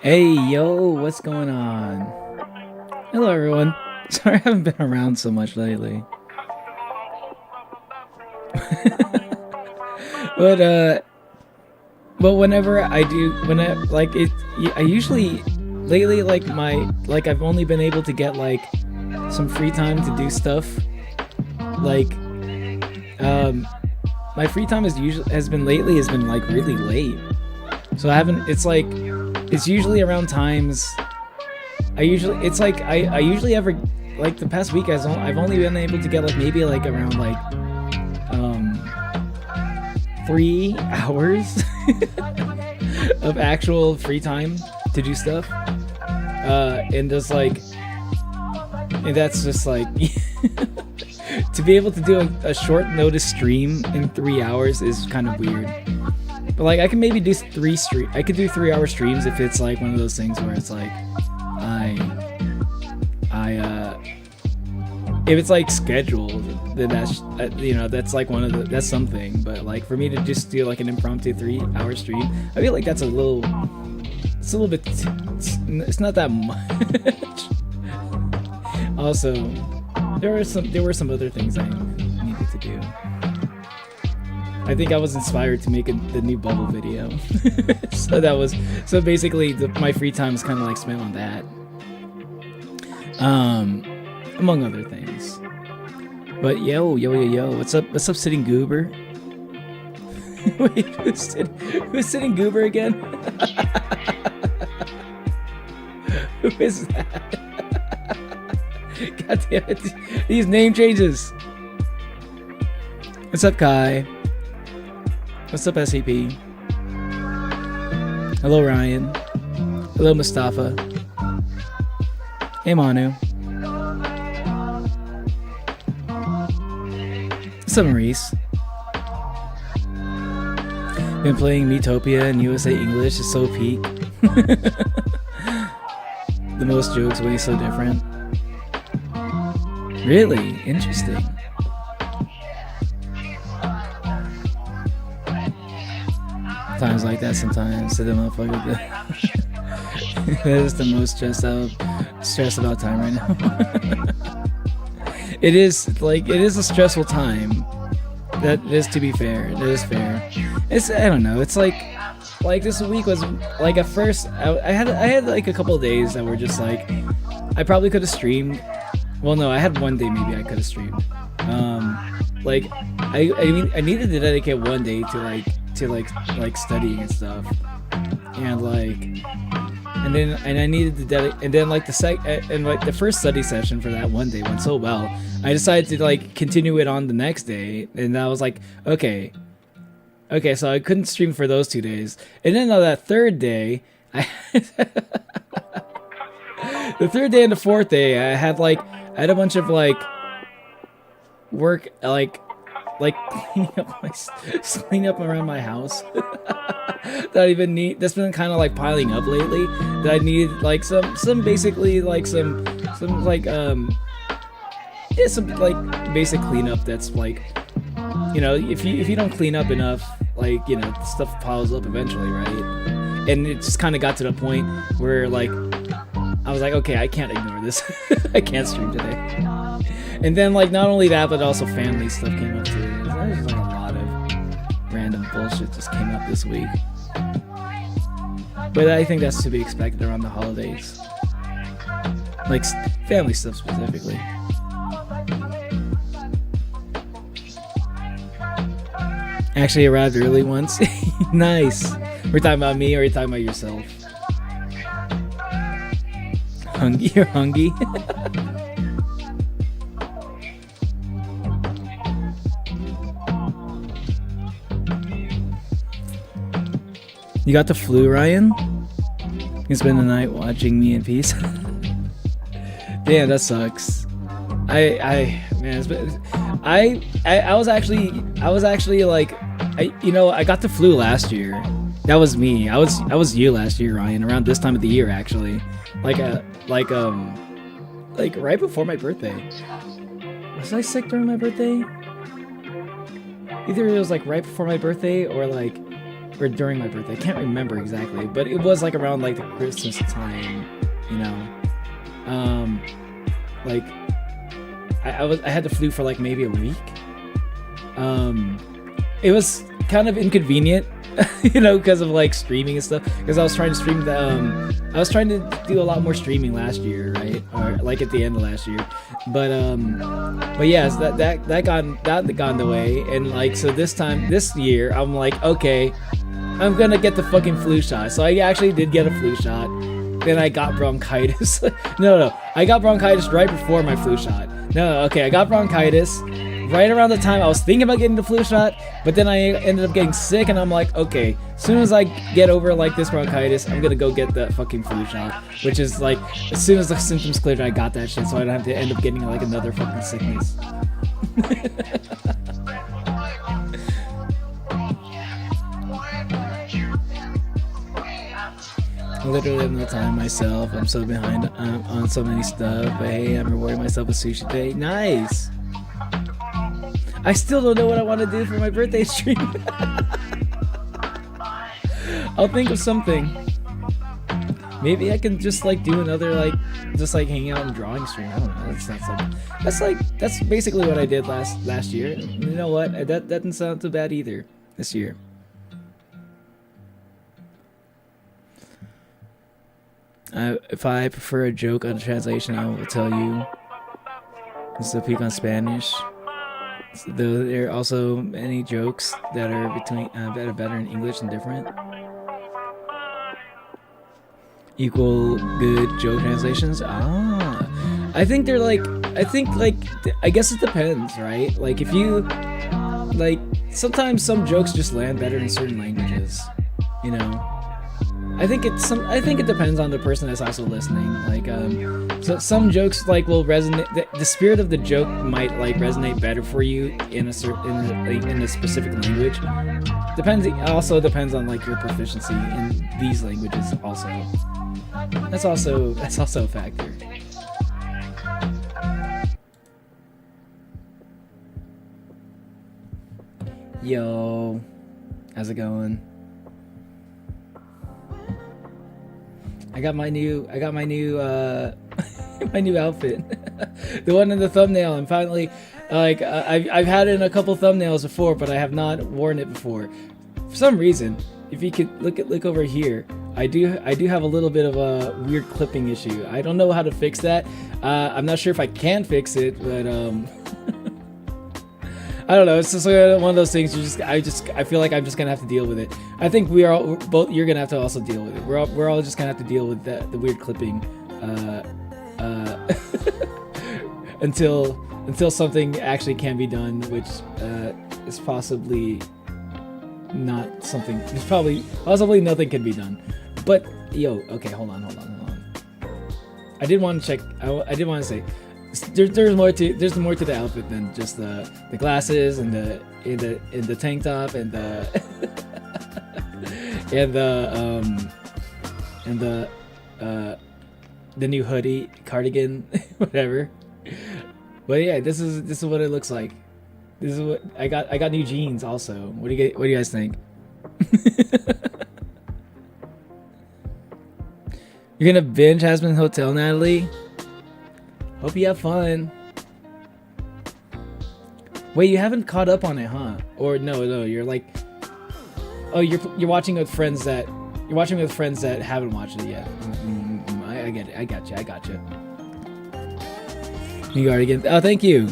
Hey, yo, what's going on? Hello, everyone. Sorry I haven't been around so much lately. but, whenever I do, I usually, lately, I've only been able to get, some free time to do stuff. My free time has been really late. So it's usually around times. I usually ever, the past week I've only been able to get maybe around 3 hours of actual free time to do stuff. And that's just to be able to do a short notice stream in 3 hours is kind of weird. But I can maybe do 3-hour streams if it's one of those things where it's if it's scheduled, then that's that's something. But for me to just do an impromptu 3-hour stream, I feel that's a little bit. It's not that much. Also, there were some other things I needed to do. I think I was inspired to make the new bubble video. so basically my free time is kind of spent on that. Among other things. But yo, what's up sitting goober? Wait, who's sitting goober again? Who is that? God damn it. These name changes. What's up, Kai? What's up, SCP? Hello, Ryan. Hello, Mustafa. Hey, Manu. What's up, Maurice? Been playing Metopia and USA English is so peak. The most jokes way so different. Really? Interesting. Times like that sometimes. So the motherfucker. That is the most stressed about time right now. It is a stressful time. That is, to be fair. It is fair. It's, I don't know. It's like this week was like, at first I had like a couple of days that were just like, I probably could have streamed. Well, no, I had one day maybe I could have streamed. Like I mean I needed to dedicate one day to studying and stuff, and then I needed to dedicate, and then like the first study session for that one day went so well. I decided to like continue it on the next day, and I was like, okay, so I couldn't stream for those 2 days, and then on that third day, the third day and the fourth day, I had a bunch of like work, like cleaning up around my house that I even need. That's been kind of like piling up lately. That I needed like some basically like some basic cleanup. That's like, you know, if you don't clean up enough, like, you know, stuff piles up eventually, right? And it just kind of got to the point where like I was like, okay, I can't ignore this. I can't stream today. And then like not only that, but also family stuff came up too. There's like a lot of random bullshit just came up this week. But I think that's to be expected around the holidays. Like family stuff specifically. Actually arrived early once. Nice. We're talking about me, or are you talking about yourself? Hungry? You're hungry? You got the flu, Ryan? You can spend the night watching me in peace. Damn, that sucks. I was actually like, I got the flu last year. That was me. I was you last year, Ryan, around this time of the year actually. Like right before my birthday. Was I sick during my birthday? Either it was like right before my birthday or during my birthday. I can't remember exactly, but it was like around like the Christmas time, you know. Like I had the flu for like maybe a week. It was kind of inconvenient, you know, because of like streaming and stuff. Because I was trying to stream I was trying to do a lot more streaming last year, right? Or like at the end of last year. But yes, that got in the way, and like so this year I'm like, okay, I'm gonna get the fucking flu shot. So I actually did get a flu shot. Then I got bronchitis. No, I got bronchitis right before my flu shot. Okay, I got bronchitis right around the time I was thinking about getting the flu shot, but then I ended up getting sick, and I'm like, okay, as soon as I get over like this bronchitis, I'm gonna go get the fucking flu shot, which is like, as soon as the symptoms cleared, I got that shit, so I don't have to end up getting like another fucking sickness. I literally have no time myself. I'm so behind on so many stuff, but hey, I'm rewarding myself with sushi today. Nice! I still don't know what I want to do for my birthday stream. I'll think of something. Maybe I can just like do another like just like hang out and drawing stream. I don't know. That's basically what I did last year. You know what? That doesn't sound too bad either this year. If I prefer a joke on translation, I will tell you. It's a peak on Spanish. Though there are also many jokes that are better in English and different. equal good joke translations. I think they're like, I guess it depends, right? Like if you like, sometimes some jokes just land better in certain languages, you know. I think it depends on the person that's also listening. Like so some jokes like will resonate. The spirit of the joke might like resonate better for you in a specific language. Also depends on like your proficiency in these languages. Also, that's also a factor. Yo, how's it going? I got my new my new outfit. The one in the thumbnail. I'm finally like I've had it in a couple thumbnails before, but I have not worn it before. For some reason, if you could look over here, I do have a little bit of a weird clipping issue. I don't know how to fix that. I'm not sure if I can fix it, but I don't know. It's just one of those things. I feel like I'm just gonna have to deal with it. I think we're both. You're gonna have to also deal with it. We're all just gonna have to deal with the weird clipping until something actually can be done, which is possibly not something. There's possibly nothing can be done. But yo, okay, hold on. I did want to check. I did want to say. There's more to the outfit than just the glasses and the tank top and the the new hoodie, cardigan, whatever. But yeah, this is what it looks like. This is what I got. I got new jeans also. What do you guys think? You're gonna binge Hazbin Hotel, Natalie? Hope you have fun. Wait, you haven't caught up on it, huh? Or no, you're like, oh, you're watching with friends that haven't watched it yet. I get it. I got you. You got it again. Oh, thank you.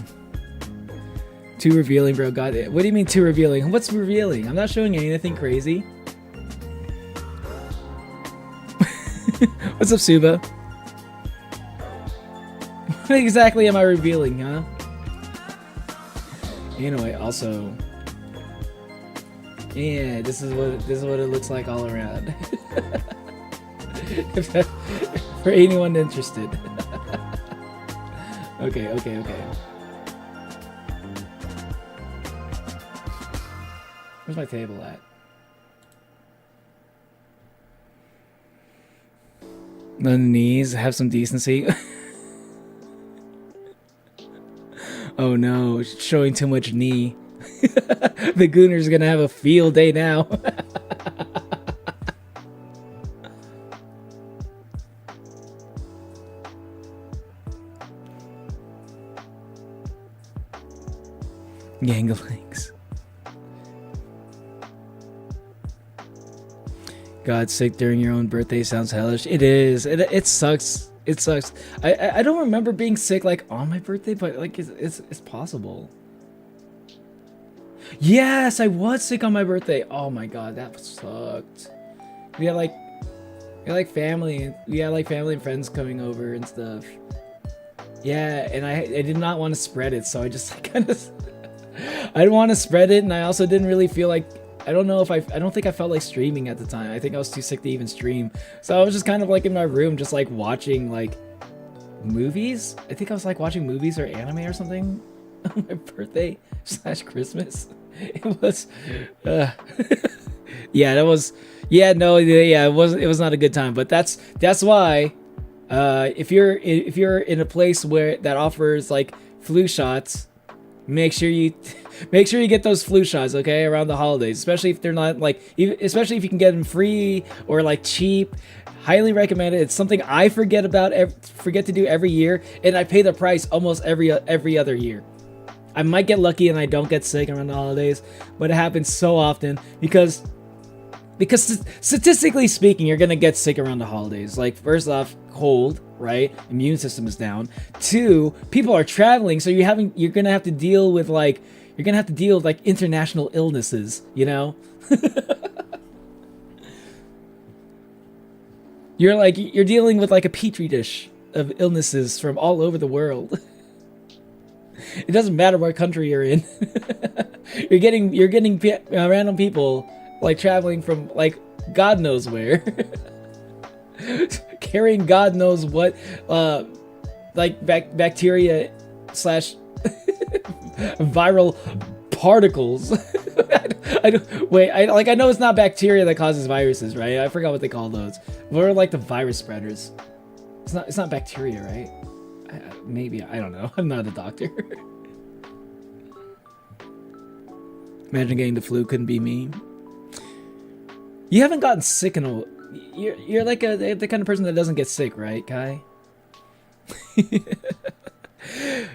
Too revealing, bro. Got it. What do you mean too revealing? What's revealing? I'm not showing anything crazy. What's up, Suba? What exactly am I revealing, huh? Anyway, also, yeah, this is what it looks like all around. For anyone interested. Okay. Where's my table at? On the knees, have some decency. Oh no, showing too much knee. The Gooner's gonna have a field day now. Ganglings. God, sick during your own birthday sounds hellish. It is. It sucks. It sucks. I don't remember being sick like on my birthday, but like it's possible. Yes, I was sick on my birthday. Oh my god, that sucked. We had like family and friends coming over and stuff. Yeah, and I did not want to spread it, so I just like, kind of I didn't want to spread it, and I also didn't really feel like, I don't think I felt like streaming at the time. I think I was too sick to even stream. So I was just kind of like in my room, just like watching like movies. I think I was like watching movies or anime or something on my birthday / Christmas. It was, yeah, that was, yeah, no, yeah, it was not a good time. But that's why, if you're in a place where that offers like flu shots, make sure you get those flu shots, okay, around the holidays, especially if they're not like, especially if you can get them free or like cheap. Highly recommend it. It's something I forget to do every year, and I pay the price almost every other year. I might get lucky and I don't get sick around the holidays, but it happens so often because statistically speaking, you're gonna get sick around the holidays. Like, first off, cold, right? Immune system is down. 2, people are traveling, so you're gonna have to deal with like international illnesses, you know? You're dealing with like a petri dish of illnesses from all over the world. It doesn't matter what country you're in. you're getting random people like traveling from like God knows where, carrying God knows what, like bacteria slash viral particles. I know it's not bacteria that causes viruses, right? I forgot what they call those. What are like the virus spreaders? It's not bacteria, right? Maybe, I don't know. I'm not a doctor. Imagine getting the flu. Couldn't be me. You haven't gotten sick in a... You're like the kind of person that doesn't get sick, right, Kai?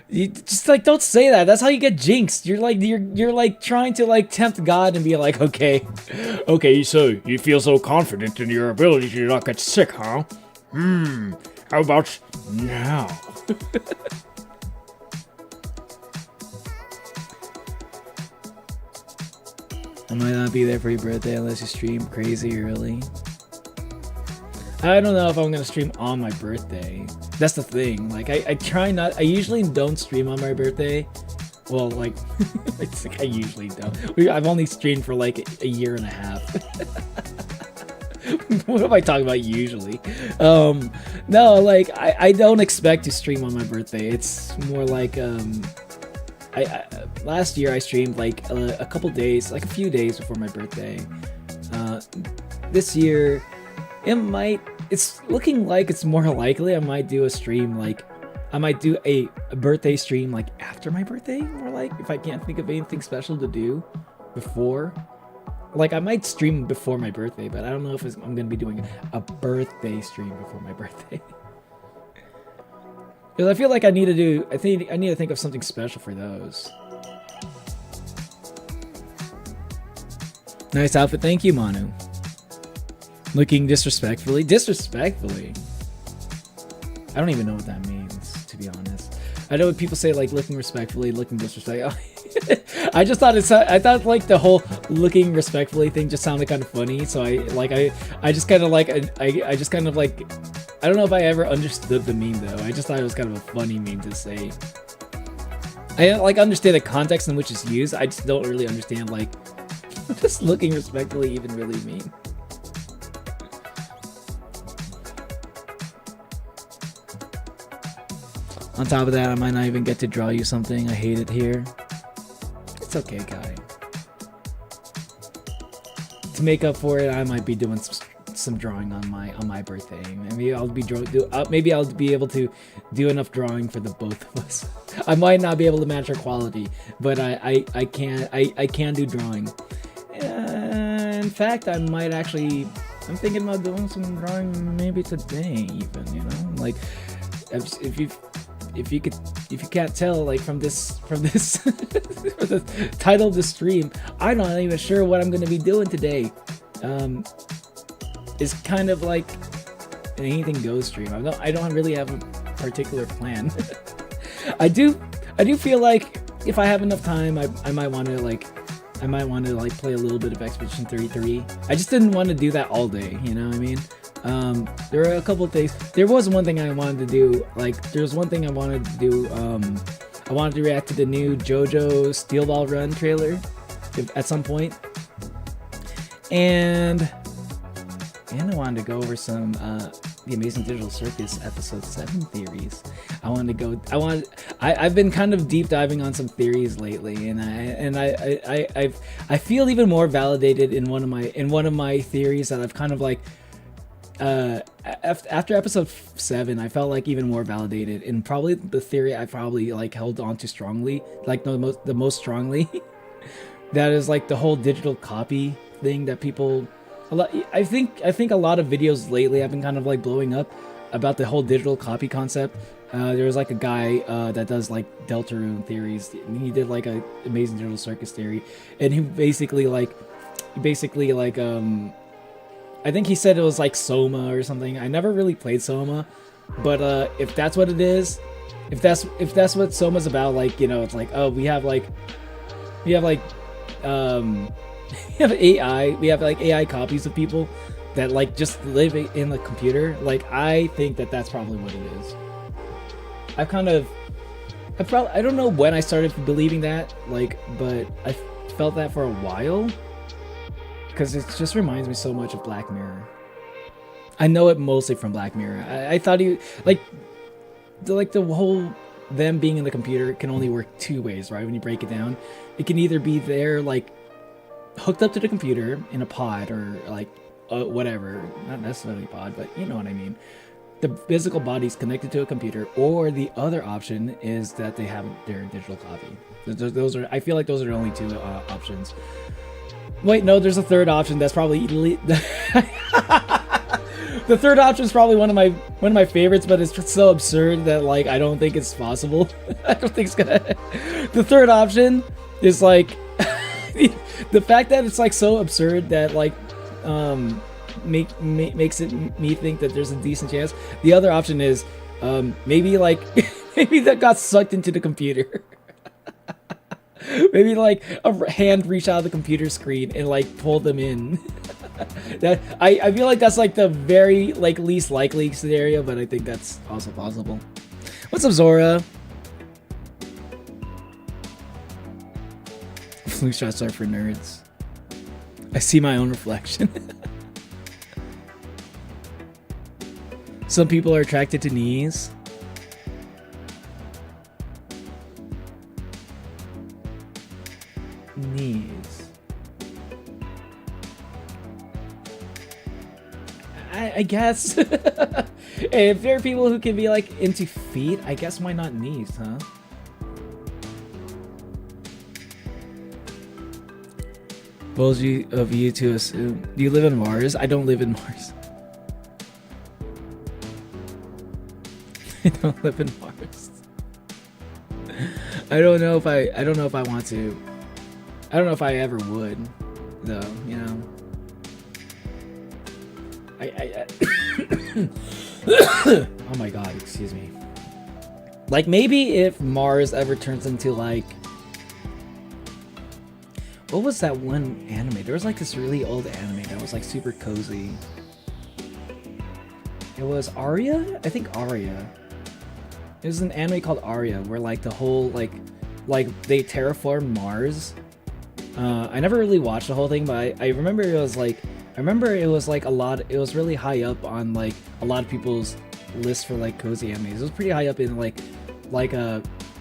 You just like don't say that. That's how you get jinxed. You're like trying to like tempt God and be like, okay, so you feel so confident in your ability to not get sick, huh? How about now? I might not be there for your birthday unless you stream crazy early. I don't know if I'm gonna stream on my birthday. That's the thing. Like, I try not. I usually don't stream on my birthday. Well, like, it's like I usually don't. I've only streamed for like a year and a half. What am I talking about usually? No, like I don't expect to stream on my birthday. It's more like last year I streamed like a couple days, like a few days before my birthday. This year it's looking like it's more likely I might do a stream, like I might do a birthday stream like after my birthday, more like, if I can't think of anything special to do before. Like, I might stream before my birthday, but I don't know if I'm gonna be doing a birthday stream before my birthday. Because I feel like I need to think of something special for those. Nice outfit, thank you, Manu. Looking disrespectfully? Disrespectfully? I don't even know what that means, to be honest. I know when people say, like, looking respectfully, looking disrespectfully. I just thought I thought like the whole looking respectfully thing just sounded kind of funny. So I just kind of like, I just kind of like, I don't know if I ever understood the meme though. I just thought it was kind of a funny meme to say. I like understand the context in which it's used. I just don't really understand like, what does looking respectfully even really mean? On top of that, I might not even get to draw you something. I hate it here. It's okay, Kai. To make up for it, I might be doing some drawing on my birthday. Maybe I'll be maybe I'll be able to do enough drawing for the both of us. I might not be able to match our quality, but I can do drawing. In fact, I might actually. I'm thinking about doing some drawing maybe today, even. You know, like if you can't tell, like from this the title of the stream, I'm not even sure what I'm going to be doing today. It's kind of like an anything goes stream. I don't really have a particular plan. I do feel like if I have enough time, I might want to like play a little bit of Expedition 33. I just didn't want to do that all day, you know what I mean? There are a couple of things. There was one thing I wanted to do. I wanted to react to the new JoJo Steel Ball Run trailer at some point, and I wanted to go over some the Amazing Digital Circus episode 7 theories. I've been kind of deep diving on some theories lately, and I feel even more validated in one of my theories that I've kind of like. After episode 7, I felt like even more validated, and probably the theory I probably like held on to strongly, like the most strongly. That is like the whole digital copy thing that people. I think a lot of videos lately have been kind of like blowing up about the whole digital copy concept. There was like a guy that does like Deltarune theories. He did like a Amazing Digital Circus theory, and he basically I think he said it was like Soma or something. I never really played Soma, but if that's what it is, if that's what Soma's about, like, you know, it's like, oh, we have AI, we have like AI copies of people, that like just living in the computer, like I think that that's probably what it is. I don't know when I started believing that, like, but I felt that for a while because it just reminds me so much of Black Mirror. I know it mostly from Black Mirror. I thought he like the whole them being in the computer can only work two ways, right? When you break it down, it can either be there like hooked up to the computer in a pod or like whatever, not necessarily a pod, but you know what I mean. The physical body's connected to a computer, or the other option is that they have their digital copy. Those are, I feel like those are the only two options. Wait, no, there's a third option that's probably the third option is probably one of my favorites, but it's so absurd that like I don't think it's possible. I don't think it's gonna. The third option is like the fact that it's like so absurd that like makes it me think that there's a decent chance. The other option is maybe like maybe that got sucked into the computer. Maybe like a hand reached out of the computer screen and like pulled them in. That I feel like that's like the very like least likely scenario, but I think that's also possible. What's up, Zora? Flu shots are for nerds. I see my own reflection. Some people are attracted to knees. Knees. I guess. If there are people who can be like into feet, I guess why not knees, huh? Bold of you to assume. Do you live in Mars? I don't live in Mars. I don't live in Mars. I don't know if I want to. I don't know if I ever would, though. You know. Oh my god, excuse me. Like maybe if Mars ever turns into like, what was that one anime? There was like this really old anime that was like super cozy. It was Aria? I think Aria. It was an anime called Aria where like the whole like they terraform Mars. I never really watched the whole thing, but I remember it was like a lot. It was really high up on like a lot of people's lists for like cozy animes. It was pretty high up in like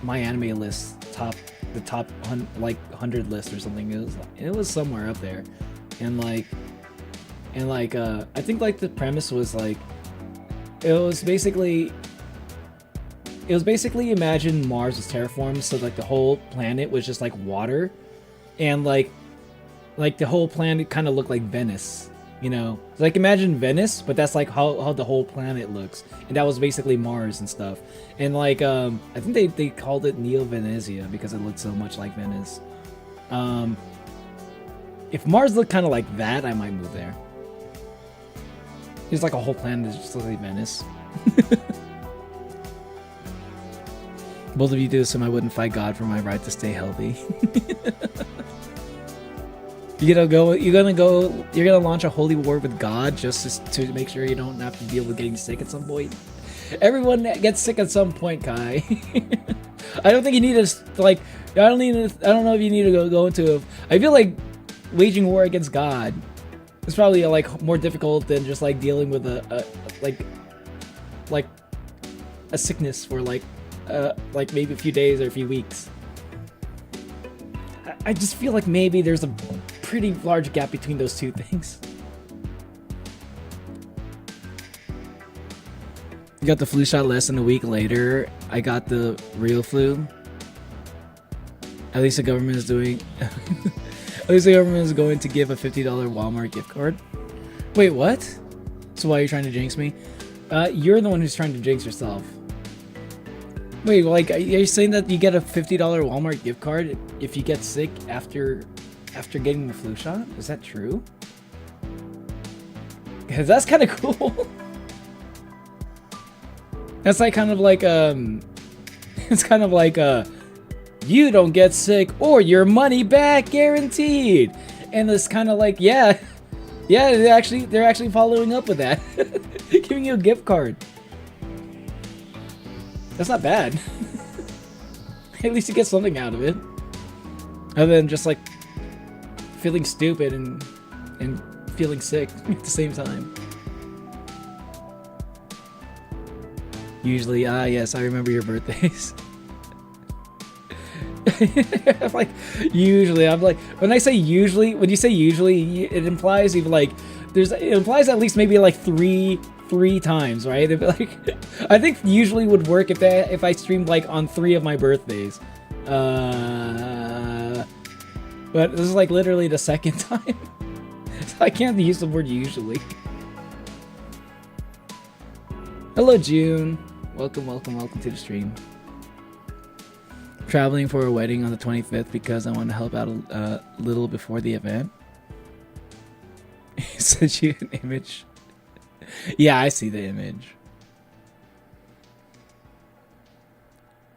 my anime list, the top 100 list or something. It was somewhere up there, and I think like the premise was like it was basically imagine Mars was terraformed, so like the whole planet was just like water, and like the whole planet kind of looked like Venice, you know? Like imagine Venice, but that's like how the whole planet looks, and that was basically Mars and stuff. And like I think they called it Neo Venezia because it looked so much like Venice. If Mars looked kind of like that, I might move there. There's like a whole planet that just looks like Venice. Both of you do assume I wouldn't fight God for my right to stay healthy. You're gonna launch a holy war with God just to make sure you don't have to deal with getting sick at some point. Everyone gets sick at some point, Kai. I don't think you need to like. I don't know if you need to go into. I feel like waging war against God is probably like more difficult than just like dealing with a sickness for like maybe a few days or a few weeks. I just feel like maybe there's a pretty large gap between those two things. You got the flu shot less than a week later. I got the real flu. At least the government is doing. At least the government is going to give a $50 Walmart gift card. Wait, what? So why are you trying to jinx me? You're the one who's trying to jinx yourself. Wait, like, are you saying that you get a $50 Walmart gift card if you get sick after getting the flu shot? Is that true? Because that's kind of cool. That's like kind of like it's kind of like you don't get sick or your money back guaranteed. And it's kind of like, yeah, Yeah, they're actually following up with that. Giving you a gift card. That's not bad. At least you get something out of it. Other than just like feeling stupid and feeling sick at the same time. Usually, yes, I remember your birthdays. I'm like, usually, I'm like, when I say usually, when you say usually, it implies even like, it implies at least maybe like three times, right? Like, I think usually would work if I streamed like on 3 of my birthdays. But this is like literally the second time. So I can't use the word usually. Hello, June. Welcome to the stream. Traveling for a wedding on the 25th because I want to help out a little before the event. Sent you an image. Yeah, I see the image.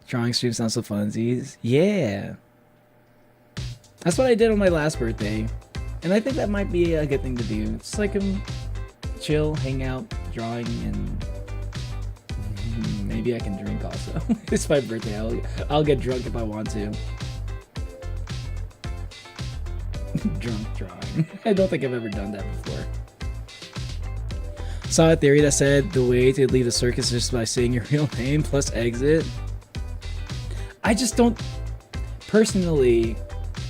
Drawing stream sounds so funsies. Yeah. That's what I did on my last birthday. And I think that might be a good thing to do. It's like chill, hang out, drawing, and maybe I can drink also. It's my birthday. I'll get drunk if I want to. Drunk drawing. I don't think I've ever done that before. Saw a theory that said the way to leave the circus is just by saying your real name plus exit. I just don't... Personally,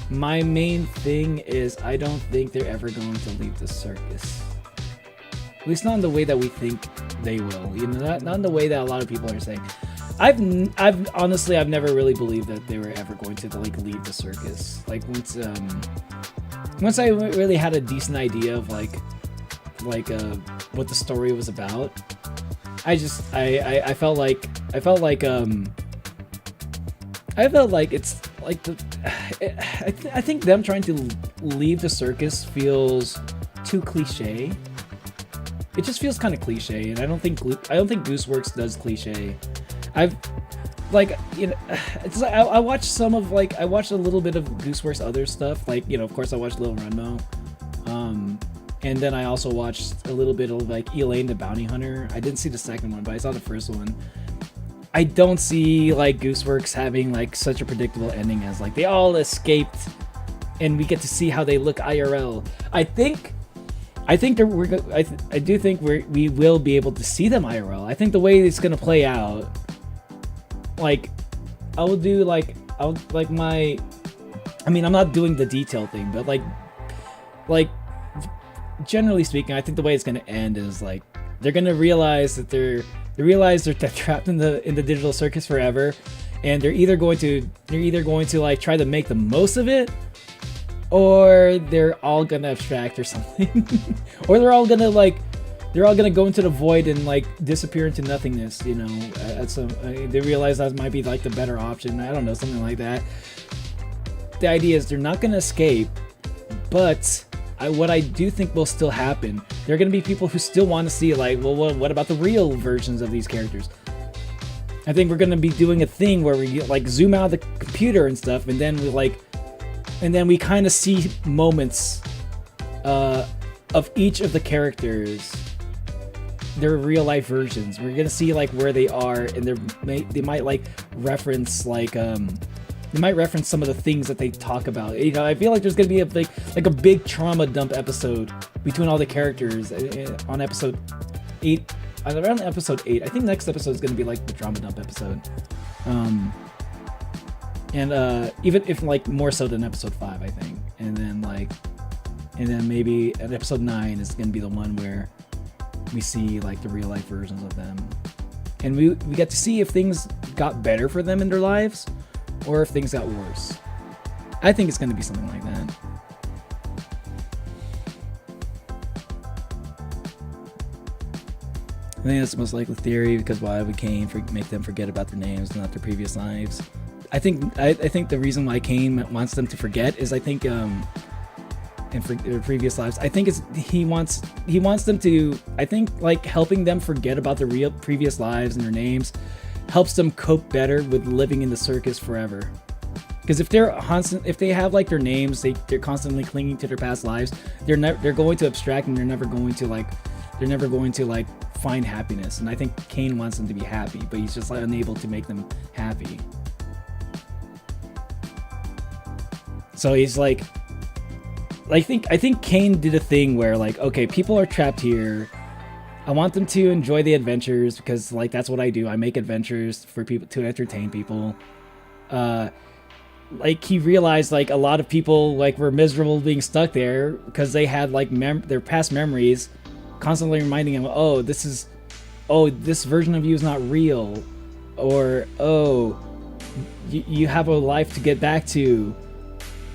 my main thing is I don't think they're ever going to leave the circus. At least not in the way that we think they will. You know, not in the way that a lot of people are saying. I've honestly, I've never really believed that they were ever going to like leave the circus. Like once I really had a decent idea of like what the story was about, I felt like it's like I think them trying to leave the circus feels too cliche. It just feels kind of cliche, and I don't think Gooseworks does cliche. I've like, you know, it's like I watched a little bit of Gooseworks' other stuff, like, you know, of course I watched Lil Renmo, and then I also watched a little bit of like Elaine the Bounty Hunter. I didn't see the second one, but I saw the first one. I don't see like Gooseworks having like such a predictable ending as like they all escaped, and we get to see how they look IRL. I do think we will be able to see them IRL. I think the way it's gonna play out, like, I'm not doing the detail thing, but like generally speaking, I think the way it's gonna end is like they're gonna realize that they're trapped in the digital circus forever, and they're either going to like try to make the most of it, or they're all gonna abstract or something, or they're all gonna go into the void and like disappear into nothingness. You know, they realize that might be like the better option. I don't know, something like that. The idea is they're not gonna escape, but what I do think will still happen, there are gonna be people who still want to see like, well, what about the real versions of these characters? I think we're gonna be doing a thing where we like zoom out of the computer and stuff, and then we kind of see moments of each of the characters, their real life versions. We're gonna see like where they are, and they might like reference like they might reference some of the things that they talk about. You know, I feel like there's gonna be a big trauma dump episode between all the characters on episode 8. Around episode 8, I think next episode is gonna be like the trauma dump episode. And even if like more so than episode 5, I think. And then maybe at episode 9 is gonna be the one where we see like the real life versions of them. And we get to see if things got better for them in their lives, or if things got worse. I think it's gonna be something like that. I think that's the most likely theory, because why would Kane make them forget about their names and not their previous lives? I think the reason why Kane wants them to forget is, I think in their previous lives, I think he wants them to, I think like helping them forget about their real previous lives and their names helps them cope better with living in the circus forever. Because if if they have like their names, they're constantly clinging to their past lives. They're going to abstract, and they're never going to like find happiness. And I think Cain wants them to be happy, but he's just like unable to make them happy. So he's like, I think Cain did a thing where like, okay, people are trapped here. I want them to enjoy the adventures because like that's what I do. I make adventures for people to entertain people. Like he realized like a lot of people like were miserable being stuck there because they had like their past memories constantly reminding them, oh, this version of you is not real, or oh, you have a life to get back to.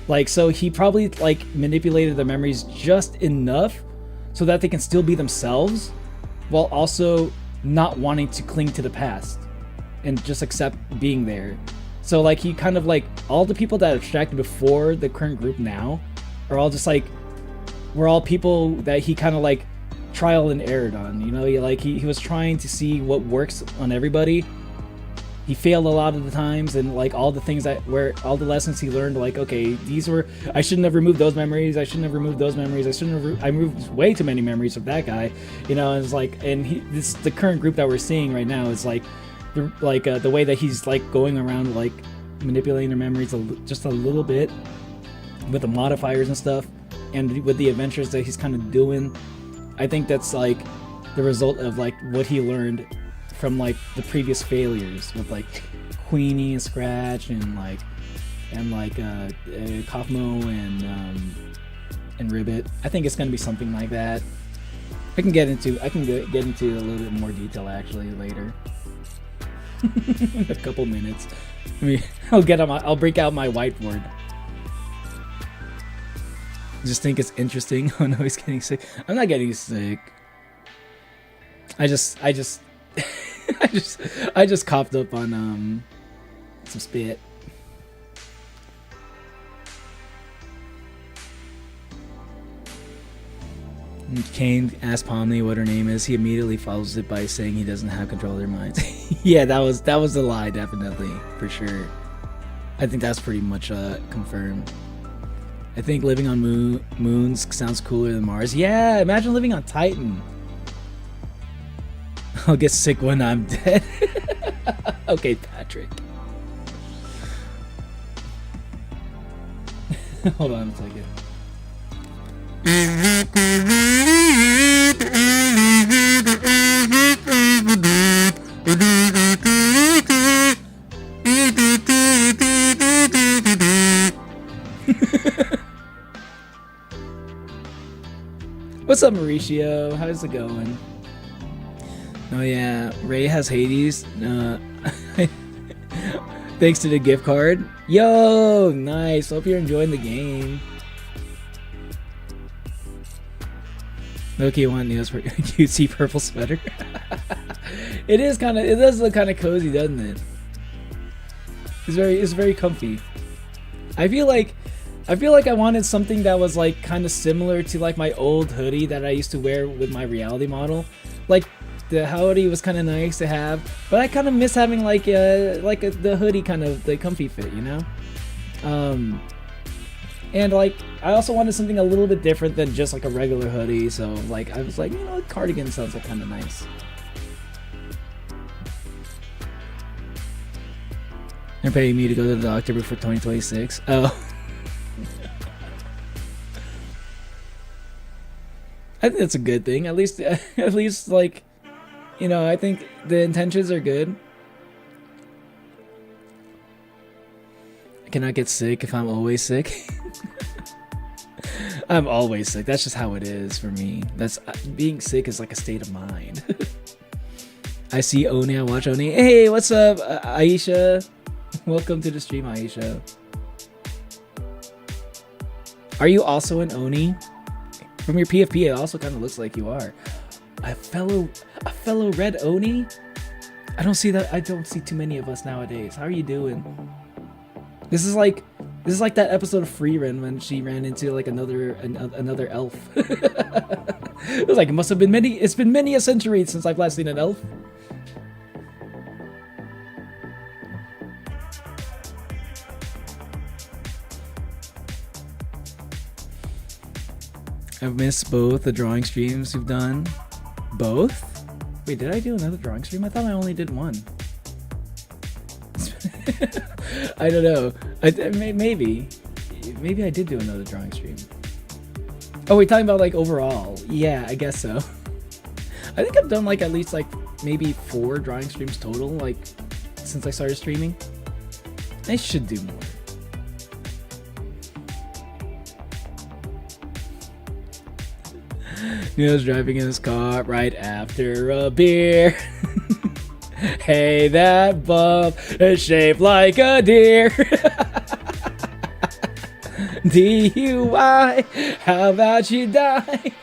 Like, so he probably like manipulated the memories just enough so that they can still be themselves while also not wanting to cling to the past and just accept being there. So like he kind of like all the people that abstracted before the current group now are all just like, we're all people that he kind of like trial and errored on, you know. He was trying to see what works on everybody. He failed a lot of the times, and like all the things where all the lessons he learned, like, okay, I shouldn't have removed those memories. I shouldn't have removed those memories. I removed way too many memories of that guy, you know. And it's like, and the current group that we're seeing right now is like, the way that he's like going around like manipulating their memories just a little bit with the modifiers and stuff, and with the adventures that he's kind of doing. I think that's like the result of like what he learned from like the previous failures with like Queenie and Scratch and Kaufmo and Ribbit. I think it's gonna be something like that. I can get into a little bit more detail actually later. In a couple minutes. I'll break out my whiteboard. Just think it's interesting. Oh no, he's getting sick. I'm not getting sick. I just I just coughed up on some spit. Cain asked Pomni what her name is. He immediately follows it by saying he doesn't have control of their minds. Yeah, that was a lie, definitely, for sure. I think that's pretty much confirmed. I think living on moons sounds cooler than Mars. Yeah, imagine living on Titan. I'll get sick when I'm dead. Okay, Patrick. Hold on a second. What's up, Mauricio? How's it going? Oh yeah, Ray has Hades. Thanks to the gift card. Yo, nice. Hope you're enjoying the game. Loki, you want Neo's cutesy purple sweater? It does look kind of cozy, doesn't it? It's very comfy. I feel like I wanted something that was like kind of similar to like my old hoodie that I used to wear with my reality model. Like the hoodie was kind of nice to have, but I kind of miss having the hoodie kind of the comfy fit, you know. And like I also wanted something a little bit different than just like a regular hoodie, so like I was like, you know, a cardigan sounds like kind of nice. They're paying me to go to the doctor before 2026. Oh. I think that's a good thing. At least like, you know, I think the intentions are good. I cannot get sick if I'm always sick. I'm always sick. That's just how it is for me. Being sick is like a state of mind. I see Oni. I watch Oni. Hey, what's up, Aisha? Welcome to the stream, Aisha. Are you also an Oni? From your PFP, it also kind of looks like you are. A fellow red Oni? I don't see too many of us nowadays. How are you doing? This is like that episode of Freerun when she ran into like another elf. It was like it's been many a century since I've last seen an elf. I've missed both the drawing streams you've done. Both? Wait, did I do another drawing stream? I thought I only did one. I don't know. Maybe I did do another drawing stream. Oh, we're talking about like overall. Yeah, I guess so. I think I've done like at least like maybe 4 drawing streams total, like since I started streaming. I should do more. Neil's driving in his car right after a beer. Hey, that bump is shaped like a deer. DUI, how about you die?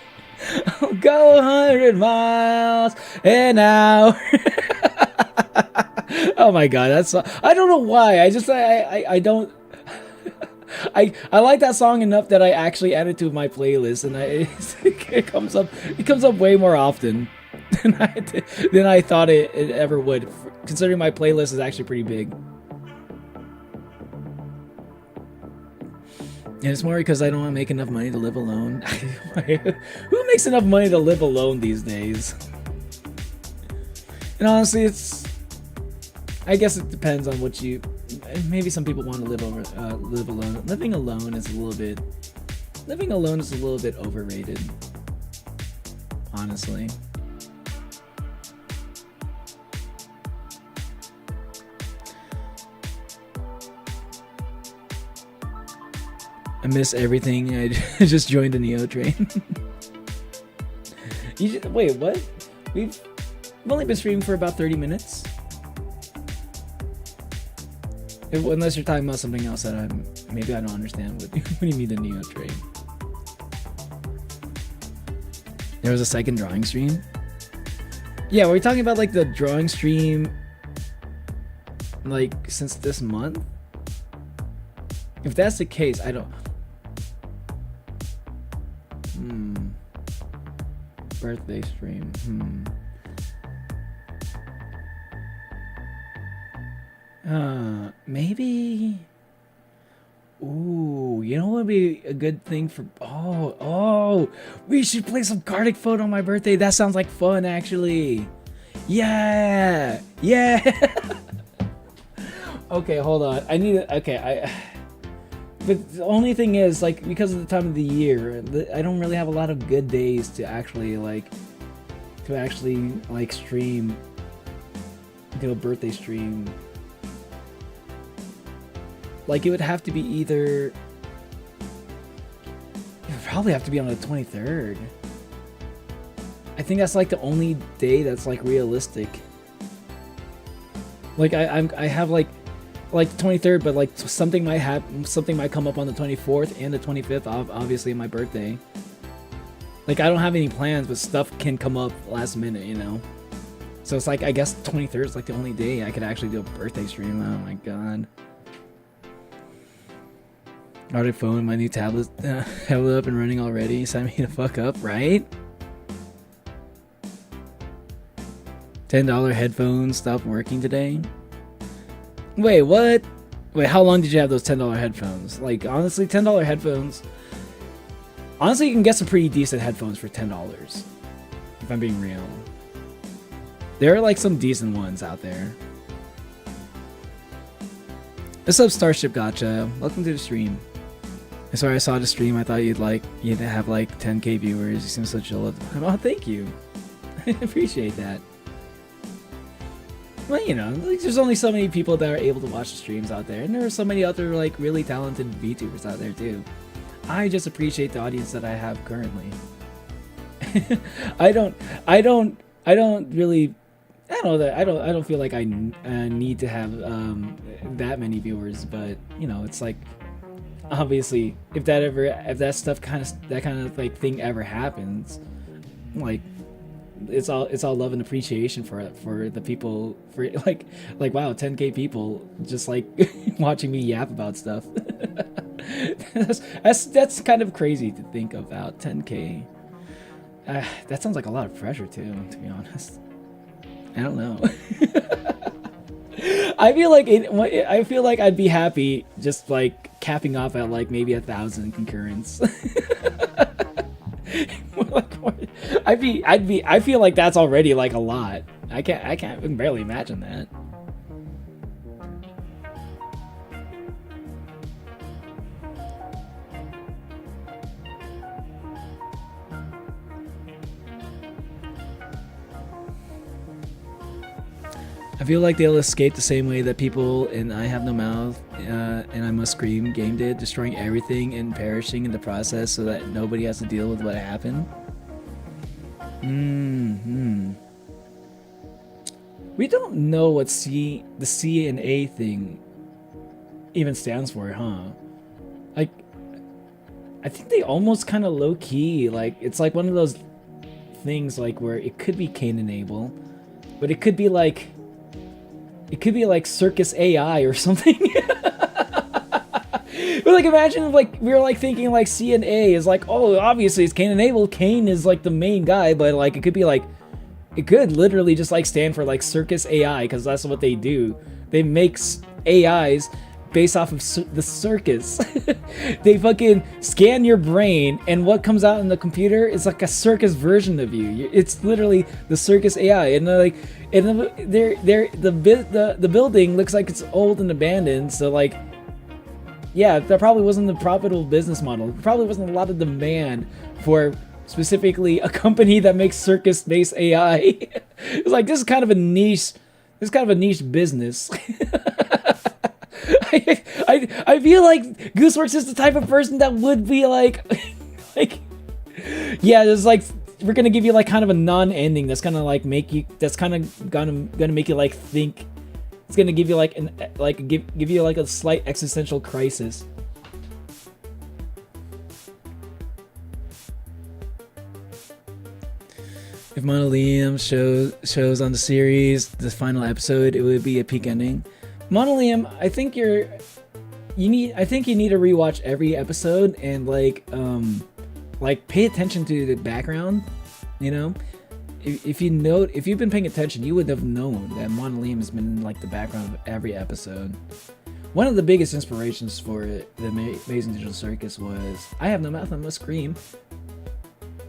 I'll go 100 miles an hour. Oh my god, that's I don't know why. I don't I like that song enough that I actually add it to my playlist, and it comes up way more often than I thought it ever would, considering my playlist is actually pretty big. And it's more because I don't want to make enough money to live alone. Who makes enough money to live alone these days? And honestly, I guess it depends on what you. Maybe some people want to live alone. Living alone is a little bit overrated, honestly. I miss everything. I just joined the Neo train. Wait, what? We've only been streaming for about 30 minutes. Unless you're talking about something else that maybe I don't understand. What do you mean the Neo train? There was a second drawing stream? Yeah, we're talking about like the drawing stream like since this month? If that's the case, I don't. Birthday stream. Maybe. Ooh, you know what would be a good thing for? Oh, we should play some Gartic Phone on my birthday. That sounds like fun, actually. Yeah. Okay, hold on. I need it. Okay, But the only thing is, like, because of the time of the year, I don't really have a lot of good days to actually stream, do a birthday stream. Like, it would have to be either. It would probably have to be on the 23rd. I think that's like the only day that's like realistic. Like I have like the 23rd, but like something might come up on the 24th and the 25th. Obviously, my birthday. Like, I don't have any plans, but stuff can come up last minute, you know. So it's like, I guess 23rd is like the only day I could actually do a birthday stream. Oh my god. Gartic Phone, my new tablet held up and running already. Sign me the fuck up, right? $10 headphones stopped working today. Wait, what? Wait, how long did you have those $10 headphones? Like, honestly, $10 headphones. Honestly, you can get some pretty decent headphones for $10. If I'm being real. There are like some decent ones out there. What's up, Starship Gotcha? Welcome to the stream. I'm sorry, I saw the stream. I thought you'd have like 10k viewers. You seem so chill. Oh, thank you. I appreciate that. Well, you know, like, there's only so many people that are able to watch the streams out there, and there are so many other like really talented VTubers out there too. I just appreciate the audience that I have currently. I don't feel like I need to have that many viewers, but you know, it's like, obviously, if that stuff kind of like thing ever happens, like, it's all love and appreciation for the people, for like wow, 10k people just like watching me yap about stuff. that's kind of crazy to think about. 10k. That sounds like a lot of pressure too, to be honest. I don't know. I feel like I'd be happy just like capping off at like maybe 1,000 concurrents. I feel like that's already like a lot. I can barely imagine that. I feel like they'll escape the same way that people in I Have No Mouth and I Must Scream game did, destroying everything and perishing in the process so that nobody has to deal with what happened. We don't know what the C and A thing even stands for, huh? Like, I think they almost kind of low key, like, it's like one of those things like where it could be Cain and Abel, but it could be like Circus AI or something. But like, imagine if like we were like thinking like C and A is like, oh, obviously it's Cain and Abel. Cain is like the main guy, but like it could be like, it could literally just like stand for like Circus AI, because that's what they do. They make AIs based off of the circus. They fucking scan your brain, and what comes out in the computer is like a circus version of you. It's literally the Circus AI, and they're like, and the building looks like it's old and abandoned. So like, yeah, that probably wasn't the profitable business model. There probably wasn't a lot of demand for specifically a company that makes circus-based AI. It's like, this is kind of a niche. This is kind of a niche business. I feel like Gooseworks is the type of person that would be like, like, yeah, there's like, we're gonna give you like kind of a non-ending that's gonna like make you, that's kind of gonna make you like think. It's gonna give you like give you like a slight existential crisis. If Monolium shows on the series, the final episode, it would be a peak ending. Monolium, I think you need to rewatch every episode and like pay attention to the background, you know? If you've been paying attention, you would have known that Monolium has been in like the background of every episode. One of the biggest inspirations for the Amazing Digital Circus was I Have No Mouth, I Must Scream.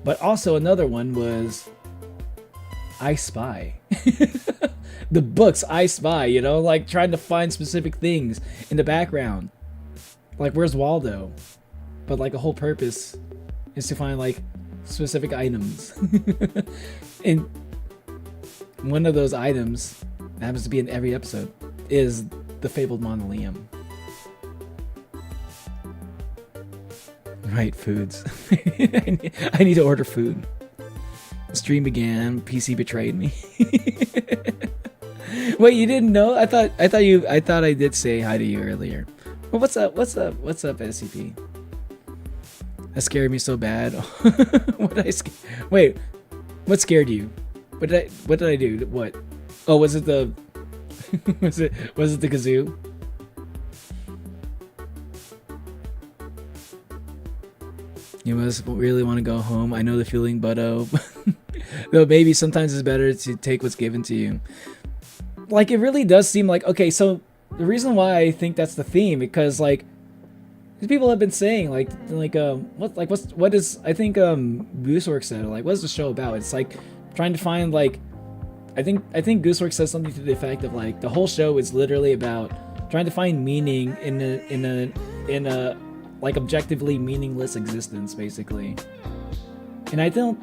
But also another one was I Spy. The books I Spy, you know, like trying to find specific things in the background. Like, where's Waldo? But like a whole purpose is to find like specific items. And one of those items that happens to be in every episode is the fabled Monolium. Right, foods. I need to order food. The stream began. PC betrayed me. Wait, you didn't know? I thought I did say hi to you earlier. Well, what's up, SCP? That scared me so bad. Wait, what scared you? What did I do? What? Oh, was it the was it the kazoo? You must really want to go home. I know the feeling, but though maybe sometimes it's better to take what's given to you. Like, it really does seem like, okay, so the reason why I think that's the theme, because like people have been saying what is, I think Gooseworks said, like, what's the show about? It's like trying to find like, I think Gooseworks says something to the effect of like the whole show is literally about trying to find meaning in a like objectively meaningless existence, basically. And I think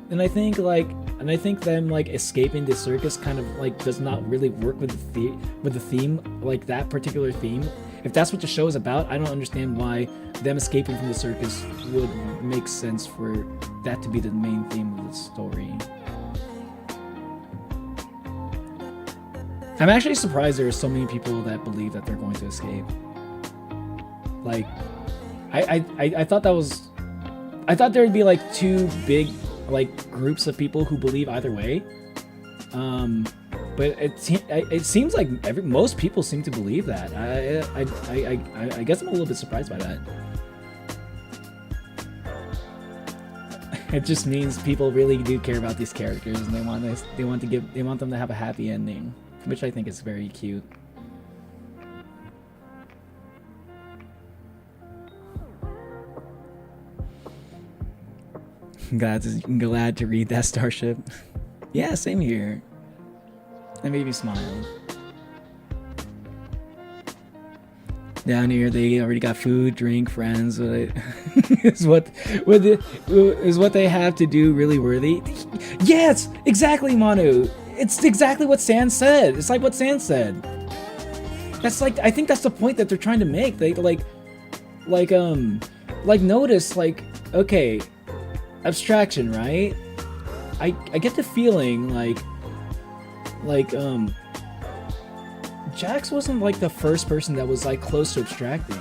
them like escaping the circus kind of like does not really work with the theme, like that particular theme. If that's what the show is about, I don't understand why them escaping from the circus would make sense for that to be the main theme of the story. I'm actually surprised there are so many people that believe that they're going to escape. Like, I thought there would be like two big like groups of people who believe either way. But it seems like most people seem to believe that. I guess I'm a little bit surprised by that. It just means people really do care about these characters, and they want them to have a happy ending, which I think is very cute. glad to read that, Starship. Yeah, same here. That made me smile. Down here, they already got food, drink, friends. Is what they have to do really worthy? Yes, exactly, Manu. It's exactly what San said. It's like what San said. That's like, I think that's the point that they're trying to make. They notice, like, okay, abstraction, right? I get the feeling like Jax wasn't like the first person that was like close to abstracting,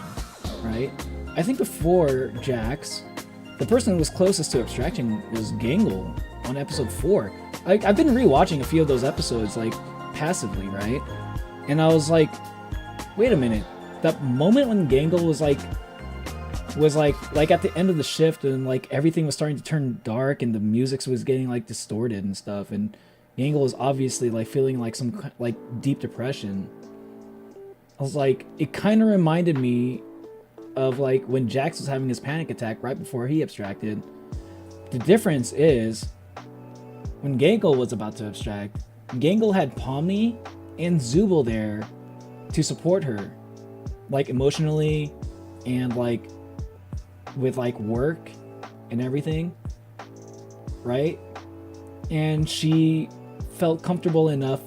right? I think before Jax, the person who was closest to abstracting was Gangle on episode 4. I've been rewatching a few of those episodes like passively, right? And I was like, wait a minute, that moment when Gangle was like at the end of the shift and like everything was starting to turn dark and the music was getting like distorted and stuff, and Gangle was obviously like feeling like some like deep depression. I was like, it kind of reminded me of like when Jax was having his panic attack right before he abstracted. The difference is when Gangle was about to abstract, Gangle had Pomni and Zubul there to support her, like emotionally and like with like work and everything, right? And she felt comfortable enough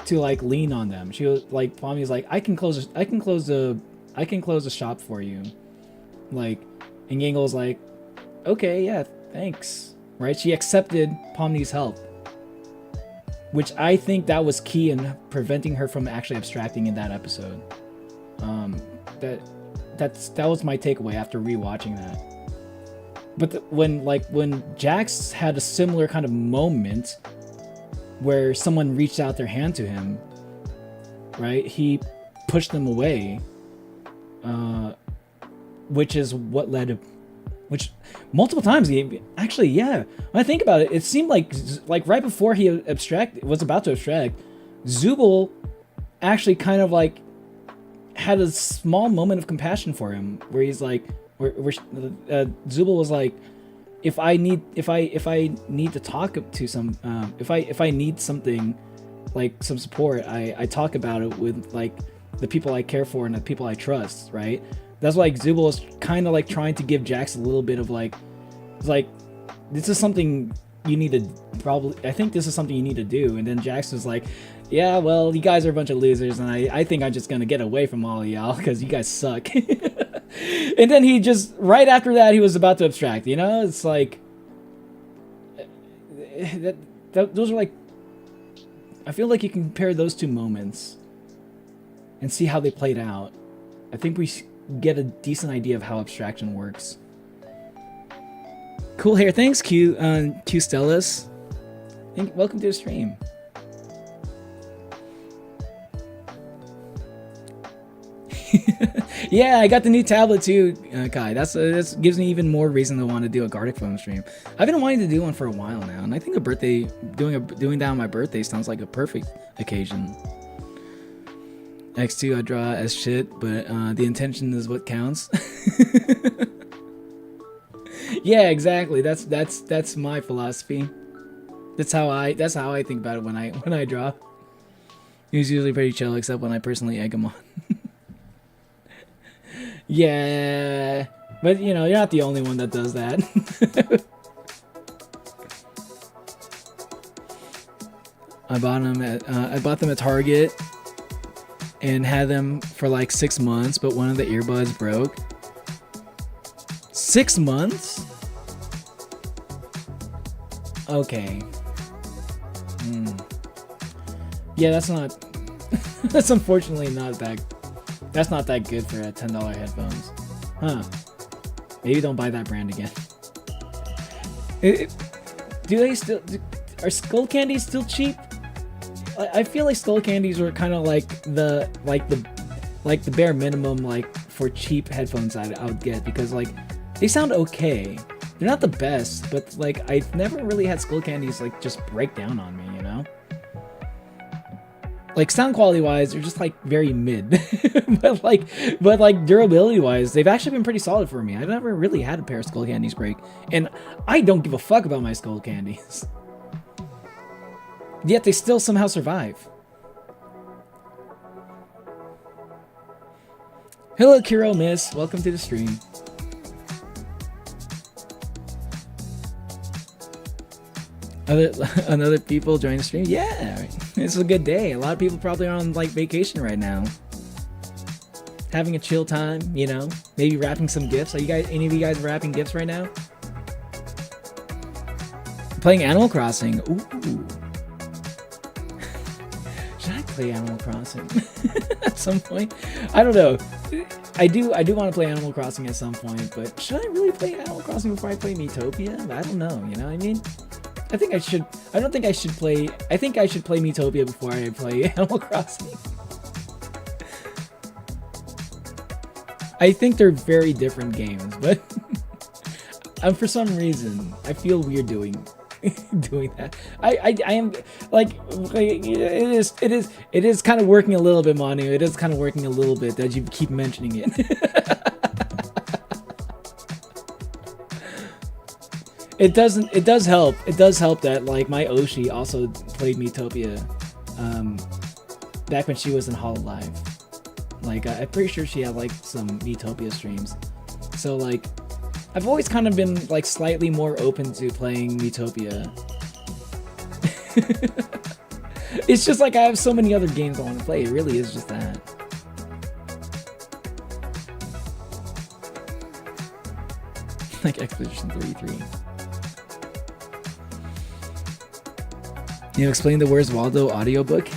to like lean on them. She was like, Pomni's like, I can close the shop for you, like, and Gangle's like, okay, yeah, thanks, right? She accepted Pomni's help, which I think that was key in preventing her from actually abstracting in that episode. That was my takeaway after rewatching that. But when Jax had a similar kind of moment where someone reached out their hand to him, right? He pushed them away, which is what led to, which multiple times he actually, yeah. When I think about it, it seemed like right before he was about to abstract, Zubul actually kind of like had a small moment of compassion for him, where he's like, Zubul was like, if I need to talk to some, if I need something, like some support, I talk about it with like the people I care for and the people I trust, right? That's why like, Zubul is kind of like trying to give Jax a little bit of like, this is something you need to I think this is something you need to do. And then Jax was like, yeah, well, you guys are a bunch of losers, and I think I'm just gonna get away from all of y'all because you guys suck. And then he just, right after that, he was about to abstract, you know? It's like, those are like, I feel like you can compare those two moments and see how they played out. I think we get a decent idea of how abstraction works. Cool hair, thanks, Q Stellas. Welcome to the stream. Yeah, I got the new tablet too, Kai. That's gives me even more reason to want to do a Gartic Phone stream. I've been wanting to do one for a while now, and I think doing that on my birthday sounds like a perfect occasion. X2 I draw as shit, but the intention is what counts. Yeah, exactly. That's my philosophy. That's how I think about it when I draw. He's usually pretty chill, except when I personally egg him on. Yeah, but you know, you're not the only one that does that. I bought them at Target and had them for like 6 months, but one of the earbuds broke. 6 months? Okay. Yeah, that's not. That's unfortunately not that. That's not that good for a $10 headphones. Huh. Maybe don't buy that brand again. Are Skull Candies still cheap? I feel like Skull Candies were kind of like the bare minimum like for cheap headphones I would get, because like they sound okay. They're not the best, but like I've never really had Skull Candies like just break down on me, you know? Like sound quality wise, they're just like very mid, but like durability wise, they've actually been pretty solid for me. I've never really had a pair of Skull Candies break, and I don't give a fuck about my Skull Candies. Yet they still somehow survive. Hello, Kiro Miss. Welcome to the stream. Another people join the stream. Yeah, it's a good day. A lot of people probably are on like vacation right now, having a chill time. You know, maybe wrapping some gifts. Are you guys? Any of you guys wrapping gifts right now? Playing Animal Crossing. Ooh. Should I play Animal Crossing at some point? I don't know. I do want to play Animal Crossing at some point, but should I really play Animal Crossing before I play Miitopia? I don't know. You know what I mean? I think I should. I don't think I should play. I think I should play Miitopia before I play Animal Crossing. I think they're very different games, but for some reason I feel weird doing that. I am like it is kind of working a little bit, Manu. It is kind of working a little bit that you keep mentioning it. It does help that like my Oshi also played Miitopia back when she was in Hololive. Like I'm pretty sure she had like some Miitopia streams. So like I've always kind of been like slightly more open to playing Miitopia. It's just like I have so many other games I want to play. It really is just that. Like Expedition 33. You explain the Where's Waldo audiobook?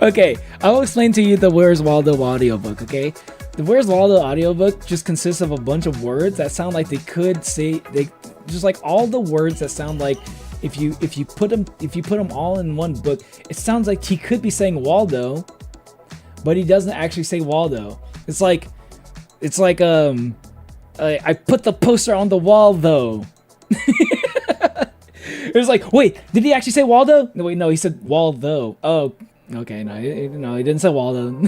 Okay, I'll explain to you the Where's Waldo audiobook, okay? The Where's Waldo audiobook just consists of a bunch of words that sound like they could say, they just like all the words that sound like if you put them all in one book, it sounds like he could be saying Waldo, but he doesn't actually say Waldo. It's like I put the poster on the wall though. It was like, wait, did he actually say Waldo? No, wait, no, he said Waldo. Oh, okay, no, he didn't say Waldo.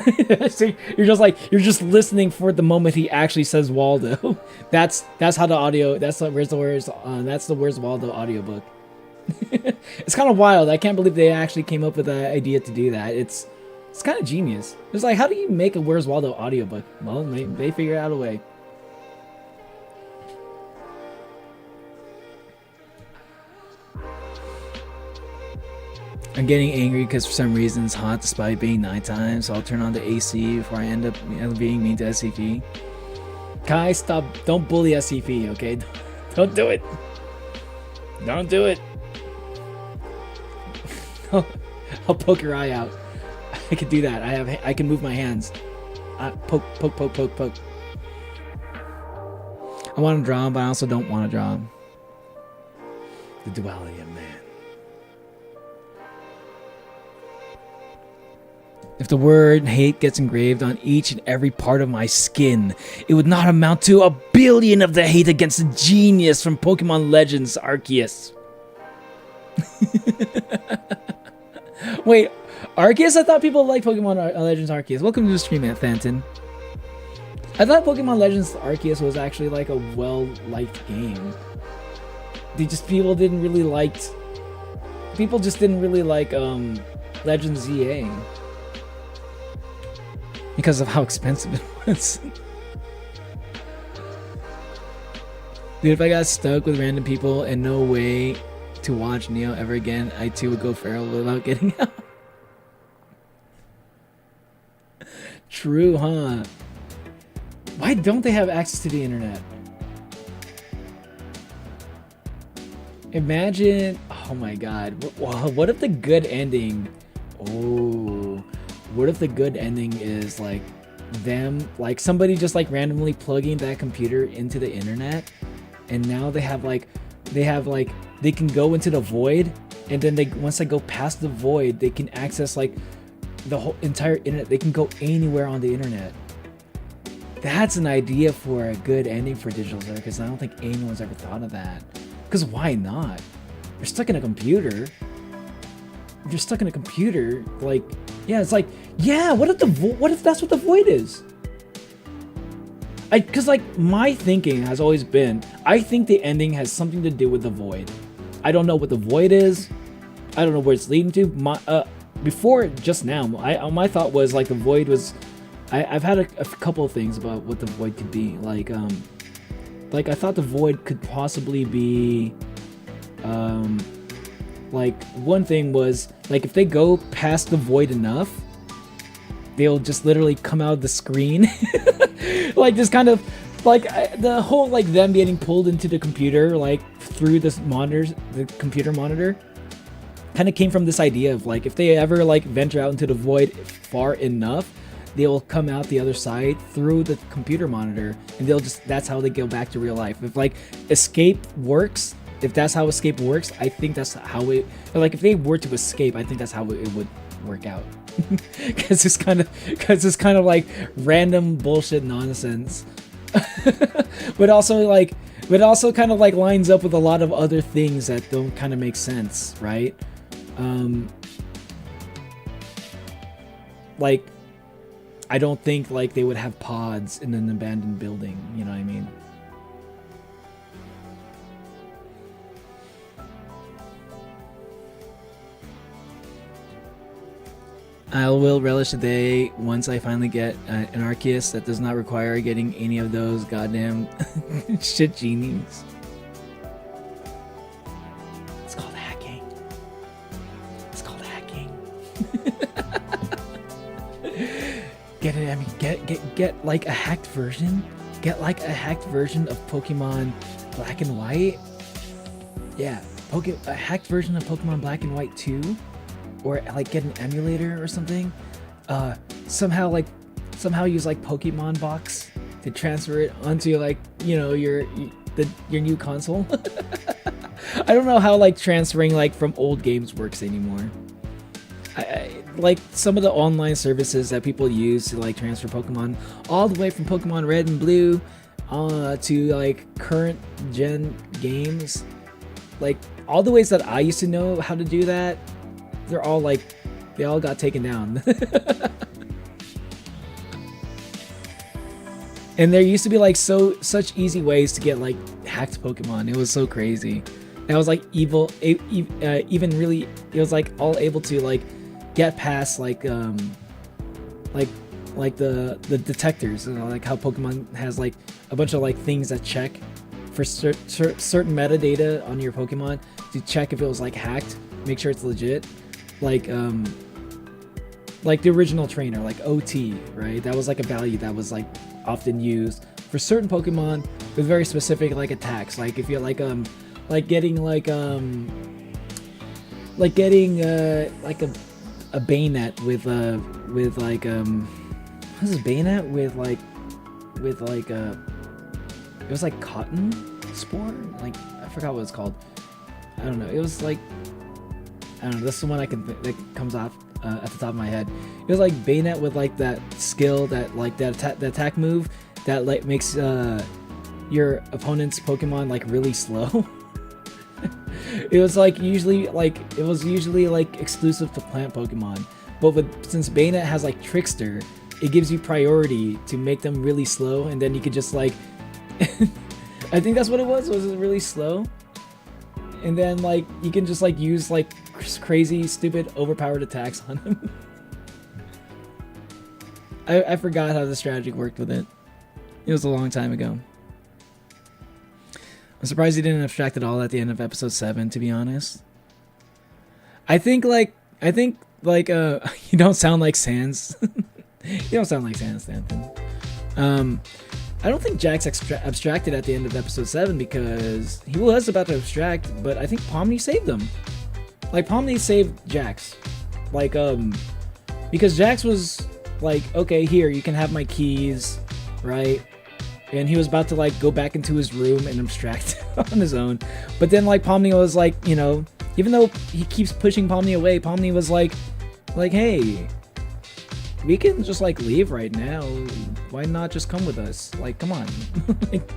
So you're just listening for the moment he actually says Waldo. That's how the audio. That's the Where's Waldo audiobook. It's kind of wild. I can't believe they actually came up with the idea to do that. It's kind of genius. It's like, how do you make a Where's Waldo audiobook? Well, they figured out a way. I'm getting angry because for some reason it's hot despite being nighttime, so I'll turn on the AC before I end up being mean to SCP. Kai, stop. Don't bully SCP, okay? Don't do it. Don't do it. I'll poke your eye out. I can do that. I can move my hands. Poke. I want to draw, but I also don't want to draw. The duality of man. If the word hate gets engraved on each and every part of my skin, it would not amount to 1 billion of the hate against the genius from Pokemon Legends Arceus. Wait, Arceus? I thought people liked Pokemon Legends Arceus. Welcome to the stream, Phantom. I thought Pokemon Legends Arceus was actually like a well-liked game. People just didn't really like Legends ZA. Because of how expensive it was. Dude, if I got stuck with random people and no way to watch Neo ever again, I too would go feral without getting out. True, huh? Why don't they have access to the internet? Imagine, oh my god, what if the good ending, what if the good ending is like them, like somebody just like randomly plugging that computer into the internet, and now they can go into the void, and then once they go past the void, they can access like the whole entire internet. They can go anywhere on the internet. That's an idea for a good ending for Digital Circus. I don't think anyone's ever thought of that. Because why not? You're stuck in a computer. you're stuck in a computer, like, yeah, it's like, yeah, what if that's what the void is? Because like my thinking has always been, I think the ending has something to do with the void. I don't know what the void is. I don't know where it's leading to. Before just now, my thought was like the void was. I've had a couple of things about what the void could be. Like I thought the void could possibly be, like one thing was like if they go past the void enough, they'll just literally come out of the screen. Like this kind of like the whole like them getting pulled into the computer like through this the computer monitor kind of came from this idea of like if they ever like venture out into the void far enough, they will come out the other side through the computer monitor, and that's how they go back to real life. If like escape works, if that's how escape works, I think that's how it, like if they were to escape, I think that's how it would work out. Because it's kind of like random bullshit nonsense. but also kind of like lines up with a lot of other things that don't kind of make sense, right? Like I don't think like they would have pods in an abandoned building, you know what I mean? I will relish the day once I finally get an Arceus that does not require getting any of those goddamn shit genies. It's called hacking. It's called hacking. Get it? I mean, get like a hacked version. Get like a hacked version of Pokemon Black and White. Yeah, a hacked version of Pokemon Black and White 2. Or like get an emulator or something. Somehow use like Pokemon Box to transfer it onto like, you know, your new console. I don't know how like transferring like from old games works anymore. I like some of the online services that people use to like transfer Pokemon all the way from Pokemon Red and Blue to like current gen games. Like all the ways that I used to know how to do that, they all got taken down. And there used to be like such easy ways to get like hacked Pokemon. It was so crazy. That was like even really, it was like all able to like get past like the detectors, you know, like how Pokemon has like a bunch of like things that check for certain metadata on your Pokemon to check if it was like hacked, make sure it's legit. Like the original trainer, like OT, right? That was like a value that was like often used for certain Pokemon with very specific like attacks. Like if you're like getting like a Bayonet with like what's this Bayonet with it was like cotton spore, like I forgot what it's called. I don't know. It was like, I don't know. This is the one that comes off at the top of my head. It was like Bayonet with like that skill that like that attack move that like makes your opponent's Pokemon like really slow. It was usually like exclusive to plant Pokemon, but since Bayonet has like Trickster, it gives you priority to make them really slow, and then you could just like I think that's what it was. Was it really slow? And then like you can just like use like crazy, stupid, overpowered attacks on him. I forgot how the strategy worked with it. It was a long time ago. I'm surprised he didn't abstract it all at the end of episode 7, to be honest. I think you don't sound like Sans. You don't sound like Sans, Stanton. I don't think Jax abstracted at the end of episode 7 because he was about to abstract, but I think Pomni saved him. Like Pomni saved Jax. Like because Jax was like, okay, here, you can have my keys, right? And he was about to like go back into his room and abstract on his own. But then like Pomni was like, you know, even though he keeps pushing Pomni away, Pomni was like, hey, we can just like leave right now. Why not just come with us? Like, come on. Like,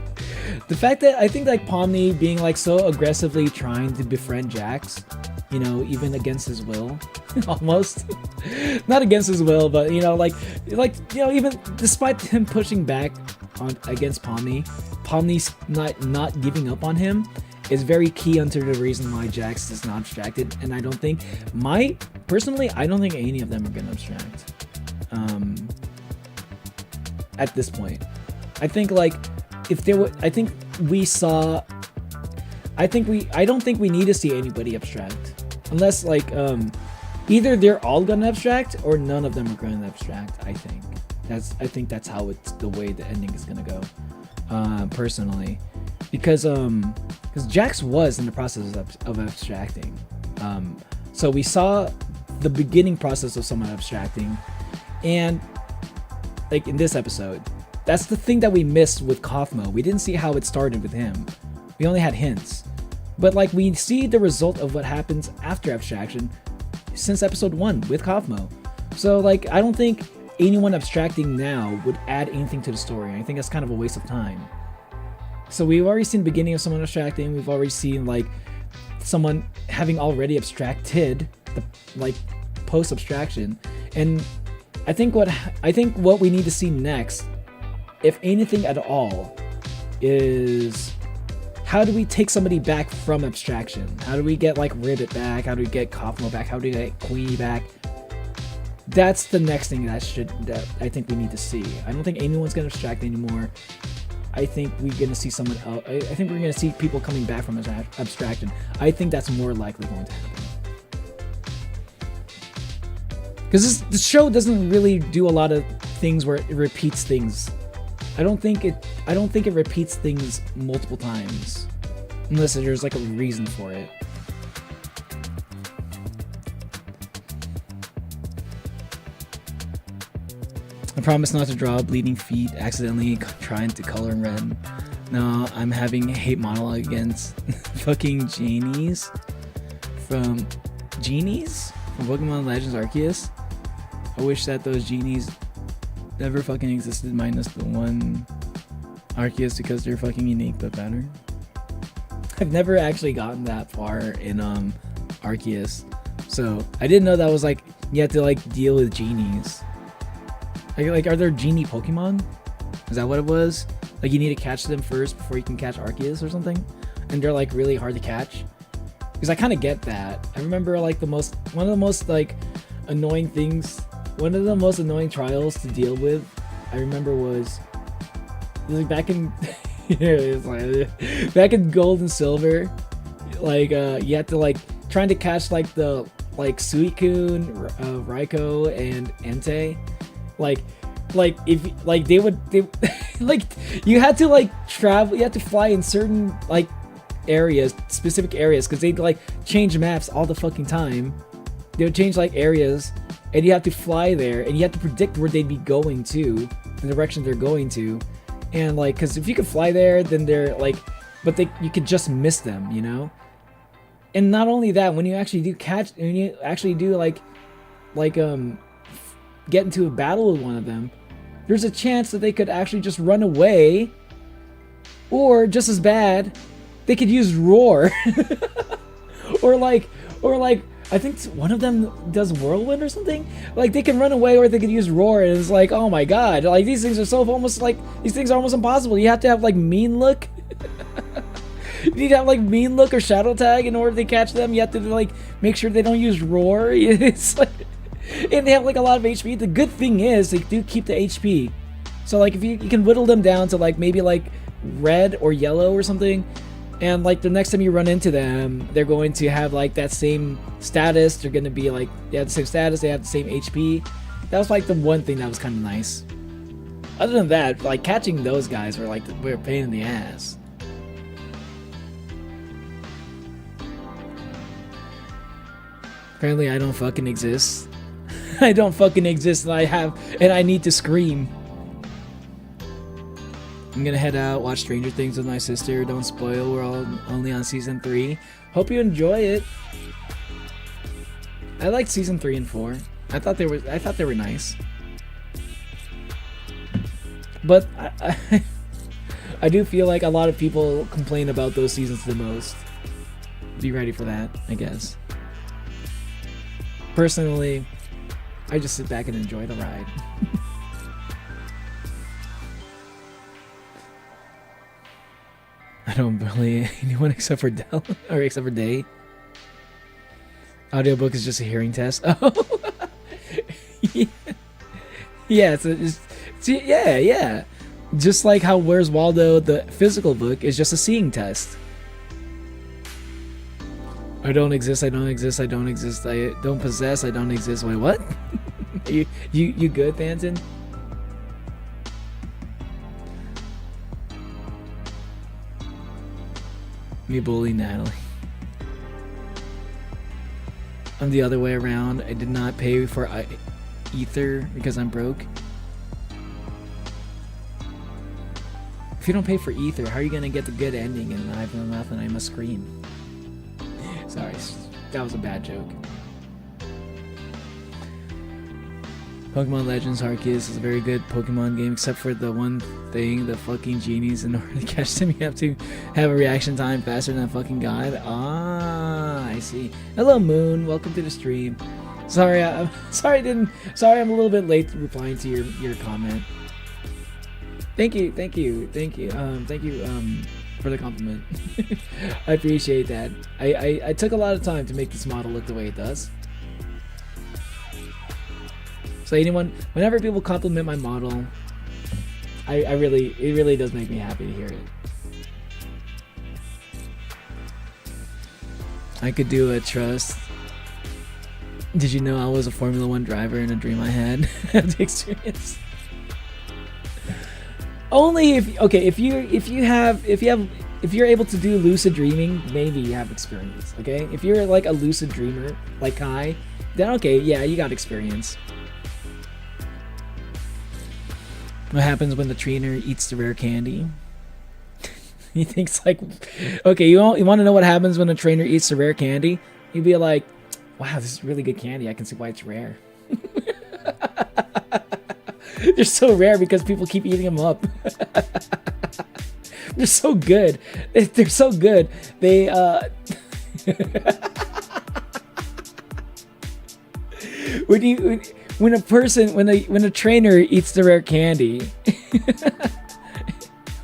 the fact that I think like Pomni being like so aggressively trying to befriend Jax, you know, even against his will, almost. Not against his will, but you know, like even despite him pushing back on against Pomni's not giving up on him is very key unto the reason why Jax is not abstracted. And I don't think personally, I don't think any of them are gonna abstract. At this point, I think like if there were, I don't think we need to see anybody abstract unless like either they're all gonna abstract or none of them are gonna abstract. I think that's how it's the way the ending is gonna go, personally, because Jax was in the process of abstracting. So we saw the beginning process of someone abstracting, and like in this episode, that's the thing that we missed with Kaufmo. We didn't see how it started with him. We only had hints, but like we see the result of what happens after abstraction since episode 1 with Kaufmo. So like I don't think anyone abstracting now would add anything to the story. I think that's kind of a waste of time. So we've already seen the beginning of someone abstracting. We've already seen like someone having already abstracted, like post abstraction, and I think what we need to see next, if anything at all, is how do we take somebody back from abstraction? How do we get like Ribbit back? How do we get Kaufmo back? How do we get Queenie back? That's the next thing that I think we need to see. I don't think anyone's gonna abstract anymore. I think we're gonna see someone else. I think we're gonna see people coming back from abstraction. I think that's more likely going to happen. Because the show doesn't really do a lot of things where it repeats things. I don't think it repeats things multiple times, unless there's like a reason for it. I promise not to draw bleeding feet accidentally trying to color in red. No, I'm having hate monologue against fucking genies from Pokemon Legends Arceus. I wish that those genies never fucking existed, minus the one Arceus, because they're fucking unique but better. I've never actually gotten that far in Arceus, so I didn't know that was like you have to like deal with genies. Like are there genie Pokemon? Is that what it was? Like you need to catch them first before you can catch Arceus or something, and they're like really hard to catch. Because I kind of get that. I remember like one of the most annoying trials to deal with, I remember was like back in back in Gold and Silver, like you had to like trying to catch like the like Suicune, Raikou, and Entei, like if like they like you had to like travel, you had to fly in certain like areas, specific areas, because they'd like change maps all the fucking time. They would change like areas, and you have to fly there, and you have to predict where they'd be going to, the direction they're going to, and like, because if you could fly there, then they're like, but you could just miss them, you know. And not only that, when you actually do get into a battle with one of them, there's a chance that they could actually just run away, or just as bad, they could use Roar, or like I think one of them does Whirlwind or something. Like they can run away, or they could use Roar, and it's like, oh my god, like these things are almost impossible. You have to have like Mean Look. You need to have like Mean Look or Shadow Tag in order to catch them. You have to like make sure they don't use Roar. It's like, and they have like a lot of HP. The good thing is they do keep the HP. So like if you can whittle them down to like maybe like red or yellow or something, and like the next time you run into them, they're going to have like that same status. They're going to be like, they have the same status, they have the same HP. That was like the one thing that was kind of nice. Other than that, like catching those guys were a pain in the ass. Apparently I don't fucking exist. I don't fucking exist, and I need to scream. I'm gonna head out, watch Stranger Things with my sister. Don't spoil, we're only on season 3. Hope you enjoy it. I liked season 3 and 4. I thought they were nice. But I do feel like a lot of people complain about those seasons the most. Be ready for that, I guess. personally, I just sit back and enjoy the ride. I don't bully anyone except for Del or except for Day. Audiobook is just a hearing test. Oh, yeah. Yeah, yeah. Just like how Where's Waldo, the physical book, is just a seeing test. I don't exist. I don't exist. I don't exist. I don't possess. I don't exist. Wait, what? you good, Phantom? Me bully Natalie. I'm the other way around. I did not pay for Ether because I'm broke. If you don't pay for Ether, how are you gonna get the good ending? And I have no mouth and I must scream. Sorry, that was a bad joke. Pokemon Legends Arceus is a very good Pokemon game, except for the one thing, the fucking genies. In order to catch them, you have to have a reaction time faster than a fucking god. Ah, I see. Hello, Moon. Welcome to the stream. Sorry, I'm a little bit late replying to your comment. Thank you for the compliment. I appreciate that. I took a lot of time to make this model look the way it does. So whenever people compliment my model, it really does make me happy to hear it. I could do a trust. Did you know I was a Formula 1 driver in a dream I had? Had the experience. Only if you're able to do lucid dreaming, maybe you have experience. Okay, if you're like a lucid dreamer like Kai, then okay, yeah, you got experience. What happens when the trainer eats the rare candy? He thinks like, okay, you want to know what happens when a trainer eats the rare candy? You'd be like, wow, this is really good candy. I can see why it's rare. They're so rare because people keep eating them up. They're so good. They're so good. They when a trainer eats the rare candy.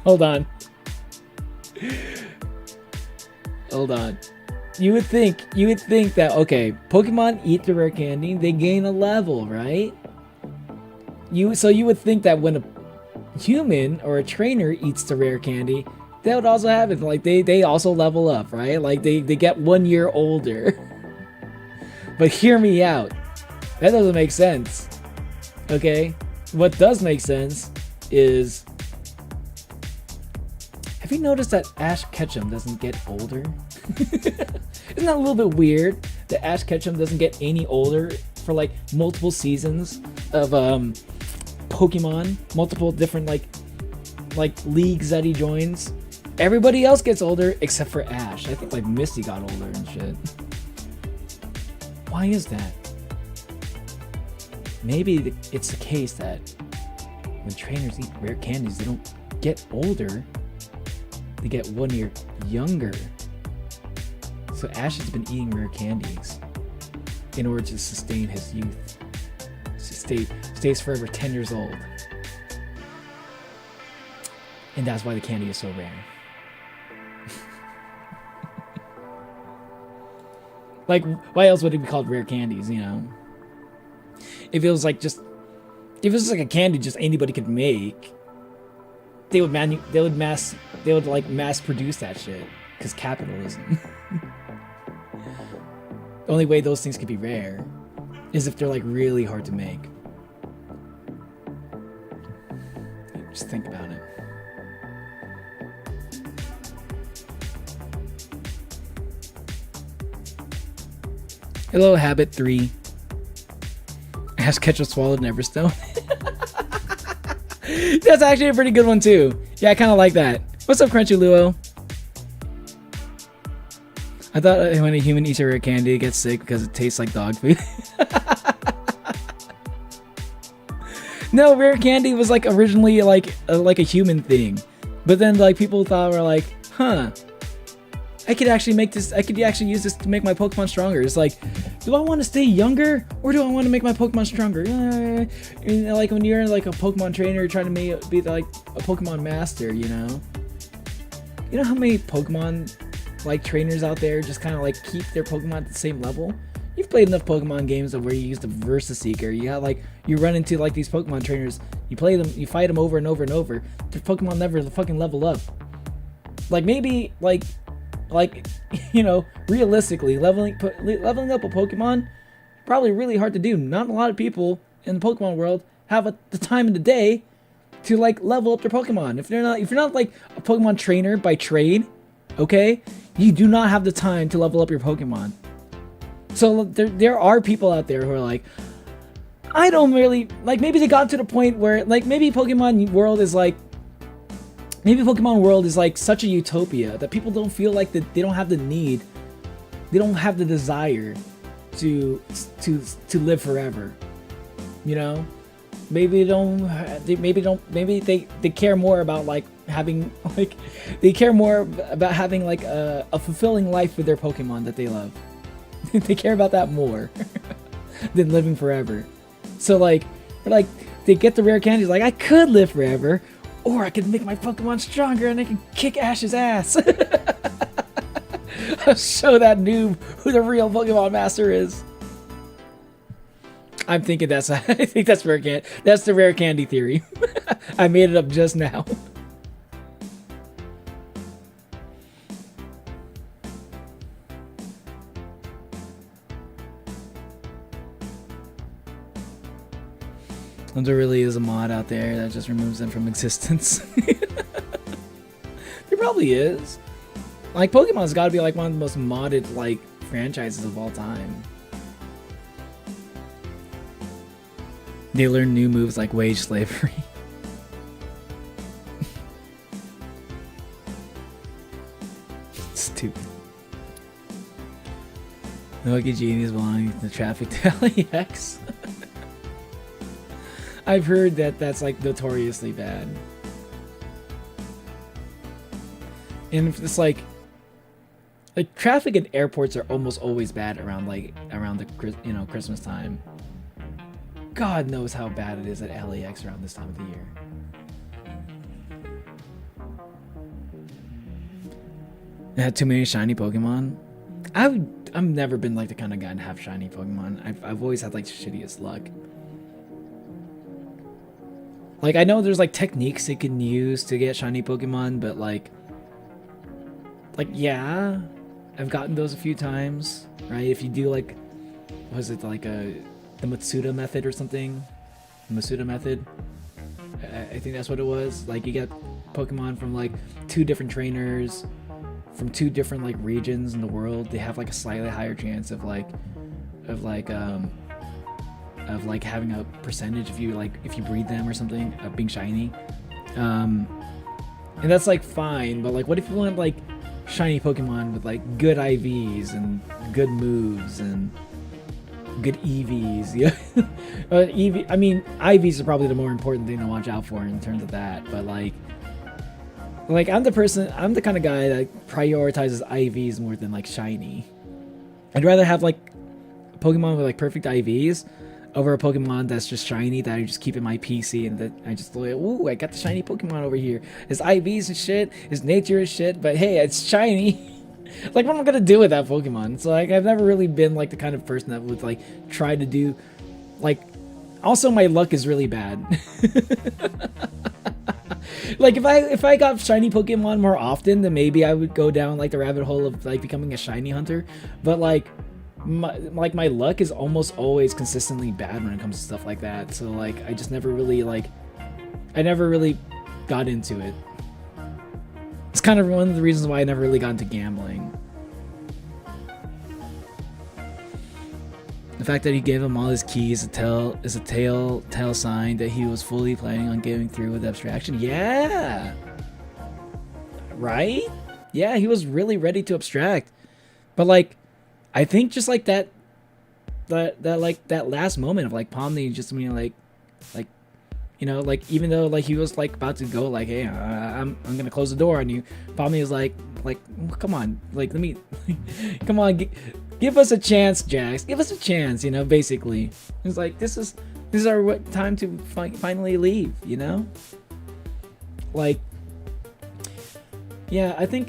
Hold on. You would think that, okay, Pokemon eat the rare candy, they gain a level, right? So you would think that when a human or a trainer eats the rare candy, that would also happen. Like they also level up, right? Like they get 1 year older. But hear me out. That doesn't make sense. Okay? What does make sense is, have you noticed that Ash Ketchum doesn't get older? Isn't that a little bit weird that Ash Ketchum doesn't get any older for like multiple seasons of Pokemon, multiple different like leagues that he joins? Everybody else gets older except for Ash. I think like Misty got older and shit. Why is that? Maybe it's the case that when trainers eat rare candies, they don't get older. They get 1 year younger. So Ash has been eating rare candies in order to sustain his youth. Stays forever 10 years old. And that's why the candy is so rare. Like, why else would it be called rare candies, you know? If it was like a candy just anybody could make, they would mass produce that shit, because capitalism. The only way those things could be rare is if they're like really hard to make. Just think about it. Hello, Habit 3. Ash Ketchum swallowed an Everstone. That's actually a pretty good one too. Yeah, I kind of like that. What's up, Crunchy Luo? I thought when a human eats a rare candy, it gets sick because it tastes like dog food. No, rare candy was like originally like a human thing, but then like people thought were like, huh, I could actually make this. I could actually use this to make my Pokemon stronger. It's like, do I want to stay younger or do I want to make my Pokemon stronger? And like when you're like a Pokemon trainer trying to be like a Pokemon master, you know how many Pokemon like trainers out there just kind of like keep their Pokemon at the same level. You've played enough Pokemon games of where you use the Versa Seeker. You got like you run into like these Pokemon trainers. You play them, you fight them over and over and over. The Pokemon never fucking level up. Like maybe like realistically, leveling up a Pokemon probably really hard to do. Not a lot of people in the Pokemon world have the time in the day to like level up their Pokemon. If you're not like a Pokemon trainer by trade, okay, you do not have the time to level up your Pokemon. So there are people out there who are like, I don't really like. Maybe they got to the point where like maybe Pokemon World is like such a utopia that people don't feel like that they don't have the need, they don't have the desire to live forever. You know, maybe they care more about like having like they care more about having like a fulfilling life with their Pokemon that they love. They care about that more than living forever. So like they get the rare candies like I could live forever, or I could make my Pokemon stronger and I can kick Ash's ass. I'll show that noob who the real Pokemon master is. I'm thinking I think that's rare candy. That's the rare candy theory. I made it up just now. There really is a mod out there that just removes them from existence. There probably is. Like, Pokemon's gotta be like one of the most modded like franchises of all time. They learn new moves like wage slavery. Stupid. Noki Genius belonging to the traffic to LAX. I've heard that that's like notoriously bad. And if it's like traffic at airports are almost always bad around the Christmas time. God knows how bad it is at LAX around this time of the year. I had too many shiny Pokemon. I've never been like the kind of guy to have shiny Pokemon. I've always had like the shittiest luck. Like, I know there's like techniques they can use to get shiny Pokemon, but like yeah, I've gotten those a few times, right? If you do like, was it like the Matsuda method or something? The Matsuda method? I think that's what it was. Like, you get Pokemon from like 2 different trainers from 2 different like regions in the world. They have like a slightly higher chance of having a percentage if you breed them or something of being shiny. And that's like fine, but like what if you want like shiny Pokemon with like good IVs and good moves and good EVs? Yeah. I mean, IVs are probably the more important thing to watch out for in terms of that, but like I'm the kind of guy that prioritizes IVs more than like shiny. I'd rather have like a Pokemon with like perfect IVs over a Pokemon that's just shiny that I just keep in my PC and that I just like, ooh, I got the shiny Pokemon over here. His IVs is shit, his nature is shit, but hey, it's shiny. Like, what am I gonna do with that Pokemon? So like, I've never really been like the kind of person that would like try to do like. Also, my luck is really bad. Like, if I got shiny Pokemon more often, then maybe I would go down like the rabbit hole of like becoming a shiny hunter. But like my luck is almost always consistently bad when it comes to stuff like that. So like I just never really got into it. It's kind of one of the reasons why I never really got into gambling. The fact that he gave him all his keys is a tell sign that he was fully planning on getting through with abstraction. Yeah. Right? Yeah, he was really ready to abstract. But like, I think just like that last moment of like Pomni just, you know, like You know, like even though like he was like about to go like, hey, I'm gonna close the door on you. Pomni is like, come on, like let me, come on, give us a chance, Jax. Give us a chance. You know, basically, it's like this is our time to finally leave. You know, like, yeah, I think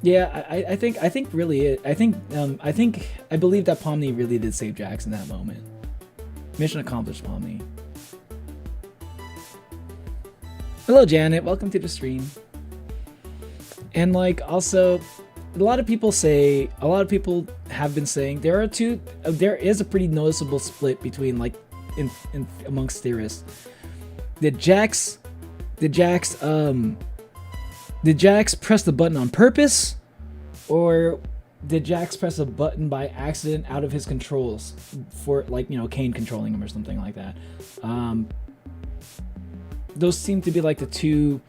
yeah, I think really I believe that Pomni really did save Jax in that moment. Mission accomplished, Pomni. Hello, Janet. Welcome to the stream. And like, also, a lot of people have been saying there is a pretty noticeable split between like amongst theorists. Did Jax press the button on purpose, or did Jax press a button by accident out of his controls for, like, you know, Kane controlling him or something like that? Those seem to be like the two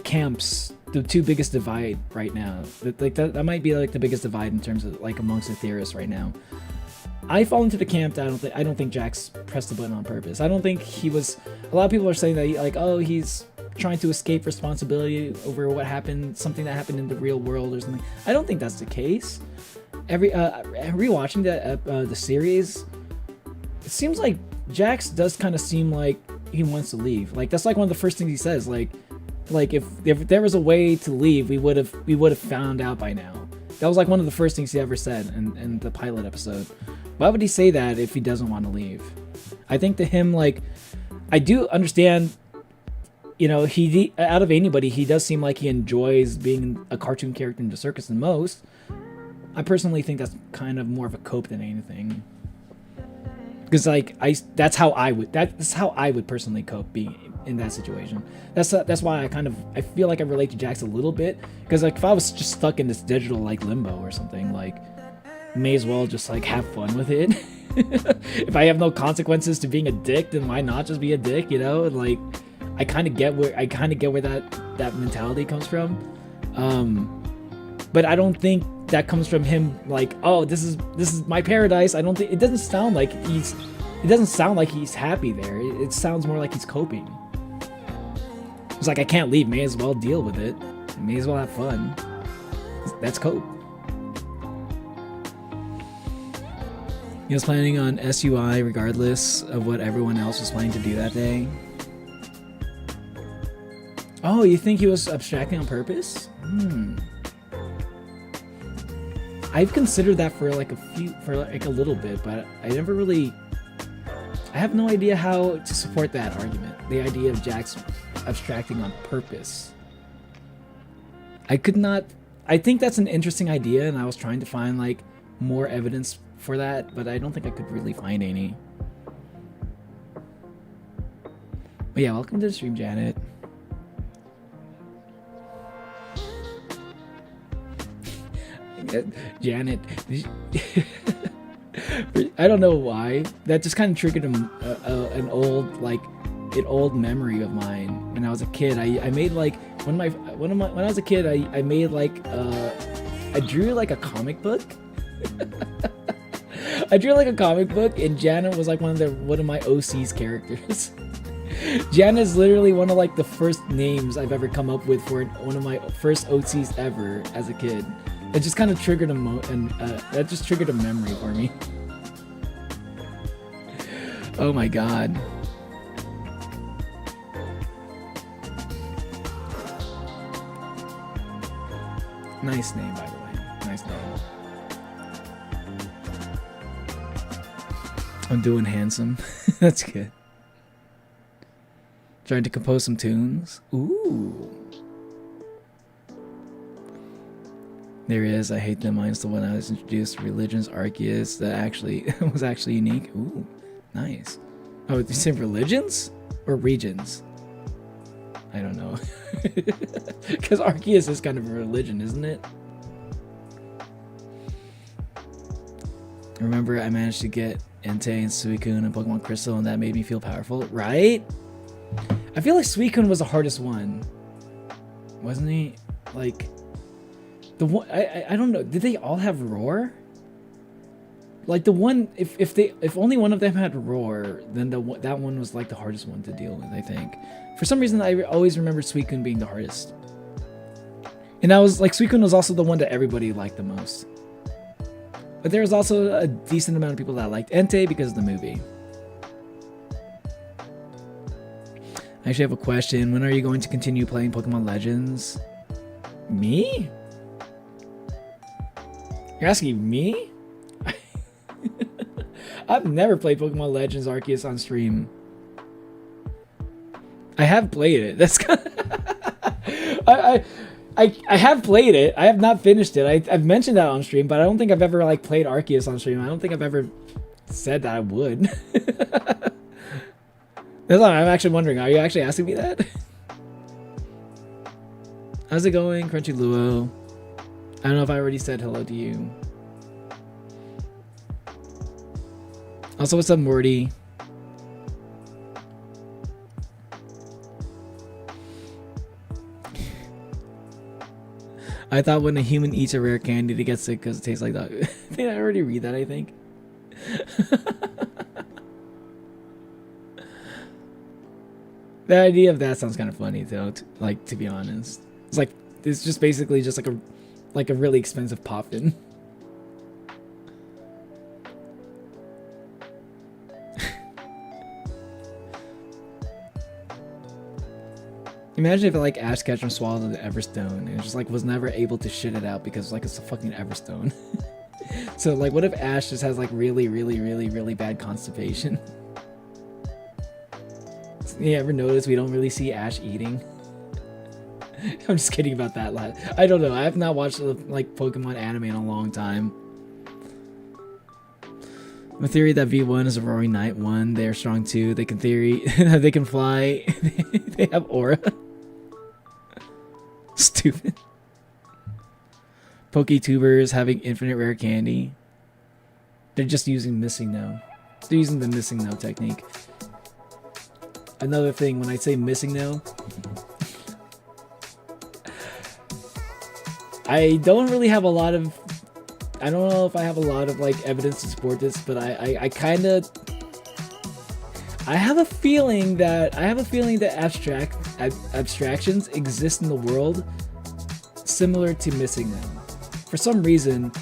camps, the two biggest divide right now. Like that might be like the biggest divide in terms of like amongst the theorists right now. I fall into the camp that I don't think Jax pressed the button on purpose. I don't think he was. A lot of people are saying that he's trying to escape responsibility over what happened, something that happened in the real world or something. I don't think that's the case. Rewatching the series, it seems like Jax does kind of seem like he wants to leave. Like that's like one of the first things he says. Like if there was a way to leave, we would have found out by now. That was like one of the first things he ever said in the pilot episode. Why would he say that if he doesn't want to leave? I think to him, like, I do understand, you know, he out of anybody, he does seem like he enjoys being a cartoon character in the circus the most. I personally think that's kind of more of a cope than anything. Because like that's how I would personally cope being in that situation. That's why I feel like I relate to Jax a little bit, because like if I was just stuck in this digital like limbo or something, like may as well just like have fun with it. If I have no consequences to being a dick, then why not just be a dick, you know? Like I kind of get where that mentality comes from. But I don't think that comes from him like, oh, this is my paradise. I don't think it doesn't sound like he's happy there. It sounds more like he's coping. It's like, I can't leave, may as well deal with it. May as well have fun. That's cope. He was planning on SUI regardless of what everyone else was planning to do that day. Oh, you think he was abstracting on purpose? I've considered that for like a little bit, but I have no idea how to support that argument. The idea of Jax abstracting on purpose. I think that's an interesting idea, and I was trying to find like more evidence for that, but I don't think I could really find any. But yeah, welcome to the stream, Janet. Janet. I don't know why. That just kind of triggered an old memory of mine. When I was a kid, I made like when I was a kid, I made like I drew like a comic book. I drew like a comic book, and Janet was like one of my OC's characters. Janet is literally one of like the first names I've ever come up with for one of my first OCs ever as a kid. It just kind of triggered that just triggered a memory for me. Oh my god. Nice name, by the way. Nice name. I'm doing handsome. That's good. Trying to compose some tunes. Ooh. There he is. I hate them. Mine's the one I was introduced. Religions, Arceus. That actually was actually unique. Ooh, nice. Oh, you say religions or regions? I don't know. Because Arceus is kind of a religion, isn't it? Remember, I managed to get Entei and Suicune and Pokemon Crystal, and that made me feel powerful, right? I feel like Suicune was the hardest one, wasn't he? Like, the one I don't know. Did they all have roar? like the one, if only one of them had roar, then that one was like the hardest one to deal with, I think. For some reason, I always remember Suicune being the hardest. And that was like, Suicune was also the one that everybody liked the most. But there was also a decent amount of people that liked Entei because of the movie. I actually have a question. When are you going to continue playing Pokemon Legends? Me? You're asking me? I've never played Pokemon Legends Arceus on stream. I have played it. That's kind of I have played it. I have not finished it. I've mentioned that on stream, but I don't think I've ever like played Arceus on stream. I don't think I've ever said that I would. That's why I'm actually wondering. Are you actually asking me that? How's it going, Crunchy Luo? I don't know if I already said hello to you. Also, what's up, Morty? I thought when a human eats a rare candy to get sick because it tastes like dog. Did I already read that, I think? The idea of that sounds kind of funny, though, to be honest. It's just basically just like a really expensive poppin'. Imagine if like Ash Ketchum swallowed the Everstone and just like was never able to shit it out because like it's a fucking Everstone. So like what if Ash just has like really bad constipation? You ever notice we don't really see Ash eating? I'm just kidding about that. I don't know. I have not watched like Pokemon anime in a long time. My theory that V1 is a Roaring Knight one. They are strong too. They can they can fly. They have aura. Stupid. Poketubers having infinite rare candy. They're just using missing no. They're using the missing no technique. Another thing, when I say missing no, I don't really have a lot of, I don't know if I have a lot of like evidence to support this, but I kind of, I have a feeling that abstractions exist in the world similar to missing no. For some reason,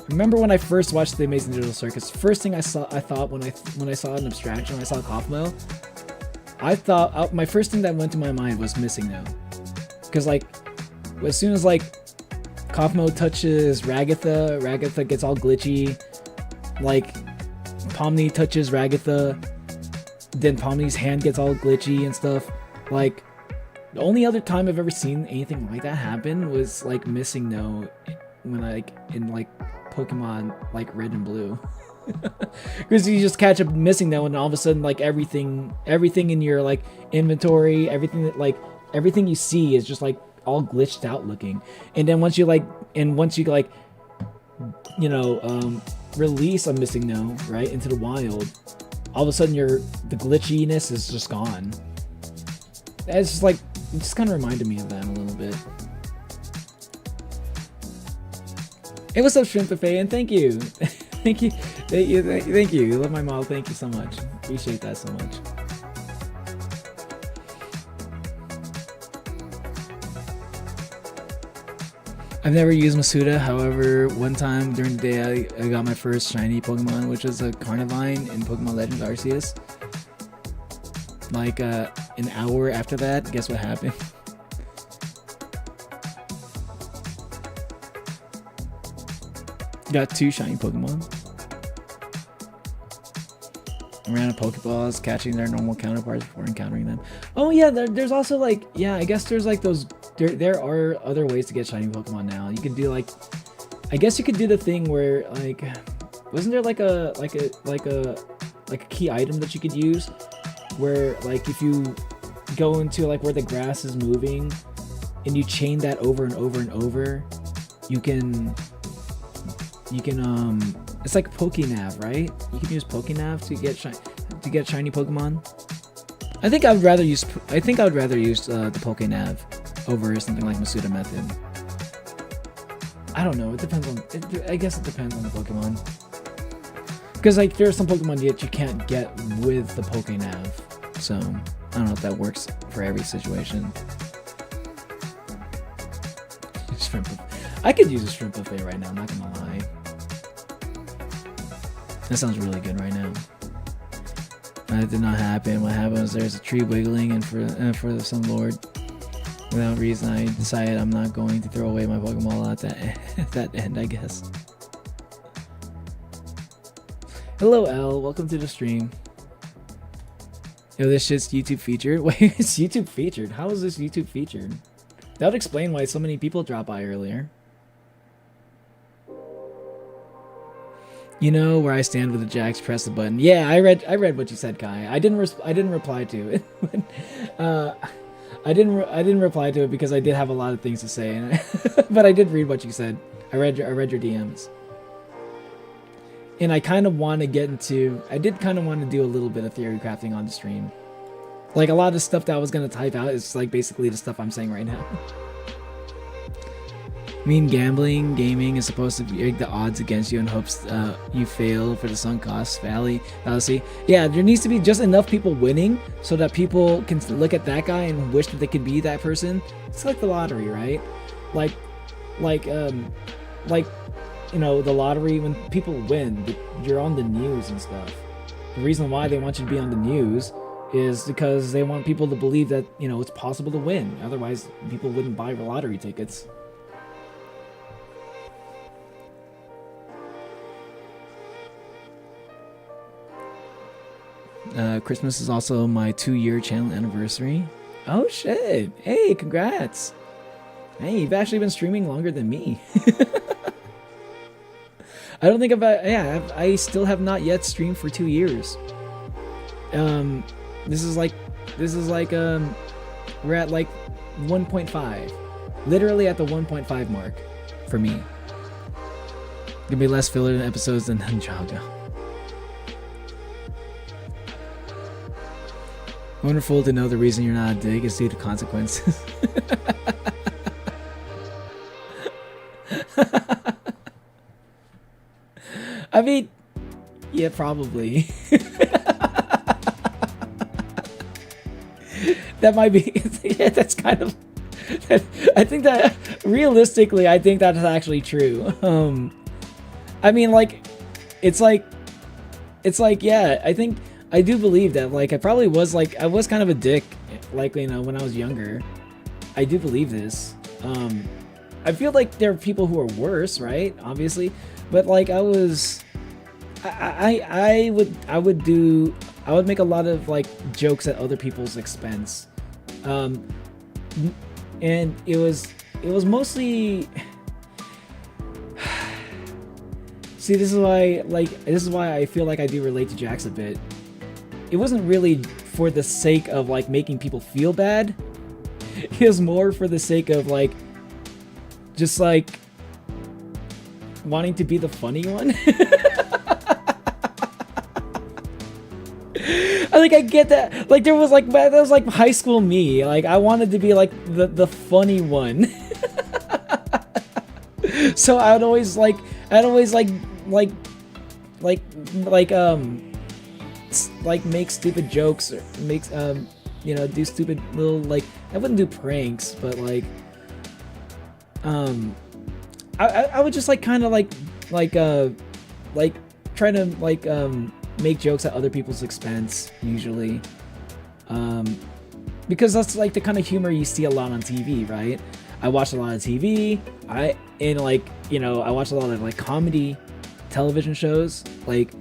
remember when I first watched The Amazing Digital Circus, first thing I thought when I saw an abstraction, when I saw Kaufmo, I thought my first thing that went to my mind was missing no, because like as soon as like Kaufmo touches Ragatha gets all glitchy. Like Pomni touches Ragatha, then Pomni's hand gets all glitchy and stuff. Like the only other time I've ever seen anything like that happen was like missing no when in Pokemon like Red and Blue. Because you just catch a missing no and all of a sudden like everything in your like inventory, everything you see is just like all glitched out looking. And then once you release a missing no right into the wild, all of a sudden the glitchiness is just gone. It's just like, it just kind of reminded me of that a little bit. Hey, what's up, Shrimp Buffet? And thank you. Thank you. You love my model. Thank you so much. Appreciate that so much. I've never used Masuda, however, one time during the day I got my first shiny Pokemon, which was a Carnivine in Pokemon Legends Arceus. Like an hour after that, guess what happened? Got 2 shiny Pokemon. I ran out of Pokeballs, catching their normal counterparts before encountering them. Oh yeah, there's also like, yeah, I guess there's like those, there are other ways to get shiny Pokemon now. You could do like, I guess you could do the thing where like, wasn't there like a key item that you could use where like if you go into like where the grass is moving and you chain that over and over and over, you can it's like Pokénav, right? You can use Pokénav to get shiny Pokemon. I think I would rather use the Pokénav over something like Masuda Method. I don't know. It depends on. I guess it depends on the Pokemon. Because like there are some Pokemon that you can't get with the Pokénav, so I don't know if that works for every situation. Shrimp. I could use a shrimp buffet right now. I'm not gonna lie. That sounds really good right now. That did not happen. What happened was there's a tree wiggling, and for some lord, without reason, I decided I'm not going to throw away my Pokeball at that end, I guess. Hello, L. Welcome to the stream. Yo, this shit's YouTube featured. Wait, it's YouTube featured. How is this YouTube featured? That would explain why so many people dropped by earlier. You know where I stand with the Jax. Press the button. Yeah, I read what you said, Kai. I didn't reply to it. I didn't reply to it because I did have a lot of things to say, but I did read what you said. I read your DMs, and I kind of want to get into. I did kind of want to do a little bit of theory crafting on the stream. Like a lot of the stuff that I was gonna type out is like basically the stuff I'm saying right now. I mean, gaming is supposed to be the odds against you in hopes you fail for the sunk cost fallacy. Yeah, there needs to be just enough people winning so that people can look at that guy and wish that they could be that person. It's like the lottery, right? Like you know, the lottery, when people win, you're on the news and stuff. The reason why they want you to be on the news is because they want people to believe that, you know, it's possible to win. Otherwise, people wouldn't buy lottery tickets. Christmas is also my 2-year channel anniversary. Oh shit! Hey, congrats! Hey, you've actually been streaming longer than me. I don't think I still have not yet streamed for 2 years. This is like we're at like 1.5, literally at the 1.5 mark for me. Gonna be less filler than episodes than Ninjago. Wonderful to know the reason you're not a dick is due to consequences. I mean, yeah, probably. That might be. Yeah, that's kind of. I think that realistically, I think that's actually true. I mean, like, it's like, yeah. I think I do believe that. Like, I probably was like, I was kind of a dick, like, you know, when I was younger. I do believe this. I feel like there are people who are worse, right? Obviously, but like I would make a lot of like jokes at other people's expense, and it was mostly. See, this is why I feel like I do relate to Jax a bit. It wasn't really for the sake of like making people feel bad. It was more for the sake of like, just like wanting to be the funny one. I get that. Like that was like high school me. Like I wanted to be like the funny one. So I'd always make stupid jokes or do stupid little, like, I wouldn't do pranks, but like I would just like kind of try to make jokes at other people's expense usually, because that's like the kind of humor you see a lot on TV, right? I watch a lot of TV. I watch a lot of like comedy television shows, like,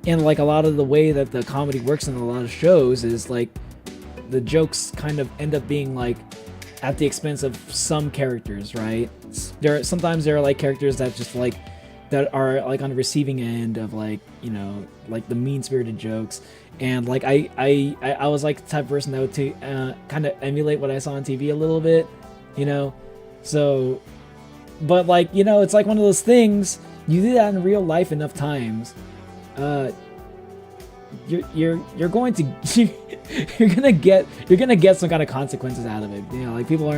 and like a lot of the way that the comedy works in a lot of shows is like the jokes kind of end up being like at the expense of some characters, right? Sometimes there are like characters that just like that are like on the receiving end of like, like the mean-spirited jokes, and like I was like the type of person that would kind of emulate what I saw on TV a little bit, so, but like, it's like one of those things, you do that in real life enough times, you're going to you're gonna get some kind of consequences out of it. Like people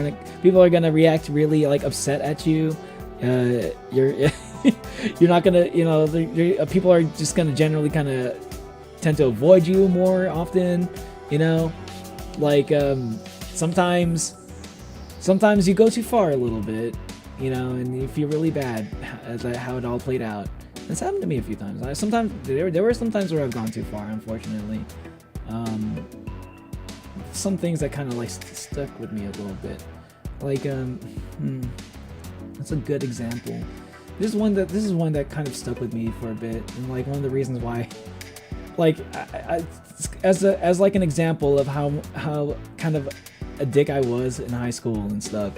are gonna react really like upset at you, you're you're not gonna, you know, people are just gonna generally kind of tend to avoid you more often, you know, like sometimes you go too far a little bit, you know, and you feel really bad at how it all played out. It's happened to me a few times. There were some times where I've gone too far, unfortunately. Some things that kind of like stuck with me a little bit, like that's a good example. This is one that kind of stuck with me for a bit, and like one of the reasons why, like as like an example of how kind of a dick I was in high school and stuff.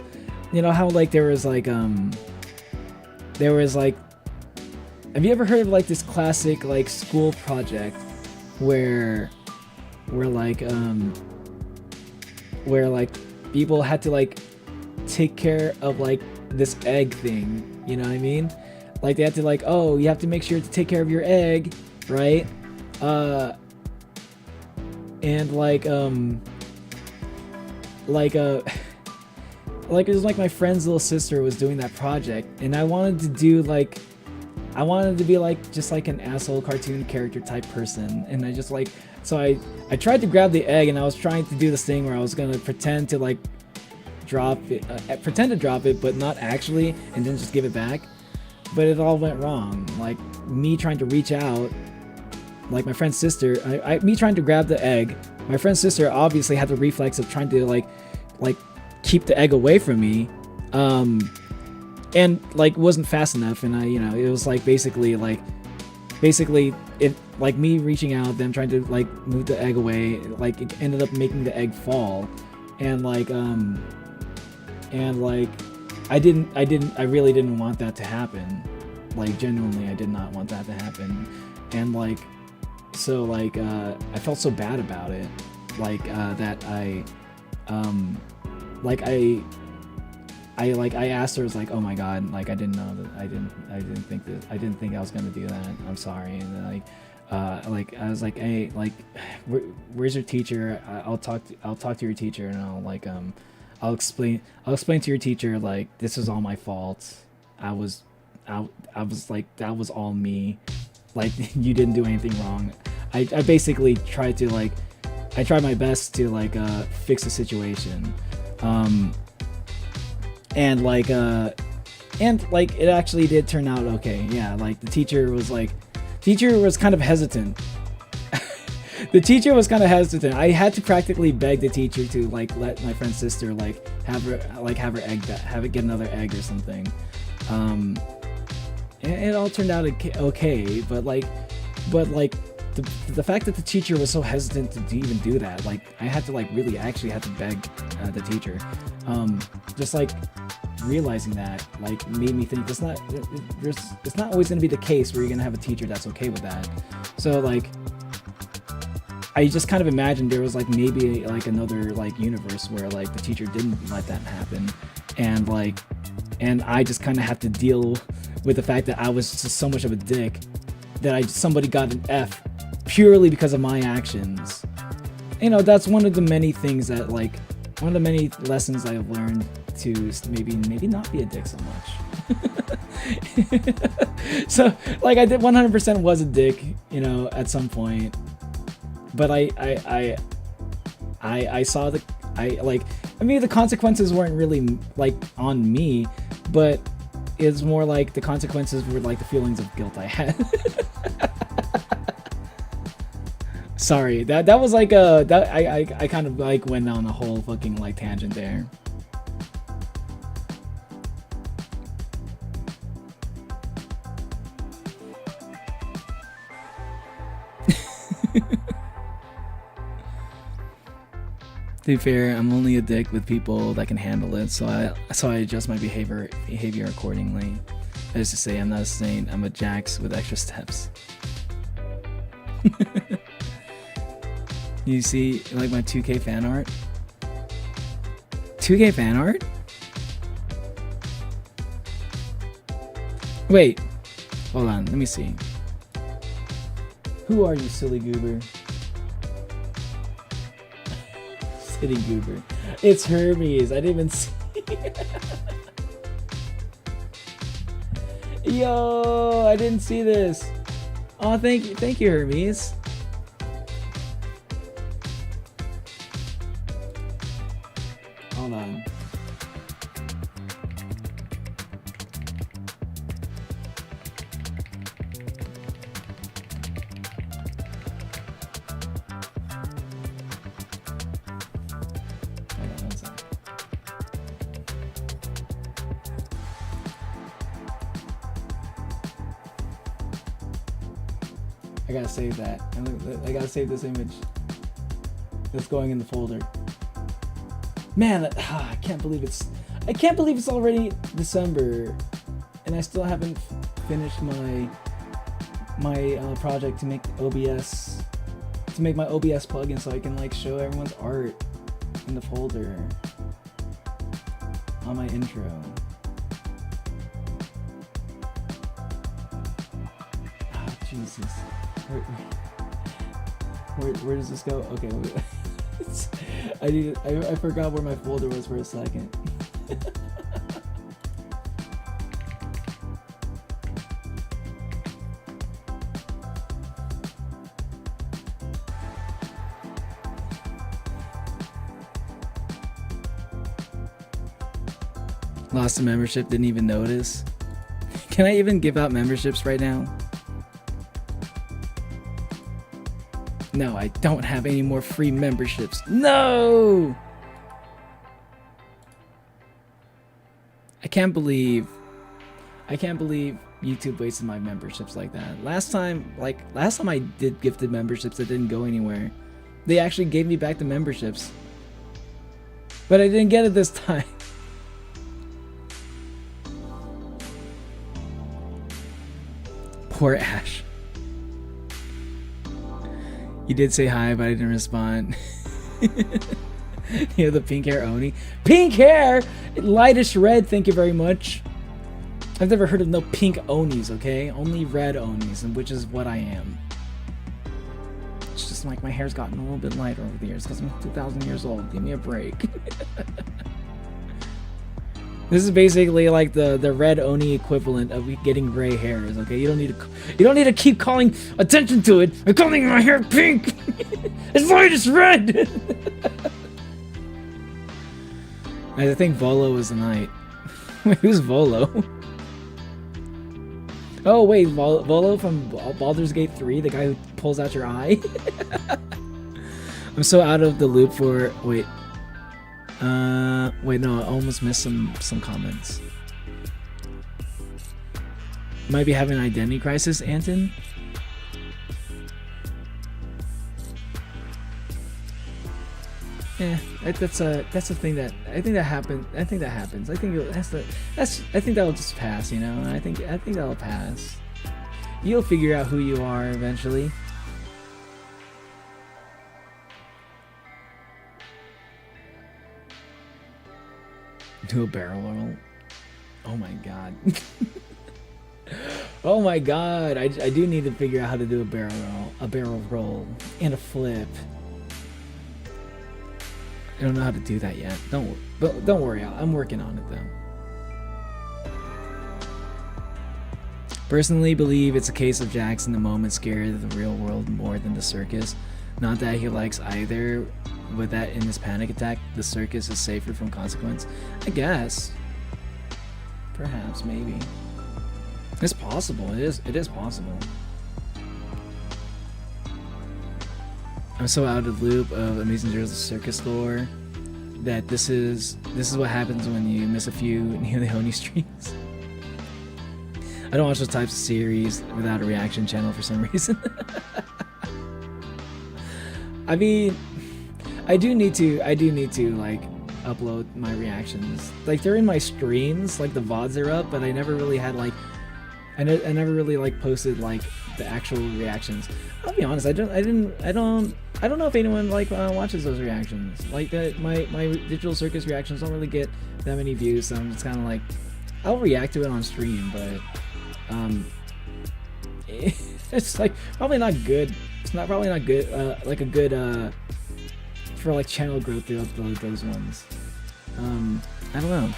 You know how like there was like have you ever heard of like this classic like school project where people had to like take care of like this egg thing, you know what I mean? Like they had to like, oh, you have to make sure to take care of your egg, right? And like it was like my friend's little sister was doing that project, and I wanted to be like just like an asshole cartoon character type person, and I just like, so I tried to grab the egg, and I was trying to do this thing where I was gonna pretend to like drop it, but not actually, and then just give it back. But it all went wrong. Like me trying to reach out, like my friend's sister, me trying to grab the egg. My friend's sister obviously had the reflex of trying to like keep the egg away from me, and like wasn't fast enough, and it was like basically it like me reaching out, them trying to like move the egg away, like it ended up making the egg fall, and I really didn't want that to happen. Like genuinely, I did not want that to happen, and like so like I felt so bad about it, like that I asked her, I was like, oh my god, like I didn't know that, I didn't think I was gonna do that, I'm sorry. And then I was like, hey, like where's your teacher? I'll talk to your teacher, and I'll explain to your teacher, like, this is all my fault. I was like, that was all me. Like, you didn't do anything wrong. I basically tried to like, I tried my best to like fix the situation. And it actually did turn out okay. Yeah, like the teacher was kind of hesitant. The teacher was kind of hesitant. I had to practically beg the teacher to like let my friend's sister like have her egg have it get another egg or something. And it all turned out okay, but the fact that the teacher was so hesitant to even do that, like I had to like really actually had to beg the teacher. Just like realizing that like made me think it's not always going to be the case where you're going to have a teacher that's okay with that. So like I just kind of imagined there was like maybe like another like universe where like the teacher didn't let that happen, and I just kind of have to deal with the fact that I was just so much of a dick that somebody got an F purely because of my actions. You know, that's one of the many things that like one of the many lessons I've learned to maybe not be a dick so much. So like I did 100% was a dick, you know, at some point. But I saw the the consequences weren't really like on me, but it's more like the consequences were like the feelings of guilt I had. Sorry, that was like I kind of like went on a whole fucking like tangent there. To be fair, I'm only a dick with people that can handle it, so I adjust my behavior accordingly. That is to say, I'm not a saint, I'm a Jax with extra steps. You see, like my 2K fan art? 2K fan art? Wait, hold on, let me see. Who are you, silly goober? Silly goober. It's Hermes. I didn't even see. Yo, I didn't see this. Oh, thank you, Hermes. Hold on. I gotta save that. I gotta save this image that's going in the folder. Man, I can't believe it's already December, and I still haven't finished my project to make OBS, to make my OBS plugin so I can like show everyone's art in the folder on my intro. Oh, Jesus. Where does this go? Okay, I forgot where my folder was for a second. Lost a membership, didn't even notice. Can I even give out memberships right now? No, I don't have any more free memberships. No! I can't believe YouTube wasted my memberships like that. Last time I did gifted memberships that didn't go anywhere. They actually gave me back the memberships. But I didn't get it this time. Poor Ash. You did say hi, but I didn't respond. You have the pink hair Oni. Pink hair! Lightish red, thank you very much. I've never heard of no pink Onis, okay? Only red Onis, and which is what I am. It's just like my hair's gotten a little bit lighter over the years because I'm 2,000 years old. Give me a break. This is basically like the red Oni equivalent of getting gray hairs. Okay, you don't need to keep calling attention to it. I'm calling my hair pink. It's light as red. I think Volo was the knight. Wait, who's Volo? Oh wait, Volo from Baldur's Gate 3, the guy who pulls out your eye. I'm so out of the loop for wait, no, I almost missed some comments. Might be having an identity crisis, Anton. Yeah, that's a thing that I think that happens. I think that'll just pass, you know. I think that'll pass. You'll figure out who you are eventually. Do a barrel roll. Oh my god. Oh my god. I do need to figure out how to do a barrel roll and a flip. I don't know how to do that yet. Don't worry. I'm working on it though. Personally believe it's a case of Jack's in the moment scared of the real world more than the circus. Not that he likes either, but that in his panic attack, the circus is safer from consequence. I guess. Perhaps, maybe. It's possible. It is possible. I'm so out of the loop of Amazing Joe's Circus lore that this is what happens when you miss a few Near the Honey streams. I don't watch those types of series without a reaction channel for some reason. I mean, I do need to like upload my reactions. Like they're in my streams, like the VODs are up, but I never really had like I never really like posted like the actual reactions. I'll be honest, I don't know if anyone like watches those reactions. Like my Digital Circus reactions don't really get that many views, so I'm just kind of like, I'll react to it on stream, but it's like probably not good. It's probably not good. Like a good for like channel growth to upload those ones. I don't know.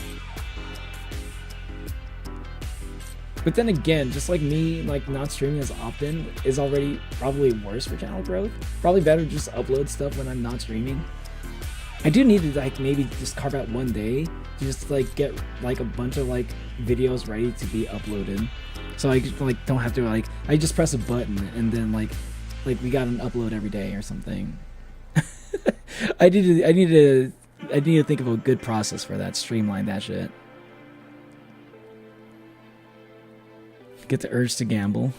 But then again, just like me, like not streaming as often is already probably worse for channel growth. Probably better to just upload stuff when I'm not streaming. I do need to like maybe just carve out one day to just like get like a bunch of like videos ready to be uploaded. So I like don't have to like I just press a button and then like we got an upload every day or something. I need to think of a good process for that. Streamline that shit. Get the urge to gamble.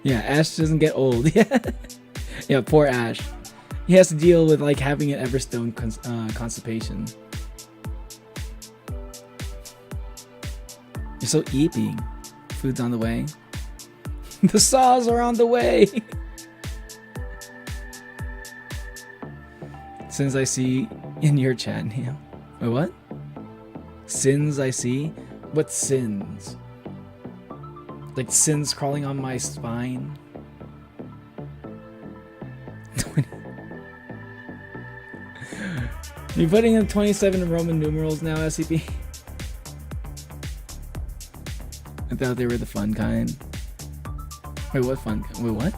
Yeah, Ash doesn't get old. Yeah, yeah, poor Ash. He has to deal with like having an Everstone constipation. You're so eepy. Food's on the way. The saws are on the way. Sins I see in your chat, Neil. Wait, what? Sins I see? What sins? Like sins crawling on my spine? 20. You're putting in 27 in Roman numerals now, SCP? I thought they were the fun kind. Wait, what fun? Wait, what?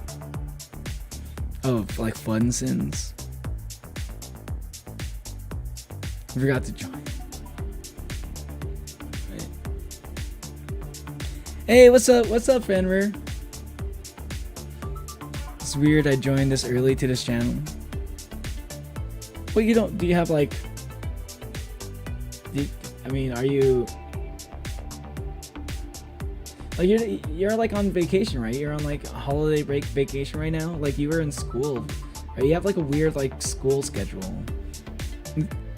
Oh, like fun sins? I forgot to join. Hey, what's up? What's up, Fenrir? It's weird I joined this early to this channel. Well, you don't... Do you have, like... I mean, are you... Like, you're like, on vacation, right? You're on, like, a holiday break vacation right now? Like, you were in school. Right? You have, like, a weird, like, school schedule.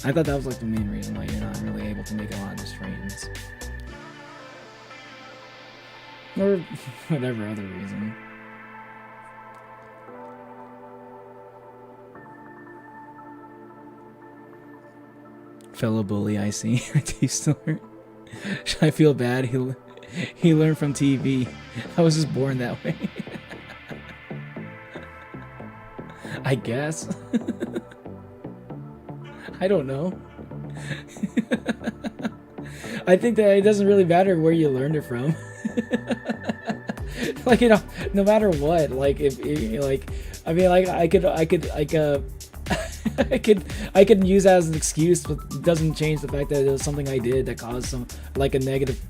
I thought that was, like, the main reason why you're not really able to make a lot of the streams. Or whatever other reason. Fellow bully, I see. Do you still learn? Should I feel bad? He learned from TV. I was just born that way. I guess. I don't know. I think that it doesn't really matter where you learned it from. Like, you know, no matter what, like, if like, I mean, like, I could like I could use that as an excuse, but it doesn't change the fact that it was something I did that caused some like a negative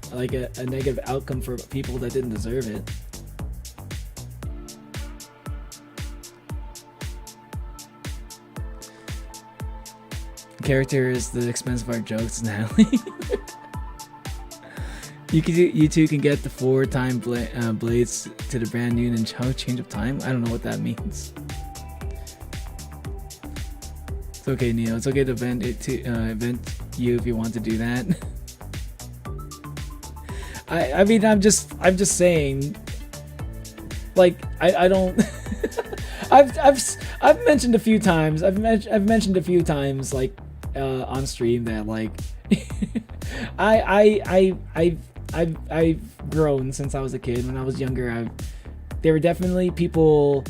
outcome for people that didn't deserve it. Character is the expense of our jokes, Natalie. You two can get the 4-time blades to the brand new Ninja change of time. I don't know what that means. It's okay, Neo. It's okay to vent you if you want to do that. I mean, I'm just saying. Like, I don't. I've mentioned a few times. I've mentioned a few times, like, on stream that, like, I've grown since I was a kid. When I was younger, there were definitely people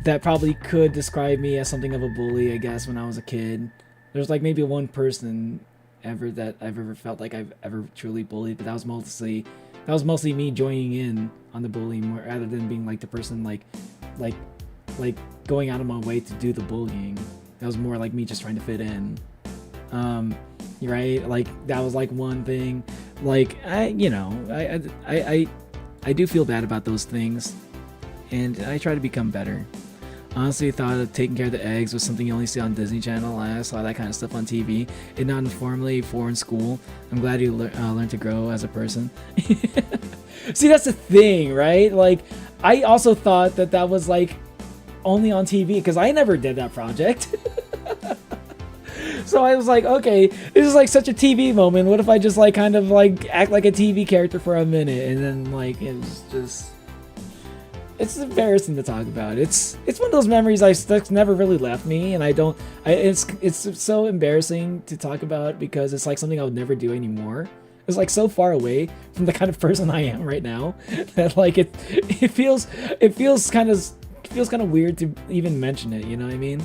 that probably could describe me as something of a bully, I guess, when I was a kid. There's like maybe one person ever that I've ever felt like I've ever truly bullied, but that was mostly me joining in on the bullying more, rather than being like the person like going out of my way to do the bullying. That was more like me just trying to fit in. Right? Like, that was like one thing. Like, I do feel bad about those things, and I try to become better. Honestly, I thought of taking care of the eggs was something you only see on Disney Channel. I saw that kind of stuff on TV, and not informally for in school. I'm glad you learned to grow as a person. See, that's the thing, right? Like, I also thought that was like only on TV, because I never did that project. So I was like, okay, this is like such a TV moment. What if I just like kind of like act like a TV character for a minute, and then like it's embarrassing to talk about. It's one of those memories that's never really left me, and it's so embarrassing to talk about because it's like something I would never do anymore. It's like so far away from the kind of person I am right now that like it feels kind of weird to even mention it. You know what I mean?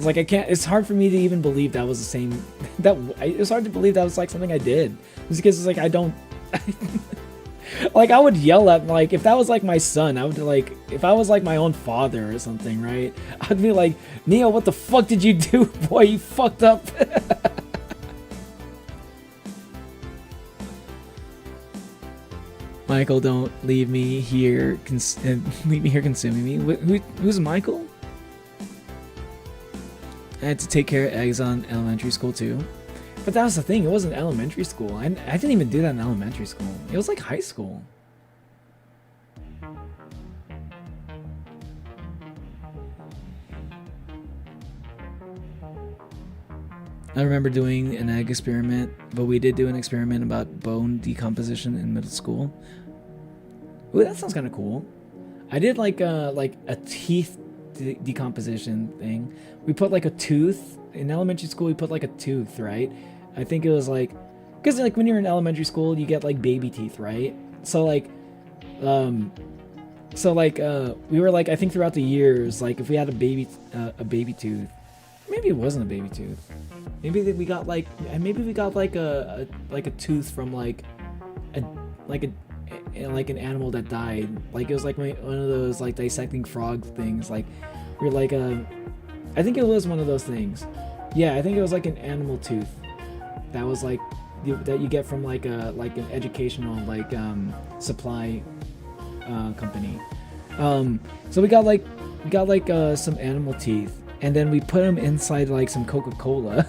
It's like I can't. It's hard for me to even believe that was the same. It's hard to believe that was like something I did. It's because it's like I don't. Like I would yell at like if that was like my son, I would like if I was like my own father or something, right? I'd be like, Neo, what the fuck did you do, boy? You fucked up. Michael, don't leave me here. Leave me here consuming me. Who's Michael? I had to take care of eggs on elementary school too. But that was the thing, it wasn't elementary school. I didn't even do that in elementary school. It was like high school. I remember doing an egg experiment, but we did do an experiment about bone decomposition in middle school. Ooh, that sounds kind of cool. I did like a teeth decomposition thing. We put like a tooth in elementary school. We put like a tooth, right? I think it was like, because like when you're in elementary school, you get like baby teeth, right? So like, we were like, I think throughout the years, like if we had a baby tooth, maybe it wasn't a baby tooth. Maybe we got like a tooth from like an animal that died. Like it was like one of those like dissecting frog things. Like we're like I think it was one of those things. Yeah, I think it was like an animal tooth that was like that you get from like an educational like supply company. So we got like some animal teeth, and then we put them inside like some Coca-Cola,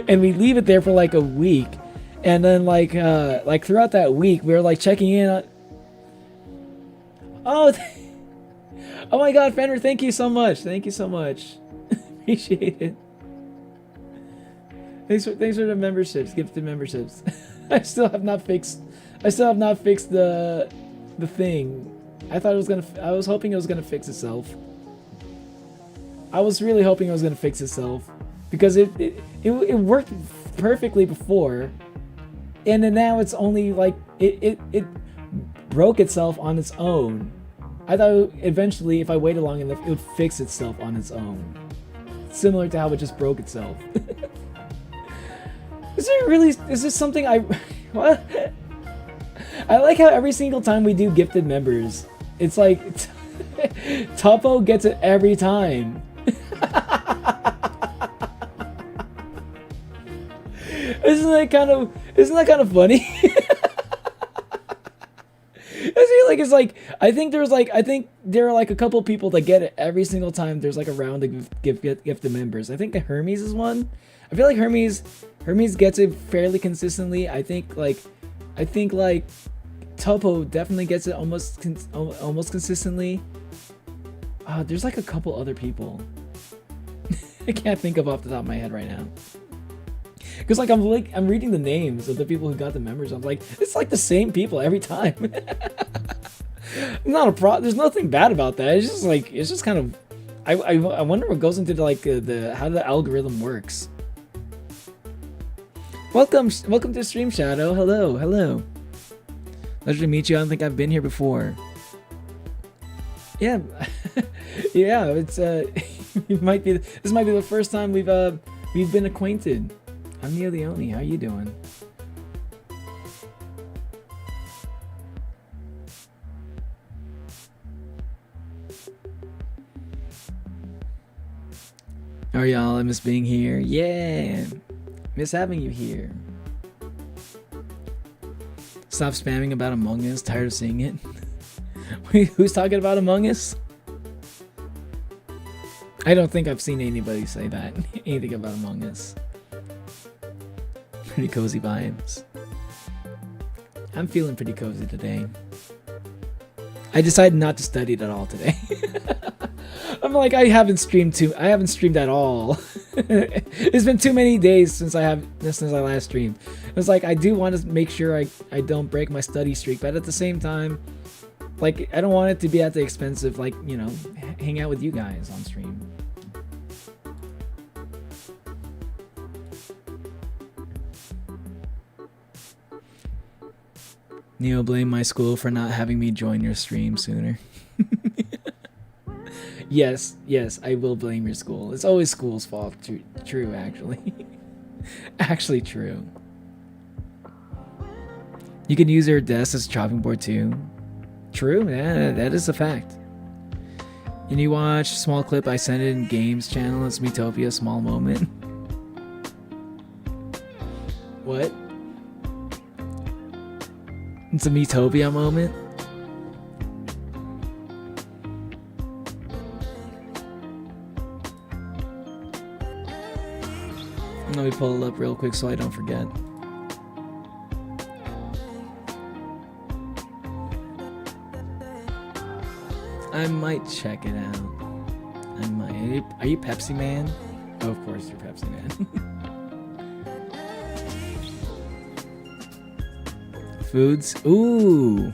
and we leave it there for like a week. And then like throughout that week, we were like checking in on. Oh my God, Fenrir! Thank you so much. Thank you so much. Appreciate it. Thanks for the memberships, gifted memberships. I still have not fixed the thing. I was hoping it was gonna fix itself. I was really hoping it was gonna fix itself because it worked perfectly before. And then now it's only like it broke itself on its own. I thought eventually, if I waited long enough, it would fix itself on its own, similar to how it just broke itself. Is this something what? I like how every single time we do gifted members, it's like Topo gets it every time. Isn't that kind of funny? I think there are like a couple people that get it every single time there's like a round of gifted members. I think the Hermes is one. I feel like Hermes gets it fairly consistently. I think like Topo definitely gets it almost consistently. There's like a couple other people. I can't think of off the top of my head right now. Because like I'm reading the names of the people who got the members. I'm like, it's like the same people every time. Not a There's nothing bad about that. It's just kind of. I wonder what goes into like how the algorithm works. Welcome to Stream Shadow. Hello. Pleasure to meet you. I don't think I've been here before. Yeah, yeah. It's this might be the first time we've been acquainted. I'm Neo Leone. How you doing? Oh y'all, I miss being here. Yeah, miss having you here. Stop spamming about Among Us. Tired of seeing it. Wait, who's talking about Among Us? I don't think I've seen anybody say that. Anything about Among Us. Pretty cozy vibes. I'm feeling pretty cozy today. I decided not to study it at all today. I'm like, I haven't streamed at all. It's been too many days since I last streamed. It was like, I do want to make sure I don't break my study streak, but at the same time, like, I don't want it to be at the expense of, like, you know, hang out with you guys on stream. Neo, blame my school for not having me join your stream sooner. Yes, yes, I will blame your school. It's always school's fault. True, actually. Actually true. You can use your desk as a chopping board too. True, yeah, that is a fact. And you watch small clip I sent in games channel. It's Metopia, small moment. What? It's a Metopia moment? Let me pull it up real quick so I don't forget. I might check it out. I might. Are you Pepsi Man? Oh, of course you're Pepsi Man. Foods. Ooh.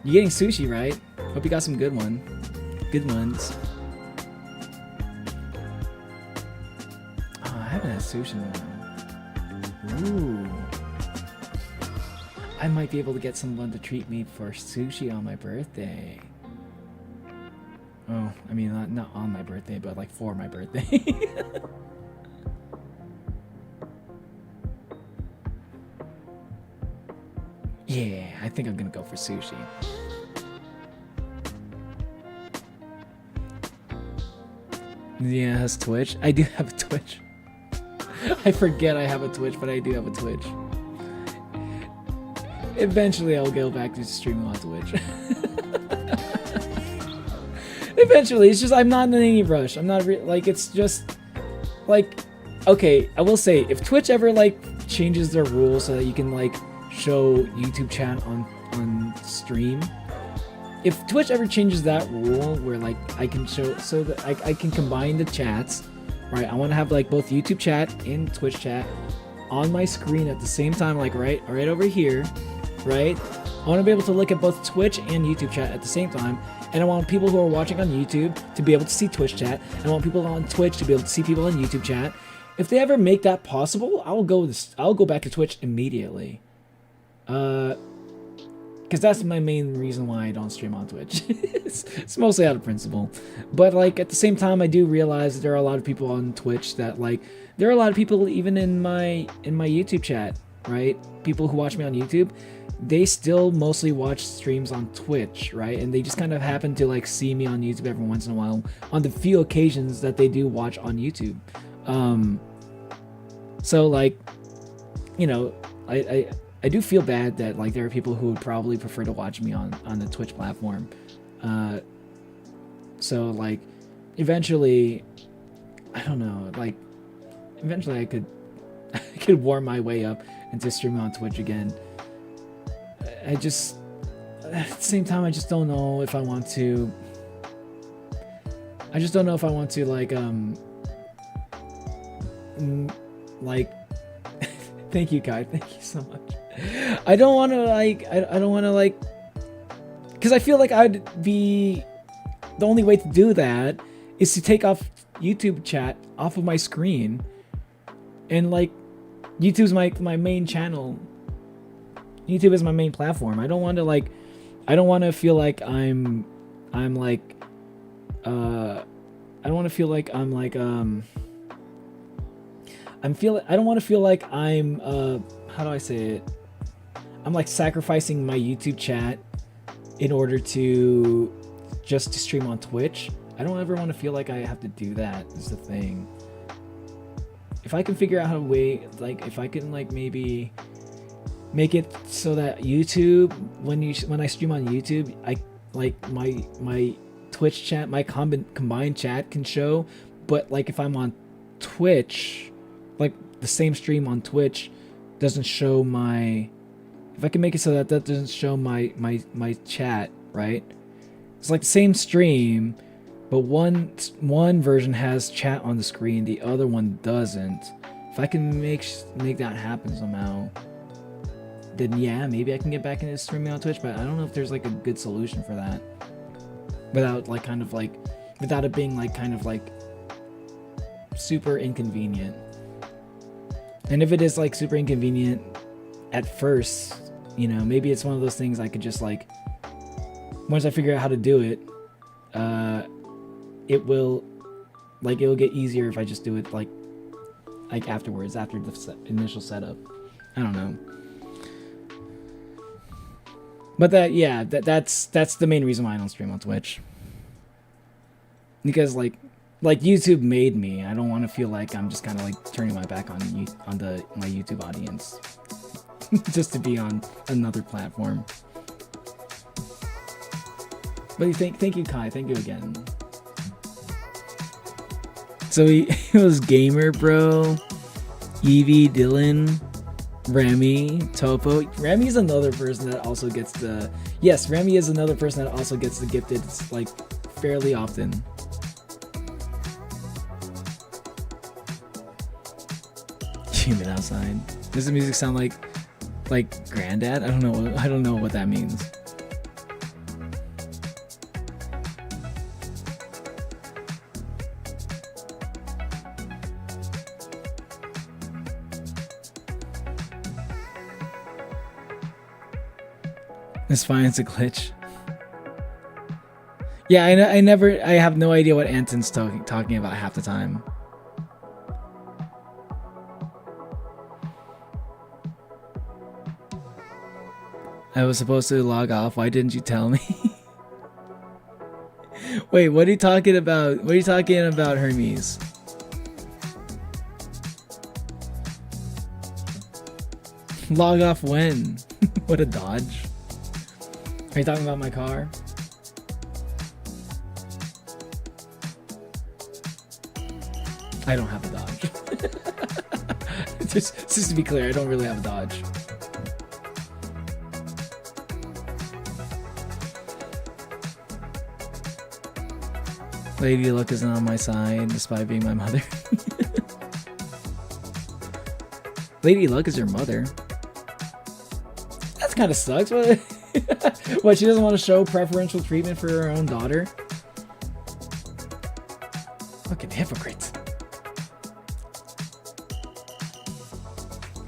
You're getting sushi, right? Hope you got some good ones. Oh, I haven't had sushi in a while. Ooh. I might be able to get someone to treat me for sushi on my birthday. Oh, I mean, not on my birthday, but like for my birthday. Yeah, I think I'm gonna go for sushi. Yeah, has Twitch? I do have a Twitch. I forget I have a Twitch, but I do have a Twitch. Eventually, I'll go back to streaming on Twitch. Eventually, it's just I'm not in any rush. I'm not like it's just like okay. I will say if Twitch ever like changes their rules so that you can like show YouTube chat on stream. If Twitch ever changes that rule where like I can show so that I can combine the chats, right? I want to have like both YouTube chat and Twitch chat on my screen at the same time, like right over here, right? I want to be able to look at both Twitch and YouTube chat at the same time. And I want people who are watching on YouTube to be able to see Twitch chat. And I want people on Twitch to be able to see people on YouTube chat. If they ever make that possible, I'll go back to Twitch immediately. Because that's my main reason why I don't stream on Twitch. it's mostly out of principle. But like at the same time, I do realize that there are a lot of people on Twitch that like there are a lot of people even in my YouTube chat, right? People who watch me on YouTube. They still mostly watch streams on Twitch, right? And they just kind of happen to like see me on YouTube every once in a while on the few occasions that they do watch on YouTube. So like, you know, I do feel bad that like there are people who would probably prefer to watch me on the Twitch platform. So like, eventually, I don't know, like, eventually I could warm my way up into streaming on Twitch again. At the same time, I just don't know if I want to. I just don't know if I want to like thank you, Kai. Thank you so much. I don't want to like. I don't want to like. Because I feel like I'd be. The only way to do that is to take off YouTube chat off of my screen, and like, YouTube's my main channel. YouTube is my main platform. I don't want to like, I don't want to feel like I'm like, I don't want to feel like I'm like, I don't want to feel like I'm, how do I say it? I'm like sacrificing my YouTube chat in order to just to stream on Twitch. I don't ever want to feel like I have to do that is the thing. If I can figure out how to like, if I can like maybe make it so that YouTube, when I stream on YouTube, I like my Twitch chat, my combined chat can show, but like if I'm on Twitch, like the same stream on Twitch doesn't show my. If I can make it so that doesn't show my chat, right? It's like the same stream, but one version has chat on the screen, the other one doesn't. If I can make that happen somehow, then yeah, maybe I can get back into streaming on Twitch, but I don't know if there's like a good solution for that. Without like kind of like, without it being like kind of like super inconvenient. And if it is like super inconvenient at first, you know, maybe it's one of those things I could just like, once I figure out how to do it, it will get easier if I just do it like afterwards, after the initial setup. I don't know. But that's the main reason why I don't stream on Twitch. Because like YouTube made me. I don't want to feel like I'm just kind of like turning my back on my YouTube audience just to be on another platform. But thank you, Kai. Thank you again. So he was Gamer Bro, Evie, Dylan, Remy, Topo. Remy's another person that also gets the... Yes, Remy is another person that also gets the gifted, like, fairly often. Human outside. Does the music sound like Granddad? I don't know what that means. It's fine, it's a glitch. Yeah, I have no idea what Anton's talking about half the time. I was supposed to log off, why didn't you tell me? Wait, what are you talking about? What are you talking about, Hermes? Log off when? What a dodge. Are you talking about my car? I don't have a Dodge. just to be clear, I don't really have a Dodge. Lady Luck isn't on my side, despite being my mother. Lady Luck is your mother. That kind of sucks. What, she doesn't want to show preferential treatment for her own daughter? Fucking hypocrites.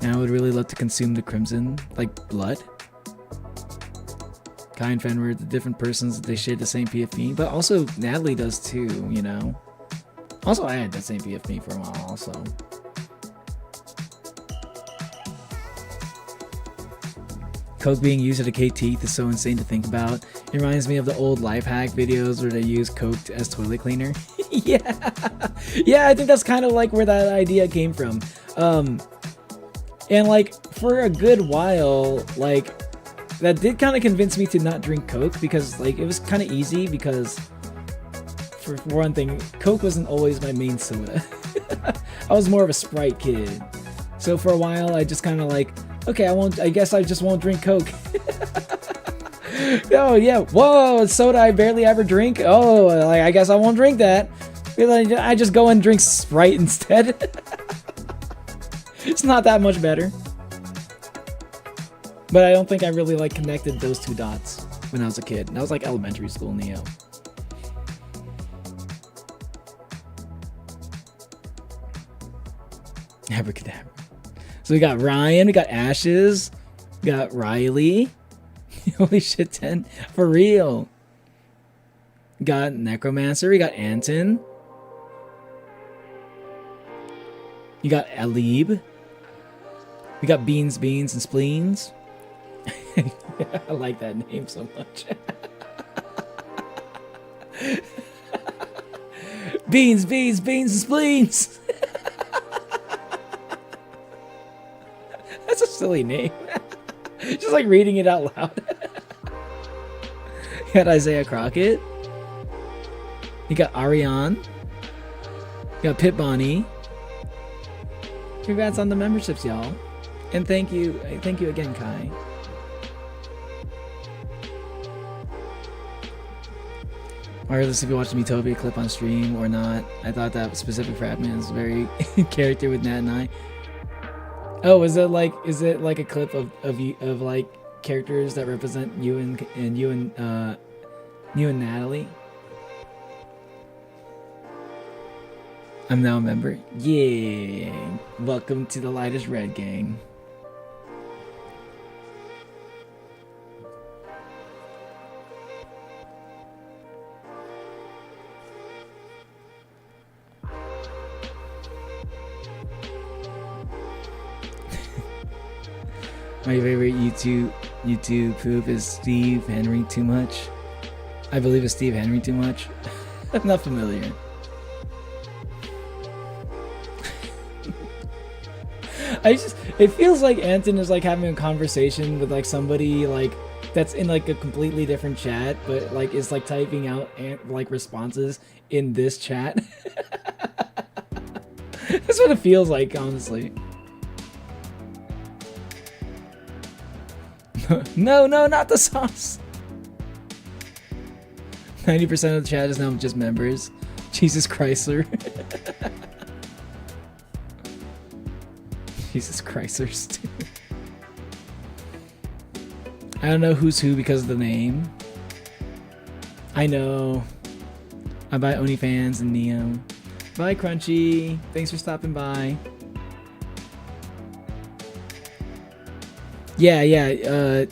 And I would really love to consume the crimson, like blood. Kai and Fen were the different persons, they share the same PFP, but also Natalie does too, you know? Also, I had the same PFP for a while also. Coke being used at a K teeth is so insane to think about. It reminds me of the old life hack videos where they use Coke as toilet cleaner. Yeah, I think that's kind of like where that idea came from. And like for a good while, like that did kind of convince me to not drink Coke because like it was kind of easy because for one thing, Coke wasn't always my main soda. I was more of a Sprite kid. So for a while, I just kind of like, okay, I guess I just won't drink Coke. Oh yeah, whoa, soda I barely ever drink. Oh, like, I guess I won't drink that. I just go and drink Sprite instead. It's not that much better. But I don't think I really like connected those two dots when I was a kid. That was like elementary school Neo. Abracadabra. So we got Ryan, we got Ashes, we got Riley. Holy shit, 10. For real. We got Necromancer, we got Anton. You got Alib. We got Beans, and Spleens. I like that name so much. Beans, and Spleens. That's a silly name. Just like reading it out loud. You got Isaiah Crockett. You got Ariane. You got Pit Bonnie. Congrats on the memberships, y'all. And thank you again, Kai. Regardless if you watched the Metopia clip on stream or not, I thought that specific fragment is very character with Nat and I. Oh, is it like a clip of like characters that represent you and Natalie? I'm now a member. Yeah. Welcome to the Lightest Red gang. My favorite YouTube poop is Steve Henry Too Much. I believe it's Steve Henry Too Much. I'm not familiar. It feels like Anton is like having a conversation with like somebody like that's in like a completely different chat, but like is like typing out like responses in this chat. That's what it feels like, honestly. No, not the sauce. 90% of the chat is now just members. Jesus Chrysler. Jesus Chrysler. I don't know who's who because of the name. I know. I buy OnlyFans and Neo. Bye, Crunchy. Thanks for stopping by. Yeah. The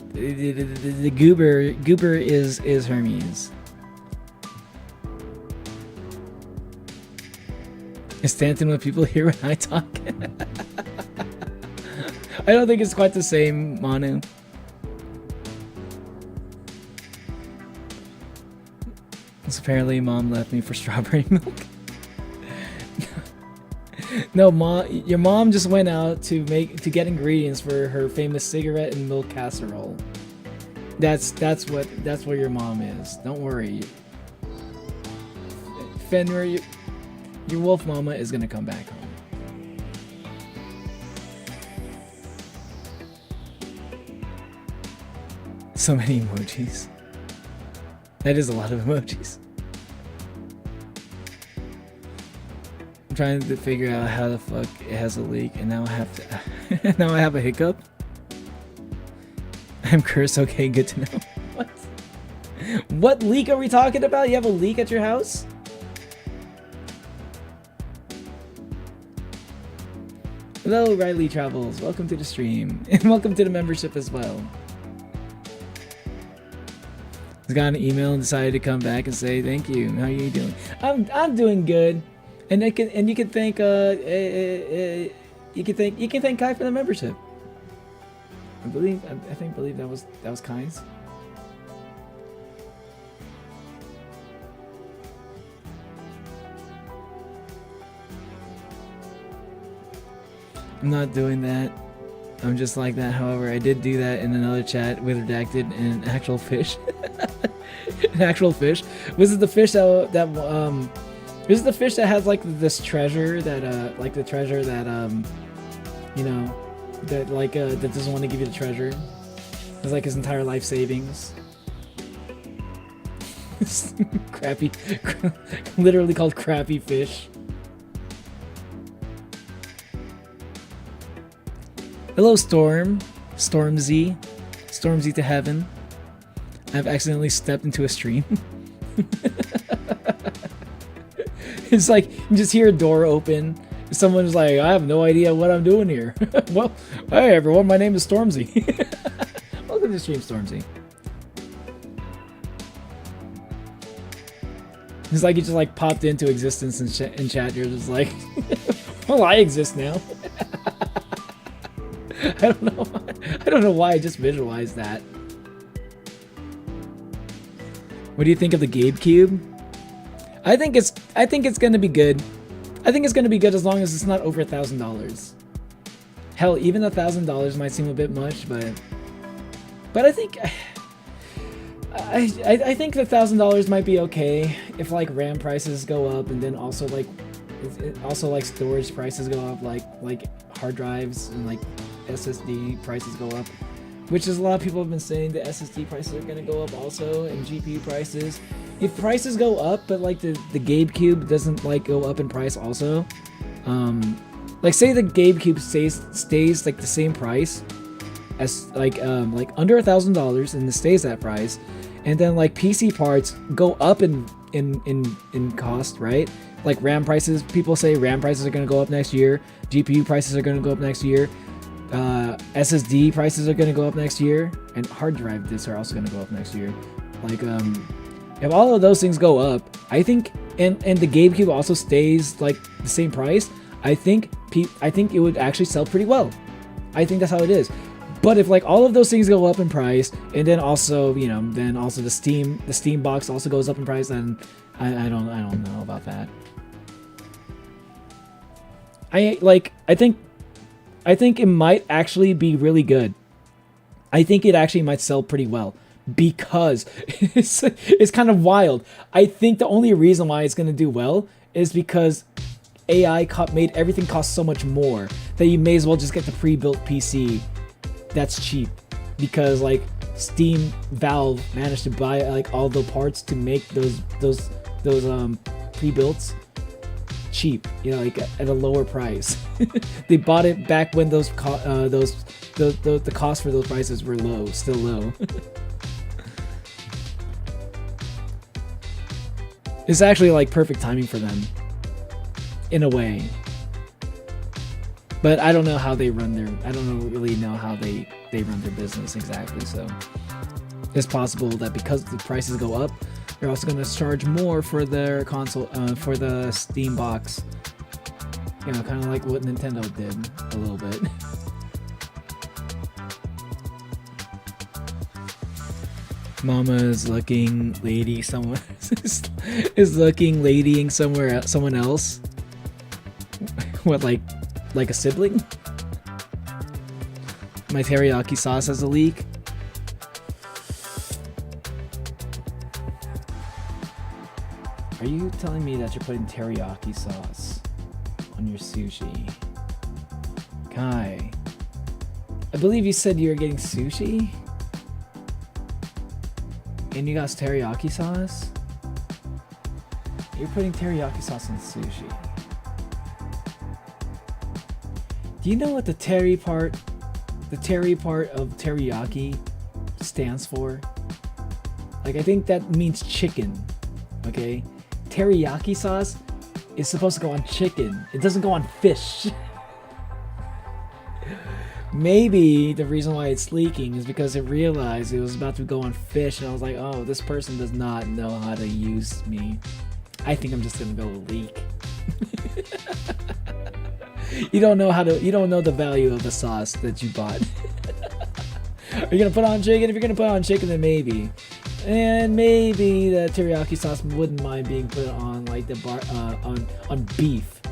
goober is Hermes. Is Stanton what people hear when I talk? I don't think it's quite the same, Manu. So apparently mom left me for strawberry milk. No, your mom just went out to get ingredients for her famous cigarette and milk casserole. That's where your mom is. Don't worry. Fenrir, your wolf mama is gonna come back home. So many emojis. That is a lot of emojis. I'm trying to figure out how the fuck it has a leak, and now I have to. Now I have a hiccup. I'm cursed. Okay, good to know. What? What leak are we talking about? You have a leak at your house? Hello, Riley Travels. Welcome to the stream, and welcome to the membership as well. He's got an email and decided to come back and say thank you. How are you doing? I'm doing good, and you can thank you can thank Kai for the membership. I believe that was Kai's. I'm not doing that. I'm just like that. However, I did do that in another chat with Redacted and an actual fish. An actual fish. This is the fish that this is the fish that has like this treasure that like the treasure that you know that like that doesn't want to give you the treasure. It's like his entire life savings. Crappy, literally called crappy fish. Hello, Stormzy to heaven. I've accidentally stepped into a stream. It's like you just hear a door open. Someone's like, I have no idea what I'm doing here. Well, hey everyone, my name is Stormzy. Welcome to the stream, Stormzy. It's like you just like popped into existence in chat. You're just like, well, I exist now. I don't know why I just visualized that. What do you think of the Gabe Cube? I think it's gonna be good. I think it's gonna be good as long as it's not over $1,000. Hell, even $1,000 might seem a bit much, but I think I think the $1,000 might be okay if like RAM prices go up, and then also like storage prices go up, like hard drives and like SSD prices go up, which is a lot of people have been saying the SSD prices are going to go up also, and GPU prices. If prices go up, but like the Gabe Cube doesn't like go up in price also, like say the Gabe Cube stays like the same price as like under $1,000 and it stays that price, and then like PC parts go up in cost, right? Like RAM prices, people say RAM prices are going to go up next year, GPU prices are going to go up next year, SSD prices are going to go up next year, and hard drive disks are also going to go up next year. Like if all of those things go up, I think, and the Gabe Cube also stays like the same price, I think it would actually sell pretty well. I think that's how it is. But if like all of those things go up in price, and then also, you know, then also the Steam box also goes up in price, then I don't know about that. I think it might actually be really good. I think it actually might sell pretty well, because it's kind of wild. I think the only reason why it's going to do well is because AI made everything cost so much more that you may as well just get the pre-built PC that's cheap, because like Valve managed to buy like all the parts to make those pre-builts cheap, you know, like at a lower price. They bought it back when the cost for those prices were still low. It's actually like perfect timing for them, in a way. But I don't know how they run really know how they run their business exactly. So it's possible that because the prices go up, they're also going to charge more for their console, for the Steam box. You know, kind of like what Nintendo did a little bit. Mama's looking lady someone is looking ladying someone else. What, like a sibling? My teriyaki sauce has a leak. Are you telling me that you're putting teriyaki sauce on your sushi? Kai, I believe you said you were getting sushi? And you got teriyaki sauce? You're putting teriyaki sauce on sushi. Do you know what the terry part of teriyaki stands for? Like, I think that means chicken. Okay? Teriyaki sauce is supposed to go on chicken. It doesn't go on fish. Maybe the reason why it's leaking is because it realized it was about to go on fish, and I was like, oh, this person does not know how to use me. I think I'm just gonna go leak. You don't know the value of the sauce that you bought. Are you gonna put on chicken? If you're gonna put on chicken, then maybe. And maybe the teriyaki sauce wouldn't mind being put on like on beef.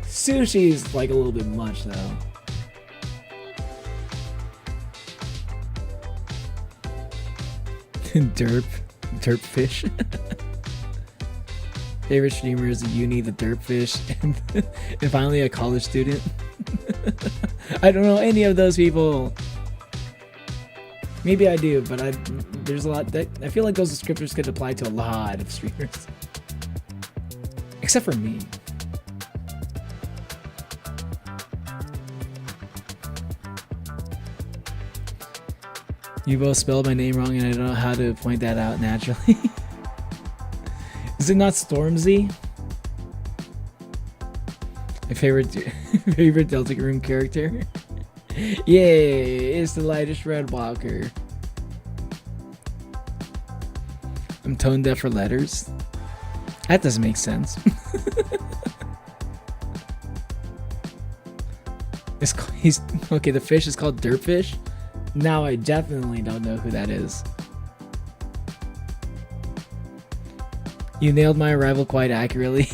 Sushi is like a little bit much though. Derp fish. Favorite streamer is Uni, the derp fish, and finally a college student. I don't know any of those people. Maybe I do, but there's a lot that I feel like those descriptors could apply to a lot of streamers, except for me. You both spelled my name wrong, and I don't know how to point that out naturally. Is it not Stormzy? My favorite Delta Room character? Yay! It's the lightest red walker. I'm tone deaf for letters? That doesn't make sense. Okay, the fish is called Dirtfish? Now I definitely don't know who that is. You nailed my arrival quite accurately.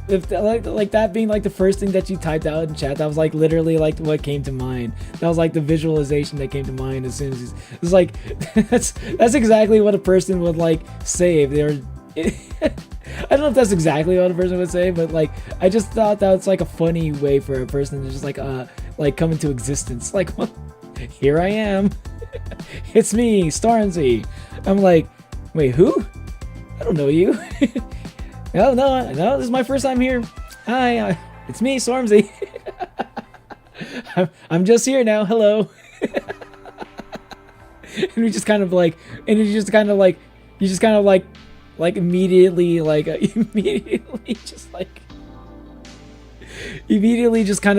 If that being like the first thing that you typed out in chat, that was like literally like what came to mind. That was like the visualization that came to mind as soon as it's like that's exactly what a person would like say if they were. I don't know if that's exactly what a person would say, but like I just thought that was like a funny way for a person to just like come into existence. Like, well, here I am. It's me, Stormzy. I'm like, wait, who? I don't know you. No, this is my first time here. Hi, it's me, Stormzy. I'm just here now. Hello. And you just kind of like immediately just kind of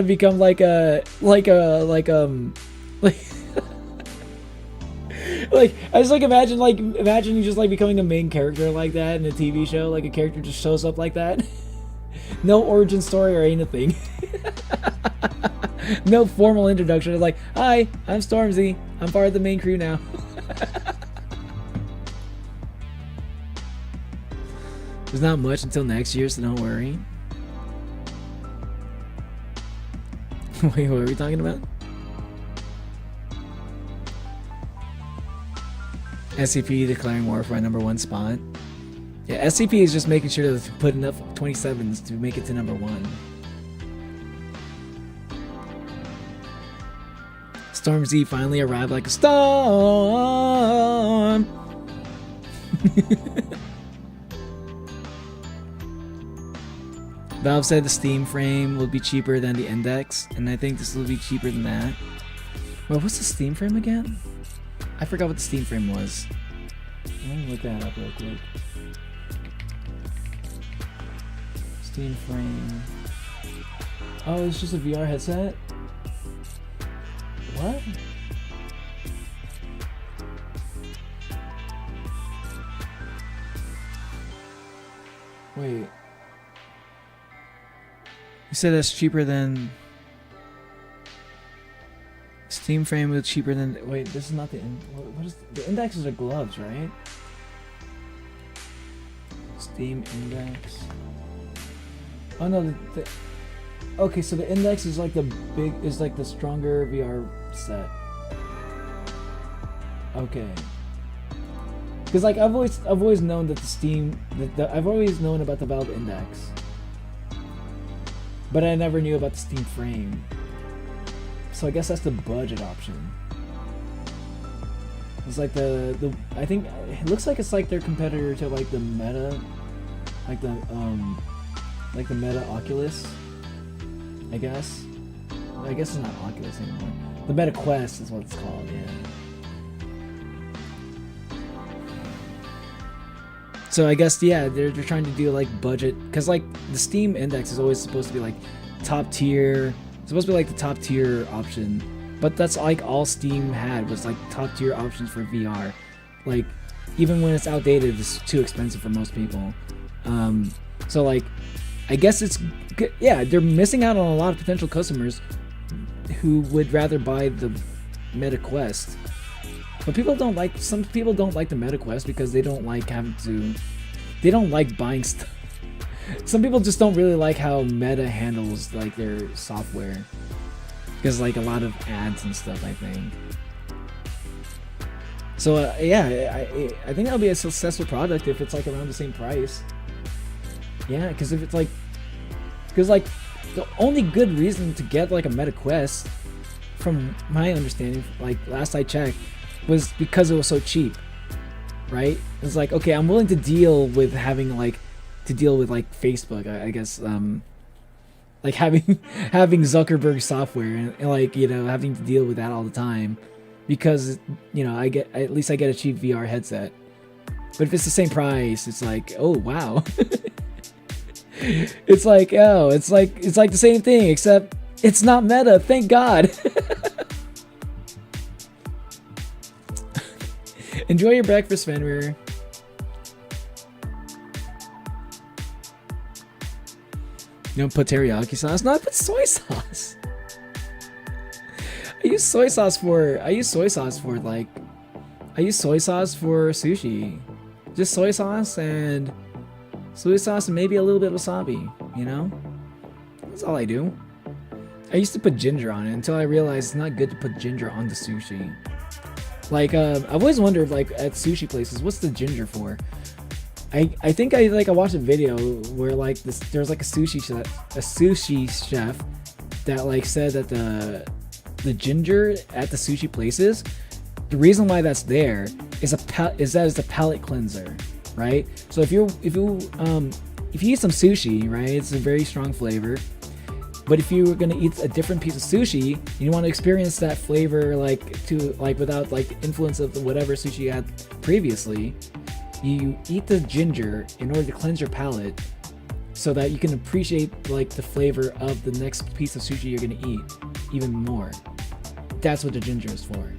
become like I just like imagine you just like becoming a main character like that in a TV show, like a character just shows up like that. no origin story or anything. No formal introduction. It's like, hi, I'm Stormzy. I'm part of the main crew now. There's not much until next year, so don't worry. Wait, what are we talking about? SCP declaring war for a #1 spot. Yeah, SCP is just making sure that they put enough 27s to make it to #1. Stormzy finally arrived like a storm. Valve said the Steam frame will be cheaper than the Index, and I think this will be cheaper than that. Well, what's the Steam frame again? I forgot what the Steam frame was. Let me look that up real quick. Steam frame. Oh, it's just a VR headset? What? Wait. You said that's cheaper than... Steam frame was cheaper than... Wait, this is not the... What is... The indexes are gloves, right? Steam index... Oh no, okay, so the index is like the big... Is like the stronger VR set. Okay. Because like I've always known that the Steam... I've always known about the Valve Index. But I never knew about the Steam frame. So I guess that's the budget option. It's like the I think it looks like it's like their competitor to like the Meta, like the Meta Oculus. I guess it's not Oculus anymore. The Meta Quest is what it's called. Yeah. So I guess yeah, they're trying to do like budget, because like the Steam Index is always supposed to be like top tier. It's supposed to be like the top tier option, but that's like all Steam had was like top tier options for VR. Like even when it's outdated, it's too expensive for most people. So like I guess it's yeah, they're missing out on a lot of potential customers who would rather buy the Meta Quest. But some people don't like the Meta Quest because they don't like they don't like buying stuff. Some people just don't really like how Meta handles like their software, because like a lot of ads and stuff, I think. So yeah, I think that'll be a successful product if it's like around the same price. Yeah, because if it's like, the only good reason to get like a Meta Quest, from my understanding, like last I checked, was because it was so cheap, right? It's like, okay, I'm willing to deal with having like Facebook, I guess, like having Zuckerberg software and like, you know, having to deal with that all the time, because, you know, at least I get a cheap VR headset. But if it's the same price, it's like, oh wow. It's like, oh, it's like the same thing, except it's not Meta, thank God. Enjoy your breakfast, Fenrir. You don't put teriyaki sauce? No, I put soy sauce. I use soy sauce for sushi. Just soy sauce and maybe a little bit of wasabi, you know? That's all I do. I used to put ginger on it until I realized it's not good to put ginger on the sushi. Like, I've always wondered, like, at sushi places, what's the ginger for? I think I watched a video where like there's like a sushi chef that like said that the ginger at the sushi places, the reason why that's there is that it's a palate cleanser, right? So if you eat some sushi, right, it's a very strong flavor. But if you were gonna eat a different piece of sushi, you want to experience that flavor without like the influence of whatever sushi you had previously. You eat the ginger in order to cleanse your palate, so that you can appreciate like the flavor of the next piece of sushi you're gonna eat even more. That's what the ginger is for.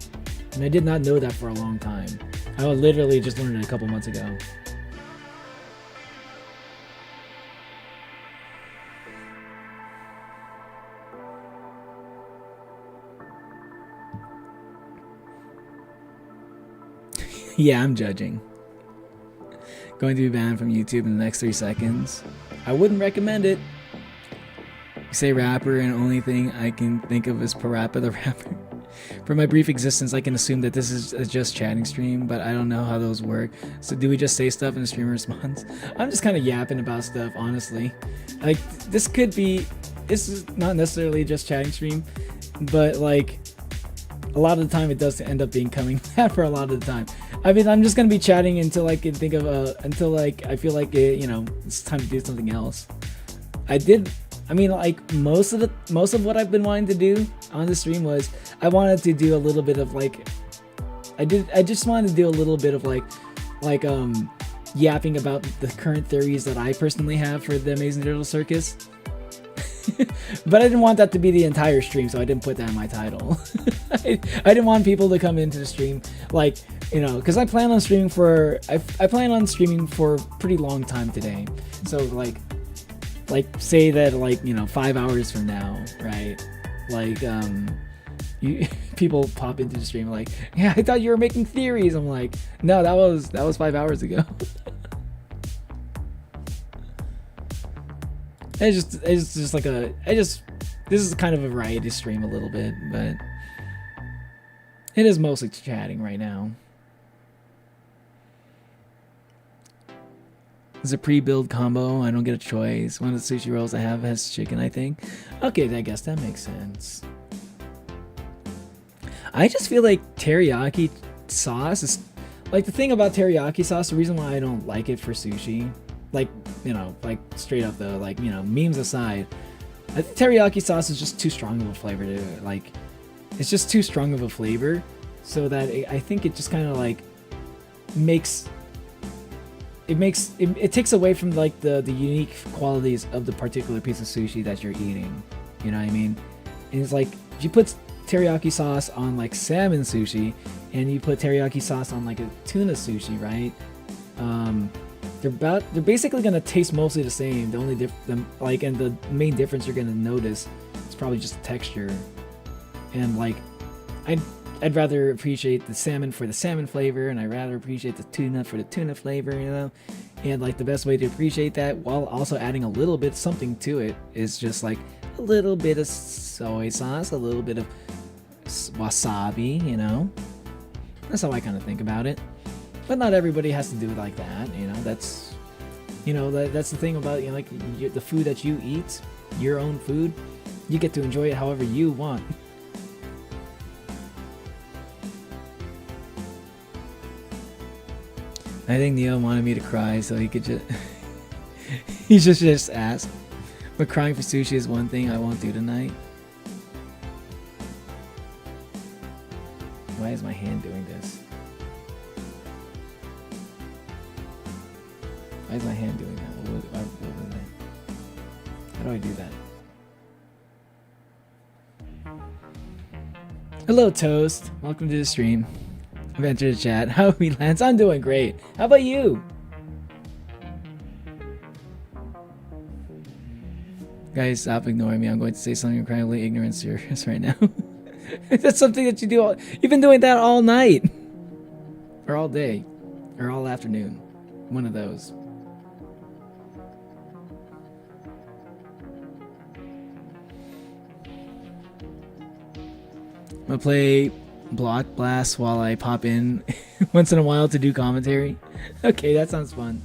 And I did not know that for a long time. I literally just learned it a couple months ago. Yeah, I'm judging. Going to be banned from YouTube in the next 3 seconds. I wouldn't recommend it. You say rapper, and the only thing I can think of is Parappa the Rapper. For my brief existence, I can assume that this is a just chatting stream, but I don't know how those work. So do we just say stuff and the streamer responds? I'm just kind of yapping about stuff, honestly. Like, this is not necessarily a just chatting stream, but like, a lot of the time it does end up being coming for a lot of the time. I mean, I'm just gonna be chatting until I can think of until like I feel like it's time to do something else. Like most of what I've been wanting to do on the stream was I wanted to do a little bit of like I just wanted to do a little bit of like yapping about the current theories that I personally have for the Amazing Turtle Circus. But I didn't want that to be the entire stream, so I didn't put that in my title. I didn't want people to come into the stream like, because I plan on streaming for I plan on streaming for a pretty long time today. So like say that 5 hours from now, right? Like people pop into the stream like, yeah, I thought you were making theories. I'm like, no, that was 5 hours ago. This is kind of a variety stream a little bit, but it is mostly chatting right now. It's a pre-build combo. I don't get a choice. One of the sushi rolls I have has chicken, I think. Okay, I guess that makes sense. I just feel like teriyaki sauce is like the thing about teriyaki sauce. The reason why I don't like it for sushi, like straight up though, memes aside, I think teriyaki sauce is just too strong of a flavor to it's just too strong of a flavor, so that I think it just kind of it takes away from the unique qualities of the particular piece of sushi that you're eating. You know what I mean? And it's like if you put teriyaki sauce on salmon sushi and you put teriyaki sauce on a tuna sushi, right? They're basically gonna taste mostly the same. The only and the main difference you're gonna notice is probably just the texture. And I'd rather appreciate the salmon for the salmon flavor, and I'd rather appreciate the tuna for the tuna flavor, And the best way to appreciate that while also adding a little bit something to it is just a little bit of soy sauce, a little bit of wasabi, That's how I kind of think about it. But not everybody has to do it like that, That's that's the thing about the food that you eat, your own food. You get to enjoy it however you want. I think Neo wanted me to cry so he could just he just asked. But crying for sushi is one thing I won't do tonight. Why is my hand doing this? Why is my hand doing that? What was that? How do I do that? Hello, Toast. Welcome to the stream. I've entered the chat. How are we, Lance? I'm doing great. How about you? Guys, stop ignoring me. I'm going to say something incredibly ignorant and serious right now. That's something that you do. You've been doing that all night. Or all day. Or all afternoon. One of those. I'm gonna play Block Blast while I pop in once in a while to do commentary. Okay, that sounds fun.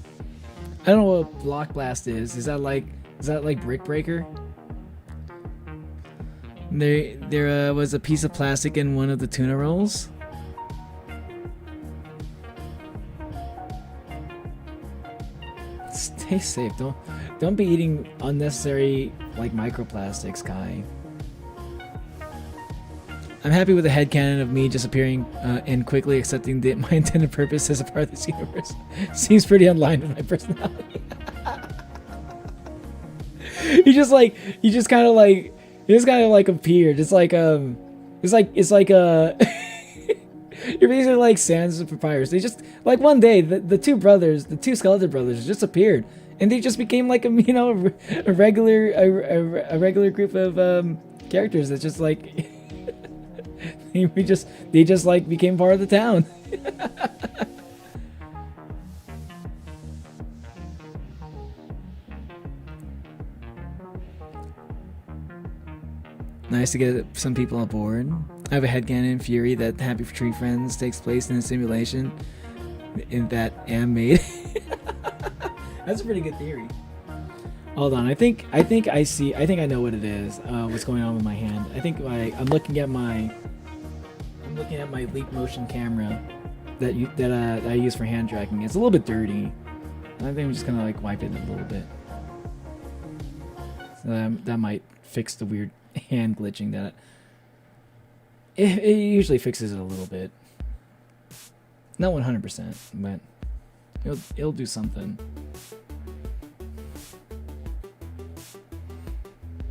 I don't know what Block Blast is. Is that like Brick Breaker? There was a piece of plastic in one of the tuna rolls. Stay safe. Don't be eating unnecessary microplastics, Kai. I'm happy with the headcanon of me just appearing and quickly accepting my intended purpose as a part of this universe. Seems pretty in line with my personality. You just kind of appeared. It's like you're basically like Sans and Papyrus. They just one day the two skeleton brothers just appeared and they just became a regular group of characters that just they just became part of the town. Nice to get some people aboard. I have a headcanon theory that Happy Tree Friends takes place in a simulation in that am made. That's a pretty good theory. Hold on, I think I know what it is. What's going on with my hand? I think I'm looking at my Leap Motion camera that I use for hand tracking. It's a little bit dirty. I think I'm just gonna like wipe it a little bit. So that might fix the weird hand glitching that it usually fixes it a little bit. Not 100%, but it'll do something.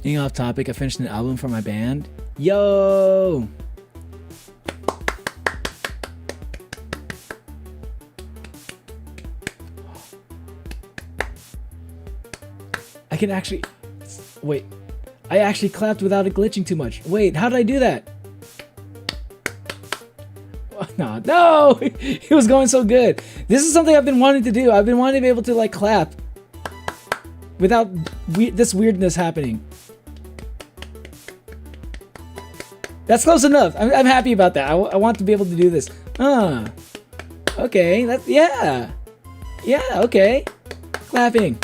Being off topic, I finished an album for my band. Yo! I can actually... Wait. I actually clapped without it glitching too much. Wait, how did I do that? No! It was going so good. This is something I've been wanting to do. I've been wanting to be able to like clap without this weirdness happening. That's close enough. I'm happy about that. I want to be able to do this. Okay. Yeah. Yeah, okay. Clapping.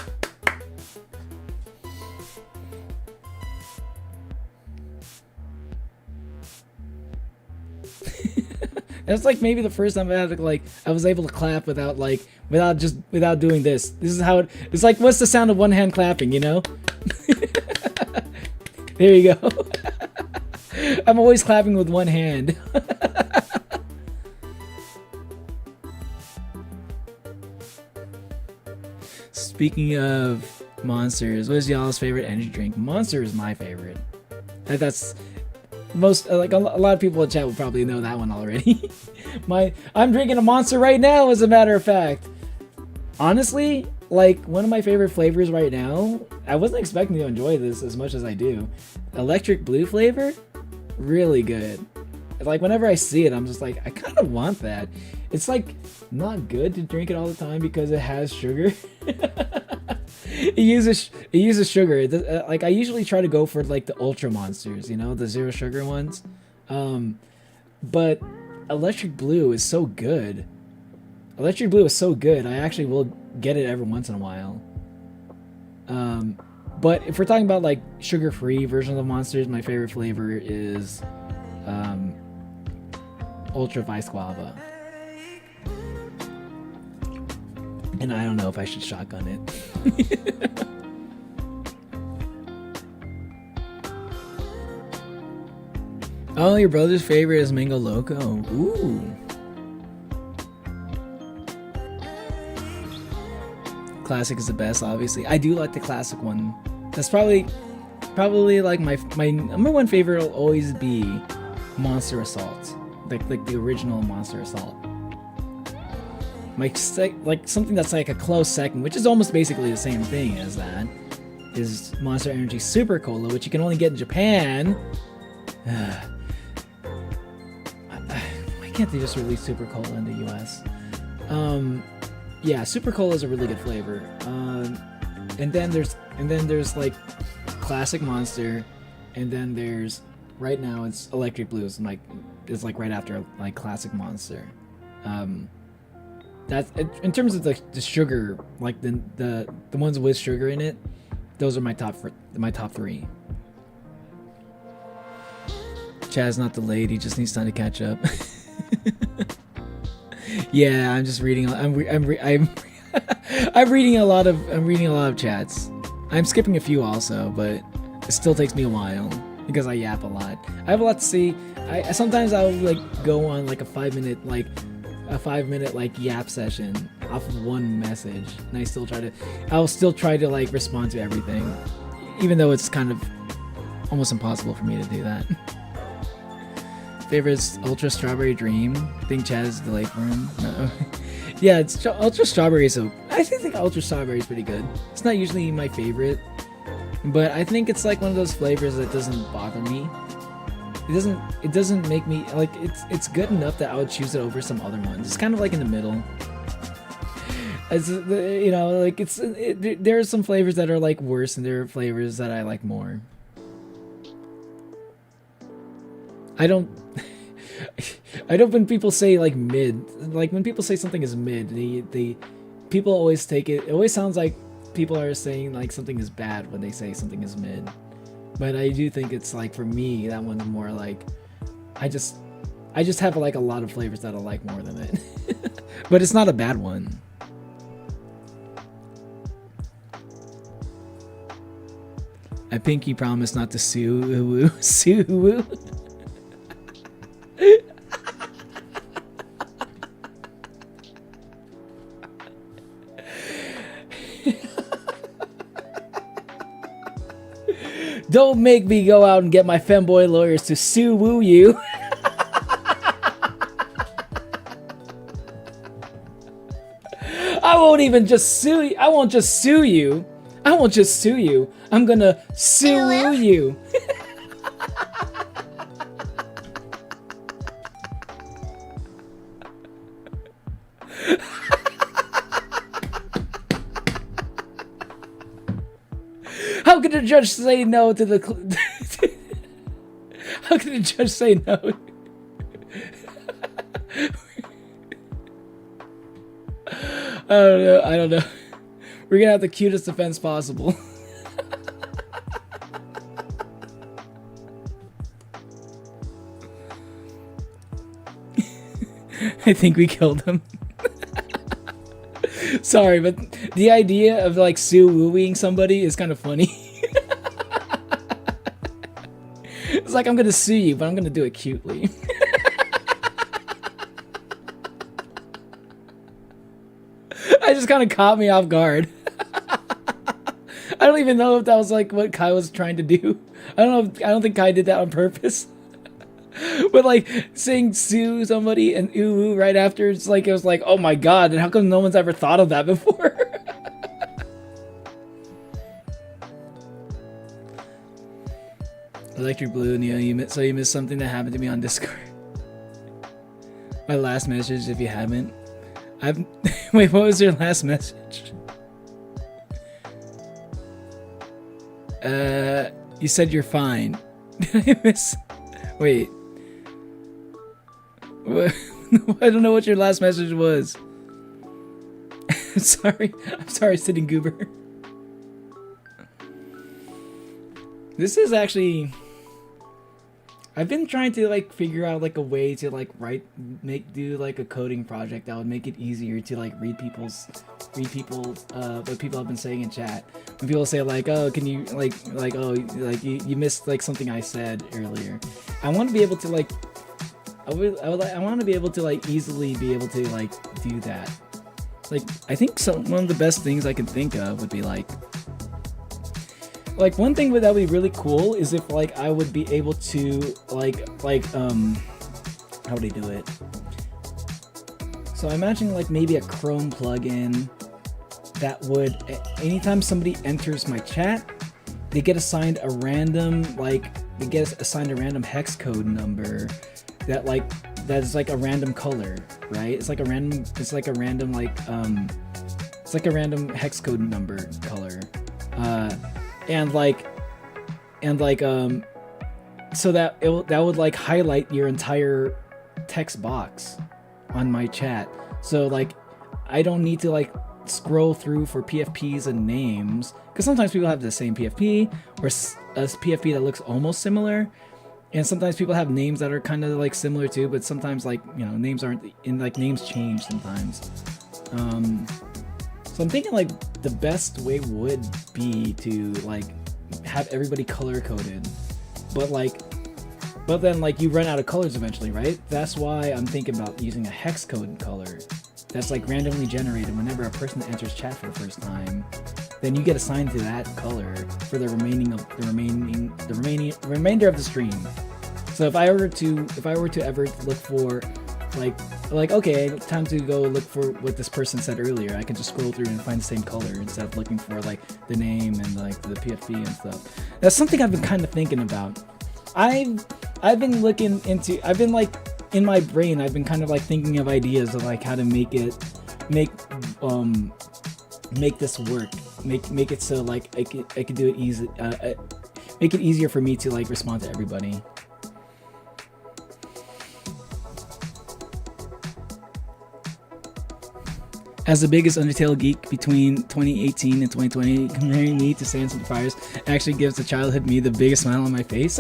That's like maybe the first time I had to like I was able to clap without doing this. This is how it's like. What's the sound of one hand clapping? You know. There you go. I'm always clapping with one hand. Speaking of Monsters, what is y'all's favorite energy drink? Monster is my favorite. That's most like a lot of people in chat will probably know that one already. I'm drinking a Monster right now, as a matter of fact. Honestly, like one of my favorite flavors right now. I wasn't expecting to enjoy this as much as I do. Electric blue flavor, really good. Like whenever I see it, I'm just like, I kind of want that. It's like not good to drink it all the time because it has sugar. It uses sugar. Like I usually try to go for like the ultra monsters, you know, the zero sugar ones. But electric blue is so good. Electric blue is so good. I actually will get it every once in a while. But if we're talking about like sugar-free versions of Monsters, my favorite flavor is Ultra Vice Guava. And I don't know if I should shotgun it. Oh, your brother's favorite is Mango Loco. Ooh. Classic is the best, obviously. I do like the classic one. That's probably like my number one favorite will always be Monster Assault. Like the original Monster Assault. Like something that's like a close second, which is almost basically the same thing as that, is Monster Energy Super Cola, which you can only get in Japan. Why can't they just release Super Cola in the US? Yeah, Super Cola is a really good flavor. And then there's like Classic Monster, and then there's right now it's Electric Blue. It's like right after like Classic Monster. That's in terms of the sugar, like the ones with sugar in it. Those are my top three. Chad's not delayed. He just needs time to catch up. Yeah, I'm just reading. I'm reading a lot of chats. I'm skipping a few also, but it still takes me a while because I yap a lot. I have a lot to see. Sometimes I'll like go on like a 5 minute yap session off of one message, and I'll still try to like respond to everything, even though it's kind of almost impossible for me to do that. Favorite's Ultra Strawberry Dream. I think Chad is delayed for him. No. Yeah, it's Ultra Strawberry, so I think Ultra Strawberry is pretty good. It's not usually my favorite, but I think it's like one of those flavors that doesn't bother me. It doesn't make me like it's good enough that I would choose it over some other ones. It's kind of like in the middle. As you know, like there are some flavors that are like worse, and there are flavors that I like more. I don't. I don't when people say like mid, like when people say something is mid, they people always take it. It always sounds like people are saying like something is bad when they say something is mid. But I do think it's like, for me, that one's more like, I just have like a lot of flavors that I like more than it. But it's not a bad one. I pinky promise not to sue sue. Don't make me go out and get my femboy lawyers to sue woo you. I won't even just sue you. I won't just sue you. I won't just sue you. I'm gonna sue woo you. How could the judge say no to the... How could the judge say no? I don't know. We're gonna have the cutest defense possible. I think we killed him. Sorry, but the idea of like Sue wooing somebody is kind of funny. It's like, I'm gonna sue you, but I'm gonna do it cutely. I just kind of caught me off guard. I don't even know if that was like what Kai was trying to do. I don't think Kai did that on purpose. But like saying sue somebody and ooh right after, it's like, it was like, oh my god, and how come no one's ever thought of that before? Electric Blue, Neo, you missed something that happened to me on Discord. My last message, if you haven't. Wait, what was your last message? You said you're fine. Did I miss? Wait. I don't know what your last message was. I'm sorry, Sitting Goober. This is actually... I've been trying to like figure out like a way to like do like a coding project that would make it easier to like read people's what people have been saying in chat. When people say like, oh, can you you missed like something I said earlier. I want to be able to like I want to be able to like easily be able to like do that. Like, I think one of the best things I can think of would be like one thing that would be really cool is if like I would be able to how would I do it? So I imagine like maybe a Chrome plugin that would, anytime somebody enters my chat, they get assigned a random hex code number that is like a random color, right? It's like a random hex code number color. So that would like highlight your entire text box on my chat. So like I don't need to like scroll through for PFPs and names, because sometimes people have the same PFP or a PFP that looks almost similar, and sometimes people have names that are kind of like similar too, but sometimes like, you know, names aren't in, like names change sometimes. So I'm thinking like the best way would be to like have everybody color coded, but then like you run out of colors eventually, right? That's why I'm thinking about using a hex code color that's like randomly generated whenever a person enters chat for the first time. Then you get assigned to that color for the remainder of the stream. So if I were to ever look for like okay, time to go look for what this person said earlier, I can just scroll through and find the same color instead of looking for like the name and like the PFP and stuff. That's something I've been kind of thinking about. I've been looking into, I've been like in my brain, I've been kind of like thinking of ideas of like how to make this work, make it so like I could do it easy, make it easier for me to like respond to everybody. As the biggest Undertale geek between 2018 and 2020, comparing me to Sans and Fires actually gives the childhood me the biggest smile on my face.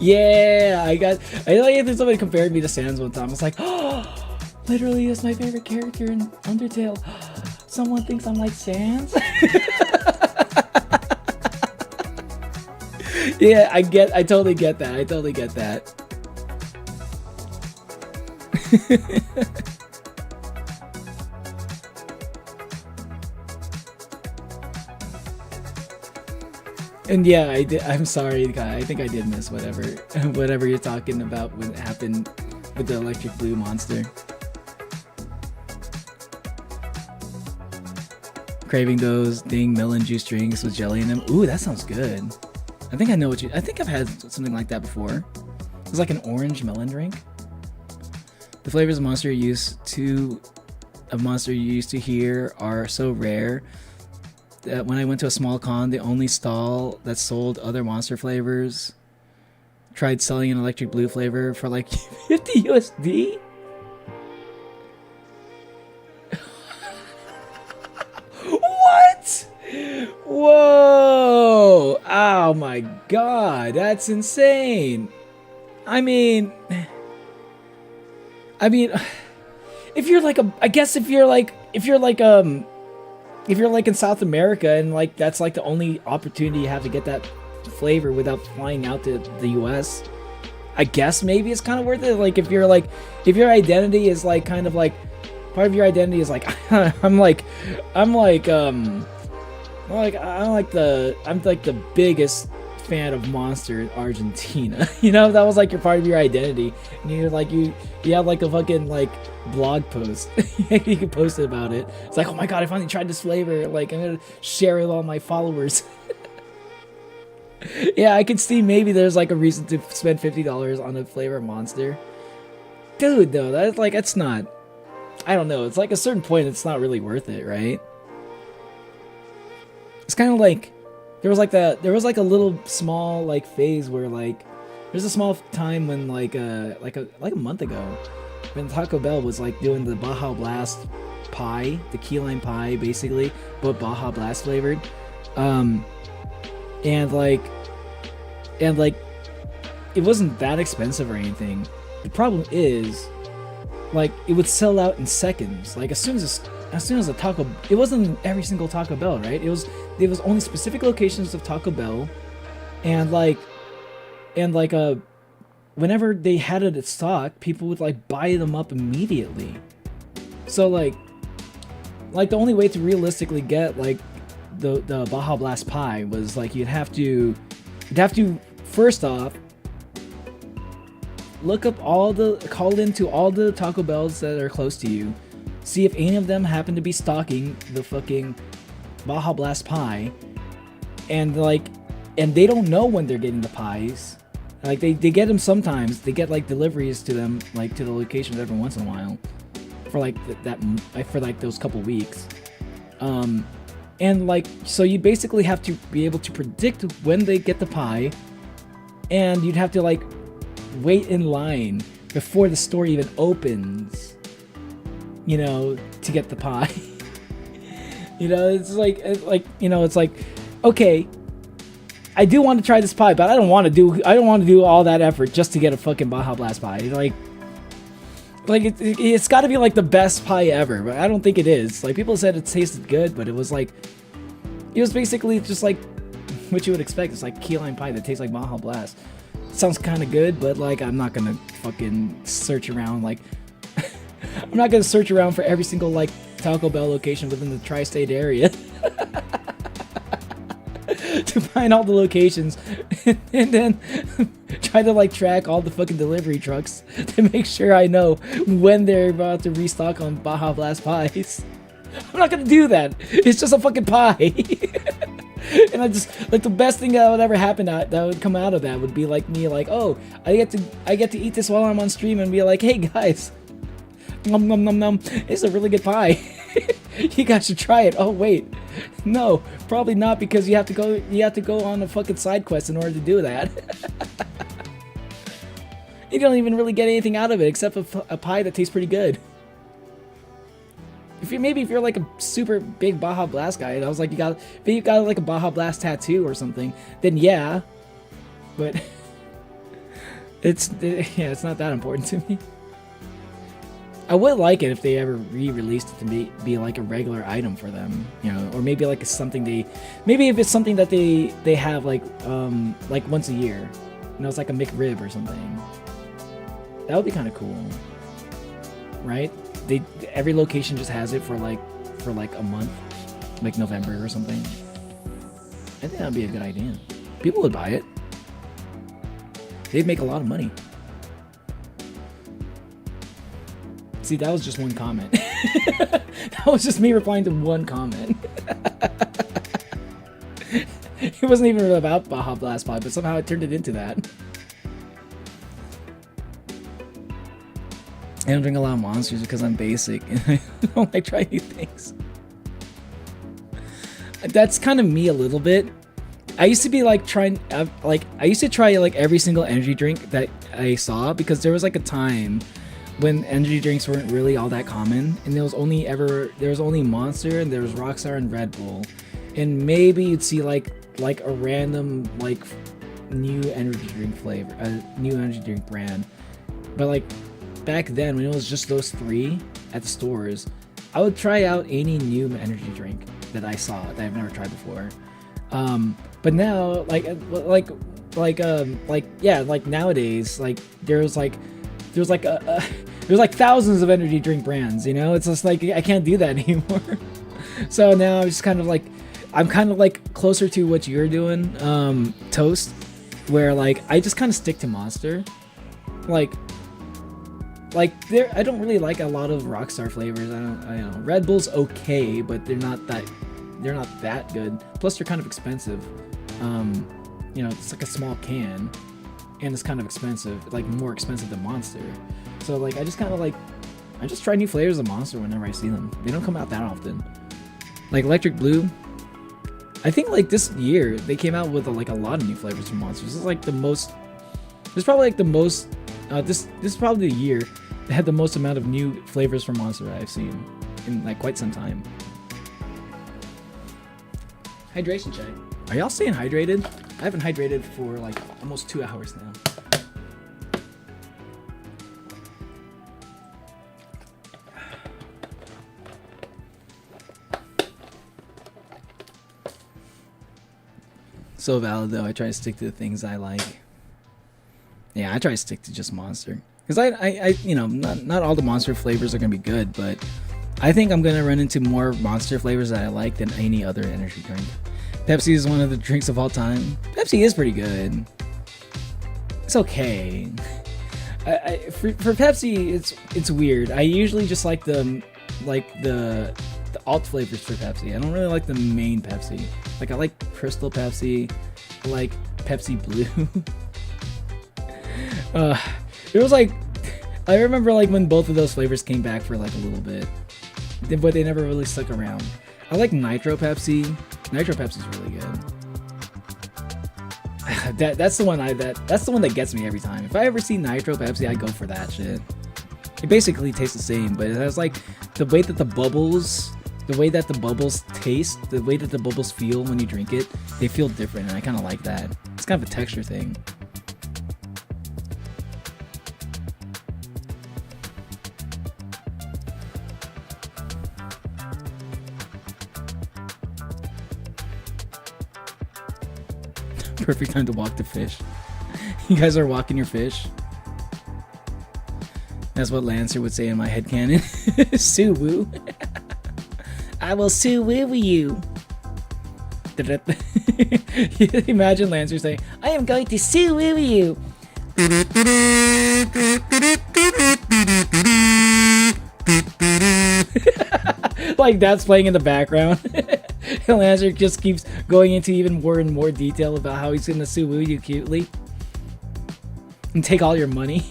Yeah, I like if somebody compared me to Sans one time. I was like, oh, literally is my favorite character in Undertale. Someone thinks I'm like Sans. Yeah, I totally get that. I totally get that. And yeah, I'm sorry, guy. I think I did miss whatever you're talking about when it happened with the electric blue monster. Craving those ding melon juice drinks with jelly in them. Ooh, that sounds good. I think I know I think I've had something like that before. It's like an orange melon drink. The flavors of Monster you used to hear are so rare that when I went to a small con, the only stall that sold other Monster flavors tried selling an electric blue flavor for like 50 USD. What? Whoa! Oh my god, that's insane. I mean, if you're like in South America and like that's like the only opportunity you have to get that flavor without flying out to the US, I guess maybe it's kind of worth it. Like if your identity is like kind of like part of your identity is like I'm like the biggest fan of Monster in Argentina. You know, that was like your part of your identity, and you're like you have like a fucking like blog post. You can post about it. It's like, oh my god, I finally tried this flavor. Like I'm gonna share it with all my followers. Yeah, I could see maybe there's like a reason to spend $50 on a flavor of Monster. Dude, though, that's like it's not. I don't know. It's like a certain point, it's not really worth it, right? It's kind of like there was like a little small like phase where like there's a small time when like a month ago when Taco Bell was like doing the Baja Blast pie, the key lime pie basically, but Baja Blast flavored, and like it wasn't that expensive or anything. The problem is like it would sell out in seconds. Like as soon as a Taco, it wasn't every single Taco Bell, right? It was only specific locations of Taco Bell, and whenever they had it in stock, people would like buy them up immediately. So like the only way to realistically get like the Baja Blast pie was like you'd have to first off call into all the Taco Bells that are close to you, see if any of them happen to be stocking the fucking Baja Blast pie, and they don't know when they're getting the pies. Like they get them sometimes. They get like deliveries to them, like to the locations every once in a while, for like for like those couple weeks. And like so you basically have to be able to predict when they get the pie, and you'd have to like wait in line before the store even opens, you know, to get the pie. You know, it's like okay, I do want to try this pie, but I don't want to do all that effort just to get a fucking Baja Blast pie. Like it's got to be like the best pie ever, but I don't think it is. Like people said it tasted good, but it was basically just like what you would expect. It's like key lime pie that tastes like Baja Blast. It sounds kind of good, but like I'm not gonna fucking search around like I'm not gonna search around for every single like Taco Bell location within the tri-state area to find all the locations and then try to like track all the fucking delivery trucks to make sure I know when they're about to restock on Baja Blast pies. I'm not gonna do that. It's just a fucking pie. And I just like the best thing that would ever happen that would come out of that would be like me like, oh, I get to eat this while I'm on stream and be like, hey guys, nom nom nom nom, it's a really good pie. You guys should try it. Oh wait, no, probably not, because you have to go on a fucking side quest in order to do that. You don't even really get anything out of it except a pie that tastes pretty good. If you're like a super big Baja Blast guy, and I was like, if you got like a Baja Blast tattoo or something, then yeah. But it's not that important to me. I would like it if they ever re-released it to be like a regular item for them, you know, or maybe like maybe if it's something that they have like once a year, you know, it's like a McRib or something. That would be kind of cool, right? Every location just has it for like a month, like November or something. I think that'd be a good idea. People would buy it. They'd make a lot of money. See, that was just one comment. That was just me replying to one comment. It wasn't even about Baja Blast Pod, but somehow it turned it into that. I don't drink a lot of Monsters because I'm basic and I don't like trying new things. That's kind of me a little bit. I used to be like I used to try like every single energy drink that I saw, because there was like a time when energy drinks weren't really all that common, and there was only Monster, and there was Rockstar and Red Bull, and maybe you'd see like a random like new energy drink flavor, a new energy drink brand. But like back then, when it was just those three at the stores, I would try out any new energy drink that I saw that I've never tried before. But now, like nowadays, like there's thousands of energy drink brands. You know, it's just like I can't do that anymore. So now I'm just kind of like closer to what you're doing, Toast, where like I just kind of stick to Monster, like there, I don't really like a lot of Rockstar flavors. I don't know. Red Bull's okay, but they're not that good. Plus, they're kind of expensive. You know, it's like a small can, and it's kind of expensive, like more expensive than Monster. So like, I just try new flavors of Monster whenever I see them. They don't come out that often. Like Electric Blue, I think like this year they came out with like a lot of new flavors from Monsters. This is like the most. This is probably like the most. This is probably the year that had the most amount of new flavors from Monster that I've seen in like quite some time. Hydration check. Are y'all staying hydrated? I haven't hydrated for like almost 2 hours now. So valid though. I try to stick to the things I like. Yeah, I try to stick to just Monster. Because I you know, not all the Monster flavors are going to be good, but I think I'm going to run into more Monster flavors that I like than any other energy drink. Pepsi is one of the drinks of all time. Pepsi is pretty good. It's okay. For Pepsi, it's weird. I usually just like the alt flavors for Pepsi. I don't really like the main Pepsi. Like I like Crystal Pepsi, I like Pepsi Blue. It was like, I remember like when both of those flavors came back for like a little bit, but they never really stuck around. I like Nitro Pepsi. Nitro Pepsi's really good. That's the one that gets me every time. If I ever see Nitro Pepsi, I go for that shit. It basically tastes the same, but it has like the way that the bubbles taste, the way that the bubbles feel when you drink it, they feel different, and I kind of like that. It's kind of a texture thing. Perfect time to walk the fish. You guys are walking your fish. That's what Lancer would say in my headcanon. Sue-woo. I will sue-woo you. Imagine Lancer saying, I am going to sue-woo you. Like that's playing in the background. And Lancer just keeps going into even more and more detail about how he's gonna sue-woo you cutely and take all your money.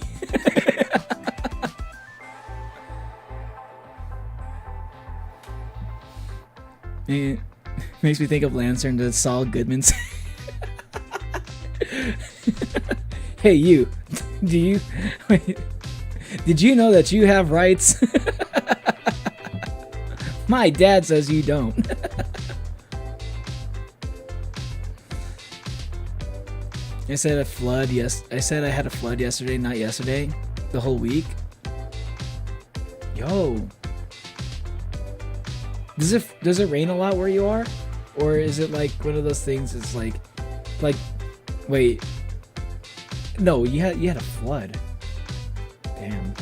It makes me think of Lancer and the Saul Goodman's. Hey you, Do you? Wait, did you know that you have rights? My dad says you don't. I said a flood. Yes, I said I had a flood yesterday. Not yesterday. The whole week. Yo. Does it rain a lot where you are, or is it like one of those things? It's like, wait. No, you had a flood. Damn.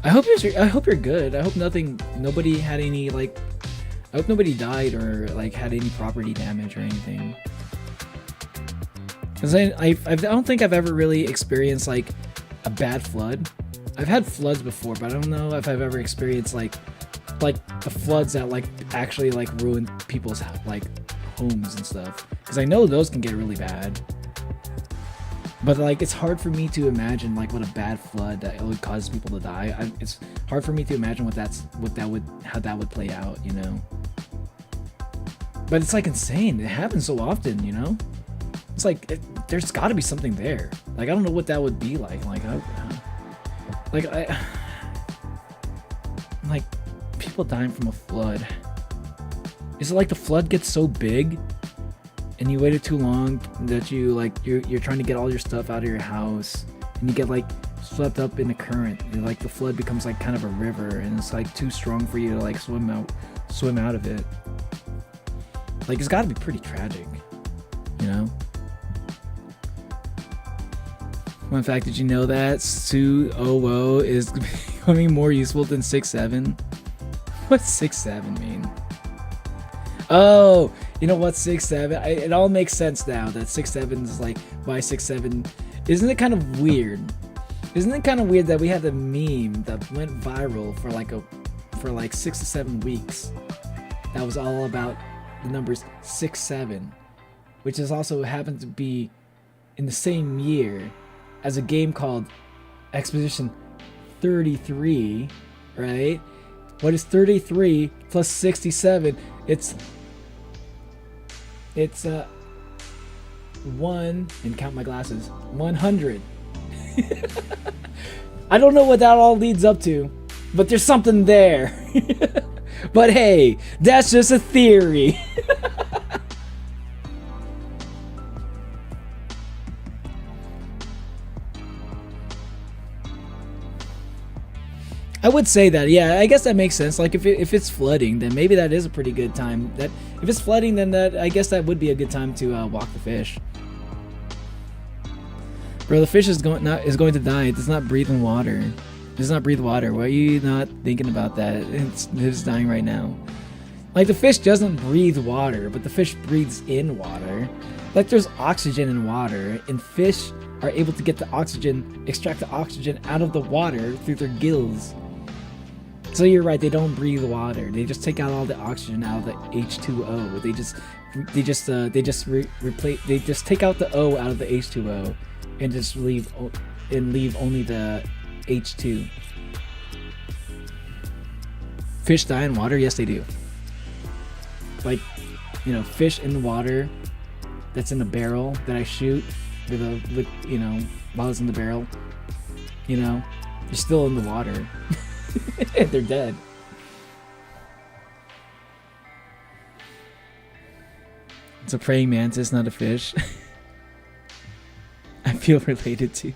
I hope you're good. I hope nobody had any like. I hope nobody died or like had any property damage or anything. Cause I don't think I've ever really experienced like a bad flood. I've had floods before, but I don't know if I've ever experienced like the floods that like actually like ruin people's like homes and stuff. Cause I know those can get really bad. But like it's hard for me to imagine like what a bad flood that would cause people to die. It's hard for me to imagine how that would play out, you know. But it's like insane. It happens so often, you know. It's like there's got to be something there. Like I don't know what that would be like. Like people dying from a flood. Is it like the flood gets so big and you waited too long that you're trying to get all your stuff out of your house and you get like swept up in the current and like the flood becomes like kind of a river and it's like too strong for you to like swim out of it. Like it's got to be pretty tragic, you know. Fun fact, did you know that Su-O-O is becoming more useful than 6-7? What's 6-7 mean? Oh, you know what, 6-7? It all makes sense now that 6-7 is like why 6-7. Isn't it kind of weird? Isn't it kind of weird that we had a meme that went viral for like 6 to 7 weeks that was all about the numbers 6-7, which is also happened to be in the same year as a game called Expedition 33, right? What is 33 plus 67? It's 1, and count my glasses, 100. I don't know what that all leads up to, but there's something there. But hey, that's just a theory. I would say that, yeah, I guess that makes sense. Like if it's flooding, then maybe that is a pretty good time. That if it's flooding, then I guess that would be a good time to walk the fish. Bro, the fish is going to die. It does not breathe in water. It does not breathe water. Why are you not thinking about that? It's dying right now. Like the fish doesn't breathe water, but the fish breathes in water. Like there's oxygen in water, and fish are able to get the oxygen, extract the oxygen out of the water through their gills. So you're right, they don't breathe water. They just take out all the oxygen out of the H2O. They just take out the O out of the H2O and just leave only the H2. Fish die in water? Yes, they do. Like, you know, fish in the water that's in a barrel that I shoot with you know, while it's in the barrel, you know, they're still in the water. They're dead. It's a praying mantis, not a fish. I feel related to.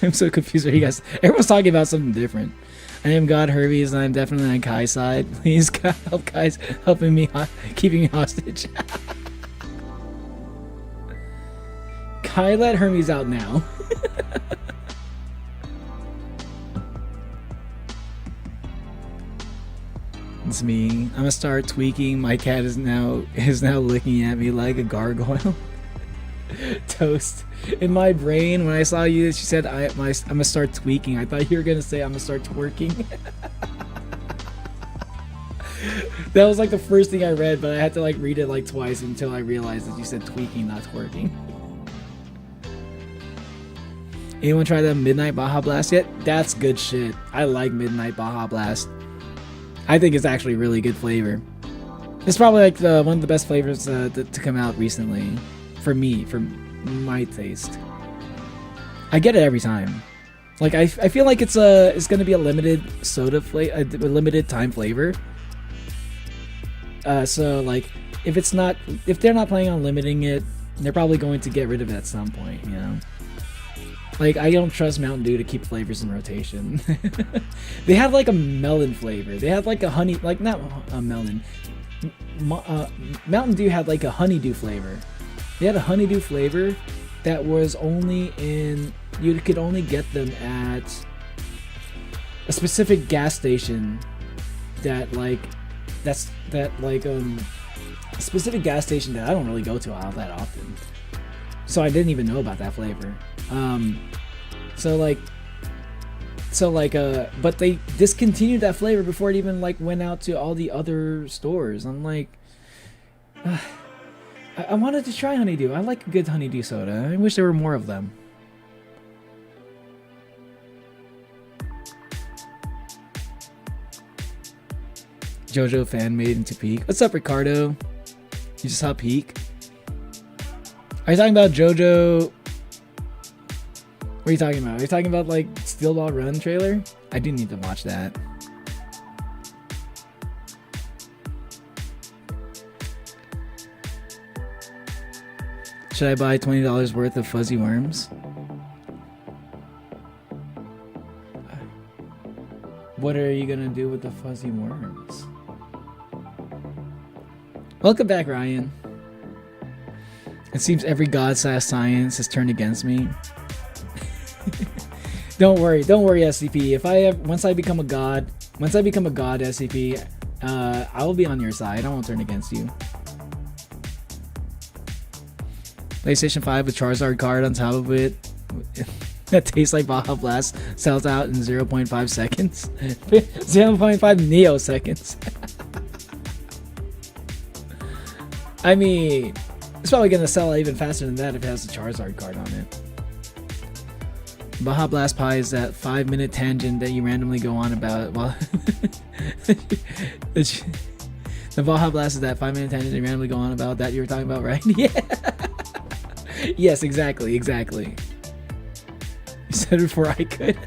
I'm so confused. What you guys? Everyone's talking about something different. I am God Hermes, and I'm definitely on Kai's side. Please, God, help Kai's helping me, keeping me hostage. Kai, let Hermes out now. It's me. I'm gonna start tweaking. My cat is now looking at me like a gargoyle. Toast. In my brain, when I saw you, she said, I'm gonna start tweaking. I thought you were gonna say I'm gonna start twerking. That was like the first thing I read, but I had to like read it like twice until I realized that you said tweaking, not twerking. Anyone try the Midnight Baja Blast yet? That's good shit. I like Midnight Baja Blast. I think it's actually really good flavor. It's probably like one of the best flavors to come out recently. For me, for my taste. I get it every time. Like I feel like it's gonna be a limited soda flavor, a limited time flavor. So like if they're not planning on limiting it, they're probably going to get rid of it at some point, you know. Like I don't trust Mountain Dew to keep flavors in rotation. They had like a melon flavor. They had like a honey, like not a melon. Mountain Dew had like a honeydew flavor. They had a honeydew flavor that was only in, you could only get them at a specific gas station that like a specific gas station that I don't really go to all that often, so I didn't even know about that flavor. But they discontinued that flavor before it even like went out to all the other stores. I'm like, I wanted to try honeydew. I like a good honeydew soda. I wish there were more of them. JoJo fan made into Peak. What's up, Ricardo? You just saw Peak? Are you talking about JoJo? What are you talking about? Are you talking about like Steel Ball Run trailer? I do need to watch that. Should I buy $20 worth of fuzzy worms? What are you gonna do with the fuzzy worms? Welcome back, Ryan. It seems every god/science has turned against me. Don't worry, SCP. Once I become a god, SCP, I will be on your side. I won't turn against you. PlayStation 5 with Charizard card on top of it that tastes like Baja Blast sells out in 0.5 seconds. 0.5 Neo seconds. I mean, it's probably gonna sell even faster than that if it has the Charizard card on it. Baja Blast Pie is that 5-minute tangent that you randomly go on about. Well, the Baja Blast is that 5-minute tangent you randomly go on about that you were talking about, right? Yeah. Yes, exactly. You said it before I could.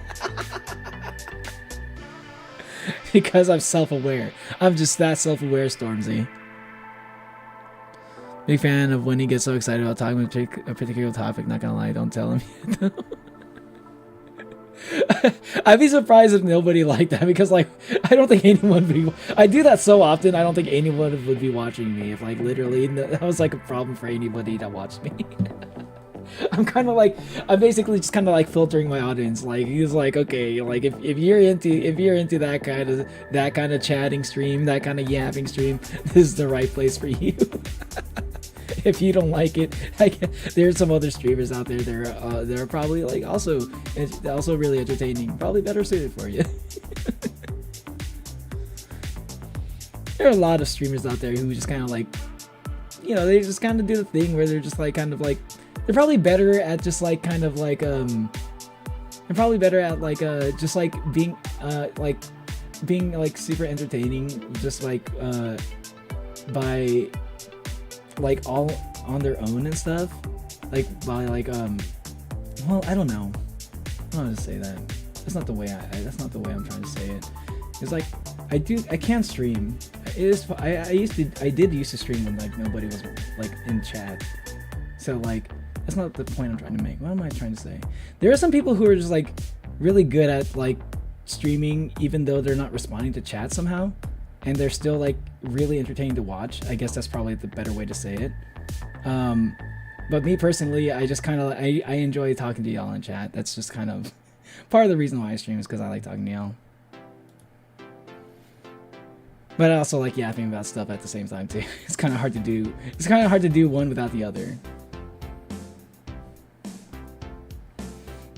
Because I'm self-aware. I'm just that self-aware, Stormzy. Big fan of when he gets so excited about talking about a particular topic. Not gonna lie, don't tell him. I'd be surprised if nobody liked that, because like I don't think anyone would be. I do that so often. I don't think anyone would be watching me if like literally that was like a problem for anybody that watched me. I'm basically just kind of like filtering my audience. Like he's like, okay, like if you're into that kind of chatting stream, that kind of yapping stream, this is the right place for you. If you don't like it, there's some other streamers out there. They're probably like also really entertaining, probably better suited for you. There are a lot of streamers out there who just kind of like, you know, they just kind of do the thing where they're just like kind of like, they're probably better at just like kind of like they're probably better at like just like being like super entertaining, just like by like all on their own and stuff, like by like well, I don't know how to say that. That's not the way I'm trying to say it. It's like I can't stream. It is I did used to stream when like nobody was like in chat. So like that's not the point I'm trying to make. What am I trying to say? There are some people who are just like really good at like streaming even though they're not responding to chat somehow, and they're still like really entertaining to watch. I guess that's probably the better way to say it. But me personally, I just kind of I enjoy talking to y'all in chat. That's just kind of part of the reason why I stream, is because I like talking to y'all. But I also like yapping about stuff at the same time too. It's kind of hard to do. It's kind of hard to do one without the other.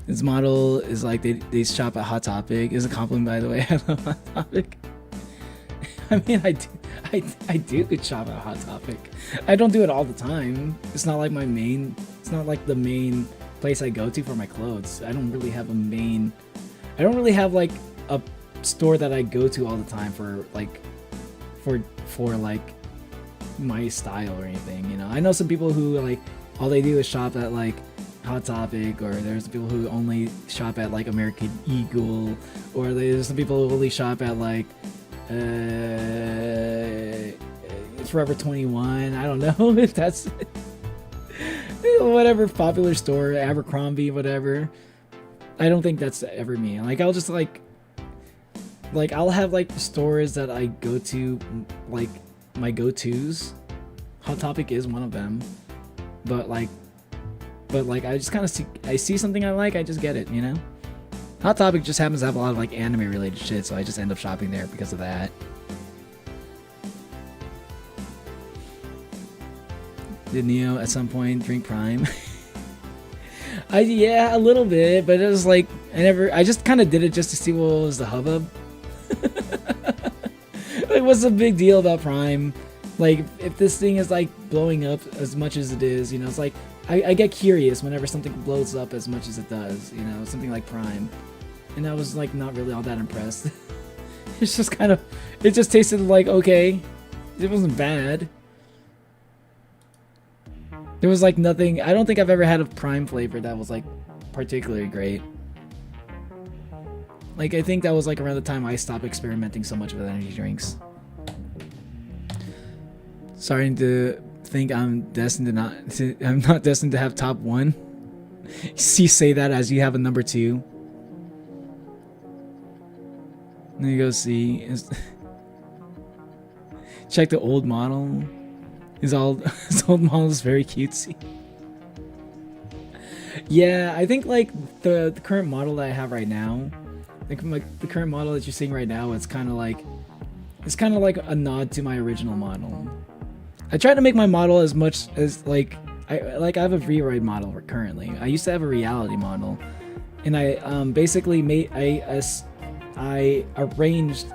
This model is like they shop at Hot Topic. Is a compliment, by the way. I love Hot Topic. I mean, I do shop at Hot Topic. I don't do it all the time. It's not like my main. It's not like the main place I go to for my clothes. I don't really have a main. I don't really have like a store that I go to all the time for like my style or anything. You know, I know some people who like all they do is shop at like Hot Topic, or there's people who only shop at like American Eagle, or there's some people who only shop at like Forever 21. I don't know if that's whatever popular store, Abercrombie, whatever. I don't think that's ever me. Like I'll just like I'll have like stores that I go to, like my go-tos. Hot Topic is one of them, but like I just kind of see something I like, I just get it, you know. Hot Topic just happens to have a lot of like anime related shit, so I just end up shopping there because of that. Did Neo at some point drink Prime? Yeah, a little bit, but it was like I just kind of did it just to see what was the hubbub. Like, what's the big deal about Prime? Like, if this thing is like blowing up as much as it is, you know, it's like I get curious whenever something blows up as much as it does, you know, something like Prime. And I was like not really all that impressed. It's just kind of, it just tasted like okay. It wasn't bad. There was like nothing, I don't think I've ever had a Prime flavor that was like particularly great. Like, I think that was like around the time I stopped experimenting so much with energy drinks. Starting to think I'm not destined to have top 1. You say that as you have a number 2. Then you go see. Check the old model. His old model is very cutesy. Yeah, I think like the current model that I have right now, like the current model that you're seeing right now, it's kind of like a nod to my original model. I try to make my model as much as like I have a Vroid model currently. I used to have a reality model, and I basically I arranged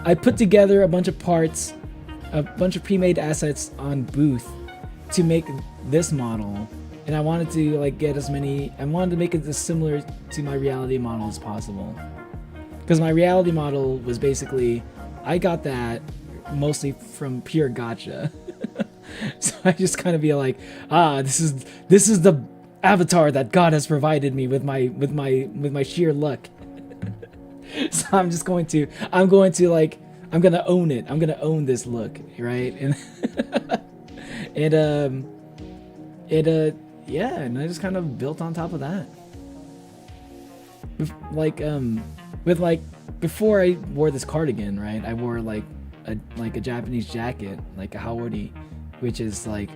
I put together a bunch of parts, a bunch of pre-made assets on Booth to make this model, and I wanted to like get as many, I wanted to make it as similar to my reality model as possible, because my reality model was basically, I got that mostly from pure gacha. So I just kind of be like, this is the avatar that God has provided me with my sheer luck. So I'm going to own it. I'm gonna own this look, right? And yeah, and I just kind of built on top of that. Before I wore this cardigan, right? I wore like a Japanese jacket, like a haori, which is like,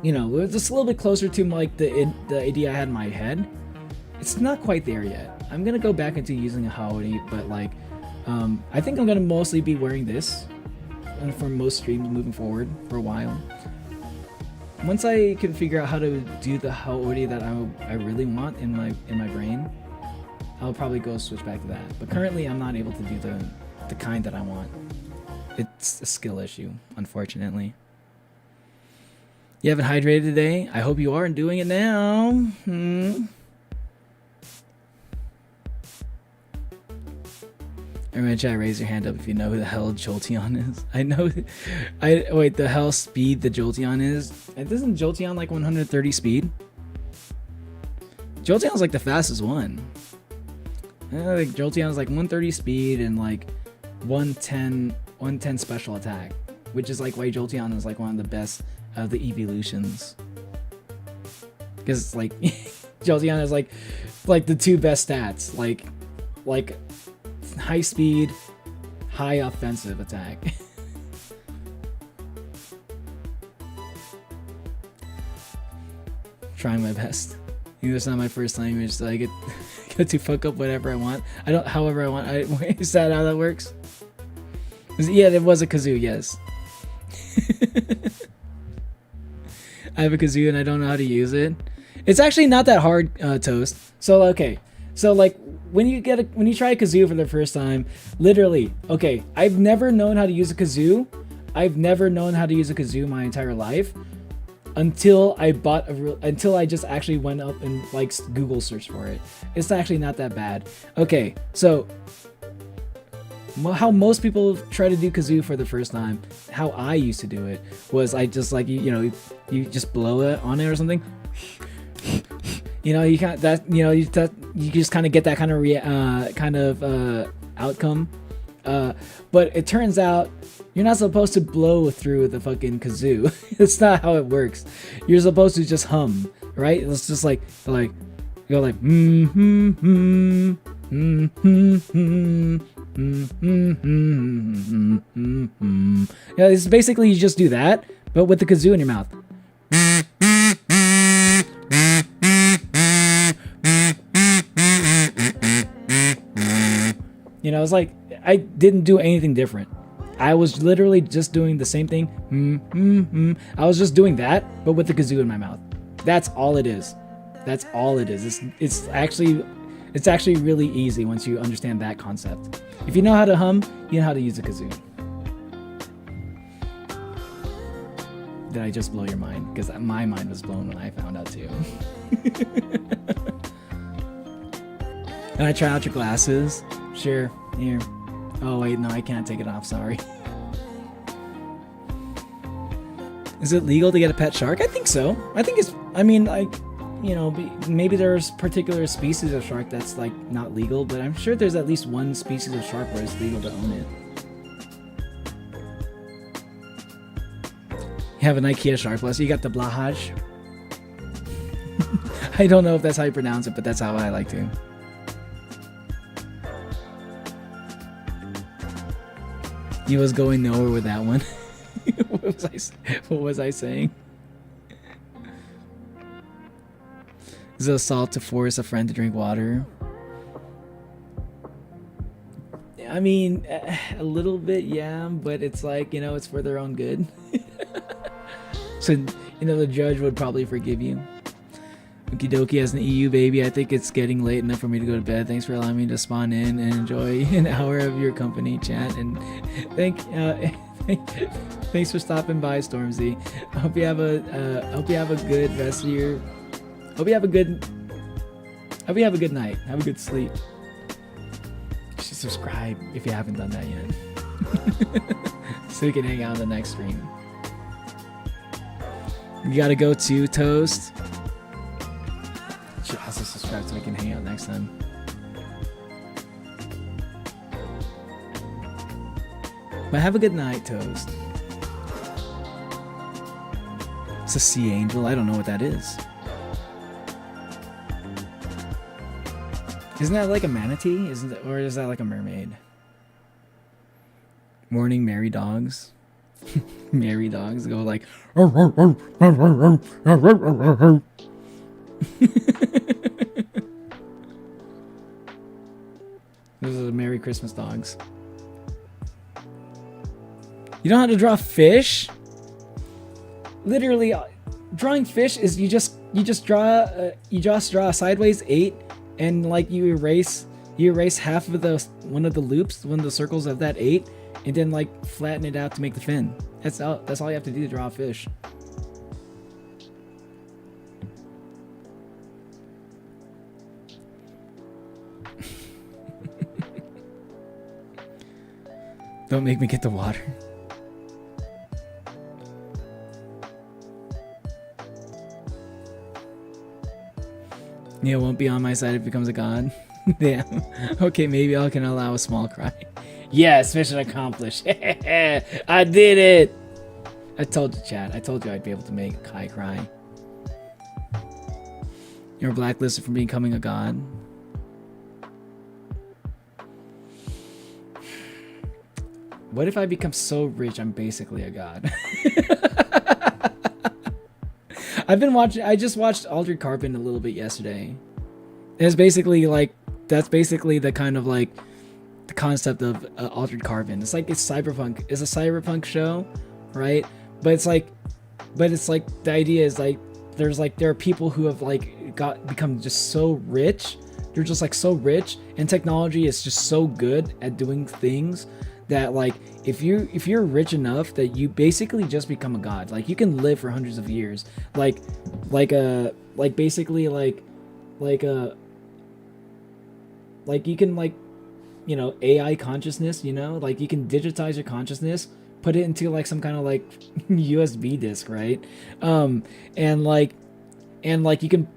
you know, it's just a little bit closer to like the idea I had in my head. It's not quite there yet. I'm gonna go back into using a haori, but like, I think I'm gonna mostly be wearing this for most streams moving forward for a while. Once I can figure out how to do the haori that I really want in my brain, I'll probably go switch back to that. But currently, I'm not able to do the kind that I want. It's a skill issue, unfortunately. You haven't hydrated today? I hope you are doing it now. Everyone in chat, raise your hand up if you know who the hell Jolteon is. I know. Wait, the hell speed the Jolteon is? Isn't Jolteon like 130 speed? Jolteon's like the fastest one. I think Jolteon's like 130 speed and like 110 special attack, which is like why Jolteon is like one of the best of the evolutions. Because like Jolteon is like the two best stats, like high speed, high offensive attack. Trying my best. It's not my first language, so I get to fuck up whatever I want. However I want. Is that how that works? Yeah, it was a kazoo, yes. I have a kazoo and I don't know how to use it. It's actually not that hard, Toast. So okay, so like when you try a kazoo for the first time, literally, okay, I've never known how to use a kazoo. I've never known how to use a kazoo my entire life until I just actually went up and like Google search for it. It's actually not that bad. Okay, so how most people try to do kazoo for the first time, how I used to do it was I just like you just blow it on it or something. You can't that you just kind of get that kind of outcome. But it turns out you're not supposed to blow through the fucking kazoo. It's not how it works. You're supposed to just hum, right? It's just like go like yeah, it's basically you just do that, but with the kazoo in your mouth. It's like I didn't do anything different. I was literally just doing the same thing. I was just doing that, but with the kazoo in my mouth. That's all it is. That's all it is. It's actually really easy once you understand that concept. If you know how to hum, you know how to use a kazoo. Did I just blow your mind? Because my mind was blown when I found out too. And I try out your glasses. Sure, here. Oh wait, no, I can't take it off, sorry. Is it legal to get a pet shark? I think so. Maybe there's particular species of shark that's like not legal, but I'm sure there's at least one species of shark where it's legal to own it. You have an IKEA shark, plus you got the blahaj. I don't know if that's how you pronounce it, but that's how I like to. He was going nowhere with that one. What was I saying? Is it assault to force a friend to drink water? I mean, a little bit, yeah, but it's like, it's for their own good. So, the judge would probably forgive you. Okie dokie, as an EU baby, I think it's getting late enough for me to go to bed. Thanks for allowing me to spawn in and enjoy an hour of your company, chat. And thanks for stopping by, Stormzy. I hope you have a good rest of your. Hope you have a good night. Have a good sleep. You should subscribe if you haven't done that yet, so we can hang out on the next stream. You gotta go to Toast. Should also subscribe so we can hang out next time. But have a good night, Toast. It's a sea angel. I don't know what that is. Isn't that like a manatee? Or is that like a mermaid? Morning, merry dogs. Merry dogs go like. Those are the Merry Christmas dogs. You don't have to draw fish. Literally, drawing fish is you just draw a sideways 8, and like you erase half of one of the circles of that 8, and then like flatten it out to make the fin. That's all you have to do to draw a fish. Don't make me get the water. Neil won't be on my side if he becomes a god. Damn. Okay, maybe I can allow a small cry. Yes, mission accomplished. I did it. I told you, chat. I told you I'd be able to make Kai cry. You're blacklisted from becoming a god. What if I become so rich I'm basically a god? I just watched Altered Carbon a little bit yesterday. It's basically like, that's basically the kind of like the concept of Altered Carbon. It's like, it's cyberpunk. It's a cyberpunk show, right? But it's like the idea is like, there are people who have like become just so rich. They're just like so rich, and technology is just so good at doing things that like if you're rich enough that you basically just become a god. Like you can live for hundreds of years. Like you can like you know, AI consciousness, you know, like you can digitize your consciousness, put it into like some kind of like USB disk, right? And like you can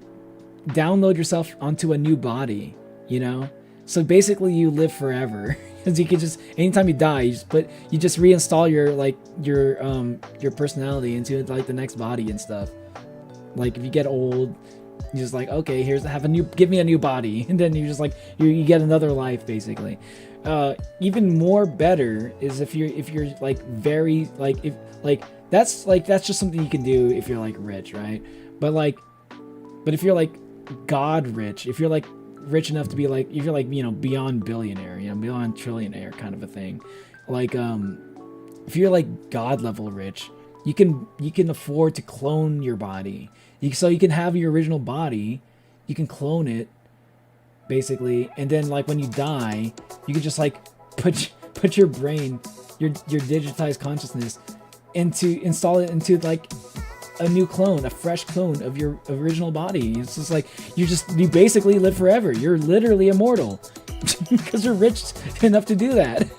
download yourself onto a new body, you know? So basically you live forever. Because you can just, anytime you die, you just reinstall your personality into like the next body and stuff. Like if you get old, you're just like, okay, give me a new body, and then you just like you get another life basically. Even more better is if you're like very like if like that's just something you can do if you're like rich, right? But if you're like God rich, if you're like rich enough to be like, if you're like, you know, beyond billionaire, you know, beyond trillionaire kind of a thing, like if you're like God level rich, you can afford to clone your body. So you can have your original body, you can clone it basically, and then like when you die, you can just like put your brain, your digitized consciousness install it into like a new clone, a fresh clone of your original body. It's just like you basically live forever. You're literally immortal because you're rich enough to do that.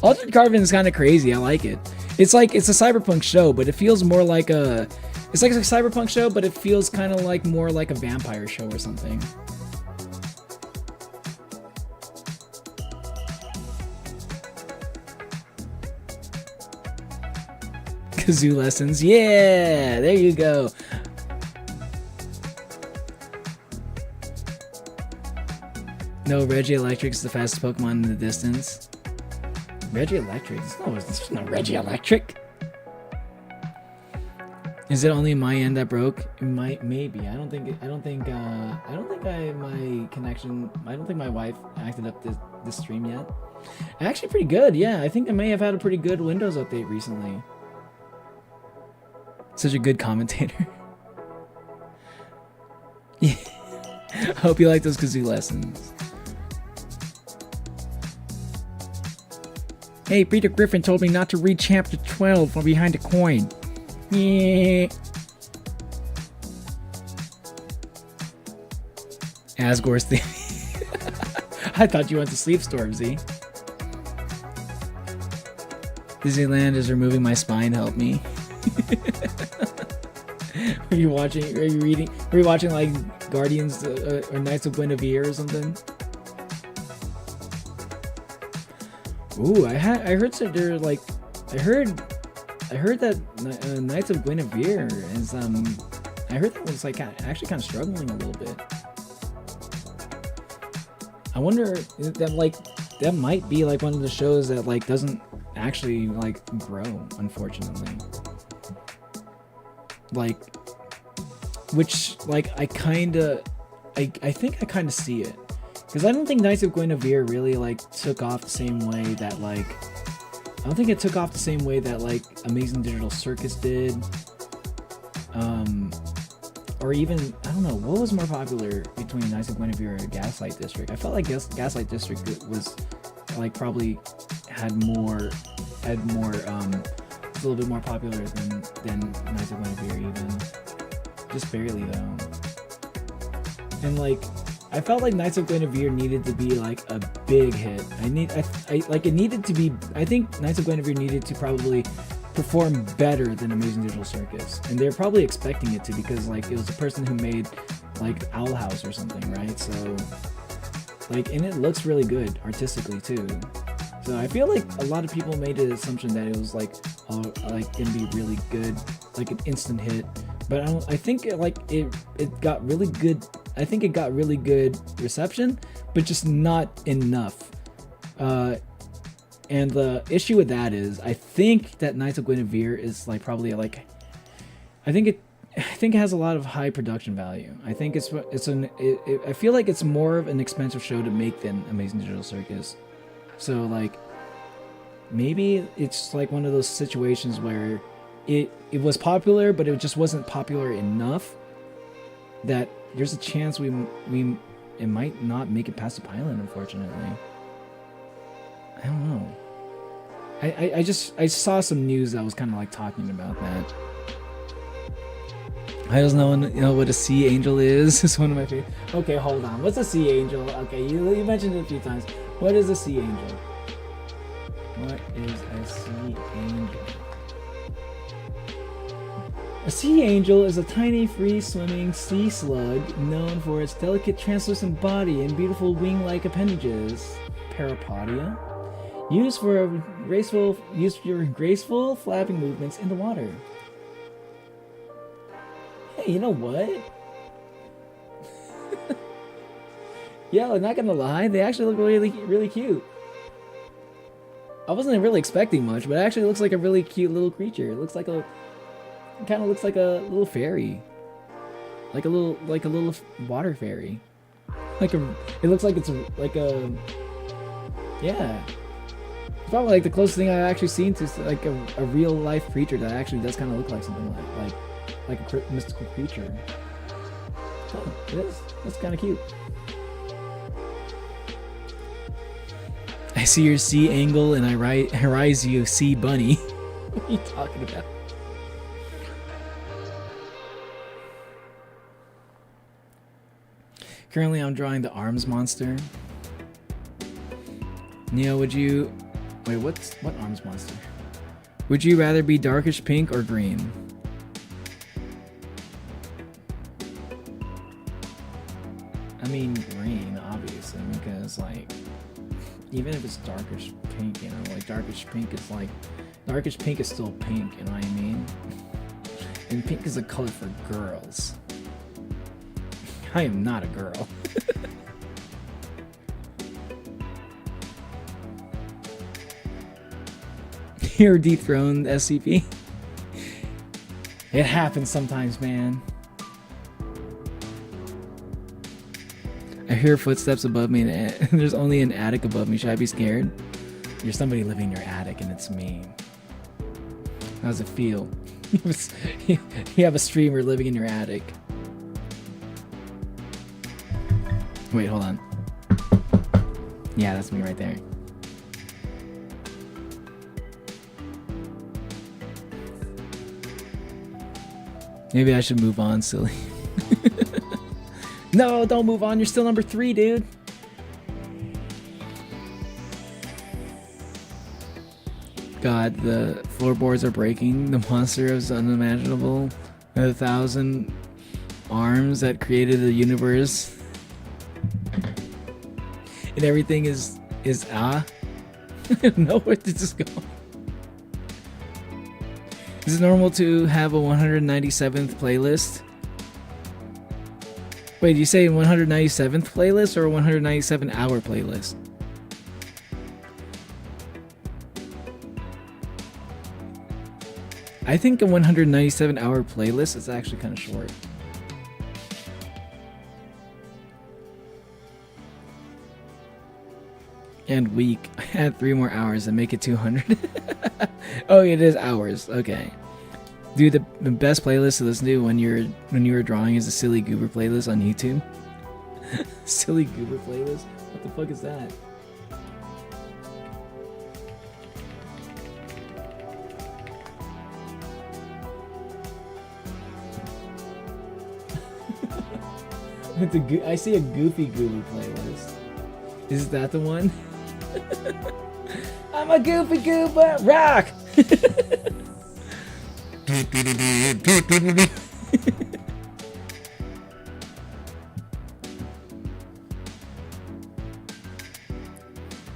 Altered Carbon is kind of crazy. I like it. It's a cyberpunk show, but it feels more like it's like a cyberpunk show, but it feels kind of like more like a vampire show or something. Kazoo lessons, yeah, there you go. No, Regielektrix is the fastest Pokemon in the distance. Regielektrix? No, it's not Regielektrix. Is it only my end that broke? Maybe. I don't think my wife acted up this stream yet. Actually pretty good, yeah. I think I may have had a pretty good Windows update recently. Such a good commentator. Yeah. I hope you like those kazoo lessons. Hey, Peter Griffin told me not to read chapter 12 from behind a coin. Yeah. Asgore's thing. I thought you went to sleep, Stormzy. Disneyland is removing my spine. Help me. Are you watching like Guardians or Knights of Guinevere or something? Ooh, I heard that they're like, I heard that Knights of Guinevere is I heard that was like actually kind of struggling a little bit. I wonder if that might be like one of the shows that like doesn't actually like grow, unfortunately. Like, which like I think I kind of see it, because I don't think Knights of Guinevere really like took off the same way that like I don't think it took off the same way that like Amazing Digital Circus did, or even I don't know what was more popular between Knights of Guinevere and Gaslight District. I felt like Gaslight District was like probably had more a little bit more popular than Knights of Guinevere, even just barely though. And like I felt like Knights of Guinevere needed to be like a big hit. I think Knights of Guinevere needed to probably perform better than Amazing Digital Circus, and they're probably expecting it to, because like it was the person who made like Owl House or something, right? So like, and it looks really good artistically too. So I feel like a lot of people made the assumption that it was like gonna be really good, like an instant hit. But I think it got really good. I think it got really good reception, but just not enough. And the issue with that is, I think that Knights of Guinevere is like probably like, I think it has a lot of high production value. I think I feel like it's more of an expensive show to make than Amazing Digital Circus. So like, maybe it's like one of those situations where it was popular, but it just wasn't popular enough that there's a chance it might not make it past the pilot, unfortunately. I don't know. I saw some news that was kind of like talking about that. I just know what a sea angel is. It's one of my favorite. Okay, hold on. What's a sea angel? Okay, you mentioned it a few times. What is a sea angel? What is a sea angel? A sea angel is a tiny, free-swimming sea slug known for its delicate, translucent body and beautiful wing-like appendages. Parapodia. Used for graceful flapping movements in the water. Hey, you know what? Yo, not gonna lie, they actually look really, really cute. I wasn't really expecting much, but it actually looks like a really cute little creature. It looks like it kind of looks like a little fairy, like a little water fairy. It looks like it's yeah. It's probably like the closest thing I've actually seen to like a real life creature that actually does kind of look like something like a mystical creature. Oh, it is. That's kind of cute. I see your sea angle and I rise you sea bunny. What are you talking about? Currently I'm drawing the arms monster. Neo, would you... Wait, what arms monster? Would you rather be darkish pink or green? I mean green, obviously, because like... Even if it's darkish pink, you know, like darkish pink is still pink, you know what I mean? And pink is a color for girls. I am not a girl. You're dethroned, SCP. It happens sometimes, man. I hear footsteps above me and there's only an attic above me. Should I be scared? There's somebody living in your attic and it's me. How does it feel? You have a streamer living in your attic. Wait, hold on. Yeah, that's me right there. Maybe I should move on, silly. No, don't move on. You're still number 3, dude. God, the floorboards are breaking. The monster is unimaginable. 1,000 arms that created the universe. And everything is I don't know where to just go. Is it normal to have a 197th playlist? Wait, do you say 197th playlist or 197 hour playlist? I think a 197 hour playlist is actually kind of short. And week. Add 3 more hours and make it 200. Oh, it is hours. Okay. Dude, the best playlist to listen to when you were drawing is a Silly Goober playlist on YouTube. Silly Goober playlist? What the fuck is that? I see a Goofy Goober playlist. Is that the one? I'm a Goofy Goober! Rock!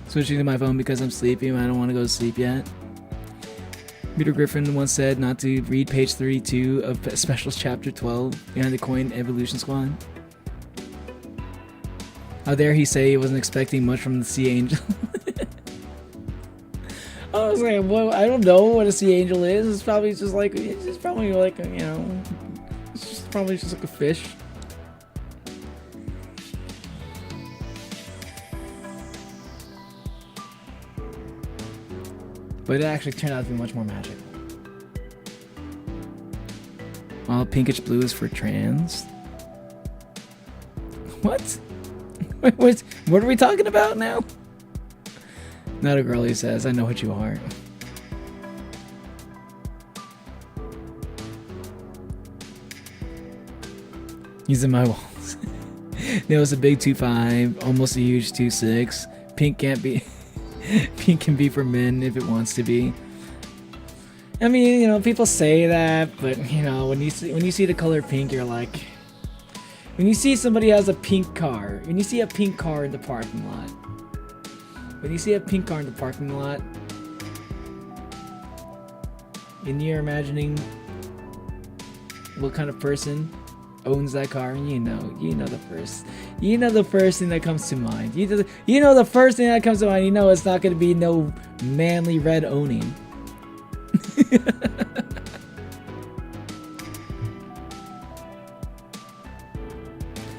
Switching to my phone because I'm sleepy and I don't want to go to sleep yet. Peter Griffin once said not to read page 32 of Specials Chapter 12 behind the Coin Evolution Squad. How dare he say he wasn't expecting much from the Sea Angel? I was like, well, I don't know what a Sea Angel is. It's probably just like, you know, it's just probably just like a fish. But it actually turned out to be much more magical. While pinkish blue is for trans. What? What are we talking about now? Not a girl, he says. I know what you are. He's in my walls. Neil's a big 2'5", almost a huge 2'6", Pink can't be. Pink can be for men if it wants to be. I mean, you know, people say that, but you know, when you see the color pink, you're like, when you see somebody has a pink car, when you see a pink car in the parking lot, and you're imagining what kind of person owns that car, and you know the first thing that comes to mind. You know the first thing that comes to mind. You know it's not going to be no manly red owning.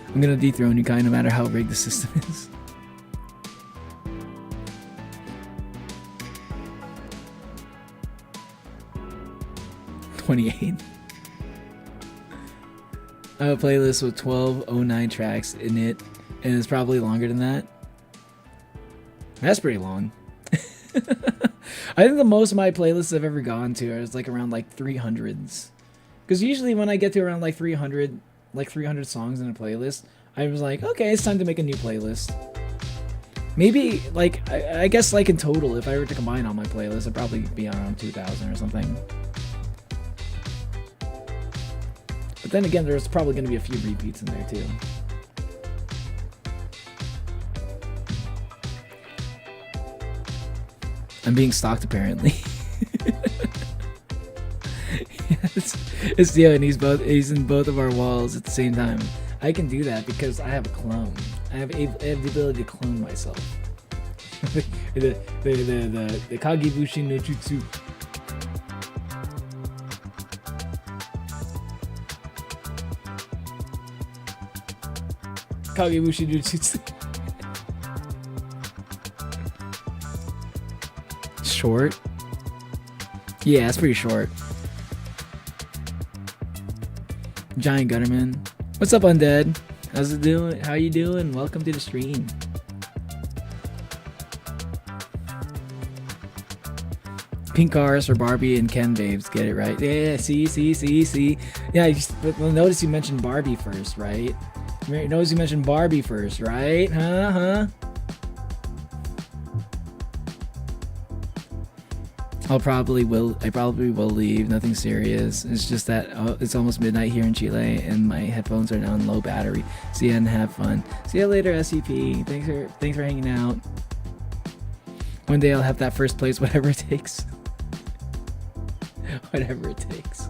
I'm gonna dethrone you, kind, no matter how rigged the system is. $28. I have a playlist with 1209 tracks in it, and it's probably longer than that. That's pretty long. I think the most of my playlists I've ever gone to is like around like 300s. Because usually when I get to around like 300 songs in a playlist, I was like, okay, it's time to make a new playlist. Maybe, like, I guess like in total, if I were to combine all my playlists, it'd probably be around 2,000 or something. But then again, there's probably going to be a few repeats in there too. I'm being stalked apparently. It's Theo, and he's in both of our walls at the same time. I can do that because I have a clone. I have the ability to clone myself. the Kagebushi no Jutsu. Kagebushi no Jutsu. Short? Yeah, it's pretty short. Giant Gutterman. What's up, Undead? How's it doing? How you doing? Welcome to the stream. Pink cars for Barbie and Ken babes. Get it right. Yeah, see. Yeah, but notice you mentioned Barbie first, right? Notice you mentioned Barbie first, right? Huh? I probably will leave. Nothing serious. It's just that it's almost midnight here in Chile, and my headphones are on low battery. See ya and have fun. See ya later, SCP. Thanks for hanging out. One day I'll have that first place, whatever it takes. Whatever it takes.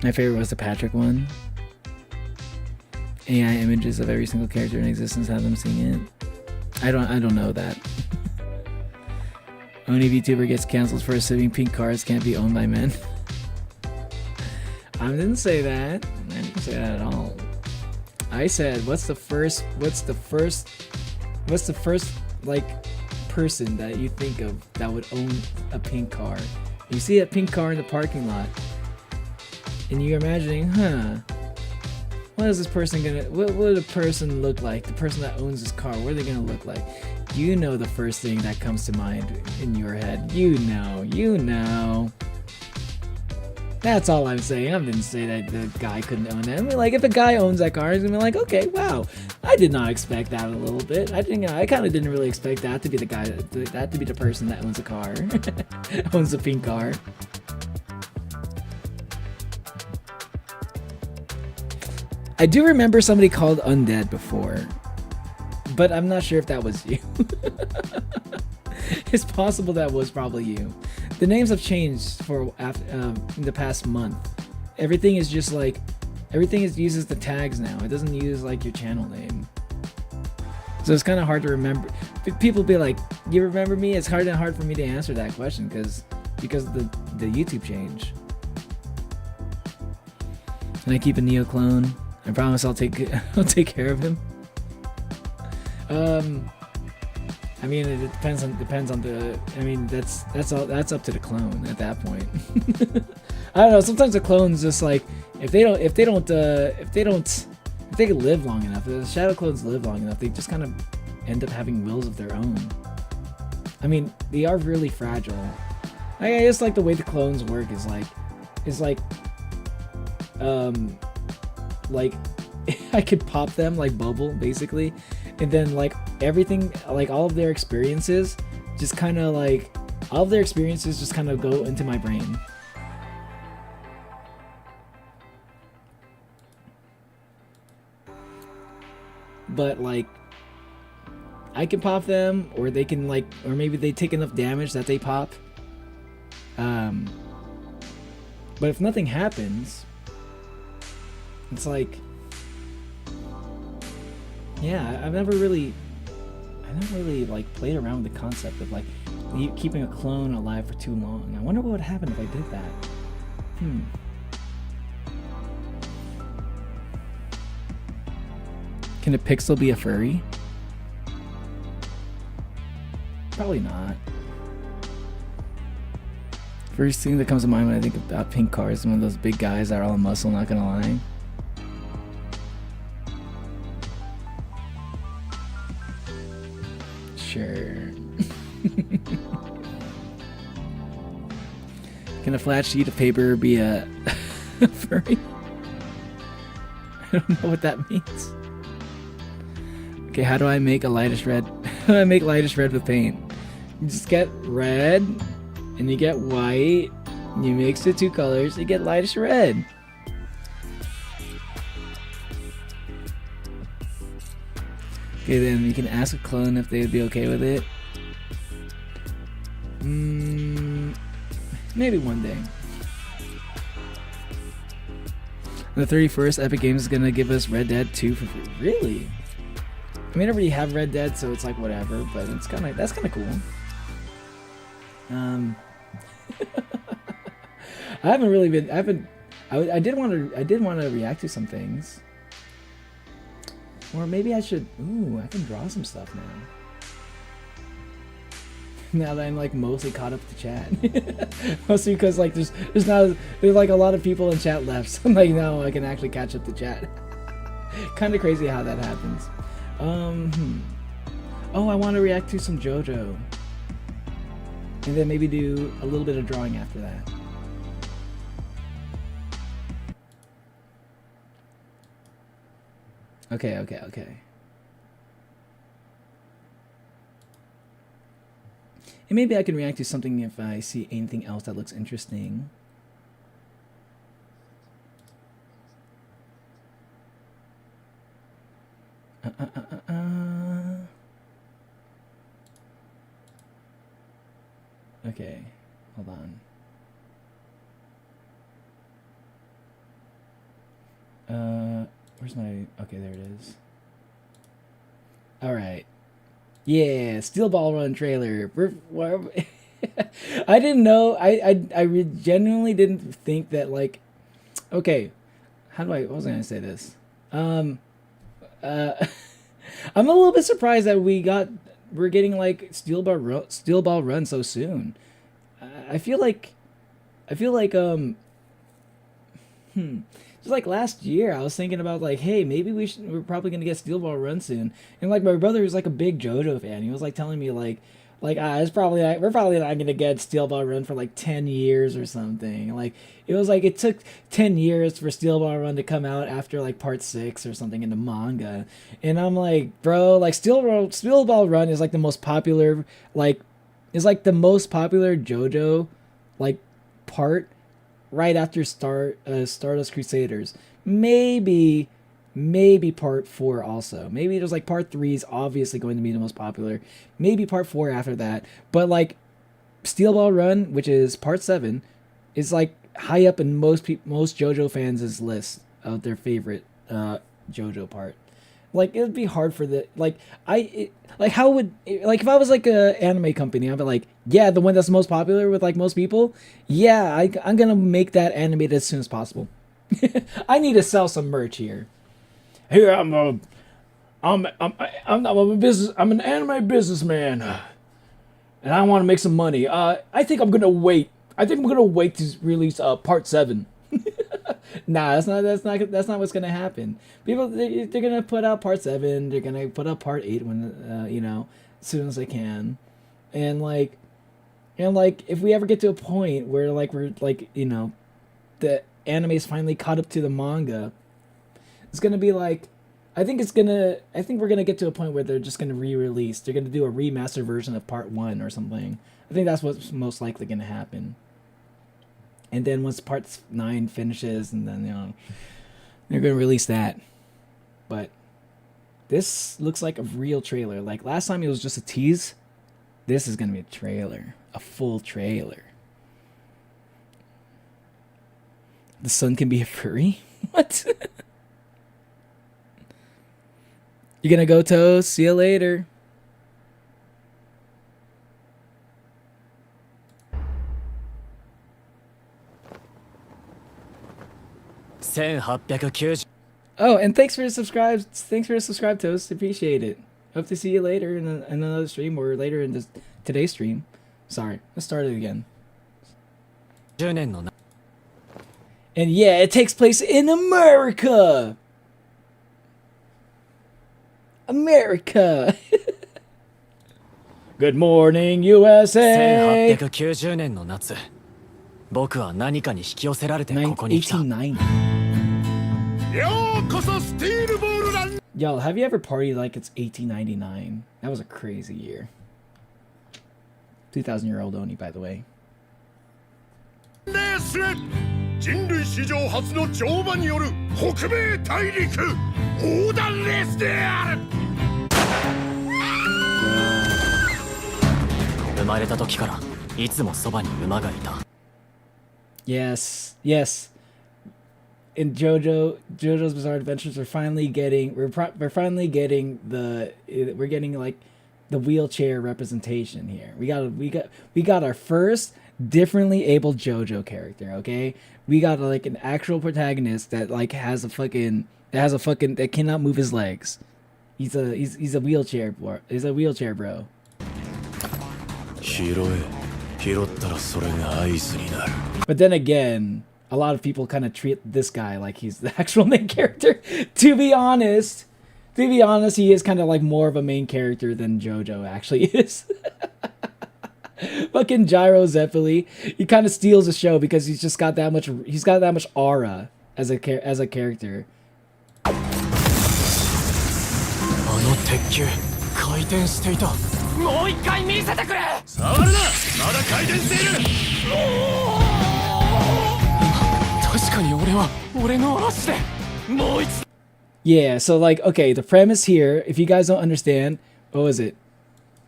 My favorite was the Patrick one. AI images of every single character in existence, have them sing it. I don't know that. Only VTuber gets cancelled for assuming pink cars can't be owned by men. I didn't say that. I didn't say that at all. I said, what's the first like person that you think of that would own a pink car? You see a pink car in the parking lot, and you're imagining, what is this person what would a person look like? The person that owns this car, what are they gonna look like? You know the first thing that comes to mind in your head. You know. That's all I'm saying. I didn't say that the guy couldn't own it. I mean, like, if a guy owns that car, he's gonna be like, okay, wow, I did not expect that a little bit. I kind of didn't really expect that to be the guy, that to be the person that owns a car, owns a pink car. I do remember somebody called Undead before, but I'm not sure if that was you. It's possible that was probably you. The names have changed for in the past month. Everything is uses the tags now. It doesn't use like your channel name. So it's kind of hard to remember. People be like, "You remember me?" It's hard for me to answer that question because of the YouTube change. And I keep a Neo clone. I promise I'll take care of him. I mean, it depends on the. I mean, that's up to the clone at that point. I don't know. Sometimes the clones just like if they live long enough, if the shadow clones live long enough, they just kind of end up having wills of their own. I mean, they are really fragile. I guess like the way the clones work is like I could pop them like bubble basically, and then like everything, like all of their experiences just kind of go into my brain. But like I can pop them, or they can like, or maybe they take enough damage that they pop. But if nothing happens, it's like, yeah, I've never really like played around with the concept of like keeping a clone alive for too long. I wonder what would happen if I did that. Can a pixel be a furry? Probably not. First thing that comes to mind when I think about pink cars is one of those big guys that are all muscle, not gonna lie. Sure. Can a flat sheet of paper be a furry? I don't know what that means. Okay, how do I make a lightish red? How do I make lightish red with paint? You just get red, and you get white, and you mix the two colors, you get lightish red. Okay, then you can ask a clone if they would be okay with it. Maybe one day. The 31st, Epic Games is gonna give us Red Dead 2 for free. Really? I mean, I already have Red Dead, so it's like whatever, but that's kind of cool. I did want to react to some things. Or maybe I should, I can draw some stuff now. Now that I'm like mostly caught up to chat. Mostly because like there's like a lot of people in chat left, so I'm like, now I can actually catch up to chat. Kind of crazy how that happens. Oh, I want to react to some JoJo. And then maybe do a little bit of drawing after that. Okay. And maybe I can react to something if I see anything else that looks interesting. Okay, hold on. Where's my... Okay, there it is. Alright. Yeah, Steel Ball Run trailer. I didn't know. I genuinely didn't think that, like... Okay, what was I going to say this? I'm a little bit surprised that we're getting like Steel Ball Run so soon. I feel like just like last year I was thinking about like, hey, maybe we're probably gonna get Steel Ball Run soon. And like my brother is like a big JoJo fan. He was like telling me we're probably not gonna get Steel Ball Run for like 10 years or something. Like it was like it took 10 years for Steel Ball Run to come out after like part 6 or something in the manga. And I'm like, bro, like Steel Ball Run is like the most popular JoJo like part right after Stardust Crusaders. Maybe part 4 also. Maybe there's like part 3 is obviously going to be the most popular. Maybe part 4 after that. But like Steel Ball Run, which is part 7, is like high up in most JoJo fans' list of their favorite JoJo part. Like it would be hard for if I was like a anime company, I'd be like, yeah, the one that's most popular with like most people, yeah, I'm gonna make that animated as soon as possible. I need to sell some merch here. Here I'm an anime businessman, and I want to make some money. I think I'm gonna wait to release part 7. Nah, that's not what's gonna happen. People they're gonna put out part 7. They're gonna put out part 8 when as soon as they can, And like if we ever get to a point where like we're like, you know, the anime's finally caught up to the manga, it's gonna be like, I think we're gonna get to a point where they're just gonna re-release. They're gonna do a remastered version of part 1 or something. I think that's what's most likely gonna happen. And then once part 9 finishes, and then, you know, they're gonna release that. But this looks like a real trailer. Like last time it was just a tease. This is gonna be a trailer, a full trailer. The sun can be a furry? What? You gonna go, Toast? See you later. Oh, and thanks for the subscribe. Thanks for the subscribe, Toast. Appreciate it. Hope to see you later in another stream, or later in today's stream. Sorry, let's start it again. And yeah, it takes place in America. America. Good morning, USA. 1890年の夏、僕は何かに引き寄せられてここに来た。Yo, have you ever partied like it's 1899? That was a crazy year. 2,000-year-old Oni, by the way. 人類史上初の乗馬による北米大陸横断レースである。生まれた時からいつもそばに馬がいた。Yes, yes. In JoJo's Bizarre Adventures, we're finally getting like the wheelchair representation here. We got our first differently abled JoJo character. Okay, we got like an actual protagonist that like that cannot move his legs. He's a wheelchair bro. He's a wheelchair bro. But then again, a lot of people kind of treat this guy like he's the actual main character. To be honest, he is kind of like more of a main character than JoJo actually is. Fucking Gyro Zeppeli, he kind of steals the show because he's got that much aura as a character. あの鉄球回転していた。もう一回見せてくれ。触るな、まだ回転している。確かに俺の足でもう一度。 Yeah, so like, okay, the premise here, if you guys don't understand, what was it?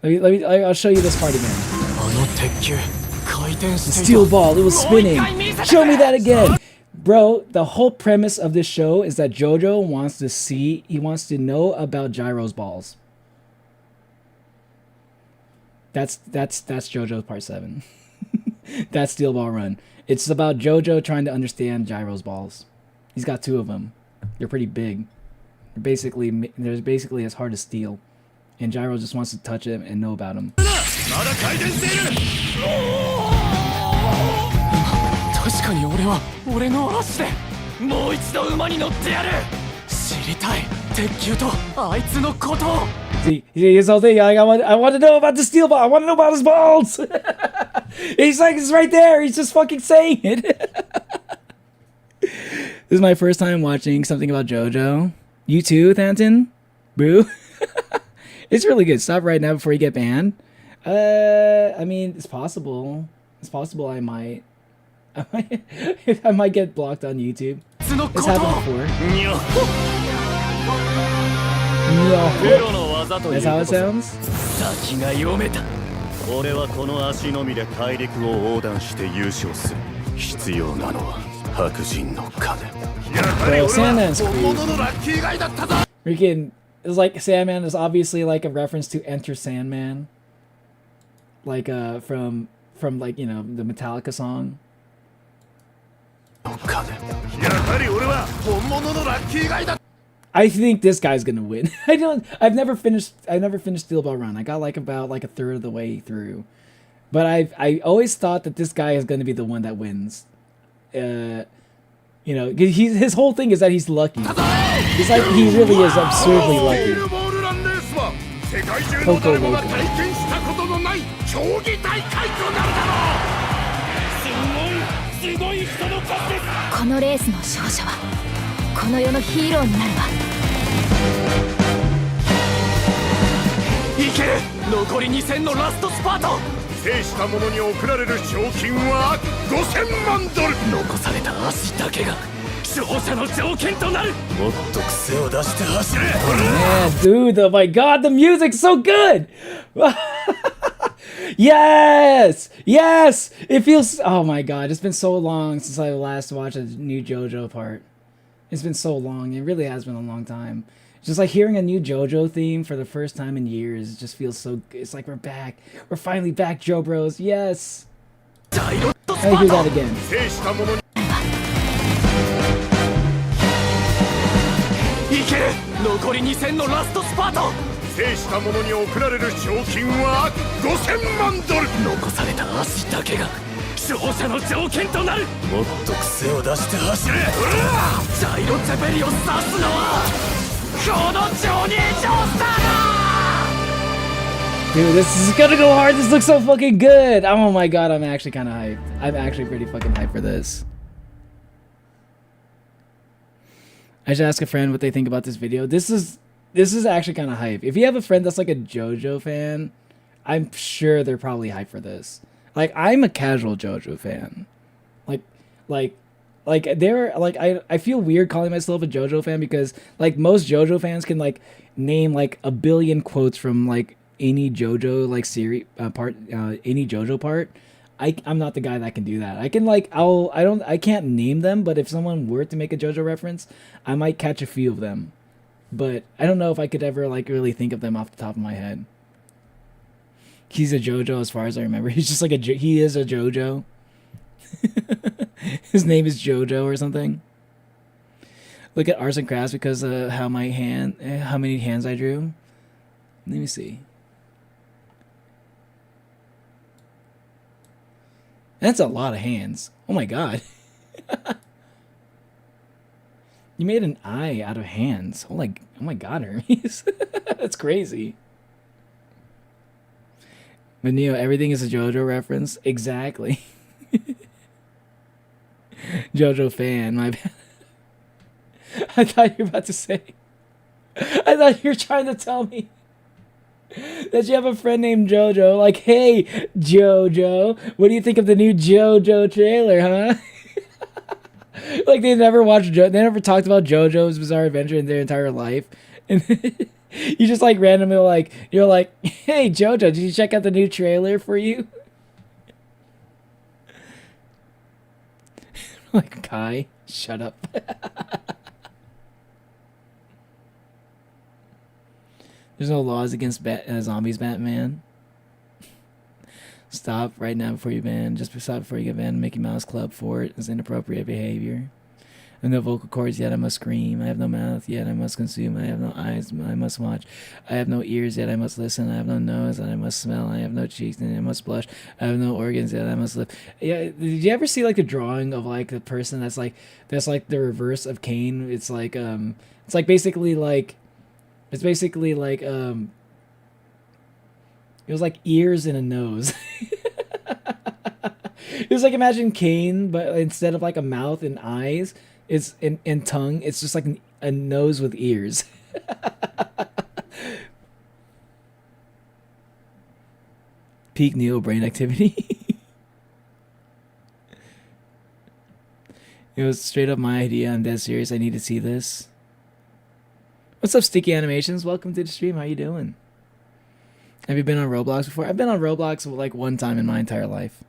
I'll show you this part again. The steel ball, it was spinning. Show me that again. Bro, the whole premise of this show is that JoJo wants to know about Gyro's balls. That's JoJo part 7. That's Steel Ball Run. It's about JoJo trying to understand Gyro's balls. He's got 2 of them. They're pretty big. They're basically as hard as steel. And Gyro just wants to touch him and know about him. 確かに俺の足でもう一度馬に乗ってやる。知りたい鉄球とあいつのことを。 See, his whole thing. I want to know about the steel ball. I want to know about his balls. He's like, it's right there. He's just fucking saying it. This is my first time watching something about JoJo. You too, Thanton? Boo. It's really good. Stop right now before you get banned. I mean, it's possible. It's possible I might get blocked on YouTube. It's happened before. That's how it sounds. Bro, Sandman's crazy. Freaking, it's like Sandman is obviously like a reference to Enter Sandman. Like from like, you know, the Metallica song. I think this guy's gonna win. I've never finished Steel Ball Run. I got like about like a third of the way through. But I always thought that this guy is gonna be the one that wins. You know, his whole thing is that he's lucky. He's like, he really is absurdly lucky. Poco Loco. のない競技大会となるだろう。すごい人の数です。このレースの勝者はこの世のヒーローになるわ。いける。残り2戦のラストスパート。制した者に贈られる賞金は5000万ドル。残された足だけが勝者の条件となる。もっと癖を出して走れ。 Man, dude, oh my god, the music's so good! Yes! Yes! It feels... Oh my god, it's been so long since I last watched a new JoJo part. It's been so long. It really has been a long time. Just like hearing a new JoJo theme for the first time in years, it just feels so good. It's like we're back. We're finally back, Joe Bros. Yes! I hear that again. 制した者にいける。残り2戦のラストスパート。制した者に贈られる賞金は5000万ドル。残された足だけが勝者の条件となる。もっと癖を出して走れ。ジャイロチェペリを刺すのはこのジョニー・ジョースターだ。 Dude, this is gonna go hard. This looks so fucking good. Oh my god, I'm actually kind of hyped. I'm actually pretty fucking hyped for this. I should ask a friend what they think about this video. This is actually kind of hype. If you have a friend that's like a JoJo fan, I'm sure they're probably hyped for this. Like, I'm a casual JoJo fan. I feel weird calling myself a JoJo fan because like most JoJo fans can like name like a billion quotes from like any JoJo like series any JoJo part. I'm not the guy that can do that. I can like I can't name them, but if someone were to make a JoJo reference, I might catch a few of them. But I don't know if I could ever like really think of them off the top of my head. He's a JoJo as far as I remember. He's just like he is a JoJo. His name is JoJo or something. Look at arts and crafts because of how many hands I drew. Let me see. That's a lot of hands. Oh my god. You made an eye out of hands. Oh my god, Hermes. That's crazy. But Neo, everything is a JoJo reference. Exactly. JoJo fan, my bad. I thought you were about to say. I thought you were trying to tell me that you have a friend named JoJo. Like, hey, JoJo, what do you think of the new JoJo trailer, huh? Like they never watched they never talked about JoJo's Bizarre Adventure in their entire life, and you just like randomly like you're like, hey JoJo, did you check out the new trailer for you? Like, Kai, shut up. There's no laws against zombies, Batman. Stop right now before you ban. Just stop before you get banned. Mickey Mouse Club for it is inappropriate behavior. I have no vocal cords, yet I must scream. I have no mouth, yet I must consume. I have no eyes, I must watch. I have no ears, yet I must listen. I have no nose, and I must smell. I have no cheeks, and I must blush. I have no organs, yet I must live. Yeah, did you ever see like a drawing of like the person that's like the reverse of Cain? It's basically like it was like ears and a nose. It was like, imagine Cain, but instead of like a mouth and eyes, it's and tongue, it's just like a nose with ears. Peak Neo brain activity. It was straight up my idea. I'm dead serious. I need to see this. What's up, Sticky Animations? Welcome to the stream. How you doing? Have you been on Roblox before? I've been on Roblox like one time in my entire life.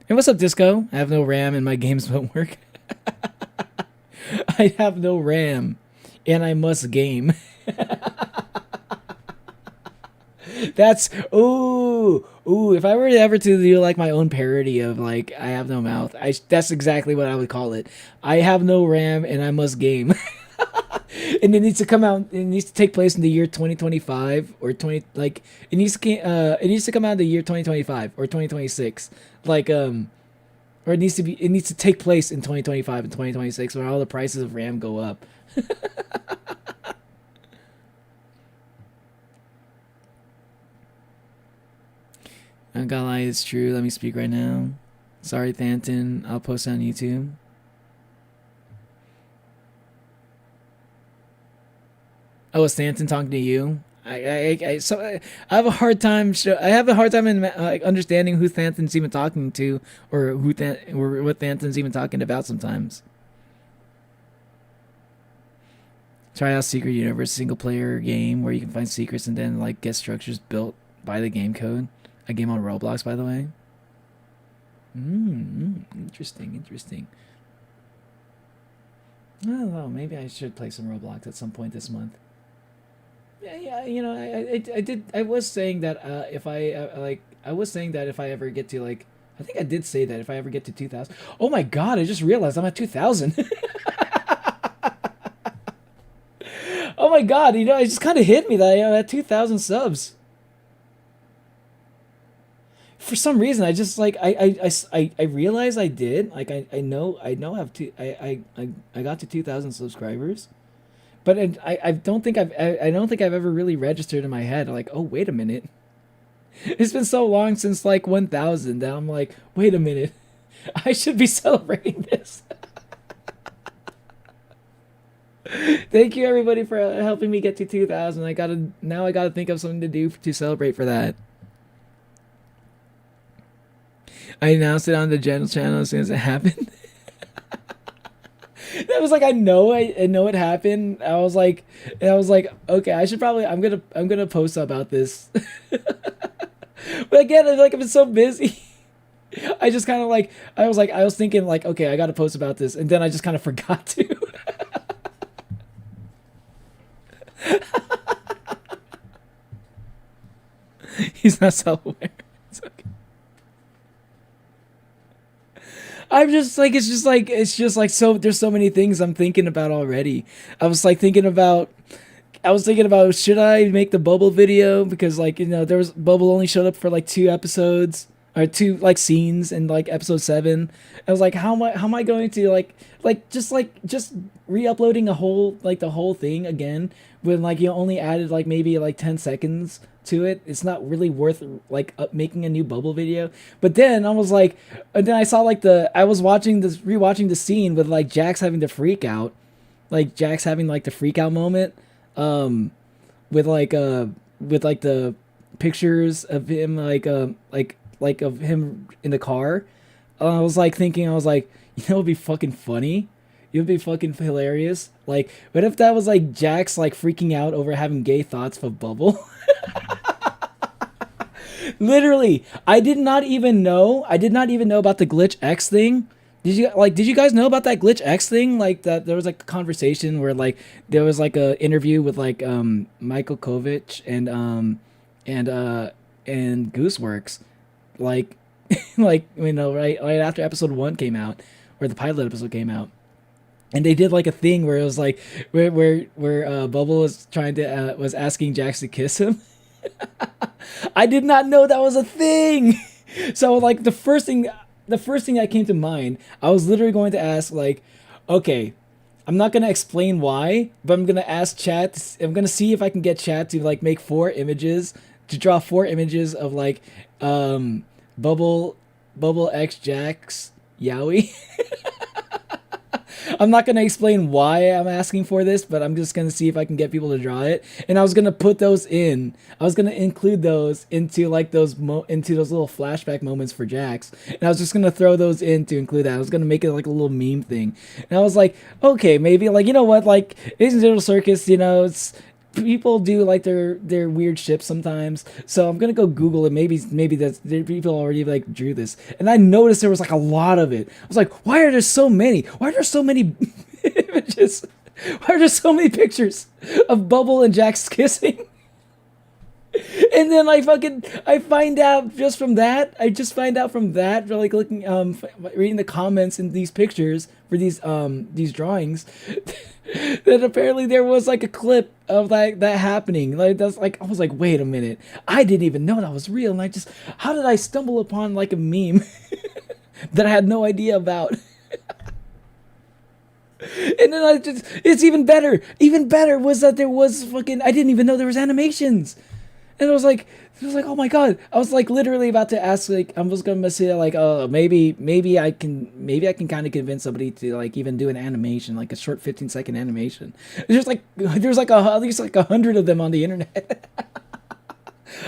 Hey, what's up, Disco? I have no RAM and my games won't work. I have no RAM and I must game. That's ooh. If I were ever to do like my own parody of like I have no mouth, that's exactly what I would call it. I have no RAM and I must game. And it needs to come out. It needs to take place in the year 2025 or 20. Like it needs to come out in the year 2025 or 2026. Like or it needs to take place in 2025 and 2026 when all the prices of RAM go up. I'm gonna lie, it's true. Let me speak right now. Sorry, Thanton. I'll post it on YouTube. Oh, is Stanton talking to you? I have a hard time. I have a hard time in understanding who Stanton's even talking to, or or what Stanton's even talking about. Sometimes. Try out Secret Universe, single player game where you can find secrets and then like get structures built by the game code. A game on Roblox, by the way. Interesting. I don't know. Maybe I should play some Roblox at some point this month. Yeah, you know, I did. I was saying that if I was saying that if I ever get to like, I think I did say that if I ever get to 2,000. Oh my God! I just realized I'm at 2,000. Oh my God! You know, it just kind of hit me that I'm at 2,000 subs. For some reason, I just like I realized I did. Like I know I have I got to 2,000 subscribers. But I don't think I've ever really registered in my head like, oh wait a minute, it's been so long since like 1,000 that I'm like, wait a minute, I should be celebrating this. Thank you everybody for helping me get to 2,000. I gotta think of something to do to celebrate for that. I announced it on the general channel as soon as it happened. That was like I know it happened. I was like, okay, I should probably I'm gonna post about this. But again, I've been so busy. I just kind of like I was thinking like, okay, I gotta post about this, and then I just kind of forgot to. He's not self-aware. It's okay. I'm just like it's just like so there's so many things I'm thinking about already. I was thinking about should I make the Bubble video, because like, you know, there was Bubble only showed up for like 2 episodes or 2 like scenes in like episode 7. I was like, how am I going to just re-uploading the whole thing again when like you only added like maybe like 10 seconds to it. It's not really worth like making a new Bubble video. But then I was like, and then I saw like I was rewatching the scene with like Jax having the freak out, like Jax having like the freak out moment, with the pictures of him like of him in the car. I was like thinking, you know, it would be fucking funny. It would be fucking hilarious. Like, what if that was like Jax like freaking out over having gay thoughts of Bubble? Literally, I did not even know about the Glitch X thing. Did you guys know about that Glitch X thing? Like that there was like a conversation where like there was like a interview with like Michael Kovic and Gooseworks, like like, you know, right after episode 1 came out, or the pilot episode came out. And they did like a thing where it was like where Bubble was asking Jax to kiss him. I did not know that was a thing. So like the first thing that came to mind, I was literally going to ask like, okay, I'm not gonna explain why, but I'm gonna ask chat. I'm gonna see if I can get chat to like make 4 images, to draw 4 images of like Bubble X Jax Yowie. I'm not going to explain why I'm asking for this, but I'm just going to see if I can get people to draw it. And I was going to put those in. I was going to include those into like into those little flashback moments for Jax. And I was just going to throw those in to include that. I was going to make it like a little meme thing. And I was like, okay, maybe like, you know what, like Asian Digital Circus, you know, people do like their weird ships sometimes, so I'm gonna go Google it. Maybe that's people already like drew this, and I noticed there was like a lot of it. I was like, why are there so many? Why are there so many images? Why are there so many pictures of Bubble and Jax kissing? And then I find out just from that. Like looking reading the comments in these pictures for these drawings, that apparently there was like a clip of like that happening. Like that's like, I was like, wait a minute, I didn't even know that was real. And how did I stumble upon like a meme that I had no idea about? And then it's even better was that there was I didn't even know there was animations. And I was like, It was like, oh my god! I was like literally about to ask, like, I was gonna say like, oh, maybe I can kind of convince somebody to like even do an animation, like a short 15-second animation. There's like at least like 100 of them on the internet.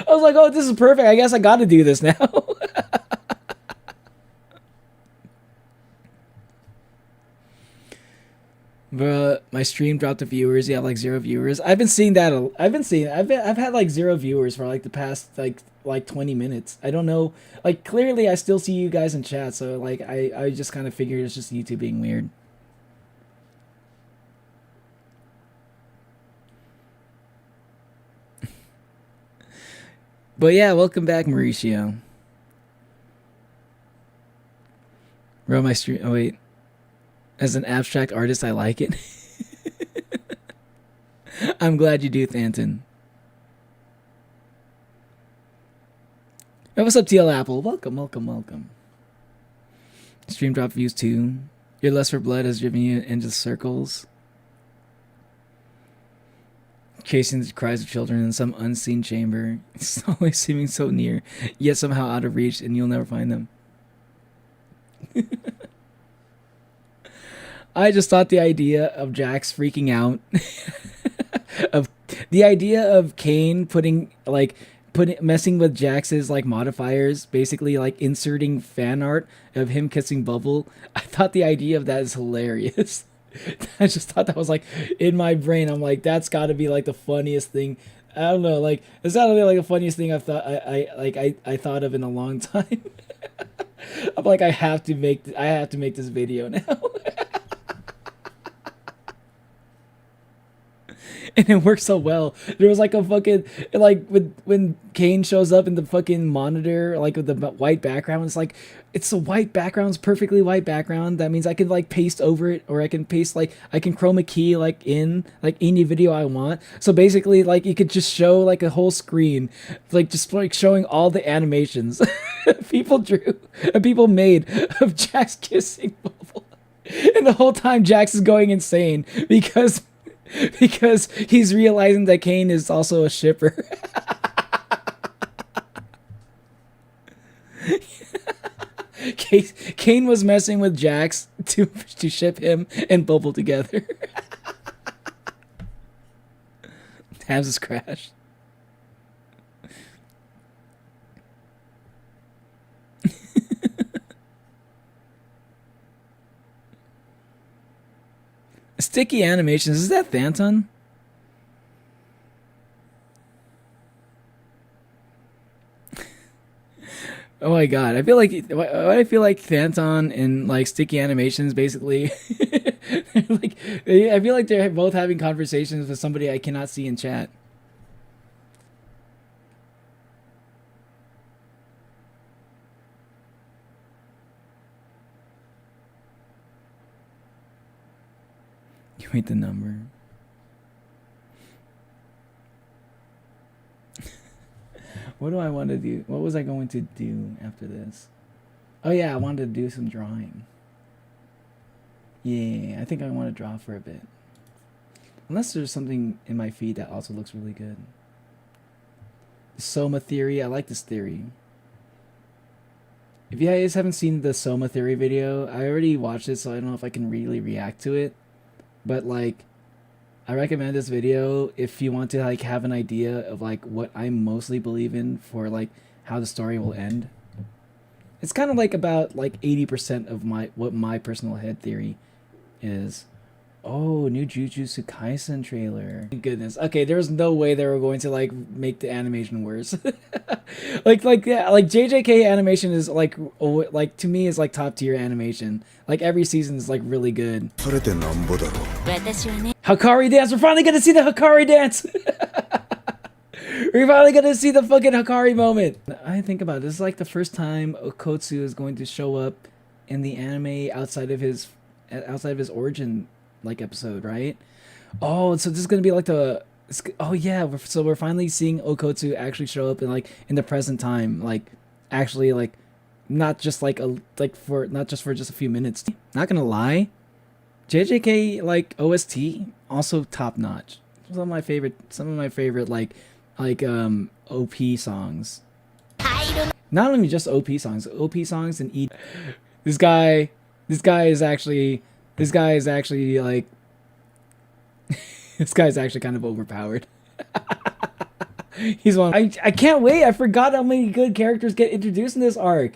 I was like, oh, this is perfect. I guess I got to do this now. But my stream dropped the viewers. Yeah, like 0 viewers. I've been seeing that. I've had like 0 viewers for like the past like 20 minutes. I don't know. Like clearly, I still see you guys in chat. So like I just kind of figured it's just YouTube being weird. But yeah, welcome back, Mauricio. Bro, my stream. Oh wait. As an abstract artist, I like it. I'm glad you do, Thanton. Hey, what's up, TL Apple? Welcome, welcome, welcome. Stream drop views too. Your lust for blood has driven you into circles, chasing the cries of children in some unseen chamber. It's always seeming so near, yet somehow out of reach, and you'll never find them. I just thought the idea of Jax freaking out, of the idea of Kane messing with Jax's like modifiers, basically like inserting fan art of him kissing Bubble. I thought the idea of that is hilarious. I just thought that was like in my brain. I'm like, that's got to be like the funniest thing. I don't know, like it's got to be like the funniest thing I've thought I thought of in a long time. I'm like, I have to make this video now. And it works so well. There was like a fucking like when Kane shows up in the fucking monitor, like with the white background. It's like it's a white background, it's perfectly white background. That means I can like paste over it, or I can paste like I can chroma key like in like any video I want. So basically, like you could just show like a whole screen, like just like showing all the animations people drew and people made of Jax kissing Bubble, and the whole time Jax is going insane because he's realizing that Kane is also a shipper. Kane was messing with Jax to ship him and Bubble together. Tabs has crashed. Sticky animations. Is that Thanton? Oh my god! I feel like Thanton and like sticky animations basically. Like I feel like they're both having conversations with somebody I cannot see in chat. You wait the number. What do I want to do? What was I going to do after this? Oh yeah, I wanted to do some drawing. Yeah, I think I want to draw for a bit. Unless there's something in my feed that also looks really good. Soma theory, I like this theory. If you guys haven't seen the Soma theory video, I already watched it, so I don't know if I can really react to it. But like, I recommend this video if you want to like have an idea of like what I mostly believe in for like how the story will end. It's kind of like about like 80% of what my personal head theory is. Oh, new Jujutsu Kaisen trailer. Thank goodness. Okay, there's no way they were going to like make the animation worse. like JJK animation is like to me is like top tier animation. Like every season is like really good. Hikari dance. We're finally gonna see the Hikari dance. We're finally gonna see the fucking Hikari moment. I think about it, this is like the first time Okotsu is going to show up in the anime outside of his origin like episode, right? Oh, so this is gonna be like oh yeah, so we're finally seeing Okotsu actually show up in like in the present time, like actually like not just like for just a few minutes. Not gonna lie, JJK like OST also top notch. Some of my favorite like like OP songs. Not only just OP songs and This guy is actually like this guy's actually kind of overpowered. He's one. I can't wait. I forgot how many good characters get introduced in this arc.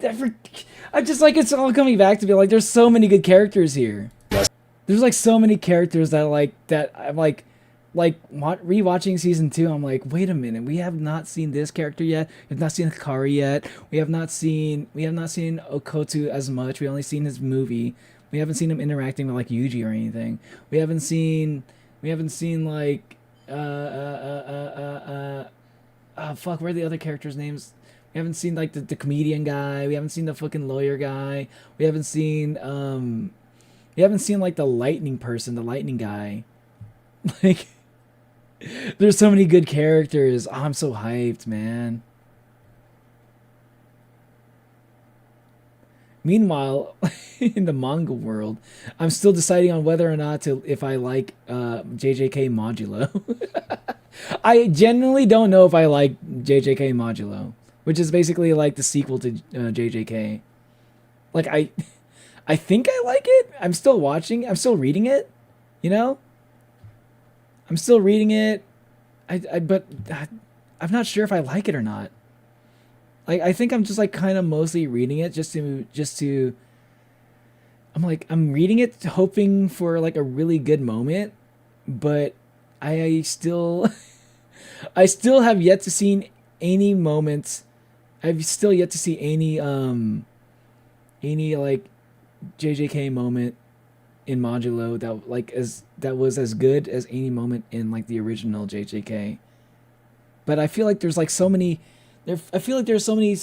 I just like it's all coming back to me. Like there's so many good characters here. There's like so many characters that I'm like rewatching season 2. I'm like, wait a minute. We have not seen this character yet. We've not seen Hikari yet. We have not seen Okotu as much. We only seen his movie. We haven't seen him interacting with like Yuji or anything. We haven't seen like fuck, where are the other characters' names? We haven't seen like the comedian guy. We haven't seen the fucking lawyer guy. We haven't seen like the lightning person, the lightning guy. Like there's so many good characters. Oh, I'm so hyped, man. Meanwhile, in the manga world, I'm still deciding on whether or not if I like JJK Modulo. I genuinely don't know if I like JJK Modulo, which is basically like the sequel to JJK. Like I think I like it. I'm still watching. I'm still reading it. You know. I'm still reading it. But I'm not sure if I like it or not. Like I think I'm just like kind of mostly reading it just to. I'm reading it hoping for like a really good moment, but I still have yet to see any moments. I've still yet to see any like JJK moment in Modulo that was as good as any moment in like the original JJK. But I feel like there's like so many. I feel like there's so many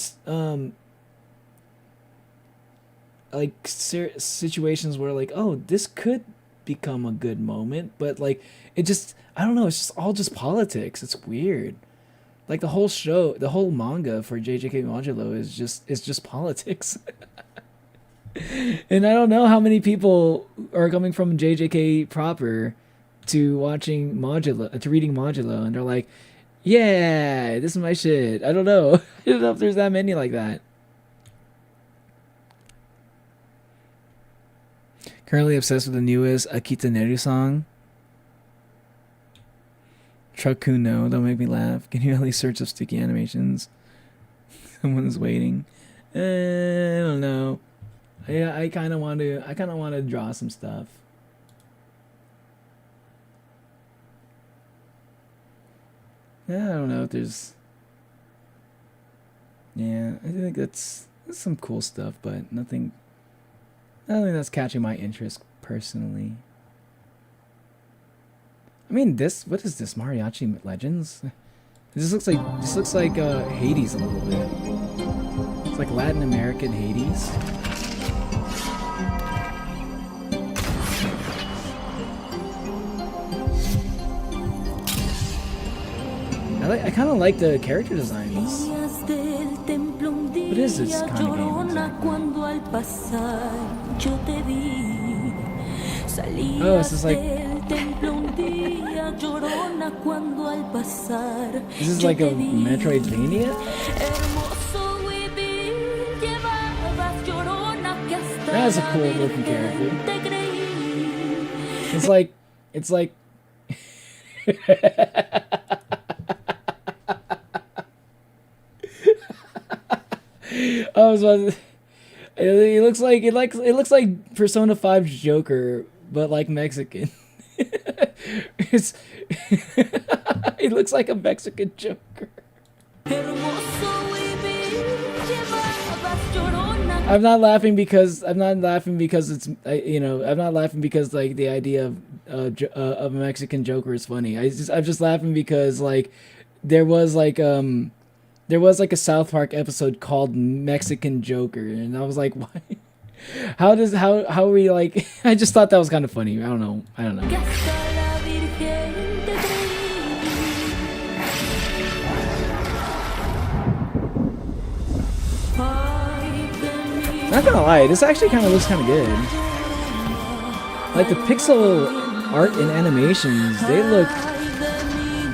like situations where like, oh, this could become a good moment, but like it just, I don't know, it's just all just politics. It's weird. Like the whole show, the whole manga for JJK Modulo is just politics. And I don't know how many people are coming from JJK proper to watching Modulo, to reading Modulo, and they're like, yeah, this is my shit. I don't know. I don't know if there's that many like that. Currently obsessed with the newest Akita Neru song. Trukuno, don't make me laugh. Can you at least search up sticky animations? Someone's waiting. I don't know. I kind of want to draw some stuff. Yeah, I don't know if there's. Yeah, I think that's some cool stuff, but nothing that's catching my interest personally. I mean, what is this? Mariachi Legends? This looks like Hades a little bit. It's like Latin American Hades. I kind of like the character designs. What is this kind of game exactly? Oh, this is like... This is like a Metroidvania? That's a cool looking character. It's like... Oh, so it looks like Persona 5's Joker, but like Mexican. It looks like a Mexican Joker. I'm not laughing because it's I'm not laughing because like the idea of a Mexican Joker is funny. I'm just laughing because like there was like a South Park episode called Mexican Joker, and I was like, why? How are we like? I just thought that was kind of funny. I don't know. Not gonna lie, this actually kind of looks kind of good. Like the pixel art and animations, they look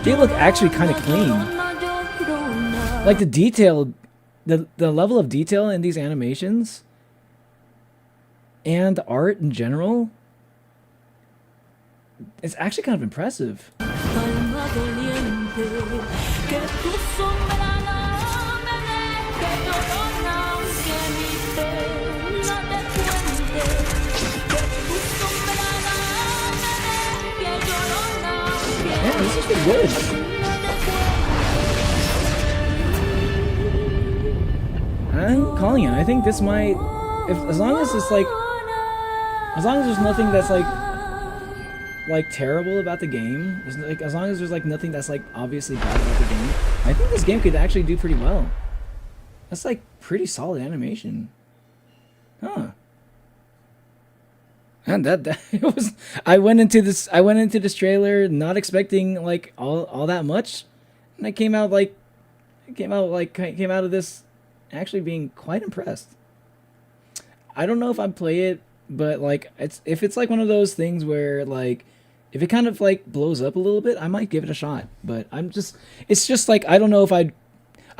They look actually kind of clean. Like the detail, the level of detail in these animations and the art in general, it's actually kind of impressive. Yeah, this is pretty good. I'm calling it. I think this might, as long as it's like, as long as there's nothing that's like terrible about the game, as long as there's like nothing that's like obviously bad about the game, I think this game could actually do pretty well. That's like pretty solid animation. Huh. And that it was. I went into this trailer not expecting like all that much, and I came out of this actually being quite impressed. I don't know if I'd play it, but like if it's like one of those things where like if it kind of like blows up a little bit, I might give it a shot. But it's just like I don't know if I'm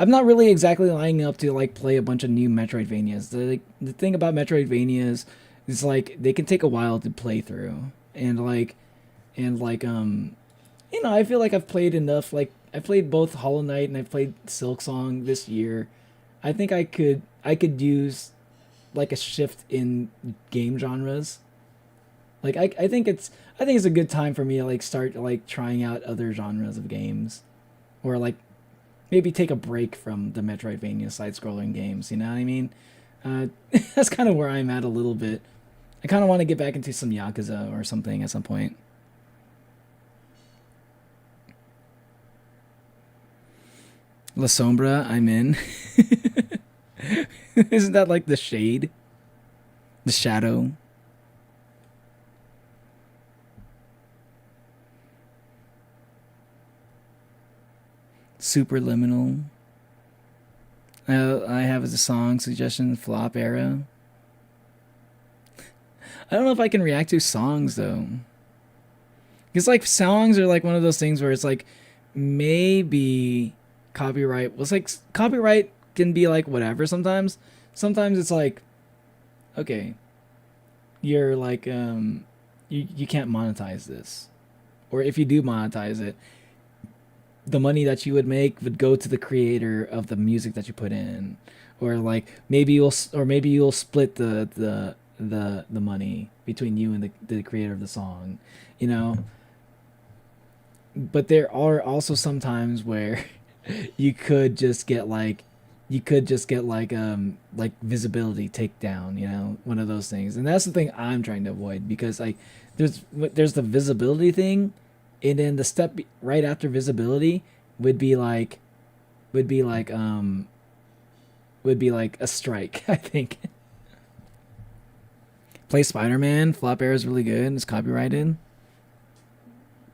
not really exactly lining up to like play a bunch of new Metroidvanias. The thing about Metroidvanias is like they can take a while to play through, and I feel like I've played enough. Like I played both Hollow Knight and I played Silksong this year. I think I could use like a shift in game genres. Like I think it's a good time for me to like start like trying out other genres of games, or like maybe take a break from the Metroidvania side-scrolling games. You know what I mean? That's kind of where I'm at a little bit. I kind of want to get back into some Yakuza or something at some point. La Sombra, I'm in. Isn't that like the shade? The shadow? Superliminal. I have as a song suggestion, Flop Era. I don't know if I can react to songs though. Because like songs are like one of those things where it's like maybe copyright. Well, it's like copyright can be like whatever sometimes. Sometimes it's like, okay, you're like you can't monetize this. Or if you do monetize it, the money that you would make would go to the creator of the music that you put in, or like maybe you'll split the money between you and the creator of the song, you know. But there are also some times where you could just get like visibility takedown, you know, one of those things. And that's the thing I'm trying to avoid, because like there's the visibility thing, and then the step right after visibility would be like a strike, I think. Play Spider-Man. Flop Air is really good. It's copyrighted.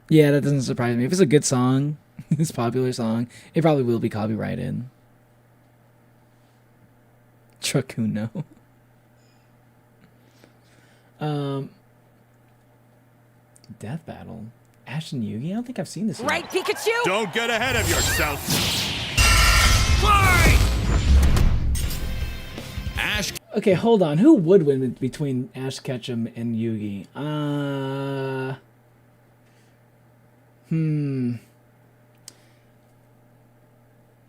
Yeah, that doesn't surprise me. If it's a good song, it's a popular song, it probably will be copyrighted. Trakuno. Death Battle. Ash and Yugi? I don't think I've seen this yet. Right, Pikachu? Don't get ahead of yourself. Ash. Okay, hold on. Who would win between Ash Ketchum and Yugi?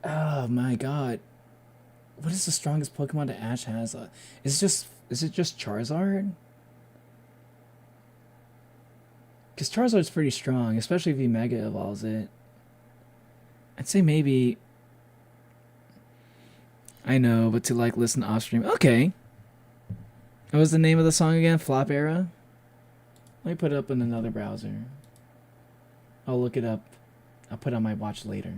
Oh my god. What is the strongest Pokemon that Ash has? Is it just Charizard? Because Charizard's pretty strong, especially if he Mega Evolves it. I'd say maybe... I know, but to like listen off stream. Okay. What was the name of the song again? Flop Era? Let me put it up in another browser. I'll look it up. I'll put it on my watch later.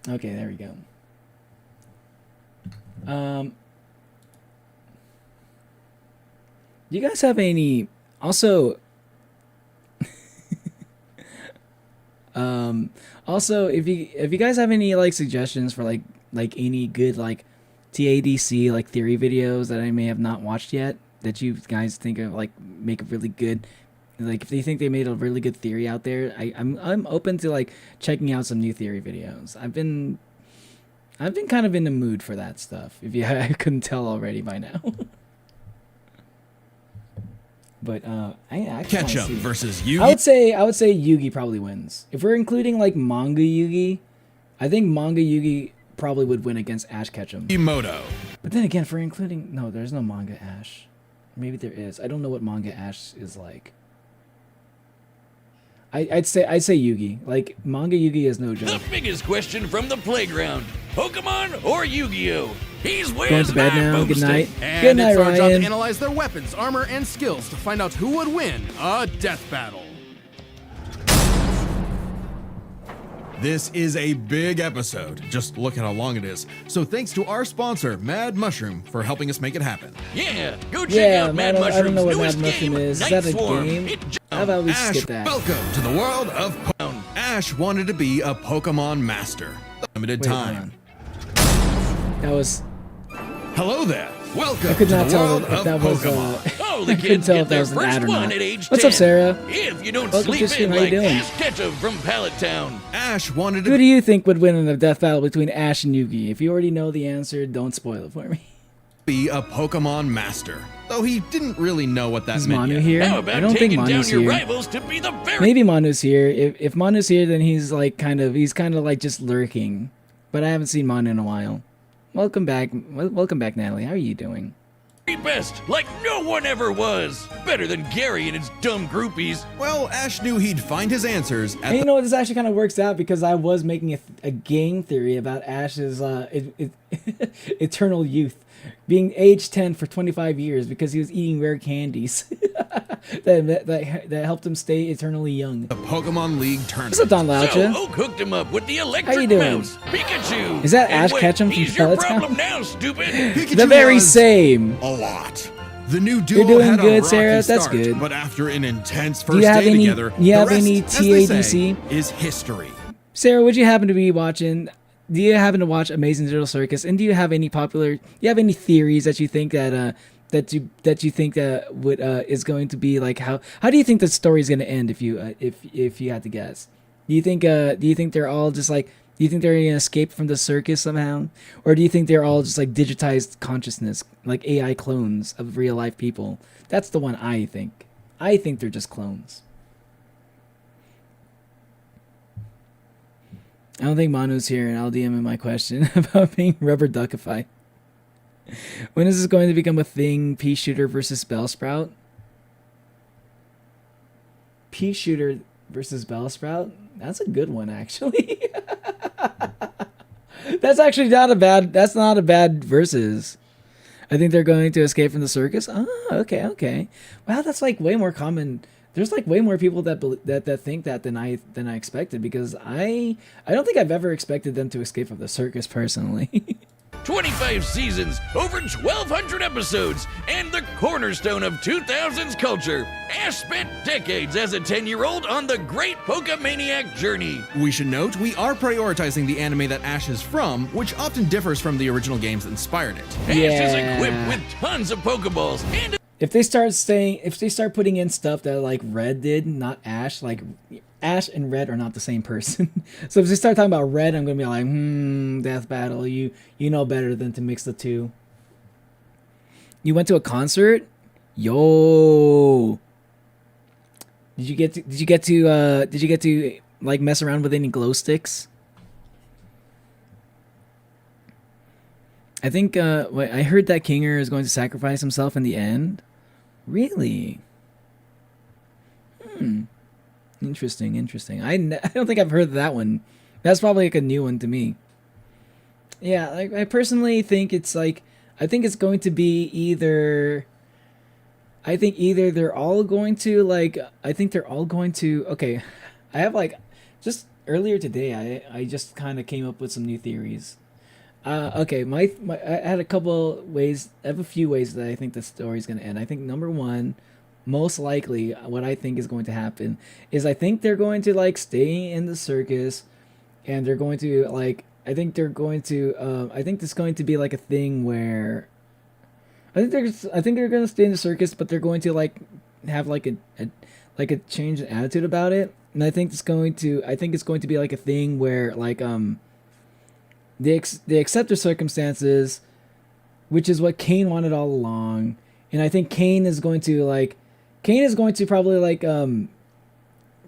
Okay, there we go. Do you guys have any... Also... also, if you guys have any like suggestions for like like any good like TADC like theory videos that I may have not watched yet that you guys think of like make a really good, like if you think they made a really good theory out there, I'm open to like checking out some new theory videos. I've been kind of in the mood for that stuff. If you I couldn't tell already by now. But I actually Ketchup versus Yugi. I would say Yugi probably wins. If we're including like manga Yugi, I think manga Yugi probably would win against Ash Ketchum. Emoto. But then again, if we're including, no, there's no manga Ash. Maybe there is. I don't know what manga Ash is like. I'd say Yugi. Like manga Yugi is no joke. The biggest question from the playground: Pokemon or Yu-Gi-Oh? He's Going to bed now. Good night. And Good night, it's our job to Ryan. analyze their weapons, armor, and skills to find out who would win a death battle. This is a big episode. Just look at how long it is. So thanks to our sponsor, Mad Mushroom, for helping us make it happen. Yeah, go check Yeah, out Mad I Mushroom's don't know what newest Mad Mushroom game, is. Is Night that a Swarm. game? How about we Ash, skip that? welcome to the world of Pokemon. Ash wanted to be a Pokemon master. Limited Wait, hold time. on. That was. Hello there. Welcome I could to not the tell world if of that was. Pokemon. Oh, I the couldn't kids tell get if that their was an first ad or one not. at age 10. What's up, Sarah? If you don't Welcome sleep to stream. in How you like doing? Ash Ketchum from Pallet Town. Ash wanted to Who do you think would win in a death battle between Ash and Yugi? If you already know the answer, don't spoil it for me. be a Pokemon master. Though he didn't really know what that Is meant Manu yet. here? How about I don't think taking down Manu's your here. rivals to be the very Maybe Manu's here. If Manu's here, then he's like kind of like just lurking. But I haven't seen Manu in a while. Welcome back, Natalie. How are you doing? best, like no one ever was. Better than Gary and his dumb groupies. Well, Ash knew he'd find his answers at And you know what? This actually kind of works out because I was making a game theory about Ash's eternal youth, being age 10 for 25 years because he was eating rare candies that helped him stay eternally young. the Pokemon League What's up, tournament. Don So Laucha? Oak hooked him up with the How you electric doing? mouse, Pikachu. Is that And Ash wait, Ketchum from he's your Peloton? problem now, stupid. Pikachu The very was same. a lot. The new duo You're doing had good, a rocky Sarah. That's start, good. But after an intense Do first you have day any- together, you have the rest, any as they say, TADC? is history. Sarah, would you happen to be watching? Do you happen to watch Amazing Digital Circus? And do you have any theories that you think that you think that would is going to be like how do you think the story is going to end if you had to guess? Do you think they're all just like, do you think they're going to escape from the circus somehow, or do you think they're all just like digitized consciousness, like AI clones of real life people? That's the one I think. I think they're just clones. I don't think Manu's here, and I'll DM him my question about being rubber duckified. When is this going to become a thing? Pea shooter versus Bellsprout? Pea shooter versus Bellsprout? That's a good one, actually. That's actually not a bad. That's not a bad versus. I think they're going to escape from the circus. Oh, okay. Wow, that's like way more common. There's like way more people that think that than I expected, because I don't think I've ever expected them to escape from the circus personally. 25 seasons, over 1,200 episodes, and the cornerstone of 2000s culture. Ash spent decades as a 10-year-old on the great Pokemaniac journey. We should note, we are prioritizing the anime that Ash is from, which often differs from the original games that inspired it. Ash is Yeah. equipped with tons of Pokeballs and If they start putting in stuff that like Red did, not Ash, like Ash and Red are not the same person. So if they start talking about Red, I'm gonna be like, death battle. You know better than to mix the two. You went to a concert? Yo. Did you get to like mess around with any glow sticks? I think I heard that Kinger is going to sacrifice himself in the end. Really? Interesting. I don't think I've heard that one. That's probably like a new one to me. Yeah, like I personally think it's like, I think it's going to be either they're all going to okay. I have like, just earlier today I just kind of came up with some new theories. Okay, I had a couple ways. I have a few ways that I think the story's going to end. I think number one, most likely, what I think is going to happen is I think they're going to like stay in the circus, and they're going to like I think they're going to. I think it's going to be like a thing where. I think they're going to stay in the circus, but they're going to like have like a change in attitude about it. And I think it's going to. I think it's going to be like a thing where like they accept their circumstances, which is what Kane wanted all along. And I think Kane is going to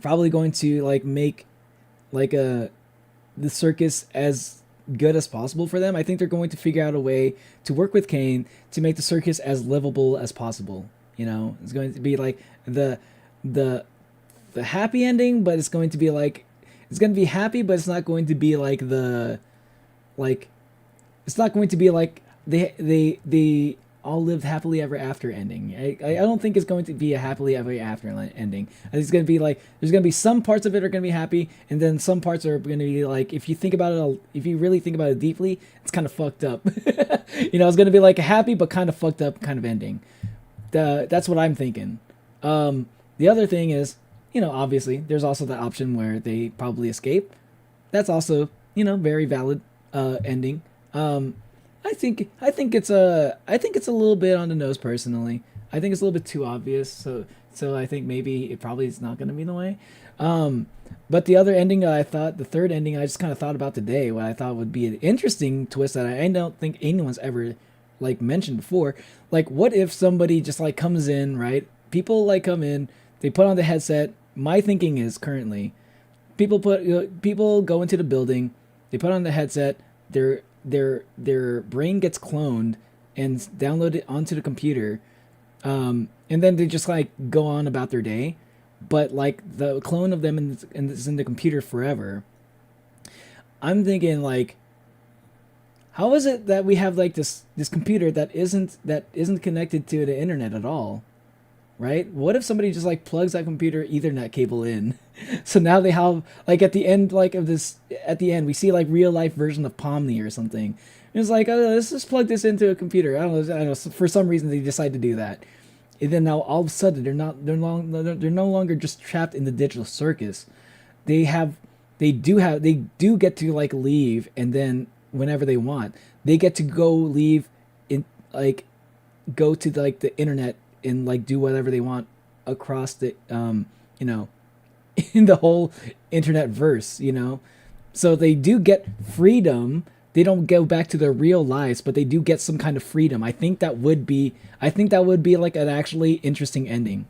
probably going to like make like the circus as good as possible for them. I think they're going to figure out a way to work with Kane to make the circus as livable as possible. You know, it's going to be like the happy ending, but it's going to be like it's going to be happy, but it's not going to be like it's not going to be like they all lived happily ever after ending. I don't think it's going to be a happily ever after ending. I think it's going to be like there's going to be some parts of it are going to be happy, and then some parts are going to be like if you really think about it deeply, it's kind of fucked up. You know, it's going to be like a happy but kind of fucked up kind of ending. That's what I'm thinking. The other thing is, you know, obviously there's also the option where they probably escape. That's also, you know, very valid ending. I think it's a little bit on the nose personally. I think it's a little bit too obvious. So I think maybe it probably is not going to be the way. But the other ending the third ending I just kind of thought about today, what I thought would be an interesting twist that I don't think anyone's ever like mentioned before. Like, what if somebody just like comes in, right? People like come in, they put on the headset. My thinking is currently, people go into the building, they put on the headset, their brain gets cloned and downloaded onto the computer, and then they just like go on about their day, but like the clone of them is in the computer forever. I'm thinking like, how is it that we have like this computer that isn't connected to the internet at all? Right? What if somebody just like plugs that computer Ethernet cable in? So now they have like at the end we see like real life version of Pomni or something. And it's like, oh, let's just plug this into a computer. I don't know. For some reason they decide to do that, and then now all of a sudden they're no longer just trapped in the digital circus. They do get to like leave, and then whenever they want, they get to go to like the internet and like do whatever they want across the you know, in the whole internet verse, you know. So they do get freedom. They don't go back to their real lives, but they do get some kind of freedom. I think that would be like an actually interesting ending.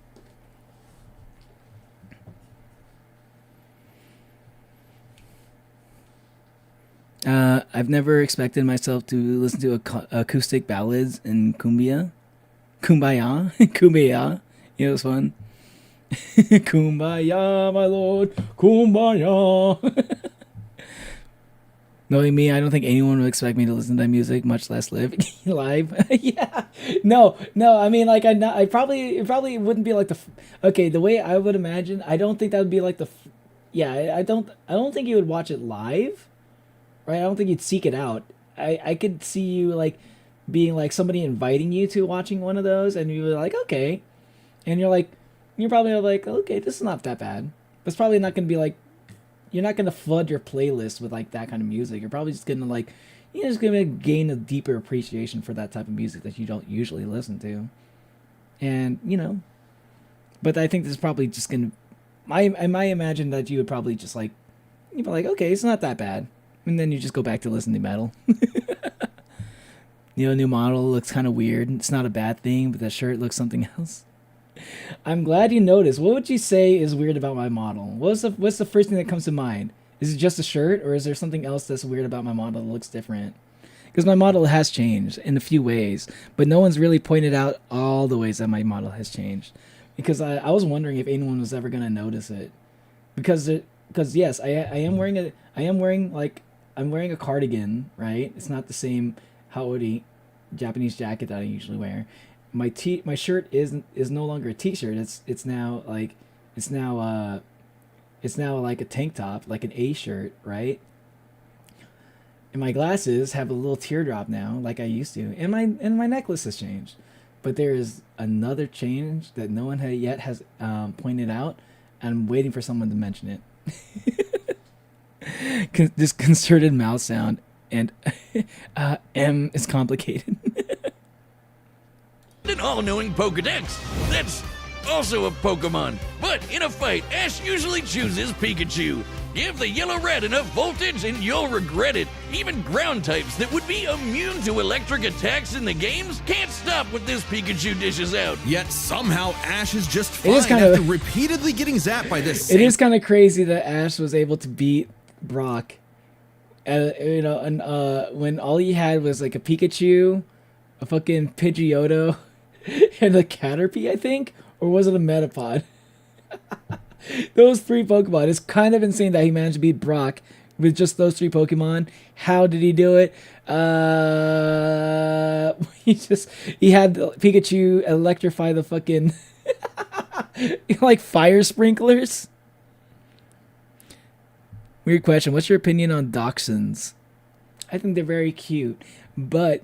I've never expected myself to listen to acoustic ballads and kumbaya. Kumbaya. You know, it's fun. Kumbaya, my lord. Kumbaya. Knowing me, I don't think anyone would expect me to listen to music, much less live. Yeah. No. I mean, like, it probably wouldn't be like the way I would imagine. I don't think that would be like I don't think you would watch it live, right? I don't think you'd seek it out. I could see you like being like somebody inviting you to watching one of those, and you were like, okay, and you're probably like, okay, this is not that bad. But it's probably not going to be like, you're not going to flood your playlist with like that kind of music. You're probably just going to like, you're just going to gain a deeper appreciation for that type of music that you don't usually listen to. And, you know, but I think this is probably just going to, I might imagine that you would probably just like, you'd be like, okay, it's not that bad. And then you just go back to listening to metal. You know, new model looks kind of weird. It's not a bad thing, but that shirt looks something else. I'm glad you noticed. What would you say is weird about my model? What's the first thing that comes to mind? Is it just a shirt, or is there something else that's weird about my model that looks different? Because my model has changed in a few ways, but no one's really pointed out all the ways that my model has changed. Because I was wondering if anyone was ever gonna notice it. Because yes, I'm wearing a cardigan, right? It's not the same Haori Japanese jacket that I usually wear. My shirt is no longer a t-shirt. It's now like a tank top, like an A shirt, right? And my glasses have a little teardrop now, like I used to. And my necklace has changed. But there is another change that no one has pointed out. And I'm waiting for someone to mention it. Disconcerted mouth sound, and M is complicated. An all-knowing Pokedex. That's also a Pokemon. But in a fight, Ash usually chooses Pikachu. Give the yellow red enough voltage and you'll regret it. Even ground types that would be immune to electric attacks in the games can't stop what this Pikachu dishes out. Yet somehow Ash is just fine It is kinda- after repeatedly getting zapped by this. It is kind of crazy that Ash was able to beat Brock. You know, and when all he had was like a Pikachu, a fucking Pidgeotto, and a Caterpie, I think, or was it a Metapod? Those 3 Pokemon. It's kind of insane that he managed to beat Brock with just those 3 Pokemon. How did he do it? He had Pikachu electrify the fucking like fire sprinklers. Weird question. What's your opinion on dachshunds? I think they're very cute, but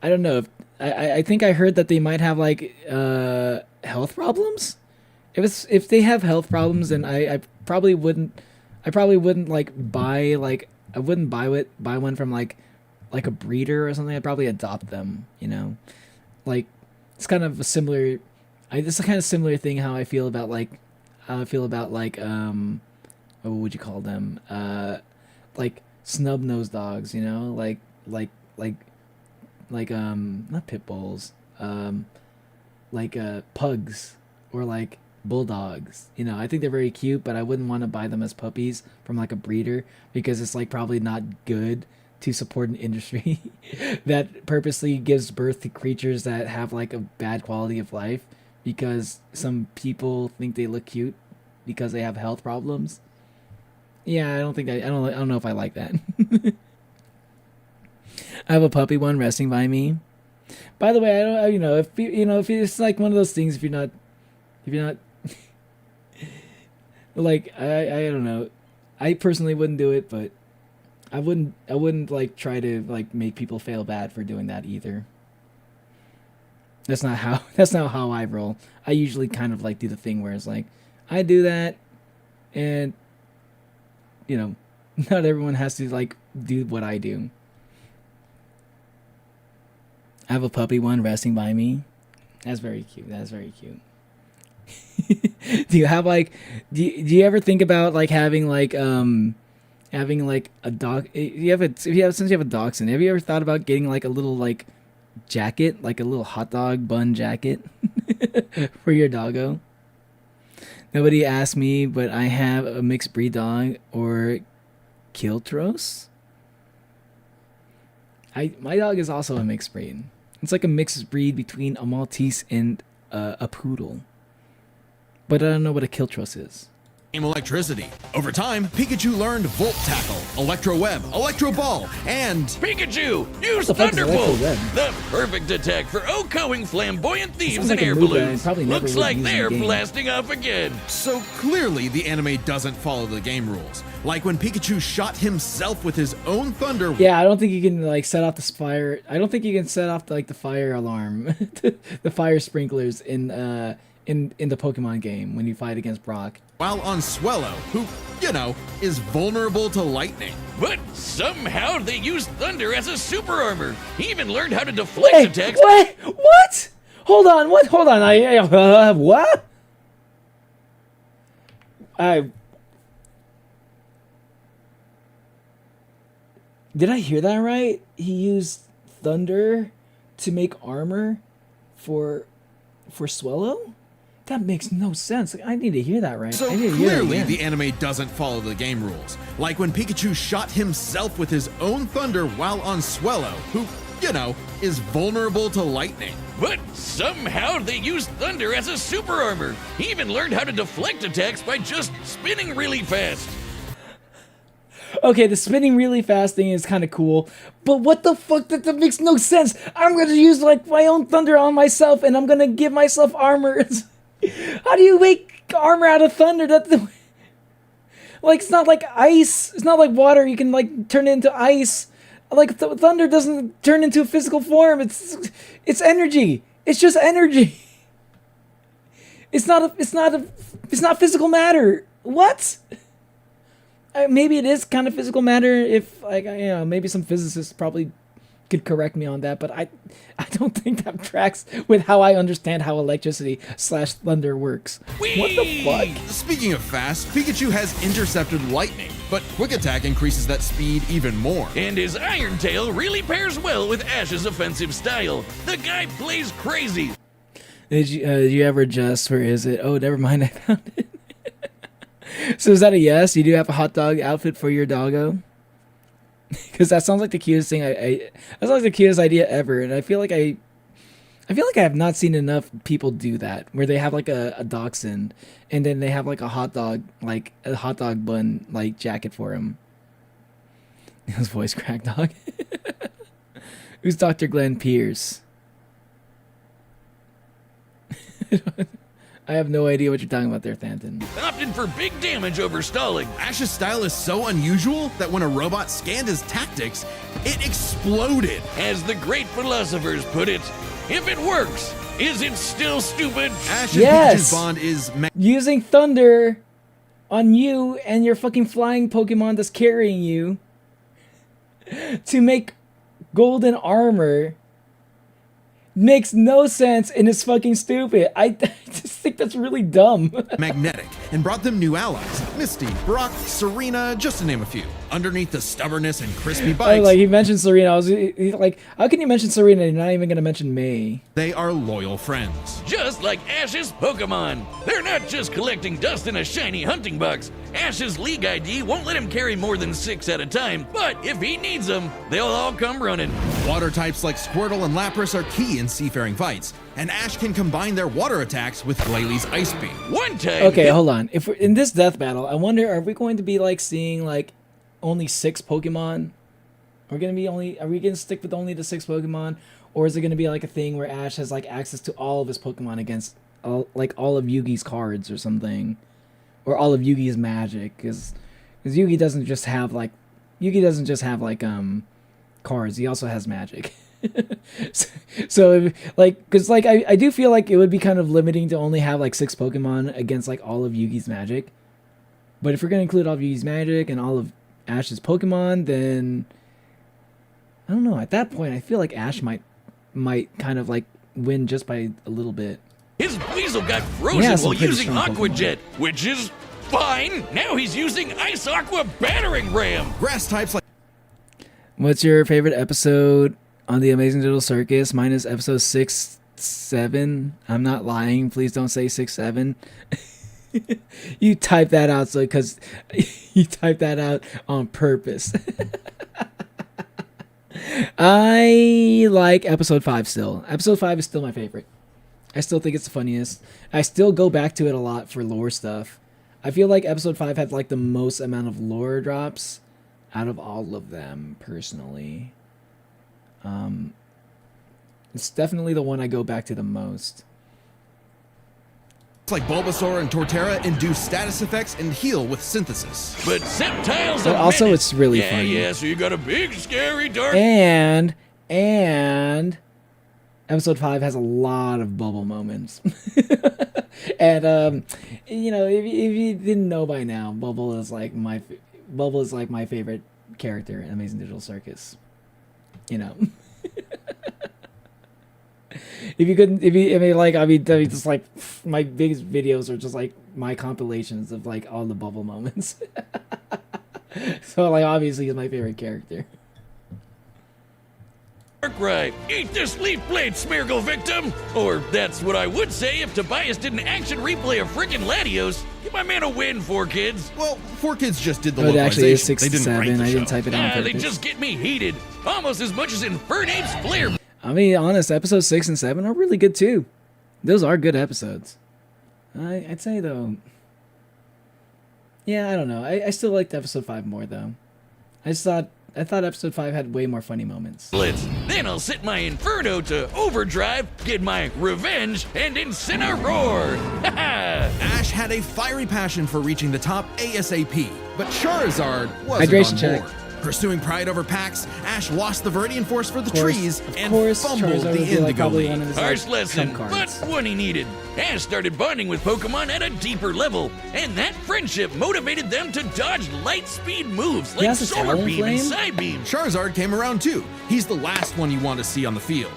I don't know. I think I heard that they might have like health problems. If they have health problems, then I probably wouldn't like buy like I wouldn't buy one from like a breeder or something. I'd probably adopt them. You know, like it's kind of a similar. It's a kind of similar thing how I feel about like what would you call them? Like snub-nosed dogs, you know, like not pit bulls, like pugs or like bulldogs. You know, I think they're very cute, but I wouldn't want to buy them as puppies from like a breeder because it's like probably not good to support an industry that purposely gives birth to creatures that have like a bad quality of life because some people think they look cute because they have health problems. Yeah, I don't know if I like that. I have a puppy one resting by me. By the way, if it's like one of those things, if you're not like, I don't know. I personally wouldn't do it, but I wouldn't like try to like make people feel bad for doing that either. That's not how I roll. I usually kind of like do the thing where it's like, I do that, and you know, not everyone has to like do what I do. I have a puppy one resting by me. That's very cute. Do you have like do you ever think about like having like a dog? Since you have a dachshund, have you ever thought about getting like a little like jacket, like a little hot dog bun jacket for your doggo? Nobody asked me, but I have a mixed breed dog or Kiltros. My dog is also a mixed breed. It's like a mixed breed between a Maltese and a poodle. But I don't know what a Kiltros is. Electricity. Over time, Pikachu learned Volt Tackle, Electro Web, Electro Ball, and Pikachu, use the fuck is Thunderbolt! Electro Web? The perfect attack for outgoing flamboyant thieves sounds and like a air move that I balloons. probably never Looks would like use in they're the game. blasting off again. so clearly the anime doesn't follow the game rules. Like when Pikachu shot himself with his own thunder. Yeah, I don't think you can like set off the fire. I don't think you can set off like the fire alarm, the fire sprinklers in the Pokemon game when you fight against Brock. While on Swellow, who, you know, is vulnerable to lightning. But somehow they used thunder as a super armor. He even learned how to deflect Wait, attacks. what? Hold on, what? Hold on. What? Did I hear that right? He used thunder to make armor for Swellow? That makes no sense. I need to hear that right. So I need to hear that clearly again. the anime doesn't follow the game rules. Like when Pikachu shot himself with his own thunder while on Swellow, who, you know, is vulnerable to lightning. But somehow they used thunder as a super armor. He even learned how to deflect attacks by just spinning really fast. Okay, the spinning really fast thing is kind of cool, but what the fuck? That makes no sense. I'm gonna use like my own thunder on myself, and I'm gonna give myself armor. How do you make armor out of thunder? Like, it's not like ice. It's not like water. You can like turn it into ice. Like thunder doesn't turn into a physical form. It's energy. It's just energy. It's not physical matter. What? maybe it is kind of physical matter. If like maybe some physicists probably could correct me on that, but I don't think that tracks with how I understand how electricity / thunder works. What the fuck? Speaking of fast, Pikachu has intercepted lightning, but Quick Attack increases that speed even more. And his Iron Tail really pairs well with Ash's offensive style. The guy plays crazy. Did you ever adjust? Where is it? Oh, never mind. I found it. So is that a yes? You do have a hot dog outfit for your doggo? Because that sounds like the cutest thing. That sounds like the cutest idea ever, and I feel like I have not seen enough people do that, where they have like a dachshund, and then they have like a hot dog bun like jacket for him. His voice crack dog. Who's Dr. Glenn Pierce? I have no idea what you're talking about there, Thanton. Opted for big damage over stalling. Ash's style is so unusual that when a robot scanned his tactics, it exploded. As the great philosophers put it, if it works, is it still stupid? Ash and Yes! Pikachu's bond is Using thunder on you and your fucking flying Pokemon that's carrying you to make golden armor makes no sense and is fucking stupid. I just think that's really dumb. magnetic and brought them new allies. Misty, Brock, Serena, just to name a few. Underneath the stubbornness and crispy bites, Like he mentioned Serena. He's like, how can you mention Serena and you're not even gonna mention May? they are loyal friends. Just like Ash's Pokemon. They're not just collecting dust in a shiny hunting box. Ash's League ID won't let him carry more than 6 at a time, but if he needs them, they'll all come running. Water types like Squirtle and Lapras are key in seafaring fights, and Ash can combine their water attacks with Glalie Ice Beam. One time... Okay, hold on. If we're in this death battle, I wonder, are we going to be like seeing like only 6 Pokemon? Are we gonna stick with only the 6 Pokemon? Or is it gonna be like a thing where Ash has like access to all of his Pokemon against all of Yugi's cards or something? Or all of Yugi's magic? Because Yugi doesn't just have cards, he also has magic. So because I do feel like it would be kind of limiting to only have like 6 Pokemon against like all of Yugi's magic. But if we're gonna include all of Yugi's magic and all of Ash's Pokemon, then I don't know. At that point, I feel like Ash might kind of like win just by a little bit. His Weasel got frozen Yeah, some while pretty using strong Aqua Pokemon. Jet, which is fine. Now he's using Ice Aqua Battering Ram. Grass types like What's your favorite episode on the Amazing Digital Circus? Mine is episode 6, 7. I'm not lying. Please don't say 6, 7. You type that out because you type that out on purpose. I like episode 5 still. Episode 5 is still my favorite. I still think it's the funniest. I still go back to it a lot for lore stuff. I feel like episode 5 had like the most amount of lore drops out of all of them, personally. It's definitely the one I go back to the most. Bulbasaur and Torterra induce status effects and heal with synthesis. But Sceptile's But a also menace. it's really funny. Yeah, so you got a big, scary, dark... And episode 5 has a lot of bubble moments. And if you didn't know by now, Bubble is like my favorite character in Amazing Digital Circus. You know. Just like my biggest videos are just like my compilations of like all the bubble moments. So like obviously he's my favorite character. Darkrai, eat this leaf blade, Smeargle victim! Or that's what I would say if Tobias did an action replay of frickin' Latios. Give my man a win, 4Kids. Well, 4Kids just did the It actually is localization. 6 They to didn't write 7. the I didn't show. type it on They purpose. just get me heated. Almost as much as Infernape's Flare. I'll be honest, episodes 6 and 7 are really good too. Those are good episodes. I'd say though. Yeah, I don't know. I still liked episode 5 more though. I thought episode 5 had way more funny moments. Then I'll set my Inferno to overdrive, get my revenge, and Incineroar. Ash had a fiery passion for reaching the top ASAP, but Charizard wasn't Hydration on check. board. Pursuing pride over packs, Ash lost the Viridian Force for the Of course- trees of and course, fumbled Charizard the would be, like, Indigo probably lead. one of his, Harsh like, lesson, trump but cards. one he needed. Ash started bonding with Pokemon at a deeper level, and that friendship motivated them to dodge light speed moves like has a Solar Talon Beam and Flame? Psybeam. Charizard came around too. He's the last one you want to see on the field.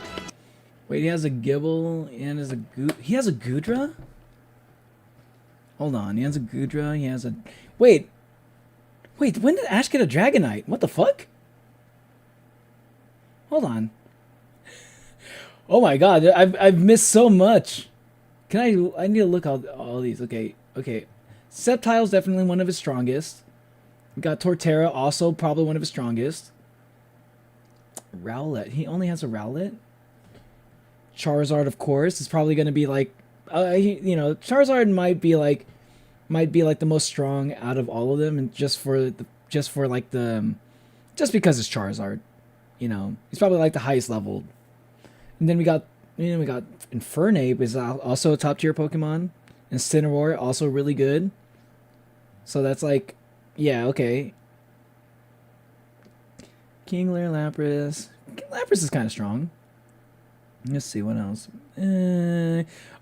Wait, he has a Gibble and he has a Gudra? Hold on, he has a Gudra, he has a... Wait, when did Ash get a Dragonite? What the fuck? Hold on. Oh my god, I've missed so much. I need to look at all these. Okay. Sceptile's definitely one of his strongest. We got Torterra, also probably one of his strongest. Rowlet, he only has a Rowlet. Charizard, of course, is probably going to be like, Charizard might be like the most strong out of all of them, and just because it's Charizard, he's probably like the highest leveled. And then we got Infernape is also a top tier Pokemon, and Incineroar also really good. So that's like, yeah, okay. Kingler, Lapras is kind of strong. Let's see, what else?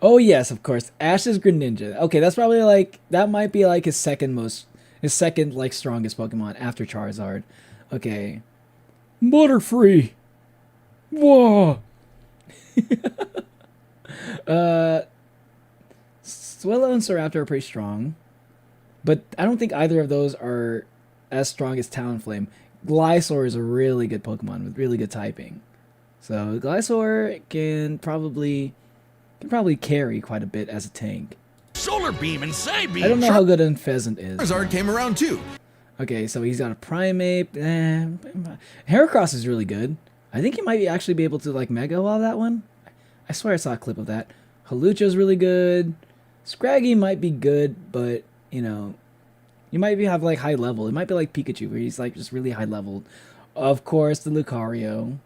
Oh yes, of course, Ash's Greninja. Okay, that's probably that might be like his second like strongest Pokemon after Charizard. Okay, Butterfree. Whoa. Swellow and Staraptor are pretty strong, but I don't think either of those are as strong as Talonflame. Glysaur is a really good Pokemon with really good typing. So Glysaur can probably carry quite a bit as a tank. Solar Beam and Psybeam. I don't know how good Unfezant is. Charizard came around too. Okay, so he's got a Primeape. Heracross is really good. I think he might actually be able to like Mega Evolve that one. I swear I saw a clip of that. Halucha's really good. Scraggy might be good, but you might have like high level. It might be like Pikachu, where he's like just really high leveled. Of course, the Lucario.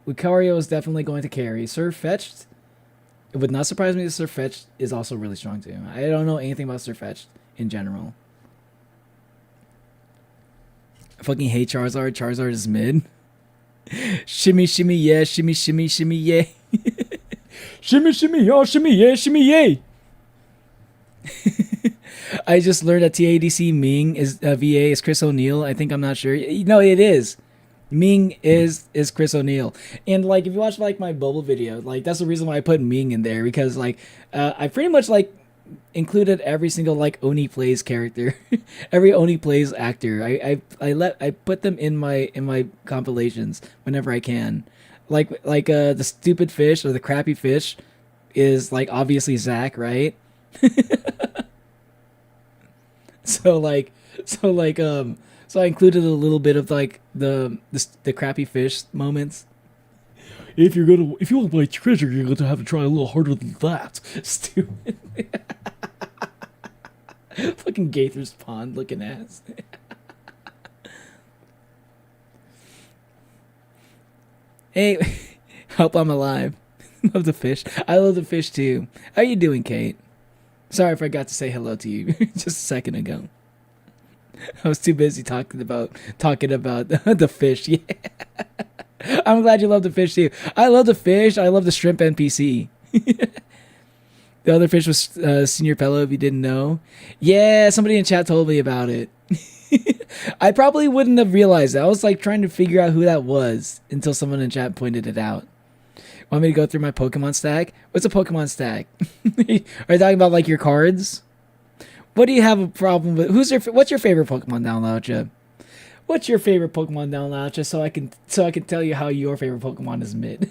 Lucario is definitely going to carry. Surfetched, it would not surprise me if Surfetched is also really strong too. I don't know anything about Surfetched in general. I fucking hate Charizard. Charizard is mid. Shimmy, shimmy, yeah. Shimmy, shimmy, shimmy, yeah. Shimmy, shimmy, yeah. Shimmy, yeah. Shimmy, yeah. I just learned that TADC Ming is VA is Chris O'Neill. I'm not sure. No, it is. Ming is Chris O'Neill. And like if you watch like my Bubble video, like that's the reason why I put Ming in there, because like I pretty much like included every single like Oni Plays character, every Oni Plays actor. I put them in my compilations whenever I can. Like the stupid fish or the crappy fish is like obviously Zach, right? So I included a little bit of like the crappy fish moments. If you want to play treasure, you're going to have to try a little harder than that. Stupid. Fucking Gaither's Pond looking ass. Hey, hope I'm alive. Love the fish. I love the fish too. How you doing, Kate? Sorry if I got to say hello to you just a second ago. I was too busy talking about the fish. Yeah. I'm glad you love the fish too. I love the fish. I love the shrimp NPC. The other fish was Senior Pello, if you didn't know. Yeah, somebody in chat told me about it. I probably wouldn't have realized that. I was like trying to figure out who that was until someone in chat pointed it out. Want me to go through my Pokemon stack? What's a Pokemon stack? Are you talking about like your cards? What do you have a problem with? What's your favorite Pokemon down, Laucha? What's your favorite Pokemon down, Laucha? So I can tell you how your favorite Pokemon is mid.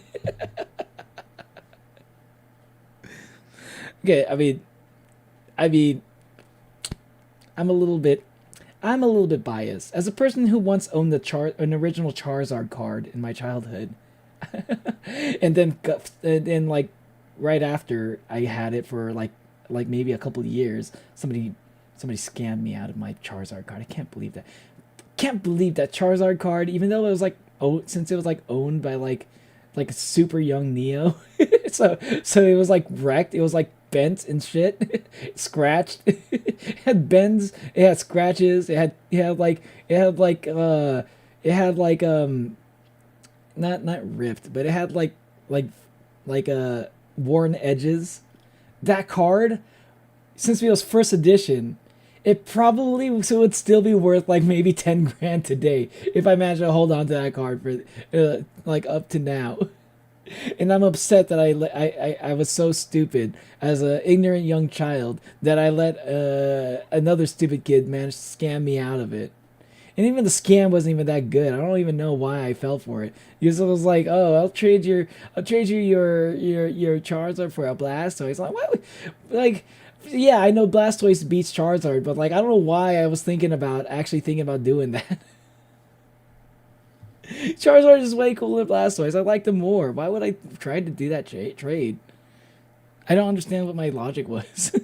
Okay, I mean, I'm a little bit biased as a person who once owned an original Charizard card in my childhood. and then like right after I had it for like maybe a couple of years, somebody scammed me out of my Charizard card. I can't believe that Charizard card, even though it was like since it was like owned by like a super young Neo, so it was like wrecked. It was like bent and shit, scratched. It had bends. It had scratches. It had it had like not ripped, but it had like worn edges. That card, since it was first edition, it probably would still be worth like maybe 10 grand today if I managed to hold on to that card for like up to now. And I'm upset that I was so stupid as an ignorant young child that I let another stupid kid manage to scam me out of it. And even the scam wasn't even that good. I don't even know why I fell for it. Because it was like, oh, I'll trade you your Charizard for a Blastoise. Like, what? Like, yeah, I know Blastoise beats Charizard, but like, I don't know why I was actually thinking about doing that. Charizard is way cooler than Blastoise. I like them more. Why would I try to do that trade? I don't understand what my logic was.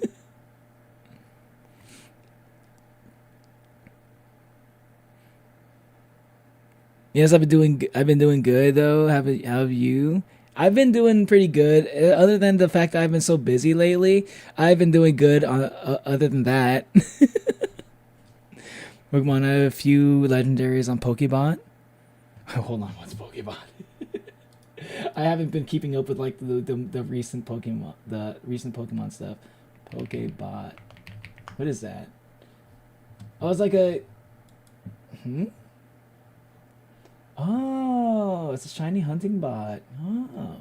Yes, I've been doing good though. How have you? I've been doing pretty good. Other than the fact that I've been so busy lately, I've been doing good. Other than that, Pokemon. I have a few legendaries on Pokebot. Hold on, what's Pokebot? I haven't been keeping up with like the recent Pokemon stuff. Pokebot. What is that? Oh, it's like a. Oh, it's a shiny hunting bot. Oh.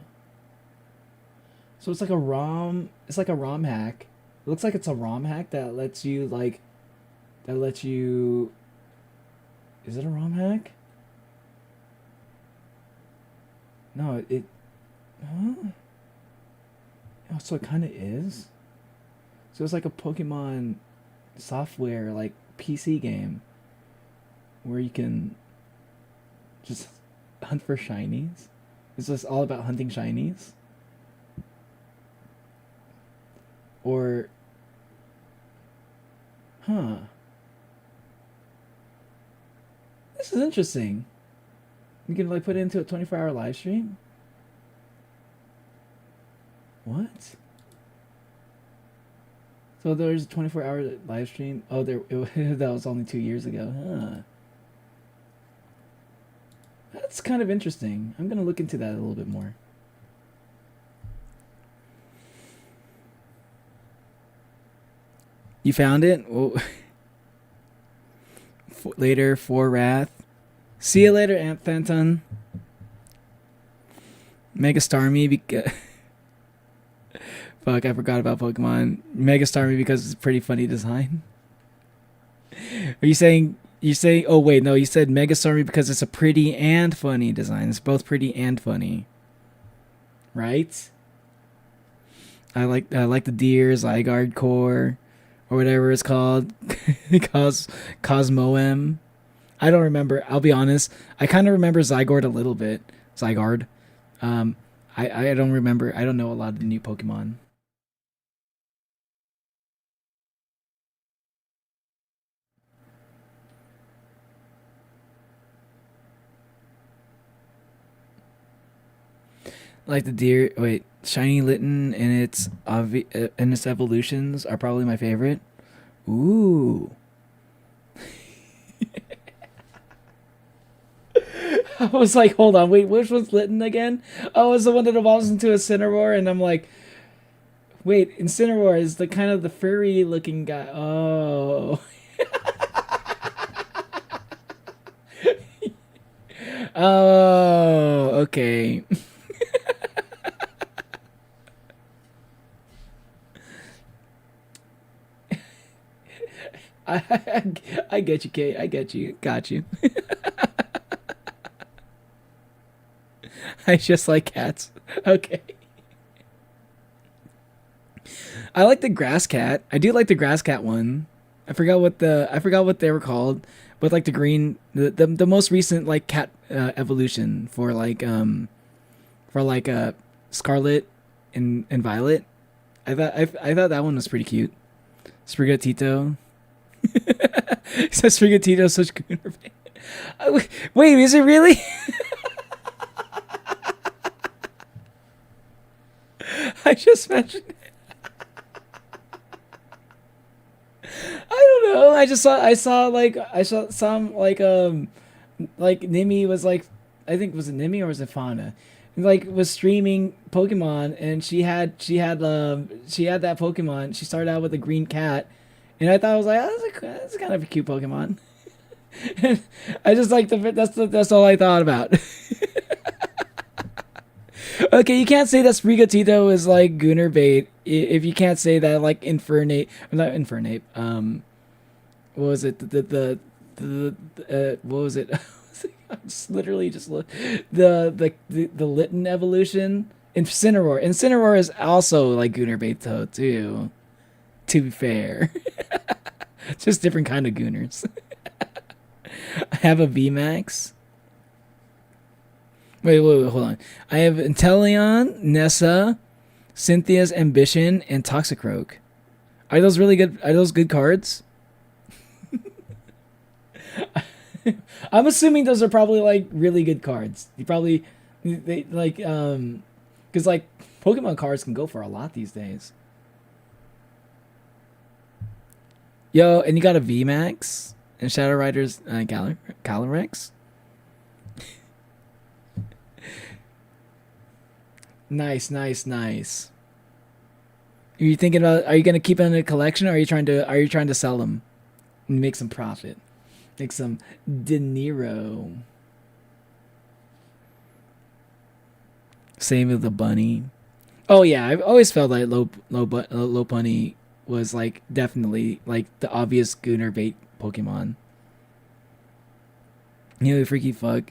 So it's like a ROM. It's like a ROM hack. It looks like it's a ROM hack that lets you like. Is it a ROM hack? No, it. Huh? Oh, so it kind of is. So it's like a Pokemon software, like PC game, where you can just hunt for shinies. Is this all about hunting shinies? Or, huh? This is interesting. You can like put it into a 24-hour live stream. What? So there's a 24-hour live stream. Oh, that was only 2 years ago. Huh. That's kind of interesting. I'm gonna look into that a little bit more. You found it? Oh. Later for Wrath. See you later, Amp Phantom. Mega Starmie because fuck, I forgot about Pokemon. Mega Starmie because it's a pretty funny design. Are you saying? Oh wait, no, you said Mega Starmie because it's a pretty and funny design. It's both pretty and funny, right? I like the deer Zygarde core, or whatever it's called, Cosmoem. I don't remember. I'll be honest. I kind of remember Zygarde a little bit. Zygarde. I don't remember. I don't know a lot of the new Pokemon. Like the deer. Wait, Shiny Litten and its evolutions are probably my favorite. Ooh. I was like, hold on, wait, which one's Litten again? Oh, it's the one that evolves into a Incineroar, and I'm like, wait, Incineroar is the kind of the furry looking guy. Oh. Oh, okay. I get you, Kate. I get you. Got you. I just like cats. Okay. I like the grass cat. I do like the grass cat one. I forgot what they were called, but like the green, the most recent like cat evolution for Scarlet and Violet. I thought that one was pretty cute. Sprigatito. It says Sprigatito such good. Wait, is it really? I just mentioned it. I don't know. I saw some like Nimi was like, I think was it Nimi or was it Fauna? Like was streaming Pokemon, and she had that Pokemon. She started out with a green cat, and I thought I was like, oh, that's kind of a cute Pokemon. And I just like that's all I thought about. Okay, you can't say that Sprigatito is like Gooner bait if you can't say that like Infernate, not Infernate. What was it? What was it? Just literally just look the Litten evolution. Incineroar is also like Gooner bait though too. To be fair, just different kind of Gooners. I have a VMAX. Wait, hold on. I have Inteleon, Nessa, Cynthia's Ambition, and Toxicroak. Are those really good? Are those good cards? I'm assuming those are probably like really good cards. They like because like Pokemon cards can go for a lot these days. Yo, and you got a VMAX and Shadow Riders Calyrex. Nice. Are you thinking about? Are you gonna keep them in a collection, or are you trying to sell them and make some profit? Make some dinero. Same with the bunny. Oh yeah, I've always felt like low bunny was like definitely like the obvious Gooner bait Pokemon. You freaky fuck.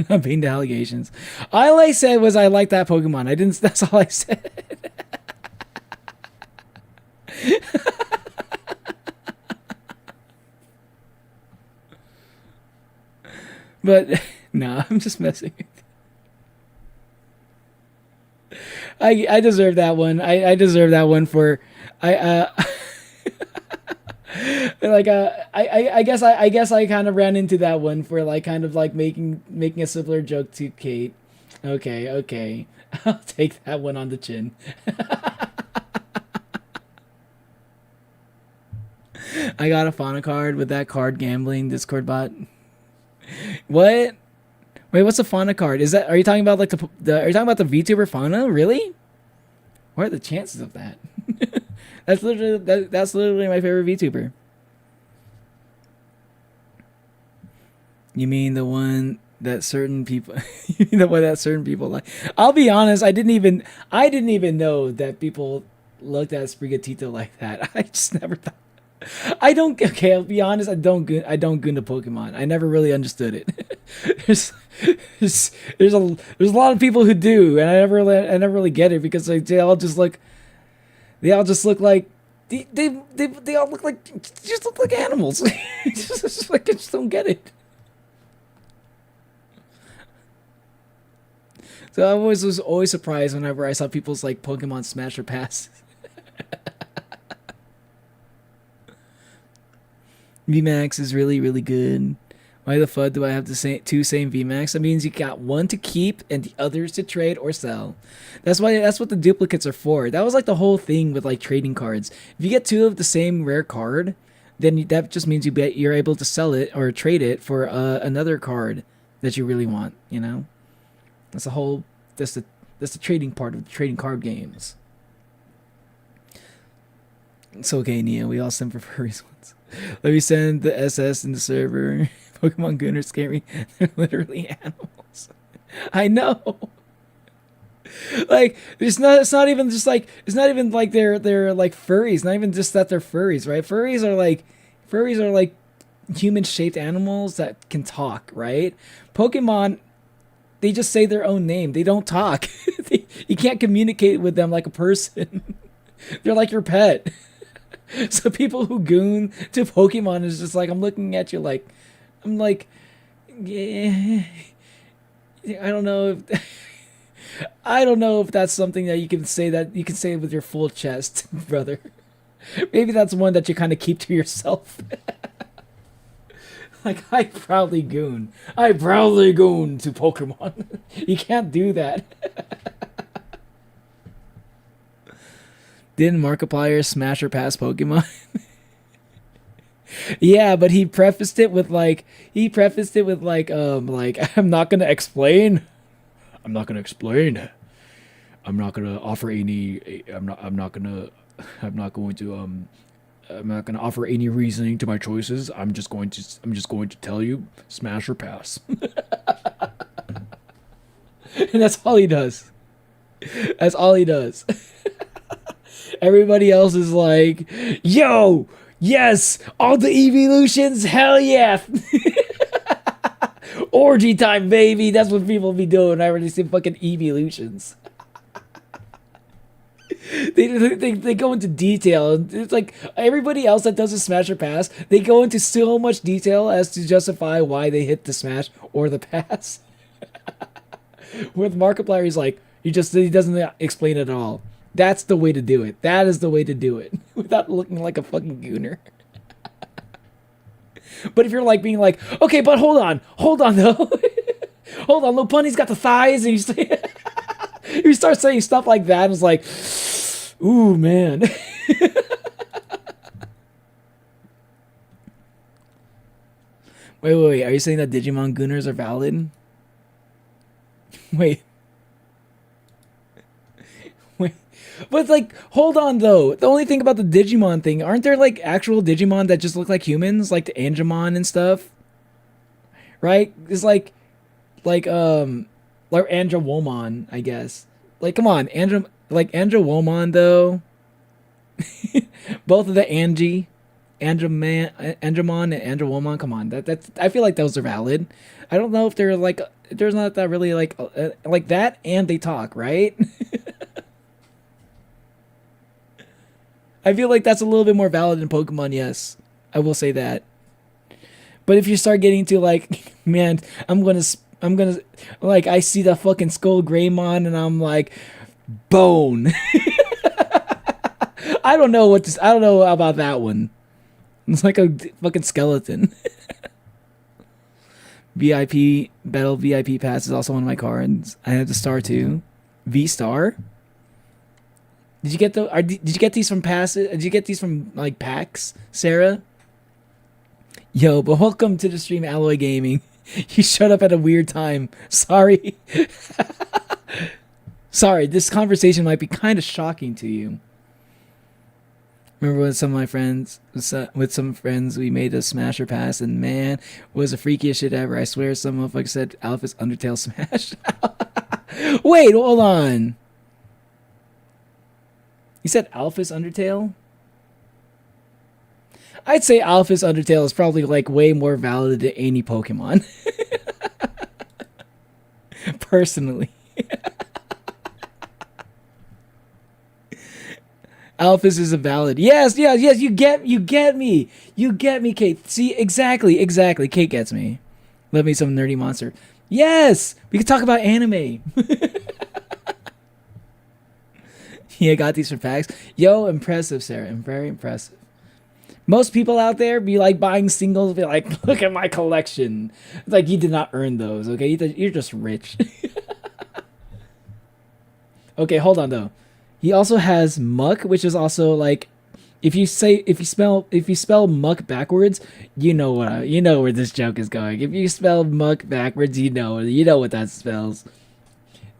I'm being the allegations. All I said was I like that Pokemon. I didn't. That's all I said. But no, I'm just messing with you. I deserve that one. I deserve that one for I guess I kind of ran into that one for like kind of like making a similar joke to Kate. Okay. I'll take that one on the chin. I got a Fauna card with that card gambling Discord bot. What? Wait, what's a Fauna card? Are you talking about like are you talking about the VTuber Fauna? Really? What are the chances of that? That's literally my favorite VTuber. You mean the one that certain people like? I'll be honest, I didn't even know that people looked at Sprigatito like that. I just never thought. I'll be honest, I don't goon the Pokemon. I never really understood it. there's a lot of people who do, and I never really get it because like, they all just look like they all look like just look like animals. just like I just don't get it. So I was always surprised whenever I saw people's like Pokemon Smash or Pass. VMAX is really, really good. Why the fuck do I have the two same VMAX? That means you got one to keep and the others to trade or sell. That's what the duplicates are for. That was like the whole thing with like trading cards. If you get two of the same rare card, then that just means you're able to sell it or trade it for another card that you really want. You know, that's the trading part of the trading card games. It's okay, Nia. We all send for furries once. Let me send the SS in the server. Pokemon Gooners scare me. They're literally animals. I know. Like it's not even like they're like furries. Not even just that they're furries, right? Furries are like human shaped animals that can talk, right? Pokemon, they just say their own name. They don't talk. You can't communicate with them like a person. They're like your pet. So people who goon to Pokemon is just like, I'm looking at you like, I'm like, yeah, I don't know if that's something that you can say with your full chest, brother. Maybe that's one that you kind of keep to yourself. Like, I proudly goon to Pokemon. You can't do that. Didn't Markiplier smash or pass Pokemon? Yeah, but he prefaced it with like I'm not gonna explain. I'm not gonna explain. I'm not gonna offer any. I'm not going to offer any reasoning to my choices. I'm just going to tell you, smash or pass. And that's all he does. That's all he does. Everybody else is like, yo, yes, all the evolutions, hell yeah. Orgy time, baby. That's what people be doing. I already see fucking evolutions. They go into detail. It's like everybody else that does a smash or pass, they go into so much detail as to justify why they hit the smash or the pass. With Markiplier, he's like, he doesn't explain it at all. That's the way to do it. That is the way to do it without looking like a fucking gooner. But if you're like being like, okay, but hold on though. Hold on, Lil Bunny's got the thighs, and you start saying stuff like that, and it's like, ooh, man. Wait. Are you saying that Digimon Gooners are valid? Wait. But, like, hold on, though. The only thing about the Digimon thing, aren't there, like, actual Digimon that just look like humans? Like the Angemon and stuff? Right? It's like Androwomon, I guess. Like, come on. Androwomon, though. Both of the Andromon and Androwomon, come on. That's I feel like those are valid. I don't know if they're, like, there's not that really, like that, and they talk, right? I feel like that's a little bit more valid in Pokemon, yes. I will say that. But if you start getting to, like, man, I'm gonna, like, I see the fucking Skull Greymon, and I'm like, bone. I don't know about that one. It's like a fucking skeleton. VIP, Battle VIP Pass is also one of my cards. I have the Star too. V-Star? Did you get these from passes? Did you get these from like packs, Sarah? Yo, but welcome to the stream, Alloy Gaming. You showed up at a weird time. Sorry. Sorry, this conversation might be kind of shocking to you. Remember with some friends, we made a smash or pass, and man, it was the freakiest shit ever. I swear some motherfucker said Alpha's Undertale smash. Wait, hold on. You said Alphys Undertale? I'd say Alphys Undertale is probably like way more valid than any Pokemon. Personally. Alphys is a valid. Yes, you get me. You get me, Kate. See, exactly. Kate gets me. Love me some nerdy monster. Yes! We can talk about anime. Yeah, got these for packs. Yo, impressive, Sarah. Very impressive. Most people out there be like buying singles, be like, look at my collection. It's like, you did not earn those, okay? You're just rich. Okay, hold on though. He also has Muck, which is also like, if you spell Muck backwards, you know where this joke is going. If you spell Muck backwards, you know what that spells.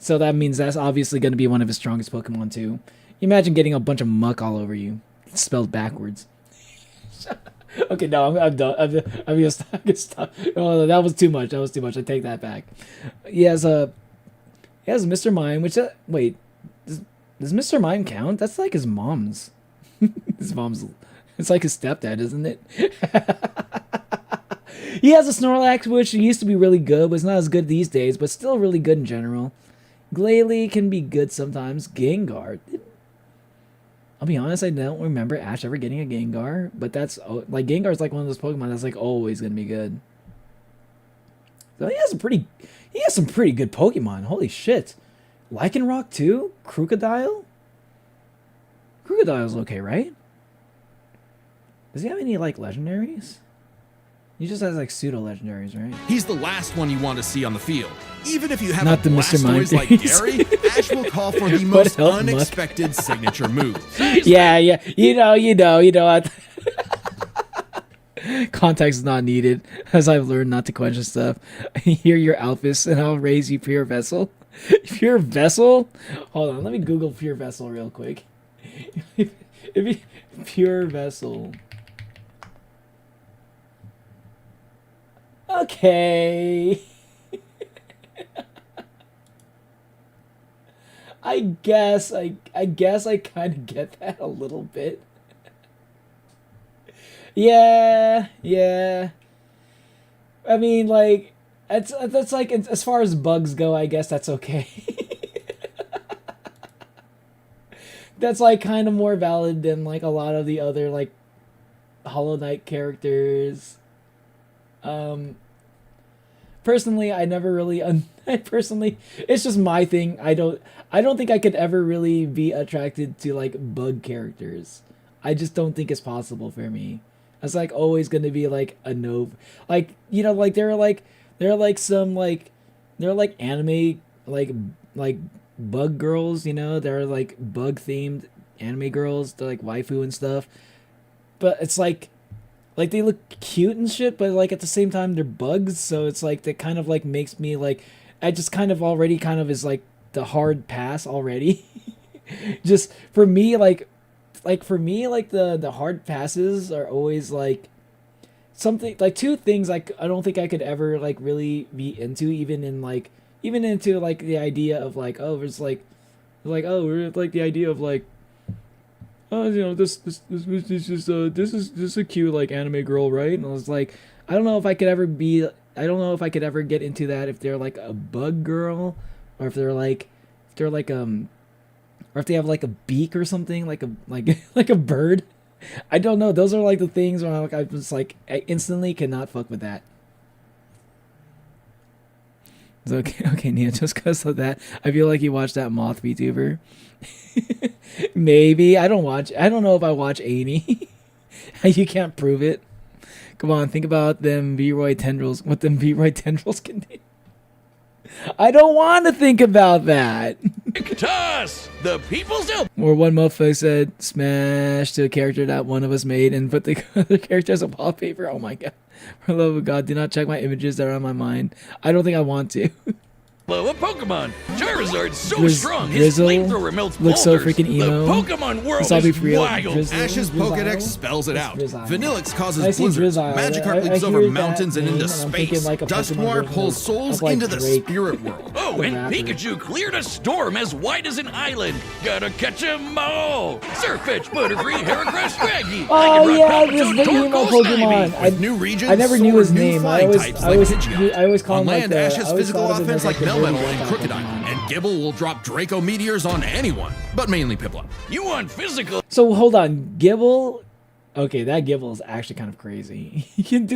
So that means that's obviously going to be one of his strongest Pokemon too. Imagine getting a bunch of muck all over you, spelled backwards. Okay, no, I'm done. I'm gonna stop. Oh, that was too much. I take that back. He has Mr. Mime, which wait, does Mr. Mime count? That's like his mom's. His mom's. It's like his stepdad, isn't it? He has a Snorlax, which used to be really good, but it's not as good these days, but still really good in general. Glalie can be good sometimes. Gengar. I'll be honest, I don't remember Ash ever getting a Gengar, but that's like Gengar's like one of those Pokemon that's like always gonna be good. So he has some pretty good Pokemon. Holy shit. Lycanroc too? Crocodile? Crocodile's okay, right? Does he have any like legendaries? He just has like pseudo legendaries, right? He's the last one you want to see on the field. Even if you have Not a the Mr. Mime Blastoise like Gary, Ash will call for the most help, unexpected signature move. Yeah, you know. Context is not needed, as I've learned not to question stuff. Hear your Alphys, and I'll raise you pure vessel. Pure vessel? Hold on, let me Google pure vessel real quick. Pure vessel. Okay. I guess I kind of get that a little bit. Yeah. I mean, like, that's like, as far as bugs go, I guess that's okay. That's like kind of more valid than like a lot of the other like Hollow Knight characters. Personally, I never really it's just my thing. I don't think I could ever really be attracted to like bug characters. I just don't think it's possible for me. It's like always going to be like a no, like, you know, like there are some anime like bug girls, you know, they're like bug themed anime girls, they're like waifu and stuff, but it's like they look cute and shit, but like at the same time they're bugs, so it's like that kind of like makes me like, I just kind of already kind of is like the hard pass already. Just for me, like the hard passes are always like something like two things like I don't think I could ever like really be into, even into like the idea of like, oh, it's like oh, we're like the idea of like, oh, you know, this is a cute like anime girl, right? And I was like, I don't know if I could ever get into that if they're like a bug girl, or if they're like or if they have like a beak or something, like a bird. I don't know. Those are like the things where I was like, I instantly cannot fuck with that. It's okay, Nia, just because of that, I feel like you watched that moth VTuber. Maybe. I don't know if I watch Amy. You can't prove it. Come on, think about them V-Roy tendrils, what them V-Roy tendrils can do. I don't want to think about that. Toss the people's help. Or one motherfucker said, smash to a character that one of us made and put the other character as a wallpaper. Oh my god. For the love of God, do not check my images that are on my mind. I don't think I want to. Well, a Pokemon. Charizard's so strong, his Drizzle flamethrower melts looks so boulders. freaking emo. The Pokemon world This all be is for real. wild. Ash's Pokedex spells it out. Vanillix causes blizzards. Magikarp leaps I over hear mountains that and into name, and I'm thinking space. like a Dusknoir Pokemon pulls version souls of, like, into the Drake, spirit world. Oh, the and rapper. Pikachu cleared a storm as wide as an island. Gotta catch 'em all. Surfetch, Butterfree, Heracross, Scraggy. Oh yeah, this is the emo Pokemon. With new regions, I never knew soar his new name. I flying always types like Pidgeot. call On him like land, the, Ash I has always physical thought of him offense as, like the Melmetal dirty and type Crocodile, Pokemon. and Gibble will drop Draco Meteors on anyone, but mainly Piplup. You want physical? So hold on, Gibble. Okay, that Gibble is actually kind of crazy. You can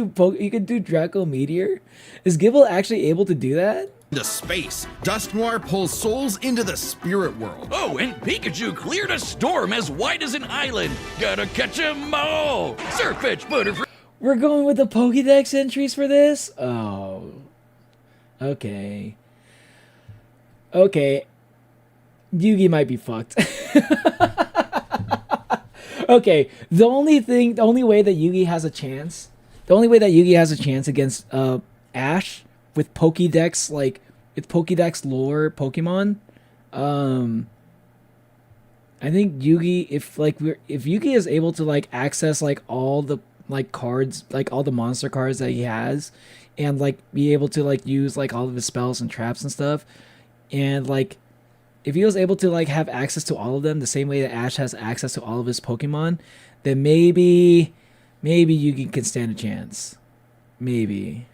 do Draco Meteor. Is Gibble actually able to do that? Into space, Dusknoir pulls souls into the spirit world. Oh, and Pikachu cleared a storm as wide as an island. Gotta catch 'em all. Surfetch, Butterfree. We're going with the Pokédex entries for this? Oh. Okay. Okay. Yugi might be fucked. Okay, the only way that Yugi has a chance against Ash with Pokédex, like with Pokédex lore Pokemon, I think Yugi, if Yugi is able to like access like all the like cards, like all the monster cards that he has, and like be able to like use like all of his spells and traps and stuff, and like if he was able to like have access to all of them the same way that Ash has access to all of his Pokemon, then maybe Yugi can stand a chance. Maybe.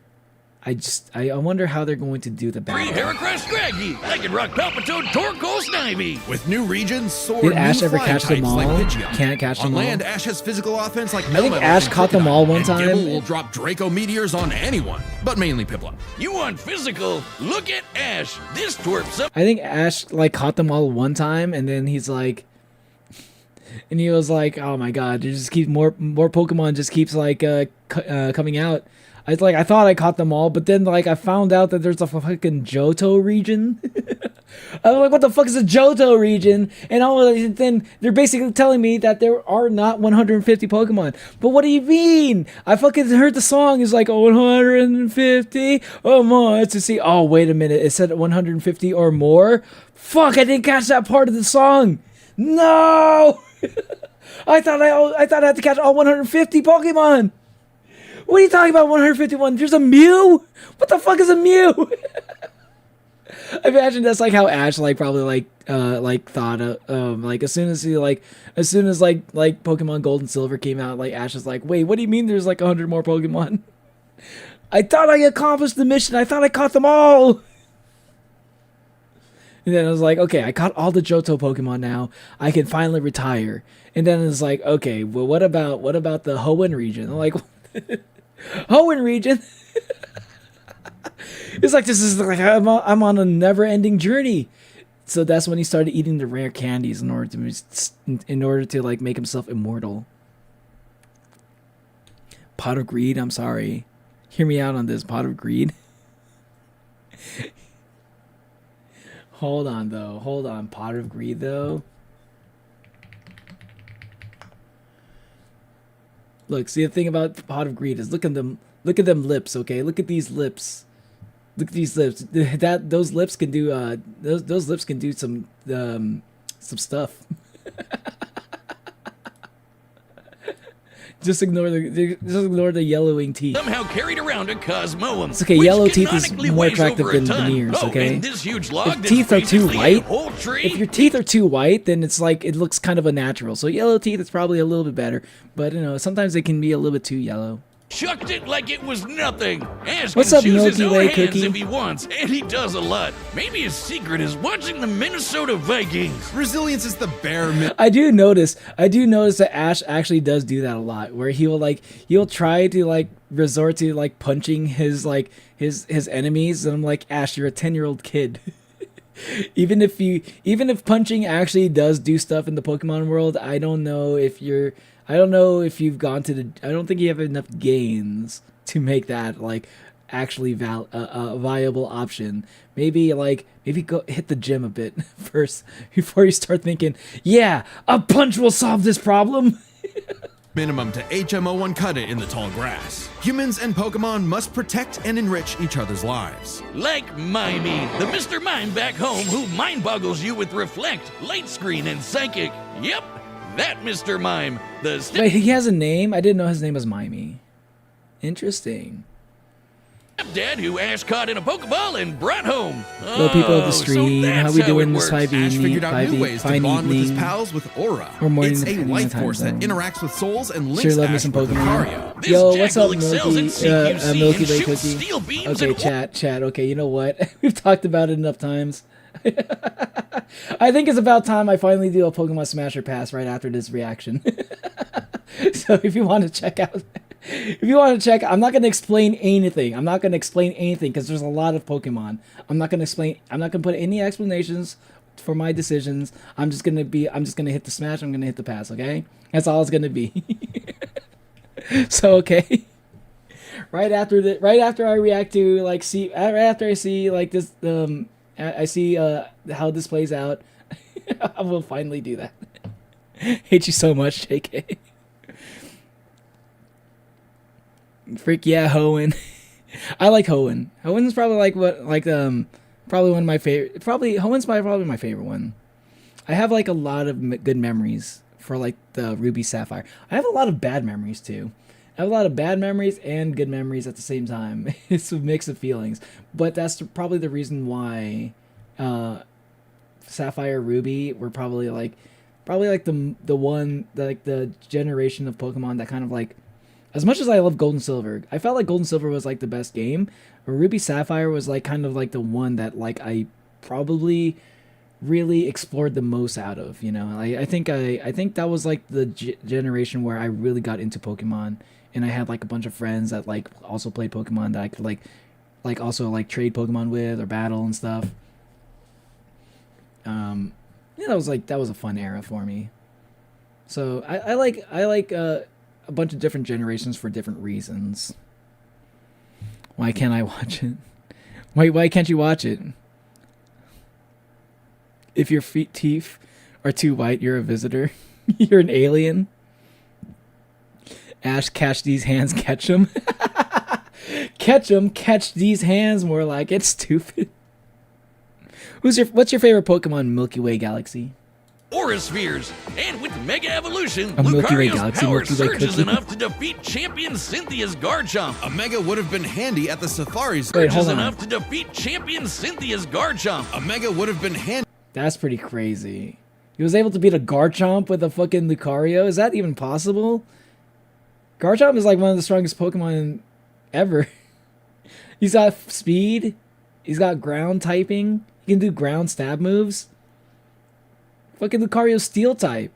I wonder how they're going to do the battle. Heracross, Scraggy. I can rock Palpitoad, Torkoal, Snivy. With new regions, soar Did new Ash ever flying catch them types like all? Pidgeot. Can't catch them On all. land, Ash has physical offense like I think Melmetal Ash and caught them Crocodile, all one and time. Gibble will drop Draco Meteors on anyone, but mainly Piplup. You want physical? Look at Ash. This twerp's up. I think Ash like caught them all one time, and then he's like, and he was like, "Oh my god, there just keeps more Pokemon just keeps like coming out." I thought I caught them all, but then like I found out that there's a fucking Johto region. I'm like, what the fuck is a Johto region? And then they're basically telling me that there are not 150 Pokemon. But what do you mean? I fucking heard the song is like 150 or more to see. Oh, wait a minute. It said 150 or more? Fuck, I didn't catch that part of the song. No! I thought I had to catch all 150 Pokemon. What are you talking about 151? There's a Mew? What the fuck is a Mew? I imagine that's like how Ash like probably like thought of like as soon as Pokemon Gold and Silver came out, like Ash was like, wait, what do you mean there's like 100 more Pokemon? I thought I accomplished the mission. I thought I caught them all. And then I was like, okay, I caught all the Johto Pokemon now. I can finally retire. And then it's like, okay, well, what about the Hoenn region? I'm like, Hoenn region? It's like this is like I'm on a never-ending journey. So that's when he started eating the rare candies in order to like make himself immortal. Pot of Greed. I'm sorry. Hear me out on this. Pot of Greed. Hold on though. Hold on. Pot of Greed though. Look, see the thing about Pot of Greed is look at them lips, okay? Look at these lips. Look at these lips. Those lips can do those lips can do some stuff. Just ignore the yellowing teeth. Somehow carried around a Cosmoem. It's okay, yellow teeth is more attractive than veneers, okay? And this huge log if teeth are too white, if if your teeth are too white, then it's like it looks kind of unnatural. So yellow teeth is probably a little bit better, but you know, sometimes they can be a little bit too yellow. Chucked it like it was nothing. Ash What's can up, choose his Milky own Way hands Cookie? if he wants, and he does a lot. Maybe his secret is watching the Minnesota Vikings. Resilience is the bare minimum. I do notice that Ash actually does do that a lot, where he'll try to like resort to like punching his enemies, and I'm like, Ash, you're a 10-year-old kid. even if punching actually does do stuff in the Pokemon world, I don't think you have enough gains to make that like actually a viable option. Maybe go hit the gym a bit first before you start thinking, yeah, a punch will solve this problem. Minimum to HMO1 cut it in the tall grass. Humans and Pokemon must protect and enrich each other's lives. Like Mimey, the Mr. Mime back home who mind boggles you with Reflect, Light Screen, and Psychic. Yep, that Mr. Mime. Wait, he has a name? I didn't know his name was Mimey. Interesting. Dad who Ash caught in a Pokeball and brought home. Hello, people of the stream. How we doing this Ash figured out new ways to bond with his pals with Aura. Or morning, it's a depending on life time force that zone. interacts with souls and links Sure, love me Ash some with Pokemon. Lucario. This Yo, what's up, jackal excels in CQC Milky and Way shoots Cookie? steel beams Okay, and chat. Okay, you know what? We've talked about it enough times. I think it's about time I finally do a Pokemon Smasher Pass right after this reaction. So if you want to check out, I'm not going to explain anything. Because there's a lot of Pokemon. I'm not going to put any explanations for my decisions. I'm just going to hit the smash. I'm going to hit the pass. Okay. That's all it's going to be. So, okay. Right after I react to like, right after I see like this, I see how this plays out, I will finally do that. Hate you so much, JK. Freak yeah, Hoenn. I like Hoenn. Hoenn's probably probably one of my favorite. Hoenn's probably my favorite one. I have like a lot of good memories for like the Ruby Sapphire. I have a lot of bad memories too. I have a lot of bad memories and good memories at the same time. It's a mix of feelings, but that's probably the reason why Sapphire, Ruby were probably like the generation of Pokemon that kind of like. As much as I love Gold and Silver, I felt like Gold and Silver was like the best game. But Ruby Sapphire was like kind of like the one that like I probably really explored the most out of. You know, I think that was like the generation where I really got into Pokemon, and I had like a bunch of friends that like also played Pokemon that I could like also like trade Pokemon with or battle and stuff. Yeah, that was a fun era for me. So I like a bunch of different generations for different reasons. Why can't I watch it? Why can't you watch it? If your teeth are too white, you're a visitor. You're an alien. Ash, catch these hands, catch them. Catch them, catch these hands, more like it, stupid. What's your favorite Pokemon in Milky Way Galaxy? Aura Spheres, and with Mega Evolution, A Milky Way Lucario's Galaxy, power Milky Way surges cookie. enough to defeat champion Cynthia's Garchomp. A Mega would have been handy at the Safari Zone. Wait, hold Surges on. enough to defeat champion Cynthia's Garchomp. A Mega would have been handy. That's pretty crazy. He was able to beat a Garchomp with a fucking Lucario? Is that even possible? Garchomp is like one of the strongest Pokemon ever. He's got speed. He's got ground typing. He can do ground stab moves. Fucking Lucario's steel type.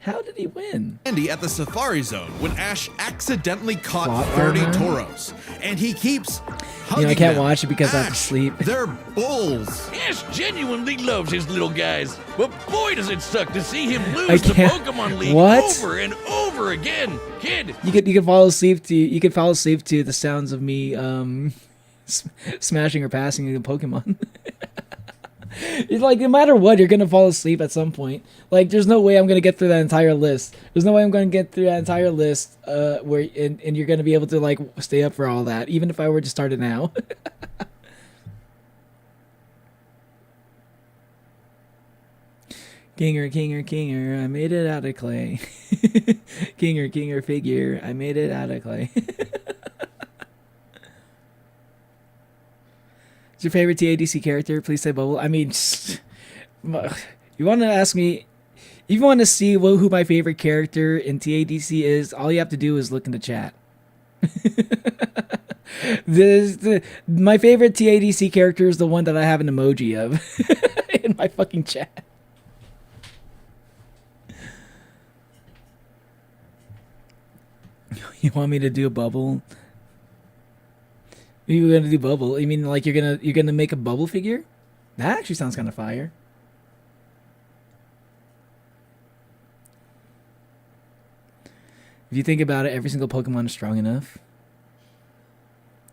How did he win? Handy at the Safari Zone when Ash accidentally caught Plot 30 armor? Tauros. And he keeps hugging You know, I can't them. watch it because I have to Ash, sleep. They're bulls. Ash genuinely loves his little guys, but boy does it suck to see him I lose the can't- Pokemon League What? over and over again. Kid, You could fall asleep to the sounds of me smashing or passing a Pokemon. It's like no matter what, you're gonna fall asleep at some point. Like there's no way I'm gonna get through that entire list. There's no way I'm gonna get through that entire list where and you're gonna be able to like stay up for all that, even if I were to start it now. Kinger, I made it out of clay. Kinger, figure, I made it out of clay. What's your favorite TADC character? Please say Bubble. I mean, you want to ask me, if you want to see who my favorite character in TADC is, all you have to do is look in the chat. My favorite TADC character is the one that I have an emoji of in my fucking chat. You want me to do a bubble? You're gonna do bubble? You mean like you're gonna make a bubble figure? That actually sounds kind of fire. If you think about it, every single Pokemon is strong enough.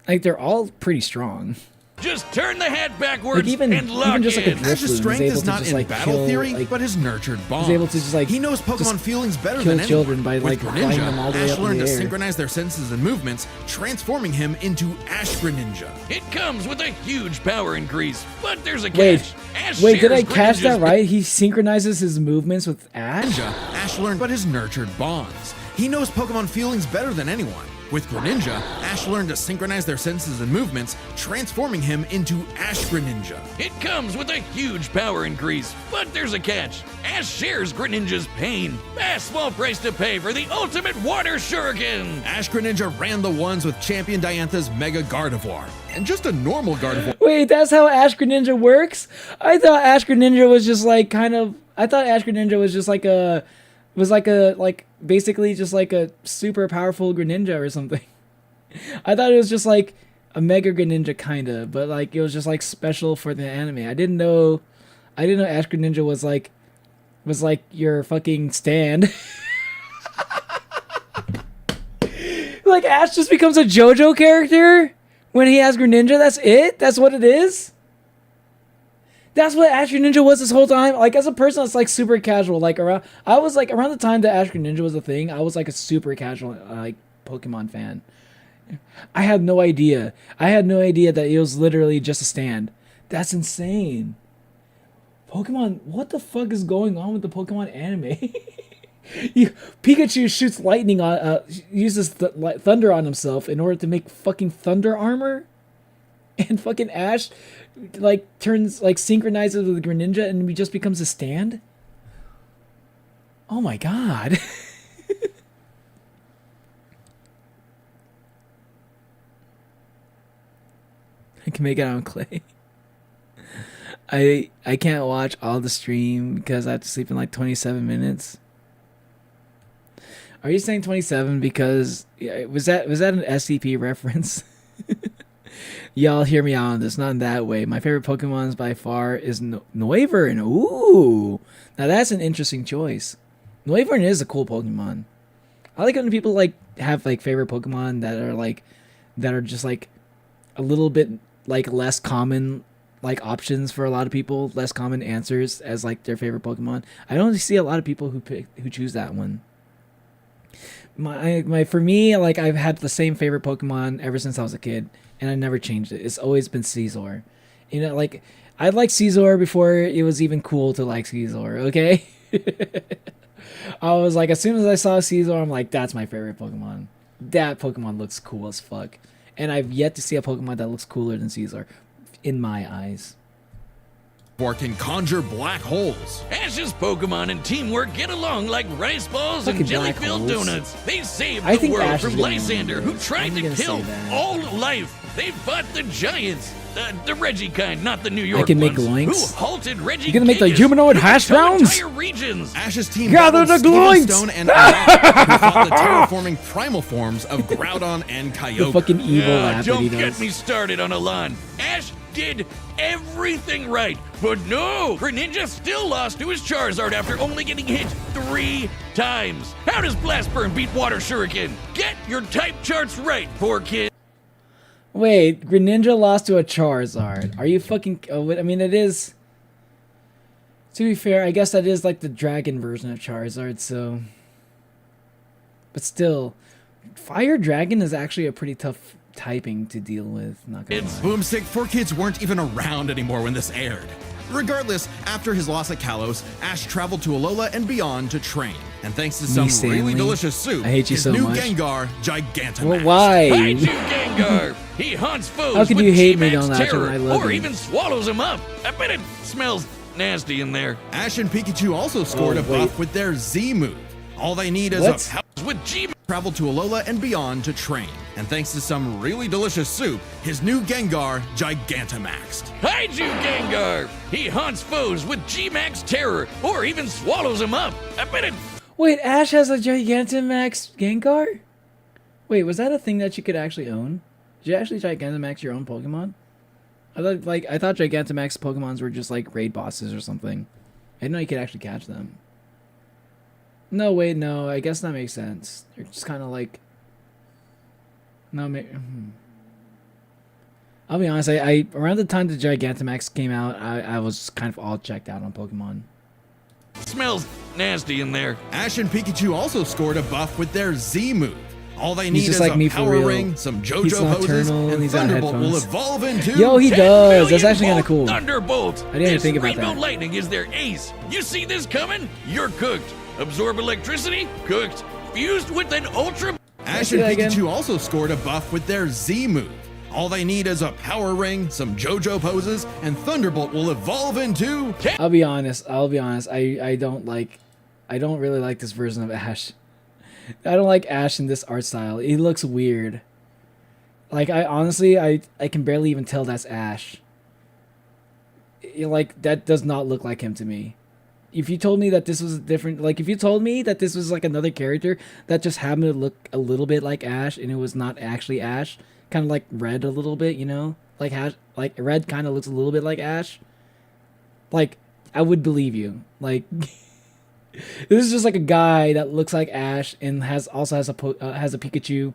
Like they're all pretty strong. just turn the hat backwards Like and lock just like a in. drift Ash's loon strength able is to not just, in like, battle kill, theory, like, but his nurtured bonds. he's able to just like He knows Pokemon just feelings better kill than anyone. children by With like flying Greninja, them all the way Ash up in learned the to air. synchronize their senses and movements, transforming him into Ash Greninja. It comes with a huge power increase, but there's a Wait, catch. Ash wait, did I shares catch that Greninja's right? He synchronizes his movements with Ash? Greninja, Ash learned but his nurtured bonds. He knows Pokemon feelings better than anyone. With Greninja, Ash learned to synchronize their senses and movements, transforming him into Ash Greninja. It comes with a huge power increase, but there's a catch. Ash shares Greninja's pain. A small price to pay for the ultimate water shuriken. Ash Greninja ran the ones with Champion Diantha's Mega Gardevoir. And just a normal Gardevoir Wait, that's how Ash Greninja works? I thought Ash Greninja was just like basically just like a super powerful Greninja or something. I thought it was just like a Mega Greninja kinda, but like it was just like special for the anime. I didn't know Ash Greninja was like your fucking stand. Like Ash just becomes a JoJo character when he has Greninja. That's it? That's what it is? That's what Ash Greninja was this whole time. Like as a person that's like super casual, like around the time that Ash Greninja was a thing, I was like a super casual like Pokemon fan. I had no idea that it was literally just a stand. That's insane. Pokemon, what the fuck is going on with the Pokemon anime? Pikachu shoots lightning on, uses thunder on himself in order to make fucking thunder armor, and fucking Ash like turns like synchronizes with Greninja and he just becomes a stand. Oh my god. I can make it on clay. I can't watch all the stream because I have to sleep in like 27 minutes. Are you saying 27 because was that an SCP reference? Y'all hear me out on this, not in that way. My favorite Pokemons by far is Noivern. Ooh, now that's an interesting choice. Noivern is a cool Pokemon. I like when people like have like favorite Pokemon that are like that are just like a little bit like less common like options for a lot of people, less common answers as like their favorite Pokemon. I don't see a lot of people who choose that one. For me, like I've had the same favorite Pokemon ever since I was a kid, and I never changed it. It's always been Caesar. You know, like I liked Caesar before it was even cool to like Caesar. Okay, I was like, as soon as I saw Caesar, I'm like, that's my favorite Pokemon. That Pokemon looks cool as fuck, and I've yet to see a Pokemon that looks cooler than Caesar, in my eyes. Or can conjure black holes. Ash's Pokemon and teamwork get along like rice balls and Fucking jelly-filled black holes. donuts. They saved I the think world Ash from is gonna Lysander, win who this. tried I'm to gonna kill say that. all life. They fought the giants. The Reggie kind, not the New York can make ones, gloinks. who halted Reggie. You gonna make the Gigas, humanoid who hash took browns? entire regions. Ash's team Gather battled the gloinks! Stone and Alok, who fought the terraforming primal forms of Groudon and The Kyogre. fucking evil laugh that Don't he get does. me started on Alon. Ash did everything right, but no, Greninja still lost to his Charizard after only getting hit 3 times. How does Blastburn beat Water Shuriken? Get your type charts right, poor kid. Wait, Greninja lost to a Charizard. Are you fucking... Oh, I mean, it is... To be fair, I guess that is like the dragon version of Charizard, so... But still, Fire Dragon is actually a pretty tough typing to deal with, not gonna lie. Boomstick 4Kids weren't even around anymore when this aired. Regardless, after his loss at Kalos, Ash traveled to Alola and beyond to train. And thanks to some Stanley. really delicious soup, I hate you his so new much. Gengar, Gigantamax. Well, why? Kaiju Gengar. He haunts foes How could with you hate me, G-Max Don Nacho, terror, when I love or you? even swallows him up. I bet it smells nasty in there. Ash and Pikachu also scored Oh, a buff wait. with their Z move. All they need is What? a power. With G Travel to Alola and beyond to train. And thanks to some really delicious soup, his new Gengar, Gigantamaxed. Kaiju Gengar. He haunts foes with G-Max terror, or even swallows him up. I bet it Wait, Ash has a Gigantamax Gengar? Wait, was that a thing that you could actually own? Did you actually Gigantamax your own Pokemon? I thought Gigantamax Pokemons were just like raid bosses or something. I didn't know you could actually catch them. No, wait, no. I guess that makes sense. They're just kind of like... No, I'll be honest. I around the time the Gigantamax came out, I was kind of all checked out on Pokemon. smells nasty in there. Ash and Pikachu also scored a buff with their Z move. All they need just is like a me for power real. ring, some He's JoJo poses, nocturnal, and he's got Thunderbolt will headphones. evolve into... Yo, he 10 does. That's actually kind million of cool. volt Thunderbolt. I didn't even This think about Rainbow that. Lightning is their ace. You see this coming? You're cooked. Absorb electricity? Cooked. Fused with an ultra... Ash see and that again? Pikachu also scored a buff with their Z move. All they need is a power ring, some JoJo poses, and Thunderbolt will evolve into... I'll be honest. I don't really like this version of Ash. I don't like Ash in this art style. He looks weird. Like I can barely even tell that's Ash. Like that does not look like him to me. If you told me that this was different, like if you told me that this was like another character that just happened to look a little bit like Ash and it was not actually Ash, kind of like Red a little bit, you know, like Red kind of looks a little bit like Ash. Like I would believe you. Like this is just like a guy that looks like Ash and has a Pikachu.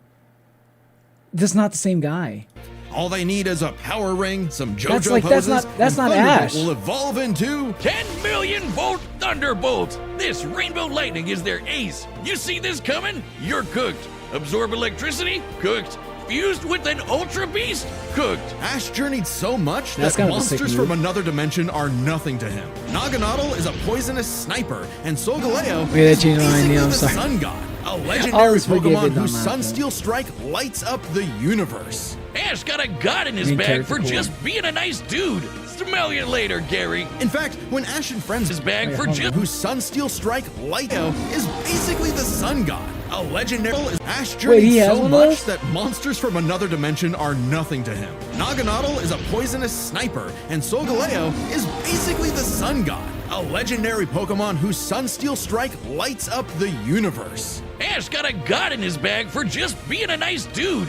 This is not the same guy. All they need is a power ring, some JoJo That's poses, that's and not Thunderbolt Ash. will evolve into... 10 million volt Thunderbolt. This Rainbow Lightning is their ace. You see this coming? You're cooked. Absorb electricity? Cooked. Fused with an Ultra Beast? Cooked. Ash journeyed so much That's that kind of a sick monsters move. from another dimension are nothing to him. Naganadel is a poisonous sniper, and Solgaleo Wait, I is changed my mind, basically yeah, I'm the sorry. Sun God, a legendary Always forgive Pokemon it, Don whose Nacho. Sunsteel Strike lights up the universe. Ash got a god in his Main bag character for core. just being a nice dude. Smell you later, Gary. In fact, when Ash and friends His bag for hold just... whose Sunsteel Strike Lighto is basically the Sun God. A legendary Ash journeyed he has so one of much those? that monsters from another dimension are nothing to him. Naganadel is a poisonous sniper, and Solgaleo is basically the Sun God, a legendary Pokemon whose Sunsteel Strike lights up the universe. Ash got a god in his bag for just being a nice dude.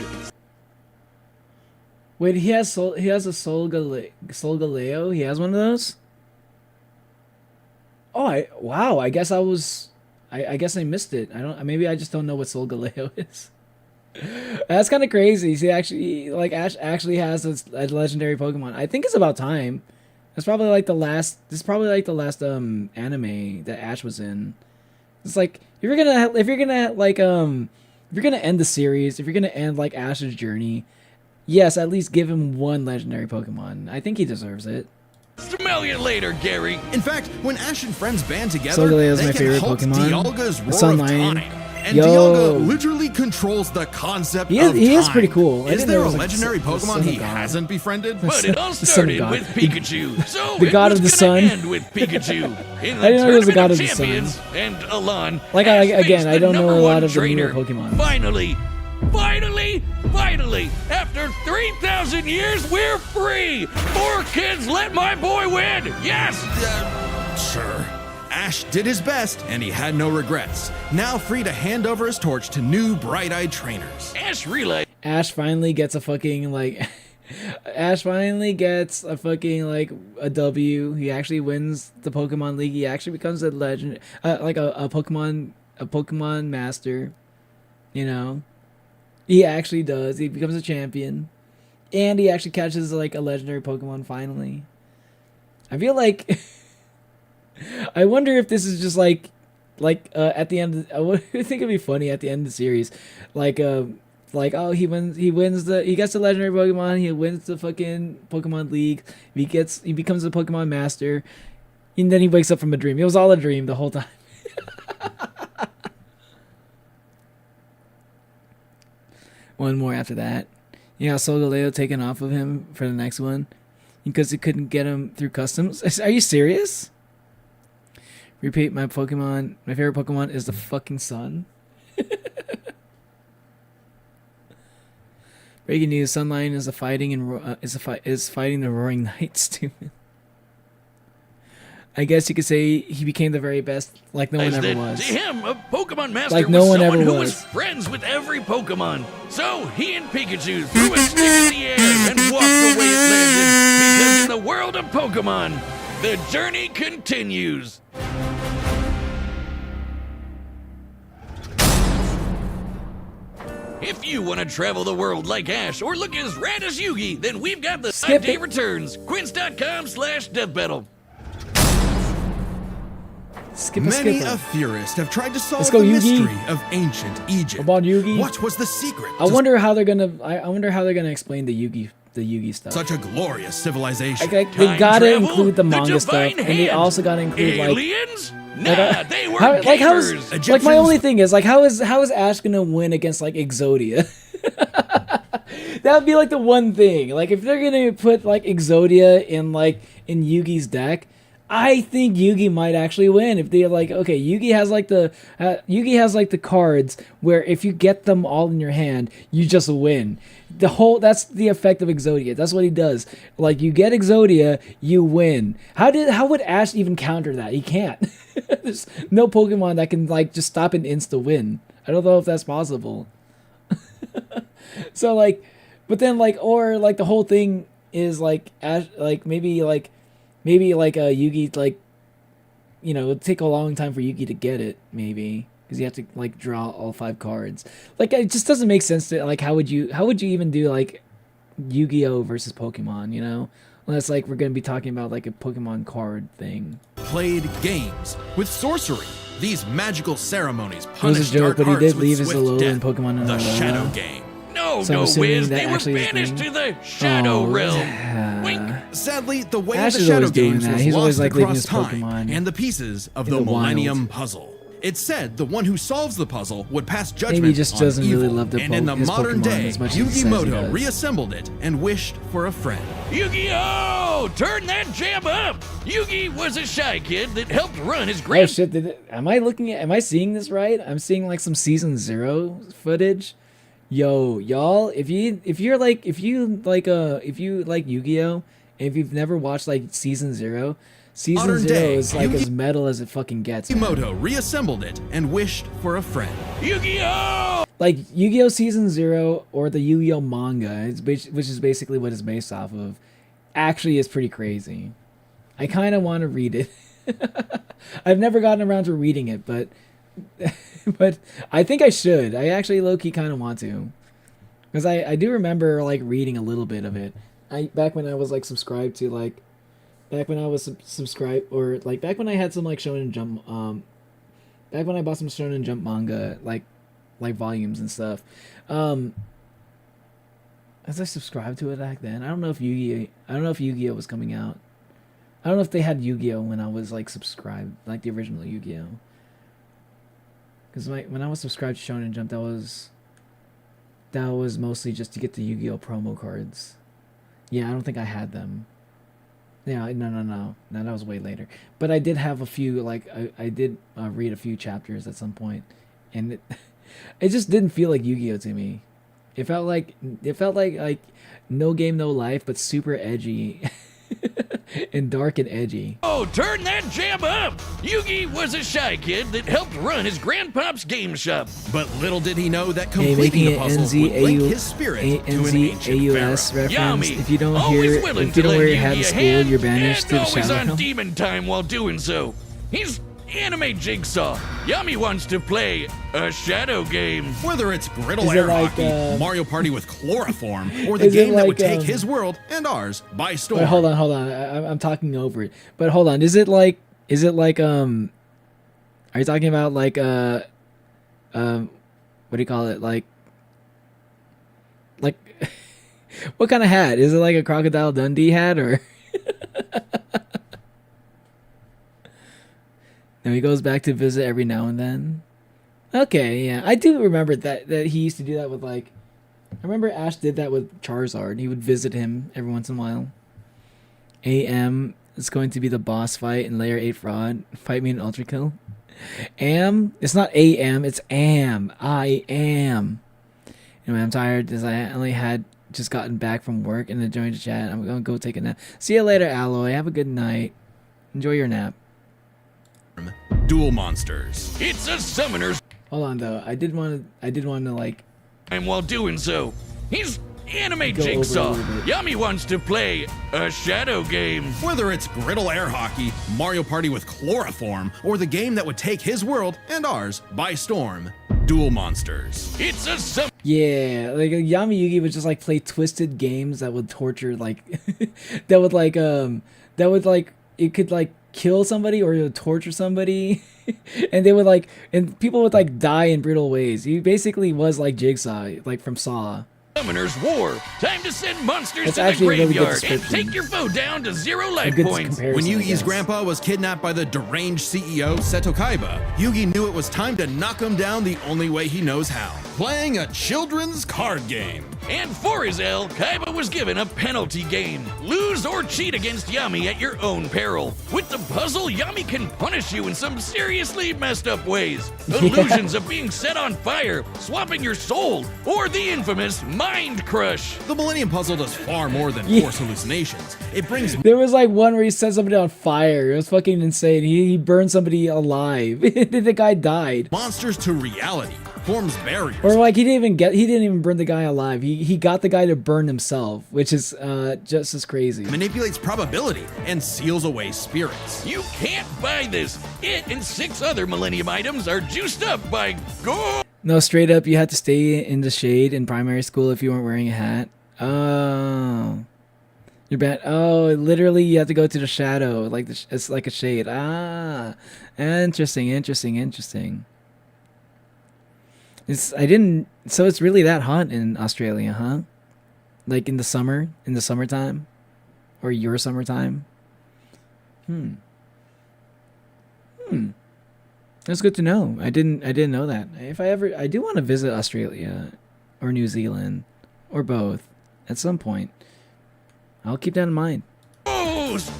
Wait, he has a Solgaleo? He has one of those? Oh, wow. I guess I missed it. Maybe I just don't know what Solgaleo is. That's kind of crazy. See, actually, like Ash actually has a legendary Pokemon. I think it's about time. That's probably like the last. This is probably like the last anime that Ash was in. It's like if you're gonna end the series, if you're gonna end like Ash's journey, yes, at least give him one legendary Pokemon. I think he deserves it. Smell you later, Gary. In fact, when Ash and friends band together, Solgaleo is they my can favorite halt Pokemon. Dialga's The roar Sunlight. of time. And Yo. Dialga literally controls the concept of time. He is pretty cool. I Is didn't there know a it was like legendary the son Pokemon of he God. hasn't befriended? But it all The son of started God. with Pikachu. So The god it was of the gonna sun. end with Pikachu. In the I didn't know he was the Tournament god of the Champions, sun. And Alon. Like, Ash again, faced I the don't know number a lot one of the newer trainer. Pokemon. Finally, after 3,000 years, we're free. 4 kids, let my boy win. Yes. Sure. Ash did his best, and he had no regrets. Now free to hand over his torch to new bright-eyed trainers. Ash realized Ash finally gets a fucking like. Ash finally gets a fucking like a W. He actually wins the Pokemon League. He actually becomes a legend, like a Pokemon master. You know, he actually does. He becomes a champion, and he actually catches like a legendary Pokemon finally. I feel like. I wonder if this is just like at the end. I think it'd be funny at the end of the series, like oh he gets the legendary Pokemon, he wins the fucking Pokemon League, he becomes a Pokemon master, and then he wakes up from a dream. It was all a dream the whole time. One more after that. Yeah, Solgaleo taken off of him for the next one because he couldn't get him through customs. Are you serious? Repeat, my favorite Pokemon is the fucking sun. Breaking news: Sunlight is fighting the Roaring Knights too. I guess you could say he became the very best, like no one ever was. To him, a Pokemon master Like no was one someone ever who was. was friends with every Pokemon. So he and Pikachu threw a stick in the air and walked the way it landed. Because in the world of Pokemon, the journey continues. If you want to travel the world like Ash or look as rad as Yugi, then we've got the Skip 5-day it. returns. Quince.com/deathbattle. Many a theorist have tried to solve Let's go, the Yugi. mystery of ancient Egypt. About Yugi? What was the secret? I to wonder how they're gonna explain the Yugi stuff. such a glorious civilization. They Time gotta travel, include the manga stuff, divine and they hand. also gotta include like. Aliens? Like, Nah, they were how gamers. is like my Egyptians- only thing is like how is Ash gonna win against like Exodia? That would be like the one thing. Like if they're gonna put like Exodia in Yugi's deck, I think Yugi might actually win. If they're like, okay, Yugi has like the cards where if you get them all in your hand, you just win. That's the effect of Exodia. That's what he does. Like you get Exodia, you win. How would Ash even counter that? He can't. There's no Pokemon that can like just stop an insta win. I don't know if that's possible. So like, but then like, or like the whole thing is like Ash, like maybe Yugi, like, you know, it'd take a long time for Yugi to get it, maybe, because you have to like draw all 5 cards. Like it just doesn't make sense to like how would you even do like Yu-Gi-Oh versus Pokemon, you know? Unless like we're gonna be talking about like a Pokemon card thing. Played games with sorcery. These magical ceremonies It was punish a joke, dark but he hearts did with leave his swift Alola death. and Pokemon in The Alola. Shadow Game. No, So I'm no assuming whiz. that They were actually is banished thing. to the Shadow Realm. yeah. Wink. Sadly, the way Ash of the is Shadow always doing Games that. was He's always, lost like, leaving across his time Pokemon and the pieces of in the the wild. Millennium Puzzle. It's said the one who solves the puzzle would pass judgment he just on doesn't really evil. love the and in the his modern Pokemon day, as much as he says he Yu-Gi-Oh! does. reassembled it and wished for a friend. Yu-Gi-Oh! Turn that jam up! Yugi was a shy kid that helped run his Oh grand... shit! Am I seeing this right? I'm seeing like some season 0 footage. Yo, y'all, if you like Yu-Gi-Oh! And if you've never watched like season 0, season Modern 0 day, is like Yu-Gi- as metal as it fucking gets. man. Yu-Gi-Oh! reassembled it and wished for a friend. Yu-Gi-Oh! Like Yu-Gi-Oh! Season 0 or the Yu-Gi-Oh! Manga, which is basically what it's based off of, actually is pretty crazy. I kind of want to read it. I've never gotten around to reading it, but but I think I should. I actually low-key kind of want to. Because I do remember like reading a little bit of it. Back when I was like subscribed to like, back when I was subscribed, or like back when I had some like Shonen Jump, back when I bought some Shonen Jump manga like volumes and stuff. As I subscribed to it back then, I don't know if Yu-Gi-Oh was coming out. I don't know if they had Yu-Gi-Oh when I was like subscribed, like the original Yu-Gi-Oh. Because when I was subscribed to Shonen Jump, that was mostly just to get the Yu-Gi-Oh promo cards. Yeah, I don't think I had them. Yeah, no, that was way later. But I did have a few, like I did read a few chapters at some point, and it just didn't feel like Yu-Gi-Oh to me. It felt like No Game No Life, but super edgy. And dark and edgy. Oh, turn that jam up! Yugi was a shy kid that helped run his grandpop's game shop. But little did he know that Hey, completing making the an puzzle would link his spirit to an ancient NZAUS pharaoh. reference. Yami, If you don't always hear willing it, if you to don't lend wear your hat Yugi in a school, hand, you're banished and to the always shadow on realm. demon time while doing so. He's anime Jigsaw. Yami wants to play a shadow game. Whether it's griddle Is it air like, hockey, Mario Party with chloroform, or the Is it game that would like, take his world and ours by storm. Wait, hold on. I'm talking over it. But hold on. Is it like are you talking about like what do you call it? Like what kind of hat? Is it like a Crocodile Dundee hat, or no, he goes back to visit every now and then? Okay, yeah. I do remember that he used to do that with like, I remember Ash did that with Charizard. He would visit him every once in a while. AM is going to be the boss fight in Layer 8 Fraud. Fight me in Ultra Kill. Am? It's not AM, it's Am. I am. Anyway, I'm tired because I only had just gotten back from work and enjoying the chat. I'm going to go take a nap. See you later, Alloy. Have a good night. Enjoy your nap. Duel monsters. It's a summoner's Hold on, though. I did want to like... time while doing so. He's anime Go over Jigsaw. a little bit. Yami wants to play a shadow game. Whether it's griddle air hockey, Mario Party with chloroform, or the game that would take his world and ours by storm. Duel monsters. It's a Yeah, like Yami Yugi would just like play twisted games that would torture like that would it could like kill somebody or it would torture somebody. And they would like, and people would like die in brutal ways. He basically was like Jigsaw, like from Saw. Summoner's War. Time to send monsters That's to the actually a really good graveyard and description. take your foe down to 0 life Good points. comparison, When I Yugi's guess. grandpa was kidnapped by the deranged CEO, Seto Kaiba, Yugi knew it was time to knock him down the only way he knows how. Playing a children's card game. And for his L, Kaiba was given a penalty game. Lose or cheat against Yami at your own peril. With the puzzle, Yami can punish you in some seriously messed up ways. Illusions of being set on fire, swapping your soul, or the infamous Mind Crush. The Millennium Puzzle does far more than Yeah. force hallucinations. It brings There was like one where he set somebody on fire. It was fucking insane. He burned somebody alive. The guy died. monsters to reality, forms barriers. Or like he didn't even burn the guy alive. He got the guy to burn himself, which is just as crazy. Manipulates probability and seals away spirits. You can't buy this. It and 6 other Millennium items are juiced up by gold. No, straight up, you had to stay in the shade in primary school if you weren't wearing a hat. Oh, you're bad. Oh, literally, you have to go to the shadow, like it's like a shade. Ah, interesting. So it's really that hot in Australia, huh? Like in the summertime, or your summertime. That's good to know. I didn't know that. I do want to visit Australia or New Zealand or both at some point. I'll keep that in mind.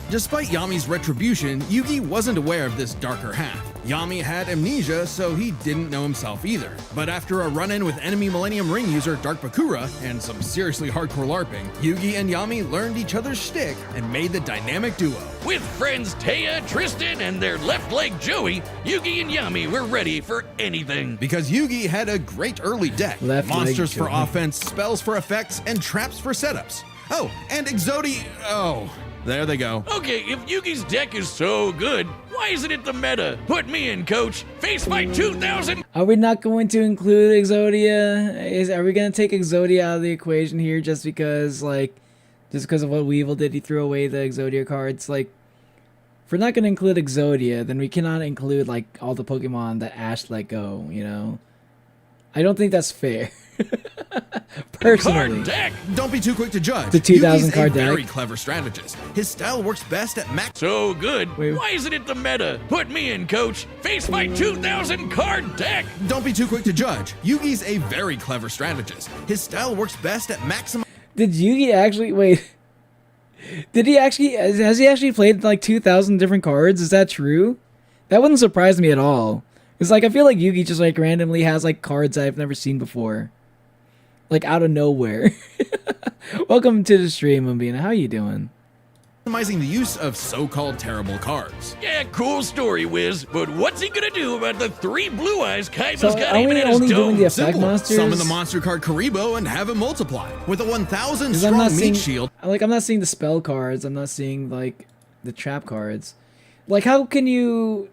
Despite Yami's retribution, Yugi wasn't aware of this darker half. Yami had amnesia, so he didn't know himself either. But after a run-in with enemy Millennium Ring user Dark Bakura and some seriously hardcore LARPing, Yugi and Yami learned each other's shtick and made the dynamic duo. With friends Taya, Tristan, and their left leg Joey, Yugi and Yami were ready for anything. Because Yugi had a great early deck. Left leg Monsters for Joey. offense, spells for effects, and traps for setups. Oh, and Exodi... Oh, there they go. Okay, if Yugi's deck is so good, Why isn't it the meta? Put me in, coach. Face my 2000. Are we not going to include Exodia? Are we going to take Exodia out of the equation here just because, like, just because of what Weevil did? He threw away the Exodia cards. Like, if we're not going to include Exodia, then we cannot include, like, all the Pokemon that Ash let go, you know? I don't think that's fair. Personally. Card deck. Don't be too quick to judge. The 2000 Yugi's card a deck. very clever strategist. His style works best at max. So good. Wait. Why isn't it the meta? Put me in, coach. Face my 2000 card deck. Don't be too quick to judge. Yugi's a very clever strategist. His style works best at maximum. Did Yugi actually... Wait. Did he actually... Has he actually played, like, 2,000 different cards? Is that true? That wouldn't surprise me at all. It's like, I feel like Yugi just, like, randomly has, like, cards I've never seen before. Like, out of nowhere. Welcome to the stream, Umbina. How you doing? Maximizing the use of so-called terrible cards. Yeah, cool story, Wiz. But what's he gonna do about the 3 blue eyes Kaiba's So, got are aiming we at his only doing dome? the effect Simple. monsters? Summon the monster card Karibo and have it multiply. With a 1,000 'Cause I'm not strong seeing, meat shield. like, I'm not seeing the spell cards. I'm not seeing, like, the trap cards. Like, how can you...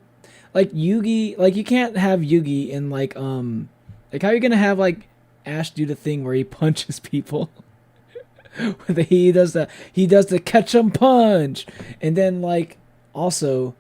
Like, Yugi... Like, you can't have Yugi in, like, Like, how are you gonna have, like, Ash do the thing where he punches people? he does the catch 'em punch, and then, like, also,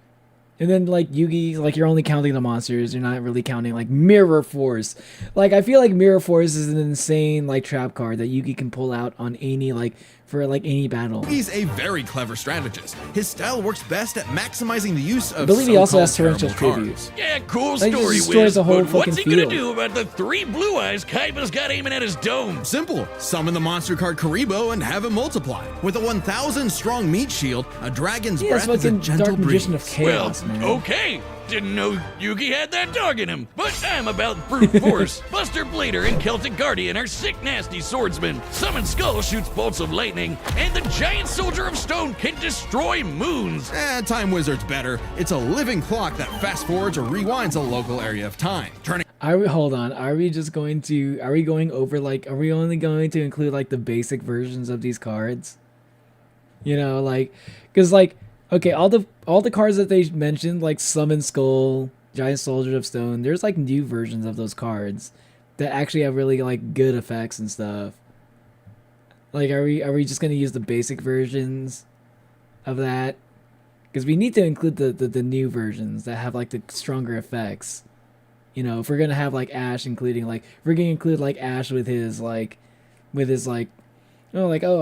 and then, like, Yugi, like, you're only counting the monsters, you're not really counting, like, Mirror Force. Like, I feel like Mirror Force is an insane, like, trap card that Yugi can pull out on any, like, for, like, any battle. He's a very clever strategist. His style works best at maximizing the use of I believe he also has so-called torrential terrible tribute. cards. Yeah, cool Like, he story, destroys Wiz. the whole But what's he fucking gonna field. do about the 3 blue eyes Kaiba's got aiming at his dome? Simple. Summon the monster card Karibo and have it multiply. With a 1,000 strong meat shield, a dragon's Yeah, it's breath is a fucking gentle Dark Magician breeze. of Chaos, man. Okay. Didn't know Yugi had that dog in him. But I'm about brute force. Buster Blader and Celtic Guardian are sick, nasty swordsmen. Summon Skull shoots bolts of lightning. And the giant soldier of stone can destroy moons. Time Wizard's better. It's a living clock that fast forwards or rewinds a local area of time, turning Hold on. Are we just going to... Are we going over, like... Are we only going to include, like, the basic versions of these cards? You know, like... Because, like... Okay, all the cards that they mentioned, like Summon Skull, Giant Soldier of Stone, there's, like, new versions of those cards that actually have really, like, good effects and stuff. Like, are we just going to use the basic versions of that? Because we need to include the new versions that have, like, the stronger effects. You know, if we're gonna have, like, Ash including, like, if we're gonna include, like, Ash with his, like, oh,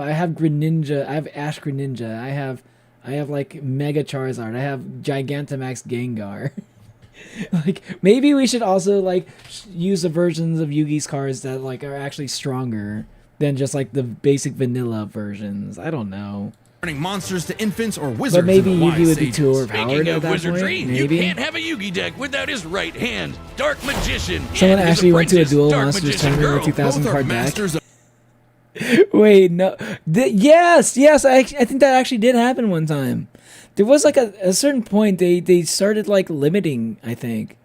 I have Greninja, I have Ash Greninja, I have, like, Mega Charizard, I have Gigantamax Gengar. Like, maybe we should also, like, use the versions of Yugi's cards that, like, are actually stronger than just, like, the basic vanilla versions. I don't know. turning monsters to infants or wizards. But maybe into Yugi wise would be too sages. overpowered Speaking at of that wizardry, point. Maybe. you can't have a Yugi deck without his right hand. Dark Magician. Someone and his actually went to a apprentice, Duel Dark Monsters Magician tournament with Girl. 2,000 Both are card deck. masters of Wait, no. Yes, I think that actually did happen one time. There was, like, a certain point they started, like, limiting, I think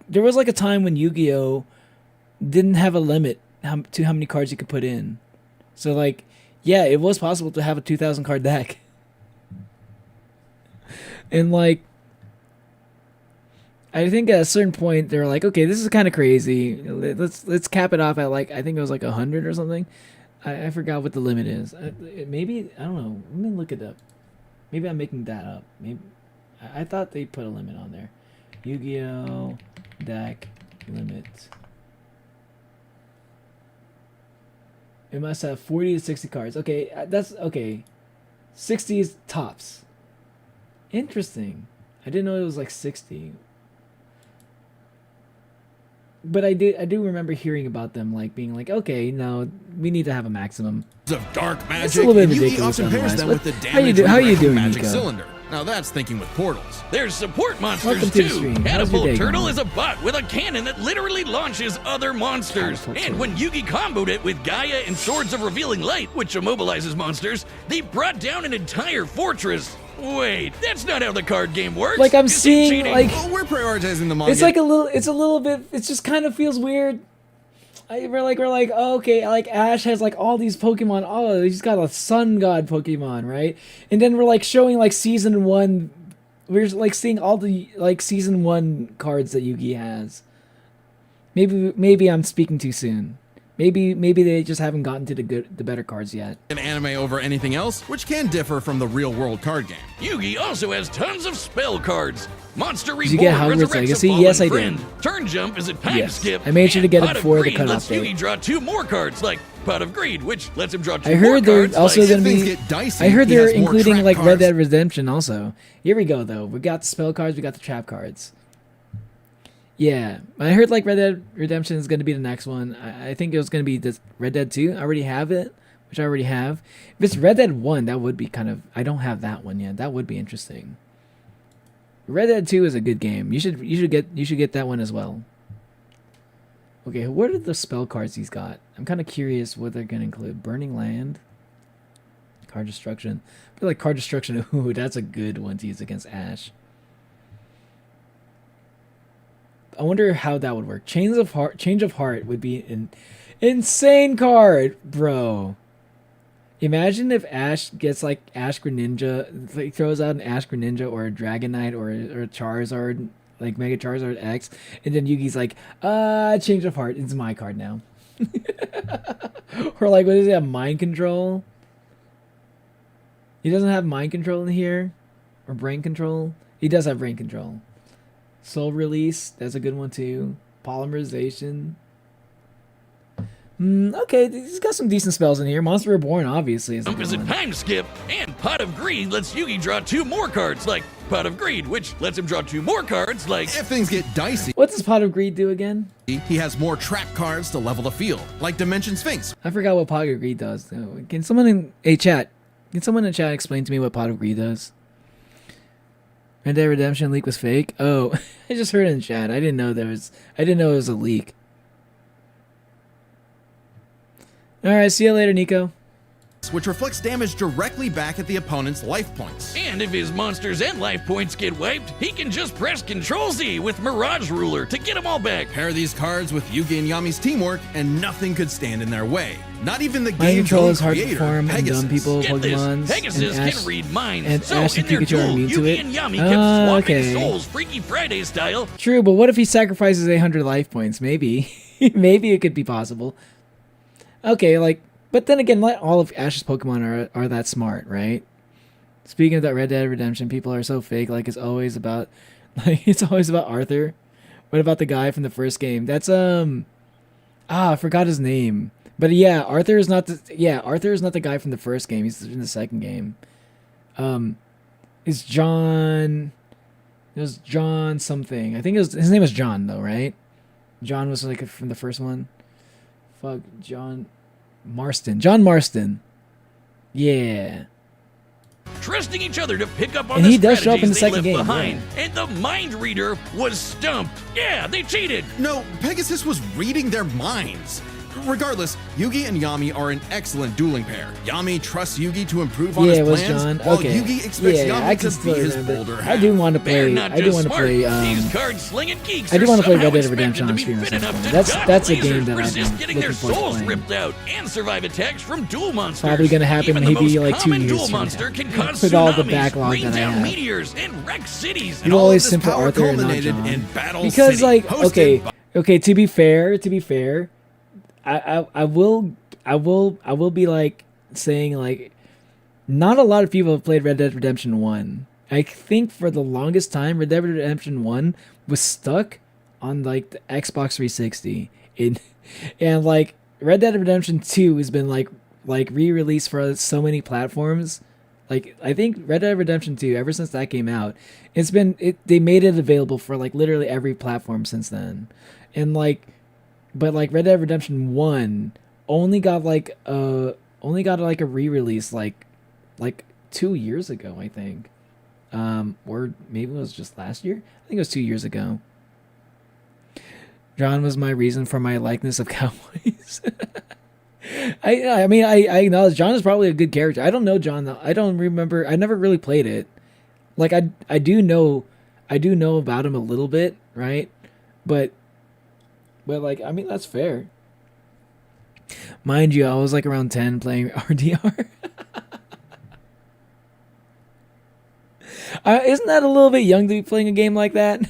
there was, like, a time when Yu-Gi-Oh! Didn't have a limit to how many cards you could put in. So, like, yeah, it was possible to have a 2,000 card deck. And, like, I think at a certain point they were like, okay, this is kind of crazy. Let's cap it off at, like, I think it was like 100 or something. I forgot what the limit is. Maybe, I don't know. Let me look it up. Maybe I'm making that up. Maybe I thought they put a limit on there. Yu-Gi-Oh! Deck limit. It must have 40 to 60 cards. Okay, that's okay. 60 is tops. Interesting. I didn't know it was like 60. But I do remember hearing about them, like, being like, okay, no, we need to have a maximum. dark magic. It's a little bit and Yugi ridiculous often pairs otherwise, them but with the how you damage doing, magic Nico? cylinder. Now that's thinking with portals. There's support monsters Welcome to the too. stream. How's your Catapult day Turtle going? is a bot with a cannon that literally launches other monsters. Catapult And when Yugi comboed it with Gaia and Swords of Revealing Light, which immobilizes monsters, they brought down an entire fortress. Wait, that's not how the card game works. Like, I'm Is he seeing, cheating? like, Well, we're prioritizing the manga. it's like a little bit, it just kind of feels weird. We're like, oh, okay, like, Ash has, like, all these Pokemon. Oh, he's got a Sun God Pokemon, right? And then we're, like, showing, like, Season 1 we're like seeing all the like season 1 cards that Yugi has. Maybe I'm speaking too soon. Maybe they just haven't gotten to the better cards yet. An anime over anything else, which can differ from the real-world card game. Yugi also has tons of spell cards. Monster Did you get Reborn Hogwarts resurrects a Legacy? fallen Yes, I friend. did. Turn Jump is a time Yes. skip. I made sure to and get it Pot of before the Greed cutoff lets date. Yugi draw 2 more cards, like Pot of Greed, which lets him draw 2 I more heard they're cards. also like, gonna If things be. get dicey, I heard he they're has more including trap like Red cards. Dead Redemption also. Here we go though. We got the spell cards. We got the trap cards. Yeah, I heard like Red Dead Redemption is gonna be the next one. I think it was gonna be this Red Dead 2. I already have it, which I already have. If it's Red Dead 1, that would be kind of. I don't have that one yet. That would be interesting. Red Dead 2 is a good game. You should get that one as well. Okay, what are the spell cards he's got? I'm kind of curious what they're gonna include. Burning Land, Card Destruction. I feel like Card Destruction. Ooh, that's a good one to use against Ash. I wonder how that would work. Change of Heart would be an insane card, bro. Imagine if Ash gets like Ash Greninja, like throws out an Ash Greninja or a Dragonite or a Charizard, like Mega Charizard X, and then Yugi's like, Change of Heart, it's my card now. Or like, what is it, Mind Control? He doesn't have Mind Control in here? Or Brain Control? He does have Brain Control. Soul Release, that's a good one too. Polymerization. Okay, he's got some decent spells in here. Monster Reborn, obviously, is a Jump good is a one. time skip, and Pot of Greed lets Yugi draw 2 more cards, like Pot of Greed, which lets him draw 2 more cards, like If things get dicey, What does Pot of Greed do again? he has more trap cards to level the field, like Dimension Sphinx. I forgot what Pot of Greed does. Can someone in chat explain to me what Pot of Greed does? Red Dead Redemption leak was fake. Oh, I just heard it in chat. I didn't know it was a leak. All right, see you later, Nico. Which reflects damage directly back at the opponent's life points. And if his monsters and life points get wiped, he can just press Ctrl-Z with Mirage Ruler to get them all back. Pair these cards with Yugi and Yami's teamwork, and nothing could stand in their way. Not even the Mind game's control own is hard to creator, farm and Pegasus. dumb people, Get this, Pokemons, Pegasus and Ash, can read minds, and so Ash in and their Pikachu are duel, immune to Yugi it. and Yami kept swapping Okay. souls Freaky Friday style. True, but what if he sacrifices 800 life points? Maybe. Maybe it could be possible. Okay, like, but then again, not all of Ash's Pokemon are that smart, right? Speaking of that Red Dead Redemption, people are so fake. Like, it's always about Arthur. What about the guy from the first game? That's I forgot his name. But yeah, Arthur is not the guy from the first game. He's in the second game. It's John. It was John something. I think his name was John though, right? John was like from the first one. Fuck, John Marston. Yeah. Trusting each other to pick up on And the he does show up in the strategies they second left game, behind. And the mind reader was stumped. Yeah, they cheated. No, Pegasus was reading their minds. Regardless, Yugi and Yami are an excellent dueling pair. Yami trusts Yugi to improve on Yeah, his it was plans, John. while Okay. Yugi expects Yeah, Yami I can to be still his remember. bolder I half. do want to They're play. not I do just want to smart. play. These card slinging geeks I do are want to play somehow Red Dead expected Redemption to on be stream at fit some enough point. to That's a dodge game lasers, that I've resist been getting their looking forward to souls playing. ripped out, and survive attacks from dual monsters. Probably gonna happen Even the maybe most like 2 common years dual from now. monster can cause With all the tsunamis, backlog rain that I down have. meteors, and wreck cities. You all of always this simp for power Arthur and not culminated John. in Battle Because City, like hosted okay, to be fair, I will be like saying like not a lot of people have played Red Dead Redemption 1. I think for the longest time Red Dead Redemption 1 was stuck on like the Xbox 360. And like Red Dead Redemption 2 has been like re-released for so many platforms. Like I think Red Dead Redemption 2 ever since that came out, they made it available for like literally every platform since then. And like but like Red Dead Redemption 1 only got like a re-release like 2 years ago, I think. Or maybe it was just last year. I think it was 2 years ago. John was my reason for my likeness of cowboys. I mean I acknowledge John is probably a good character. I don't know John though. I don't remember. I never really played it. Like I do know about him a little bit, right? But like I mean that's fair. Mind you, I was like around 10 playing RDR. Isn't that a little bit young to be playing a game like that?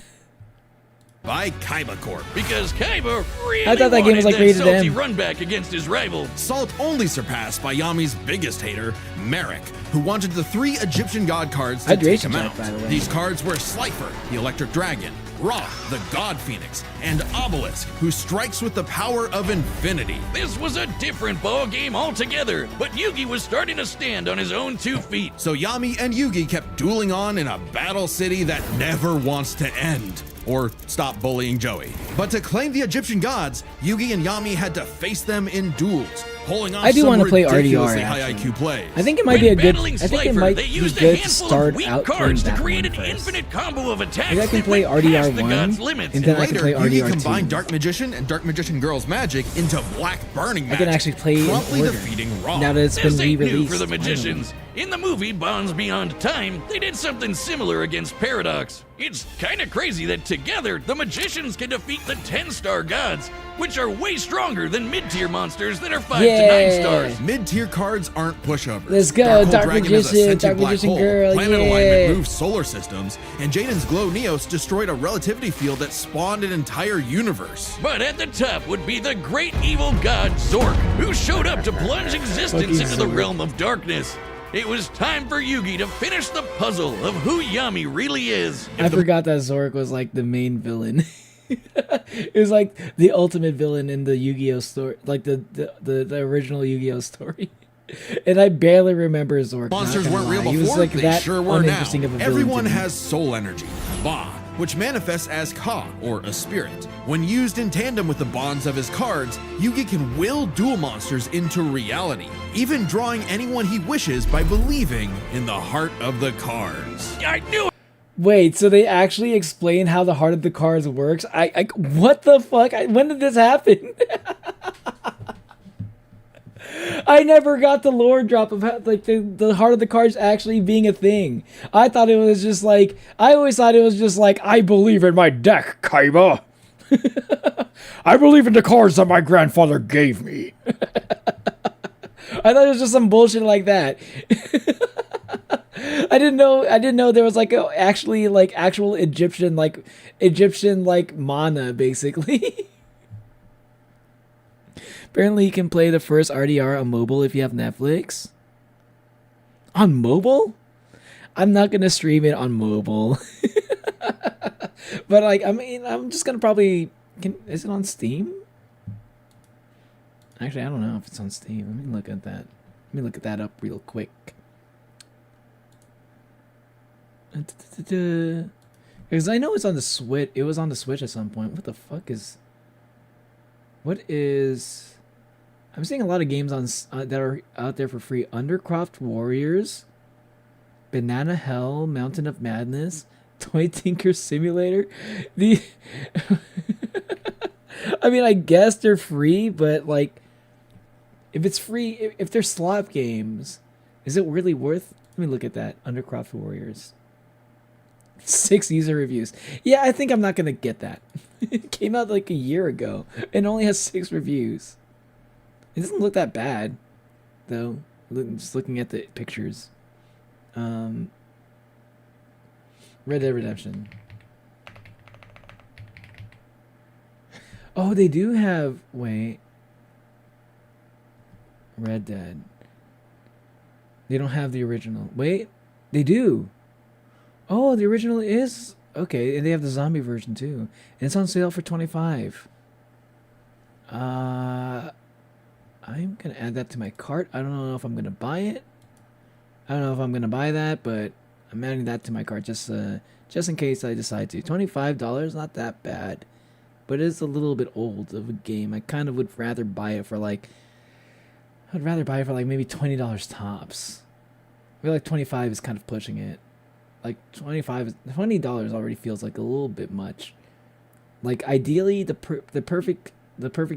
By Kaiba Corp. Because Kaiba really I thought that game was like wanted rated that salty M. run back against his rival. Salt only surpassed by Yami's biggest hater, Merrick, who wanted the 3 Egyptian god cards to take Hydration him check, out. by the way. These cards were Slifer, the Electric Dragon, Ra, the God Phoenix, and Obelisk, who strikes with the power of infinity. This was a different ball game altogether, but Yugi was starting to stand on his own 2 feet. So Yami and Yugi kept dueling on in a battle city that never wants to end. Or stop bullying Joey. But to claim the Egyptian gods, Yugi and Yami had to face them in duels, pulling off I do some want to play RDR. ridiculously high Actually. IQ plays. I think it might be a good. Battling I think it Slifer, might they be used a good to handful start of weak out playing cards to that create one an first. infinite combo of attacks. Maybe I can that play went past RDR the 1, gods' limits. and then I can Later, play Yugi RDR 2. combined Dark Magician and Dark Magician Girl's magic into Black Burning I Magic, can actually play in promptly order. defeating Ra. Now that it's This been ain't new re-released. for the finally. magicians. In the movie Bonds Beyond Time, they did something similar against Paradox. It's kind of crazy that together, the magicians can defeat the 10-star gods, which are way stronger than mid-tier monsters that are 5 to 9 Yeah. stars. Mid-tier cards aren't pushovers. Let's go, Dark Hole Dark Dragon Magician, is a sentient Dark black Magician hole. Girl, Planet yeah. alignment moves solar systems, and Jaden's Glow Neos destroyed a relativity field that spawned an entire universe. But at the top would be the great evil god Zork, who showed up to plunge existence Fucking into the Zork. realm of darkness. It was time for Yugi to finish the puzzle of who Yami really is. I forgot that Zork was like the main villain. It was like the ultimate villain in the Yu-Gi-Oh story, like the original Yu-Gi-Oh story. And I barely remember Zork. not Monsters gonna weren't real lie. before, He was like they that sure were now. uninteresting of a villain Everyone to me. has soul energy, Ba, which manifests as Ka, or a spirit. When used in tandem with the bonds of his cards, Yugi can will dual monsters into reality, even drawing anyone he wishes by believing in the heart of the cards. I knew it. Wait, so they actually explain how the heart of the cards works? What the fuck? When did this happen? I never got the lore drop of how, like the heart of the cards actually being a thing. I thought it was just like, I always thought it was just like, I believe in my deck, Kaiba. I believe in the cards that my grandfather gave me. I thought it was just some bullshit like that. I didn't know there was like actual Egyptian mana basically. Apparently you can play the first RDR on mobile if you have Netflix. On mobile? I'm not gonna stream it on mobile. But like, I mean, I'm just gonna probably is it on Steam? Actually, I don't know if it's on Steam. Let me look at that. Let me look at that up real quick. Because I know it's on the Switch. It was on the Switch at some point. What the fuck is? What is? I'm seeing a lot of games on that are out there for free. Undercroft Warriors, Banana Hell, Mountain of Madness, Toy Tinker Simulator. I mean, I guess they're free, but like, if it's free, if they're slot games, is it really worth? Let me look at that. Undercroft Warriors. 6 user reviews. Yeah, I think I'm not gonna get that. It came out like a year ago and only has 6 reviews. It doesn't look that bad, though. Just looking at the pictures. Red Dead Redemption. Oh, they do have. Wait. Red Dead. They don't have the original. Wait, they do. Oh, the original is okay, and they have the zombie version too, and it's on sale for $25. I'm gonna add that to my cart. I don't know if I'm gonna buy it. I don't know if I'm gonna buy that, but I'm adding that to my cart just in case I decide to. $25, not that bad, but it's a little bit old of a game. I kind of would rather buy it for like. I'd rather buy it for like maybe $20 tops. I feel like 25 is kind of pushing it. Like $20 already feels like a little bit much. Like ideally, the perfect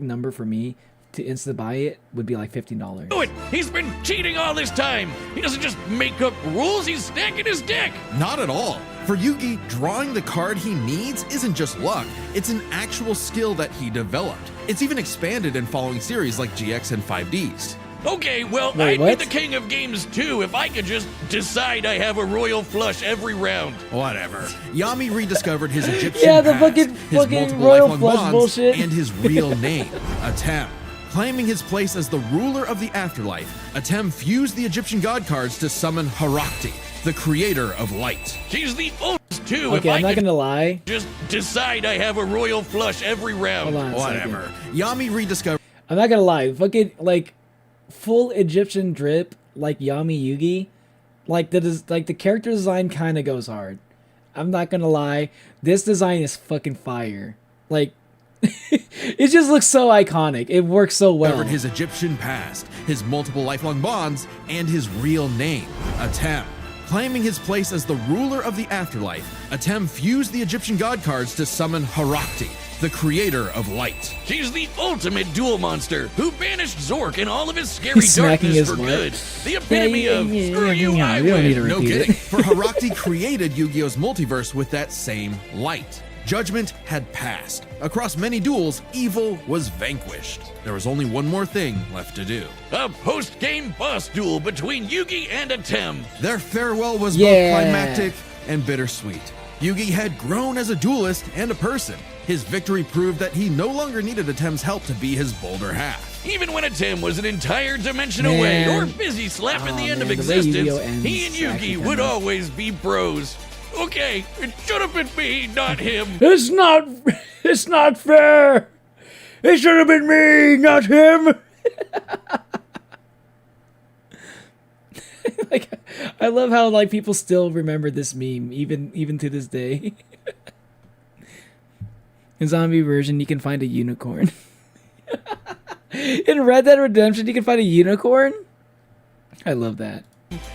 number for me to instant buy it would be like $15. Do it! He's been cheating all this time! He doesn't just make up rules, he's stacking his deck! Not at all. For Yugi, drawing the card he needs isn't just luck, it's an actual skill that he developed. It's even expanded in following series like GX and 5Ds. Okay, well, Wait, I'd what? be the king of games too if I could just decide I have a royal flush every round. Whatever. Yami rediscovered his Egyptian Yeah, the past, fucking his multiple royal lifelong flush bonds, bullshit. and his real name, Atem. Claiming his place as the ruler of the afterlife, Atem fused the Egyptian god cards to summon Harakti, the creator of light. She's the oldest too if Okay, I I'm not could gonna lie. just decide I have a royal flush every round. Hold on a second. Whatever. Yami rediscovered I'm not gonna lie. Fucking like full Egyptian drip like Yami Yugi, like the character design kind of goes hard. I'm not gonna lie. This design is fucking fire. Like it just looks so iconic. It works so well. his Egyptian past, his multiple lifelong bonds, and his real name, Atem. Claiming his place as the ruler of the afterlife, Atem fused the Egyptian god cards to summon Harakti, the creator of light. She's the ultimate duel monster who banished Zork and all of his scary He's smacking darkness his for what? good. The epitome of screw you, I we don't need win. to No repeat kidding, it. for Harakti created Yu-Gi-Oh's multiverse with that same light. Judgment had passed. Across many duels, evil was vanquished. There was only one more thing left to do. A post-game boss duel between Yugi and Atem. Their farewell was Yeah. both climactic and bittersweet. Yugi had grown as a duelist and a person. His victory proved that he no longer needed Atem's help to be his bolder half. Even when Atem was an entire dimension away Man. or busy slapping the end of man, the way existence, Yu-Gi-Oh ends he and Yugi actually would kinda- always be bros. Okay, it should have been me, not him. It's not fair. It should have been me, not him. Like, I love how like people still remember this meme even to this day. In zombie version, you can find a unicorn. In Red Dead Redemption, you can find a unicorn. I love that.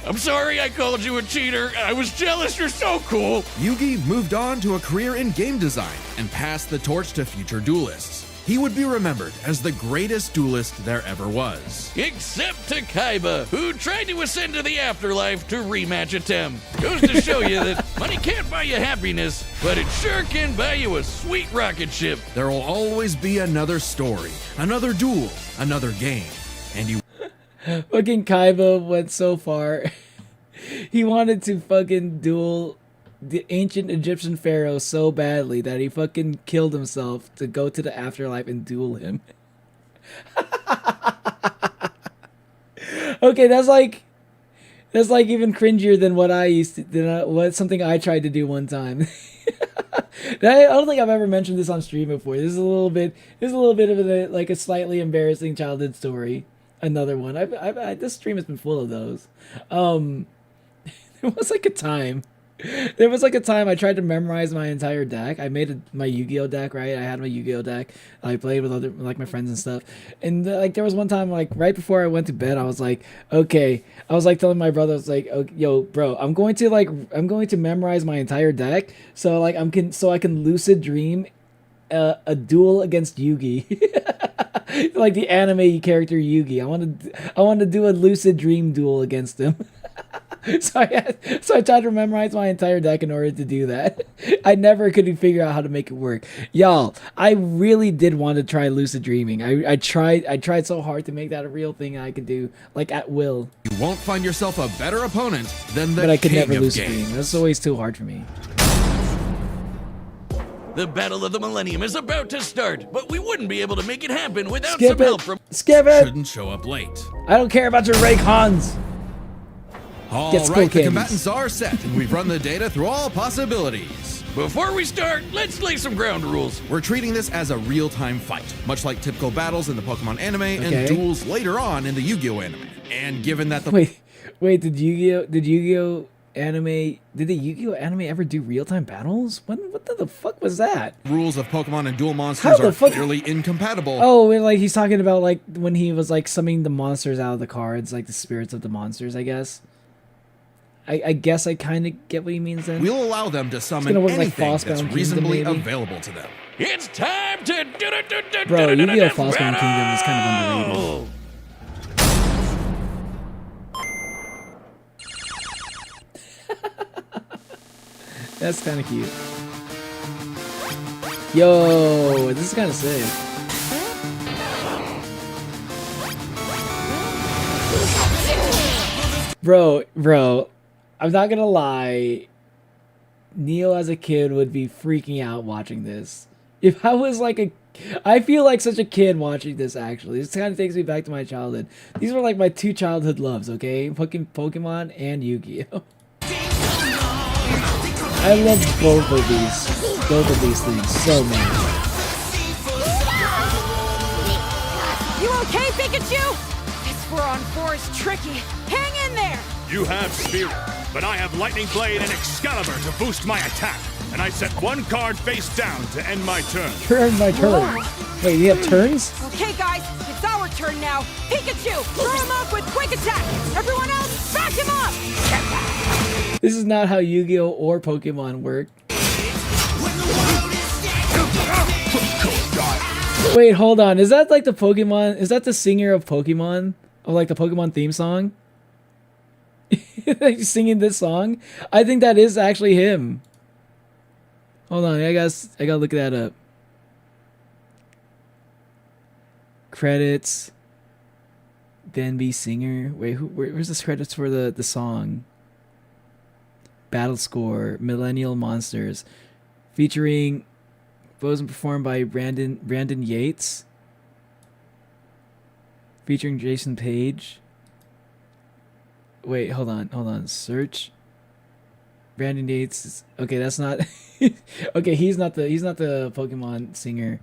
I'm sorry I called you a cheater. I was jealous. You're so cool. Yugi moved on to a career in game design and passed the torch to future duelists. He would be remembered as the greatest duelist there ever was. Except to Kaiba, who tried to ascend to the afterlife to rematch Atem. Goes to show you that money can't buy you happiness, but it sure can buy you a sweet rocket ship. There will always be another story, another duel, another game, and you Fucking Kaiba went so far. He wanted to fucking duel the ancient Egyptian pharaoh so badly that he fucking killed himself to go to the afterlife and duel him. Okay, that's like even cringier than what I used to what something I tried to do one time. I don't think I've ever mentioned this on stream before. This is a little bit of a slightly embarrassing childhood story. Another one. This stream has been full of those. There was like a time I tried to memorize my entire deck. I made my Yu-Gi-Oh deck, right? I had my Yu-Gi-Oh deck. I played with other like my friends and stuff. And like there was one time like right before I went to bed, I was like, okay. I was like telling my brother, I was like, oh, yo, bro, I'm going to memorize my entire deck so like I can lucid dream a duel against Yugi. Like the anime character Yugi. I want to do a lucid dream duel against him. So I tried to memorize my entire deck in order to do that. I never could figure out how to make it work. Y'all, I really did want to try lucid dreaming. I tried so hard to make that a real thing I could do, like at will. you won't find yourself a better opponent than the But I could king never of lucid games. dream. That's always too hard for me. The Battle of the Millennium is about to start, but we wouldn't be able to make it happen without Skip some help it. from... Skip it. Shouldn't show up late. I don't care about your Raycons. All Get skull right, the candies. combatants are set, and we've run the data through all possibilities. Before we start, let's lay some ground rules. We're treating this as a real-time fight, much like typical battles in the Pokemon anime Okay. and duels later on in the Yu-Gi-Oh anime. And given that the Wait, did Yu-Gi-Oh anime ever do real-time battles? What the fuck was that? rules of Pokemon and duel How monsters the are fuck- clearly incompatible, Oh, and like he's talking about like when he was like summoning the monsters out of the cards, like the spirits of the monsters, I guess. I guess I kind of get what he means then. we'll allow them to summon gonna work like anything Frostbound that's Kingdom, reasonably maybe? available to them. It's time to... Bro, Yu-Gi-Oh! Frostbound Kingdom is kind of underrated. That's kind of cute. Yo, this is kind of sick. Bro, I'm not gonna lie. Neo as a kid would be freaking out watching this. If I was like I feel like such a kid watching this, actually. This kind of takes me back to my childhood. These were like my two childhood loves, okay? Fucking Pokemon and Yu-Gi-Oh! I love both of these things so much. You okay, Pikachu? This Furon-4 is tricky. Hang in there! You have Spirit, but I have Lightning Blade and Excalibur to boost my attack. And I set one card face down to end my turn. Turn my turn. Wait, you have turns? Okay, guys, it's our turn now. Pikachu, throw him up with quick attack. Everyone else, back him up. This is not how Yu-Gi-Oh! Or Pokemon work. Wait, hold on. Is that like the Pokemon? Is that the singer of Pokemon? Or like the Pokemon theme song? Like singing this song? I think that is actually him. Hold on, I gotta look that up. Credits. Ben B. Singer. Wait, where's the credits for the song? Battle score. Millennial Monsters. Featuring composed and performed by Brandon Yates. Featuring Jason Page. Wait, hold on. Search. Brandon Yates. Okay, that's not. Okay, he's not the Pokemon singer.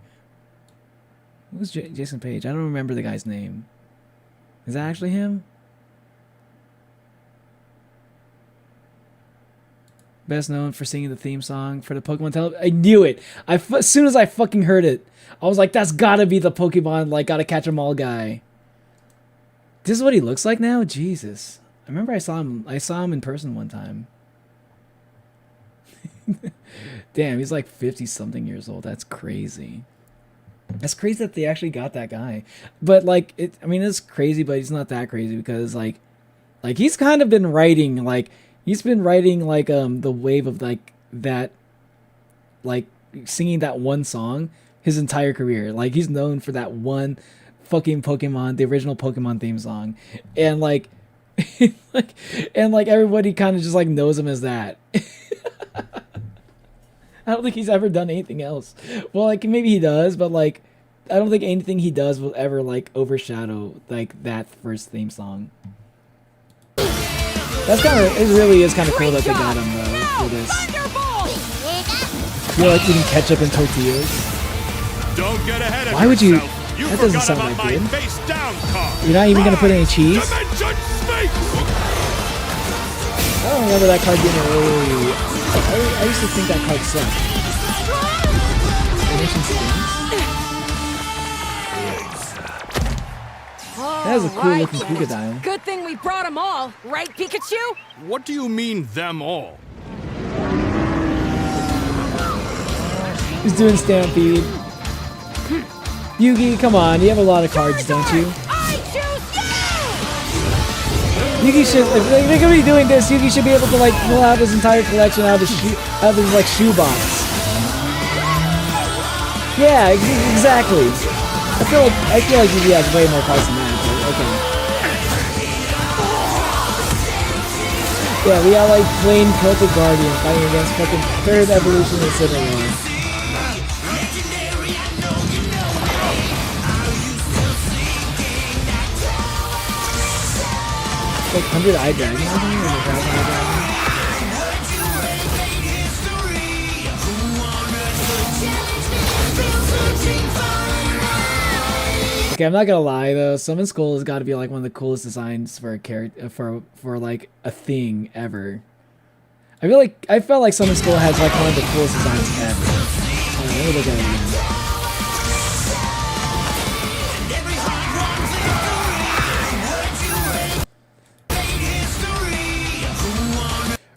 Who's Jason Page? I don't remember the guy's name. Is that actually him? Best known for singing the theme song for the Pokemon television. I knew it. As soon as I fucking heard it, I was like, that's gotta be the Pokemon, like, gotta catch 'em all guy. This is what he looks like now? Jesus. I remember I saw him in person one time. Damn, he's like 50 something years old. That's crazy. That's crazy that they actually got that guy. But like I mean it's crazy, but it's not that crazy because like he's kind of been writing like the wave of like that, like singing that one song his entire career. Like he's known for that one fucking Pokemon, the original Pokemon theme song. And like like everybody kind of just like knows him as that. I don't think he's ever done anything else. Well, like maybe he does, but like I don't think anything he does will ever like overshadow like that first theme song. That's it really is kind of cool that they got him though for this. You're like eating ketchup and tortillas. Don't get ahead of Why would you? yourself. That doesn't sound like good. Face down card. You're not even gonna put any cheese? Dimension Snake! I don't remember that card being a really. I used to think that card sucked. Dimension Sphinx? That is a cool looking crocodile. Good thing we brought them all, right, Pikachu? What do you mean, them all? He's doing Stampede. Yugi, come on, you have a lot of cards, don't you? I choose Yugi should, if they're gonna be doing this, Yugi should be able to like pull out his entire collection out of his like shoebox. Yeah, exactly. I feel like Yugi has way more cards than that, but okay. Yeah, we got like plain Celtic Guardian fighting against fucking third evolution of Civilization. Like 100 Eye Dragon or something? Or 1,000 Eye Dragon? Okay, I'm not gonna lie though. Summon Skull has got to be like one of the coolest designs for a character, for like a thing ever. I felt like Summon Skull has like one of the coolest designs ever. Let me look at it again.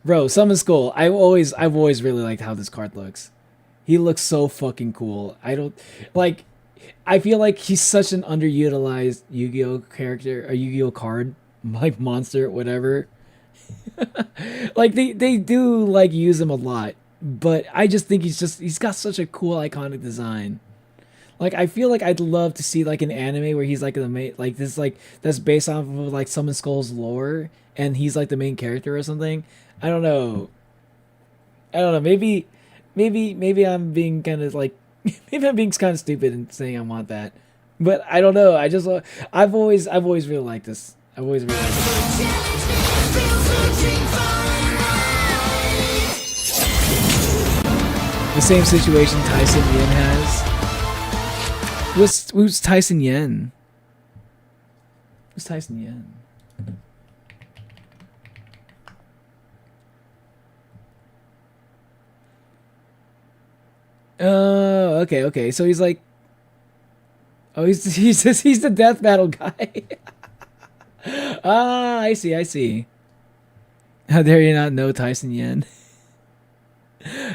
Bro, Summon Skull. I've always really liked how this card looks. He looks so fucking cool. I feel like he's such an underutilized Yu-Gi-Oh character, a Yu-Gi-Oh card, like monster, whatever. Like they do like use him a lot, but I just think he's got such a cool iconic design. Like, I feel like I'd love to see like an anime where he's like the main, like this, like that's based off of like Summon Skull's lore, and he's like the main character or something. I don't know. Maybe I'm being kind of like, maybe I'm being kind of stupid and saying I want that, but I don't know. I've always really liked this. I've always really liked this. The same situation Tyson Yen has. Who's Tyson Yen? Who's Tyson Yen? Oh, okay. So he's like, oh, he's the death battle guy. Ah, I see. How dare you not know Tyson Yen?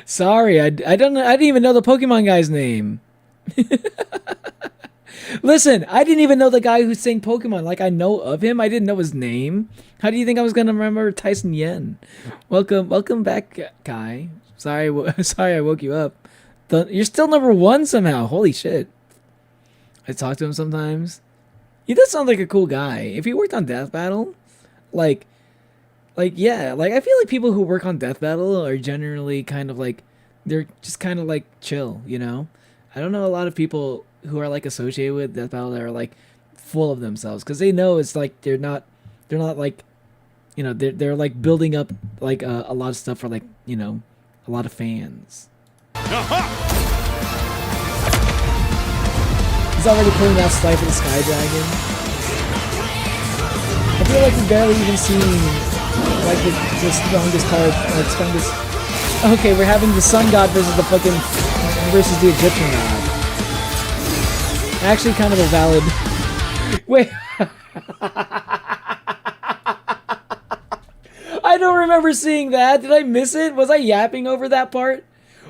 Sorry, I didn't even know the Pokemon guy's name. Listen, I didn't even know the guy who sang Pokemon. Like, I know of him, I didn't know his name. How do you think I was gonna remember Tyson Yen? Welcome back, Kai. Sorry I woke you up. You're still number 1 somehow. Holy shit. I talk to him sometimes. He does sound like a cool guy. If he worked on Death Battle, yeah, like I feel like people who work on Death Battle are generally kind of like, they're just kind of like chill, you know? I don't know a lot of people who are like associated with Death Battle that are like full of themselves, because they know it's like they're not like, you know, they're like building up like a lot of stuff for like, you know, a lot of fans. He's already pulling out Slife of the Sky Dragon. I feel like we've barely even seen like the strongest card, like strongest. Okay, we're having the Sun God versus the Egyptian God. Actually, kind of a valid. Wait. I don't remember seeing that. Did I miss it? Was I yapping over that part?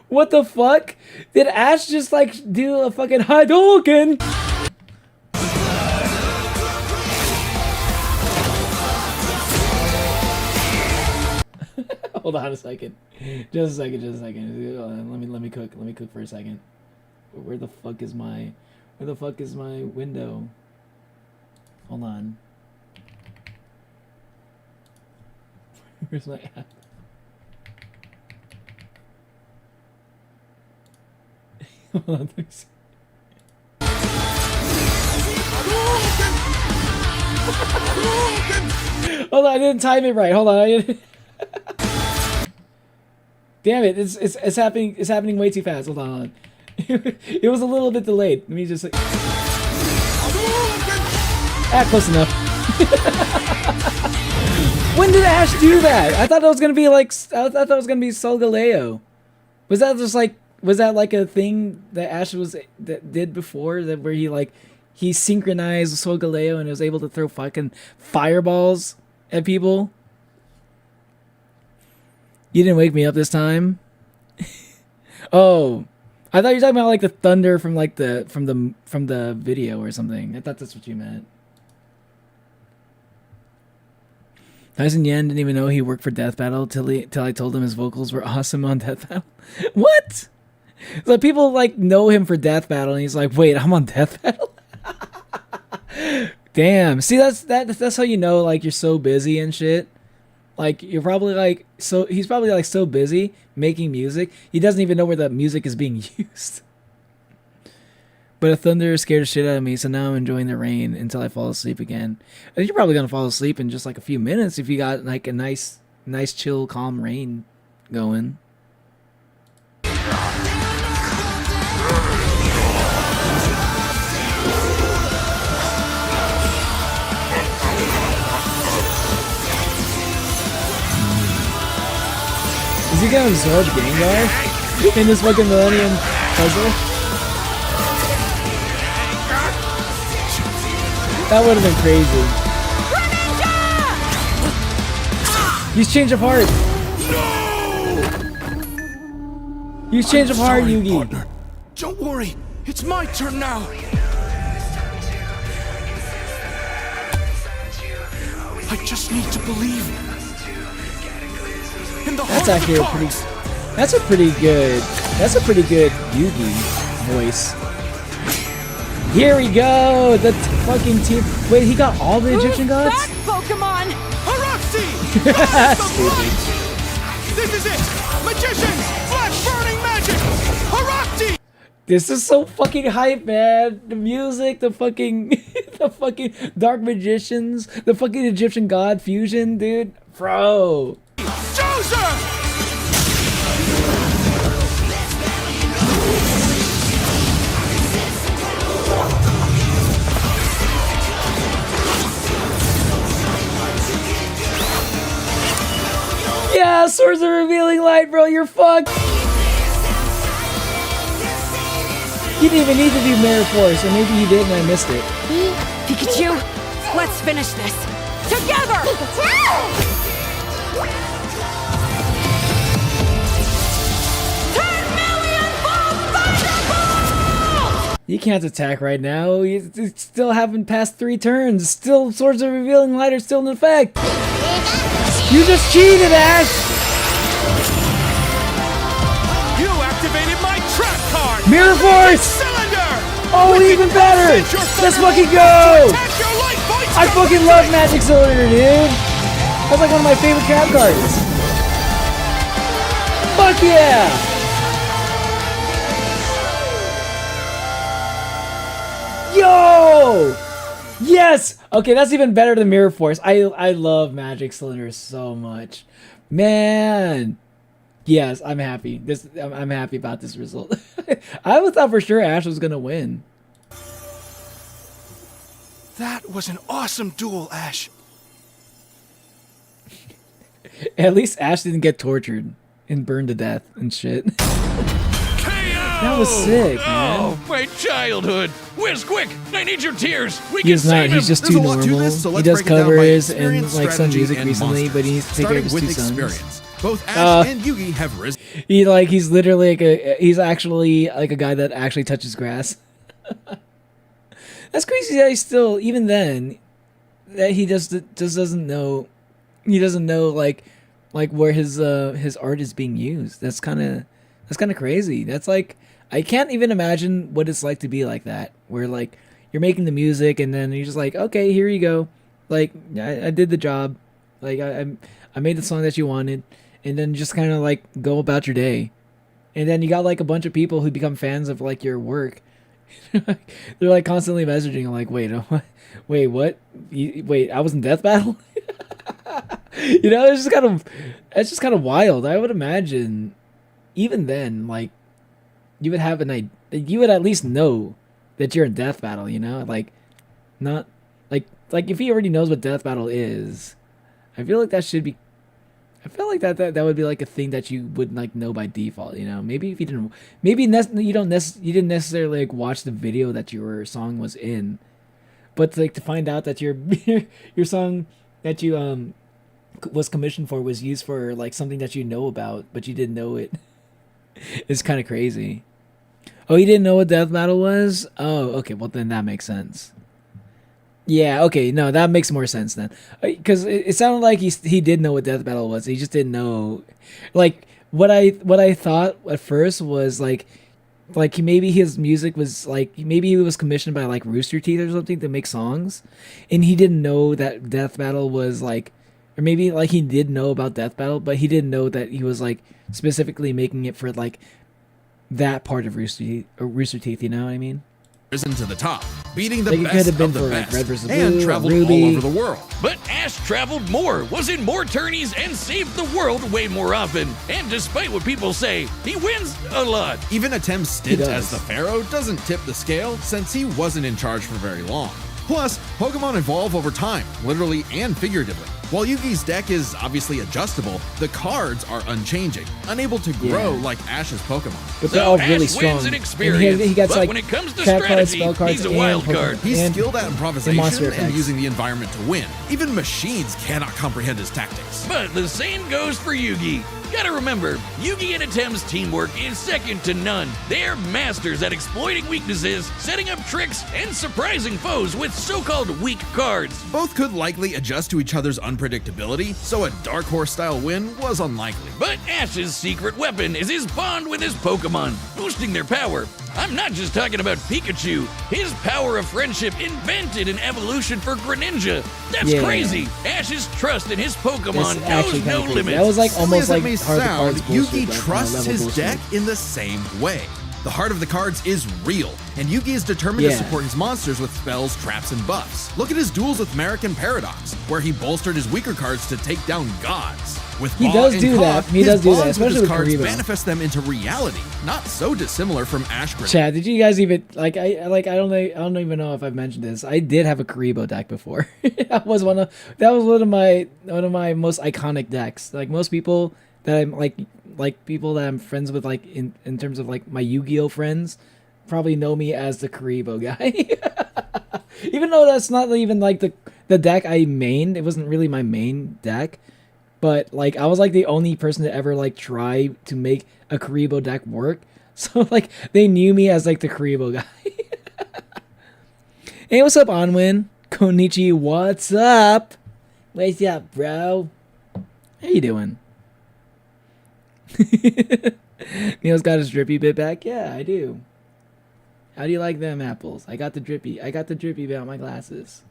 What the fuck? Did Ash just like do a fucking Hadouken? Hold on a second. Just a second. Let me cook for a second. Where the fuck is my window? Hold on. Where's my app? Hold on, thanks. Hold on, I didn't time it right. Hold on. Damn it! It's happening. It's happening way too fast. Hold on. It was a little bit delayed. Let me just. Close enough. When did Ash do that? I thought it was gonna be like. I thought that was gonna be Solgaleo. Was that just like? Was that like a thing that Ash did before, that where he synchronized Solgaleo and was able to throw fucking fireballs at people? You didn't wake me up this time. Oh, I thought you were talking about like the thunder from like from the video or something. I thought that's what you meant. Tyson Yen didn't even know he worked for Death Battle till I told him his vocals were awesome on Death Battle. What? So people like know him for Death Battle, and he's like, "Wait, I'm on Death Battle." Damn. See, that's how you know like you're so busy and shit. Like you're probably like he's probably like so busy making music he doesn't even know where the music is being used. But a thunder scared the shit out of me, so now I'm enjoying the rain until I fall asleep again. And you're probably gonna fall asleep in just like a few minutes if you got like a nice chill, calm rain going. Is he gonna absorb Gengar in this fucking Millennium puzzle? That would have been crazy. Use change of heart. No! Use change of heart, Yugi. Partner. Don't worry, it's my turn now. I just need to believe. That's actually That's a pretty good Yugi voice. Here we go. The fucking team. Wait, he got all the Egyptian gods? That Pokemon! Haruxi! This is it! Magicians! Flash burning magic! Haruxi! This is so fucking hype, man. The music, the fucking, the fucking dark magicians, the fucking Egyptian god fusion, dude. Bro. Joser! Yeah, Swords of Revealing Light, bro. You're fucked. You didn't even need to do Mirror Force, or maybe you did and I missed it. Pikachu, let's finish this together! 10 million volt thunderbolt! You can't attack right now. You still haven't passed 3 turns. Still, Swords of Revealing Light are still in effect. You just cheated, Ash! You activated my trap card! Mirror Force! Cylinder! Oh, even better! Let's fucking go! I fucking love Magic Cylinder, dude! That's like one of my favorite trap cards. Fuck yeah! Yo! Yes! Okay, that's even better than Mirror Force. I love Magic Cylinder so much. Man! Yes, I'm happy. I'm happy about this result. I thought for sure Ash was gonna win. That was an awesome duel, Ash. At least Ash didn't get tortured and burned to death and shit. That was sick, man. Oh, my childhood. Whiz, quick! I need your tears. We He's can not. save He's him. just There's too a lot to normal. this, so He let's does break it down by covers and experience, like some strategy, music and recently, monsters. but he needs to take care of his Starting two with sons. experience. Both Ash and Yugi have risen. He's literally like he's actually like a guy that actually touches grass. That's crazy that he still, even then, that he just doesn't know. He doesn't know like where his art is being used. That's kind of crazy. That's like, I can't even imagine what it's like to be like that, where like you're making the music and then you're just like, okay, here you go, like I did the job, like I made the song that you wanted, and then just kind of like go about your day, and then you got like a bunch of people who become fans of like your work. They're like constantly messaging like, wait, what? Wait, I was in Death Battle. You know, it's just kind of wild. I would imagine, even then, like you would have you would at least know that you're in Death Battle. You know, like not like if he already knows what Death Battle is, I feel like that should be. I feel like that would be like a thing that you would like know by default. You know, maybe if you didn't, you didn't necessarily like watch the video that your song was in, but like to find out that your song that you was commissioned for was used for like something that you know about, but you didn't know it. It's kind of crazy. Oh, you didn't know what Death Battle was? Oh, okay. Well, then that makes sense. Yeah, okay. No, that makes more sense then. Because it sounded like he did know what Death Battle was. He just didn't know. Like, what I thought at first was like maybe his music was like, maybe he was commissioned by like Rooster Teeth or something to make songs, and he didn't know that Death Battle was like, or maybe like he did know about Death Battle, but he didn't know that he was like specifically making it for like that part of Rooster Teeth, you know what I mean? Risen to the top, beating the Like, it best could have been of the for, like, best, Red vs. and Blue, traveled Ruby. all over the world. But Ash traveled more, was in more tourneys, and saved the world way more often. And despite what people say, he wins a lot. Even Atem's stint does. as the Pharaoh doesn't tip the scale since he wasn't in charge for very long. Plus, Pokemon evolve over time, literally and figuratively. While Yugi's deck is obviously adjustable, the cards are unchanging, unable to grow like Ash's Pokemon. But they're So all really Ash strong. wins in And experience, he gets but like when it comes to trap cards, strategy, spell cards, he's a and wild Pokemon. card. He's And- skilled at and improvisation monster and effects. using the environment to win. Even machines cannot comprehend his tactics. But the same goes for Yugi. Gotta remember, Yugi and Atem's teamwork is second to none. They're masters at exploiting weaknesses, setting up tricks, and surprising foes with so-called weak cards. Both could likely adjust to each other's unpredictability, so a Dark Horse-style win was unlikely. But Ash's secret weapon is his bond with his Pokemon, boosting their power. I'm not just talking about Pikachu. His power of friendship invented an evolution for Greninja. That's Yeah. crazy. Ash's trust in his That's Pokemon actually knows no kinda crazy. limits. That was like Silly almost as it like may Heart of the sound, Cards bullshit, Yugi but trusts level his bullshit. deck in the same way. The heart of the cards is real, and Yugi is determined to Yeah. support his monsters with spells, traps, and buffs. Look at his duels with Merrick and Paradox, where he bolstered his weaker cards to take down gods. With He Ball does and do that. Koth, He his does do that, bonds especially with his with cards Karibo. manifest them into reality, not so dissimilar from Ash Greninja. Chad, did you guys even I don't even know if I've mentioned this. I did have a Karibo deck before. that was one of my most iconic decks. Like most people that I'm like people that I'm friends with, like in terms of like my Yu-Gi-Oh friends, probably know me as the Karibo guy. Even though that's not even like the deck I mained. It wasn't really my main deck. But like I was like the only person to ever like try to make a Karibo deck work. So like they knew me as like the Karibo guy. Hey, what's up, Onwin? Konichi, what's up? What's up, bro? How you doing? Neil's got his drippy bit back. Yeah, I do. How do you like them apples? I got the drippy bit on my glasses.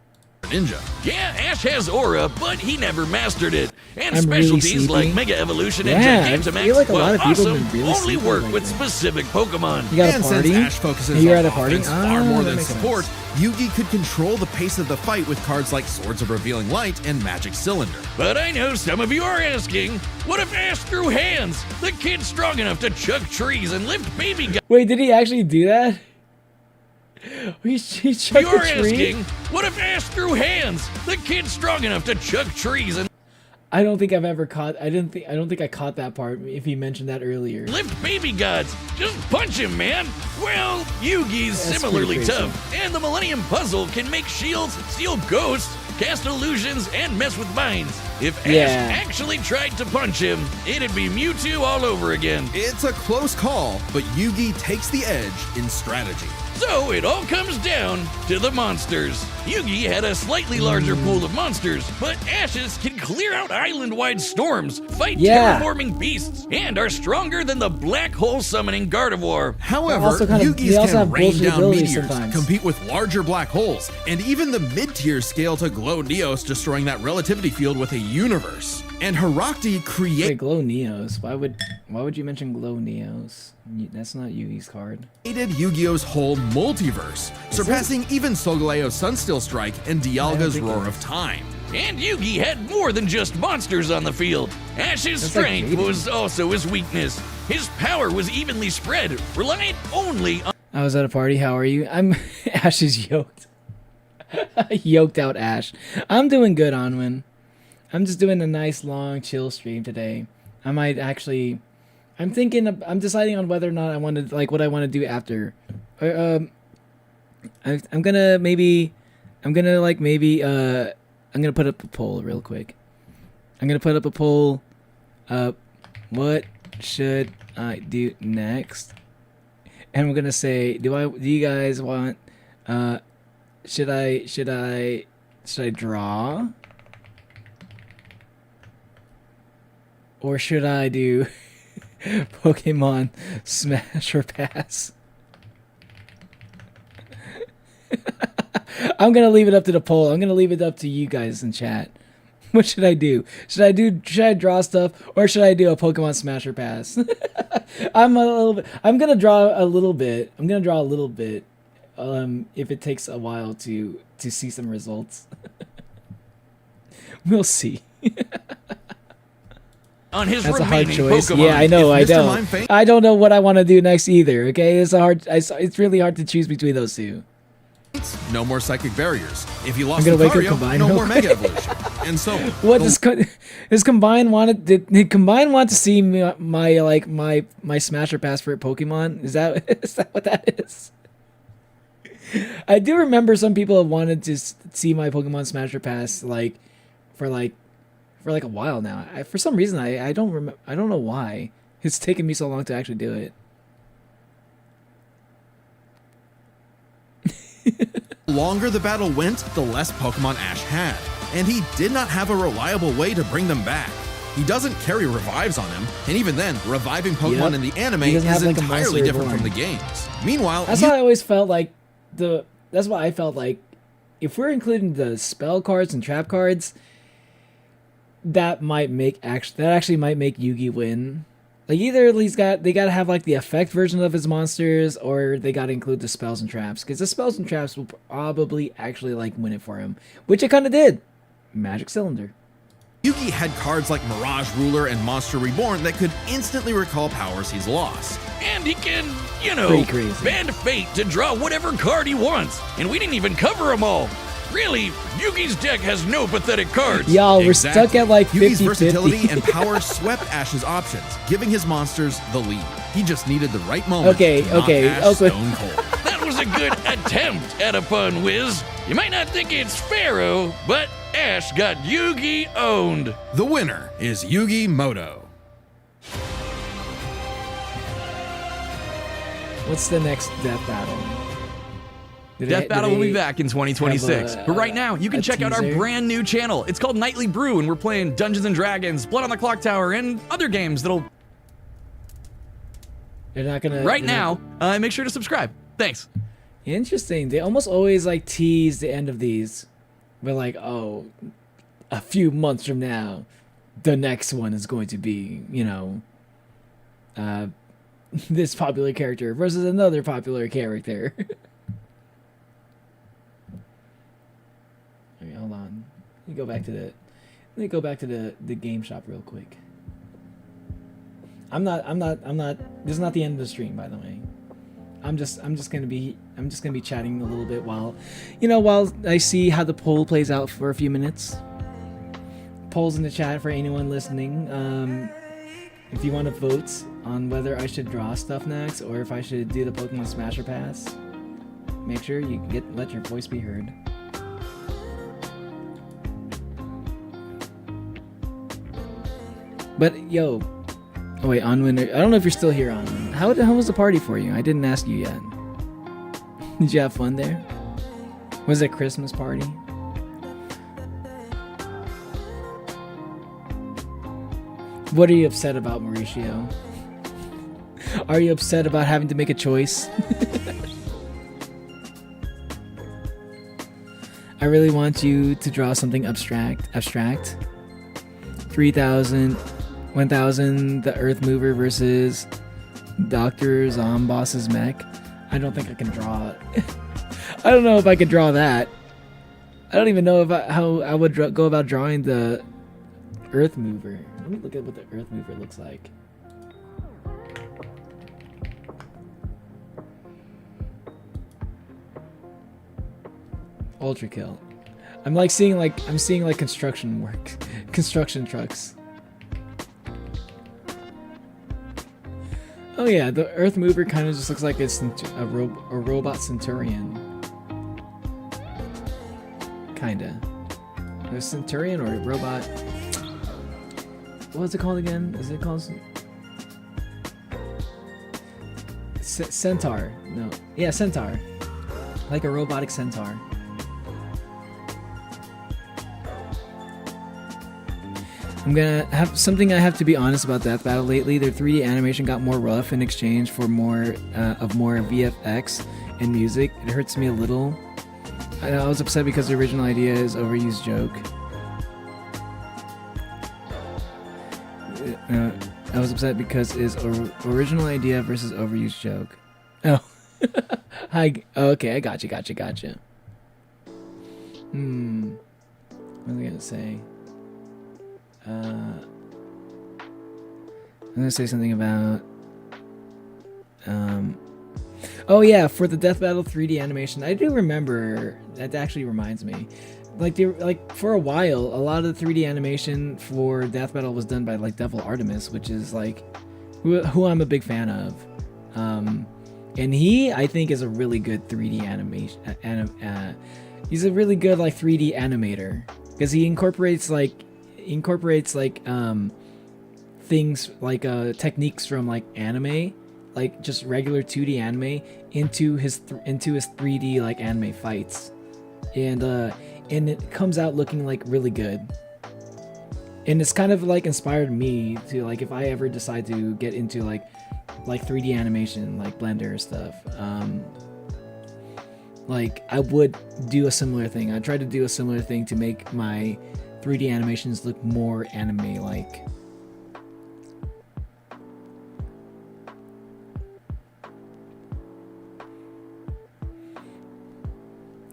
Ninja. Yeah, Ash has aura, but he never mastered it. And I'm really specialties like sleepy. Mega Evolution Yeah, I and Gigantamax, feel like a lot while of people have awesome, been really only sleepy work lately. with specific Pokemon. You got a And party? since Ash focuses You're on at a party? offense far more that than makes support, sense. Yugi could control the pace of the fight with cards like Swords of Revealing Light and Magic Cylinder. But I know some of you are asking, what if Ash threw hands? The kid's strong enough to chuck trees and lift baby guys. Wait, did he actually do that? He chucked You're a tree? asking, what if Ash threw hands? The kid's strong enough to chuck trees and I don't think I've ever caught. I don't think I caught that part. If he mentioned that earlier. lift baby gods. Just punch him, man. Well, Yugi's That's similarly pretty crazy. tough, and the Millennium Puzzle can make shields, steal ghosts, cast illusions, and mess with minds. If Yeah. Ash actually tried to punch him, it'd be Mewtwo all over again. It's a close call, but Yugi takes the edge in strategy. So it all comes down to the monsters. Yugi had a slightly larger pool of monsters, but Ash's can clear out island-wide storms, fight Yeah. terraforming beasts, and are stronger than the black hole summoning Gardevoir. However, Also kind of- they Yugi's also can have rain bullshit down abilities meteors, sometimes. compete with larger black holes, and even the mid-tier scale to Glow Neos, destroying that relativity field with a universe. And Herakti Wait, created Glow Neos. Why would you mention Glow Neos? That's not Yugi's card. Yu-Gi-Oh's whole multiverse, surpassing even Solgaleo's Sunsteel Strike and Dialga's think Roar it of Time. And Yugi had more than just monsters on the field. Ash's That's like strength Jaden. was also his weakness. His power was evenly spread, reliant only on I was at a party. How are you? I'm Ash is yoked. Yoked out Ash. I'm doing good, Onwin. I'm just doing a nice long chill stream today. I might actually. I'm deciding on whether or not I want to like what I want to do after. I'm gonna put up a poll real quick. I'm gonna put up a poll. What should I do next? And we're gonna say, do you guys want? Should I draw? Or should I do Pokemon Smash or Pass? I'm gonna leave it up to the poll. I'm gonna leave it up to you guys in chat. What should I do? Should I draw stuff or should I do a Pokemon Smash or Pass? I'm gonna draw a little bit. If it takes a while to see some results. We'll see. on his That's a hard remaining choice. Pokemon. Yeah, I know. If I Mr. don't. Mime Fang- I don't know what I want to do next either. Okay, it's really hard to choose between those two. No more psychic barriers. If you lost I'm gonna wake up Lucario, Combine no real more Mega Evolution. And so, What does Combine want? Did Combine want to see my Smash or Pass for Pokemon? Is that what that is? I do remember some people have wanted to see my Pokemon Smash or Pass for a while now. For some reason I don't remember. I don't know why it's taken me so long to actually do it. the longer the battle went, the less Pokemon Ash had, and he did not have a reliable way to bring them back. He doesn't carry revives on him, and even then, reviving Pokemon in the anime He is doesn't have, like, a entirely Monster different from Reborn. the games. Meanwhile, That's why I always felt like that's why I felt like if we're including the spell cards and trap cards, that actually might make Yugi win. Like either they gotta have like the effect version of his monsters, or they gotta include the spells and traps, because the spells and traps will probably actually like win it for him, which it kind of did. Magic Cylinder. Yugi had cards like Mirage Ruler and Monster Reborn that could instantly recall powers he's lost. And he can, Pretty crazy. bend fate to draw whatever card he wants. And we didn't even cover them all. Really, Yugi's deck has no pathetic cards. Y'all, we're Exactly. stuck at like 50-50. Yugi's versatility and power swept Ash's options, giving his monsters the lead. He just needed the right moment to knock Ash stone cold. That was a good attempt at a pun, Wiz. You might not think it's Pharaoh, but Ash got Yugi owned. The winner is Yugi Moto. What's the next death battle? Death Battle will be back in 2026. But right now, you can a check out our teaser? brand new channel. It's called Nightly Brew, and we're playing Dungeons & Dragons, Blood on the Clock Tower, and other games that'll... They're not gonna. Right they're not- now, make sure to subscribe. Thanks. Interesting. They almost always like tease the end of these. We're like, oh, a few months from now, the next one is going to be, this popular character versus another popular character. Okay, hold on. Let me go back to the game shop real quick. I'm not. This is not the end of the stream, by the way. I'm just gonna be chatting a little bit while I see how the poll plays out for a few minutes. Polls in the chat for anyone listening. If you want to vote on whether I should draw stuff next or if I should do the Pokemon Smasher Pass, make sure you let your voice be heard. But yo, oh wait, Onwin, I don't know if you're still here, Onwin. How was the party for you? I didn't ask you yet. Did you have fun there? Was it a Christmas party? What are you upset about, Mauricio? Are you upset about having to make a choice? I really want you to draw something abstract. 3,000, 1,000, the Earth Mover versus Dr. Zomboss's mech. I don't think I can draw it. I don't know if I could draw that. I don't even know how I would go about drawing the Earth Mover. Let me look at what the Earth Mover looks like. Ultra Kill. I'm seeing construction work, construction trucks. Oh yeah, the Earth Mover kind of just looks like it's a robot Centurion. Kinda. A Centurion or a robot. What's it called again? Is it called Centaur? No. Yeah, Centaur. Like a robotic centaur. I'm gonna have something I have to be honest about Death Battle lately. Their 3D animation got more rough in exchange for more VFX and music. It hurts me a little. I was upset because the original idea is overused joke. I was upset because his original idea versus overused joke. Oh. Okay, I gotcha. What was I gonna say? I'm gonna say something about oh yeah, for the Death Battle 3D animation. I do remember that. Actually reminds me, like for a while, a lot of the 3D animation for Death Battle was done by like Devil Artemis, which is like who I'm a big fan of. And he, I think, is a really good 3D animation. He's a really good like 3D animator because he incorporates things like techniques from like anime, like just regular 2D anime into his 3D like anime fights, and it comes out looking like really good. and it's kind of like inspired me to like if I ever decide to get into like 3D animation, like Blender stuff. Like I would do a similar thing. I try to do a similar thing to make my 3D animations look more anime-like.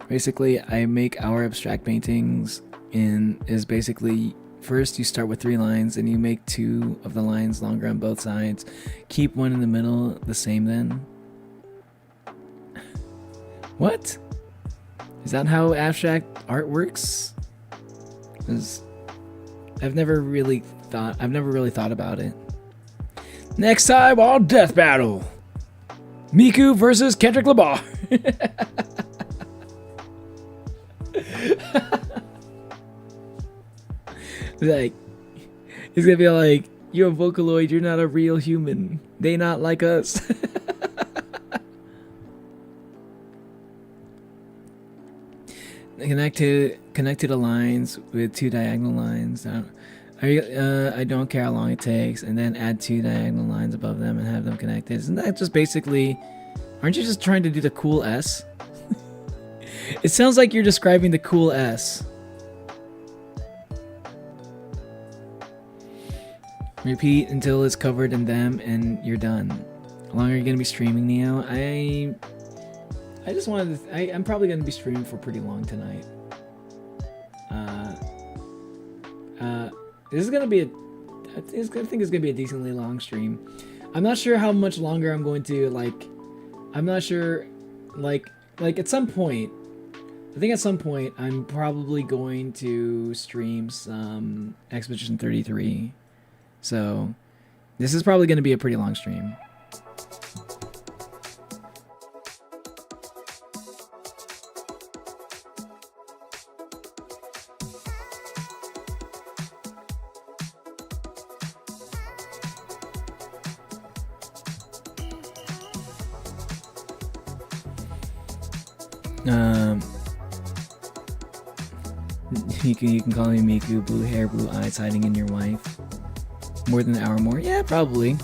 Basically, I make our abstract paintings is basically first you start with 3 lines and you make 2 of the lines longer on both sides. Keep one in the middle the same then. What? Is that how abstract art works? 'Cause I've never really thought about it. Next time on Death Battle, Miku versus Kendrick Lamar. Like, he's gonna be like, "You're a Vocaloid. You're not a real human. They not like us." Connect to the lines with 2 diagonal lines. I don't care how long it takes, and then add 2 diagonal lines above them and have them connected. Isn't that just basically? Aren't you just trying to do the cool S? It sounds like you're describing the cool S. Repeat until it's covered in them and you're done. How long are you gonna be streaming, Neo? I just wanted to. I'm probably gonna be streaming for pretty long tonight. This is gonna be I think it's gonna be a decently long stream. I'm not sure how much longer I'm going to like. I'm not sure, like at some point. I think at some point I'm probably going to stream some Expedition 33. So this is probably going to be a pretty long stream. You can call me Miku, blue hair, blue eyes, hiding in your wife. More than an hour more? Yeah, probably.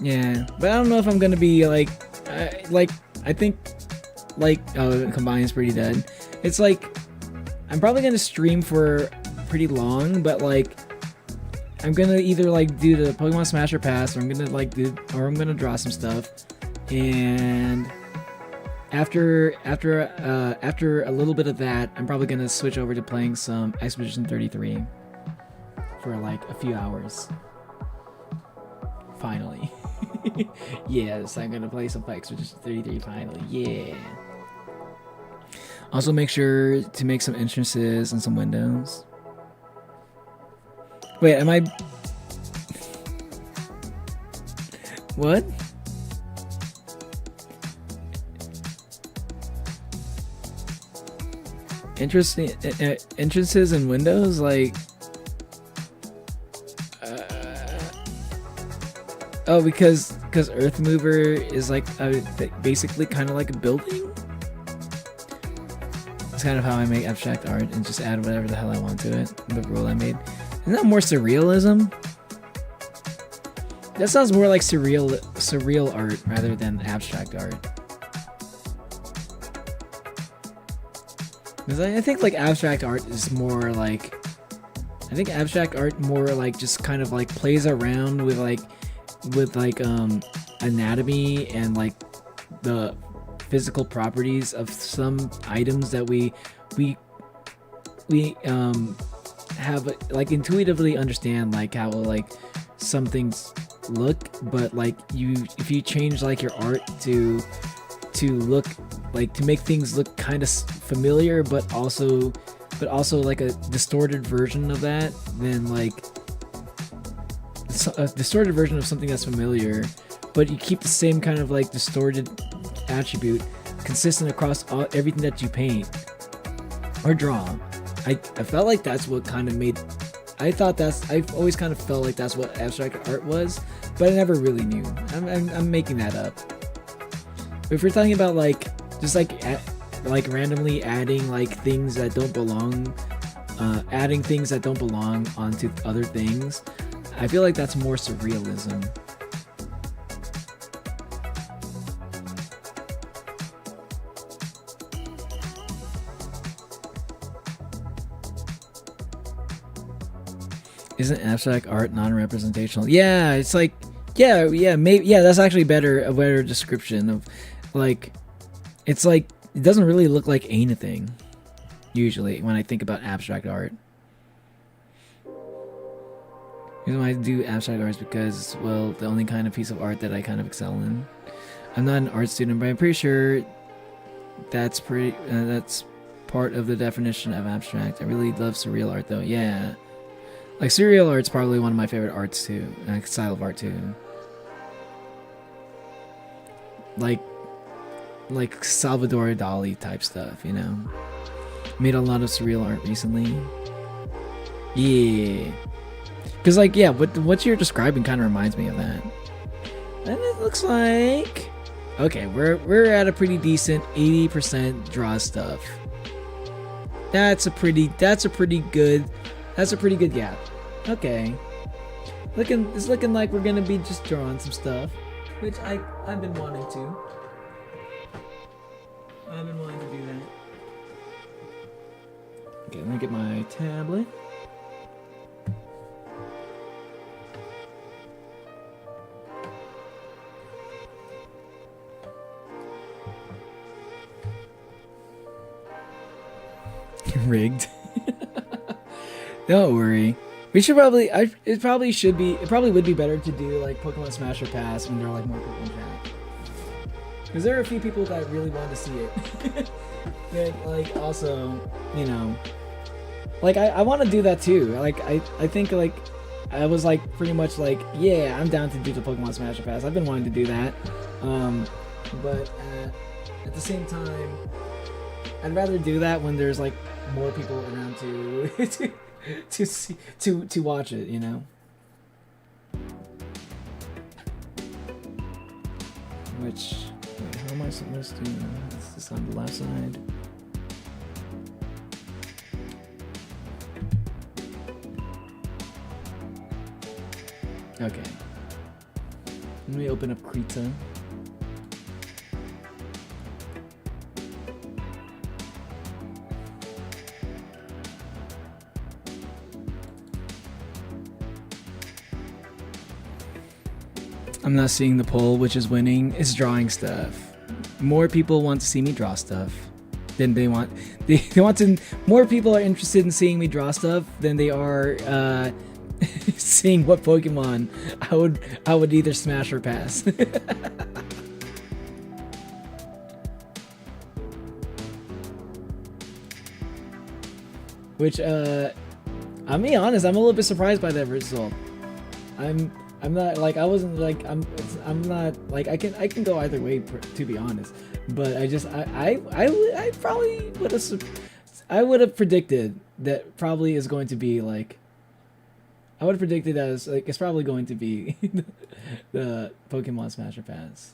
Yeah, but I don't know if I'm gonna be like, I think, like, oh, Combine's pretty dead. It's like, I'm probably gonna stream for pretty long, but like, I'm gonna either like do the Pokemon Smash or Pass, or I'm gonna like I'm gonna draw some stuff, and after a little bit of that, I'm probably gonna switch over to playing some Expedition 33 for like a few hours. Finally. Yes, I'm gonna play some Expedition 33 finally. Yeah. Also make sure to make some entrances and some windows. Wait, am I... What? Interesting entrances and windows, like oh, because Earth Mover is like basically kind of like a building. It's kind of how I make abstract art and just add whatever the hell I want to it. The rule I made. Isn't that more surrealism? That sounds more like surreal art rather than abstract art. Because I think like abstract art is more like, I think abstract art more like just kind of like plays around with anatomy and like the physical properties of some items that we have like intuitively understand like how like some things look, but like if you change like your art to look like to make things look kind of familiar but also like a distorted version of that, then like a distorted version of something that's familiar, but you keep the same kind of like distorted attribute consistent across everything that you paint or draw. I felt like that's what kind of made, I've always kind of felt like that's what abstract art was, but I never really knew. I'm making that up. But if we're talking about like just like randomly adding like things that don't belong adding things that don't belong onto other things. I feel like that's more surrealism. Isn't abstract art non-representational? Yeah, it's like, maybe, that's actually a better description of, like, it's like, it doesn't really look like anything, usually, when I think about abstract art. The reason why I do abstract art is because, well, the only kind of piece of art that I kind of excel in. I'm not an art student, but I'm pretty sure that's part of the definition of abstract. I really love surreal art, though. Yeah. Like, surreal art's probably one of my favorite arts, too. Style of art, too. Like Salvador Dali type stuff, you know? Made a lot of surreal art recently. Yeah. Because, like, yeah, what you're describing kind of reminds me of that. And it looks like... Okay, we're at a pretty decent 80% draw stuff. That's a pretty good gap. Okay. It's looking like we're gonna be just drawing some stuff, which I've been wanting to. I've been wanting to do that. Okay, let me get my tablet. Rigged. Don't worry. We should probably. It probably would be better to do like Pokemon Smash or Pass when there are like more people in chat. Because there are a few people that really want to see it. But like also, you know, like I want to do that too. Like I think like I was like pretty much like, yeah, I'm down to do the Pokemon Smash or Pass. I've been wanting to do that. But at the same time, I'd rather do that when there's like more people around to watch it, you know. Which, wait, how am I supposed to? Is this on the left side? Okay. Let me open up Krita. I'm not seeing the poll, which is winning. It's drawing stuff. More people want to see me draw stuff than they want. They want to. More people are interested in seeing me draw stuff than they are seeing what Pokemon I would either smash or pass. Which I'm being honest, I'm a little bit surprised by that result. I'm not like I wasn't like I'm not like I can go either way to be honest, but I probably would have predicted that probably is going to be like I would have predicted that it's probably going to be the Pokemon Smash or Pass.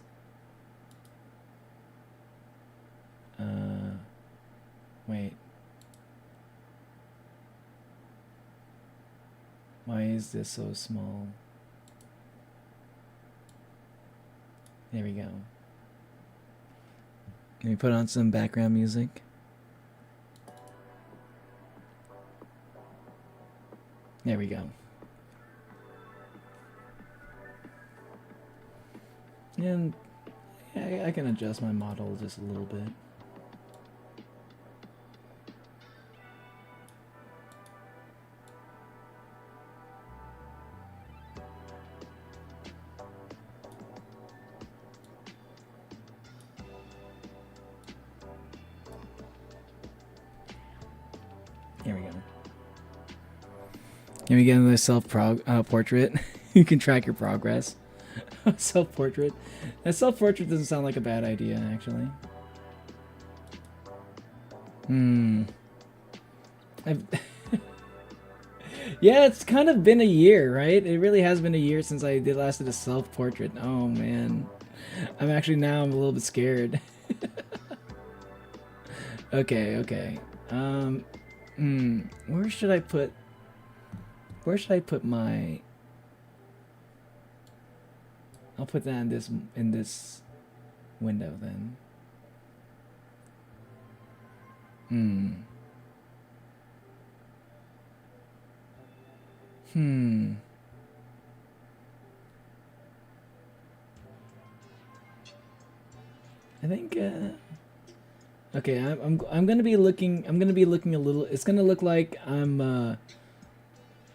Wait. Why is this so small? There we go. Can we put on some background music? There we go. And yeah, I can adjust my model just a little bit. Here we go. Can we get into the self-portrait? You can track your progress. Self-portrait. That self-portrait doesn't sound like a bad idea, actually. Yeah, it's kind of been a year, right? It really has been a year since I last did a self-portrait. Oh, man. I'm a little bit scared. Okay. Where should I put my... I'll put that in this window then. I think okay, I'm gonna be looking a little. It's gonna look like I'm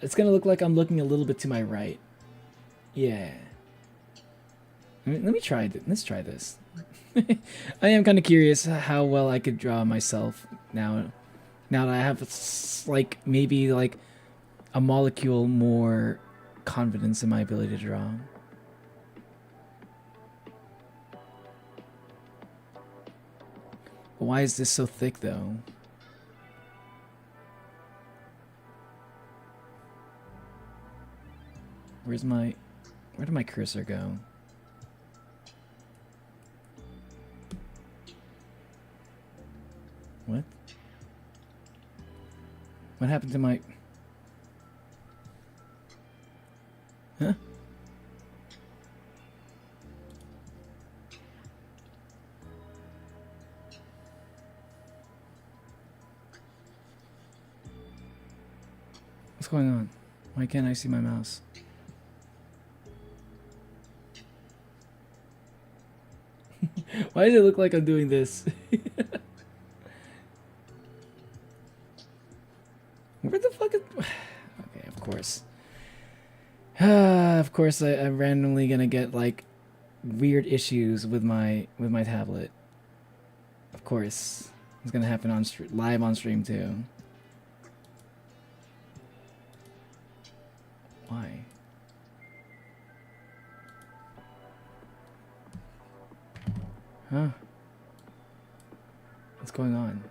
looking a little bit to my right. Yeah. Let me try it. Let's try this. I am kind of curious how well I could draw myself now. Now that I have like maybe like a molecule more confidence in my ability to draw. Why is this so thick though? Where did my cursor go? What? What happened to my... Huh? What's going on? Why can't I see my mouse? Why does it look like I'm doing this? Where the fuck is... Okay, of course. Of course I'm randomly gonna get like weird issues with my tablet. Of course. It's gonna happen on live on stream too. Why? Huh? What's going on?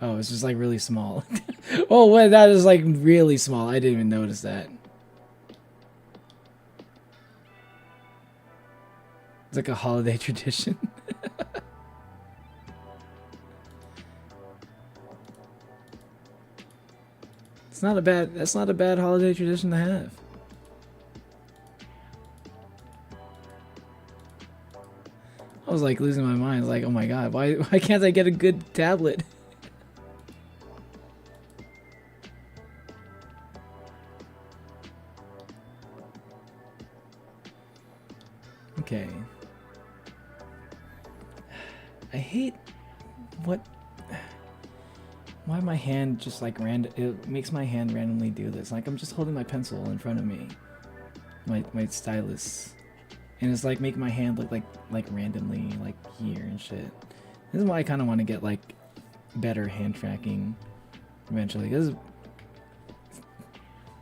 Oh, it's just like really small. Oh, wait, that is like really small. I didn't even notice that. It's like a holiday tradition. It's not a bad, that's not a bad holiday tradition to have. I was like losing my mind. Like, oh my god, why can't I get a good tablet? Okay. I hate what... Why my hand just like it makes my hand randomly do this. Like I'm just holding my pencil in front of me. My stylus. And it's like making my hand look like randomly like here and shit. This is why I kind of want to get like better hand tracking eventually. Because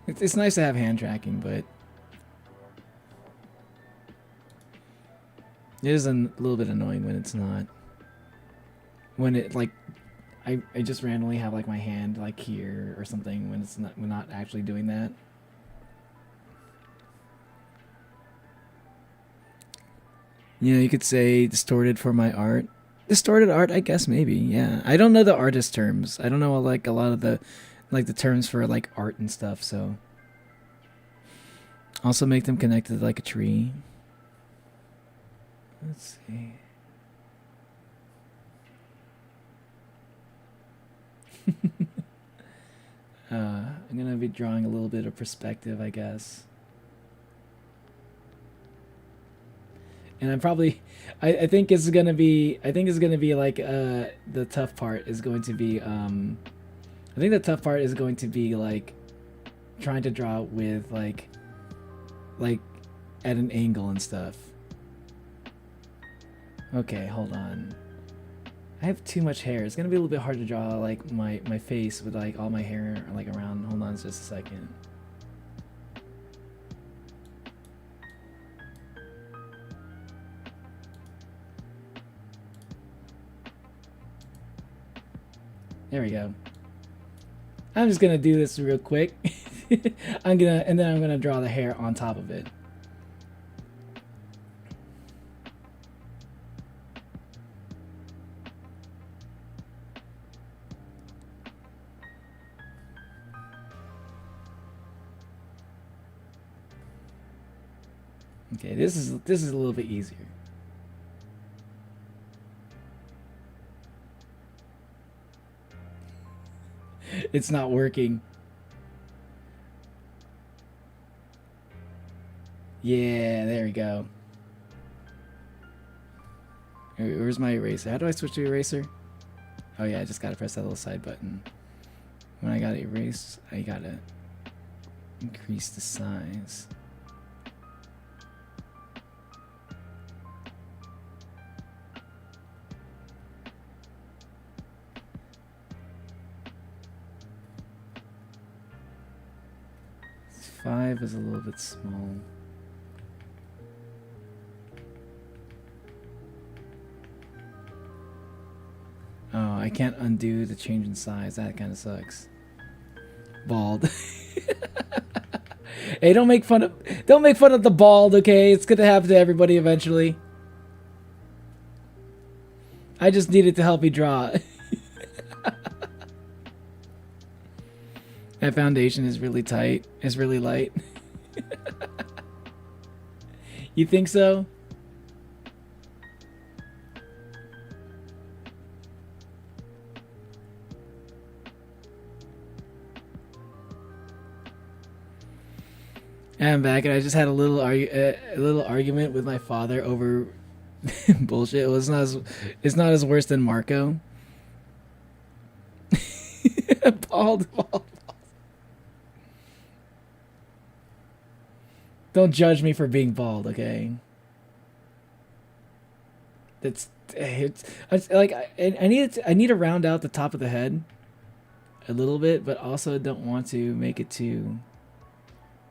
it's nice to have hand tracking, but it is a little bit annoying when it's not. When it like I just randomly have like my hand like here or something when it's not, we're not actually doing that. Yeah, you could say distorted for my art. Distorted art, I guess maybe. Yeah, I don't know the artist terms. I don't know like a lot of the like the terms for like art and stuff. So also make them connected like a tree. Let's see. I'm gonna be drawing a little bit of perspective, I guess. And I'm probably, I think it's gonna be, like the tough part is going to be, I think the tough part is going to be like trying to draw with like at an angle and stuff. Okay, hold on. I have too much hair. It's gonna be a little bit hard to draw like my face with like all my hair like around. Hold on just a second. There we go. I'm just gonna do this real quick. I'm gonna draw the hair on top of it. Okay, this is a little bit easier. It's not working. Yeah, there we go. Where's my eraser? How do I switch to eraser? Oh yeah, I just gotta press that little side button. When I gotta erase, I gotta increase the size. Five is a little bit small. Oh, I can't undo the change in size. That kind of sucks. Bald. Hey, don't make fun of the bald, okay? It's gonna happen to everybody eventually. I just needed to help you draw. That foundation is really tight. It's really light. You think so? I'm back, and I just had a little argument with my father over bullshit. Well, it's not as worse than Marco. Bald. Don't judge me for being bald, okay? It's like I need to round out the top of the head a little bit, but also don't want to make it too.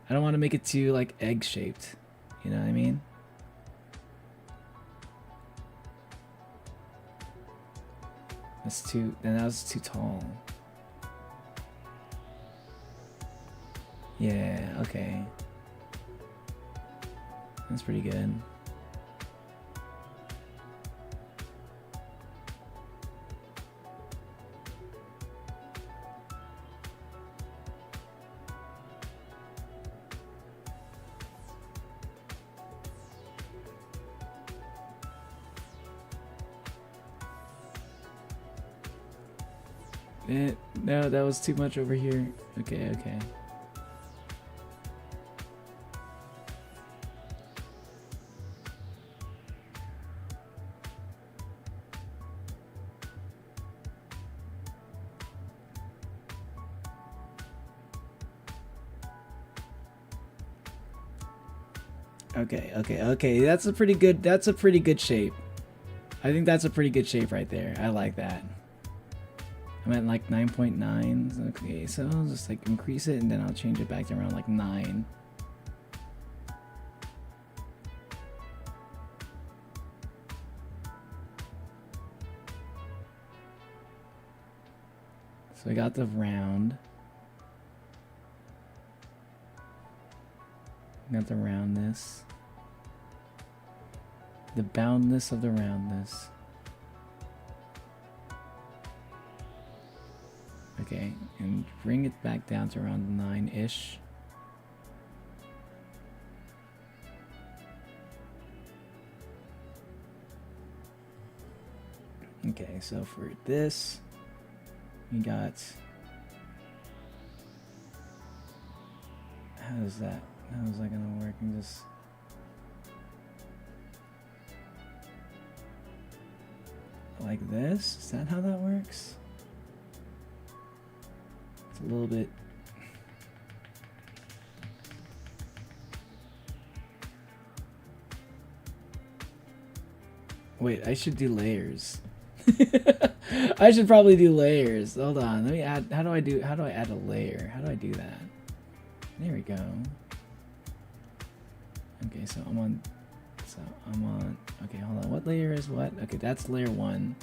I don't want to make it too like egg shaped. You know what I mean? That was too tall. Yeah, okay. That's pretty good. No, that was too much over here. Okay. Okay. That's a pretty good shape. I think that's a pretty good shape right there. I like that. I'm at like 9.9. Okay, so I'll just like increase it and then I'll change it back to around like 9. So I got the round. Got the roundness. The boundness of the roundness. Okay, and bring it back down to around 9-ish. Okay, so for this, we got... How's that gonna work? And just... like this? Is that how that works? It's a little bit... Wait, I should do layers. I should probably do layers. Hold on, let me add... How do I add a layer? How do I do that? There we go. Okay, so I'm on... Okay, hold on. What layer is what? Okay, that's layer 1.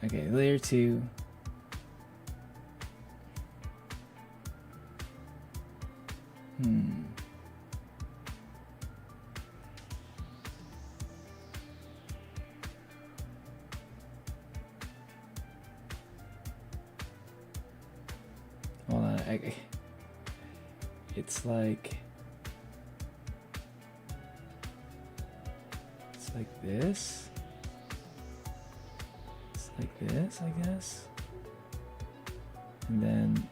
Okay, layer 2. Hold on. It's like... like this. It's like this, I guess. And then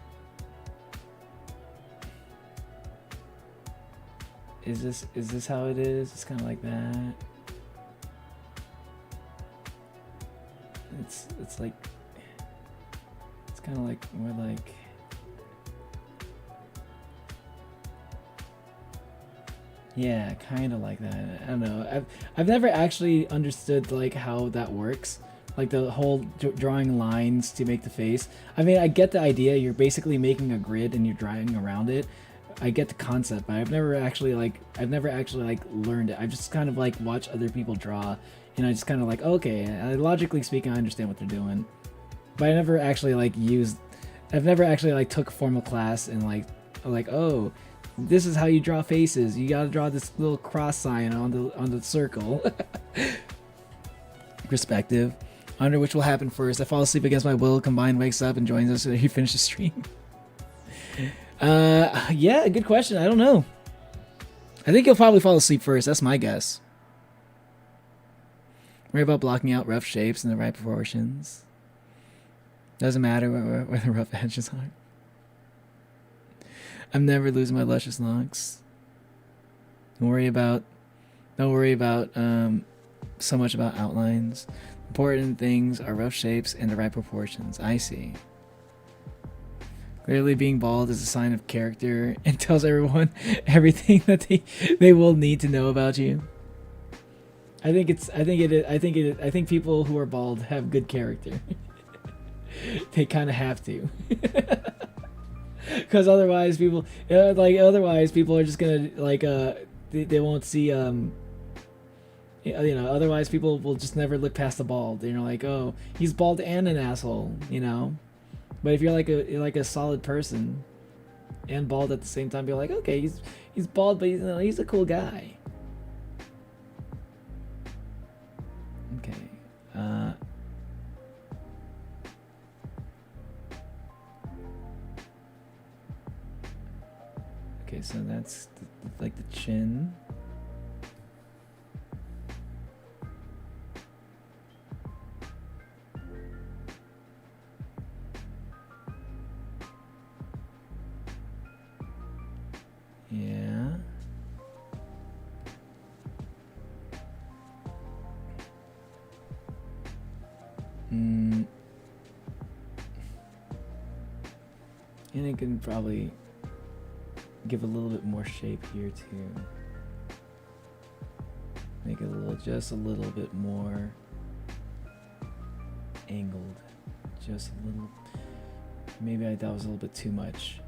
is this how it is? It's kind of like that. It's like, it's kind of like more like, yeah, kind of like that. I don't know. I've never actually understood like how that works, like the whole drawing lines to make the face. I mean, I get the idea. You're basically making a grid and you're drawing around it. I get the concept, but I've never actually learned it. I just kind of like watch other people draw, and I just kind of like, okay, logically speaking, I understand what they're doing, but I never actually I've never actually took a formal class and like, oh, this is how you draw faces. You gotta draw this little cross sign on the circle. Perspective. I wonder which will happen first. I fall asleep against my will. Combine wakes up and joins us so he finishes the stream. Yeah, good question. I don't know. I think he'll probably fall asleep first. That's my guess. Worry about blocking out rough shapes in the right proportions. Doesn't matter where the rough edges are. I'm never losing my luscious locks. Don't worry about so much about outlines. Important things are rough shapes and the right proportions. I see. Clearly being bald is a sign of character and tells everyone everything that they will need to know about you. I think people who are bald have good character. They kind of have to. Because otherwise people are just gonna they won't see otherwise people will just never look past the bald. They're like, oh, he's bald and an asshole, But if you're like a solid person and bald at the same time, you're like, okay, he's bald, but he's a cool guy. Okay. Okay, so that's like the chin. Yeah. And it can probably give a little bit more shape here too. Make it just a little bit more angled. Just a little. Maybe that was a little bit too much.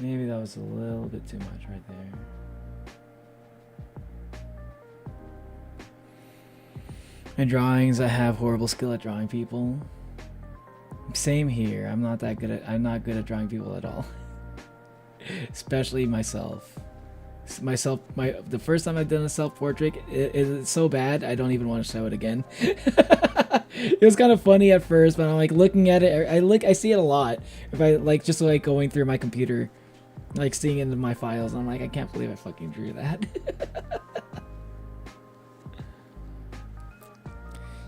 Maybe that was a little bit too much right there. My drawings, I have horrible skill at drawing people. Same here. I'm not good at drawing people at all. Especially myself. The first time I've done a self-portrait, it's so bad I don't even want to show it again. It was kind of funny at first, but I'm like looking at it. I see it a lot. If I just going through my computer, seeing into my files, I'm like, I can't believe I fucking drew that.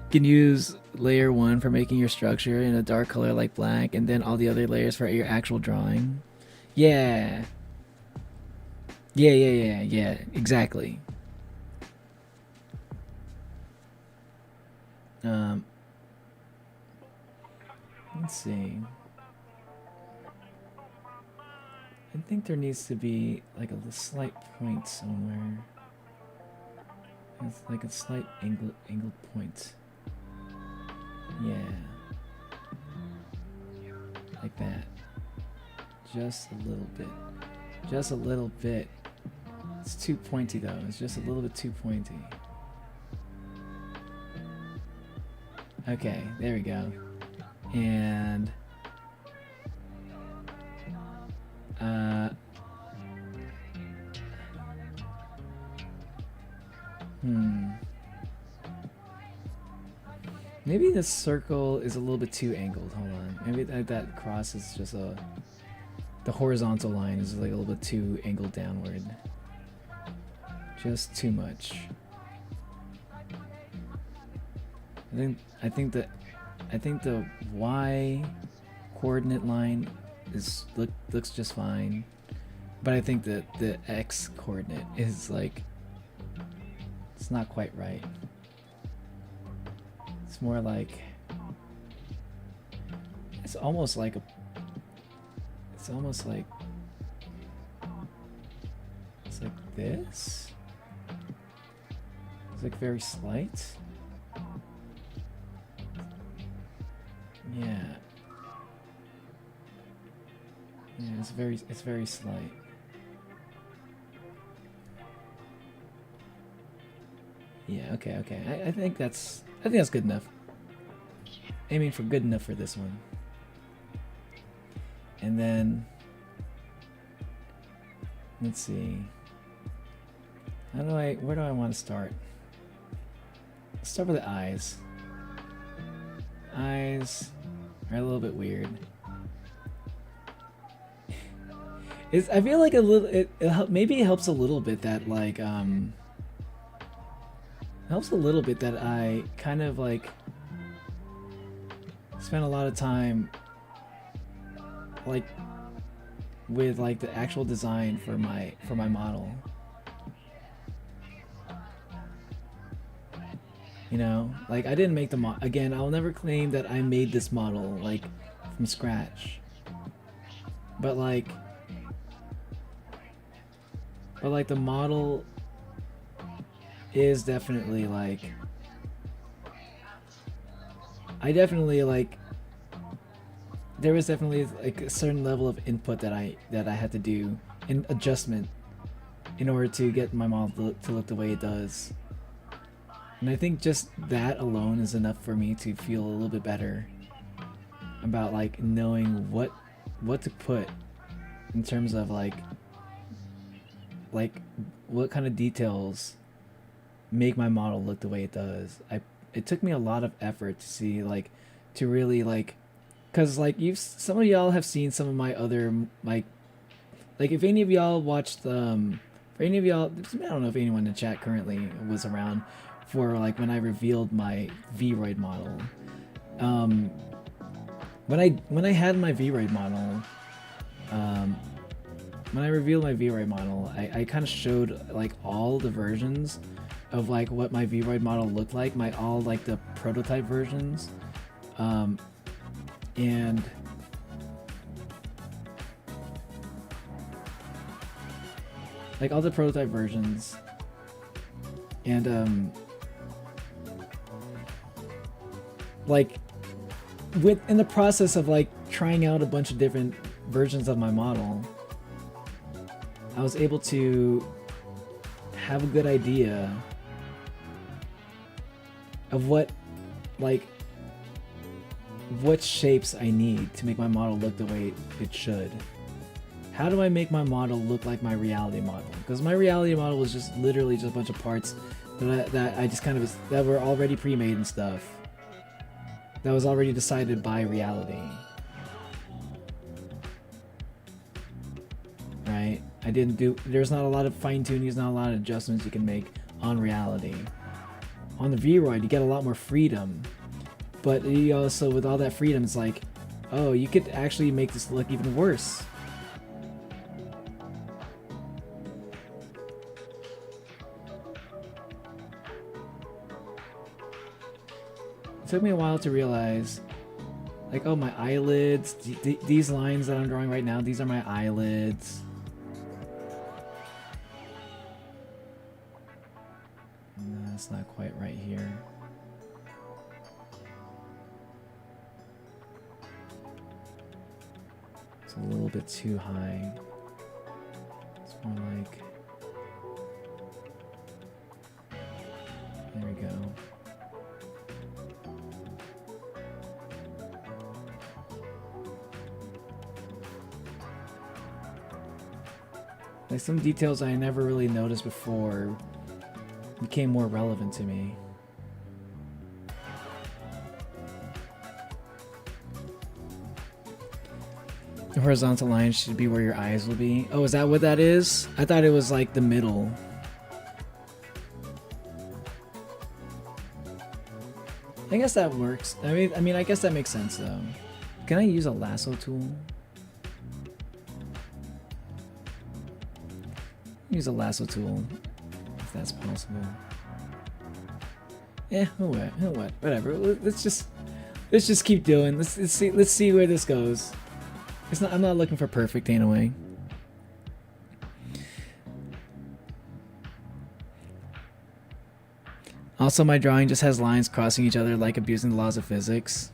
You can use layer 1 for making your structure in a dark color like black, and then all the other layers for your actual drawing. Yeah. Yeah, exactly. Let's see. I think there needs to be like a slight point somewhere. It's like a slight angled point. Yeah. Like that. Just a little bit. Just a little bit. It's too pointy though. It's just a little bit too pointy. Okay, there we go. And maybe this circle is a little bit too angled. Hold on. Maybe that cross is just the horizontal line is like a little bit too angled downward. Just too much. I think the y coordinate line looks just fine, but I think that the x coordinate is like, it's not quite right. It's more like, it's almost like it's like this. It's like very slight. Yeah. Yeah, it's very slight. Yeah, okay. I think that's good enough. Aiming for good enough for this one. And then let's see. Where do I want to start? Let's start with the eyes. Eyes are a little bit weird. I feel like maybe it helps a little bit that like helps a little bit that I kind of like spent a lot of time like with like the actual design for my model. You know, like I didn't make the model. Again, I'll never claim that I made this model like from scratch. But like the model is definitely like, there was definitely like a certain level of input that I had to do in adjustment in order to get my model to look the way it does. And I think just that alone is enough for me to feel a little bit better about like knowing what to put in terms of like what kind of details make my model look the way it does. It took me a lot of effort to see like to really like, cause like some of y'all have seen some of my other like if any of y'all watched for any of y'all, I don't know if anyone in the chat currently was around for like when I revealed my Vroid model. When I had my Vroid model, when I revealed my Vroid model, I kind of showed like all the versions of like what my Vroid model looked like, all like the prototype versions, and like all the prototype versions, and like in the process of like trying out a bunch of different versions of my model, I was able to have a good idea of what shapes I need to make my model look the way it should. How do I make my model look like my reality model? Because my reality model was just literally just a bunch of parts that I just kind of, that were already pre-made and stuff. That was already decided by reality. Right? There's not a lot of fine-tuning, there's not a lot of adjustments you can make on reality. On the Vroid, you get a lot more freedom. But you also, with all that freedom, it's like, oh, you could actually make this look even worse. It took me a while to realize, like, oh, my eyelids, these lines that I'm drawing right now, these are my eyelids. No, that's not quite right here. It's a little bit too high. It's more like, there we go. Like some details I never really noticed before became more relevant to me. The horizontal line should be where your eyes will be. Oh, is that what that is? I thought it was like the middle. I guess that works. I mean, I guess that makes sense though. Can I use a lasso tool? Use a lasso tool, if that's possible. Yeah, what? Whatever. Let's just keep doing. Let's see where this goes. I'm not looking for perfect anyway. Also, my drawing just has lines crossing each other, like abusing the laws of physics.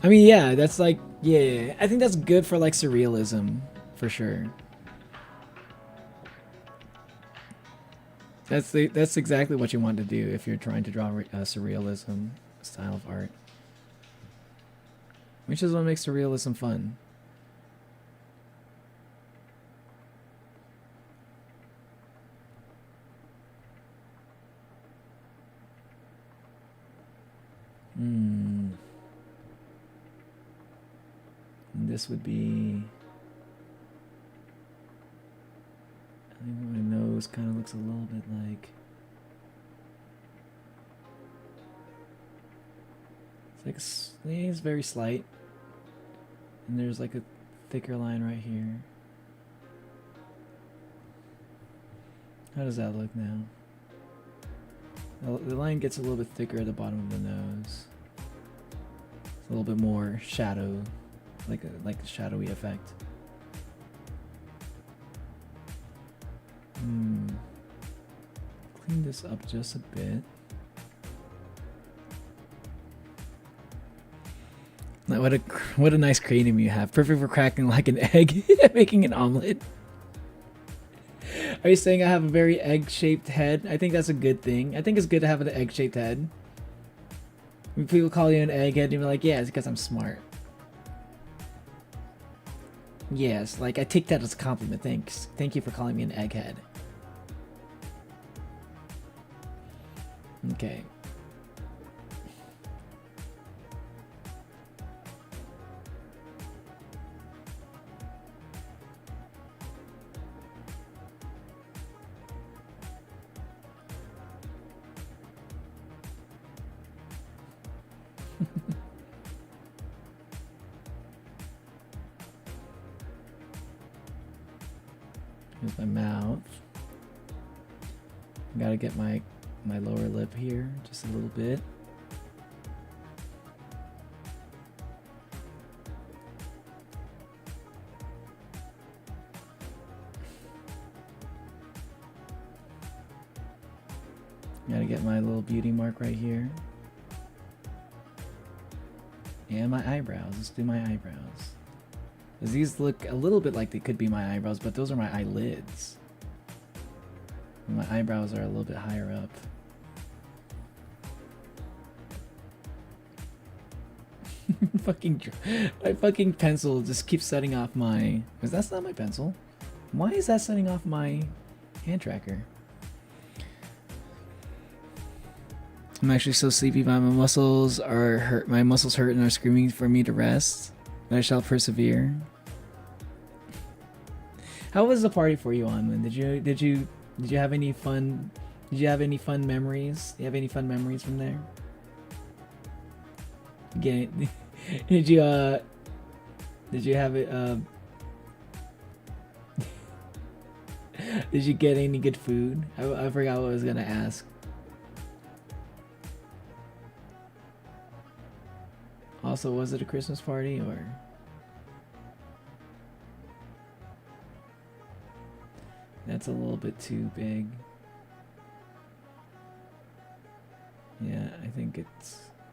I mean, yeah, that's like, yeah. I think that's good for like surrealism, for sure. That's exactly what you want to do if you're trying to draw a surrealism style of art, which is what makes surrealism fun. And this would be. I think my nose kind of looks a little bit like. It's like it's very slight, and there's like a thicker line right here. How does that look now? The line gets a little bit thicker at the bottom of the nose. It's a little bit more shadow, like a shadowy effect. Clean this up just a bit. What a nice cranium you have. Perfect for cracking like an egg, making an omelet. Are you saying I have a very egg-shaped head? I think that's a good thing. I think it's good to have an egg-shaped head. When people call you an egghead, you're like, yeah, it's because I'm smart. Yes, like I take that as a compliment. Thanks. Thank you for calling me an egghead. Okay. Here's my mouth. Gotta get my lower lip here just a little bit. Gotta get my little beauty mark right here. And my eyebrows. Let's do my eyebrows. Because these look a little bit like they could be my eyebrows, but those are my eyelids. And my eyebrows are a little bit higher up. My fucking pencil just keeps setting off my... Because that's not my pencil. Why is that setting off my hand tracker? I'm actually so sleepy, but my muscles are hurt. My muscles hurt and are screaming for me to rest. But I shall persevere. How was the party for you, Anwen? Did you have any fun? Did you have any fun memories? Do you have any fun memories from there? Did you have it? Did you get any good food? I forgot what I was gonna ask. Also, was it a Christmas party or? That's a little bit too big. Yeah, I think it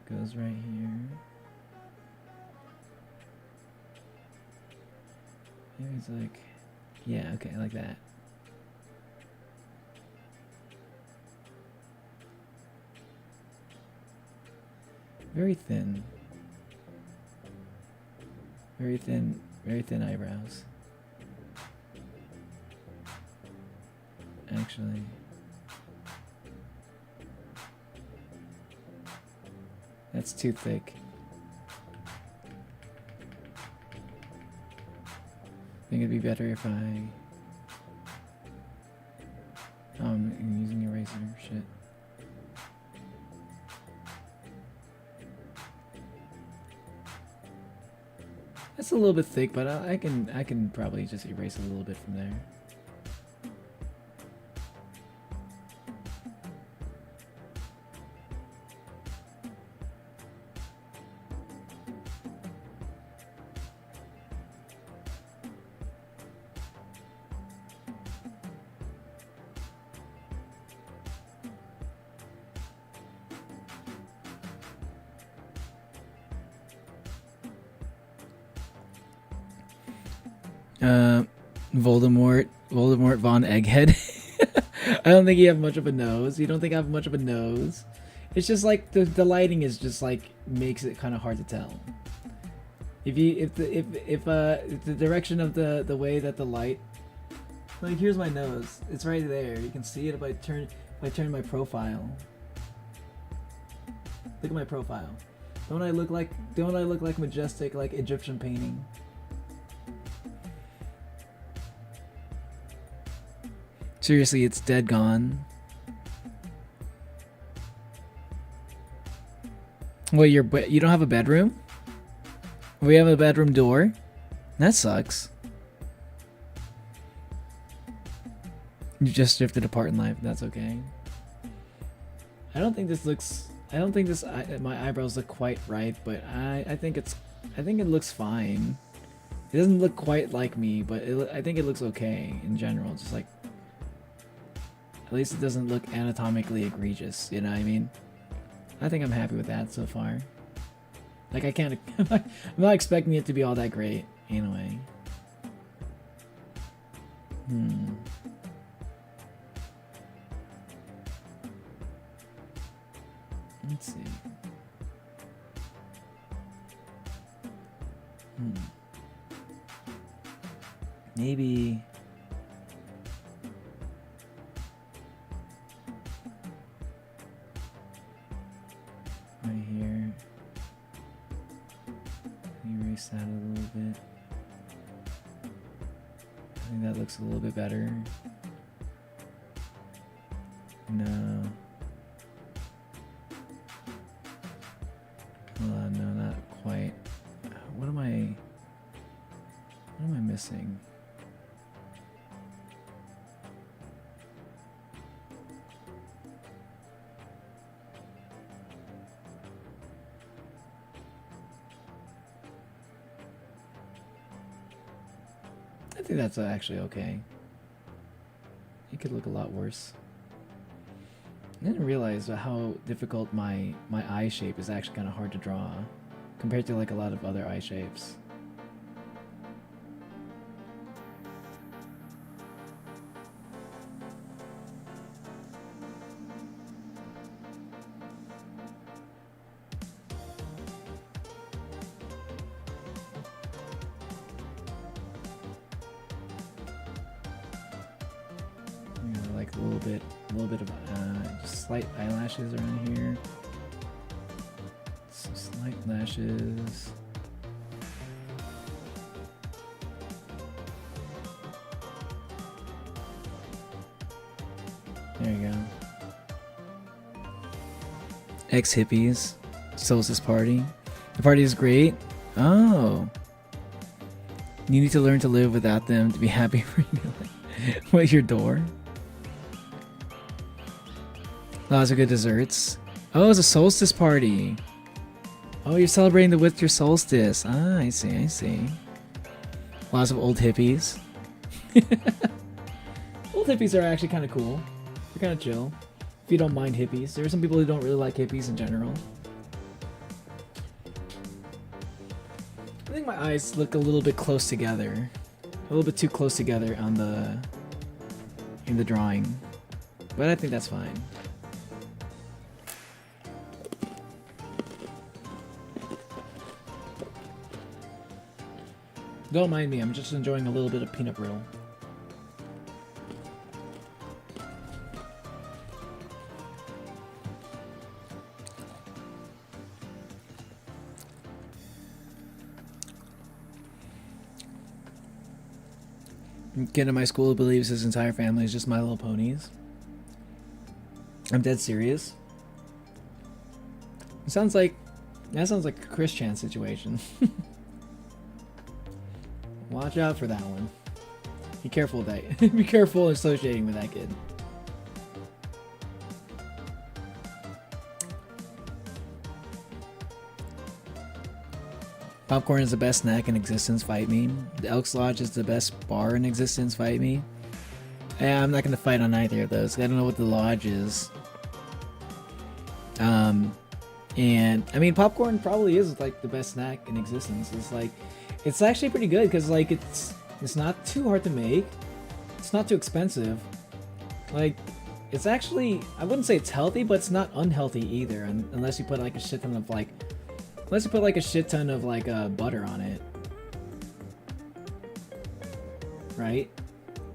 goes right here. Maybe it's like, yeah, okay, like that. Very thin. Very thin eyebrows. Actually. That's too thick. I think it'd be better if I'm using eraser. Shit. That's a little bit thick, but I can probably just erase a little bit from there. Voldemort Von Egghead. I don't think you have much of a nose. You don't think I have much of a nose? It's just like the lighting is just like makes it kind of hard to tell. If the direction of the way that the light, like here's my nose. It's right there. You can see it if I turn my profile. Look at my profile. Don't I look like majestic like Egyptian painting? Seriously, it's dead gone. Wait, you don't have a bedroom? We have a bedroom door? That sucks. You just drifted apart in life. That's okay. I don't think my eyebrows look quite right, but I think it looks fine. It doesn't look quite like me, but I think it looks okay in general. Just like, at least it doesn't look anatomically egregious, you know what I mean? I think I'm happy with that so far. Like I'm not expecting it to be all that great, anyway. Let's see. Maybe... right here. Erase that a little bit. I think that looks a little bit better. No. Hold on, no, not quite. What am I missing? I think that's actually okay. It could look a lot worse. I didn't realize how difficult my eye shape is actually kind of hard to draw compared to like a lot of other eye shapes. Like a little bit of just slight eyelashes around here. Some slight lashes. There you go. Ex-hippies. Solstice party. The party is great. Oh. You need to learn to live without them to be happy for you. With your door. Lots of good desserts. Oh, it's a solstice party. Oh, you're celebrating with your solstice. Ah, I see. Lots of old hippies. Old hippies are actually kind of cool. They're kind of chill. If you don't mind hippies. There are some people who don't really like hippies in general. I think my eyes look a little bit close together. A little bit too close together on in the drawing. But I think that's fine. Don't mind me, I'm just enjoying a little bit of peanut brittle. A kid in my school believes his entire family is just My Little Ponies. I'm dead serious. That sounds like a Chris Chan situation. Watch out for that one. Be careful with that. Be careful associating with that kid. Popcorn is the best snack in existence, fight me. The Elks Lodge is the best bar in existence, fight me. Yeah, I'm not gonna fight on either of those. I don't know what the lodge is. And I mean, popcorn probably is like the best snack in existence. It's like, it's actually pretty good because like it's not too hard to make. It's not too expensive. Like, it's actually, I wouldn't say it's healthy, but it's not unhealthy either, unless you put like a shit ton of like, butter on it, right?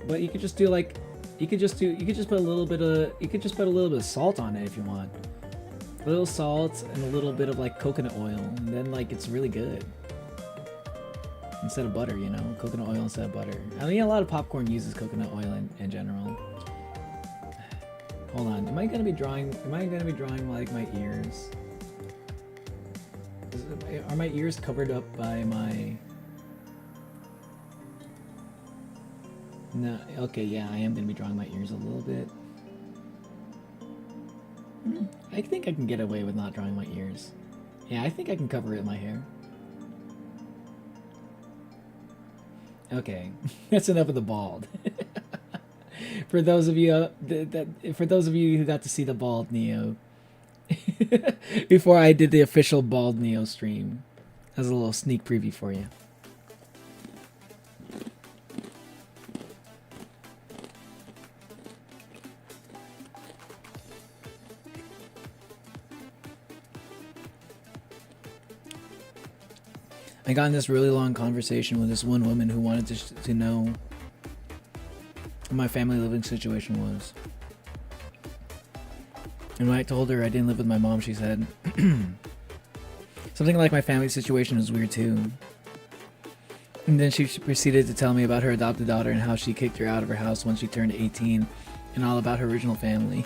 But you could just do like, you could just put a little bit of salt on it if you want. A little salt and a little bit of like coconut oil, and then like it's really good. Instead of butter, you know, coconut oil instead of butter. I mean, a lot of popcorn uses coconut oil in general. Hold on, am I gonna be drawing like my ears? Are my ears covered up by my... No, okay, yeah, I am gonna be drawing my ears a little bit. I think I can get away with not drawing my ears. Yeah, I think I can cover it with my hair. Okay, that's enough of the bald. For those of you who got to see the bald Neo before I did the official bald Neo stream, as a little sneak preview for you. I got in this really long conversation with this one woman who wanted to know what my family living situation was. And when I told her I didn't live with my mom, she said, something like my family situation is weird too. And then she proceeded to tell me about her adopted daughter and how she kicked her out of her house when she turned 18 and all about her original family.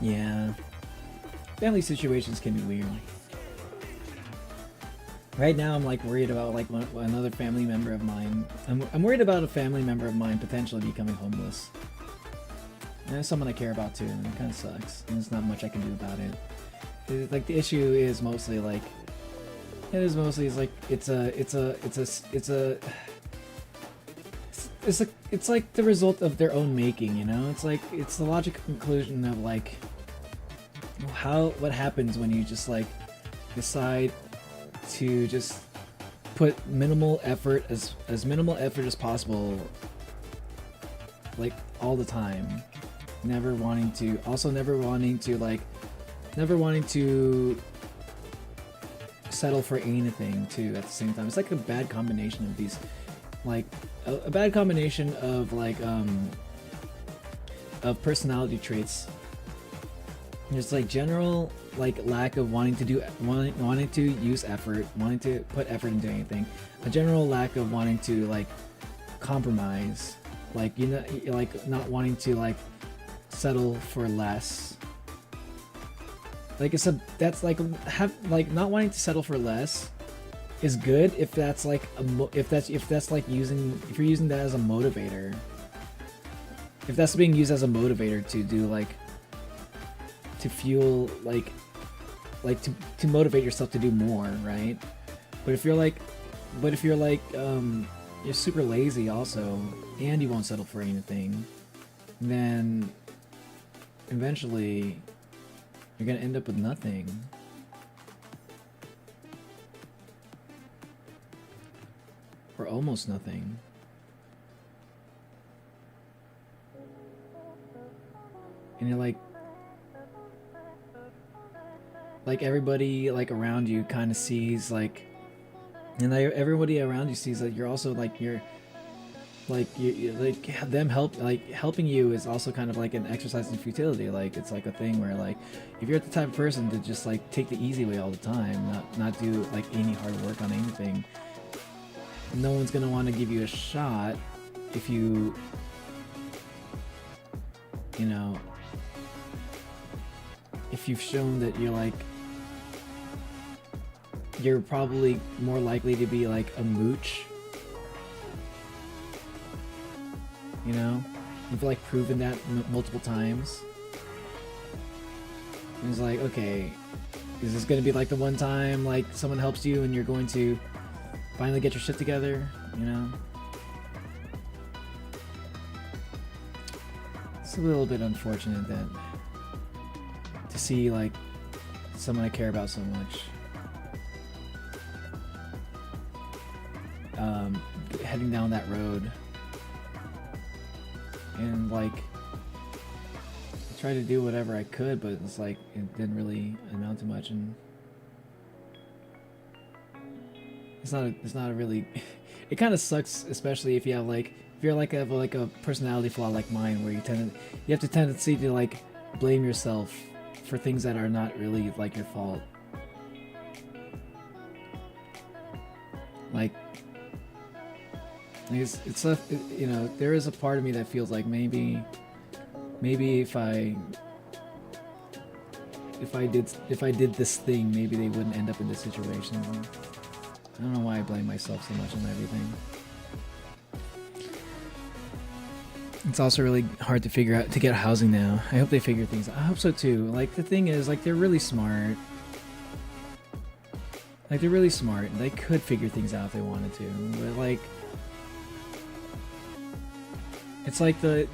Yeah. Family situations can be weird. Right now, I'm like worried about like another family member of mine. I'm worried about a family member of mine potentially becoming homeless. And that's someone I care about too, and it kind of sucks. And there's not much I can do about it. Like the issue is mostly like, it's like the result of their own making, you know? It's the logical conclusion of like, what happens when you just like decide to just put minimal effort as minimal effort as possible, like all the time, never wanting to settle for anything too at the same time. It's like a bad combination of these, like a bad combination of like of personality traits. There's like general like lack of wanting to use effort, wanting to put effort into anything. A general lack of wanting to like compromise, like, you know, like not wanting to like settle for less. Like that's like not wanting to settle for less is good if that's like if you're using that as a motivator. If that's being used as a motivator to do like to fuel to motivate yourself to do more, right? But if you're you're super lazy also, and you won't settle for anything, then eventually you're gonna end up with nothing. Or almost nothing. And you're like everybody like around you kind of sees like, and everybody around you sees that you're also like them helping you is also kind of like an exercise in futility. Like it's like a thing where like if you're the type of person to just like take the easy way all the time, not do like any hard work on anything, no one's gonna want to give you a shot if you know, if you've shown that you're like you're probably more likely to be like a mooch. You know, you've like proven that multiple times. And it's like, okay, is this gonna be like the one time like someone helps you and you're going to finally get your shit together? You know, it's a little bit unfortunate that to see like someone I care about so much heading down that road, and like I tried to do whatever I could, but it's like it didn't really amount to much, and it's not a really it kind of sucks, especially if you have like if you're like have like a personality flaw like mine, where you have the tendency to like blame yourself for things that are not really like your fault. Like it's a, you know, there is a part of me that feels like maybe if I did this thing, maybe they wouldn't end up in this situation. I don't know why I blame myself so much on everything. It's also really hard to figure out to get housing now. I hope they figure things out. I hope so too. Like the thing is, like they're really smart. Like they're really smart. They could figure things out if they wanted to. But like, it's like to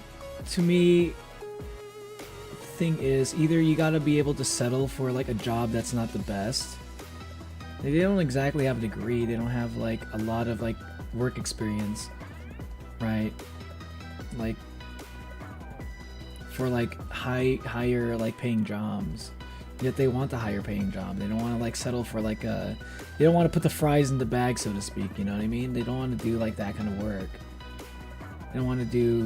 me, the thing is either you gotta be able to settle for like a job that's not the best. They don't exactly have a degree. They don't have like a lot of like work experience, right? Like for like higher like paying jobs, yet they want the higher paying job. They don't want to like settle for like they don't want to put the fries in the bag, so to speak, you know what I mean? They don't want to do like that kind of work. They don't want to do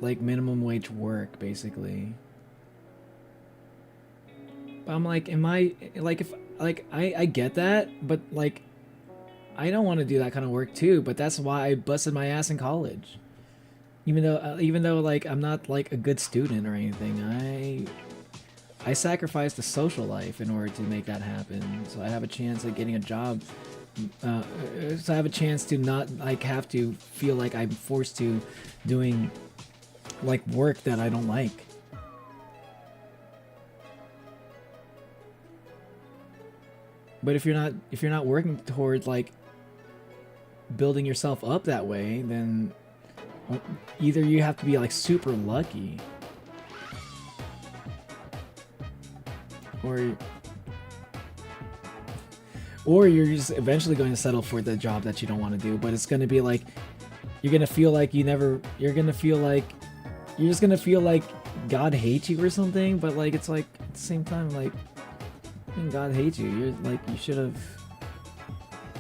like minimum wage work, basically. But I'm like, am I like, if like I get that, but like I don't want to do that kind of work too. But that's why I busted my ass in college. Even though like I'm not like a good student or anything, I sacrificed the social life in order to make that happen. So I have a chance at getting a job. So I have a chance to not like have to feel like I'm forced to doing like work that I don't like. But if you're not working towards like building yourself up that way, then either you have to be like super lucky, or you're just eventually going to settle for the job that you don't want to do. But it's going to be like you're going to feel like you're just going to feel like God hates you or something. But like it's like at the same time, like God hates you. You're like, you should have.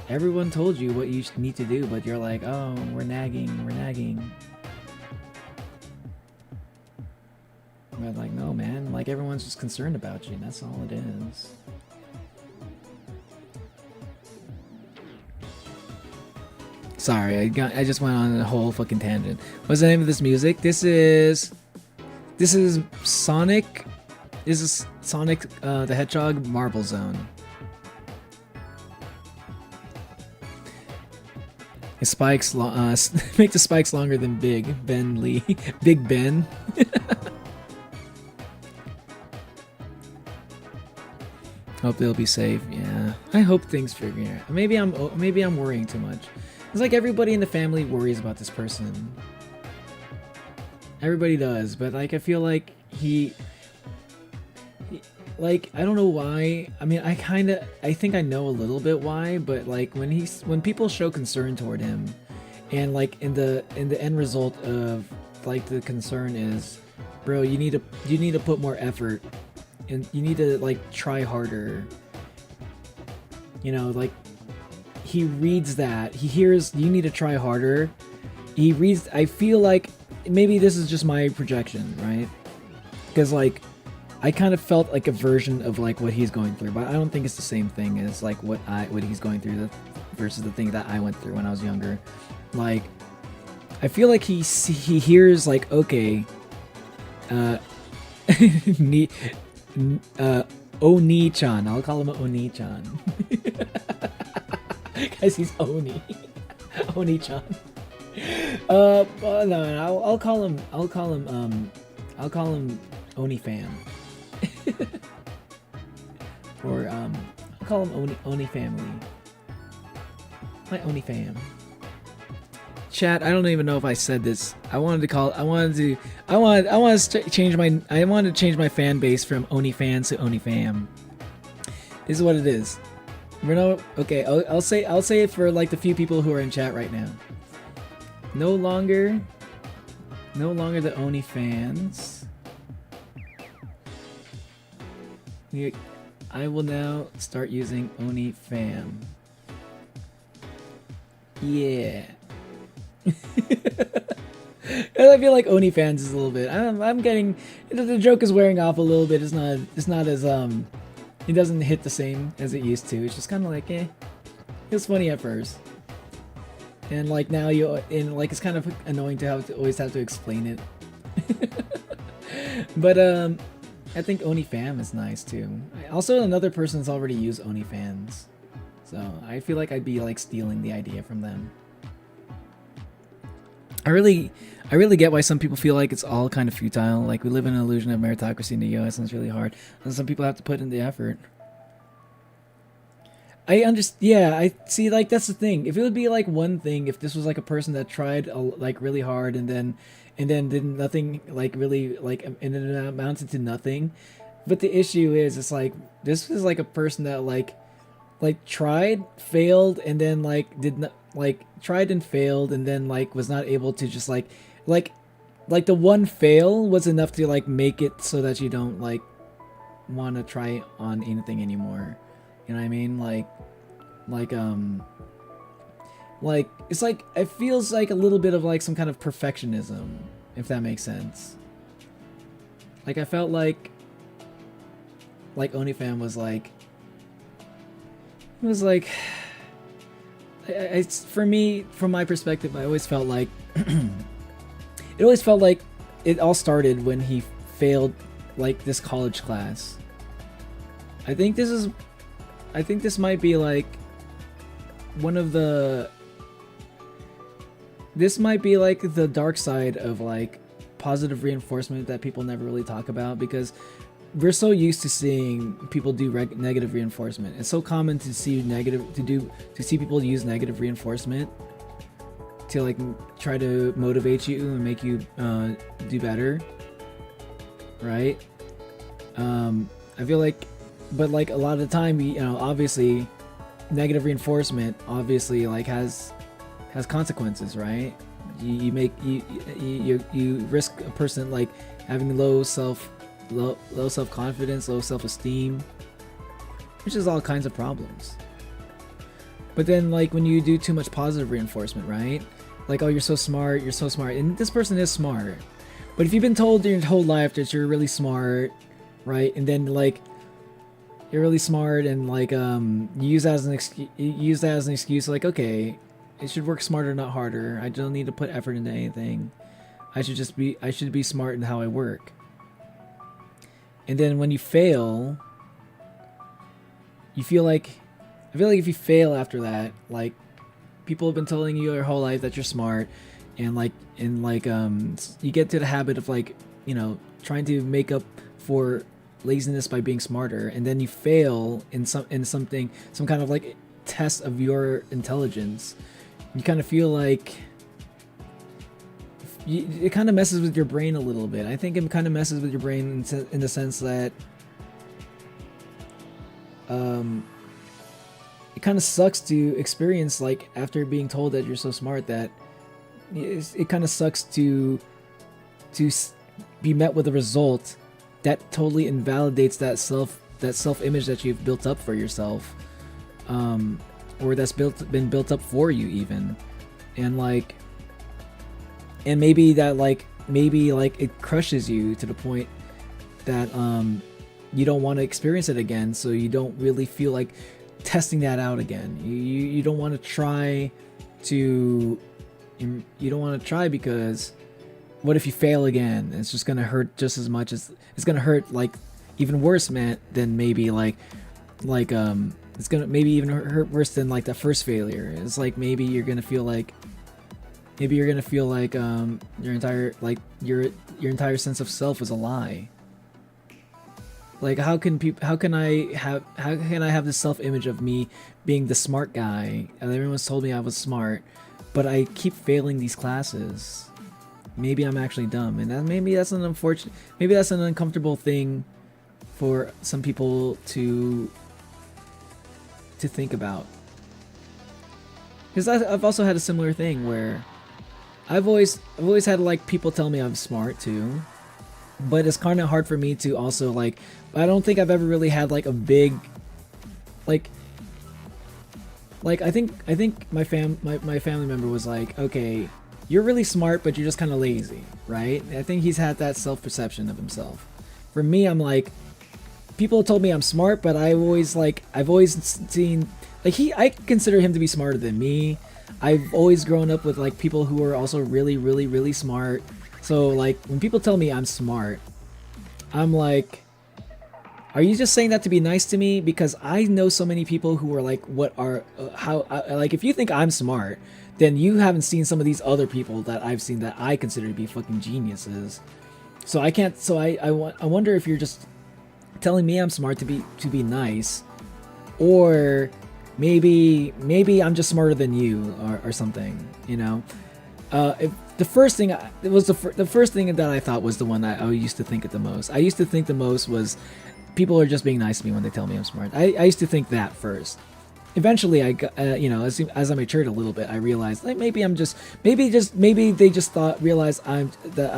Everyone told you what you need to do, but you're like, oh, we're nagging. But like, no, man. Like everyone's just concerned about you, and that's all it is. Sorry, I just went on a whole fucking tangent. What's the name of this music? This is Sonic. This is Sonic the Hedgehog Marble Zone. His spikes make the spikes longer than Big Ben Lee. Big Ben. Hope they'll be safe. Yeah, I hope things figure out. Maybe I'm worrying too much. It's like everybody in the family worries about this person. Everybody does, but like I feel like he like, I don't know why. I mean, I think I know a little bit why, but like when people show concern toward him, and like in the end result of like the concern is, bro, you need to put more effort, and you need to like try harder. You know, like he reads that, he hears you need to try harder. He reads. I feel like maybe this is just my projection, right? Because like, I kind of felt like a version of like what he's going through, but I don't think it's the same thing as like what he's going through versus the thing that I went through when I was younger. Like, I feel like he hears like, okay, Oni-chan. I'll call him Oni-chan. Guys, he's Oni. Oni-chan. No, I'll call him Oni fam. Or I'll call him Oni family. My Oni fam. Chat, I don't even know if I said this. I wanted to change my fan base from Oni fans to Oni fam. This is what it is. Okay, I'll say it for like the few people who are in chat right now. No longer the Oni fans. I will now start using Oni fam. Yeah. And I feel like Oni fans is a little bit. I'm getting the joke is wearing off a little bit. It's not as it doesn't hit the same as it used to. It's just kind of like It was funny at first, and like now it's kind of annoying to always have to explain it. But I think Oni fam is nice too. Also, another person's already used Oni fans, so I feel like I'd be like stealing the idea from them. I really get why some people feel like it's all kind of futile. Like, we live in an illusion of meritocracy in the US and it's really hard. And some people have to put in the effort. I understand. Yeah, I see. Like, that's the thing. If it would be like one thing, if this was like a person that tried like really hard and then did nothing, like really like, and it amounted to nothing. But the issue is, it's like this is like a person that like tried, failed, and then like did not like tried and failed, and then like was not able to just like the one fail was enough to like make it so that you don't like want to try on anything anymore. You know what I mean? Like it's like it feels like a little bit of like some kind of perfectionism, if that makes sense. Like I felt like OnlyFam was like, it was like, for me, from my perspective, I always felt like it always felt like it all started when he failed like this college class. I think this might be like this might be like the dark side of like positive reinforcement that people never really talk about, because we're so used to seeing people do negative reinforcement. It's so common to see people use negative reinforcement to like try to motivate you and make you do better, right? I feel like, but like a lot of the time, you know, obviously negative reinforcement obviously like has consequences, right? You risk a person like having low self-confidence, low self-esteem, which is all kinds of problems. But then like when you do too much positive reinforcement, right? Like, oh, you're so smart, and this person is smart. But if you've been told your whole life that you're really smart, right? And then like you're really smart and like you use that as an excuse, like, okay, I should work smarter, not harder. I don't need to put effort into anything. I should be smart in how I work. And then when you fail, I feel like if you fail after that, like people have been telling you your whole life that you're smart, and you get to the habit of like, you know, trying to make up for laziness by being smarter, and then you fail in some kind of like test of your intelligence. You kind of feel like it kind of messes with your brain a little bit. I think it kind of messes with your brain in the sense that it kind of sucks to experience, like, after being told that you're so smart, that it kind of sucks to be met with a result that totally invalidates that self-image that you've built up for yourself, or that's been built up for you even, and maybe it crushes you to the point that you don't want to experience it again, so you don't really feel like testing that out again. You don't want to try because what if you fail again? It's just gonna hurt just as much as it's gonna hurt, like even worse, man, than maybe it's gonna maybe even hurt worse than like that first failure. It's like maybe you're gonna feel like your entire sense of self is a lie. Like how can I have this self-image of me being the smart guy, and everyone's told me I was smart, but I keep failing these classes? Maybe I'm actually dumb, and maybe that's an uncomfortable thing for some people to think about. Because I've also had a similar thing where I've always had like people tell me I'm smart too, but it's kind of hard for me to also like. I don't think I've ever really had like a big like I think my family member was like, okay, you're really smart, but you're just kind of lazy, right? I think he's had that self-perception of himself. For me, I'm like, people told me I'm smart, but I've always seen like I consider him to be smarter than me. I've always grown up with like people who are also really, really, really smart. So like when people tell me I'm smart, I'm like, are you just saying that to be nice to me? Because I know so many people who are like, like if you think I'm smart, then you haven't seen some of these other people that I've seen that I consider to be fucking geniuses. So I can't. So I wonder if you're just telling me I'm smart to be nice, or maybe I'm just smarter than you or something. You know. If the first thing the first thing that I thought was the one that I used to think it the most. I used to think the most was people are just being nice to me when they tell me I'm smart. I used to think that first. Eventually, I got, as I matured a little bit, I realized like maybe they just realize that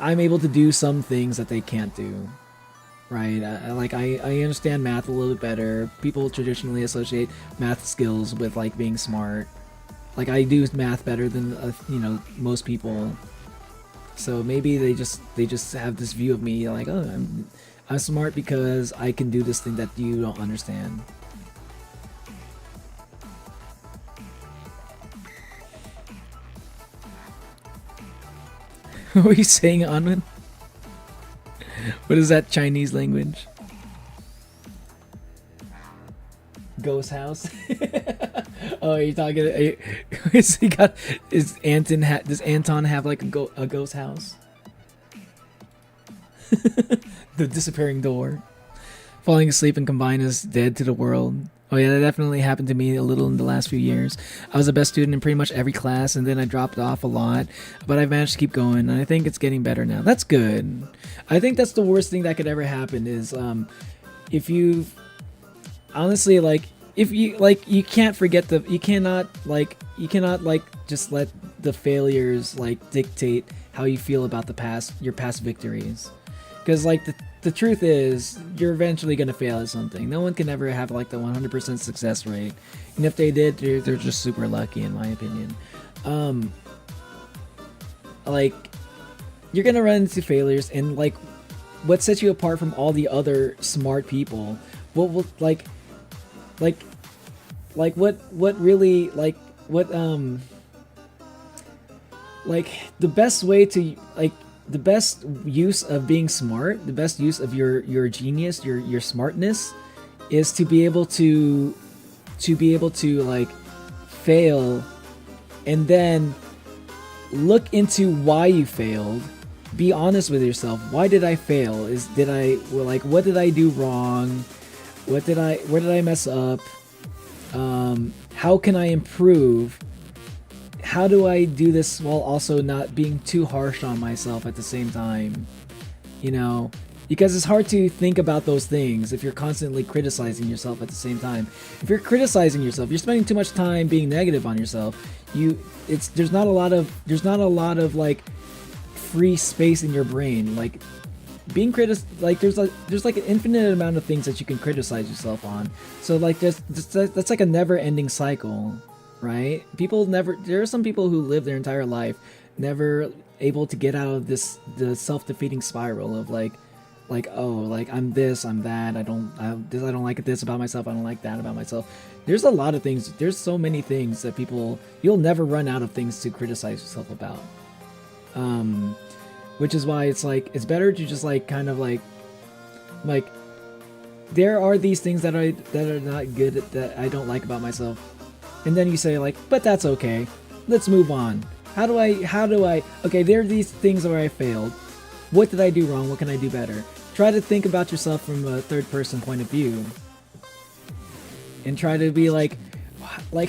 I'm able to do some things that they can't do, right? I understand math a little bit better. People traditionally associate math skills with like being smart. Like I do math better than most people. So maybe they just have this view of me like, oh, I'm smart because I can do this thing that you don't understand. What are you saying, Anwen? What is that Chinese language? Ghost house? Oh, are you talking? Does Anton have like a ghost house? The disappearing door. Falling asleep and combined as dead to the world. Oh yeah, that definitely happened to me a little in the last few years. I was the best student in pretty much every class, and then I dropped off a lot, but I managed to keep going, and I think it's getting better now. That's good. I think that's the worst thing that could ever happen is if you honestly like if you like you can't forget you cannot just let the failures like dictate how you feel about your past victories, because like the truth is you're eventually gonna fail at something. No one can ever have like the 100% success rate, and if they did, they're just super lucky in my opinion. Like you're gonna run into failures, and like what sets you apart from all the other smart people, what will like what really like the best way to like the best use of being smart, the best use of your genius, your smartness, is to be able to like fail and then look into why you failed. Be honest with yourself. Why did I fail? What did I do wrong? Where did I mess up? How can I improve? How do I do this while also not being too harsh on myself at the same time? You know, because it's hard to think about those things if you're constantly criticizing yourself at the same time. If you're criticizing yourself, you're spending too much time being negative on yourself. There's not a lot of like free space in your brain. Like being there's like an infinite amount of things that you can criticize yourself on. So like that's like a never-ending cycle. Right? There are some people who live their entire life never able to get out of the self-defeating spiral of like oh, like I'm this, I'm that, I don't like this about myself, I don't like that about myself. There's a lot of things, there's so many things that you'll never run out of things to criticize yourself about. which is why it's like it's better to just like kind of like there are these things that are not good that I don't like about myself, and then you say like, but that's okay, let's move on. How do I okay, there are these things where I failed. What did I do wrong? What can I do better? Try to think about yourself from a third person point of view, and try to be like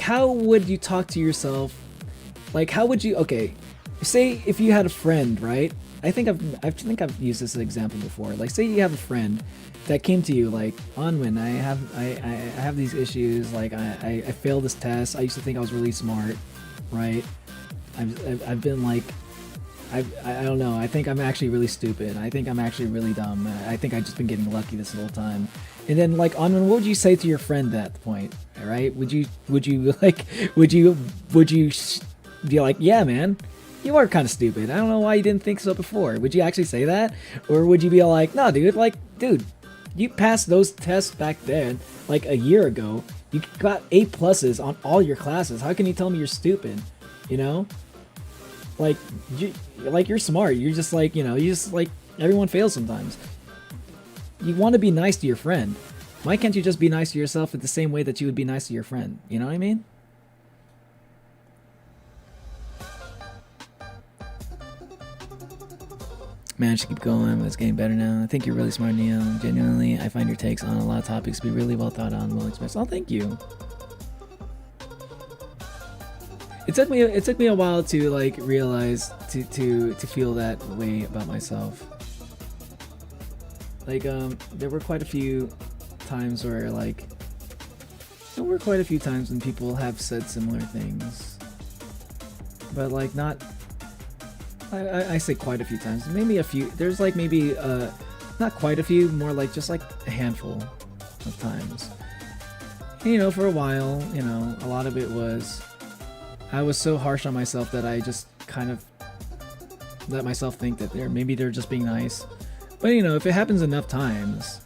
how would you talk to yourself? Like how would you, okay, say if you had a friend, right? I think I've used this example before. Like say you have a friend that came to you like, Onwin, I have these issues, like I failed this test. I used to think I was really smart, right? I've been like, I don't know, I think I'm actually really stupid. I think I'm actually really dumb. I think I've just been getting lucky this whole time. And then like, Onwin, what would you say to your friend at that point? All right? Would you be like, yeah, man, you are kind of stupid. I don't know why you didn't think so before. Would you actually say that? Or would you be like, no, dude, like, dude, you passed those tests back then, like a year ago. You got A+ on all your classes. How can you tell me you're stupid? You know? Like, you're smart. You're just like, you know, you just like, everyone fails sometimes. You want to be nice to your friend. Why can't you just be nice to yourself in the same way that you would be nice to your friend? You know what I mean? Managed to keep going, but it's getting better now. I think you're really smart, Neo. Genuinely, I find your takes on a lot of topics to be really well thought out and well expressed. Oh, thank you. It took me a while to like realize to feel that way about myself. Like there were quite a few times where like when people have said similar things, but like not. I say quite a few times, maybe a few. There's like maybe not quite a few, more like just like a handful of times. And, you know, for a while, you know, a lot of it was I was so harsh on myself that I just kind of let myself think that they're just being nice. But you know, if it happens enough times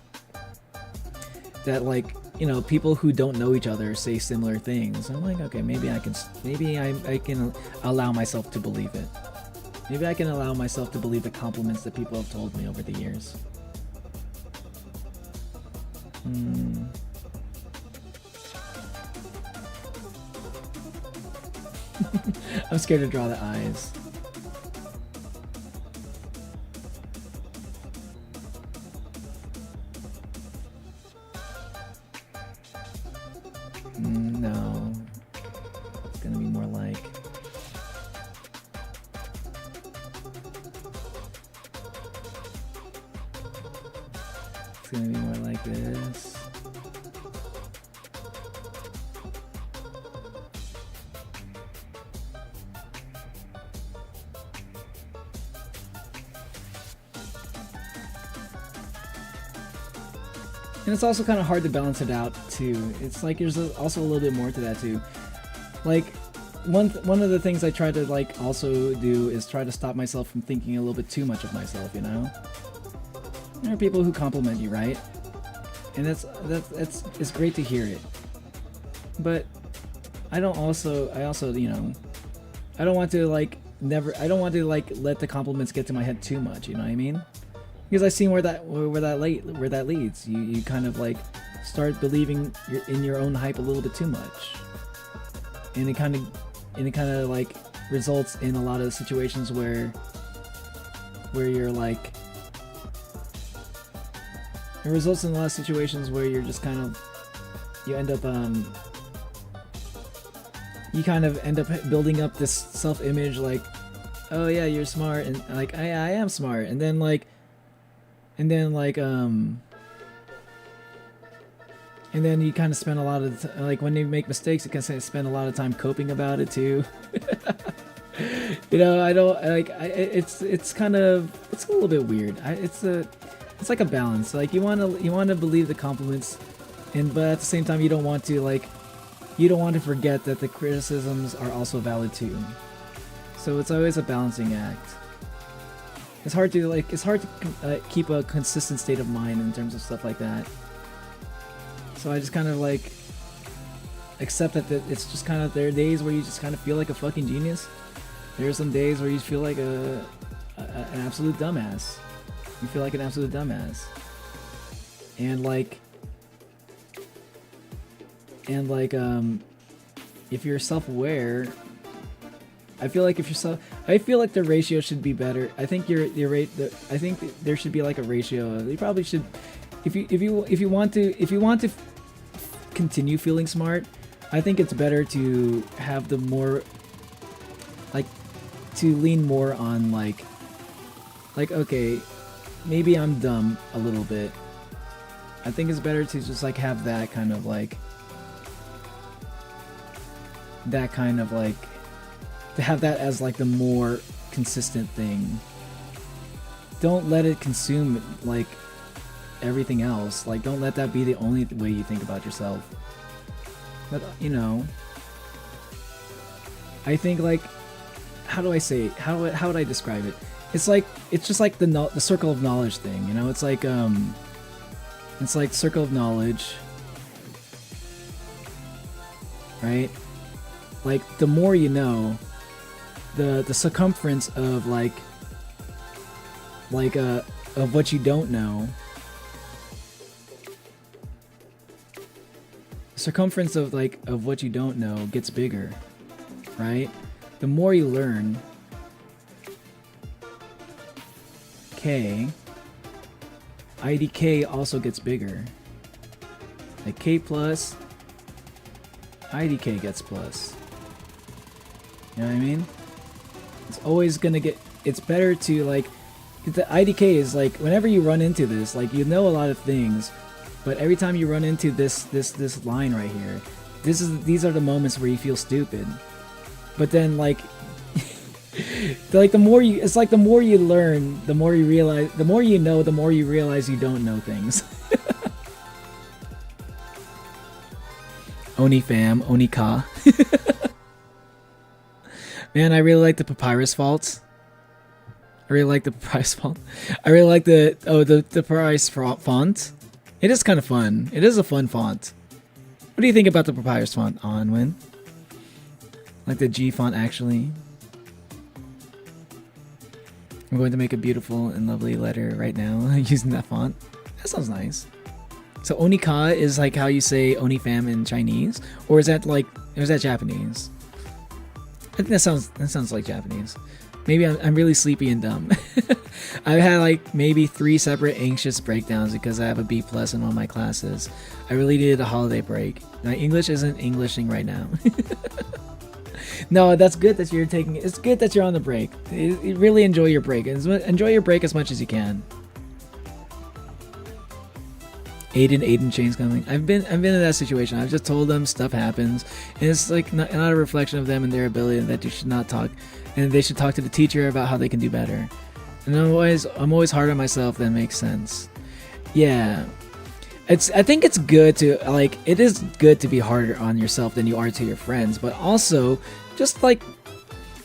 that like, you know, people who don't know each other say similar things, I'm like, okay, maybe I can allow myself to believe it. Maybe I can allow myself to believe the compliments that people have told me over the years. I'm scared to draw the eyes. No. It's gonna be more like... It's gonna be more like this. And it's also kind of hard to balance it out too. It's like there's also a little bit more to that too. Like one of the things I try to like also do is try to stop myself from thinking a little bit too much of myself, you know? There are people who compliment you, right? And it's great to hear it. But I also, you know, I don't want to like let the compliments get to my head too much, you know what I mean? Because I see where that leads. You kind of like start believing in your own hype a little bit too much. And it kind of like results in a lot of situations where you're like, it results in a lot of situations where you're just kind of, you kind of end up building up this self-image like, oh yeah, you're smart, and like I am smart, and then you kind of spend a lot of like when you make mistakes, you can spend a lot of time coping about it too. You know, I don't like. It's kind of, it's a little bit weird. It's like a balance. Like you want to believe the compliments, but at the same time you don't want to forget that the criticisms are also valid too. So it's always a balancing act. It's hard to keep a consistent state of mind in terms of stuff like that. So I just kind of like accept that it's just kind of, there are days where you just kind of feel like a fucking genius. There are some days where you feel like a an absolute dumbass. You feel like an absolute dumbass. And like if you're self-aware, I feel like the ratio should be better. I think I think there should be like a ratio. You probably should, if you want to continue feeling smart, I think it's better to have the more, like, to lean more on like okay, maybe I'm dumb a little bit. I think it's better to just like have that kind of like to have that as like the more consistent thing. Don't let it consume like everything else. Like, don't let that be the only way you think about yourself. But you know, I think like, how do I say it? How would I describe it? It's just like the circle of knowledge thing, you know? It's like circle of knowledge, right? Like, the more you know, the circumference of of what you don't know, circumference of what you don't know gets bigger, right? The more you learn, IDK also gets bigger. Like K plus, IDK gets plus. You know what I mean? It's always gonna get, it's better to like, the IDK is like, whenever you run into this, like, you know a lot of things, but every time you run into this line right here, these are the moments where you feel stupid. But then like, like the more you learn, the more you realize, the more you know, the more you realize you don't know things. Oni fam, Oni ka. Man, I really like the papyrus fonts. I really like the papyrus font. I really like the papyrus font. It is kind of fun. It is a fun font. What do you think about the papyrus font, Onwin? Like the G font, actually. I'm going to make a beautiful and lovely letter right now using that font. That sounds nice. So Onika is like how you say Onifam in Chinese, or is that Japanese? I think that sounds like Japanese. Maybe I'm really sleepy and dumb. I've had like maybe 3 separate anxious breakdowns because I have a B+ in one of my classes. I really needed a holiday break. My English isn't Englishing right now. No, that's good that you're taking. It's good that you're on the break. You really enjoy your break. Enjoy your break as much as you can. Aiden Chain's coming. I've been in that situation. I've just told them stuff happens, and it's like not a reflection of them and their ability, and that you should not talk, and they should talk to the teacher about how they can do better. And I'm always hard on myself. That makes sense. Yeah. I think it's good to it is good to be harder on yourself than you are to your friends, but also just like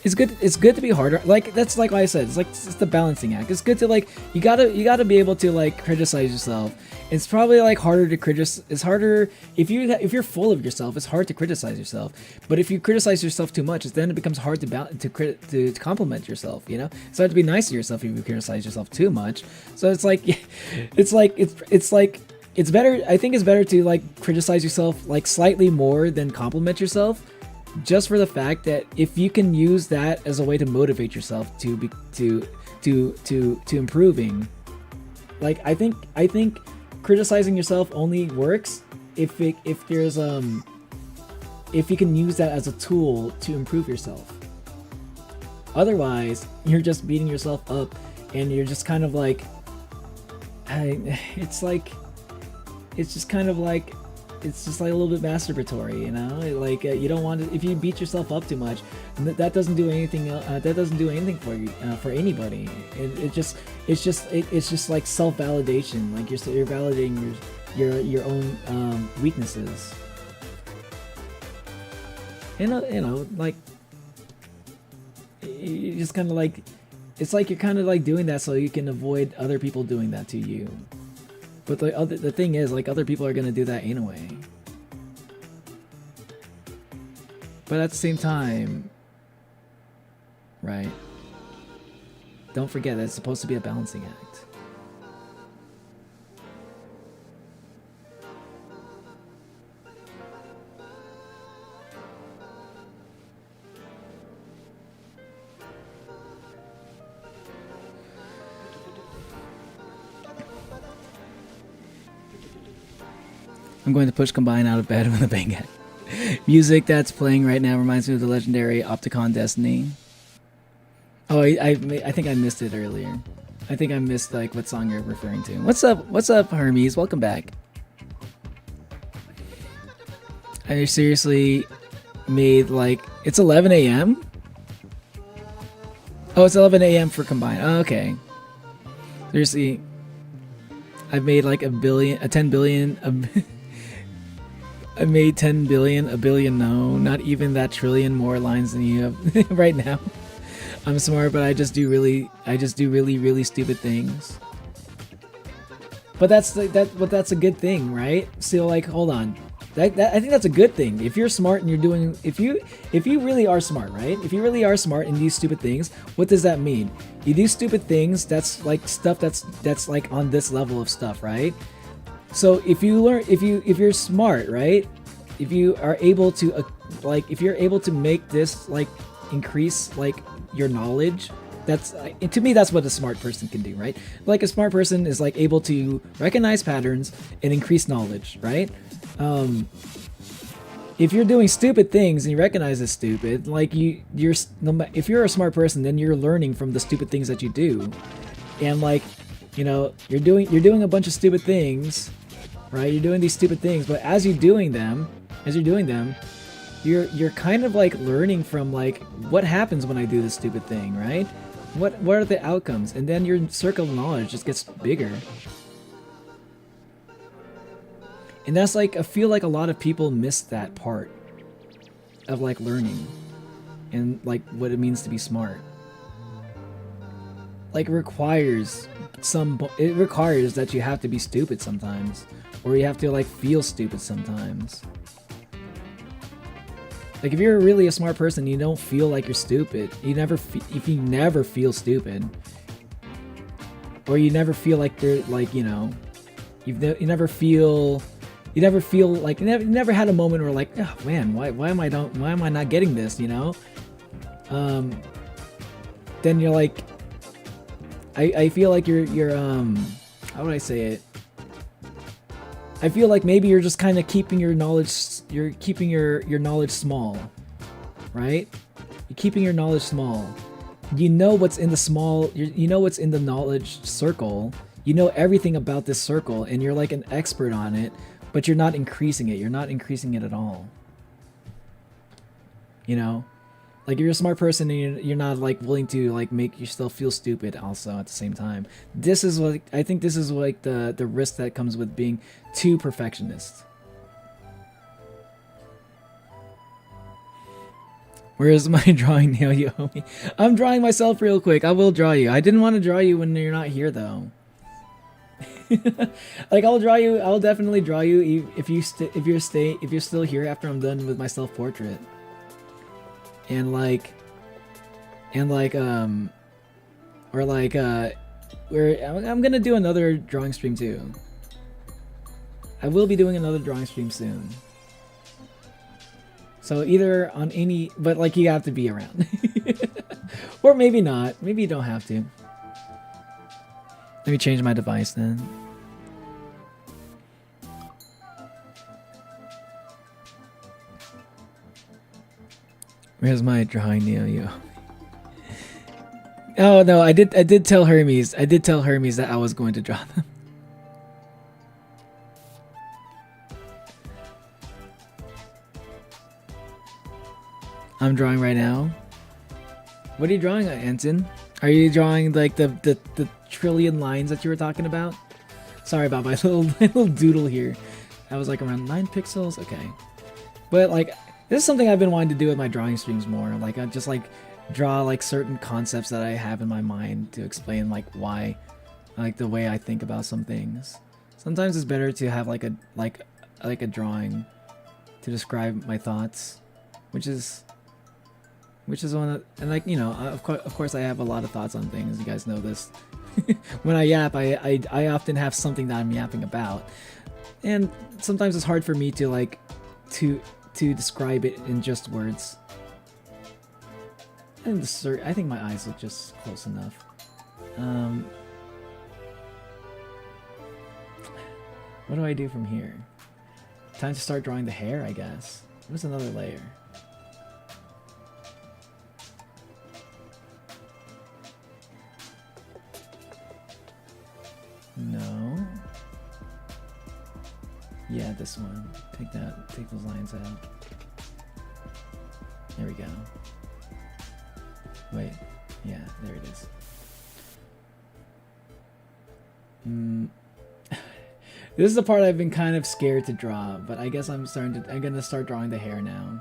it's good to be harder. Like, that's like what I said, it's the balancing act. It's good to you gotta be able to criticize yourself. It's probably harder to criticize. It's harder if you're full of yourself. It's hard to criticize yourself. But if you criticize yourself too much, then it becomes hard to compliment yourself. You know, it's hard to be nice to yourself if you criticize yourself too much. So it's better. I think it's better to criticize yourself slightly more than compliment yourself, just for the fact that if you can use that as a way to motivate yourself to improving. I think criticizing yourself only works if you can use that as a tool to improve yourself. Otherwise, you're just beating yourself up, and you're just kind of it's just a little bit masturbatory, you know. You don't want to. If you beat yourself up too much, that doesn't do anything. That doesn't do anything for you, for anybody. It's just self-validation. You're validating your own weaknesses. You just kind of it's you're kind of doing that so you can avoid other people doing that to you. But the thing is, other people are gonna do that anyway. But at the same time, right? don't forget that it's supposed to be a balancing act. I'm going to push Combine out of bed with a bang. Music that's playing right now reminds me of the legendary Opticon Destiny. Oh, I think I missed it earlier. I think I missed like what song you're referring to. What's up? What's up, Hermes? Welcome back. I seriously made like it's 11 a.m. Oh, it's 11 a.m. for Combine. Oh, okay. Seriously, I've made like 10 billion. I made 10 billion, a billion, no, not even that trillion more lines than you have right now. I'm smart, but I just do really stupid things. But that's a good thing, right? So like, hold on, I think that's a good thing. If you're smart and you're doing, if you really are smart, right? If you really are smart and do stupid things, what does that mean? You do stupid things. That's like stuff that's like on this level of stuff, right? So if you learn, if you're smart, right? If you are able to, if you're able to make this like increase like your knowledge, that's to me that's what a smart person can do, right? Like a smart person is like able to recognize patterns and increase knowledge, right? If you're doing stupid things and you recognize it's stupid, like if you're a smart person, then you're learning from the stupid things that you do, and like, you know, you're doing a bunch of stupid things. Right, you're doing these stupid things, but as you're doing them, you're kind of like learning from like what happens when I do this stupid thing, right? What are the outcomes? And then your circle of knowledge just gets bigger. And that's like, I feel like a lot of people miss that part of like learning and like what it means to be smart. Like it requires that you have to be stupid sometimes. Or you have to like feel stupid sometimes. Like if you're really a smart person, you don't feel like you're stupid. If you never feel stupid, or you never feel like they're like, you know, you never had a moment where like, oh man, why am I not getting this, you know? Then you're like, I feel like you're how would I say it? I feel like maybe you're just kind of keeping your knowledge, you're keeping your knowledge small, right? You're keeping your knowledge small. You know what's in the small, you know what's in the knowledge circle. You know everything about this circle and you're like an expert on it, but you're not increasing it. You're not increasing it at all. You know? Like you're a smart person and you're not like willing to like make yourself feel stupid also at the same time. This is what I think this is like the risk that comes with being too perfectionist. Where is my drawing, Neil? You owe me. I'm drawing myself real quick. I will draw you. I didn't want to draw you when you're not here though. Like I'll draw you. I'll definitely draw you if you're still here after I'm done with my self-portrait. I'm gonna do another drawing stream too. I will be doing another drawing stream soon. So either on any, but like you have to be around. Or maybe not. Maybe you don't have to. Let me change my device then. Where's my drawing, Neo? Oh no, I did tell Hermes. I did tell Hermes that I was going to draw them. I'm drawing right now. What are you drawing, Anton? Are you drawing like the trillion lines that you were talking about? Sorry about my little doodle here. That was like around 9 pixels. Okay, but like this is something I've been wanting to do with my drawing streams more. Like I just like draw like certain concepts that I have in my mind to explain like why, like the way I think about some things. Sometimes it's better to have like a drawing to describe my thoughts, which is which is one of, and like, you know, of course I have a lot of thoughts on things. You guys know this. When I yap, I often have something that I'm yapping about, and sometimes it's hard for me to like to describe it in just words. And I think my eyes look just close enough. What do I do from here? Time to start drawing the hair, I guess. What's another layer? No. Yeah, this one. Take those lines out. There we go. Wait. Yeah, there it is. This is the part I've been kind of scared to draw, but I guess I'm gonna start drawing the hair now.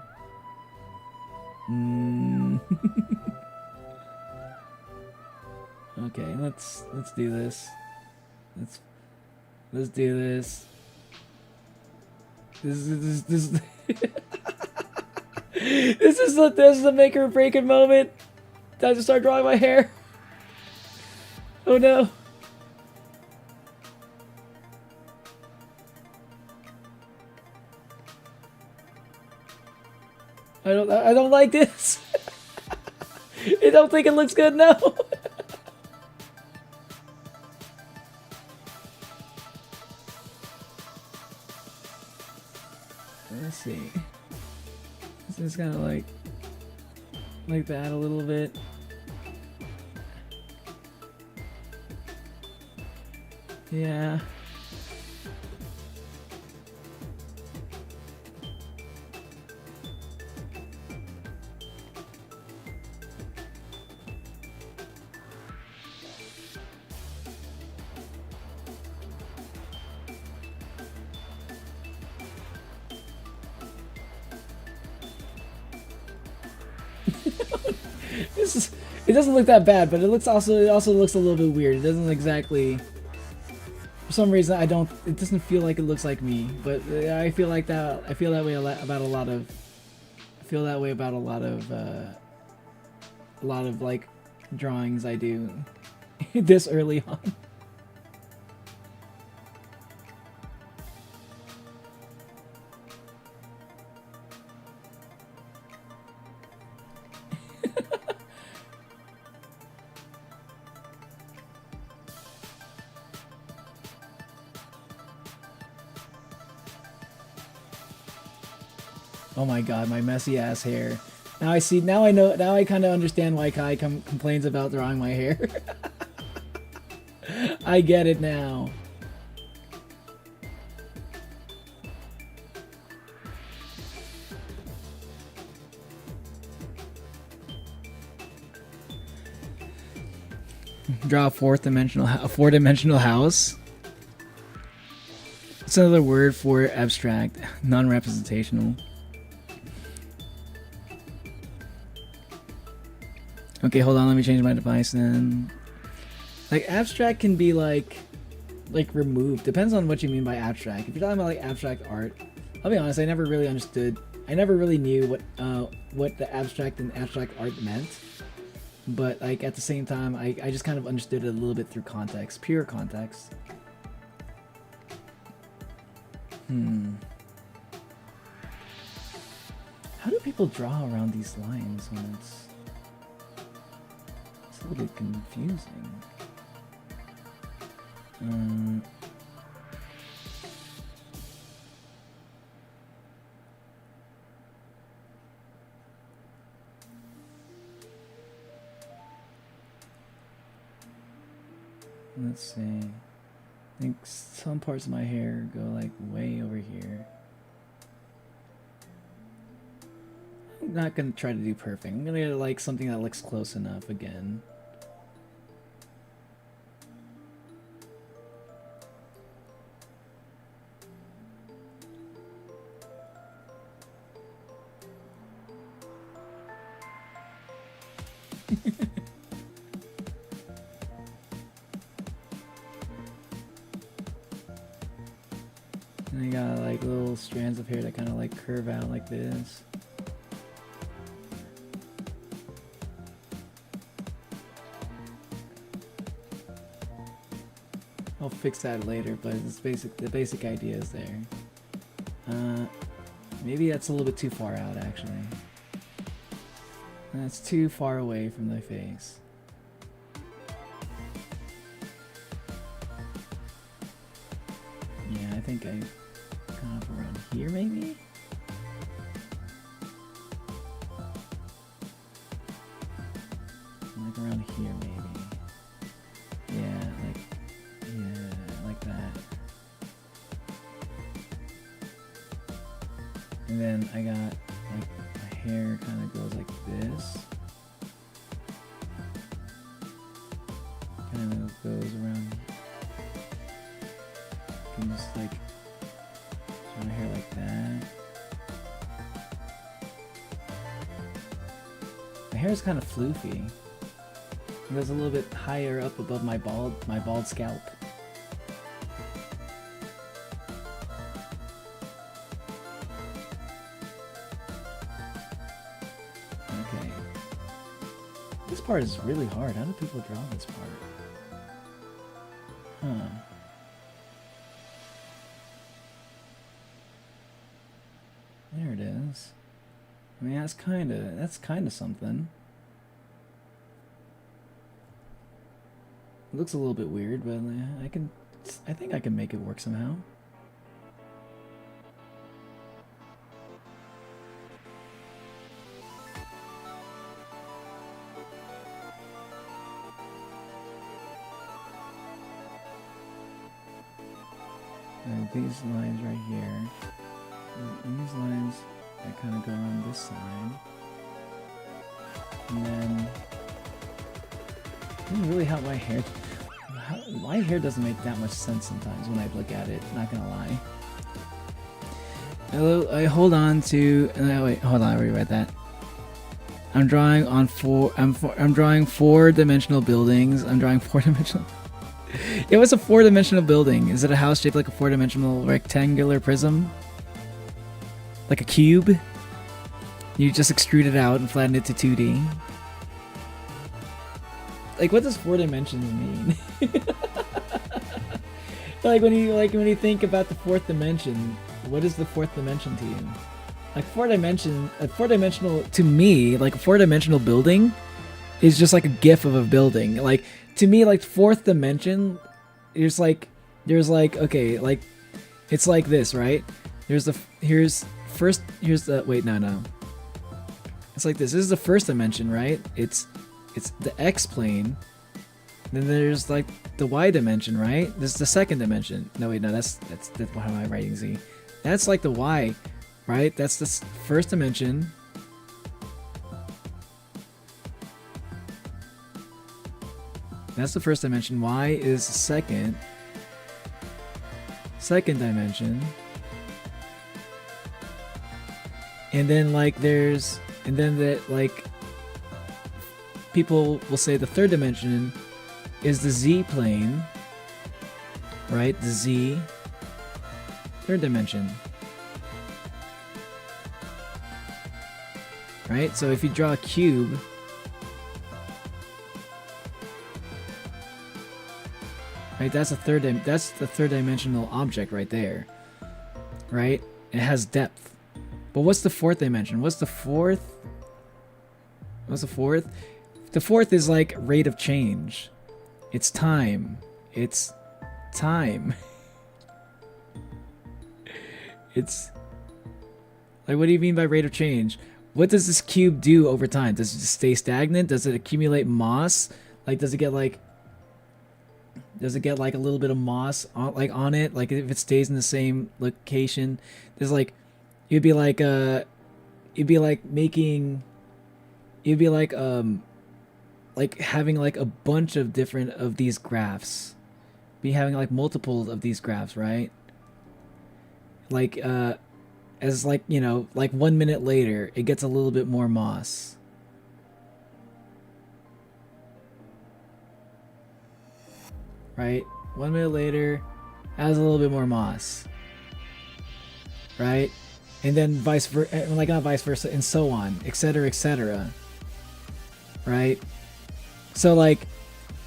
Okay, let's do this. Let's do this. This is this is the make or break it moment. Time to start drawing my hair. Oh no. I don't like this. I don't think it looks good, no. Let's see. This is kind of like that a little bit. Yeah. It doesn't look that bad, but it also looks a little bit weird. It doesn't exactly, for some reason, it doesn't feel like it looks like me, but I feel like that. I feel that way about a lot of like drawings I do this early on. Oh my god, my messy ass hair. Now I see, now I know, now I kind of understand why Kai complains about drawing my hair. I get it now. Draw a four-dimensional house. It's another word for abstract, non-representational. Okay, hold on, let me change my device then. Like, abstract can be like removed. Depends on what you mean by abstract. If you're talking about like abstract art, I'll be honest, I never really understood. I never really knew what the abstract and abstract art meant. But like at the same time, I just kind of understood it a little bit through context, pure context. How do people draw around these lines when it's a little bit confusing? Let's see. I think some parts of my hair go like way over here. I'm not gonna try to do perfect. I'm gonna get like something that looks close enough again. And I got like little strands of hair that kind of like curve out like this. I'll fix that later, but it's the basic idea is there. Maybe that's a little bit too far out, actually. That's too far away from the face. Yeah, I think I kind of around here, maybe? Like around here, maybe. Yeah, like that. And then I got like my hair kind of goes like this. Kind of goes around. And just like my hair like that. My hair is kind of floofy. It goes a little bit higher up above my bald scalp. Okay. This part is really hard. How do people draw this part? Huh. There it is. I mean, that's kind of something. It looks a little bit weird, but I think I can make it work somehow. And these lines right here, and these lines that kind of go on this side, and then it doesn't really help my hair. My hair doesn't make that much sense sometimes when I look at it, not gonna lie. I hold on to. Wait, hold on. I rewrite that. I'm drawing on I'm drawing 4-dimensional buildings. I'm drawing 4-dimensional. It was a 4-dimensional building. Is it a house shaped like a 4-dimensional rectangular prism? Like a cube? You just extrude it out and flatten it to 2D. Like, what does 4 dimensions mean? like when you think about the 4th dimension, what is the 4th dimension to you? Like 4-dimensional to me, like a 4-dimensional building is just like a GIF of a building. Like to me, like 4th dimension, there's like okay, like it's like this, right? Here's the wait, no. It's like this. This is the 1st dimension, right? It's the X plane. Then there's like the Y dimension, right? This is the 2nd dimension. No, wait, no, that's how am I writing Z? That's like the Y, right? That's the 1st dimension. That's the 1st dimension. Y is the second dimension. And then like people will say the 3rd dimension is the Z plane, right? The Z, 3rd dimension, right? So if you draw a cube, right? That's the 3rd dimensional object right there, right? It has depth. But what's the 4th dimension? What's the 4th? The 4th is like rate of change. It's time. It's time. It's like, what do you mean by rate of change? What does this cube do over time? Does it just stay stagnant? Does it accumulate moss? Like, does it get like a little bit of moss on it? Like if it stays in the same location, there's like, it'd be like having like a bunch of different of these graphs. Be having like multiples of these graphs, right? Like as like, you know, like 1 minute later it gets a little bit more moss. Right? 1 minute later has a little bit more moss. Right? And then vice versa, like not vice versa, and so on, etc., etc. Right? So like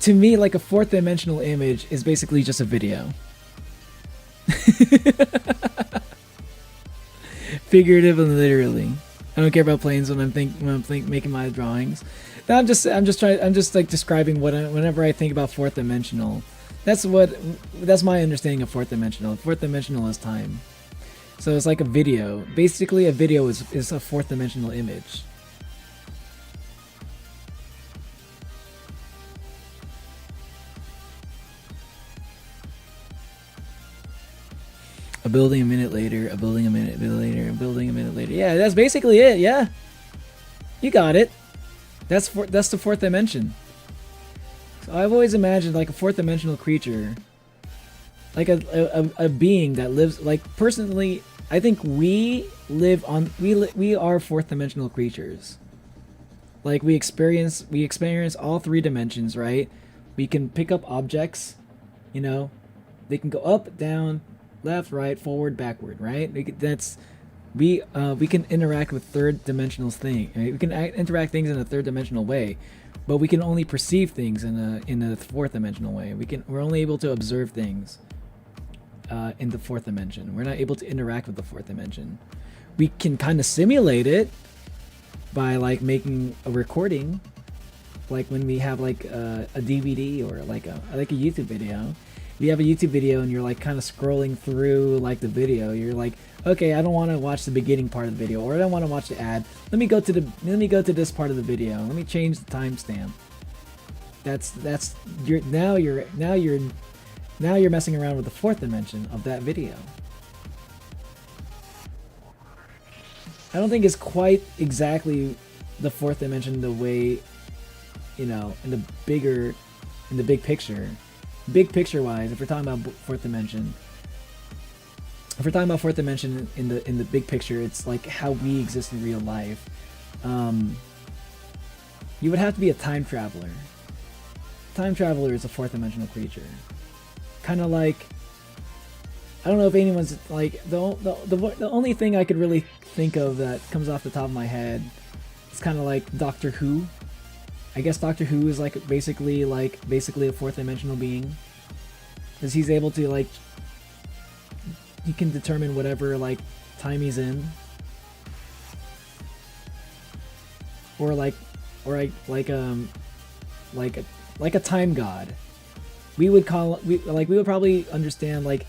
to me, like a fourth dimensional image is basically just a video. Figurative and literally. I don't care about planes when I'm making my drawings. No, I'm just like describing whenever I think about fourth dimensional. That's my understanding of fourth dimensional. Fourth dimensional is time. So it's like a video. Basically, a video is a fourth dimensional image. A building a minute later, a building a minute later, a building a minute later. Yeah, that's basically it. Yeah, you got it. That's the fourth dimension. So I've always imagined like a fourth dimensional creature, like a being that lives. Like personally, I think we are fourth dimensional creatures. Like we experience all three dimensions, right? We can pick up objects, you know, they can go up, down, left, right, forward, backward, right? We can interact with third dimensional things. Right? We can interact things in a third dimensional way, but we can only perceive things in a fourth dimensional way. We're only able to observe things in the fourth dimension. We're not able to interact with the fourth dimension. We can kind of simulate it by like making a recording, like when we have like a DVD or like a YouTube video. If you have a YouTube video and you're like kind of scrolling through like the video, you're like, okay, I don't want to watch the beginning part of the video, or I don't want to watch the ad. Let me go to this part of the video. Let me change the timestamp. Now you're messing around with the fourth dimension of that video. I don't think it's quite exactly the fourth dimension the way, you know, in the big picture. Big picture wise, if we're talking about fourth dimension, in the big picture, it's like how we exist in real life. You would have to be a time traveler. Time traveler is a fourth dimensional creature. Kind of like, I don't know if anyone's like the only thing I could really think of that comes off the top of my head. It's kind of like Doctor Who. I guess Doctor Who is like basically a fourth dimensional being, because he's able to like, he can determine whatever like time he's in, or like a time god. We would probably understand like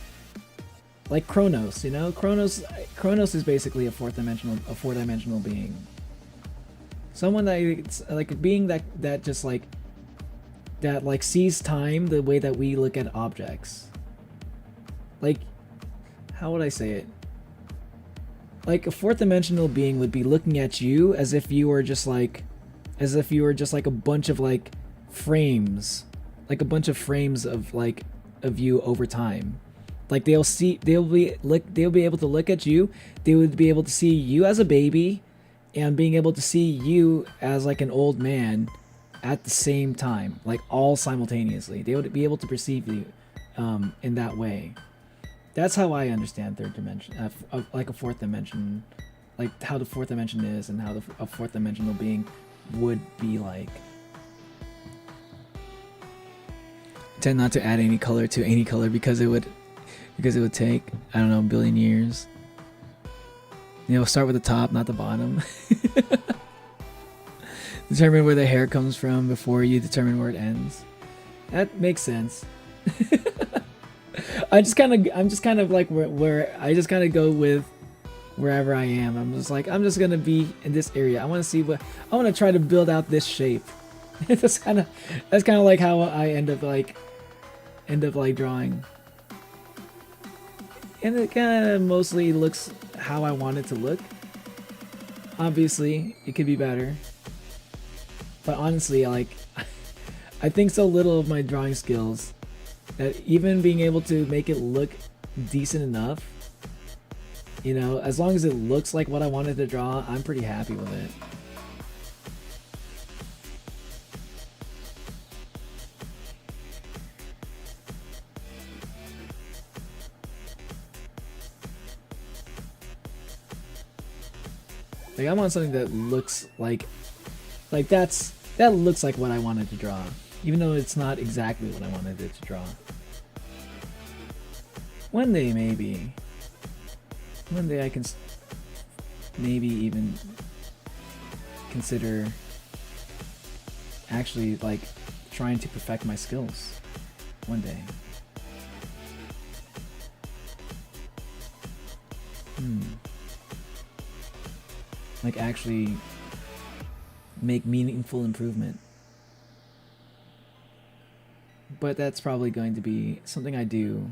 Kronos. You know, Kronos is basically a four dimensional being. Someone that like a being that just like sees time the way that we look at objects. Like, how would I say it? Like a fourth dimensional being would be looking at you as if you were just like a bunch of like frames, of you over time. Like they'll be able to look at you. They would be able to see you as a baby, and being able to see you as like an old man at the same time, like all simultaneously. They would be able to perceive you in that way. That's how I understand third dimension, like a fourth dimension, like how the fourth dimension is and how a fourth dimensional being would be like. I tend not to add any color to any color because it would take, I don't know, a billion years. You know, start with the top, not the bottom. Determine where the hair comes from before you determine where it ends. That makes sense. I'm just kind of like where I just kind of go with wherever I am. I'm just gonna be in this area. I want to try to build out this shape. that's kind of like how I end up drawing. And it kind of mostly looks how I want it to look. Obviously, it could be better. But honestly, like, I think so little of my drawing skills that even being able to make it look decent enough, you know, as long as it looks like what I wanted to draw, I'm pretty happy with it. Like I want something that looks like that looks like what I wanted to draw. Even though it's not exactly what I wanted it to draw. One day, maybe. One day I can maybe even consider actually like trying to perfect my skills. One day. Like actually make meaningful improvement. But that's probably going to be something I do.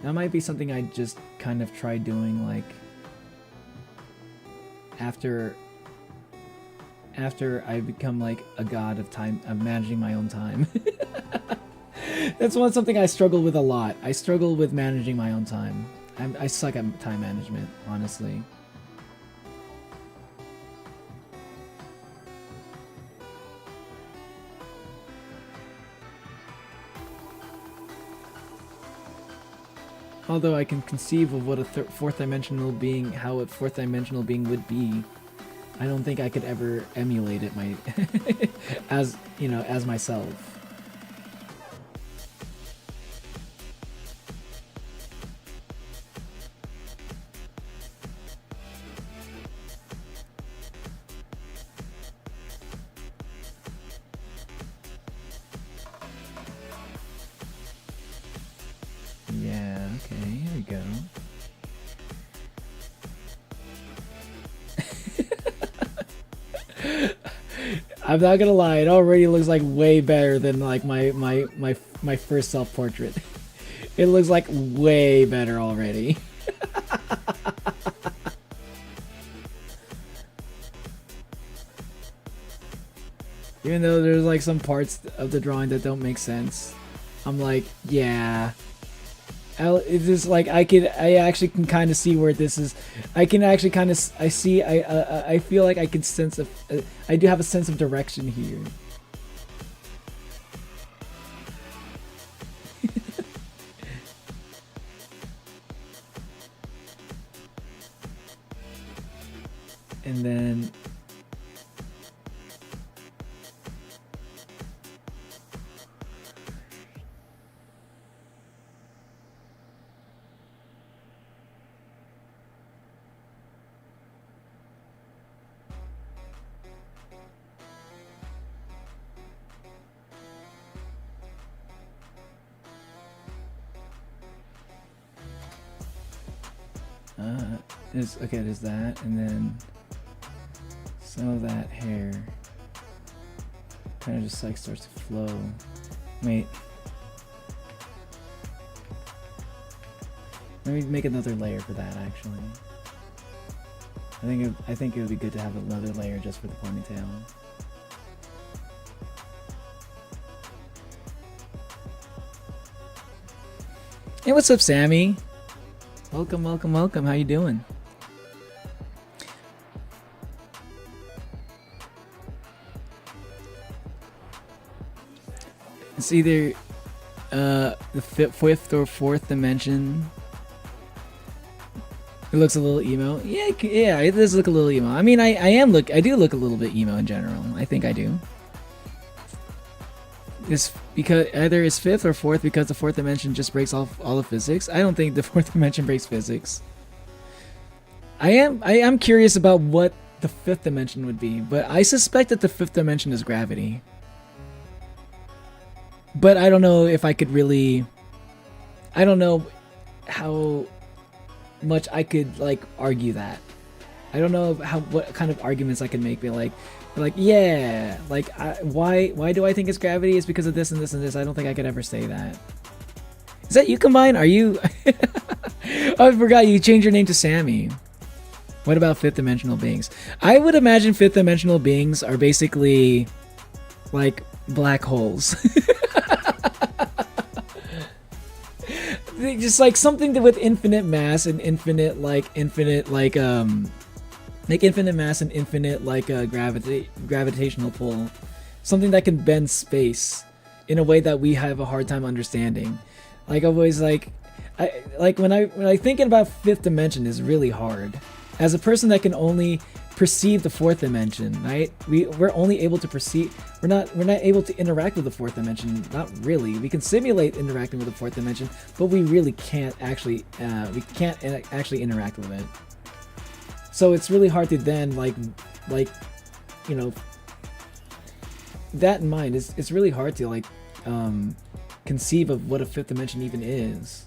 That might be something I just kind of try doing like after I become like a god of time, of managing my own time. That's something I struggle with a lot. I struggle with managing my own time. I suck at time management, honestly. Although I can conceive of what a fourth dimensional being, how a fourth dimensional being would be, I don't think I could ever emulate it as myself. Yeah, okay, here we go. I'm not gonna lie, it already looks like way better than like my first self-portrait. It looks like way better already. Even though there's like some parts of the drawing that don't make sense, I'm like, yeah. It's just like I actually can kind of see where this is. I can actually kind of I feel like I can sense I do have a sense of direction here. And then there's that, and then some of that hair kind of just like starts to flow. Wait, let me make another layer for that. Actually, I think it would be good to have another layer just for the ponytail. Hey, what's up, Sammy? Welcome, welcome, welcome. How you doing? It's either the fifth or fourth dimension. It looks a little emo. Yeah, it does look a little emo. I mean, I do look a little bit emo in general. I think I do. It's because either it's fifth or fourth because the fourth dimension just breaks off all of physics. I don't think the fourth dimension breaks physics. I am curious about what the fifth dimension would be, but I suspect that the fifth dimension is gravity. But I don't know if I could really. I don't know how much I could like argue that. I don't know what kind of arguments I can make. Be like yeah, like why do I think it's gravity? It's because of this and this and this. I don't think I could ever say that. Is that you, Combine? Are you? I forgot you changed your name to Sammy. What about fifth dimensional beings? I would imagine fifth dimensional beings are basically like black holes. Just like something with infinite mass and infinite mass and infinite gravitational pull, something that can bend space in a way that we have a hard time understanding. Like always, when I thinking about fifth dimension is really hard. As a person that can only perceive the fourth dimension, right? We're only able to perceive. We're not able to interact with the fourth dimension. Not really. We can simulate interacting with the fourth dimension, but we really can't actually. Actually interact with it. So it's really hard to then you know. That in mind, it's really hard to like conceive of what a fifth dimension even is.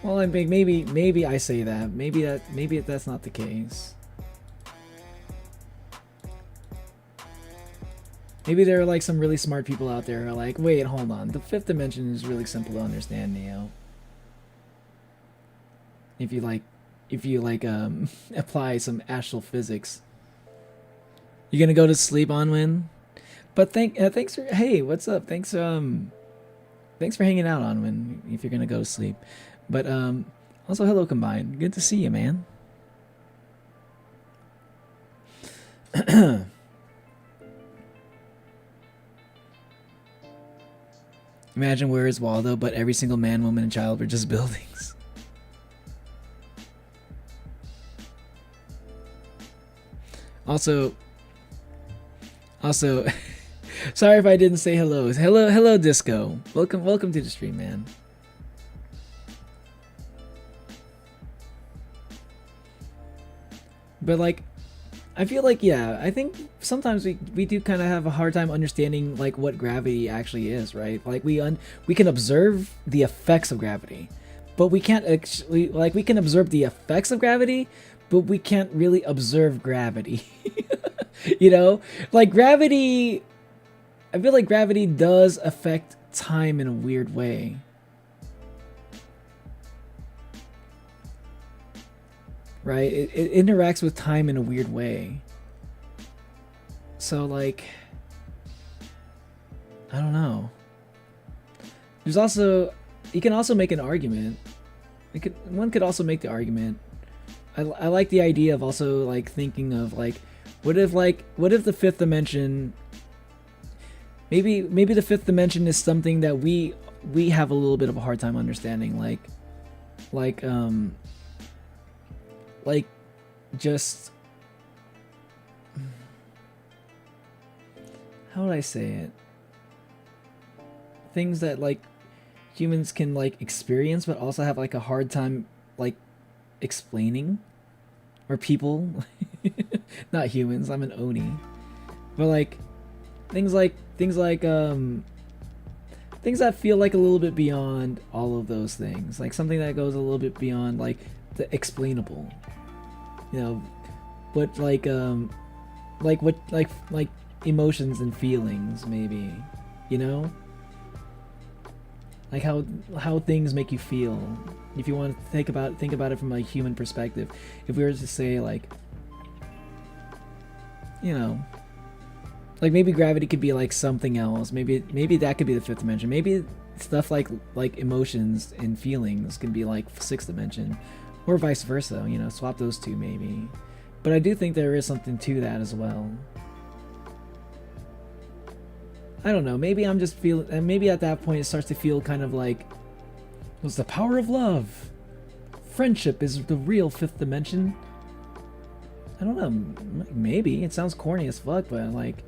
Well, I think maybe I say that. Maybe that's not the case. Maybe there are like some really smart people out there who are like, wait, hold on. The fifth dimension is really simple to understand, Neo. If you apply some astral physics. You gonna go to sleep, Onwin? But thanks for, hey, what's up? Thanks for hanging out, Onwin. If you're gonna go to sleep. But also hello, Combined. Good to see you, man. Imagine Where is Waldo, but every single man, woman, and child were just buildings. Also, sorry if I didn't say hello. Hello, Disco. Welcome to the stream, man. But like, I feel like, yeah, I think sometimes we do kind of have a hard time understanding like what gravity actually is, right? Like we can observe the effects of gravity, but we can't actually, like, we can observe the effects of gravity, but we can't really observe gravity. You know, like gravity, I feel like gravity does affect time in a weird way. Right? It interacts with time in a weird way. So like, I don't know. There's also, you can also make an argument. One could also make the argument. I like the idea of also like thinking of like, what if the fifth dimension, maybe the fifth dimension is something that we have a little bit of a hard time understanding, just, how would I say it? Things that like humans can like experience, but also have like a hard time like explaining, or people, not humans. I'm an Oni, but like things that feel like a little bit beyond all of those things, like something that goes a little bit beyond like the explainable. You know, what like emotions and feelings, maybe, you know, like how things make you feel. If you want to think about it from a human perspective, if we were to say like, you know, like maybe gravity could be like something else. Maybe that could be the fifth dimension. Maybe stuff like emotions and feelings can be like sixth dimension. Or vice versa, you know, swap those two maybe. But I do think there is something to that as well. I don't know, maybe I'm just feeling, and maybe at that point it starts to feel kind of like, was the power of love. Friendship is the real fifth dimension. I don't know, maybe. It sounds corny as fuck, but like,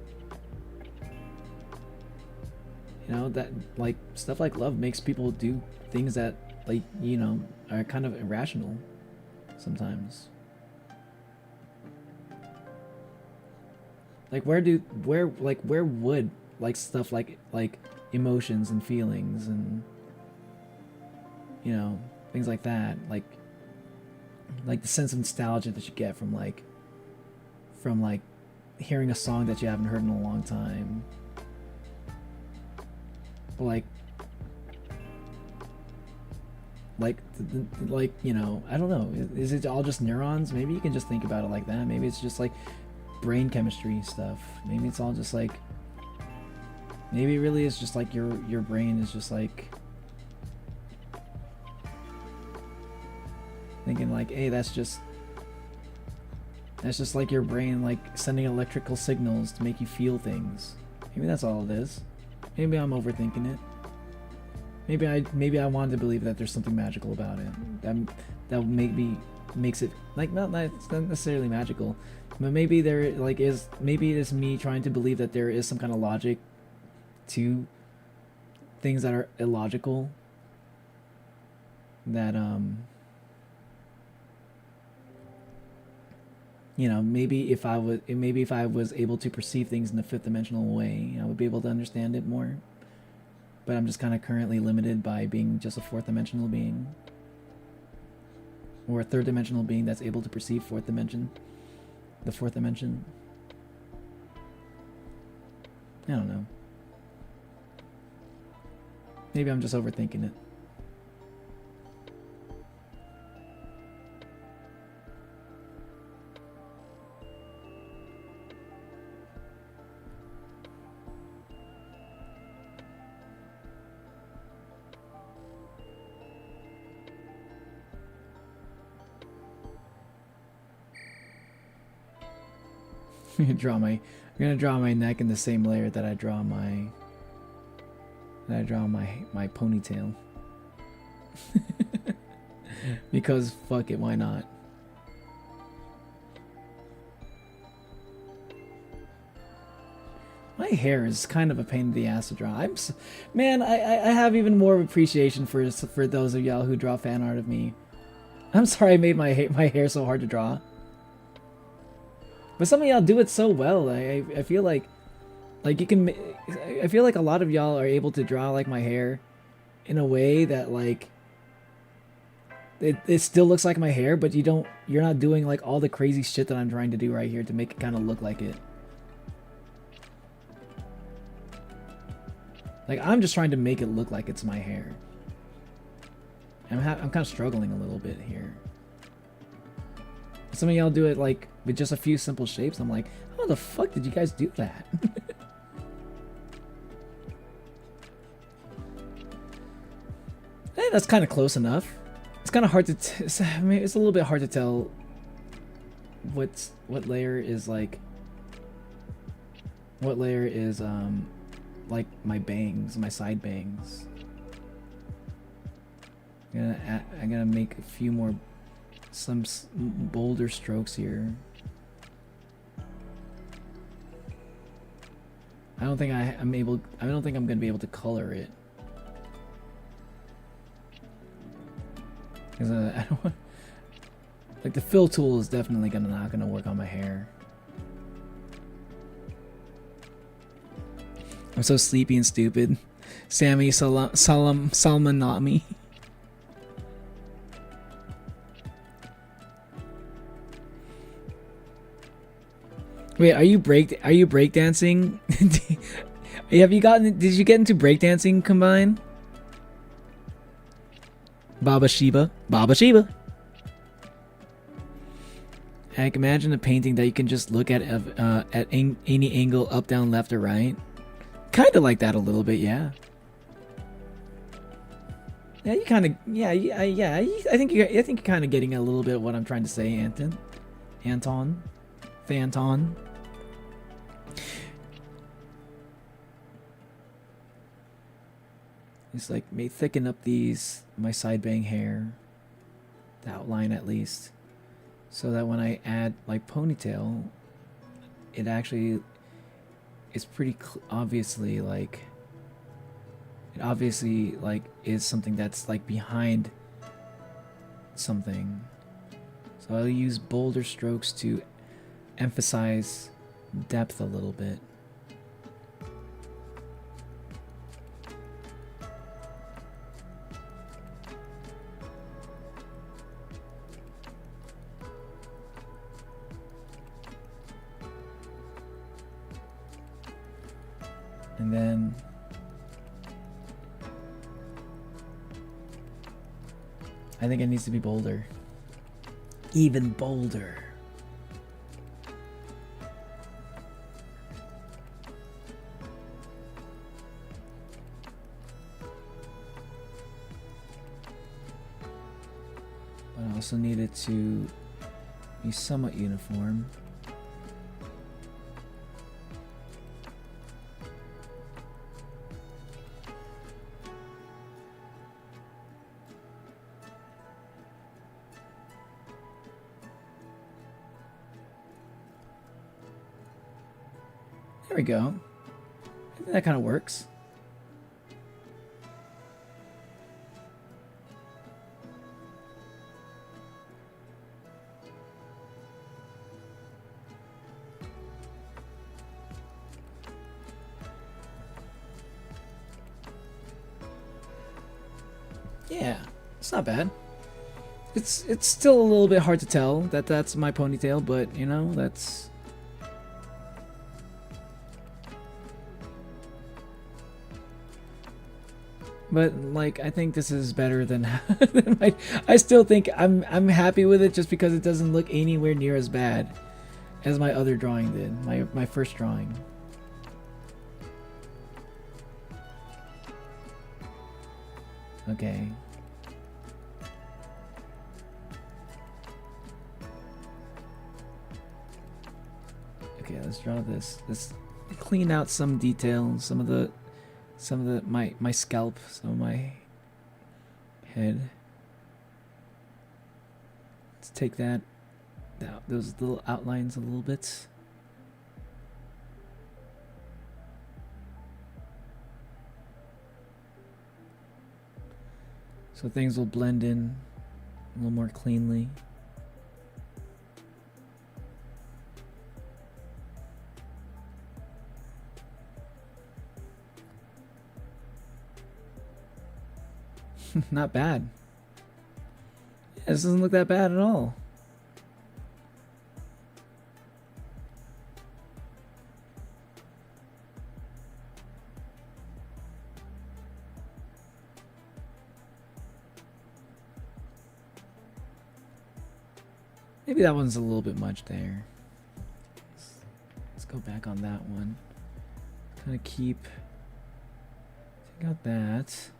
you know, that like stuff like love makes people do things that, like, you know, are kind of irrational sometimes. Like where would like stuff like emotions and feelings and, you know, things like that, like the sense of nostalgia that you get from hearing a song that you haven't heard in a long time, but like you know, I don't know, is it all just neurons? Maybe you can just think about it like that. Maybe it's just like brain chemistry stuff. Maybe it's all just like, maybe it really is just like your brain is just like thinking like, hey, that's just like your brain like sending electrical signals to make you feel things. Maybe that's all it is. Maybe I'm overthinking it. Maybe I wanted to believe that there's something magical about it. That makes it like not it's not necessarily magical, but maybe there like is maybe it is me trying to believe that there is some kind of logic to things that are illogical. That you know, maybe if I was able to perceive things in a fifth dimensional way, I would be able to understand it more. But I'm just kind of currently limited by being just a fourth dimensional being. Or a third dimensional being that's able to perceive the fourth dimension. I don't know. Maybe I'm just overthinking it. I'm gonna draw my neck in the same layer that I draw my ponytail. Because fuck it, why not? My hair is kind of a pain in the ass to draw. Man, I have even more appreciation for those of y'all who draw fan art of me. I'm sorry I made my hair so hard to draw. But some of y'all do it so well. I feel like you can. I feel like a lot of y'all are able to draw like my hair in a way that like it still looks like my hair, but you're not doing like all the crazy shit that I'm trying to do right here to make it kind of look like it. Like I'm just trying to make it look like it's my hair. I'm kind of struggling a little bit here. Some of y'all do it like with just a few simple shapes. I'm like, how the fuck did you guys do that? Hey, that's kind of close enough. It's kind of hard to. I mean, it's a little bit hard to tell. What layer is like? What layer is like my bangs, my side bangs? I'm gonna make a few more. Some bolder strokes here. I don't think I'm gonna be able to color it because I don't want, like the fill tool is definitely not gonna work on my hair. I'm so sleepy and stupid. Sammy Salmanami. Wait, are you breakdancing? Did you get into breakdancing combined? Baba Shiba. I can imagine a painting that you can just look at any angle, up, down, left, or right. Kind of like that a little bit, yeah. Yeah, you kind of, yeah. I think you're kind of getting a little bit of what I'm trying to say, Anton. It's like may thicken up my side bang hair, the outline at least, so that when I add like ponytail, it actually is pretty obviously like is something that's like behind something. So I'll use bolder strokes to emphasize depth a little bit. And then I think it needs to be bolder. Even bolder. But I also need it to be somewhat uniform. There we go. I think that kind of works. Yeah, it's not bad. It's still a little bit hard to tell that that's my ponytail, but you know, that's... But like, I think this is better than, than I still think I'm happy with it just because it doesn't look anywhere near as bad as my other drawing did, my first drawing. Okay. Okay, let's draw this. Let's clean out some details, some of the my scalp, some of my head. Let's take that those little outlines a little bit. So things will blend in a little more cleanly. Not bad. Yeah, this doesn't look that bad at all. Maybe that one's a little bit much there. Let's go back on that one. Kind of take out that.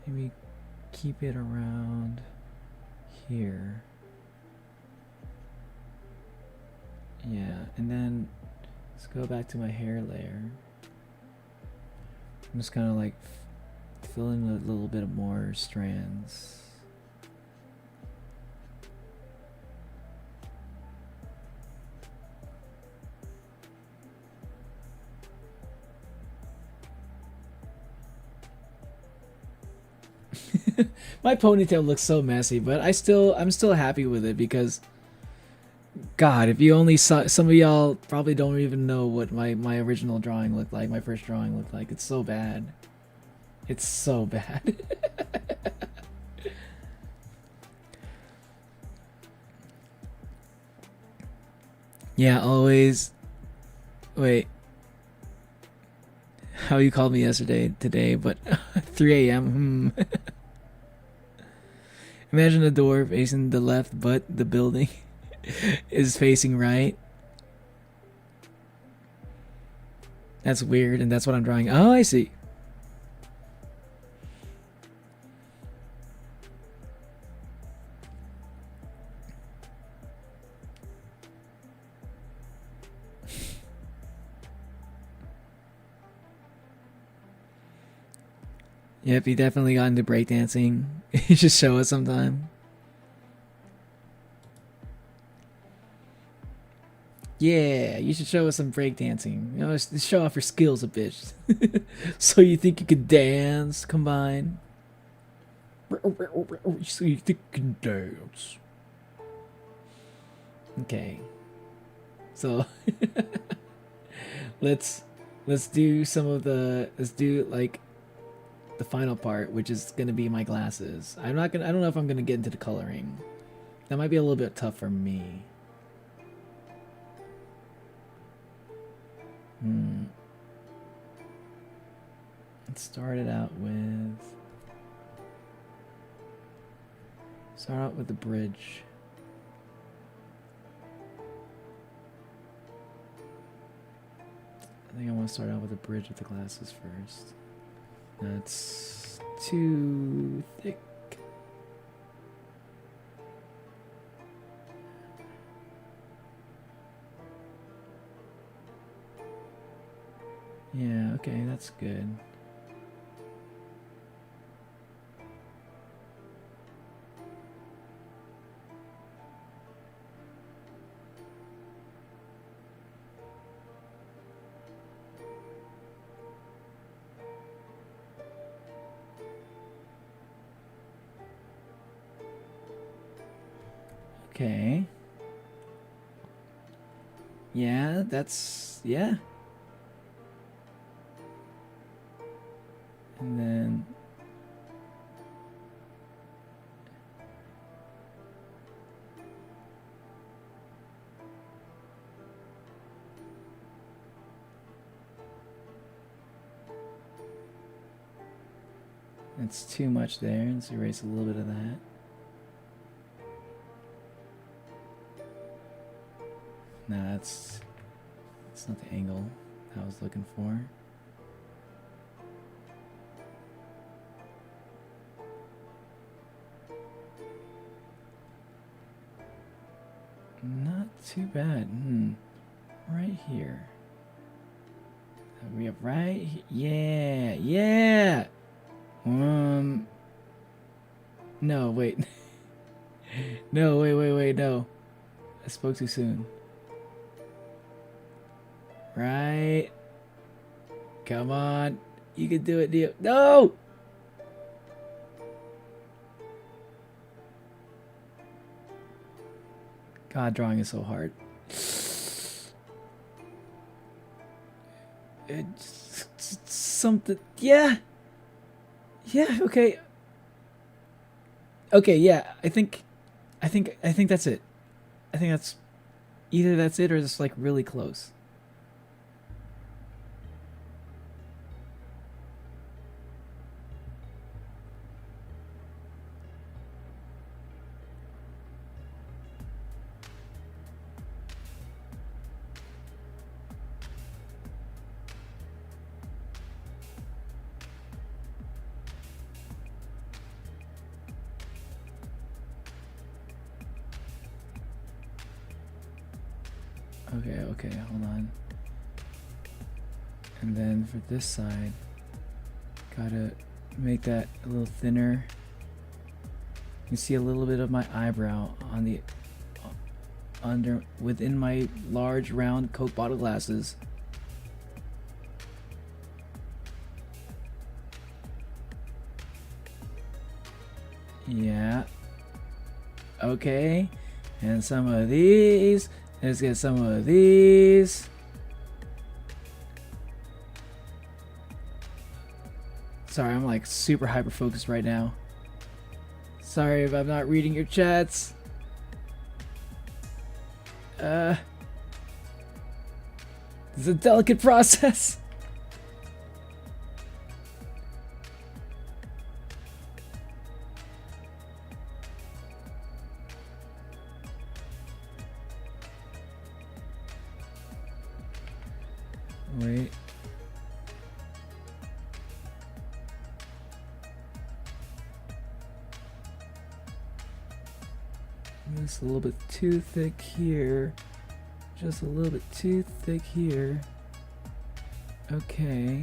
Maybe keep it around here. Yeah, and then let's go back to my hair layer. I'm just kind of like fill in a little bit more strands. My ponytail looks so messy, but I'm still happy with it because, God, if you only saw, some of y'all probably don't even know what my original drawing looked like, my first drawing looked like. It's so bad. It's so bad. Yeah, always. Wait. How you called me today, but 3 a.m. Imagine a door facing the left, but the building is facing right. That's weird, and that's what I'm drawing. Oh, I see. Yep, he definitely got into breakdancing. You should show us sometime. Yeah, you should show us some breakdancing. You know, show off your skills a bit. So you think you can dance, combine? So you think you can dance? Okay. So let's do some of the like the final part, which is gonna be my glasses. I don't know if I'm gonna get into the coloring. That might be a little bit tough for me. Let's start out with the bridge. I think I want to start out with the bridge of the glasses first. That's too thick. Yeah, okay, that's good. Okay. Yeah, yeah. And then it's too much there. Let's erase a little bit of that. No, that's not the angle I was looking for. Not too bad. Right here. We have yeah, yeah. No, wait. No, wait, no. I spoke too soon. Right. Come on. You can do it, Dio. No! God, drawing is so hard. It's something. Yeah. Yeah, okay. Okay, yeah. I think that's it. I think that's either that's it or it's like really close. Okay, hold on. And then for this side, gotta make that a little thinner. You can see a little bit of my eyebrow on the within my large round Coke bottle glasses. Yeah. Okay. And some of these. Let's get some of these. Sorry, I'm like super hyper focused right now. Sorry if I'm not reading your chats. It's a delicate process. Wait. Just a little bit too thick here. Just a little bit too thick here. Okay.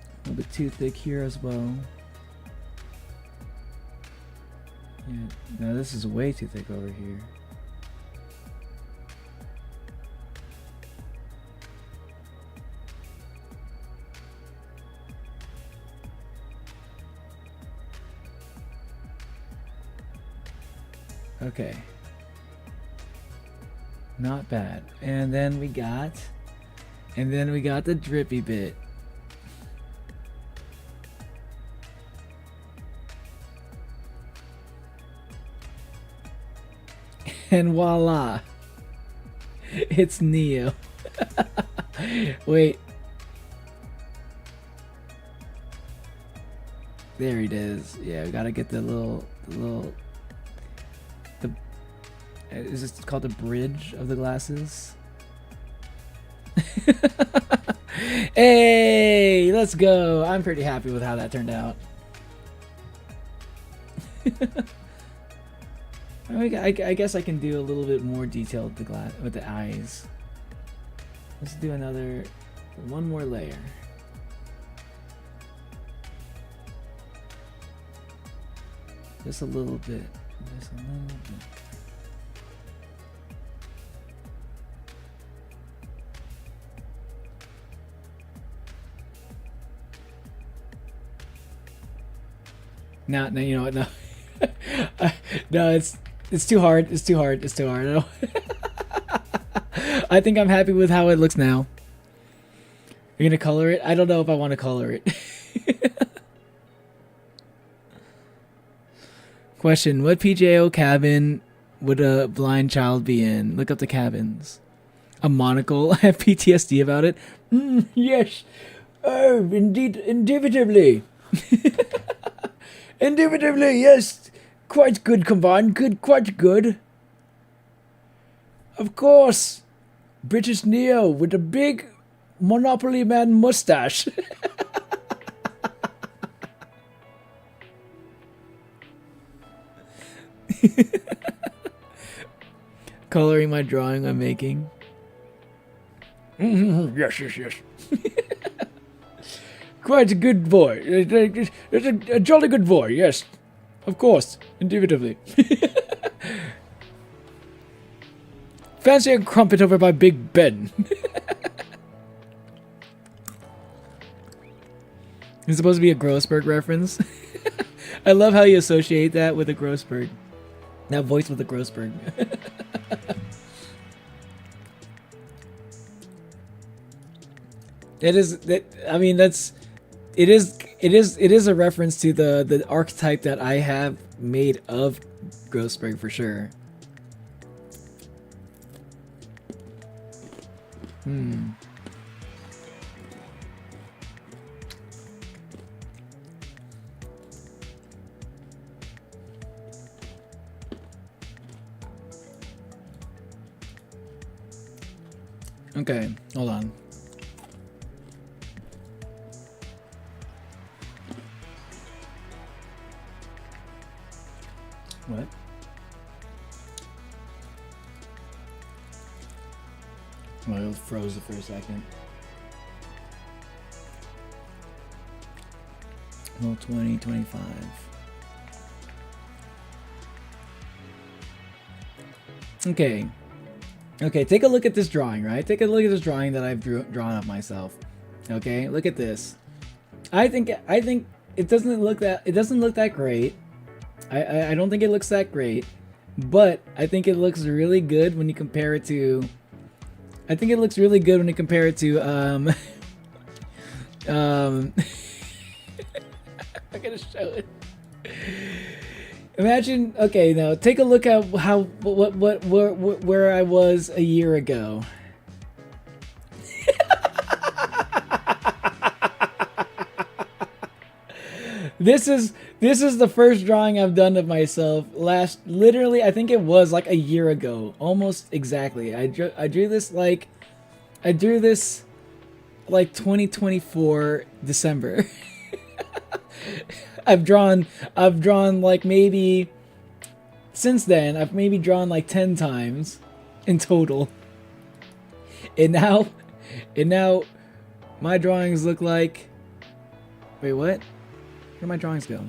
A little bit too thick here as well. Yeah, no, this is way too thick over here. Okay. Not bad. And then we got the drippy bit. And voila. It's Neo. Wait. There it is. Yeah, we gotta get the little is this called the bridge of the glasses? Hey, let's go. I'm pretty happy with how that turned out. I guess I can do a little bit more detail with the eyes. Let's do one more layer. Just a little bit. Just a little bit. No, you know what? No, No, it's too hard. It's too hard. It's too hard. I think I'm happy with how it looks now. You're gonna color it? I don't know if I want to color it. Question: what PJO cabin would a blind child be in? Look up the cabins. A monocle. I have PTSD about it. Yes. Oh, indeed, indubitably. Indubitably, yes. Quite good combined. Good, quite good. Of course. British Neo with a big Monopoly Man mustache. Coloring my drawing I'm making. Yes, yes, yes. Quite a good boy. It's a jolly good boy, yes. Of course, indubitably. Fancy a crumpet over by Big Ben. It's supposed to be a Grossberg reference. I love how you associate that with a Grossberg. That voice with a Grossberg. It is. I mean, that's. It is a reference to the archetype that I have made of Grossberg for sure. Okay, hold on. What? Well, it froze it for a second. Well, 2025. Okay. Okay, take a look at this drawing, right? Take a look at this drawing that I've drawn of myself. Okay, look at this. I think it doesn't look that great. I don't think it looks that great, but I think it looks really good when you compare it to. I think it looks really good when you compare it to I'm gonna show it. Imagine, okay, now take a look at where I was a year ago. This is the first drawing I've done of myself. Literally, I think it was like a year ago, almost exactly. I drew this like 2024 December. I've drawn like maybe since then I've maybe drawn like 10 times in total. And now my drawings look like, wait, what? Where'd my drawings go?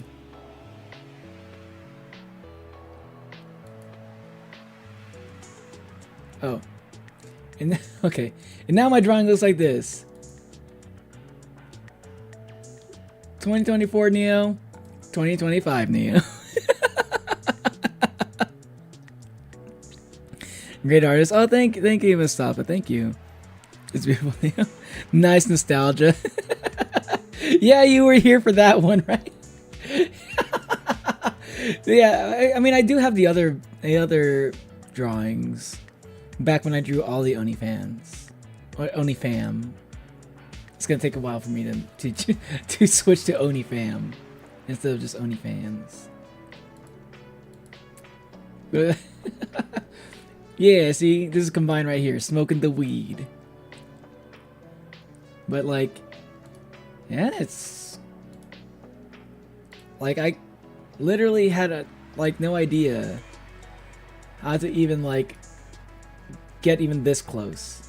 Oh. And okay. And now my drawing looks like this. 2024 Neo, 2025 Neo. Great artist. Oh, thank you, Mustafa. Thank you. It's beautiful, Neo. Nice nostalgia. Yeah, you were here for that one, right? Yeah, I mean, I do have the other drawings back when I drew all the Oni fans, or Oni fam. It's gonna take a while for me to switch to Oni fam instead of just Oni fans. Yeah, see, this is combined right here, smoking the weed. But like, yeah, it's like I literally had no idea how to even like get even this close.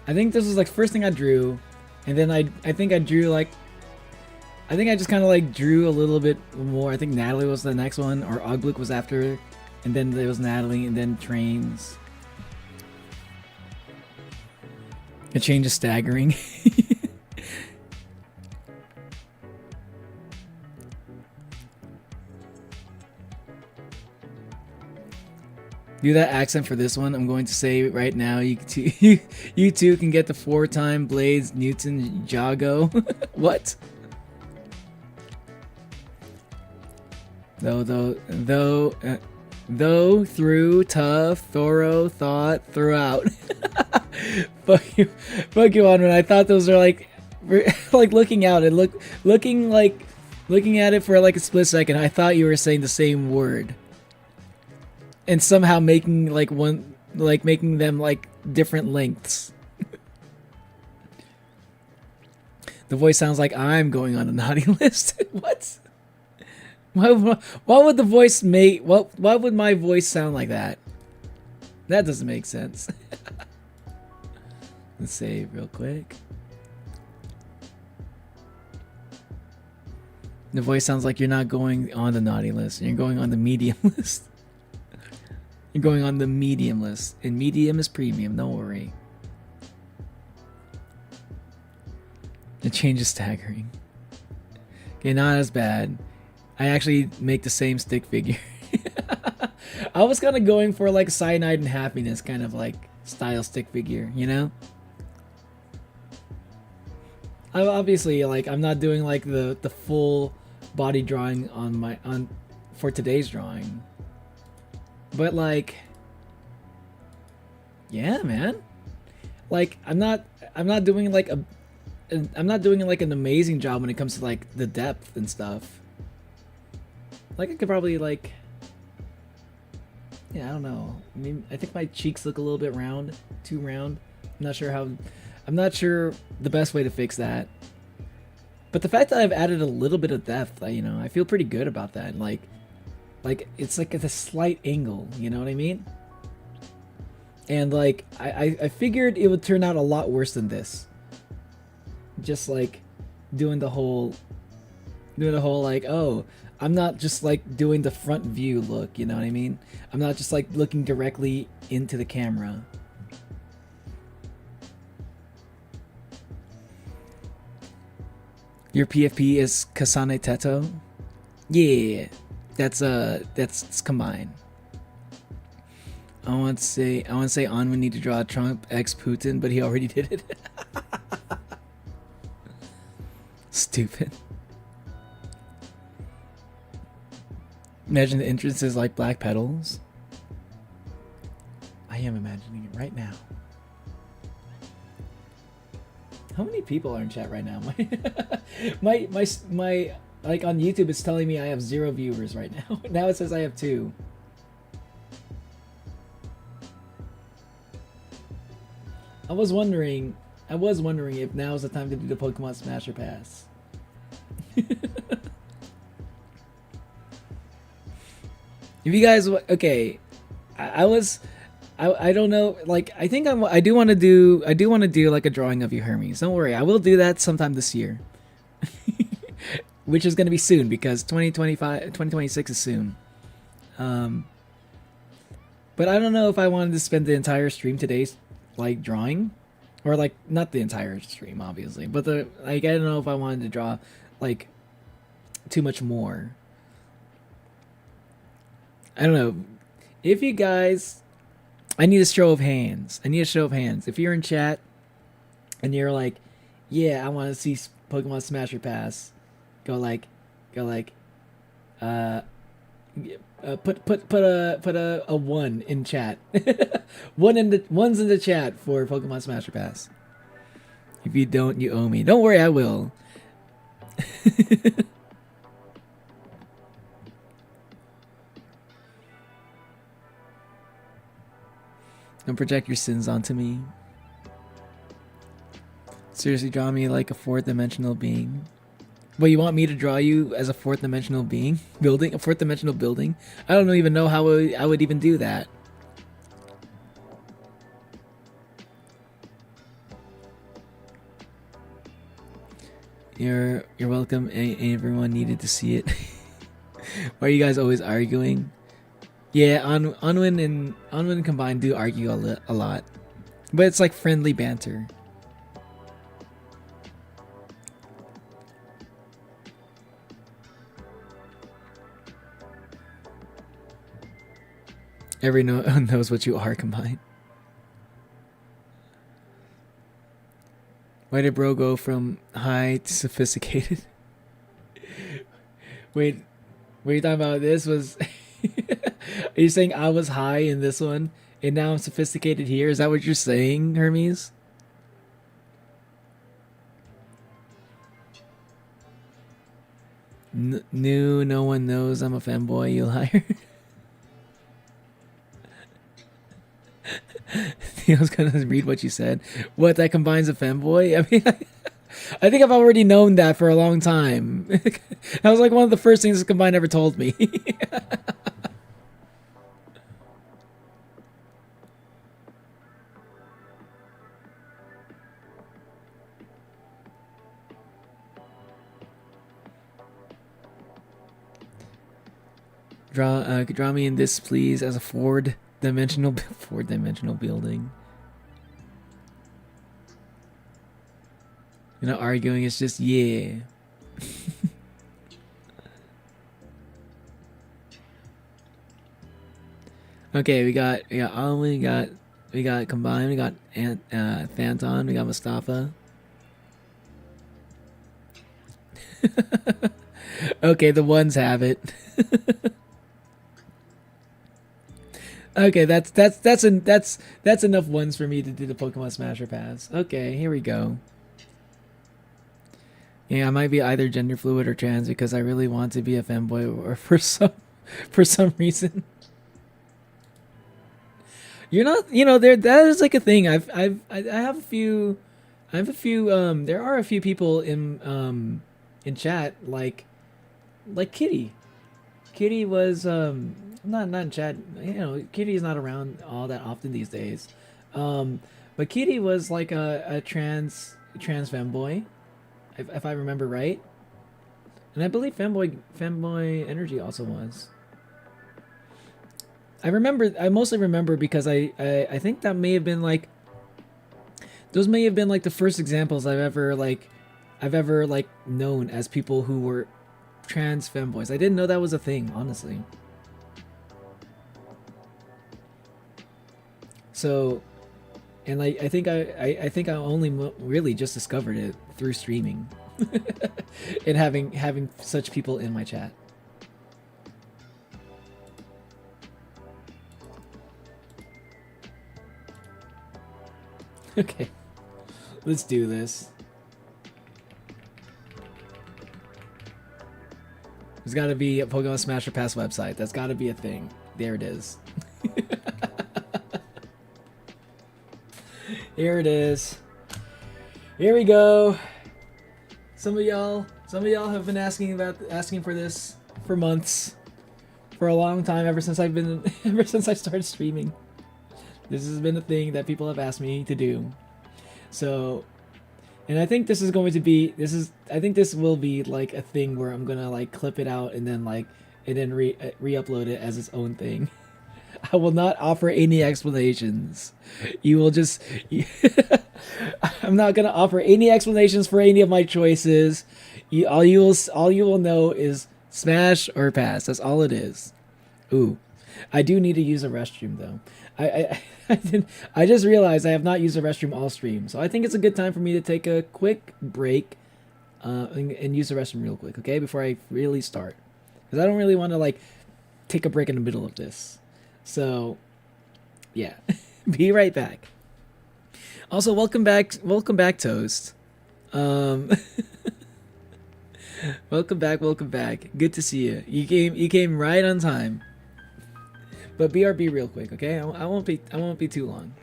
I think this was like first thing I drew, and then I think I drew like, I think I just kind of like drew a little bit more. I think Natalie was the next one, or Ogblik was after, and then there was Natalie, and then trains. The change is staggering. do that accent for this one. I'm going to say right now, you two, you two can get the 4-time Blades Newton Jago. What? Though, through, tough, thorough, thought, throughout. Fuck you, Onwin. I thought those are like looking out and looking at it for like a split second. I thought you were saying the same word, and somehow making making them like different lengths. The voice sounds like I'm going on a naughty list. What? Why would the voice make? Why would my voice sound like that? That doesn't make sense. Let's save real quick. The voice sounds like you're not going on the naughty list. You're going on the medium list. You're going on the medium list. And medium is premium, don't worry. The change is staggering. Okay, not as bad. I actually make the same stick figure. I was kind of going for like Cyanide and Happiness kind of like style stick figure, you know? I obviously like I'm not doing like the full body drawing for today's drawing. But like yeah, man. Like I'm not doing like an amazing job when it comes to like the depth and stuff. Like I could probably like, yeah, I don't know. I mean, I think my cheeks look a little bit round, too round. I'm not sure the best way to fix that. But the fact that I've added a little bit of depth, you know, I feel pretty good about that. Like it's like at a slight angle, you know what I mean? And like, I figured it would turn out a lot worse than this. Just like doing the whole like, oh, I'm not just like doing the front view look, you know what I mean? I'm not just like looking directly into the camera. Your PFP is Kasane Teto? Yeah, that's combined. I want to say Onwin need to draw Trump x Putin, but he already did it. Stupid. Imagine the entrance is like black petals. I am imagining it right now. How many people are in chat right now? My like on YouTube it's telling me I have 0 viewers right now. Now it says I have 2. I was wondering if now is the time to do the Pokemon Smasher Pass. If you guys, okay, I don't know, like I think I do want to do like a drawing of you Hermes. Don't worry, I will do that sometime this year. Which is going to be soon because 2026 is soon. But I don't know if I wanted to spend the entire stream today like drawing, or like not the entire stream obviously, but I don't know if I wanted to draw like too much more. I don't know. If you guys, I need a show of hands. If you're in chat and you're like, yeah, I want to see Pokemon Smasher Pass, go like, put a 1 in chat. One's in the chat for Pokemon Smasher Pass. If you don't, you owe me. Don't worry, I will. Don't project your sins onto me. Seriously, draw me like a 4th-dimensional being. But you want me to draw you as a 4th-dimensional being? Building? A 4th-dimensional building? I don't even know how I would even do that. You're welcome. Everyone needed to see it. Why are you guys always arguing? Yeah, Onwin and combined do argue a lot, but it's like friendly banter. Everyone knows what you are combined. Why did bro go from high to sophisticated? Wait, what are you talking about? This was... Are you saying I was high in this one, and now I'm sophisticated here? Is that what you're saying, Hermes? No one knows I'm a femboy, you liar. I was gonna read what you said. What, that combines a femboy? I mean, I think I've already known that for a long time. That was like one of the first things this combine ever told me. Draw me in this, please, as a four-dimensional building. You're not arguing. It's just yeah. Okay, we got combined. We got Phantom. We got Mustafa. Okay, the ones have it. Okay, that's enough ones for me to do the Pokemon Smasher Pass. Okay, here we go. Yeah, I might be either gender fluid or trans because I really want to be a femboy, or for some reason. You're not, that is like a thing. I have a few there are a few people in chat like Kitty. Kitty was not in chat. Kitty's not around all that often these days. But Kitty was like a trans femboy, if I remember right. And I believe femboy energy also was. I mostly remember because I think that may have been like, those may have been like the first examples I've ever known as people who were trans femboys. I didn't know that was a thing, honestly. So, and I think I only really just discovered it through streaming, and having such people in my chat. Okay, let's do this. There's got to be a Pokemon Smasher Pass website. That's got to be a thing. There it is. Here it is. Here we go. Some of y'all have been asking for this for months, for a long time, ever since I started streaming. This has been a thing that people have asked me to do. So, and I think this is going to be, I think this will be like a thing where I'm gonna like clip it out and then re-upload it as its own thing. I will not offer any explanations. You will just, I'm not gonna offer any explanations for any of my choices. All you will know is smash or pass. That's all it is. Ooh, I do need to use a restroom though. I just realized I have not used the restroom all stream, so I think it's a good time for me to take a quick break and use the restroom real quick, okay, before I really start, because I don't really want to like take a break in the middle of this. So yeah. Be right back. Also, welcome back Toast. Welcome back. Good to see you. You came right on time. But BRB real quick, okay? I won't be too long.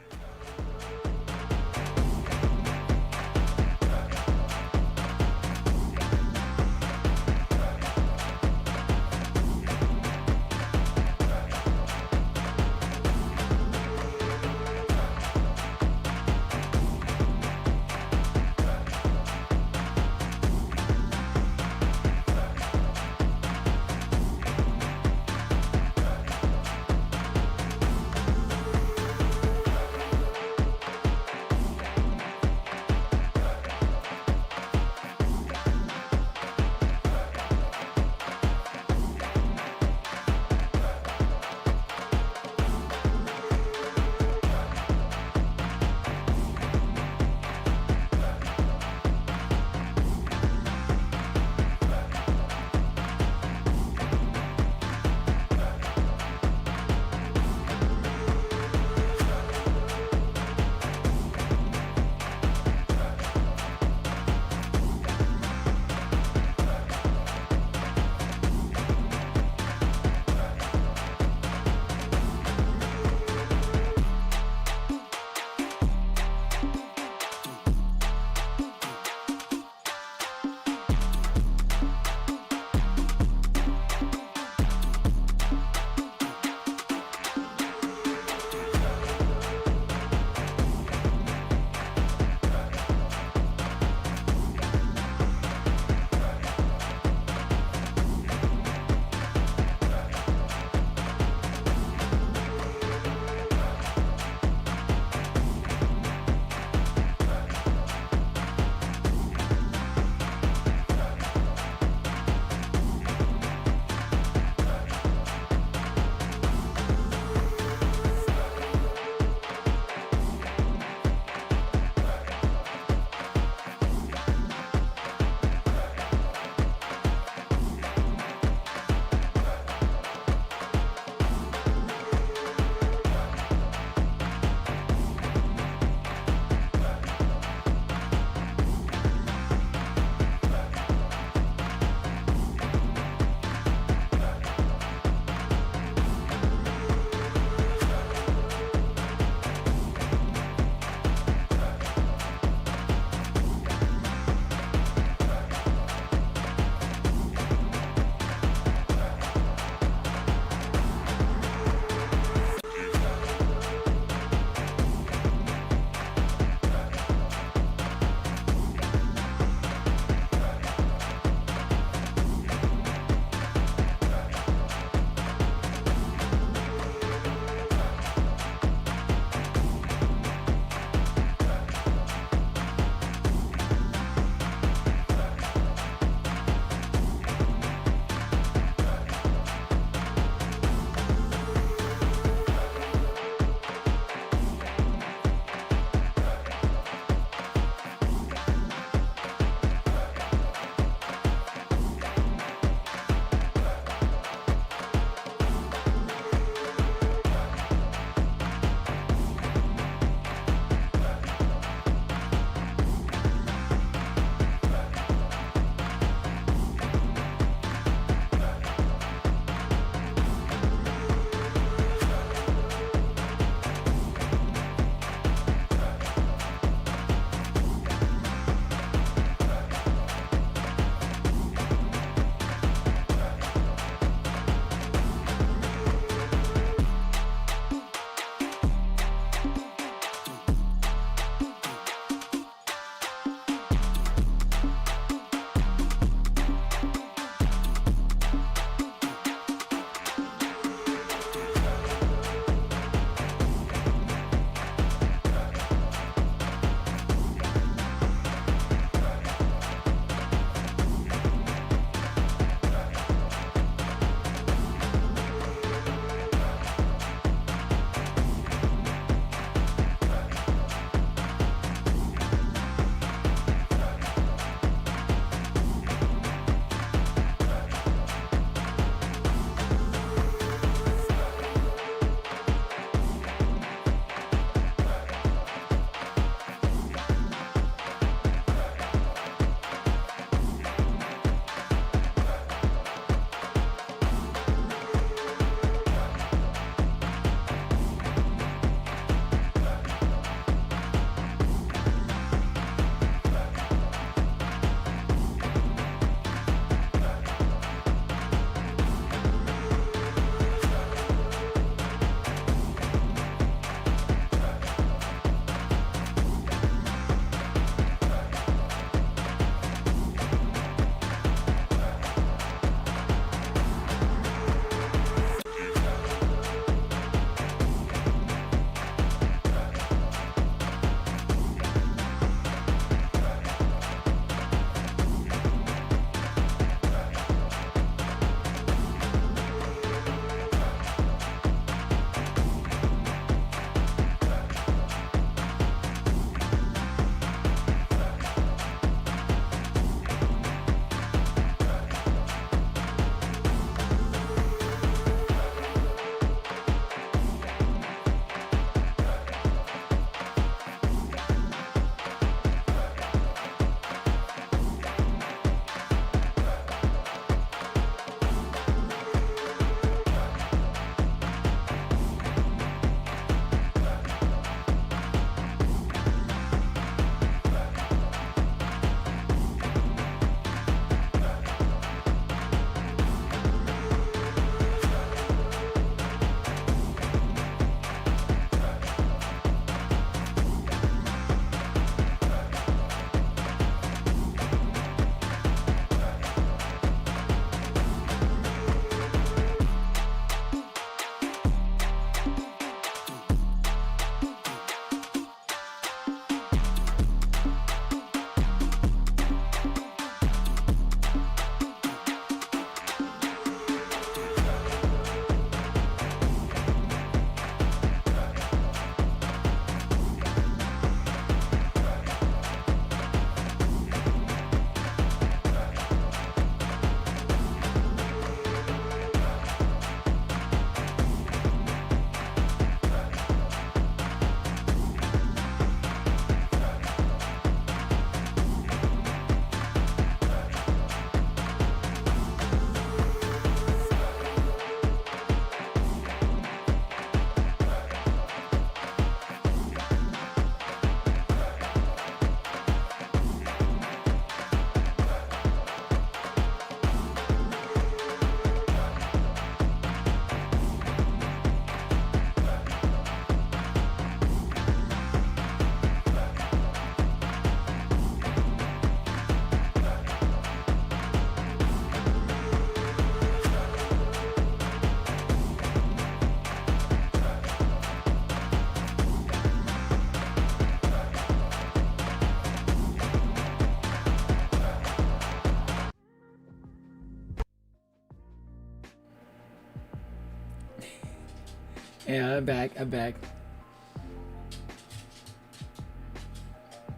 Yeah, I'm back. I'm back.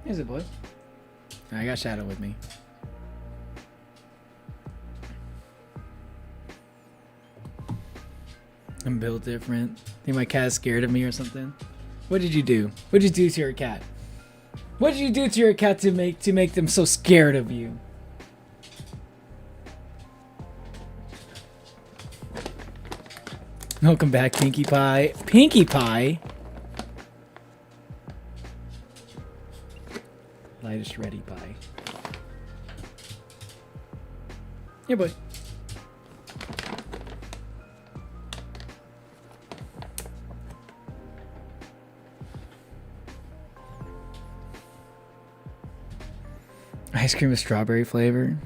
Here's it, boy. I got Shadow with me. I'm built different. Think my cat's scared of me or something? What did you do? What did you do to your cat? What did you do to your cat to make them so scared of you? Welcome back, Pinkie Pie. Pinkie Pie? Lightest ready pie. Yeah, boy. Ice cream with strawberry flavor.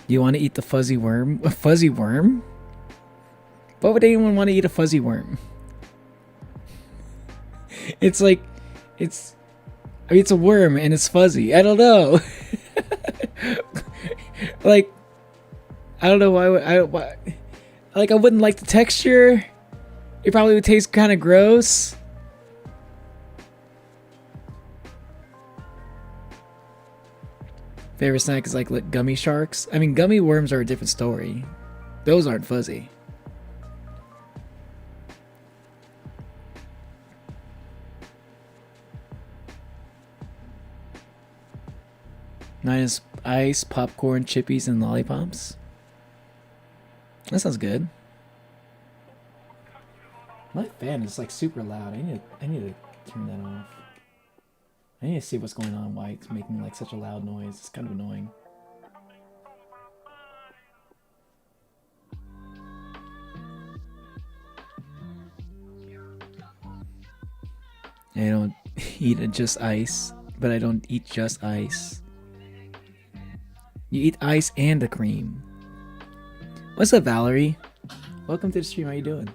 You want to eat the fuzzy worm? A fuzzy worm? Why would anyone want to eat a fuzzy worm? It's like, I mean, it's a worm and it's fuzzy. I don't know. Like, I don't know why, like, I wouldn't like the texture. It probably would taste kind of gross. Favorite snack is like gummy sharks. I mean, gummy worms are a different story. Those aren't fuzzy. Minus ice, popcorn, chippies, and lollipops. That sounds good. My fan is like super loud. I need to turn that off. I need to see what's going on, why it's making like such a loud noise. It's kind of annoying. I don't eat just ice, but I don't eat just ice. You eat ice and the cream. What's up, Valerie? Welcome to the stream. How you doing?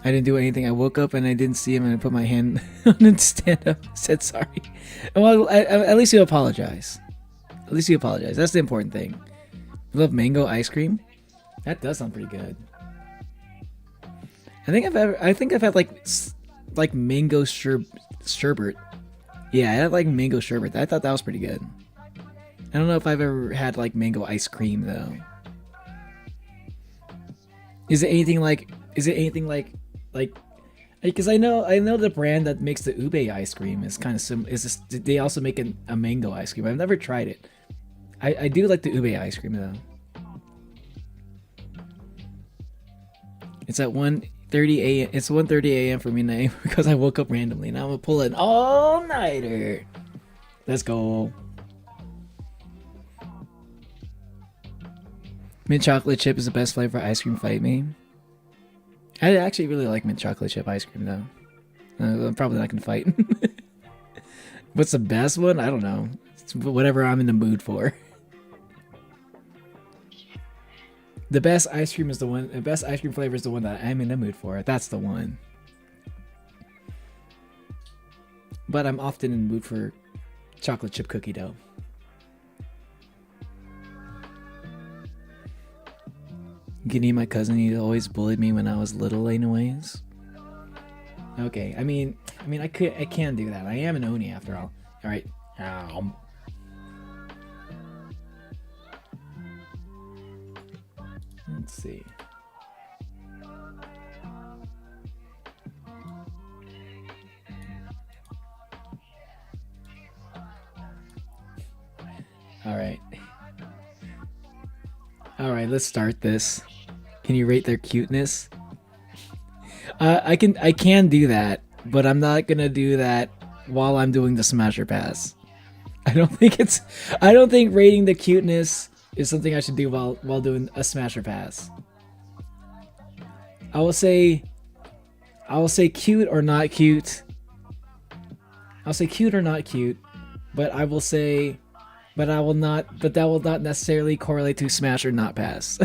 I didn't do anything. I woke up and I didn't see him, and I put my hand on the stand up. Said sorry. Well, at least you apologize. At least you apologize. That's the important thing. You love mango ice cream? That does sound pretty good. I think I've had like mango sherbet. Yeah, I had like mango sherbet. I thought that was pretty good. I don't know if I've ever had like mango ice cream though. Is it anything like because I know the brand that makes the ube ice cream is kind of they also make a mango ice cream. I've never tried it. I do like the ube ice cream though. It's at 1:30 a.m. It's 1:30 a.m. for me now because I woke up randomly. Now I'm gonna pull an all-nighter. Let's go. Mint chocolate chip is the best flavor ice cream. Fight me. I actually really like mint chocolate chip ice cream though. I'm probably not gonna fight. What's the best one? I don't know. It's whatever I'm in the mood for. The best ice cream is the one. The best ice cream flavor is the one that I'm in the mood for. That's the one. But I'm often in the mood for chocolate chip cookie dough. Getting my cousin, he always bullied me when I was little anyways. Okay, I mean I can do that. I am an Oni after all. Alright. Let's see. Alright. Alright, let's start this. Can you rate their cuteness? I can do that, but I'm not gonna do that while I'm doing the Smasher Pass. I don't think rating the cuteness is something I should do while doing a Smasher Pass. I will say cute or not cute. I'll say cute or not cute, but I will say, but that will not necessarily correlate to smash or not pass.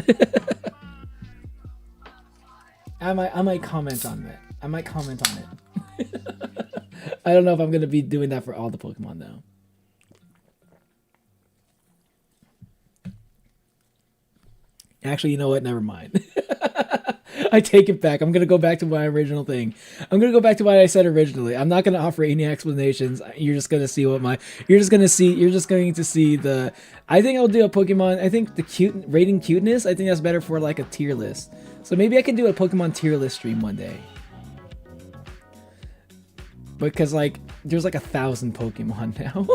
I might comment on that. I might comment on it. I don't know if I'm gonna be doing that for all the Pokemon though. Actually, you know what? Never mind. I take it back. I'm gonna go back to my original thing. I'm gonna go back to what I said originally. I'm not gonna offer any explanations. You're just gonna see what my. You're just going to see the. I think I'll do a Pokemon. I think the rating cuteness. I think that's better for like a tier list. So maybe I can do a Pokemon tier list stream one day. Because like there's like 1,000 Pokemon now.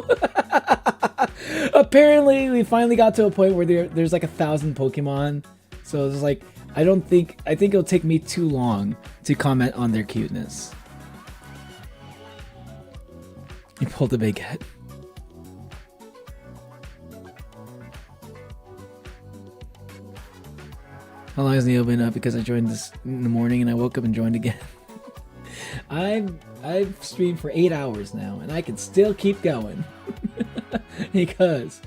Apparently, we finally got to a point where there's like 1,000 Pokemon. So it's like. I think it'll take me too long to comment on their cuteness. You pulled a big head. How long has Neo been up? Because I joined this in the morning and I woke up and joined again. I've streamed for 8 hours now and I can still keep going. because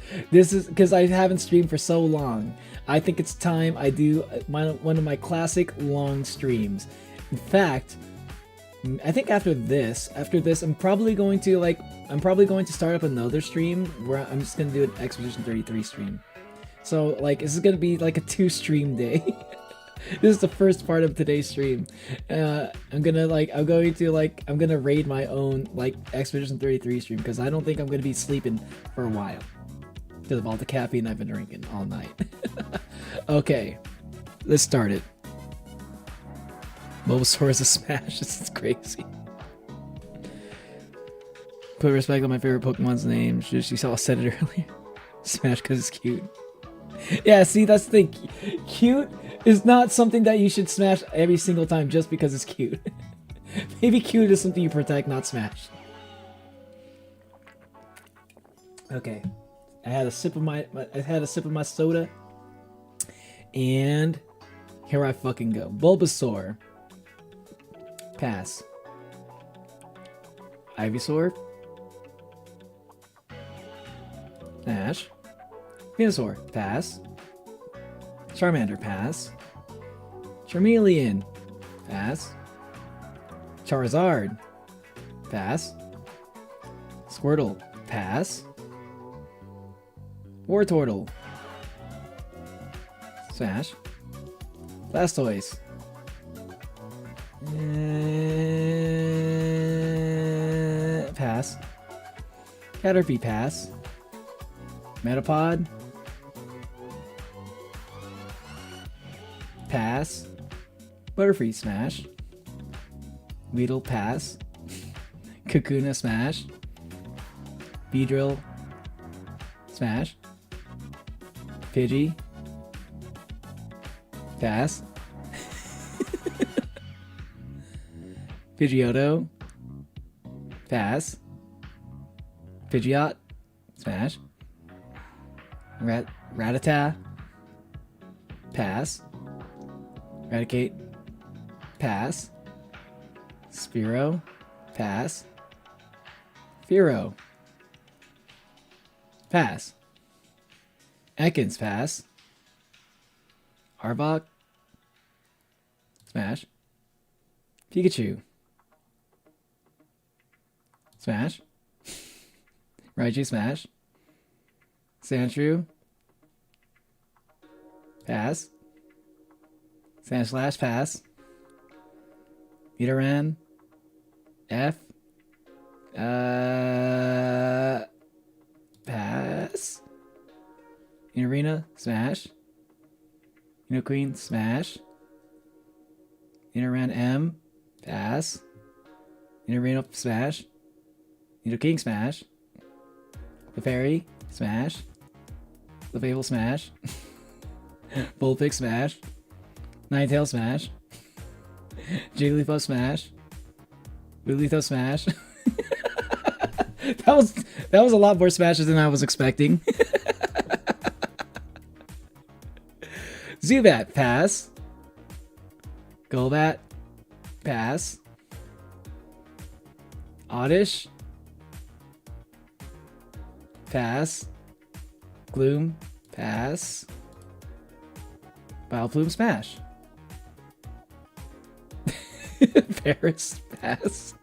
I haven't streamed for so long. I think it's time I do one of my classic long streams. In fact, I think after this, I'm probably going to start up another stream where I'm just gonna do an Expedition 33 stream. So like this is gonna be like a 2-stream day. This is the first part of today's stream. I'm gonna raid my own like Expedition 33 stream because I don't think I'm gonna be sleeping for a while because of all the caffeine I've been drinking all night. Okay, let's start it. Bulbasaur is a smash. This is crazy. Put respect on my favorite Pokemon's name. You saw I said it earlier. Smash because it's cute. Yeah, see, that's the thing. Cute is not something that you should smash every single time just because it's cute. Maybe cute is something you protect, not smash. Okay, I had a sip of my soda, and here I fucking go. Bulbasaur, pass. Ivysaur, smash. Venusaur, pass. Charmander, pass. Charmeleon, pass. Charizard, pass. Squirtle, pass. Wartortle, smash. Blastoise, pass. Caterpie, pass. Metapod, pass. Butterfree, smash. Weedle, pass. Kakuna, smash. Beedrill, smash. Pidgey, pass. Pidgeotto, pass. Pidgeot, smash. Rattata, pass. Raticate, pass. Spearow, pass. Fearow, pass. Ekans, pass. Arbok, smash. Pikachu, smash. Raichu, smash. Sandshrew, pass. Sandslash, pass. Nidoran, F. Pass. Inarena, smash. Queen, smash. Nidoran M, pass. Inarena, smash. Nidoking, smash. Clefairy, smash. Clefable, smash. Bullpig, smash. Ninetale, smash. Jigglypuff, smash. Wigglytuff, smash. that was a lot more smashes than I was expecting. Zubat, pass. Golbat, pass. Oddish, pass. Gloom, pass. Vileplume, smash. Paris, pass.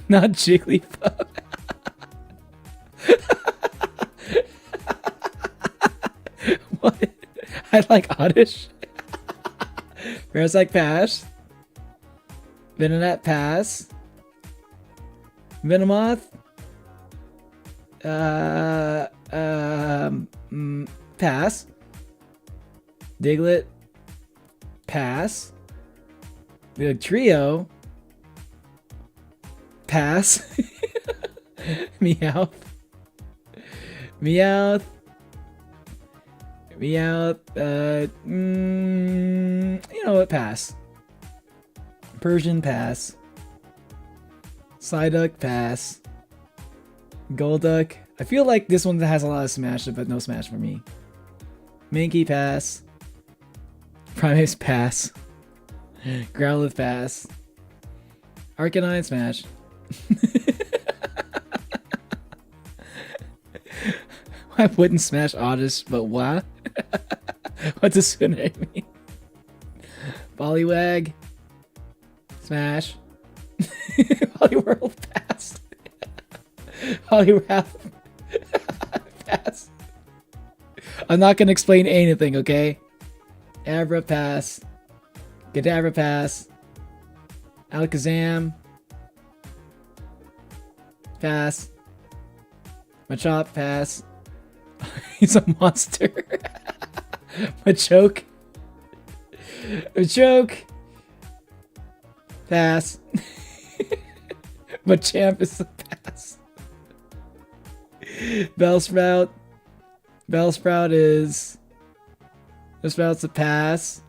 Not Jigglypuff. What? I like Oddish. Parasect pass. Venonat pass. Venomoth. Pass. Diglett. Pass. The trio. Pass. Meowth. Meowth. Meowth. You know what? Pass. Persian pass. Psyduck pass. Golduck. I feel like this one has a lot of smash, but no smash for me. Mankey pass. Primates pass. Growlithe pass. Arcanine smash. I wouldn't smash Oddish, but what? What does Tsunade mean? Poliwag. Smash. Poliwhirl pass. Poliwrath pass. I'm not gonna explain anything, okay? Abra pass. Kadabra pass. Alakazam. Pass. Machop pass. He's a monster. Machoke. Machoke. Pass. Machamp is a pass. Bellsprout. Bellsprout is... Bellsprout's a pass.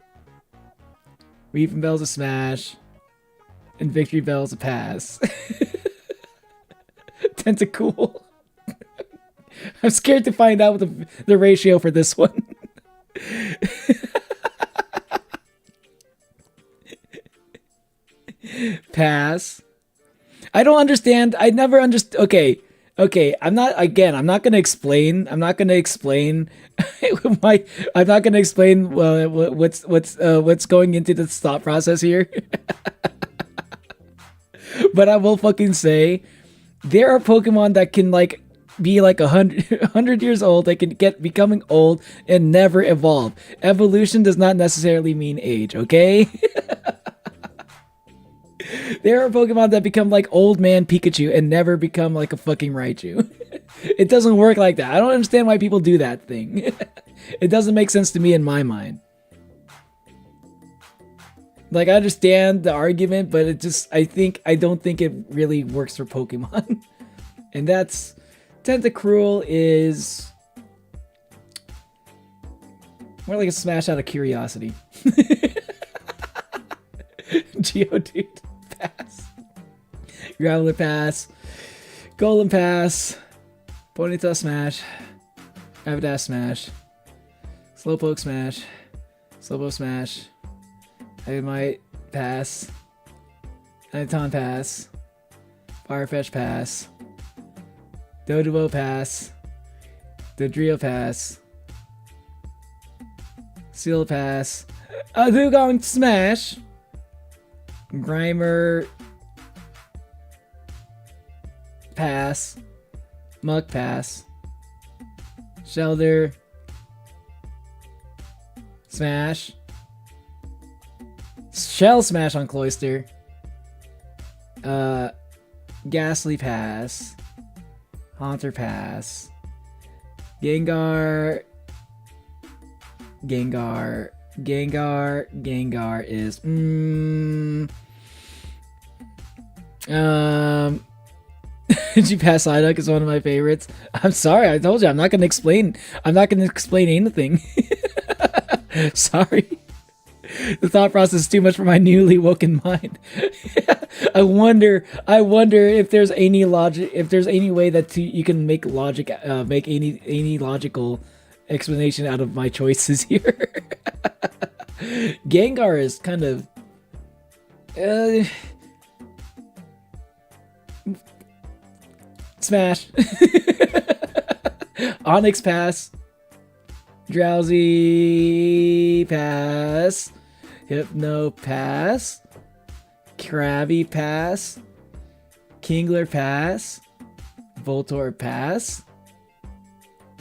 Weeping Bell's a smash. And Victory Bell's a pass. Tentacool. I'm scared to find out the ratio for this one. Pass. I don't understand. I never understood. Okay. I'm not gonna explain. I'm not gonna explain what's going into the thought process here. But I will fucking say, there are Pokemon that can like be like 100 years old. They can get becoming old and never evolve. Evolution does not necessarily mean age, okay? There are Pokemon that become like old man Pikachu and never become like a fucking Raichu. It doesn't work like that. I don't understand why people do that thing. It doesn't make sense to me in my mind. Like, I understand the argument, but it just, I don't think it really works for Pokemon. And that's, Tentacruel is more like a smash out of curiosity. Geodude, pass. Graveler, pass. Golem, pass. Ponyta, smash. Rapidash, smash. Slowpoke, smash. Slowpoke, smash. I might pass. Anaton, pass. Firefetch, pass. Doduo, pass. Dodrio, pass. Seal, pass. Dugong, smash. Grimer, pass. Muck, pass. Shelder, smash. Shell smash on Cloyster. Ghastly, pass. Haunter, pass. Gengar is Did you pass Psyduck is one of my favorites. I'm sorry, I told you I'm not gonna explain anything. Sorry. The thought process is too much for my newly woken mind. I wonder if there's any way that you can make any logical explanation out of my choices here. Gengar is kind of smash. Onyx, pass. Drowsy, pass. Hypno, pass. Krabby, pass. Kingler, pass. Voltorb, pass.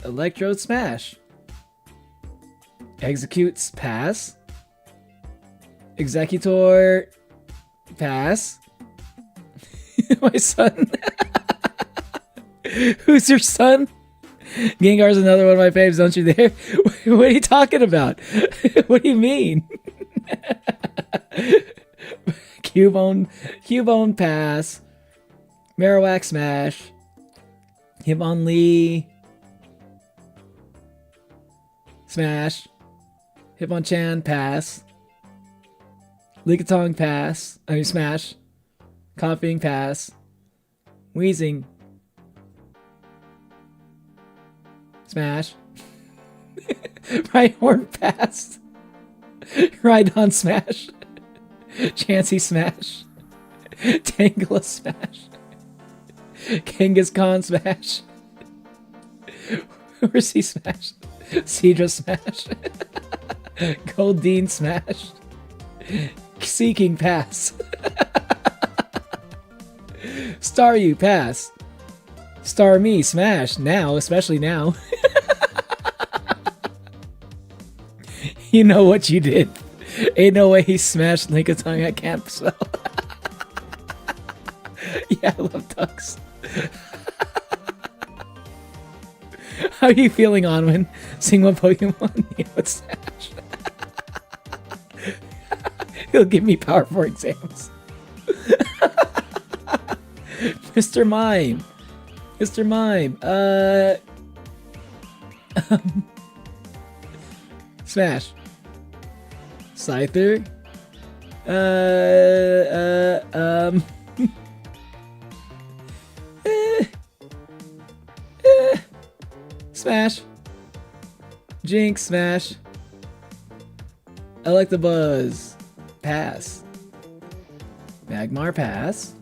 Electrode, smash. Executes, pass. Executor, pass. My son. Who's your son? Gengar's another one of my faves, don't you there? What are you talking about? What do you mean? Cubone, pass. Marowak, smash. Hitmonlee, smash. Hitmonchan, pass. Lickitung, pass. Smash. Coughing, pass. Wheezing, smash. Rhyhorn, pass. Rhydon, smash. Chansey, smash. Tangela, smash. Kangaskhan, smash. Horsey, smash. Seadra, smash. Goldeen, smash. Seeking, pass. Staryu, pass. Starmie, smash. Now, especially now. You know what you did. Ain't no way he smashed Lickitung at Camp Spell. Yeah, I love ducks. How are you feeling, Onwin? Sing one Pokemon? You know, it's Smash. He'll give me power for exams. Mr. Mime. Mr. Mime. Smash. Scyther. Smash. Jinx, smash. Electabuzz, pass. Magmar, pass.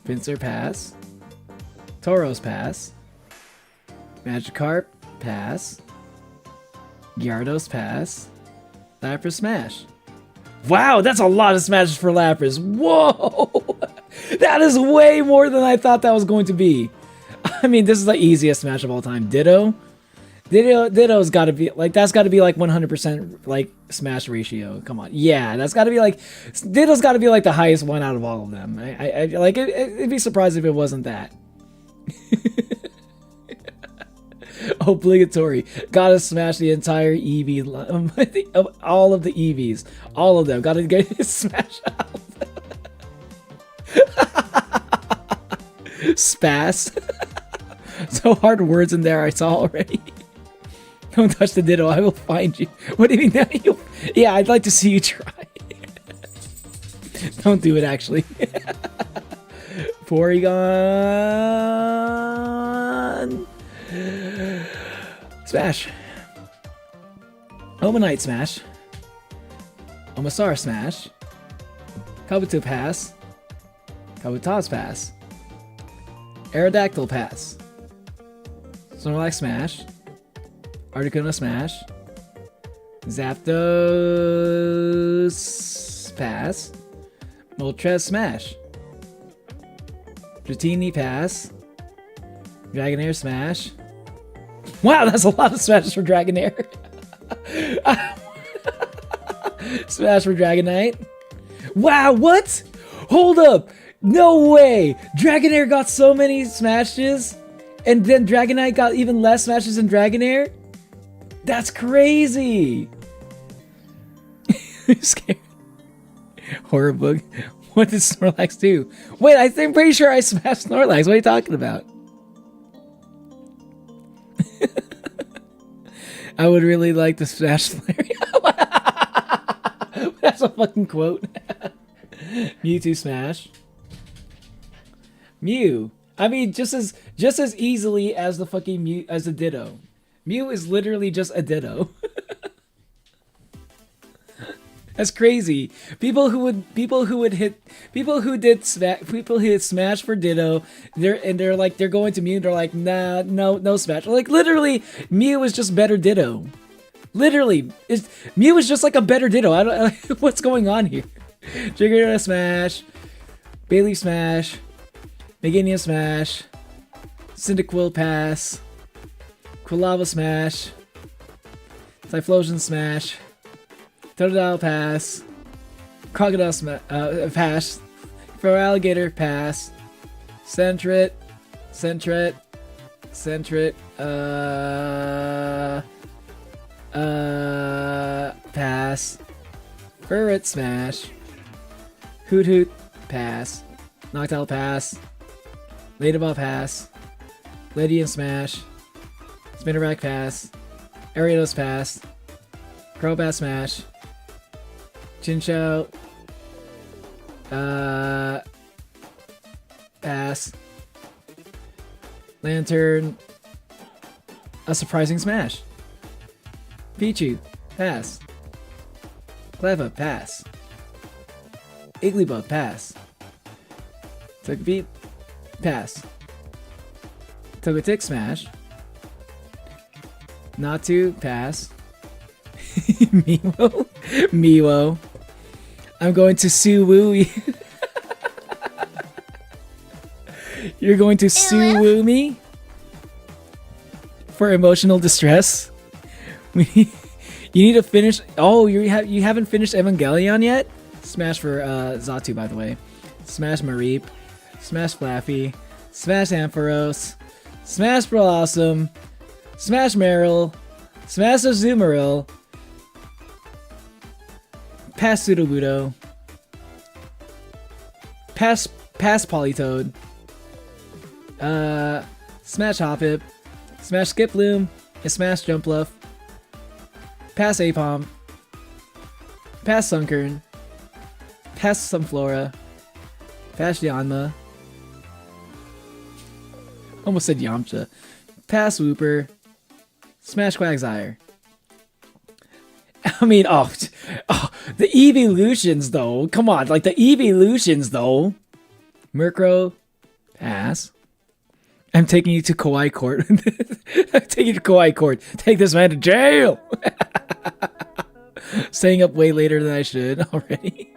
Pinsir, pass. Tauros, pass. Magikarp, pass. Gyarados, pass. Lapras, smash. Wow, that's a lot of smashes for Lapras. Whoa! That is way more than I thought that was going to be. I mean, this is the easiest smash of all time. Ditto's got to be like, that's got to be like 100% like smash ratio. Come on, yeah, that's got to be like, Ditto's got to be like the highest one out of all of them. I like it'd be surprised if it wasn't that. Obligatory, gotta smash the entire Eevee, all of the Eevees, all of them. Gotta get smash out. Spas. So hard words in there I saw already. Don't touch the Ditto, I will find you. What do you mean now? Yeah, I'd like to see you try. Don't do it, actually. Porygon. Smash. Omanite, smash. Omasar, smash. Kabuto, pass. Kabuto's, pass. Aerodactyl, pass. Snorlax, smash. Articuno, smash. Zapdos, pass. Moltres, smash. Dratini, pass. Dragonair, smash. Wow, that's a lot of smashes for Dragonair. Smash for Dragonite. Wow, what? Hold up. No way. Dragonair got so many smashes, and then Dragonite got even less smashes than Dragonair? That's crazy. I'm scared. Horribug. What did Snorlax do? Wait, I'm pretty sure I smashed Snorlax. What are you talking about? I would really like to smash Flareon. That's a fucking quote. Mewtwo, smash. Mew. I mean, just as easily as the fucking Mew, as a Ditto. Mew is literally just a Ditto. That's crazy. People who hit smash for Ditto, they're like, they're going to Mew, they're like, nah, no smash. Like, literally, Mew is just better Ditto. Literally, Mew is just like a better Ditto. I don't what's going on here. Jiggernaut, smash. Bailey, smash. Meganium, smash. Cyndaquil, pass. Quilava, smash. Typhlosion smash. Totodile pass. Crocodile pass. For alligator pass. Centret. Pass. Ferret smash. Hoot pass. Noctowl pass. Ladyball pass. Ledian smash. Spinnerack pass. Ariados pass. Crobat smash. Chinchou. Pass. Lantern. A surprising smash. Pichu. Pass. Cleva. Pass. Igglybuff. Pass. Togepi. Pass. Togetic smash. Natu. Pass. Miwo. I'm going to sue woo you. You're going to sue woo me for emotional distress. You need to finish. Oh, you haven't finished Evangelion yet? Smash for Xatu, by the way. Smash Mareep. Smash Flaffy. Smash Ampharos. Smash Blossom. Smash Meryl. Smash Azumarill. Pass Sudowoodo. Pass Politoed. Smash Hoppip. Smash Skiploom. And smash Jumpluff. Pass Apom. Pass Sunkern. Pass Sunflora. Pass Yanma. Almost said Yamcha. Pass Wooper. Smash Quagsire. I mean, the evolutions though. Come on, like the evolutions though. Murkrow. Pass. I'm taking you to Kawaii Court. I'm taking you to Kawaii Court. Take this man to jail. Staying up way later than I should already.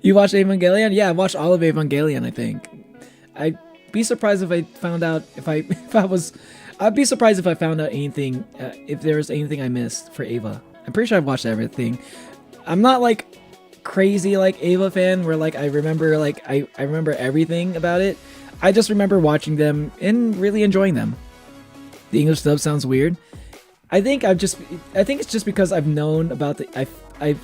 You watched Evangelion? Yeah, I watched all of Evangelion, I think. I'd be surprised if I found out I'd be surprised if I found out anything, if there was anything I missed for Eva. I'm pretty sure I've watched everything. I'm not like crazy like Eva fan where like I remember I remember everything about it. I just remember watching them and really enjoying them. The English dub sounds weird. I think it's just because I've known about I've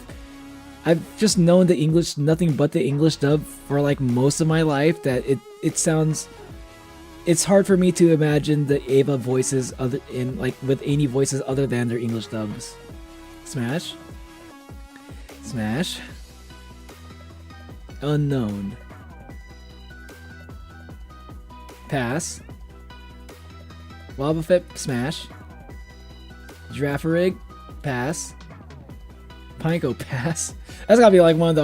just known the English, nothing but the English dub for like most of my life that it's hard for me to imagine the Eva voices with any voices other than their English dubs. Smash. Smash. Unknown. Pass. Wobbuffet. Smash. Girafarig. Pass. Pineco. Pass. That's gotta be like one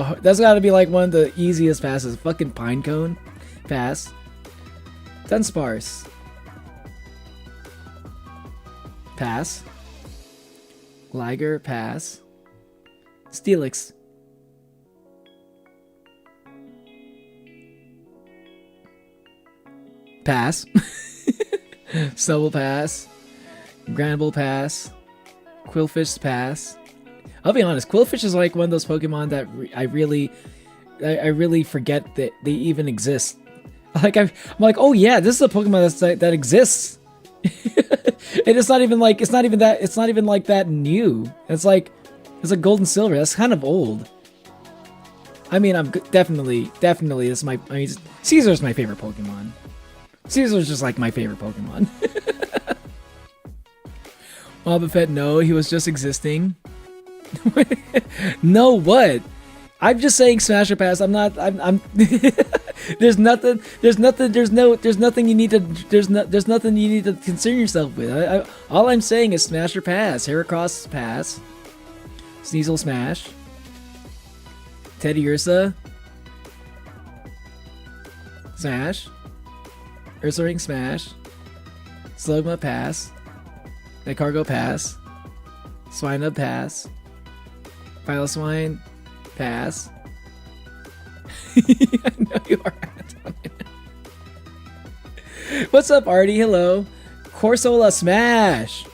of the easiest passes. Fucking Pinecone. Pass. Dunsparce. Pass. Liger. Pass. Steelix. Pass. Stubble. Pass. Granbull. Pass. Quillfish. Pass. I'll be honest, Quillfish is like one of those Pokemon that I really forget that they even exist. Like I'm like, oh yeah, this is a Pokemon that exists. And it's not even like that new. It's like Gold and Silver. That's kind of old. I mean, I'm definitely this is Caesar's my favorite Pokemon. Caesar's just like my favorite Pokemon. Wobbuffet, no, he was just existing. No, what? I'm just saying smash or pass. I'm there's nothing you need to concern yourself with. All I'm saying is smash or pass. Heracross, pass. Sneasel, smash. Teddy Ursa, smash. Ursaring, smash. Slugma, pass. Cargo, pass. Swinub, pass. Piloswine, pass. I know you are. What's up, Artie? Hello. Corsola, smash.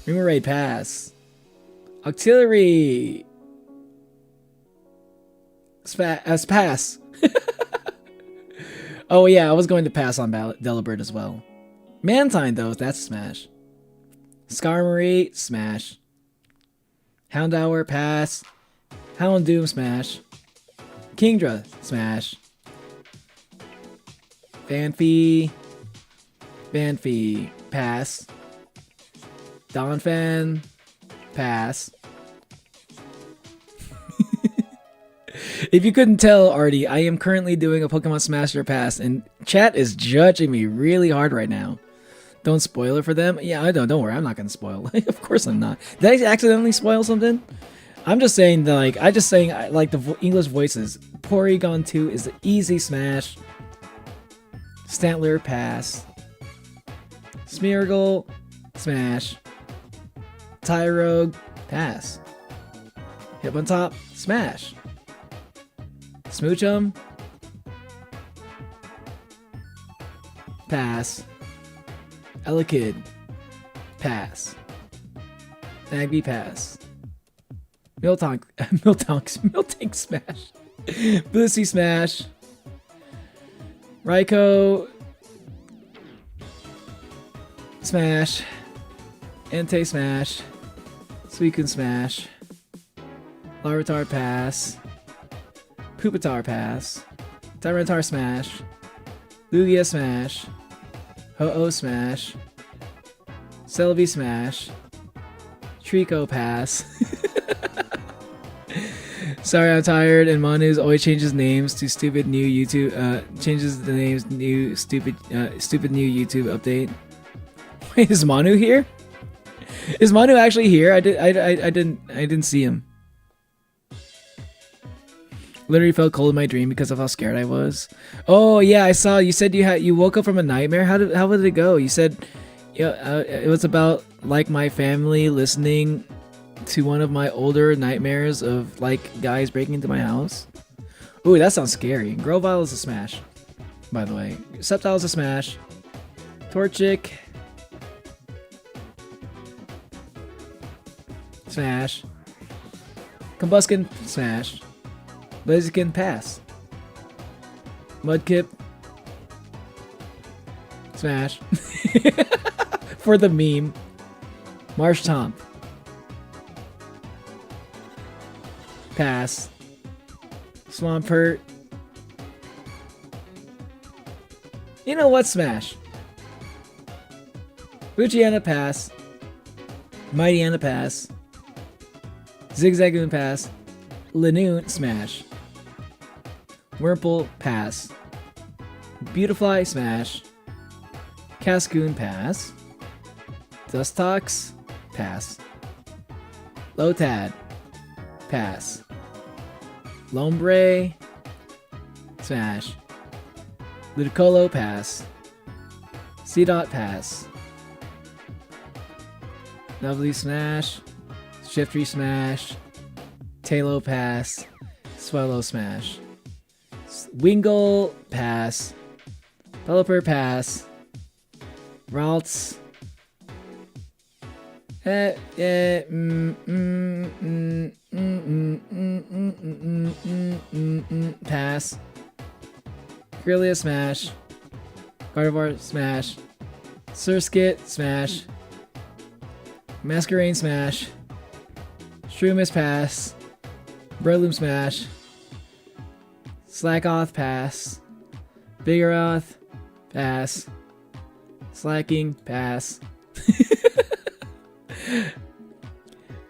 Remoraid, pass. Auxiliary. Pass. Oh yeah, I was going to pass on Delibird as well. Mantine though, that's a smash. Skarmory, smash. Houndour, pass. Houndoom, smash. Kingdra, smash. Banfy, pass. Donphan, pass. If you couldn't tell, Artie, I am currently doing a Pokemon Smash Pass, and chat is judging me really hard right now. Don't spoil it for them. Yeah, I don't worry, I'm not gonna spoil. Of course I'm not. Did I accidentally spoil something? I'm just saying that, like, like the English voices. Porygon 2 is an easy smash. Stantler, pass. Smeargle, smash. Tyrogue, pass. Hitmontop, smash. Smoochum, pass. Elekid, pass. Magby, pass. Miltank smash. Blissey, smash. Raikou, smash. Entei, smash. Suicune, smash. Larvitar, pass. Pupitar, pass. Tyranitar, smash. Lugia, smash. Ho-Oh, smash. Celebi, smash. Trico, pass. Sorry, I'm tired, and Manu's always changes names to stupid new YouTube. Changes the names new stupid new YouTube update. Wait, is Manu here? Is Manu actually here? I didn't see him. Literally felt cold in my dream because of how scared I was. Oh yeah, I saw. You said you woke up from a nightmare. How did it go? You said, yeah, it was about like my family listening to one of my older nightmares of like guys breaking into my house. Ooh, that sounds scary. Grovyle is a smash, by the way. Sceptile is a smash. Torchic, smash. Combuskin, smash. Blaziken, pass. Mudkip, smash. For the meme. Marshtomp, pass. Swampert. You know what? Smash. Luciana, pass. Mightyena, pass. Zigzagoon, pass. Linoone, smash. Wurmple, pass. Beautifly, smash. Cascoon, pass. Dustox, pass. Lotad, pass. Lombre, smash. Ludicolo, pass. Seedot, pass. Lovely, smash. Shiftry, smash. Tailo, pass. Swallow, smash. Wingull, pass. Pelipper, pass. Ralts. Pass. Grillia, smash. Gardevoir, smash. Surskit, smash. Masquerain, smash. Shroomis, pass. Breloom, smash. Slackoth, pass. Vigoroth, pass. Slacking, pass.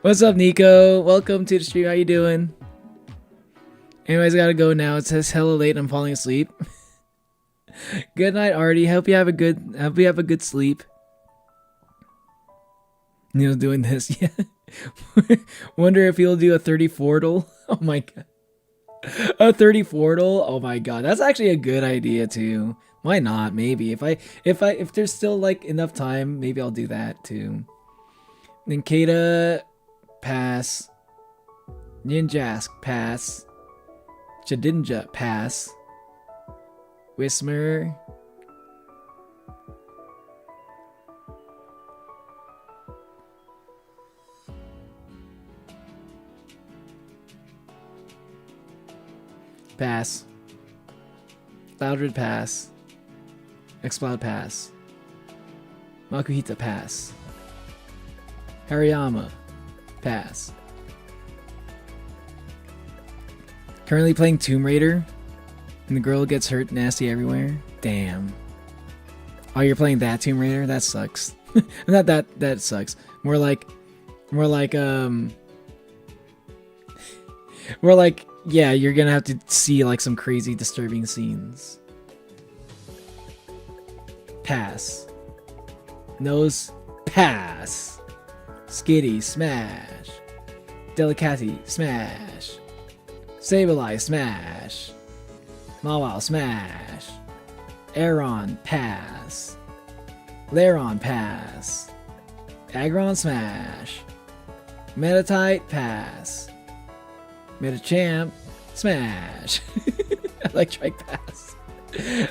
What's up, Nico? Welcome to the stream. How you doing? Anyways, I gotta go now. It says hella late. I'm falling asleep. Good night, Artie. Hope you have a good sleep. Neil's doing this. Yeah. Wonder if he'll do a 34-dle. Oh my god. A 34-dle? Oh my god. That's actually a good idea too. Why not? Maybe if there's still like enough time, maybe I'll do that too. Ninkata, pass. Ninjask, pass. Chadinja, pass. Whismer. Pass. Loudred, pass. Explode, pass. Makuhita, pass. Hariyama, pass. Currently playing Tomb Raider, and the girl gets hurt nasty everywhere. Damn. Oh, you're playing that Tomb Raider? That sucks. Not that sucks. More like, yeah, you're gonna have to see like some crazy disturbing scenes. Pass. Nose, pass. Skitty, smash. Delicati, smash. Sableye, smash. Mawile, smash. Aeron, pass. Lairon, pass. Aggron, smash. Metatite, pass. Metachamp, smash. Electric, pass.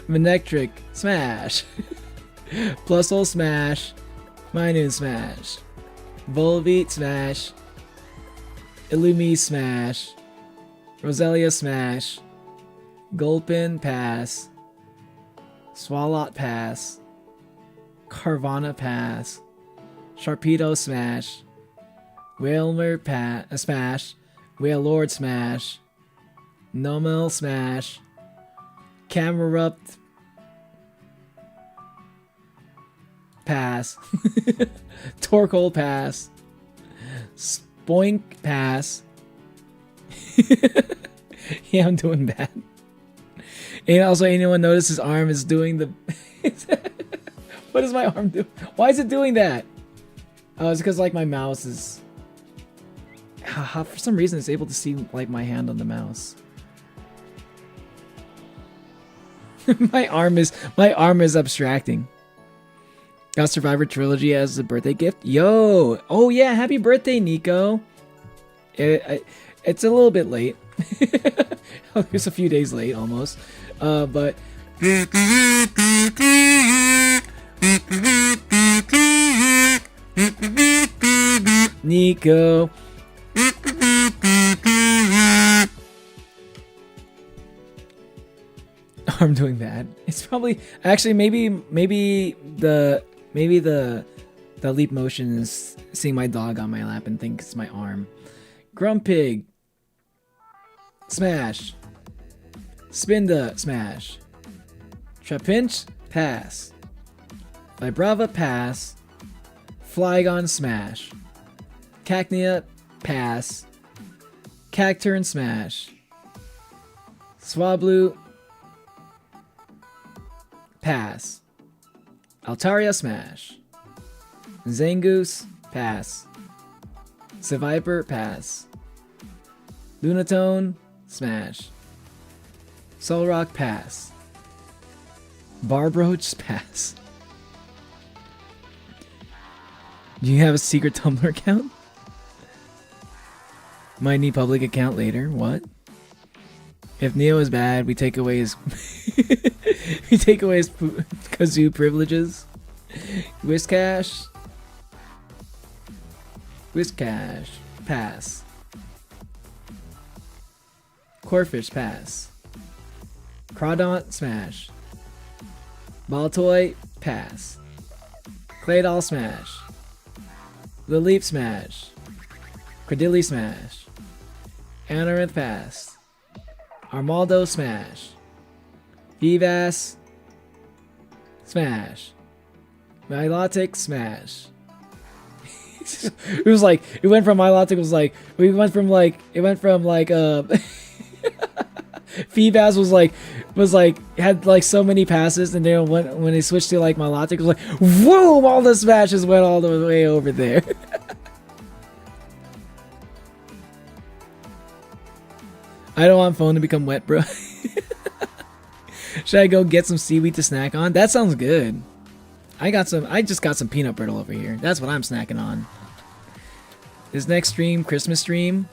Manectric, smash. Plusle, smash. Minun, smash. Volbeat, smash. Illumi, smash. Roselia, smash. Gulpin, pass. Swalot, pass. Carvana, pass. Sharpedo, smash. Whalmer, smash. Whalelord, smash. Nomel, smash. Camerupt, pass. Torkoal, pass. Spoink, pass. Yeah, I'm doing bad. And also, anyone notice his arm is doing the... What does my arm do? Why is it doing that? Oh, it's because like my mouse is... For some reason, it's able to see like my hand on the mouse. my arm is abstracting. Got Survivor Trilogy as a birthday gift. Yo! Oh yeah, happy birthday, Nico. It's a little bit late. It's a few days late almost. But Nico. I'm doing that. It's probably actually maybe the leap motion is seeing my dog on my lap and thinks it's my arm. Grumpig, smash. Spinda, smash. Trapinch, pass. Vibrava, pass. Flygon, smash. Cacnea, pass. Cacturn, smash. Swablu, pass. Altaria, smash. Zangoose, pass. Seviper, pass. Lunatone, smash. Solrock, pass. Barbroach, pass. Do you have a secret Tumblr account? Might need public account later. What? If Neo is bad, we take away his we take away his kazoo privileges. Whiscash, pass. Corfish, pass. Crawdaunt, smash. Baltoy, pass. Claydol, smash. Lileep, smash. Credilli, smash. Amaranth, pass. Armaldo, smash. Vivas, smash. Milotic, smash. It was like, it went from Milotic Feebas was like had like so many passes, and then when they switched to like Milotic, it was like whoa, all the smashes went all the way over there. I don't want phone to become wet, bro. Should I go get some seaweed to snack on? That sounds good. I just got some peanut brittle over here. That's what I'm snacking on. Is next stream Christmas stream?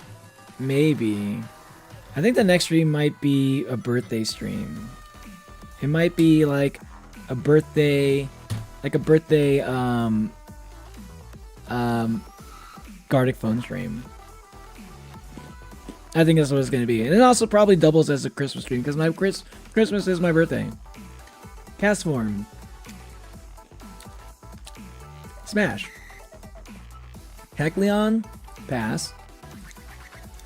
Maybe. I think the next stream might be a birthday stream. It might be like a birthday Gartic phone stream. I think that's what it's gonna be. And it also probably doubles as a Christmas stream because my Christmas is my birthday. Cast form. Smash. Heckleon. Pass.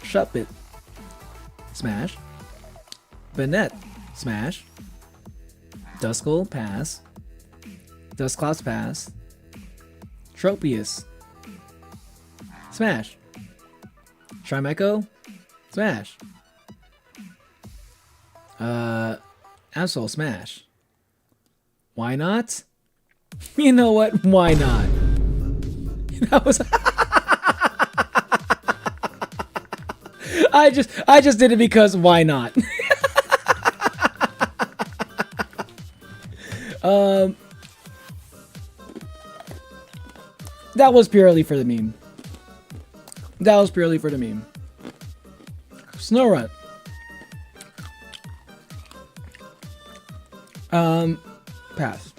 Shutbit. Smash. Banette. Smash. Duskull. Pass. Dusclops. Pass. Tropius. Smash. Trimecho. Smash. Absol. Smash. Why not? You know what? Why not? That was. I just did it because why not? That was purely for the meme. That was purely for the meme. Snorunt. Pass.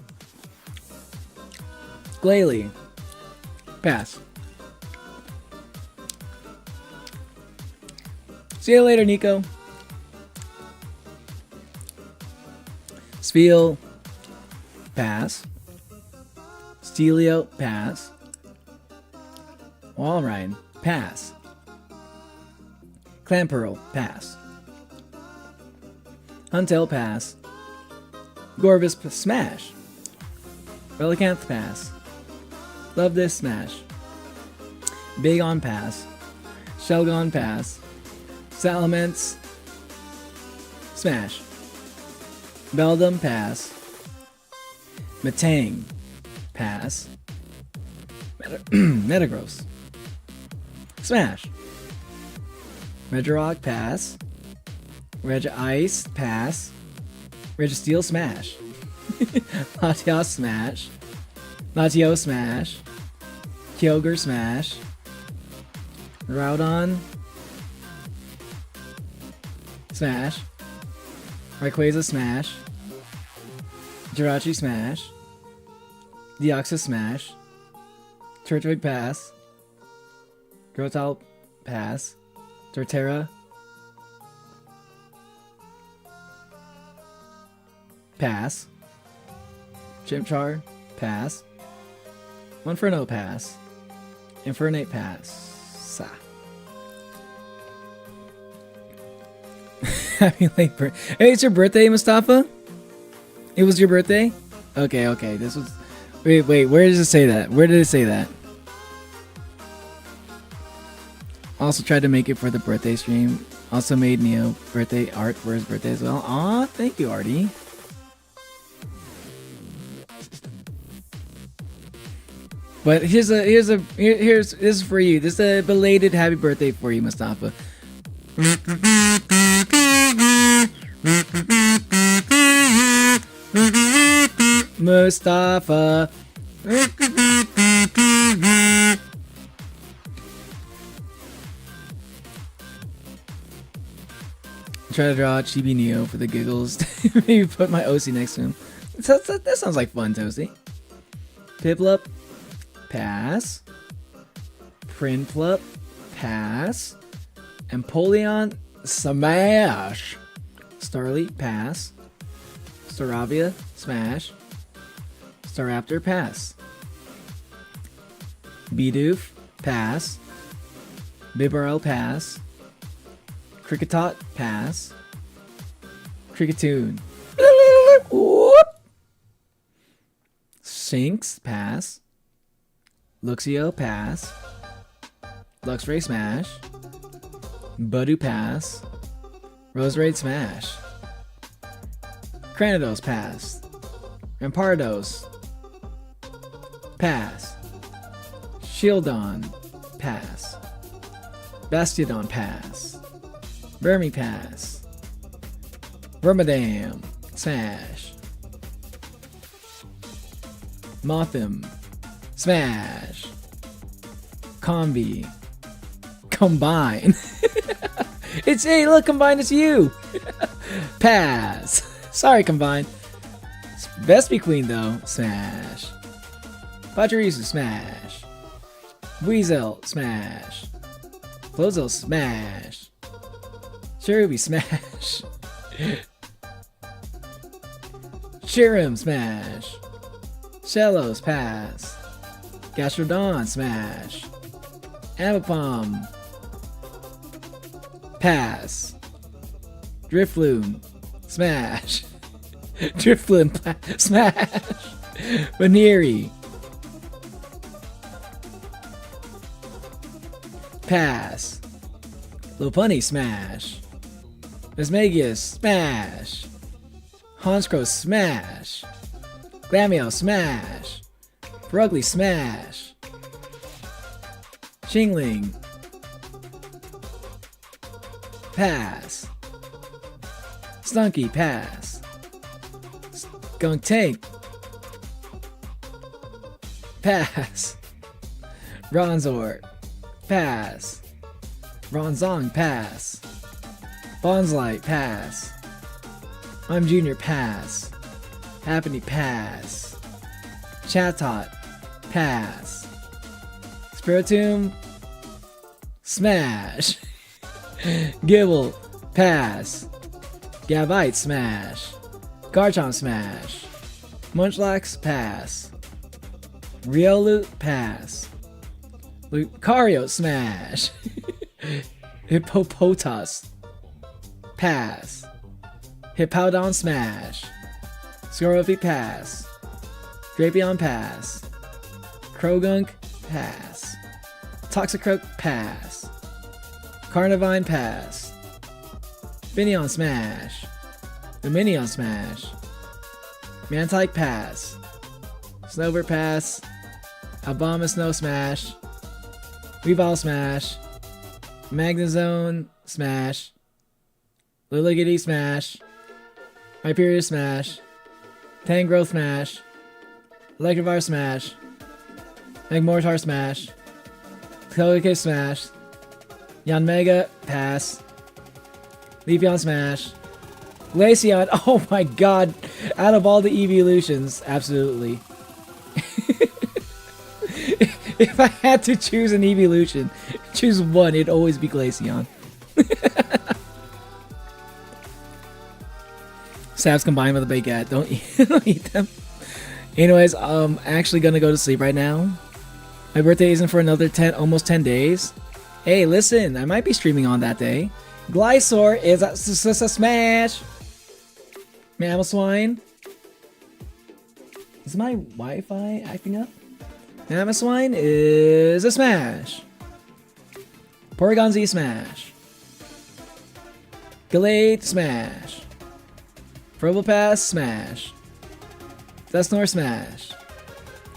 Glalie. Pass. See you later, Nico. Spiel. Pass. Stelio. Pass. Walrein. Pass. Clamperl. Pass. Huntail. Pass. Gorvis. Smash. Relicanth. Pass. Love this. Smash. Big on. Pass. Shelgon. Pass. Salamence. Smash. Beldum. Pass. Metang. Pass. Metagross. Smash. Regirock. Pass. Regice. Pass. Registeel. Smash. Latios. Smash. Latio. Smash. Kyogre. Smash. Groudon. Smash. Rayquaza. Smash. Jirachi. Smash. Deoxys. Smash. Turtwig. Pass. Grotal. Pass. Torterra. Pass. Chimchar. Pass. Monferno. Pass. Infernape. Pass. Happy late birthday. Hey, it's your birthday, Mustafa? It was your birthday? Okay. This was... Wait, where does it say that? Where did it say that? Also tried to make it for the birthday stream. Also made Neo birthday art for his birthday as well. Aw, thank you, Artie. But this is for you. This is a belated happy birthday for you, Mustafa. Mustafa. Try to draw Chibi Neo for the giggles. Maybe put my OC next to him. That sounds like fun, Toasty. Piplup. Pass. Prinplup. Pass. Empoleon. Smash. Starly. Pass. Staravia. Smash. Staraptor. Pass. Bidoof. Pass. Bibarel. Pass. Kricketot. Pass. Kricketune. Shinx. Pass. Luxio. Pass. Luxray. Smash. Budu. Pass. Roserade. Smash. Cranidos. Pass. Rampardos. Pass. Shieldon. Pass. Bastiodon. Pass. Burmy. Pass. Wormadam. Smash. Mothim. Smash. Combi. Combine. It's hey, look, Combine, it's you. Pass. Sorry, Combine. Vespi Queen though. Smash. Pachirisu. Smash. Weasel. Smash. Flozel. Smash. Cherubi smash. Shirim smash. Shellos pass. Gastrodon smash. Ambipom pass. Drifloon smash. Drifloon smash. Baneri pass. Lopunny smash. Mismagius smash. Honchkrow smash. Glamio smash. Rugly smash. Shingling pass. Stunky pass. Skunk Tank pass. Bronzor pass. Bronzong pass. Bonslight pass. I'm Junior pass. Happiny pass. Chatot pass. Spiritomb smash. Gibble pass. Gabite smash. Garchomp smash. Munchlax pass. Riolu pass. Lucario smash. Hippopotas pass. Hippowdon smash. Scorovy pass. Drapion pass. Krogunk pass. Toxicroak pass. Carnivine pass. Finneon smash. Dominion smash. Mantike pass. Snowbird pass. Abomasnow smash. Weavile smash. Magnezone smash. Lilligity smash. Hyperior smash. Tangrowth smash. Electrovire smash. Magmortar smash. Togekiss smash. Yanmega pass. Leafeon smash. Glaceon, oh my god. Out of all the evolutions, absolutely. If I had to choose an evolution, choose one, it'd always be Glaceon. Saps combined with a big cat. Don't eat them. Anyways, I'm actually gonna go to sleep right now. My birthday isn't for another almost 10 days. Hey, listen, I might be streaming on that day. Glysaur is a smash. Mamoswine. Is my Wi-Fi acting up? Mamoswine is a smash. Porygon Z smash. Gallade smash. Probopass smash. Dusknoir smash.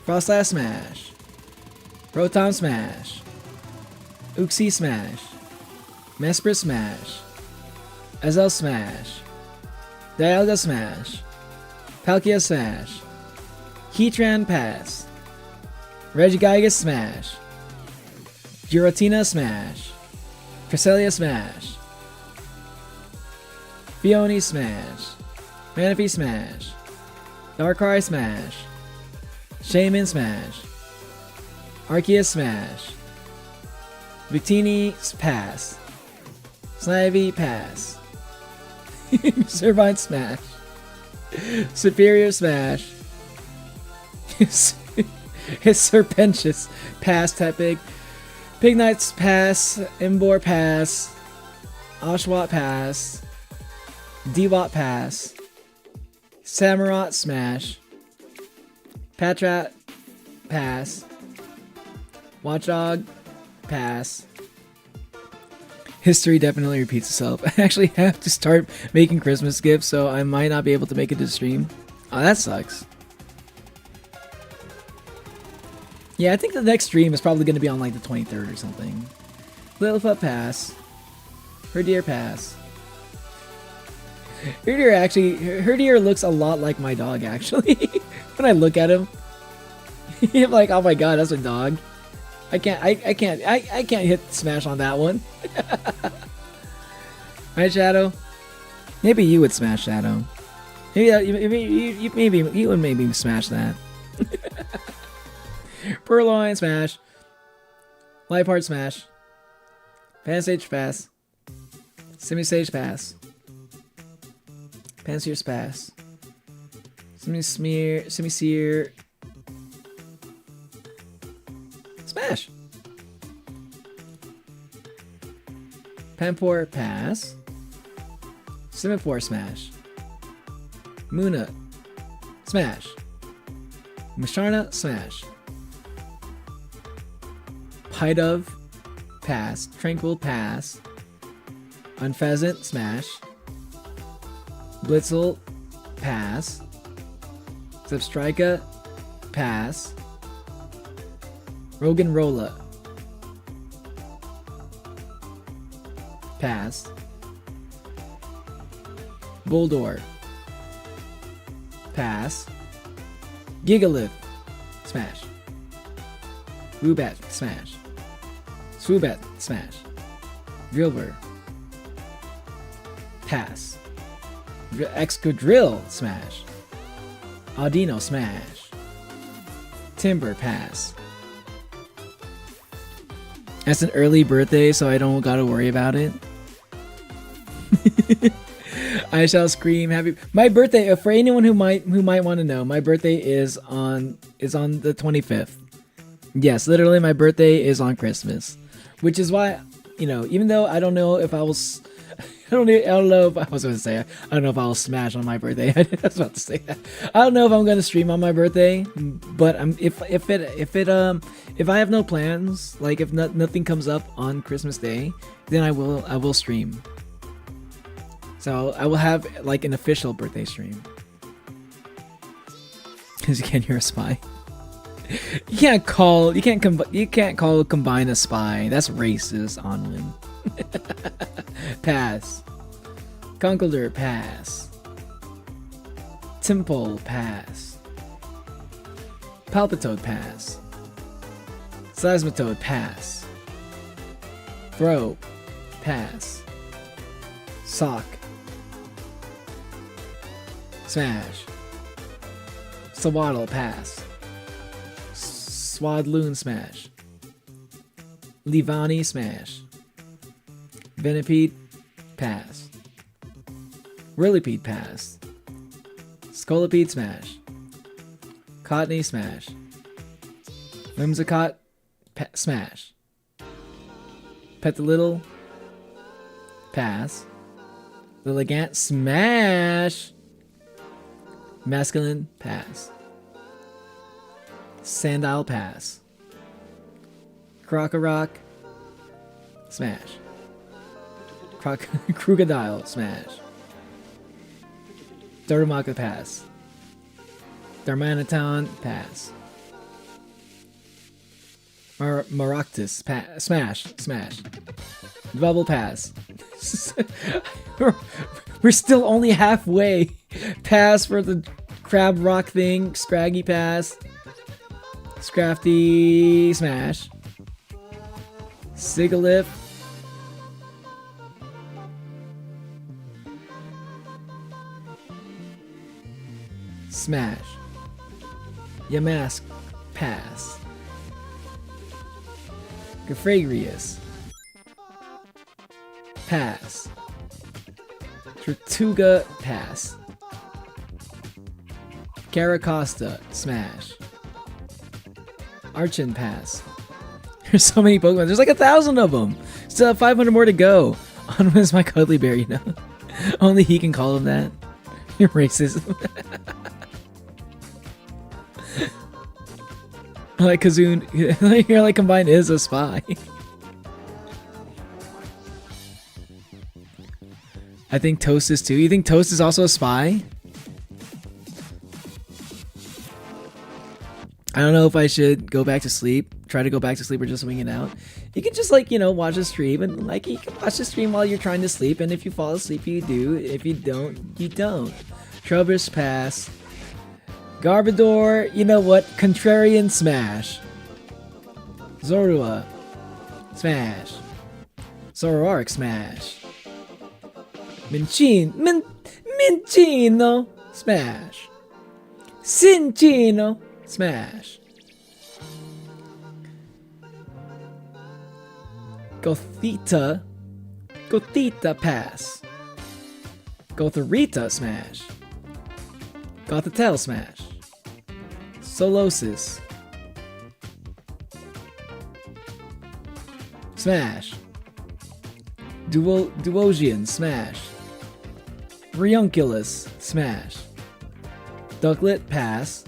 Frostlass smash. Rotom smash. Uxie smash. Mesprit smash. Azel smash. Dialga smash. Palkia smash. Heatran pass. Regigigas smash. Giratina smash. Cresselia smash. Fione smash. Manaphy smash. Darkrai smash. Shaman smash. Arceus smash. Victini pass. Snivy pass. Servine smash. Superior smash. His Serpentious pass. Tepig. Pignite's pass. Imbor pass. Oshawott pass. Dewott pass. Samurott smash. Patrat pass. Watchdog pass. History definitely repeats itself. I actually have to start making Christmas gifts, so I might not be able to make it to stream. Oh, that sucks. Yeah, I think the next stream is probably going to be on like the 23rd or something. Littlefoot pass. Herdier pass. Herdier looks a lot like my dog actually. When I look at him, I'm like, oh my god, that's a dog. I can't hit smash on that one. Right, Shadow? Maybe you would smash Shadow. Maybe you would maybe smash that. Purloin smash. Life Heart smash. Fan Stage pass. Semi-sage pass. Panseer's pass. Semi-seer. Smash. Pampor pass. Semaphore smash. Muna smash. Masharna smash. Pidove pass. Tranquil pass. Unpheasant smash. Blitzel pass. Substrika pass. Rogan Rolla pass. Boldor pass. Gigalith smash. Woobat smash. Swoobat smash. Drillbur pass. Excadrill smash. Audino smash. Timber pass. That's an early birthday, so I don't gotta worry about it. I shall scream happy. My birthday, for anyone who might want to know, my birthday is on the 25th. Yes, literally my birthday is on Christmas, which is why, even though I don't know if I will I don't know if I was gonna say I don't know if I'll smash on my birthday. I was about to say that. I don't know if I'm gonna stream on my birthday, but if I have no plans, like if nothing comes up on Christmas Day, then I will stream. So I will have like an official birthday stream. Cause you can't hear a spy. You can't call combine a spy. That's racist, Onwin. Pass. Conkeldurr pass. Temple pass. Palpitoad pass. Seismitoad pass. Throw pass. Sock. Smash. Swaddle pass. Swadloon smash. Leavanny smash. Venipede pass. Whirlipede pass. Scolipede smash. Cottonee smash. Whimsicott smash. Petalittle pass. Lilligant smash. Masculine pass. Sandile pass. Crocorock smash. Crocodile smash. Darumaka pass. Darmaniton pass. Maractus pass. Smash. Bubble pass. We're still only halfway. Pass for the crab rock thing. Scraggy pass. Scrafty smash. Sigalith. Smash. Yamask pass. Gafragrius pass. Tortuga pass. Caracosta smash. Archon pass. There's so many Pokemon. There's like 1,000 of them. Still have 500 more to go. On is my cuddly bear, Only he can call him that. You're racist. Like Kazoon, you're like combined is a spy. I think Toast is too. You think Toast is also a spy? I don't know if I should go back to sleep. Try to go back to sleep or just wing it out. You can just watch the stream and you can watch the stream while you're trying to sleep. And if you fall asleep, you do. If you don't, you don't. Trubbish pass. Garbodor, you know what? Contrarian smash. Zorua smash. Zoroark smash. Minccino smash. Cinccino smash. Gothita Gotita pass. Gotharita smash. Gothitelle smash. Solosis. Smash. Duogian smash. Riunculus smash. Ducklet pass.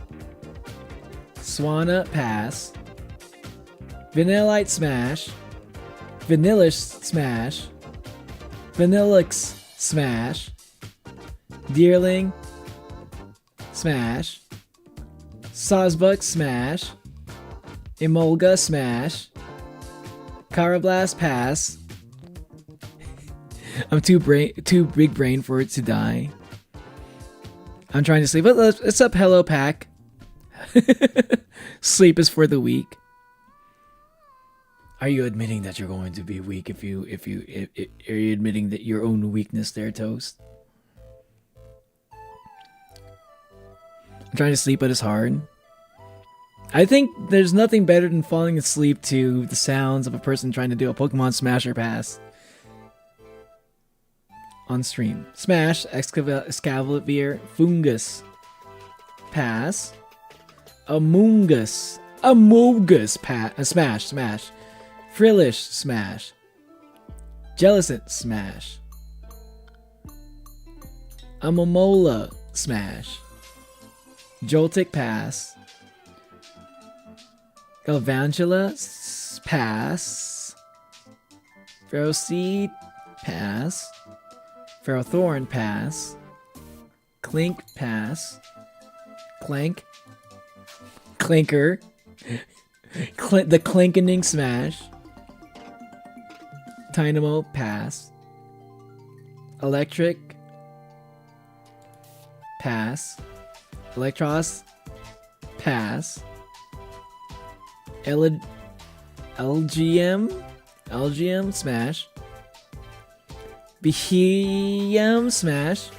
Swanna pass. Vanillite smash. Vanillish smash. Vanillix smash. Deerling smash. Sawsbuck smash. Emolga smash. Carablast pass. I'm too big brain for it to die. I'm trying to sleep. What's up, Hello Pack? Sleep is for the weak. Are you admitting that you're going to be weak are you admitting that your own weakness there, Toast? I'm trying to sleep, but it's hard. I think there's nothing better than falling asleep to the sounds of a person trying to do a Pokemon Smasher pass on stream. Smash, Excavalier, Fungus, pass, Amoongus, smash, Frillish, smash, Jellicent, smash, Amomola, smash, Joltik, pass, Galvantula, pass, Ferroseed, pass, Ferrothorn, pass, Clink, pass, Clank, Clinker, the Clinkening smash, Dynamo, pass, Electric, pass, Electros, pass, LGM, smash, Behem, smash,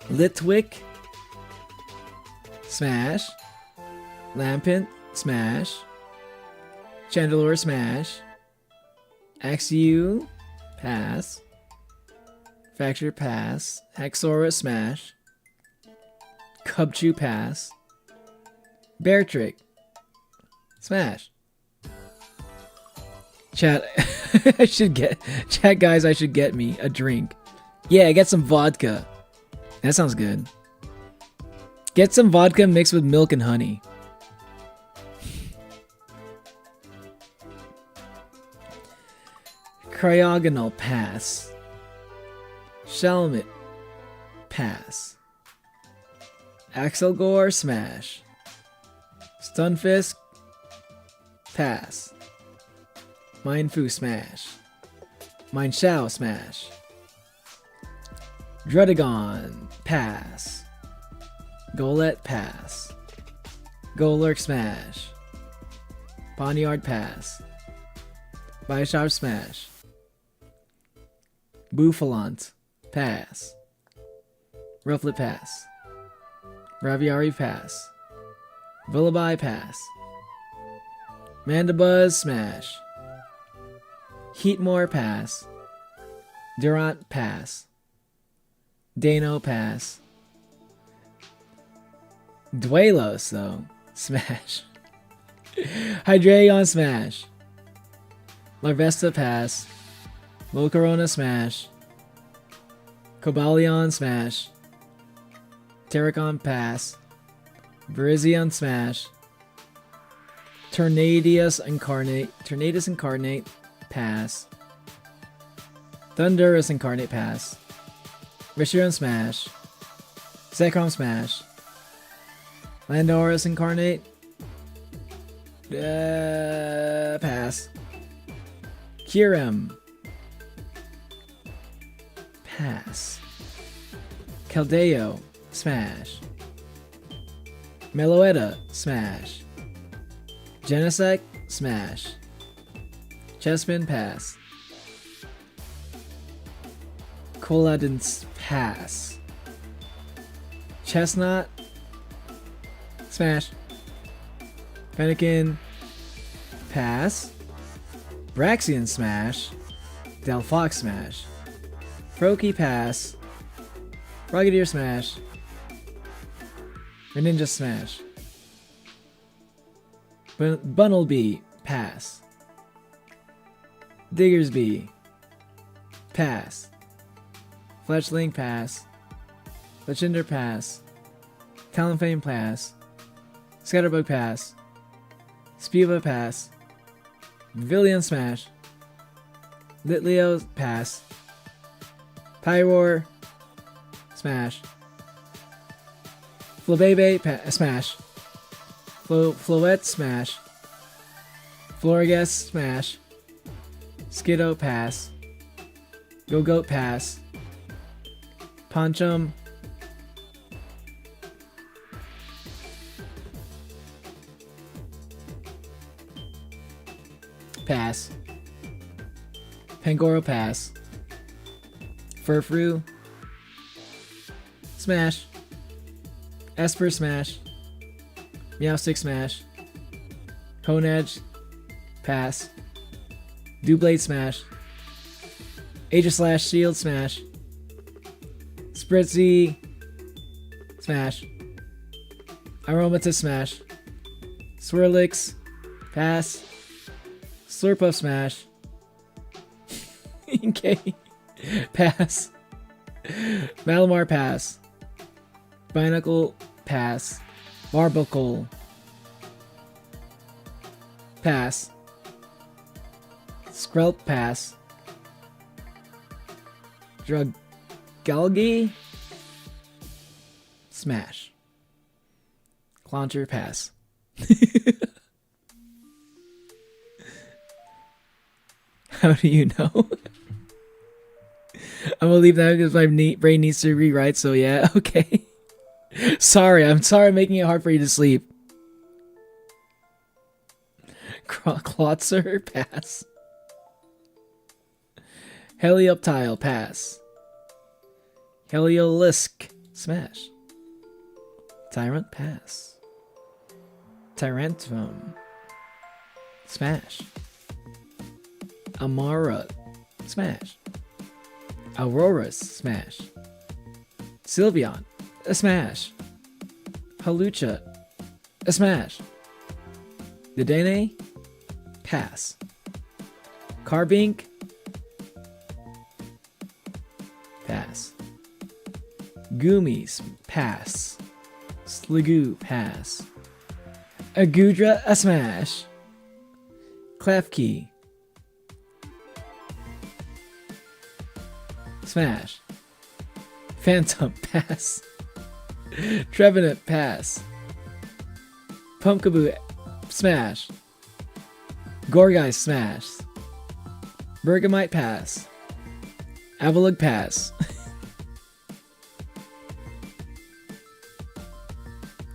Litwick, smash, Lampent, smash, Chandelure, smash, Axew, pass, Fracture, pass, Haxorus, smash, Cubchoo, pass, Beartrick, smash. Chat, guys, I should get me a drink. Yeah, get some vodka. That sounds good. Get some vodka mixed with milk and honey. Cryogonal, pass. Shelmet, pass. Axelgore, smash. Stunfisk, pass. Mindfu, smash. Mindshao, smash. Drudagon, pass. Golett, pass. Golurk, smash. Poniard, pass. Bisharp, smash. Bouffalont, pass. Rufflet, pass. Raviari, pass. Vullaby, pass. Mandibuzz, smash. Heatmore, pass. Durant, pass. Dano, pass. Duelos, though, smash. Hydreigon, smash. Larvesta, pass. Volcarona, smash. Cobalion, smash. Terracon, pass. Virizion, smash. Tornadus Incarnate, pass. Thundurus Incarnate, pass. Reshiram, smash. Zekrom, smash. Landorus Incarnate, pass. Kyurem, pass. Keldeo, smash. Meloetta, smash. Genesect, smash. Chespin, pass. Coladins, pass. Chestnut, smash. Fennekin, pass. Braxian, smash. Del Fox smash. Froakie pass. Ruggideer smash. Greninja smash. Bunnelby pass. Diggersby pass. Fletchling pass. Lechinder pass. Talonflame pass. Scatterbug pass. Spuva pass. Villian smash. Litleo pass. Pyroar smash. Flabebe smash. Floette smash. Florges smash. Skiddo pass. Go-Goat pass. Ponchum pass. Pangoro pass. Furfrou smash. Esper smash. Meowstic smash. Honedge pass. Doublade smash. Aegislash shield smash. Spritzy smash. Aromatisse smash. Swirlix pass. Slurpuff smash. Okay. Pass. Malamar pass. Binacle pass. Barbacle pass. Skrelp pass. Galgi smash. Clauncher pass. How do you know? I'm gonna leave that because my brain needs to rewrite, so yeah, okay. I'm sorry I'm making it hard for you to sleep. Klotzer pass. Helioptile pass. Heliolisk smash. Tyrant pass. Tyrantum smash. Amara smash. Aurora smash. Sylveon a smash. Halucha a smash. Dedenne pass. Carbink pass. Goomies pass. Sligoo pass. Agudra a smash. Klefki smash. Phantom pass. Trevenant pass. Pumpkaboo smash. Gorgai smash. Bergamite pass. Avalug pass.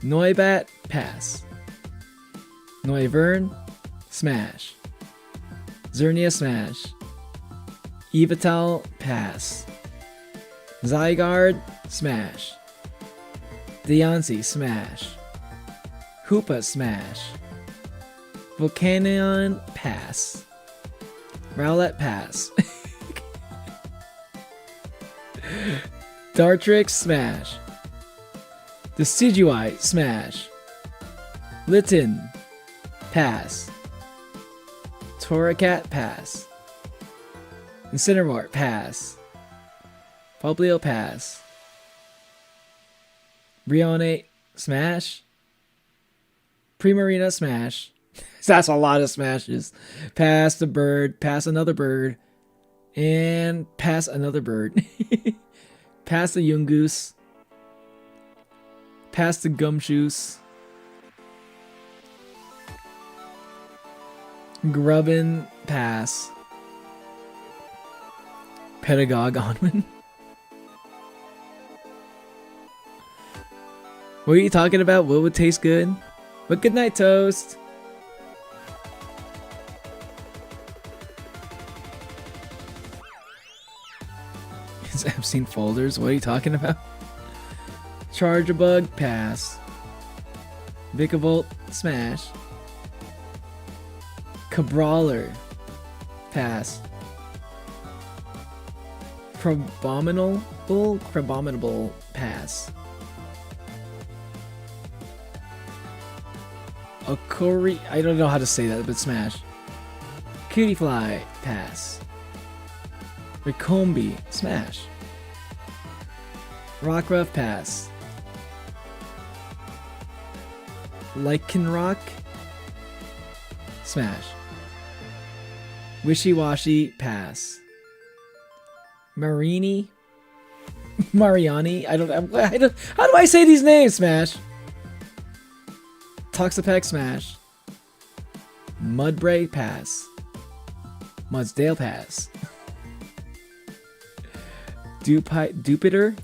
Noibat pass. Noivern smash. Zernia smash. Evital pass. Zygarde smash. Deontay smash. Hoopa smash. Volcanion pass. Rowlet pass. Dartrix smash. Decidueye smash. Litten pass. Torracat pass. Incineroar pass. Poplio pass. Brione smash. Primarina smash. That's a lot of smashes. Pass the bird. Pass another bird. And pass another bird. Pass the Yungoos. Pass the Gumshoes. Grubbin pass. Pedagog Onwin. What are you talking about? What would taste good? But good night, Toast. I've seen folders. What are you talking about? Charjabug pass. Vikavolt smash. Cabrawler pass. Crabominable pass. Okori, I don't know how to say that, but smash. Cutie Fly pass. Ricombi smash. Rockruff pass. Lycanroc smash. Wishy-washy pass. Mariani, I don't. How do I say these names? Smash. Toxapex smash. Mudbray pass. Mudsdale pass. Dupiter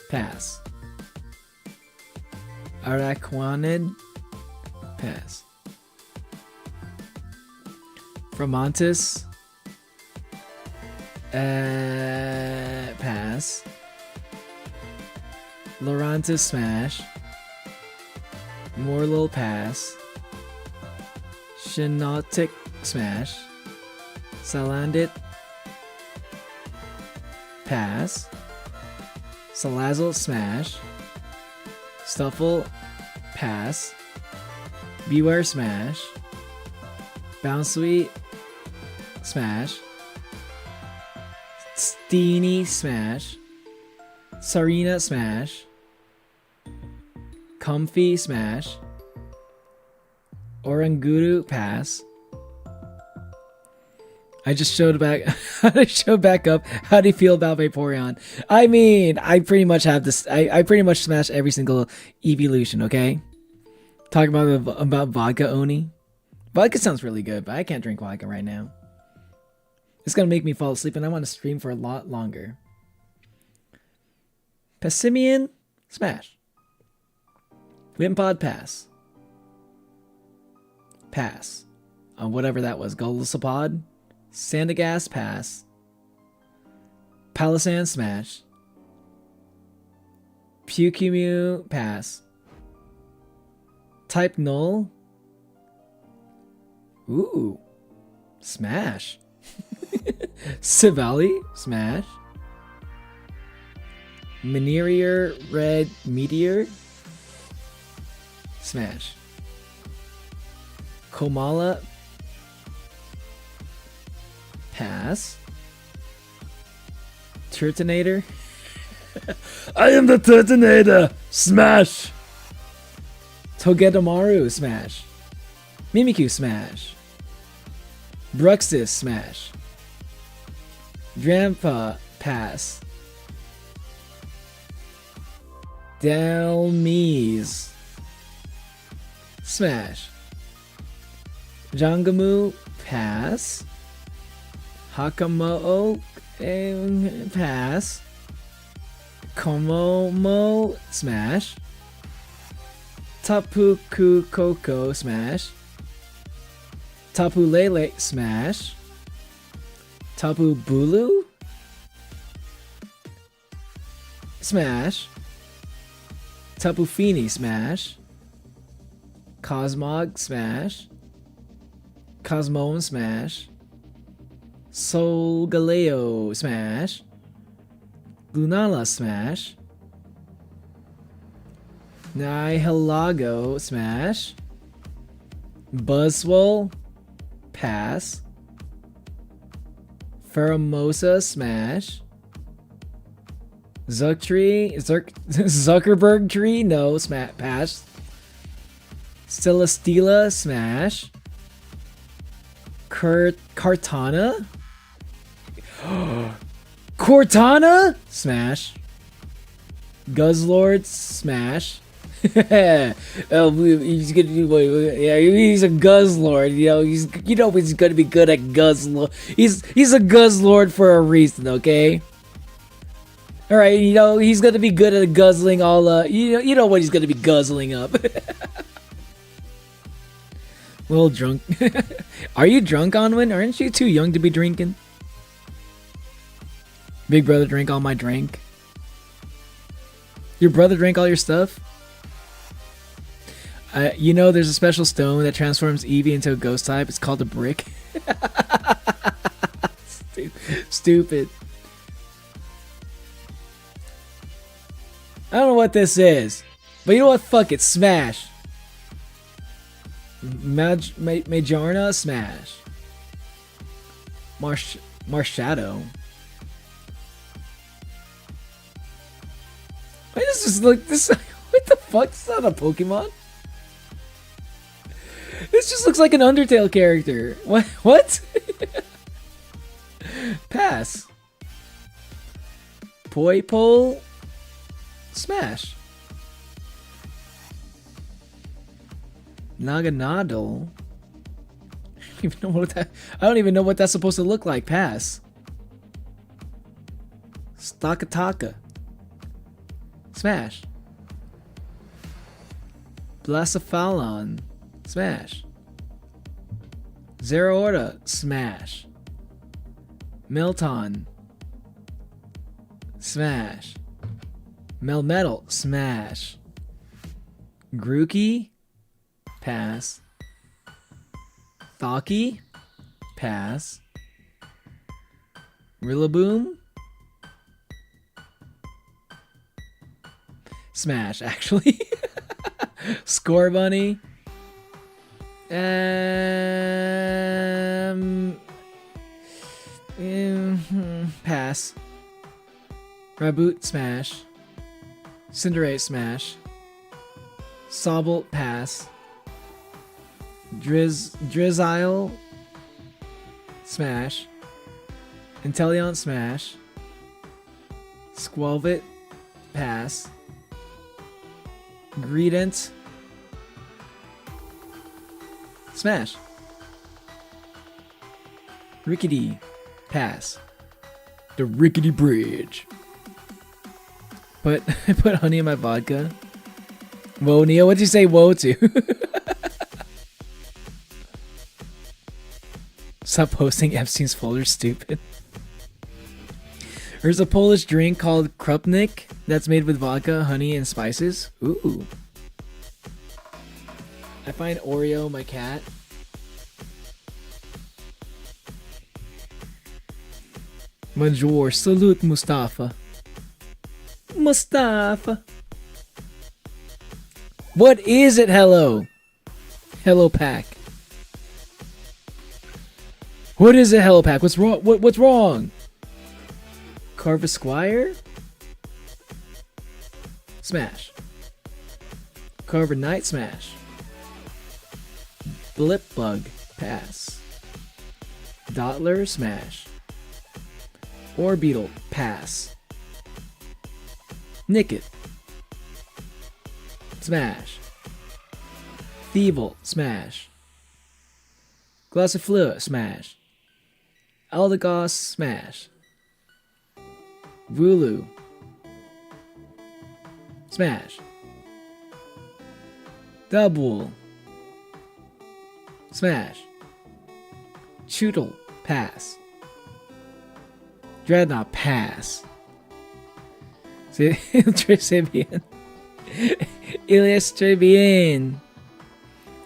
pass. Araquanid pass. Framontis pass. Lorantis smash. Morlul pass. Shinotic smash. Salandit pass. Salazzle smash. Stuffle pass. Beware smash. Bouncewee smash. Steenie smash. Sarina smash. Comfy smash. Oranguru pass. I just showed back. I showed back up. How do you feel about Vaporeon? I mean, I pretty much have this. I pretty much smash every single evolution. Okay. Talk about vodka Oni. Vodka sounds really good, but I can't drink vodka right now. It's gonna make me fall asleep, and I want to stream for a lot longer. Pessimian smash. Wimpod pass. Pass. On whatever that was. Golisopod. Sandagast pass. Palisand smash. Pukimu pass. Type null. Ooh. Smash. Sivali smash. Minerear red meteor smash. Komala pass. Turtonator. I am the Turtonator. Smash. Togedemaru smash. Mimikyu smash. Bruxis smash. Drampa pass. Delmise smash. Jangamu pass. Hakamo'o pass. Komomo smash. Tapuku Koko smash. Tapu Lele smash. Tapu Bulu smash. Tapu Fini smash. Cosmog smash. Cosmone smash. Solgaleo smash. Lunala smash. Nihilego smash. Buzzwole pass. Pheromosa smash. Zuckerberg tree no smash pass. Celesteela smash. Cortana Cortana smash. Guzzlord smash. Oh, he's gonna do. Yeah, he's a Guzzlord. You know, he's gonna be good at Guzzlord. He's a Guzzlord for a reason. Okay. All right, you know he's gonna be good at guzzling all. You know what he's gonna be guzzling up. A little drunk. Are you drunk, Onwin? Aren't you too young to be drinking? Big brother drank all my drink. Your brother drank all your stuff? You know there's a special stone that transforms Eevee into a ghost type. It's called a brick. Stupid. I don't know what this is, but you know what? Fuck it. Smash. Majarna, smash. Marshadow. Why does this look this? What the fuck? This is not a Pokemon. This just looks like an Undertale character. What? What? Pass. Poipole. Smash. Naganadel. I don't even know what that's supposed to look like. Pass. Stakataka. Smash. Blacephalon. Smash. Zeraora. Smash. Milton. Smash. Melmetal. Smash. Grookey. Pass. Thauki. Pass. Rillaboom. Smash, actually. Scorbunny. Pass. Raboot, smash. Cinderace, smash. Sobble, pass. Drizzile, smash. Inteleon, smash. Squelvet, pass. Greedent, smash. Rickety, pass. The Rickety Bridge. But I put honey in my vodka. Whoa, Neo, what'd you say whoa to? Stop posting Epstein's folder, stupid. There's a Polish drink called Krupnik that's made with vodka, honey, and spices. Ooh. I find Oreo, my cat. Bonjour, salute Mustafa. Mustafa. What is it, hello? Hello Pack. What is it, Hello Pack? What's wrong? What's wrong? Carvasquire? Smash. Carbonite, smash. Blipbug, pass. Dottler, smash. Orbeetle, pass. Nickit, smash. Thievul, smash. Glossifleur, smash. Eldegoss, smash. Wooloo, smash. Dubwool, smash. Chootle, pass. Dreadnought, pass. Trisibian. Ilias Tribien.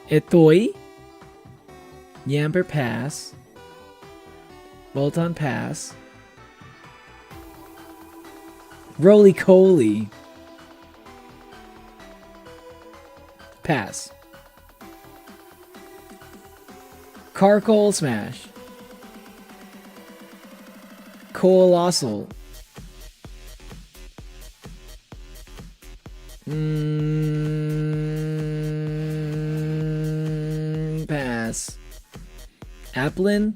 Etoy. Yamper, pass. Bolton, pass. Roly-Coly, pass. Carkol, smash. Colossal. Pass. Applin.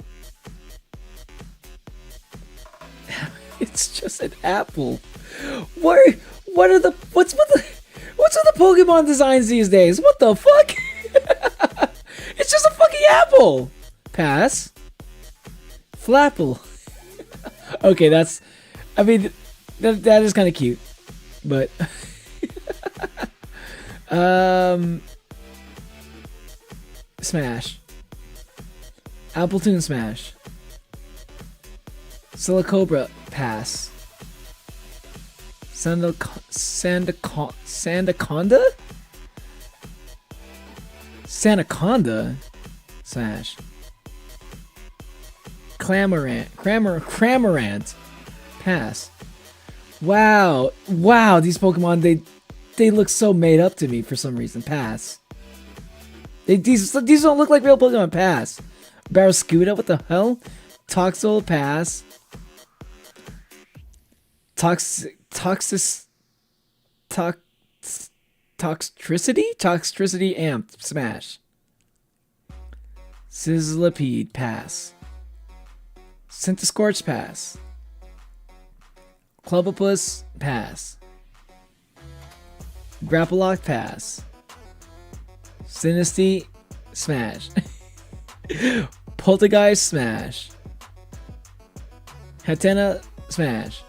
It's just an apple. What's with the Pokemon designs these days? What the fuck? It's just a fucking apple. Pass. Flapple. Okay, that is kind of cute, but smash. Appletoon, smash. Silicobra, pass. Sandaconda? Sanaconda? Smash. Cramorant. Pass. Wow. Wow, these Pokemon, they look so made up to me for some reason. Pass. These don't look like real Pokemon. Pass. Barraskewda, what the hell? Toxel, pass. Toxicity? Toxtricity amp, smash. Sizzlipede, pass. Centiskorch, pass. Clubopus, pass. Grapploct, pass. Sinistea, smash. Poltergeist, smash. Hatena, smash.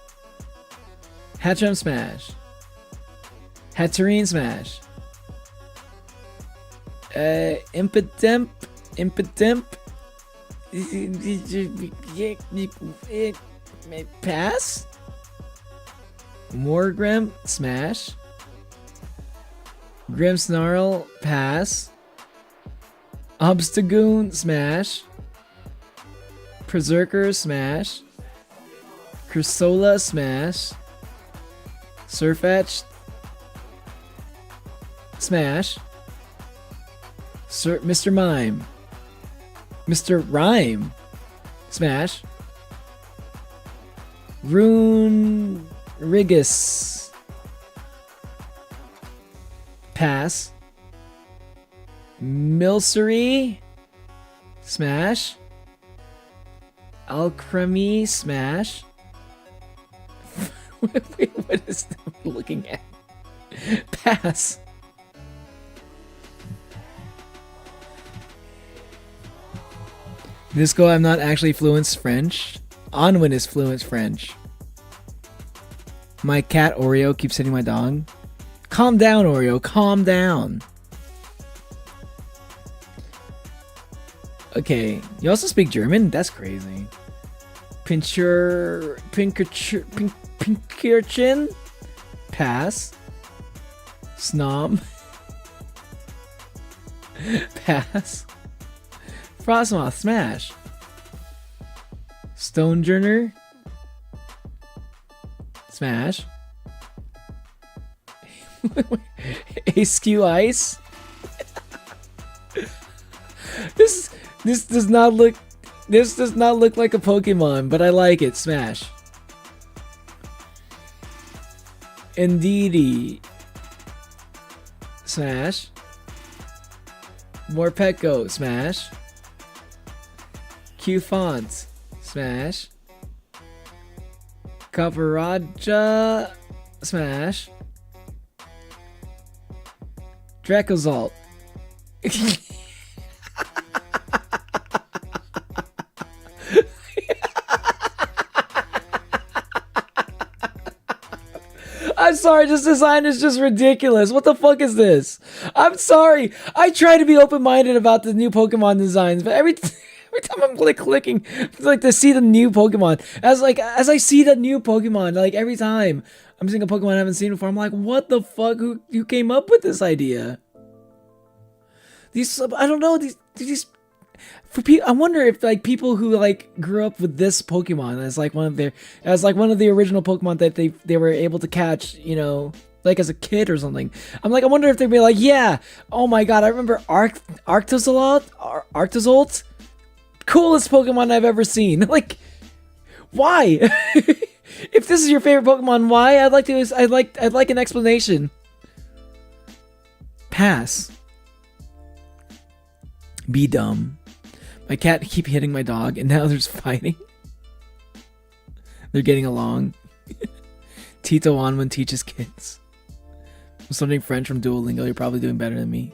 Hatcham, smash. Hatterene, smash. Impidimp. Pass. Morgrim, smash. Grimmsnarl, pass. Obstagoon, smash. Berserker, smash. Crusola, smash. Surfetch, smash. Mr. Mime. Mr. Rhyme, smash. Rune Rigus, pass. Milcery, smash. Alcremie, smash. Wait, what is that I'm looking at? Pass. Nisco, I'm not actually fluent French. Onwin is fluent French. My cat Oreo keeps hitting my dog. Calm down, Oreo. Calm down. Okay, you also speak German? That's crazy. Pinkerchin? Pass. Snom? Pass. Frostmoth, smash. Stonejourner? Smash. ASQ Ice? This does not look like a Pokemon, but I like it. Smash. Indeedee. Smash. Morpeko. Smash. Q-Font. Smash. Copperajah. Smash. Dracozolt. I'm sorry, this design is just ridiculous. What the fuck is this? I'm sorry. I try to be open-minded about the new Pokemon designs, but every time I'm clicking, like to see the new Pokemon, as I see the new Pokemon, like every time I'm seeing a Pokemon I haven't seen before, I'm like, what the fuck? Who came up with this idea? I don't know, these for people, I wonder if like people who like grew up with this Pokemon as like one of the original Pokemon that they were able to catch, you know, like as a kid or something. I wonder if they'd be like, yeah, oh my god, I remember Arctozolt, coolest Pokemon I've ever seen. Like, why? If this is your favorite Pokemon, why? I'd like an explanation. Pass. Be dumb. My cat keep hitting my dog, and now there's fighting. They're getting along. Tito Onwin teaches kids. I'm studying French from Duolingo. You're probably doing better than me.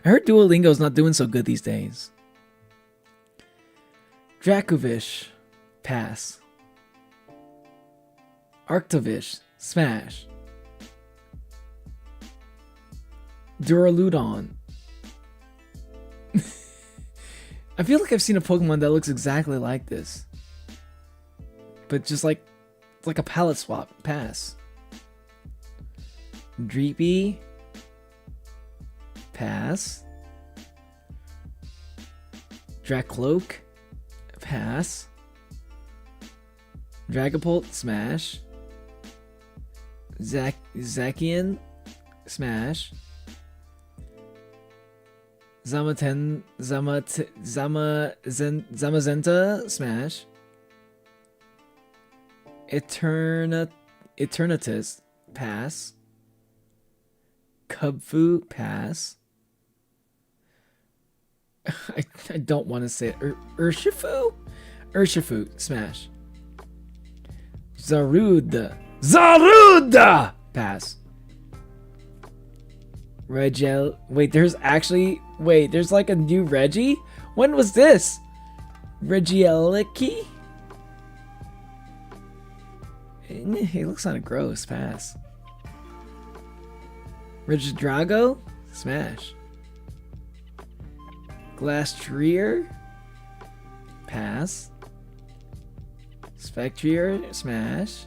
I heard Duolingo's not doing so good these days. Dracovish. Pass. Arctovish. Smash. Duraludon. I feel like I've seen a Pokemon that looks exactly like this. But just like, it's like a palette swap. Pass. Dreepy. Pass. Dracloak. pass. Dragapult, smash. Zacian, smash. Zamazenta, smash. Eternatus, pass. Cubfu, pass. I don't want to say it. Urshifu? Urshifu, smash. Zaruda, pass. Regel, wait, there's like a new Reggie? When was this? Regieliki? He looks kind of gross, pass. Regidrago, smash. Glastrier, pass. Spectrier, smash.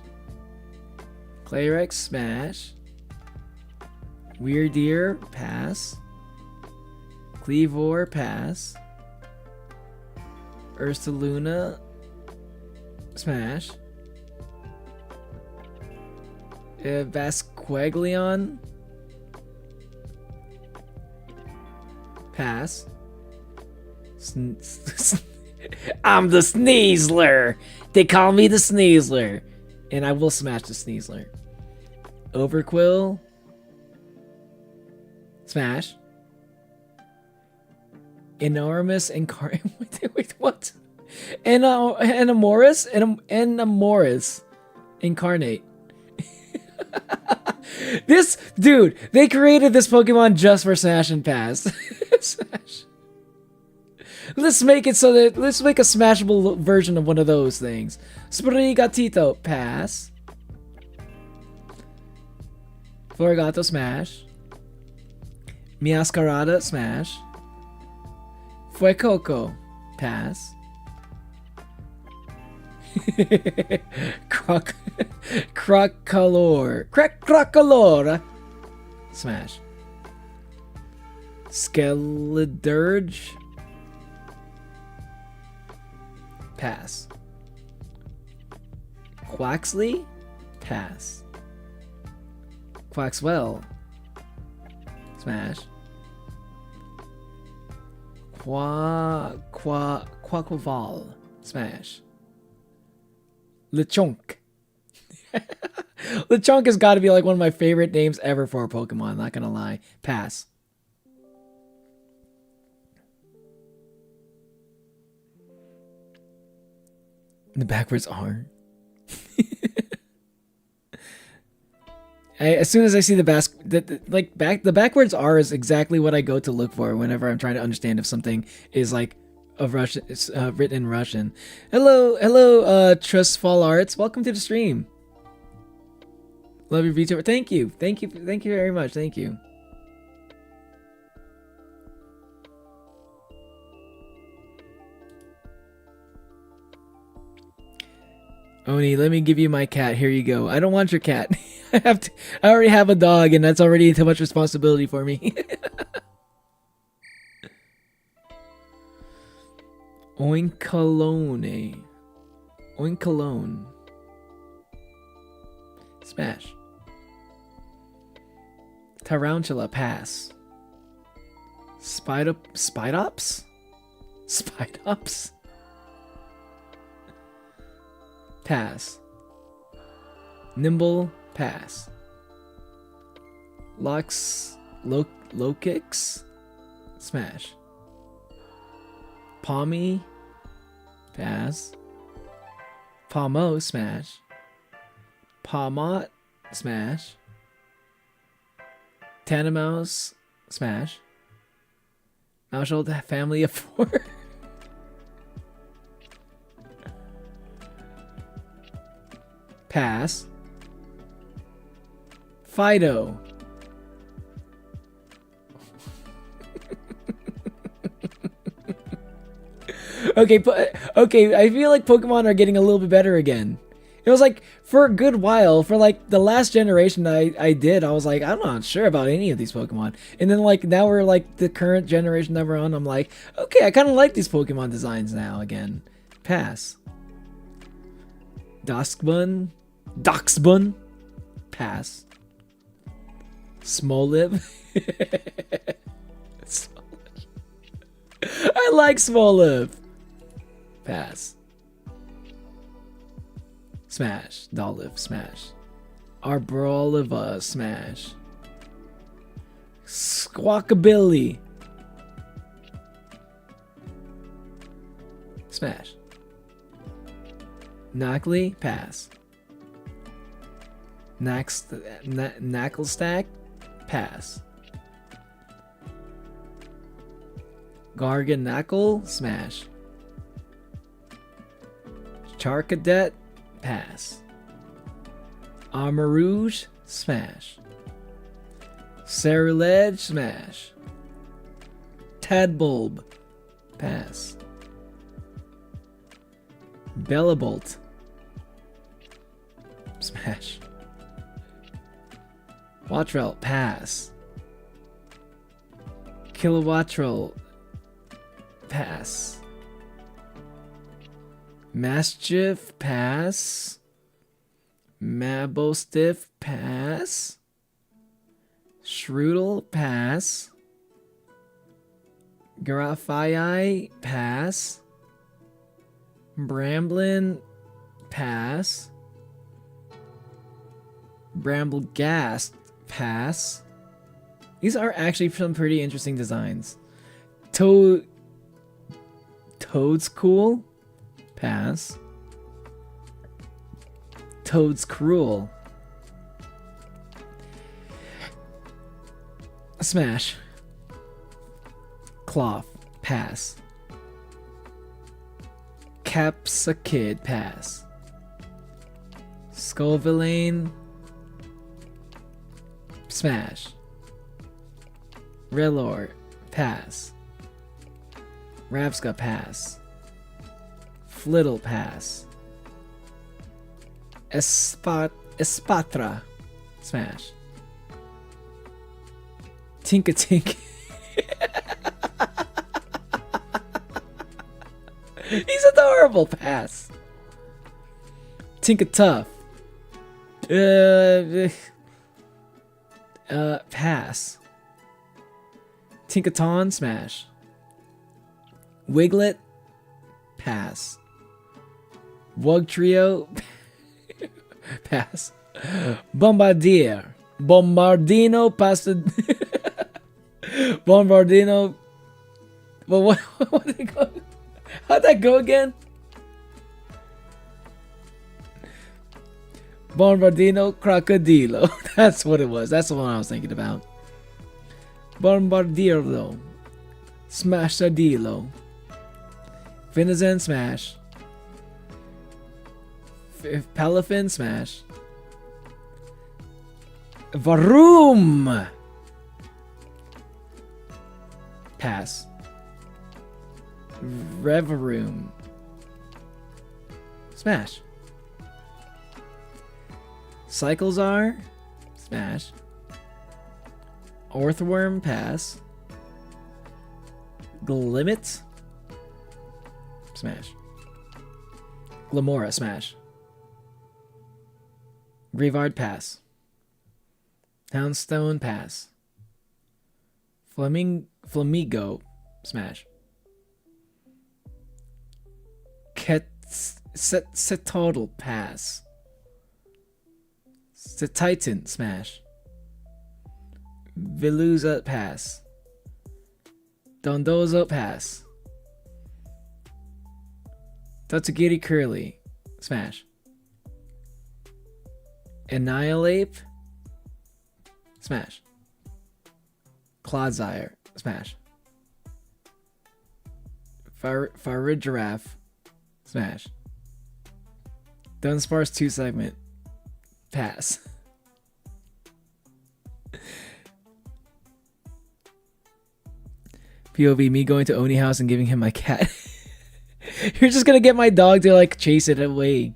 Clayrex, smash. Weirdeer, pass. Cleavor, pass. Ursaluna, smash. Vasquaglion, pass. I'm the Sneasler! They call me the Sneasler! And I will smash the Sneasler. Overquill, smash. Enormous wait, what? Enamoris incarnate. This dude, they created this Pokemon just for Smash and Pass. Smash. Let's make it so that let's make a smashable version of one of those things. Sprigatito, pass. Florigato, smash. Miascarada, smash. Fuecoco, pass. Crocalor, smash. Skeledirge, pass. Quaxley, pass. Quaxwell, smash. Quaquaval, smash. Lechonk. Lechonk has got to be like one of my favorite names ever for a Pokemon, not gonna lie. Pass. The backwards R. As soon as I see the backwards R is exactly what I go to look for whenever I'm trying to understand if something is like a Russian, it's written in Russian. Hello, Trustfall Arts. Welcome to the stream. Love your VTuber. Thank you very much. Thank you. Oni, let me give you my cat. Here you go. I don't want your cat. I already have a dog, and that's already too much responsibility for me. Oinkalone. Oinkalone. Smash. Tarantula, pass. Spidops? Spidops? Pass. Nimble, pass. Lokix, smash. Palmy, pass. Palmo, smash. Palmot, smash. Tanamouse, smash. Maushold, family of 4. Pass. Fido. Okay, I feel like Pokemon are getting a little bit better again. It was like, for a good while, for like the last generation I did, I was like, I'm not sure about any of these Pokemon. And then like, now we're like the current generation that we're on, I'm like, okay, I kind of like these Pokemon designs now again. Pass. Doxbun. Pass. Smoliv. I like Smoliv. Pass. Smash. Doliv. Smash. Arbroliva. Smash. Squawkabilly. Smash. Knockley. Pass. Knacklestack. Pass. Garganackle. Smash. Charcadet. Pass. Armor Rouge. Smash. Ceruledge. Smash. Tadbulb. Pass. Bellabolt. Smash. Watrel. Pass. Kilowatrel. Pass. Mastiff. Pass. Mabostiff. Pass. Shroodle. Pass. Garafii. Pass. Bramblin. Pass. Bramblegast. Pass. These are actually some pretty interesting designs. Toad's cool. Pass. Toad's cruel. Smash. Cloth. Pass. Capsakid. Pass. Skullvillain. Smash. Relor. Pass. Ravska. Pass. Flittle. Pass. Espatra. Smash. Tinkatink. He's adorable. Pass. Tinkatuff. Pass. Tinkaton. Smash. Wiglet. Pass. Wugtrio. Pass. Bombardier. Bombardino. Pasta. Bombardino. Well, what did it go? How'd that go again? Bombardino Crocodilo. That's what it was. That's the one I was thinking about. Bombardirlo. Smashadilo. Finizen. Smash. Palafin. Smash. Varoom. Pass. Reveroom. Smash. Cyclezar. Smash. Orthworm. Pass. Glimmet. Smash. Glamora. Smash. Grievard. Pass. Houndstone. Pass. Flamigo. Smash. Setodal. Pass. Titan. Smash. Veluza. Pass. Dondozo. Pass. Tatsugiri Curly. Smash. Annihilate. Smash. Clodsire. Smash. Farigiraffe. Smash. Dunsparce 2 segment. Pass. POV, me going to Oni house and giving him my cat. You're just gonna get my dog to like chase it away.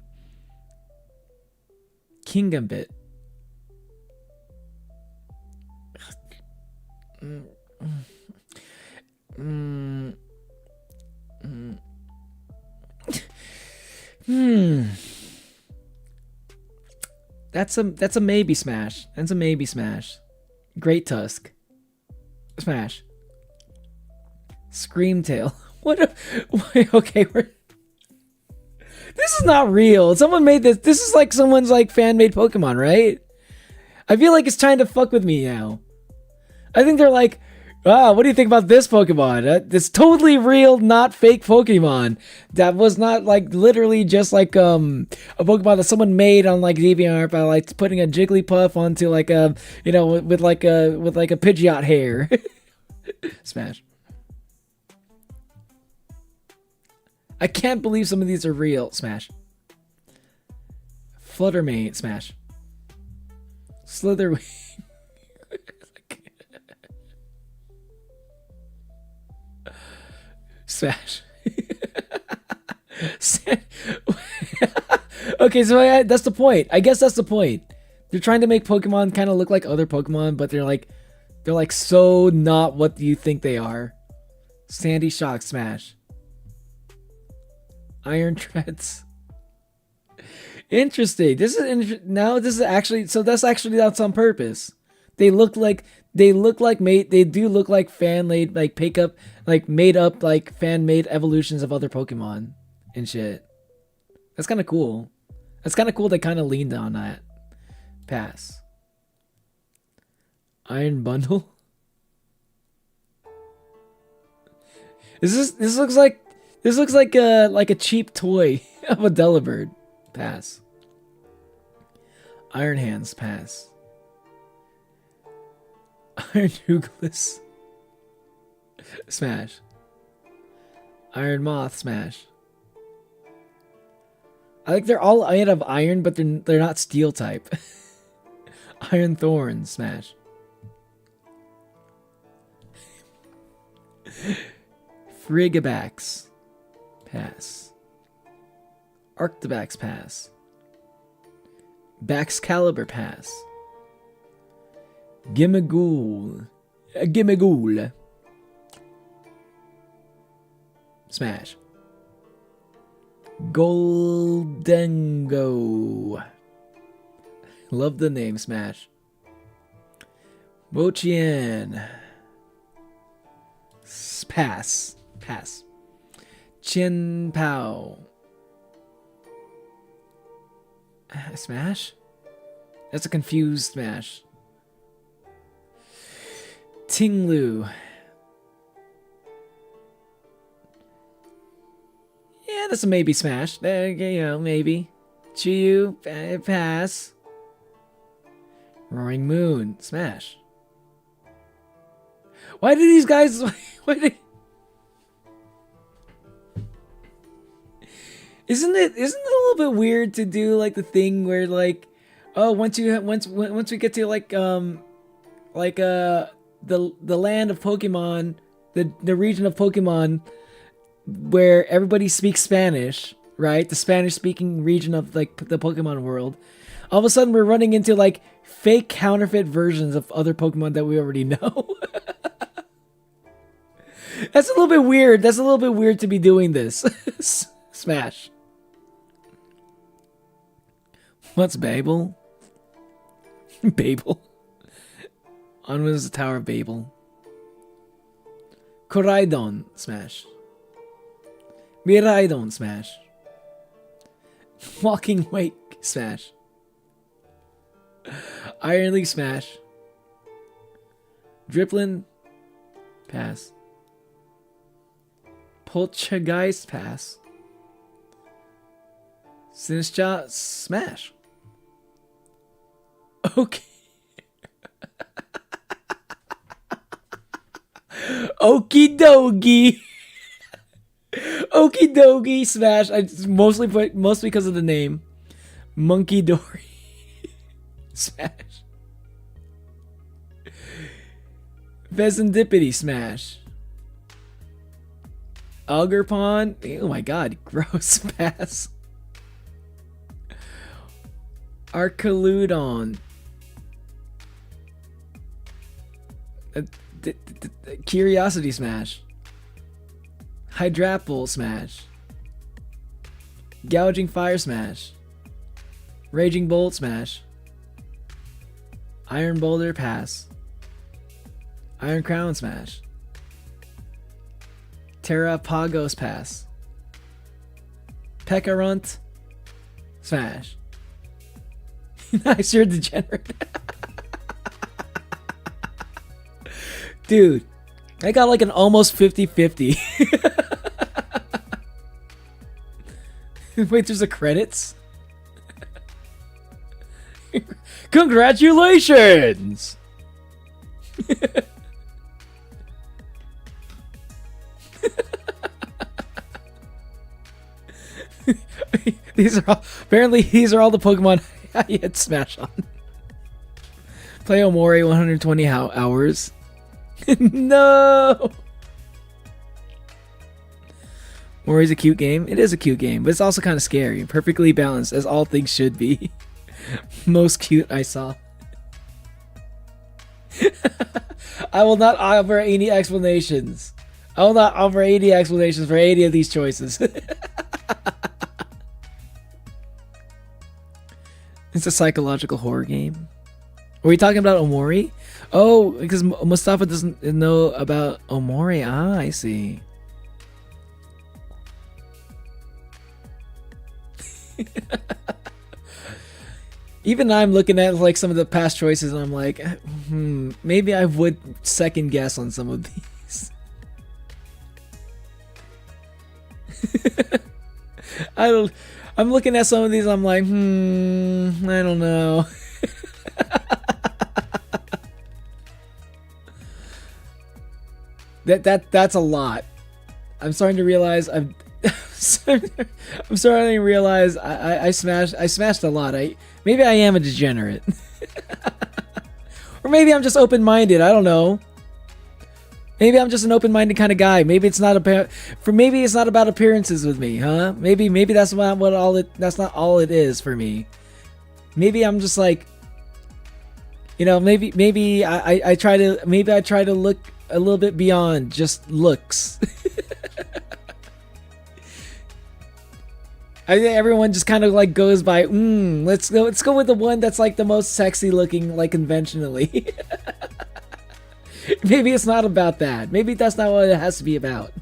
King Gambit. That's a maybe smash. That's a maybe smash. Great Tusk. Smash. Screamtail. Okay, this is not real. Someone made this. This is like someone's like fan-made Pokemon, right? I feel like it's trying to fuck with me now. I think they're like, wow, what do you think about this Pokemon? It's totally real, not fake Pokemon. That was not like literally just like a Pokemon that someone made on like DeviantArt by like putting a Jigglypuff onto like a, you know, with like a Pidgeot hair. Smash. I can't believe some of these are real. Smash. Fluttermane. Smash. Slitherwing. Smash. Okay, so that's the point. I guess that's the point. They're trying to make Pokemon kind of look like other Pokemon, but they're like so not what you think they are. Sandy Shock. Smash. Iron Treads. Interesting. This is actually, so that's actually that's on purpose. They do look like fan-made, like made up like fan-made evolutions of other Pokemon and shit. That's kind of cool. That's kind of cool. They kind of leaned on that. Pass. Iron Bundle. This looks like a cheap toy of a Delibird. Pass. Iron Hands. Pass. Iron Douglas. Smash. Iron Moth. Smash. I think they're all made of iron, but they're not steel type. Iron Thorn. Smash. Frigibax. Pass. Arctibax. Pass. Baxcalibur. Pass. Gimmighoul. Gimmighoul. Smash. Goldengo. Love the name. Smash. Mochian. Pass. Pass. Chin Pao. Smash? That's a confused smash. Tinglu. Yeah, that's a maybe smash. There you go, maybe. Chiyu. Pass. Roaring Moon. Smash. Why do these guys... Isn't it a little bit weird to do like the thing where like, oh, once we get to like the land of Pokemon, the region of Pokemon where everybody speaks Spanish, right? The Spanish speaking region of like the Pokemon world. All of a sudden we're running into like fake counterfeit versions of other Pokemon that we already know. That's a little bit weird. That's a little bit weird to be doing this. Smash. What's Babel? Babel. Onward is the Tower of Babel. Koraidon. Smash. Miraidon. Smash. Walking Wake. Smash. Iron League. Smash. Dripplin. Pass. Poltergeist. Pass. Sinistcha. Smash. Okay. Okie dokie. Okie dokie. Smash. I just mostly because of the name. Monkey Dory. Smash. Pheasantipity. Smash. Algerpon. Oh my god. Gross. Pass. Arcaludon. Curiosity. Smash. Hydrapple. Smash. Gouging Fire. Smash. Raging Bolt. Smash. Iron Boulder, pass. Iron Crown, smash. Terra Pagos, pass. Pekarunt, smash. Nice, you're a degenerate. Dude, I got like an almost 50-50. Wait, there's the credits? Congratulations! These are all the Pokemon I had Smash on. Play Omori 120 hours. No! Omori's a cute game. It is a cute game, but it's also kind of scary. Perfectly balanced, as all things should be. Most cute I saw. I will not offer any explanations. I will not offer any explanations for any of these choices. It's a psychological horror game. Were we talking about Omori? Oh, because Mustafa doesn't know about Omori. Ah, I see. Even I'm looking at like some of the past choices and I'm like, maybe I would second guess on some of these. I'm looking at some of these, I'm like, I don't know. That's a lot. I'm starting to realize I'm starting to realize I smashed a lot. Maybe I am a degenerate. Or maybe I'm just open-minded, I don't know. Maybe I'm just an open-minded kind of guy. Maybe it's not about appearances with me, huh? Maybe that's that's not all it is for me. Maybe I'm just like, maybe I try to look a little bit beyond just looks. I think everyone just kind of like goes by, let's go with the one that's like the most sexy looking, like conventionally. Maybe it's not about that. Maybe that's not what it has to be about.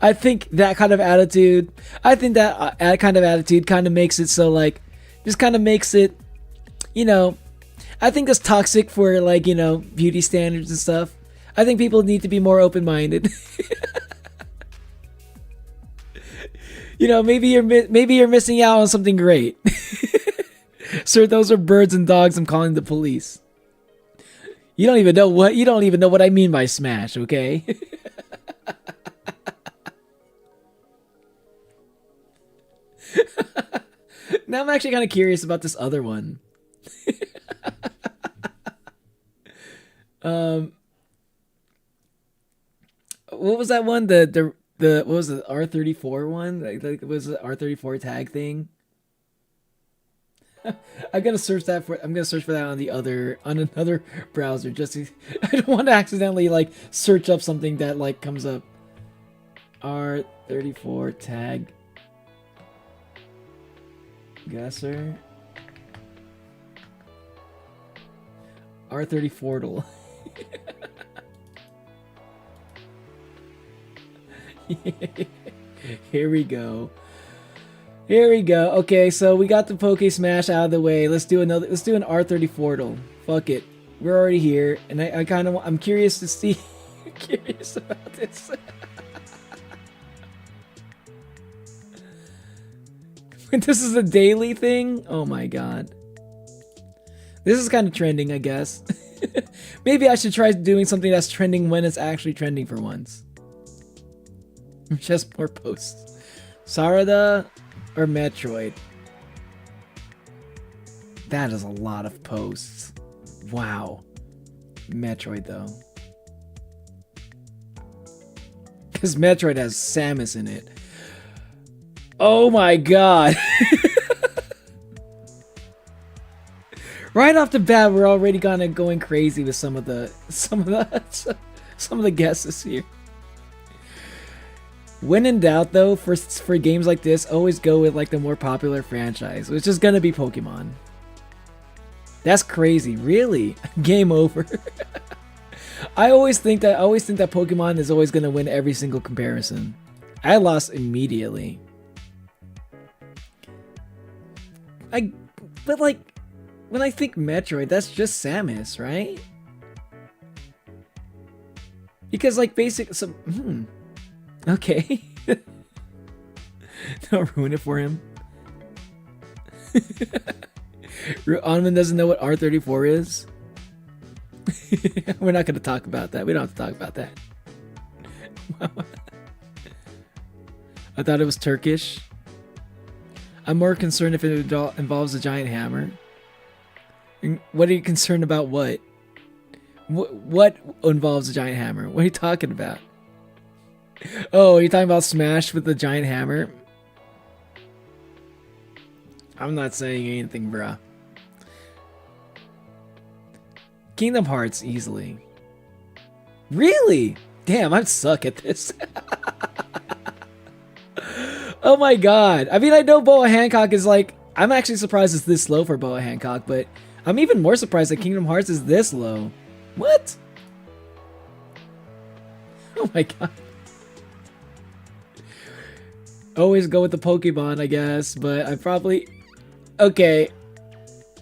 I think that kind of attitude kind of makes it so like, just kind of makes it, I think it's toxic for like, beauty standards and stuff. I think people need to be more open-minded. Maybe you're missing out on something great. Sir, those are birds and dogs. I'm calling the police. You don't even know what I mean by smash, okay? Now I'm actually kind of curious about this other one. What was that one? The what was it? R34 one? Like was it R34 tag thing? I'm gonna search for that on another browser just to, I don't want to accidentally like search up something that like comes up. R34 tag guesser. R34 Here we go. Okay, so we got the Poke Smash out of the way. Let's do an R34. Fuck it. We're already here, and I'm curious to see curious about this. This is a daily thing? Oh my god. This is kind of trending, I guess. Maybe I should try doing something that's trending when it's actually trending for once. Just more posts. Sarada or Metroid? That is a lot of posts. Wow. Metroid, though. Because Metroid has Samus in it. Oh my god. Right off the bat, we're already going crazy with some of the guesses here. When in doubt, though, for games like this, always go with like the more popular franchise, which is gonna be Pokemon. That's crazy. Really? Game over. I always think that Pokemon is always gonna win every single comparison. I lost immediately. But like, when I think Metroid, that's just Samus, right? Because like okay. Don't ruin it for him. Onman doesn't know what R34 is. We're not going to talk about that. We don't have to talk about that. I thought it was Turkish. I'm more concerned if it involves a giant hammer. What are you concerned about? What involves a giant hammer? What are you talking about? Oh, you're talking about Smash with the giant hammer? I'm not saying anything, bruh. Kingdom Hearts, easily. Really? Damn, I suck at this. Oh my god. I mean, I know Boa Hancock is like... I'm actually surprised it's this low for Boa Hancock, but I'm even more surprised that Kingdom Hearts is this low. What? Oh my god. Always go with the Pokemon, I guess, but I probably... Okay.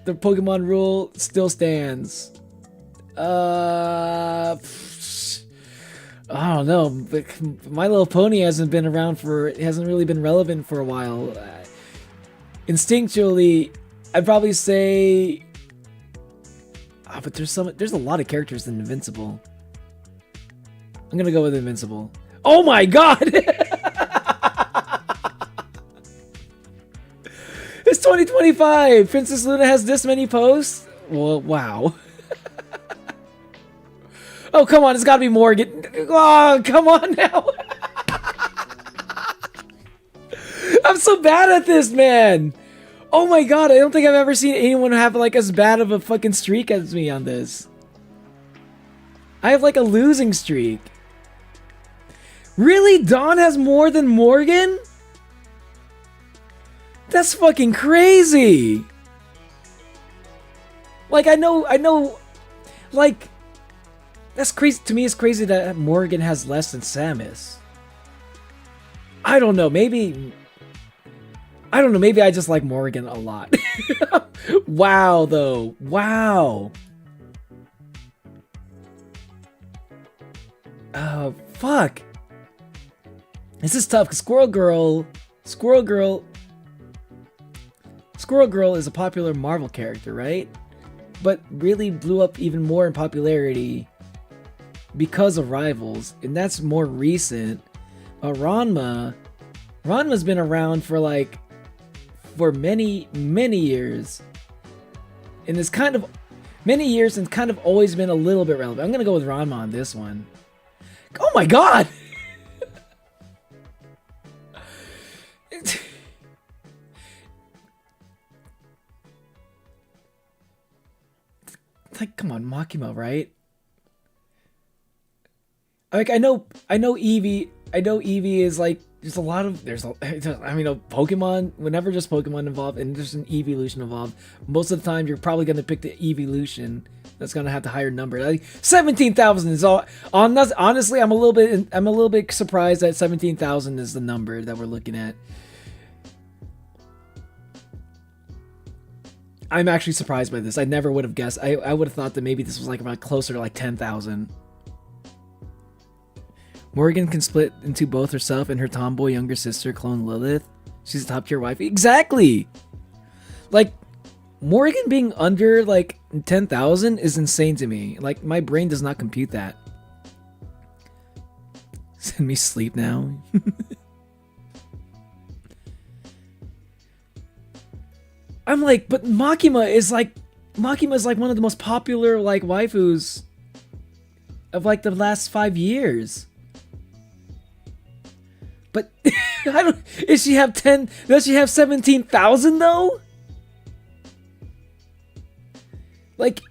The Pokemon rule still stands. I don't know. My Little Pony hasn't been around for... It hasn't really been relevant for a while. Instinctually, I'd probably say... but there's a lot of characters in Invincible. I'm gonna go with Invincible. Oh my god! It's 2025! Princess Luna has this many posts? Well, wow. Oh, come on, it's gotta be Morgan. Oh, come on now. I'm so bad at this, man. Oh my god, I don't think I've ever seen anyone have like as bad of a fucking streak as me on this. I have like a losing streak. Really? Dawn has more than Morgan? That's fucking crazy. Like, I know, like, that's crazy. To me, it's crazy that Morgan has less than Samus. I don't know, maybe I just like Morgan a lot. Wow, though. Wow. Oh, fuck. This is tough, because Squirrel Girl is a popular Marvel character, right? But really blew up even more in popularity because of Rivals, and that's more recent. Ranma's been around for many years, and it's kind of always been a little bit relevant. I'm gonna go with Ranma on this one. Oh my god! Like, come on, Makima, right? Like, I know Eevee is like, I mean, a Pokemon, whenever there's Pokemon involved and there's an Eeveelution involved, most of the time you're probably going to pick the Eeveelution that's going to have the higher number. Like, 17,000 is all, honestly, I'm a little bit surprised that 17,000 is the number that we're looking at. I'm actually surprised by this. I never would have guessed. I would have thought that maybe this was like about closer to like 10,000. Morgan can split into both herself and her tomboy younger sister, clone Lilith. She's a top tier wife. Exactly! Like, Morgan being under like 10,000 is insane to me. Like, my brain does not compute that. Send me sleep now. I'm like, but Makima is like one of the most popular like waifus of like the last 5 years. But does she have 17,000 though? Like,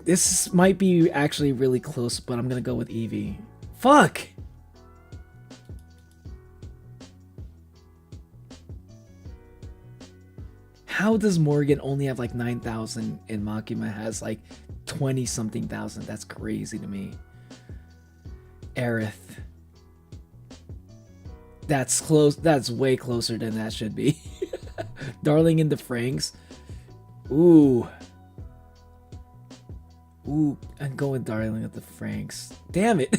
this might be actually really close, but I'm gonna go with Eevee. Fuck! How does Morgan only have like 9,000 and Makima has like 20 something thousand? That's crazy to me. Aerith. That's close. That's way closer than that should be. Darling in the Franks. Ooh. Ooh, I'm going Darling of the Franks. Damn it.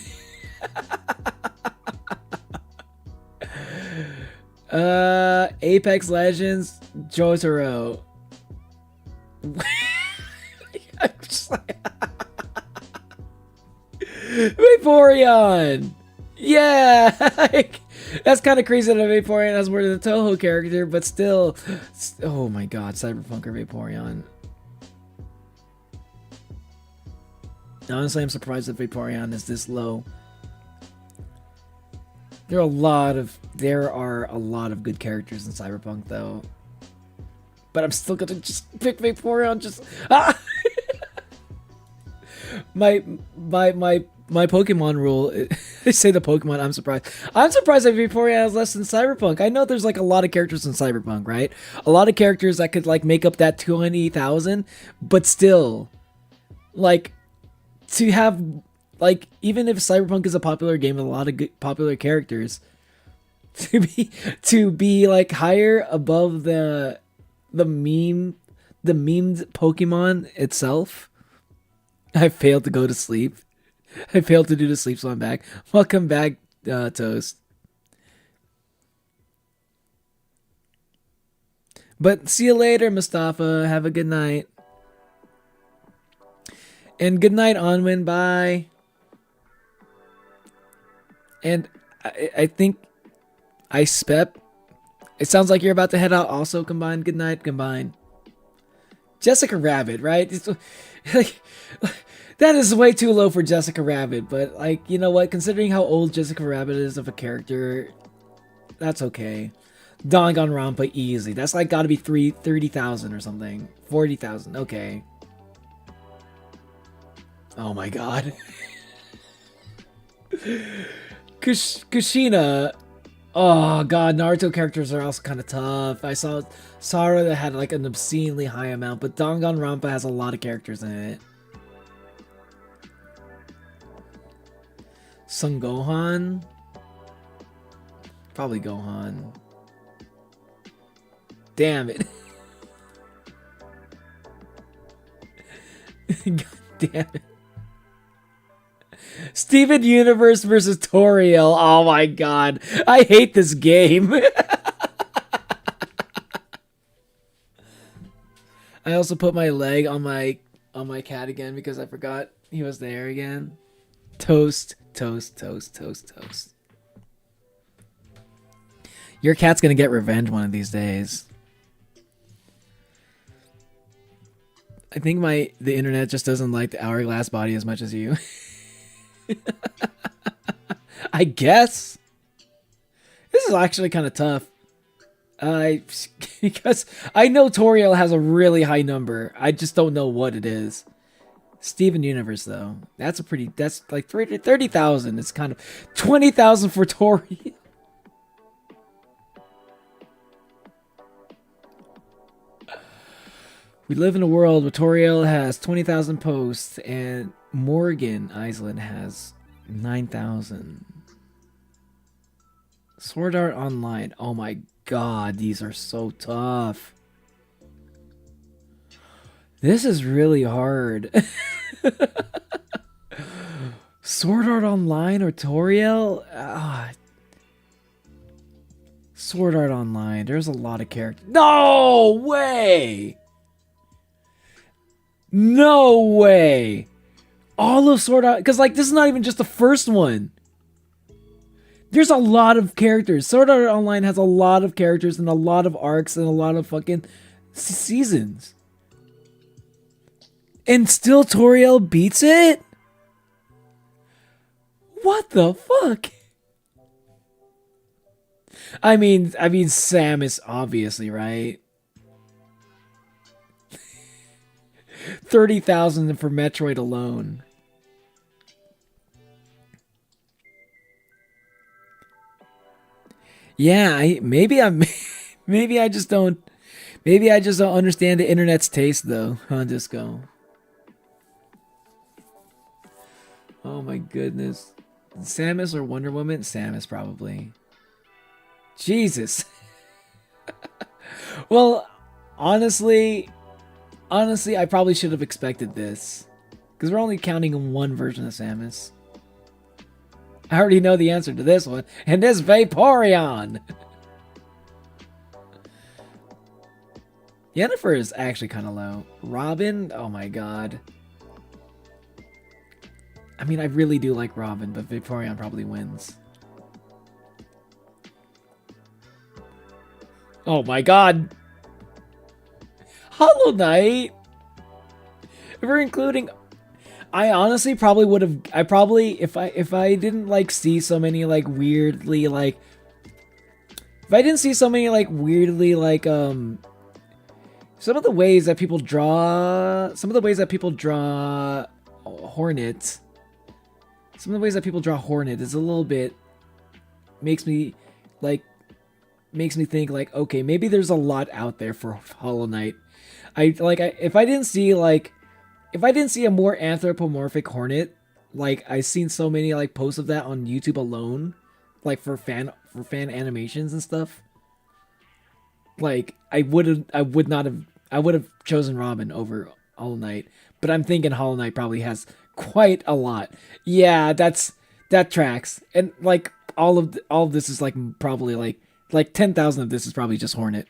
Apex Legends, Jotaro. I'm just like Vaporeon. Yeah. That's kind of crazy that Vaporeon has more than the Toho character, but still. Oh my god, Cyberpunk or Vaporeon. Honestly, I'm surprised that Vaporeon is this low. There are a lot of good characters in Cyberpunk though. But I'm still gonna just pick Vaporeon. Just my Pokemon rule. They say the Pokemon. I'm surprised. I'm surprised that Vaporeon has less than Cyberpunk. I know there's like a lot of characters in Cyberpunk, right? A lot of characters that could like make up that 20,000, but still, like, to have like, even if Cyberpunk is a popular game with a lot of good, popular characters, to be like higher above the memed Pokemon itself. I failed to go to sleep. I failed to do the sleep, so I'm back. Welcome back, Toast. But see you later, Mustafa. Have a good night. And good night, Onwin. Bye. And I think Spep. It sounds like you're about to head out also. Combined. Good night, Combined. Jessica Rabbit, right? It's, like, that is way too low for Jessica Rabbit, but like, you know what? Considering how old Jessica Rabbit is of a character, that's okay. Danganronpa, easy. That's like gotta be 30,000 or something. 40,000, okay. Oh my god. Kushina. Oh god, Naruto characters are also kind of tough. I saw Sara that had like an obscenely high amount, but Danganronpa has a lot of characters in it. Son Gohan? Probably Gohan. Damn it. God damn it. Steven Universe versus Toriel. Oh my god. I hate this game. I also put my leg on my cat again because I forgot he was there again. Toast, toast, toast, toast, toast. Your cat's gonna get revenge one of these days. I think the internet just doesn't like the hourglass body as much as you. I guess. This is actually kind of tough. Because I know Toriel has a really high number. I just don't know what it is. Steven Universe though. That's like 30,000. It's kind of 20,000 for Toriel. We live in a world where Toriel has 20,000 posts and Morgan Island has 9,000. Sword Art Online. Oh my god, these are so tough. This is really hard. Sword Art Online or Toriel? Sword Art Online. There's a lot of characters. No way! No way! All of Sword Art, because like this is not even just the first one. There's a lot of characters. Sword Art Online has a lot of characters and a lot of arcs and a lot of fucking seasons. And still Toriel beats it? What the fuck? I mean Samus obviously, right? 30,000 for Metroid alone. Yeah, maybe I just don't. Maybe I just don't understand the internet's taste, though. Huh, Disco? Oh my goodness. Samus or Wonder Woman? Samus, probably. Jesus. Well, honestly, I probably should have expected this. Because we're only counting one version of Samus. I already know the answer to this one. And it's Vaporeon! Yennefer is actually kind of low. Robin? Oh my god. I mean, I really do like Robin, but Vaporeon probably wins. Oh my god! Hollow Knight! If we're including... I honestly probably would have... I probably... If I didn't, like, see so many, like, weirdly, like... If I didn't see so many, like, weirdly, like, some of the ways that people draw... Some of the ways that people draw... Hornet... Some of the ways that people draw Hornet is a little bit... Makes me think, like, okay, maybe there's a lot out there for Hollow Knight. If I didn't see a more anthropomorphic Hornet, like, I've seen so many, like, posts of that on YouTube alone, like, for fan animations and stuff. Like, I would have chosen Robin over Hollow Knight, but I'm thinking Hollow Knight probably has quite a lot. Yeah, that tracks. And, like, all of this is, like, probably, like 10,000 of this is probably just Hornet.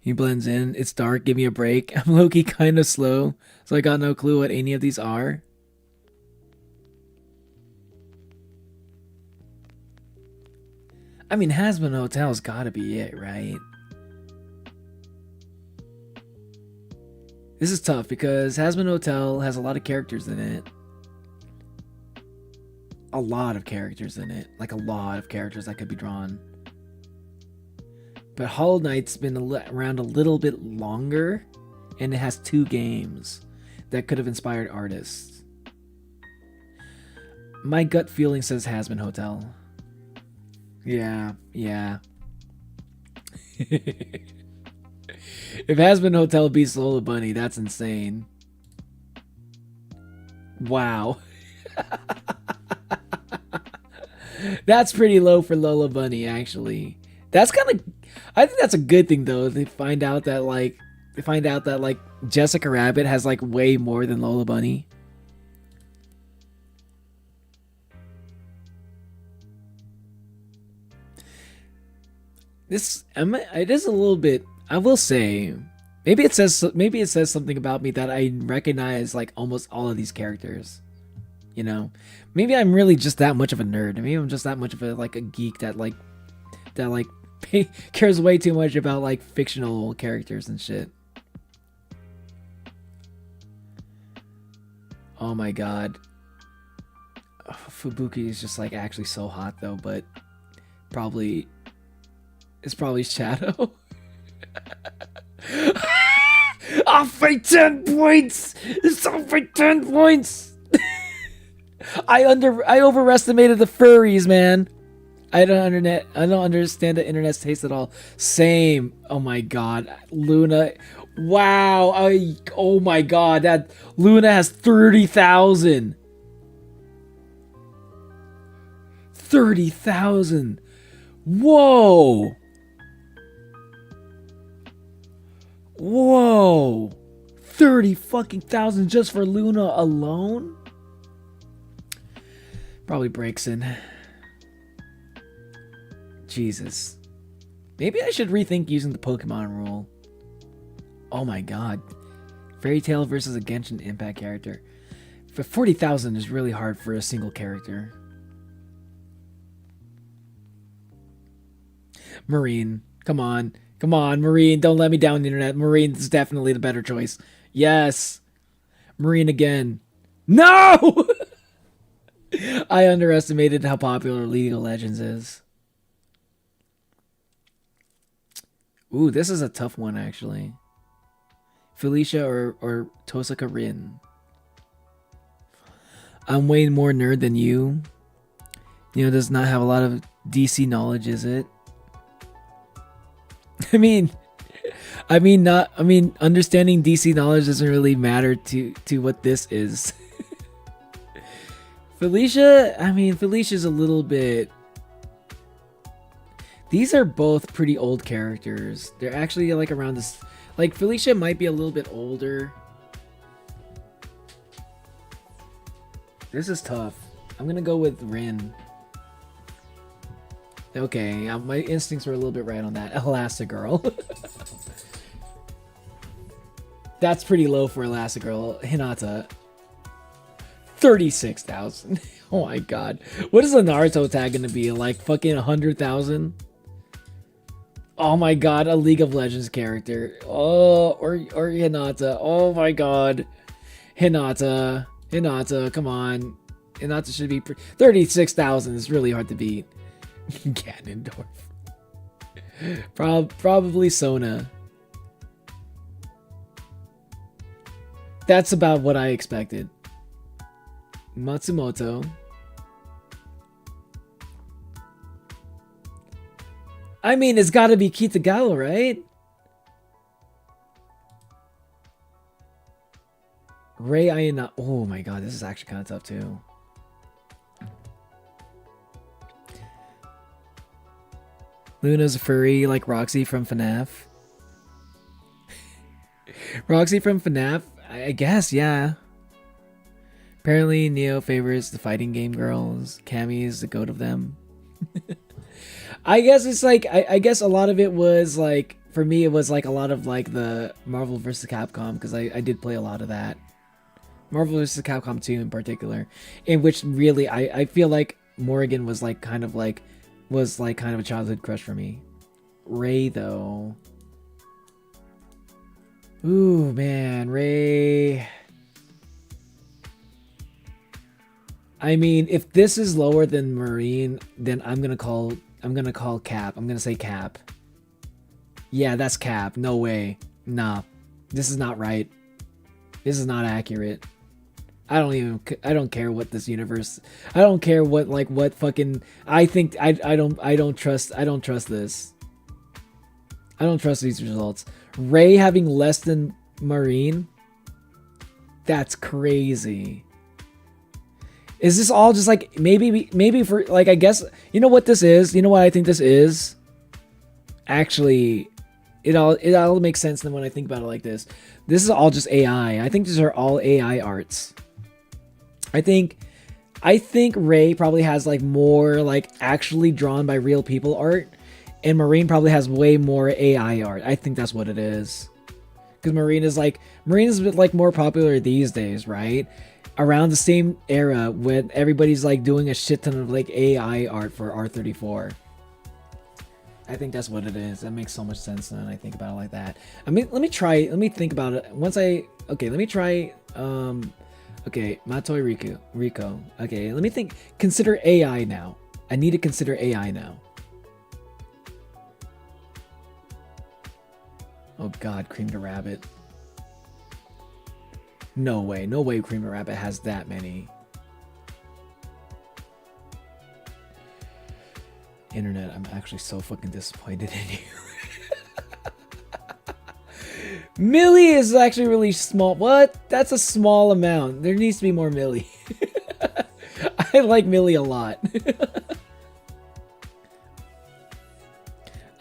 He blends in. It's dark. Give me a break. I'm low-key kind of slow, so I got no clue what any of these are. I mean, Hazbin Hotel's gotta be it, right? This is tough because Hazbin Hotel has a lot of characters in it. A lot of characters in it. Like, a lot of characters that could be drawn. But Hollow Knight's been around a little bit longer, and it has 2 games that could have inspired artists. My gut feeling says Hazbin Hotel. Yeah. If Hazbin Hotel beats Lola Bunny, that's insane. Wow. That's pretty low for Lola Bunny, actually. That's kind of... I think that's a good thing, though. They find out that, like... Jessica Rabbit has, like, way more than Lola Bunny. It is a little bit... I will say... Maybe it says something about me that I recognize, like, almost all of these characters. You know? Maybe I'm really just that much of a nerd. Maybe I'm just that much of a geek that cares way too much about, like, fictional characters and shit. Oh my god. Fubuki is just, like, actually so hot, though, but it's probably Shadow. Off by 10 points! It's off by 10 points! I overestimated the furries, man. I don't understand the internet's taste at all. Same. Oh my god. Luna. Wow. Oh my god. That Luna has 30,000. 30,000. Whoa. Whoa. 30 fucking thousand just for Luna alone? Probably breaks in. Jesus. Maybe I should rethink using the Pokemon rule. Oh my god. Fairy Tail versus a Genshin Impact character. For 40,000 is really hard for a single character. Marine. Come on. Come on, Marine. Don't let me down the internet. Marine is definitely the better choice. Yes. Marine again. No! I underestimated how popular League of Legends is. Ooh, this is a tough one, actually. Felicia or Tosaka Rin. I'm way more nerd than you. You know, does not have a lot of DC knowledge is it? I mean, understanding DC knowledge doesn't really matter to what this is. Felicia's a little bit. These are both pretty old characters. They're actually like around this. Like Felicia might be a little bit older. This is tough. I'm gonna go with Rin. Okay, my instincts were a little bit right on that. Elastigirl. That's pretty low for Elastigirl. Hinata. 36,000. Oh my god. What is the Naruto tag gonna be? Like fucking 100,000? Oh my god, a League of Legends character. Oh, or Hinata. Oh my god. Hinata, come on. Hinata should be 36,000 is really hard to beat. Ganondorf. Probably Sona. That's about what I expected. Matsumoto. I mean, it's gotta be Kitagawa, right? Rei Ayana. Oh my god, this is actually kind of tough too. Luna's a furry like Roxy from FNAF. Roxy from FNAF? I guess, yeah. Apparently, Neo favors the fighting game girls. Cammy is the goat of them. I guess it's like, I guess a lot of it was like, for me, it was like a lot of like the Marvel vs. Capcom, because I did play a lot of that. Marvel vs. Capcom 2 in particular, in which really, I feel like Morrigan was like kind of a childhood crush for me. Ray, though. Ooh, man, Ray. I mean, if this is lower than Marine, then I'm gonna call Cap. I'm gonna say Cap. Yeah, that's Cap. No way. Nah. This is not right. This is not accurate. I don't care what this universe. I don't care what fucking. I don't trust this. I don't trust these results. Ray having less than Marine? That's crazy. Is this all just like maybe for like, I guess, you know what this is? You know what I think this is? Actually, it all makes sense then when I think about it like this. This is all just AI. I think these are all AI arts. I think Ray probably has like more like actually drawn by real people art, and Marine probably has way more AI art. I think that's what it is. Because Marine is like more popular these days, right? Around the same era when everybody's like doing a shit ton of like AI art for R34. I think that's what it is. That makes so much sense when I think about it like that. I mean, let me think about it. Okay, Matoi Rico. Okay, let me think. Consider AI now. I need to consider AI now. Oh god, Cream the Rabbit. No way Cream the Rabbit has that many. Internet, I'm actually so fucking disappointed in you. Millie is actually really small. What? That's a small amount. There needs to be more Millie. I like Millie a lot.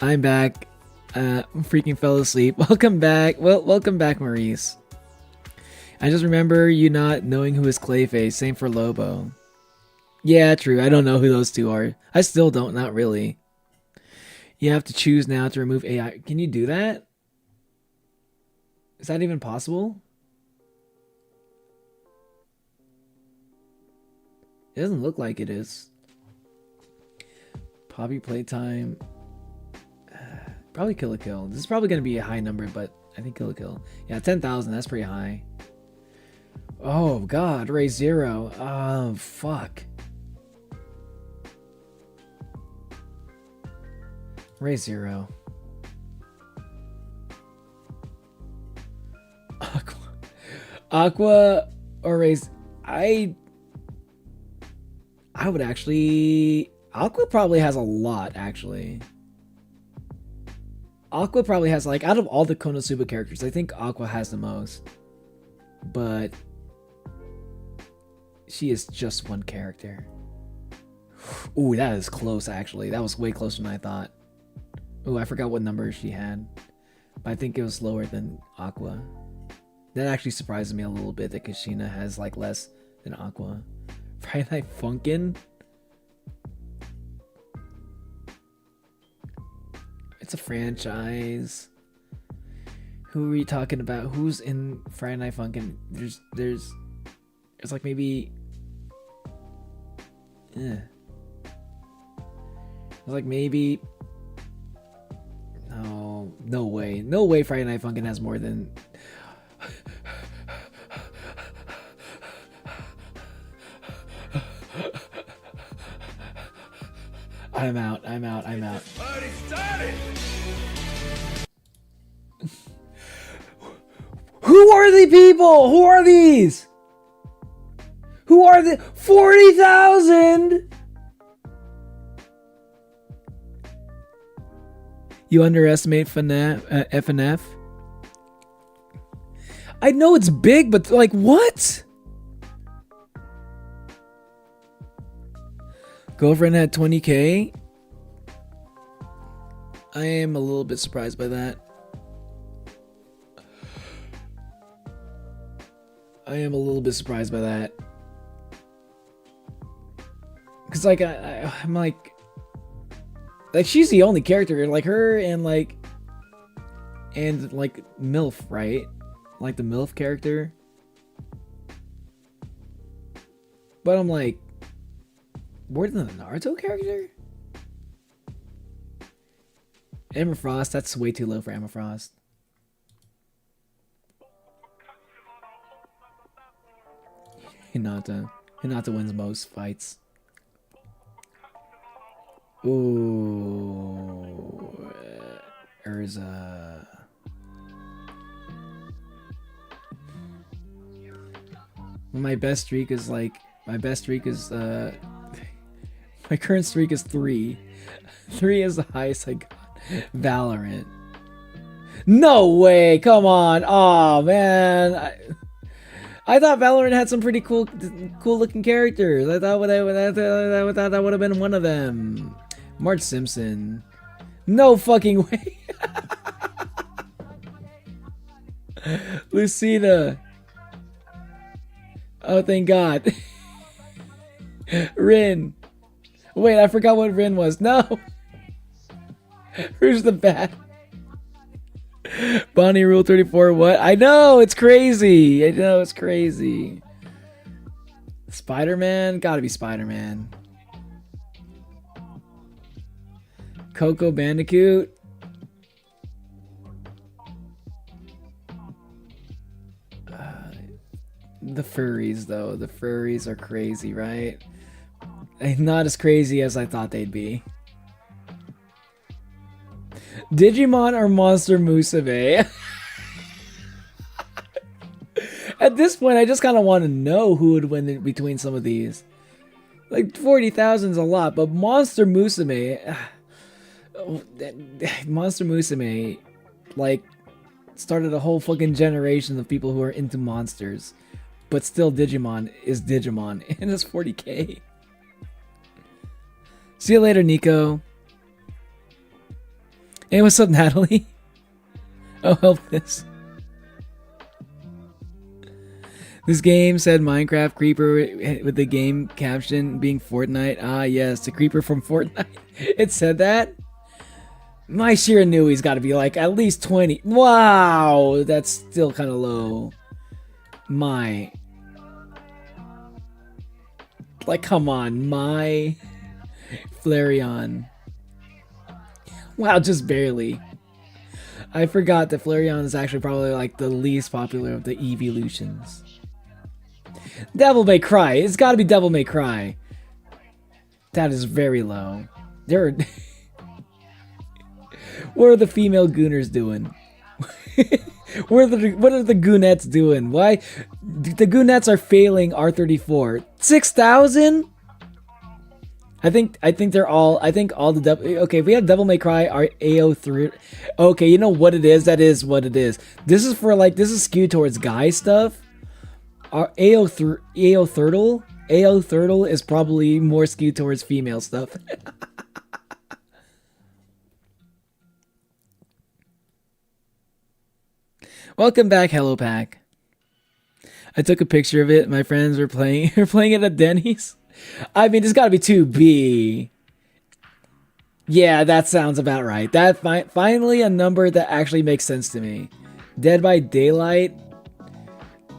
I'm back. Freaking fell asleep. Welcome back. Well, welcome back, Maurice. I just remember you not knowing who is Clayface. Same for Lobo. Yeah, true. I don't know who those two are. I still don't. Not really. You have to choose now to remove AI. Can you do that? Is that even possible? It doesn't look like it is. Poppy playtime. Probably Kill a Kill. This is probably going to be a high number, but I think Kill a Kill. Yeah, 10,000. That's pretty high. Oh, God. Ray Zero. Oh, fuck. Ray Zero. Aqua or Raise. I would actually Aqua probably has a lot, actually. Aqua probably has, like, out of all the Konosuba characters, I think Aqua has the most. But she is just one character. Ooh, that is close, actually. That was way closer than I thought. Ooh, I forgot what number she had. But I think it was lower than Aqua. That actually surprises me a little bit that Kushina has, like, less than Aqua. Friday Night Funkin'? It's a franchise. Who are we talking about? Who's in Friday Night Funkin'? There's like maybe... There's like maybe... No way. No way Friday Night Funkin' has more than... I'm out. Party started! Who are the people? Who are these? Who are the 40,000? You underestimate FNF? I know it's big, but like what? Girlfriend had 20K? I am a little bit surprised by that. Cause like I'm like she's the only character, like her and like MILF, right? Like the MILF character. But I'm like, more than the Naruto character? Emma Frost, that's way too low for Emma Frost. Hinata wins most fights. Ooh, Urza. My best streak is my current streak is 3. 3 is the highest I got. Valorant. No way! Come on! Oh man, I thought Valorant had some pretty cool looking characters. I thought that would have been one of them. Marge Simpson. No fucking way. Lucina. Oh, thank God. Rin. Wait, I forgot what Rin was. No. Who's the bat? Bonnie Rule 34, what? I know, it's crazy. Spider-Man? Gotta be Spider-Man. Coco Bandicoot? The furries, though. The furries are crazy, right? Not as crazy as I thought they'd be. Digimon or Monster Musume? At this point, I just kind of want to know who would win between some of these. Like, 40,000 is a lot, but Monster Musume... Monster Musume, like, started a whole fucking generation of people who are into monsters. But still, Digimon is Digimon, and it's 40K. See you later, Nico. Hey, what's up, Natalie? Oh, help this. This game said Minecraft Creeper with the game caption being Fortnite. Ah, yes, the Creeper from Fortnite. It said that? My Shiranui's got to be like at least 20. Wow, that's still kind of low. My. Like, come on, my Flareon. Wow, just barely. I forgot that Flareon is actually probably like the least popular of the evolutions. Devil May Cry. It's got to be Devil May Cry. That is very low. There are... What are the female gooners doing? What are the goonettes doing? Why? The goonettes are failing R34. 6,000? I think they're all. I think all the okay. If we have Devil May Cry, our AO3. Okay, you know what it is. That is what it is. This is for like this is skewed towards guy stuff. Our AO Turtle is probably more skewed towards female stuff. Welcome back, Hello Pack. I took a picture of it. My friends were playing. We're playing it at Denny's. I mean, it's got to be 2B. Yeah, that sounds about right. That finally a number that actually makes sense to me. Dead by Daylight.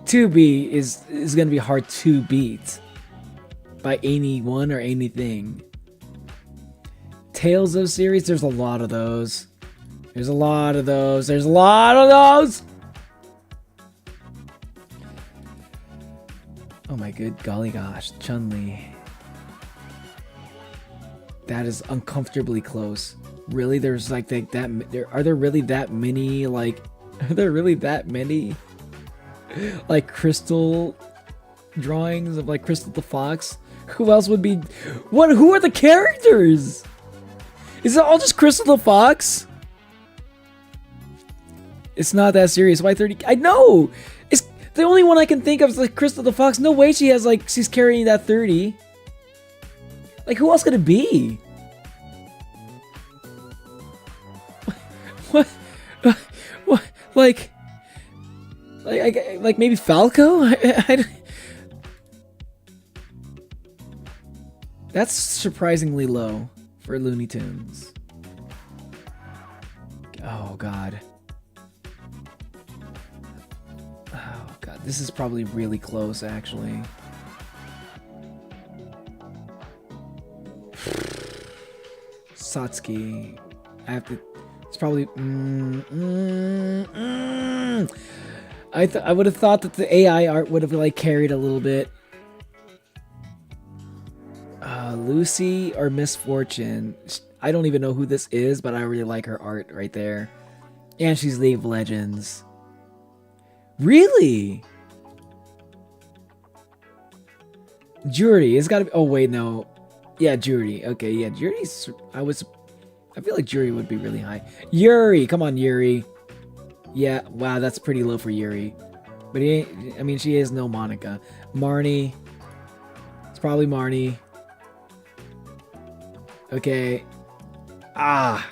2B is gonna be hard to beat by anyone or anything. Tales of series. There's a lot of those. There's a lot of those. There's a lot of those. Oh my good golly gosh, Chun-Li. That is uncomfortably close. Really, there's like that. Are there really that many? Like, are there really that many? Like crystal drawings of like Crystal the Fox. Who else would be? What? Who are the characters? Is it all just Crystal the Fox? It's not that serious. Why 30? I know. It's the only one I can think of is like Crystal the Fox. No way she has like she's carrying that 30. Like who else could it be? What? What? Like maybe Falco? That's surprisingly low for Looney Tunes. Oh god. Oh god, this is probably really close actually. Satsuki. I have to. It's probably. I would have thought that the AI art would have like carried a little bit. Lucy or Misfortune. I don't even know who this is, but I really like her art right there. And she's League of Legends. Really? Jury. It's gotta be. Oh, wait, no. Yeah, Jury. Okay, yeah, Jury's. I feel like Jury would be really high. Yuri! Come on, Yuri. Yeah, wow, that's pretty low for Yuri. But he ain't. I mean, she is no Monica. Marnie. It's probably Marnie. Okay. Ah.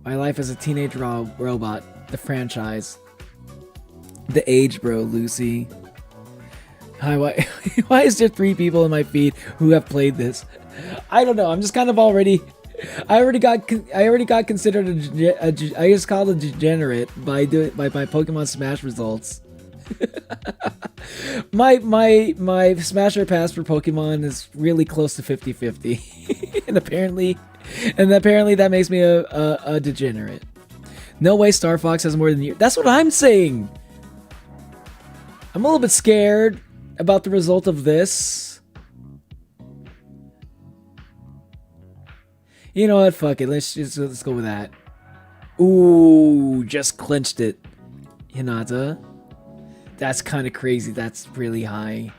My Life as a Teenage Robot. The franchise. The Age Bro, Lucy. Hi, why is there 3 people in my feed who have played this? I don't know. I'm just kind of already. I already got considered I just called a degenerate by my Pokemon Smash results. my Smasher pass for Pokemon is really close to 50-50. and apparently that makes me a degenerate. No way Star Fox has more than you. That's what I'm saying. I'm a little bit scared about the result of this. You know what? Fuck it. Let's go with that. Ooh, just clinched it. Hinata. That's kind of crazy. That's really high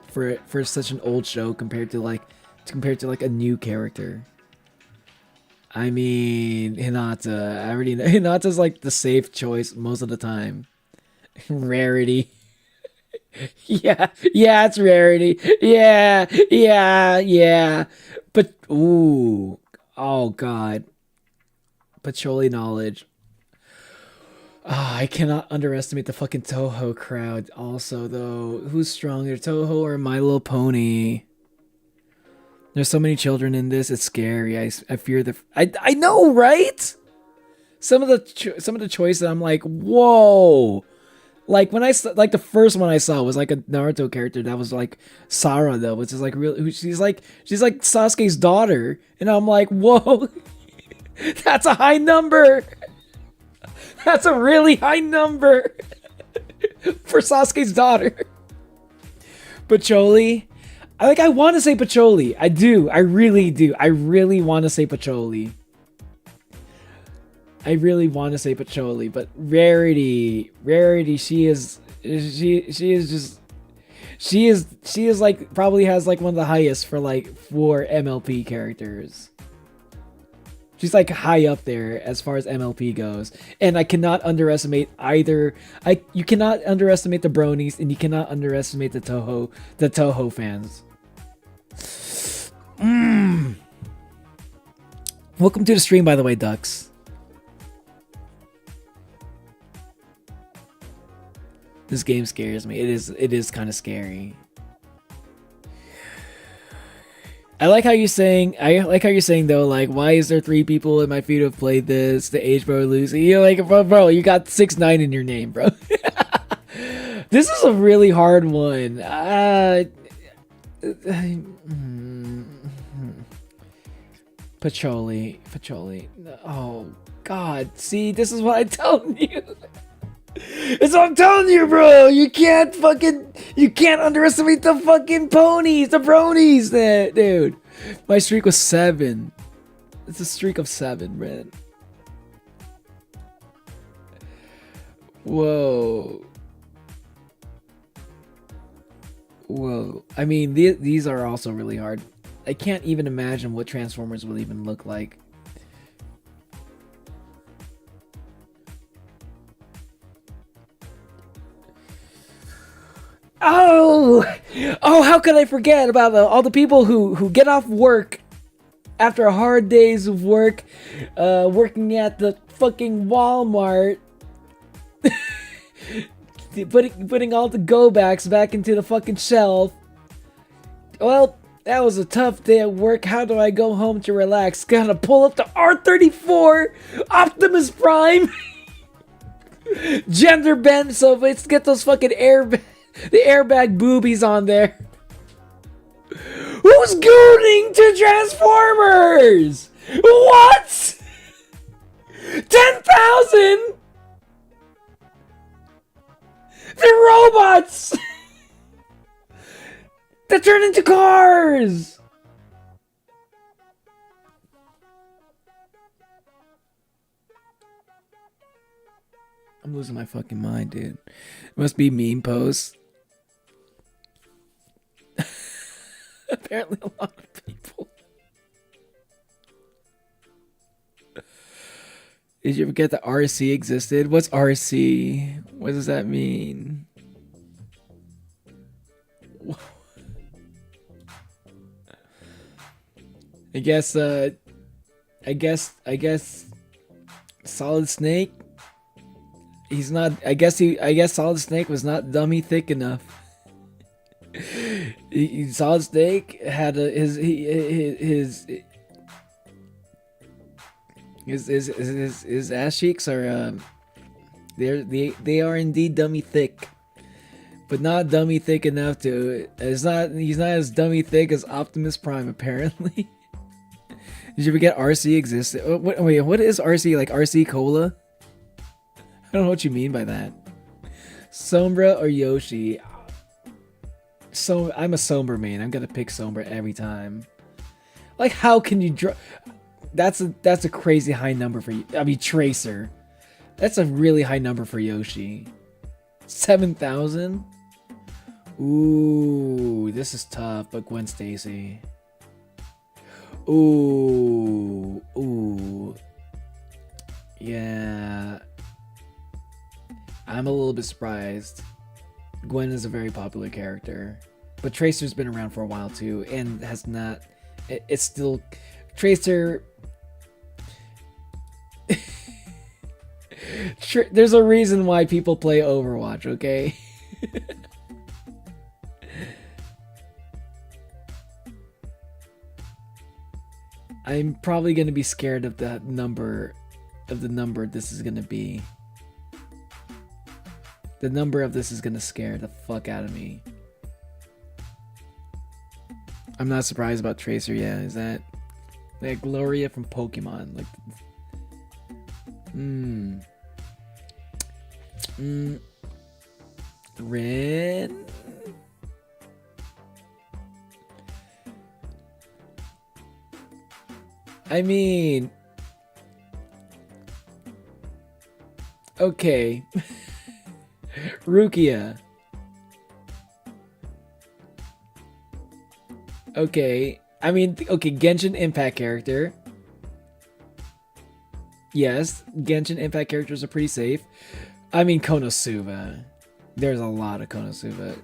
for such an old show compared to like a new character. I mean, Hinata. I already know Hinata's like the safe choice most of the time. Rarity. yeah, it's Rarity. Yeah. But ooh. Oh god. Patchouli knowledge. I cannot underestimate the fucking Toho crowd also though. Who's stronger, Toho or My Little Pony? There's so many children in this, it's scary. I fear the I know, right? Some of the choices I'm like, "Whoa." Like when the first one I saw was like a Naruto character that was like Sarah though, which is like real. She's like Sasuke's daughter, and I'm like, whoa, that's a high number. That's a really high number for Sasuke's daughter. Patchouli, I want to say Patchouli. I do. I really do. I really want to say Patchouli. I really want to say Patchouli, but Rarity, she is just. She is like probably has like one of the highest for MLP characters. She's like high up there as far as MLP goes. And I cannot underestimate either. You cannot underestimate the bronies, and you cannot underestimate the Toho fans. Welcome to the stream, by the way, Ducks. This game scares me. It is kind of scary. I like how you're saying though, like, why is there 3 people in my feed who have played this? The age bro Lucy. You're like, bro, you got 6ix9ine in your name, bro. This is a really hard one. Pacholi. Oh God. See, this is what I'm telling you. It's what I'm telling you, bro. You can't underestimate the fucking ponies, the bronies, dude. My streak was 7. It's a streak of 7, man. Whoa. I mean, these are also really hard. I can't even imagine what Transformers will even look like. Oh, how could I forget about all the people who get off work after hard days of work, working at the fucking Walmart, putting all the go-backs back into the fucking shelf. Well, that was a tough day at work. How do I go home to relax? Gotta pull up the R34 Optimus Prime gender bend, so let's get those fucking the airbag boobies on there. Who's gooning to Transformers? What? 10,000? They're robots that turn into cars. I'm losing my fucking mind, dude. It must be meme posts. Apparently a lot of people. Did you forget that RC existed? What's RC? What does that mean? I guess Solid Snake. He's not. I guess Solid Snake was not dummy thick enough. Solid Snake had his ass cheeks are they are indeed dummy thick, but not dummy thick enough to. He's not as dummy thick as Optimus Prime apparently. Did you forget RC existed? Wait, what is RC? Like RC Cola? I don't know what you mean by that. Sombra or Yoshi? So I'm a Sombra main. I'm gonna pick Sombra every time. Like, how can you draw? That's a crazy high number for you. I mean, Tracer. That's a really high number for Yoshi. 7,000. Ooh, this is tough. But Gwen Stacy. Ooh. Yeah. I'm a little bit surprised. Gwen is a very popular character, but Tracer's been around for a while too, and has not. It's still Tracer. There's a reason why people play Overwatch, okay? I'm probably gonna be scared of the number this is gonna be. The number of this is gonna scare the fuck out of me. I'm not surprised about Tracer, yeah. Is that like Gloria from Pokemon? Like, Ren? I mean, okay. Rukia. Okay. I mean, okay, Genshin Impact character. Yes, Genshin Impact characters are pretty safe. I mean, Konosuba. There's a lot of Konosuba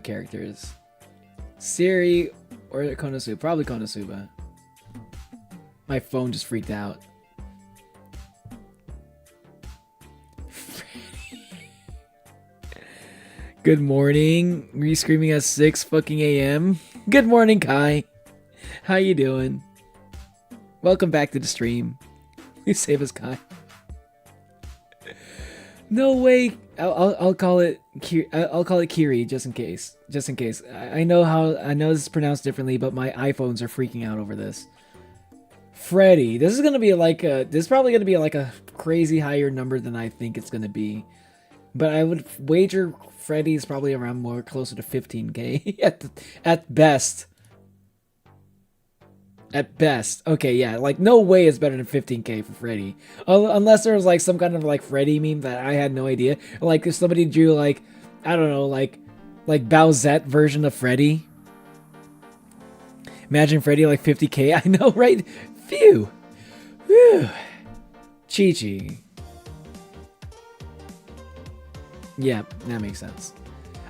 characters. Siri or Konosuba? Probably Konosuba. My phone just freaked out. Good morning. Were you screaming at 6 fucking a.m.? Good morning, Kai. How you doing? Welcome back to the stream. You save us, Kai. No way. I'll call it I'll call it Kiri just in case. Just in case. I know this is pronounced differently, but my iPhones are freaking out over this. Freddy. This is gonna be like a. This is probably gonna be like a crazy higher number than I think it's gonna be. But I would wager Freddy's probably around more closer to 15k at best. At best. Okay, yeah, like no way it's better than 15k for Freddy. Unless there was like some kind of like Freddy meme that I had no idea. Like if somebody drew like, I don't know, like Bowsette version of Freddy. Imagine Freddy like 50k. I know, right? Phew. Whew. Chi-Chi. Yeah, that makes sense.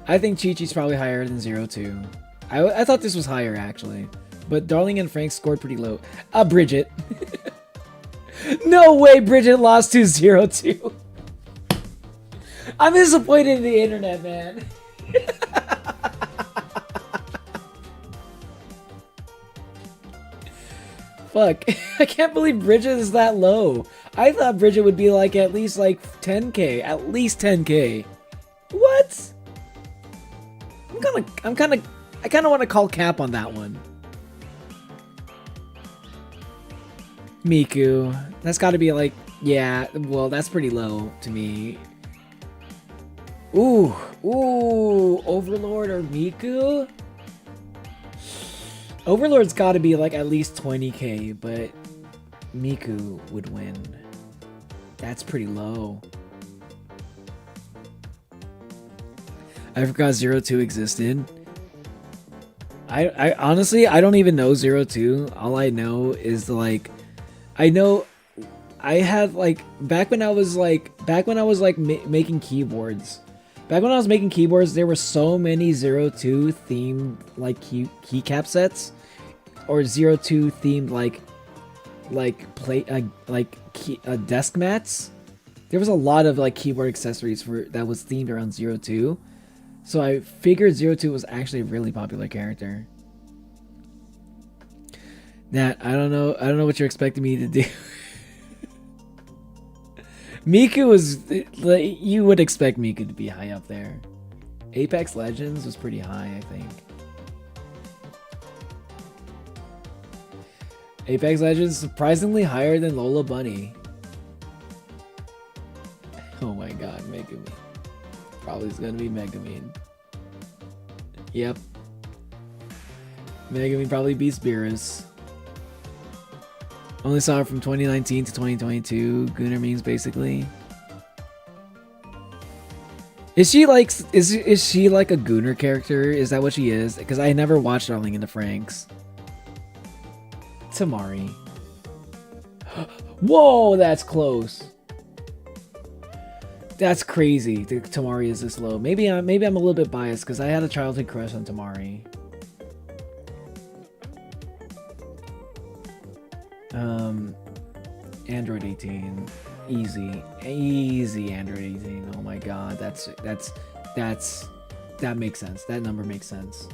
I think Chi-Chi's probably higher than 02. I thought this was higher, actually. But Darling and Frank scored pretty low. Bridget. No way Bridget lost to 02. I'm disappointed in the internet, man. Fuck. I can't believe Bridget is that low. I thought Bridget would be like at least like 10k. At least 10k. What? I kind of want to call cap on that one. Miku. That's got to be like, yeah, well, that's pretty low to me. Ooh, Overlord or Miku? Overlord's got to be like at least 20k, but Miku would win. That's pretty low. I forgot 02 existed. I honestly, I don't even know 02. All I know is like, I know I had like, back when I was making keyboards. Back when I was making keyboards, there were so many 02 themed like keycap sets, or 02 themed desk mats. There was a lot of like keyboard accessories that was themed around 02. So I figured 02 was actually a really popular character. Nat, I don't know what you're expecting me to do. Miku was, like, you would expect Miku to be high up there. Apex Legends was pretty high, I think. Apex Legends surprisingly higher than Lola Bunny. Oh my god, Megumi. Probably is gonna be Megumi. Yep. Megumi probably beats Beerus. Only saw her from 2019 to 2022. Gunner memes, basically. Is she like is she like a Gunner character? Is that what she is? Because I never watched Darling in the Franxx. Tamari. Whoa, that's close. That's crazy. Tamari is this low. Maybe I'm a little bit biased because I had a childhood crush on Tamari. Android 18, easy Android 18. Oh my god, that makes sense. That number makes sense.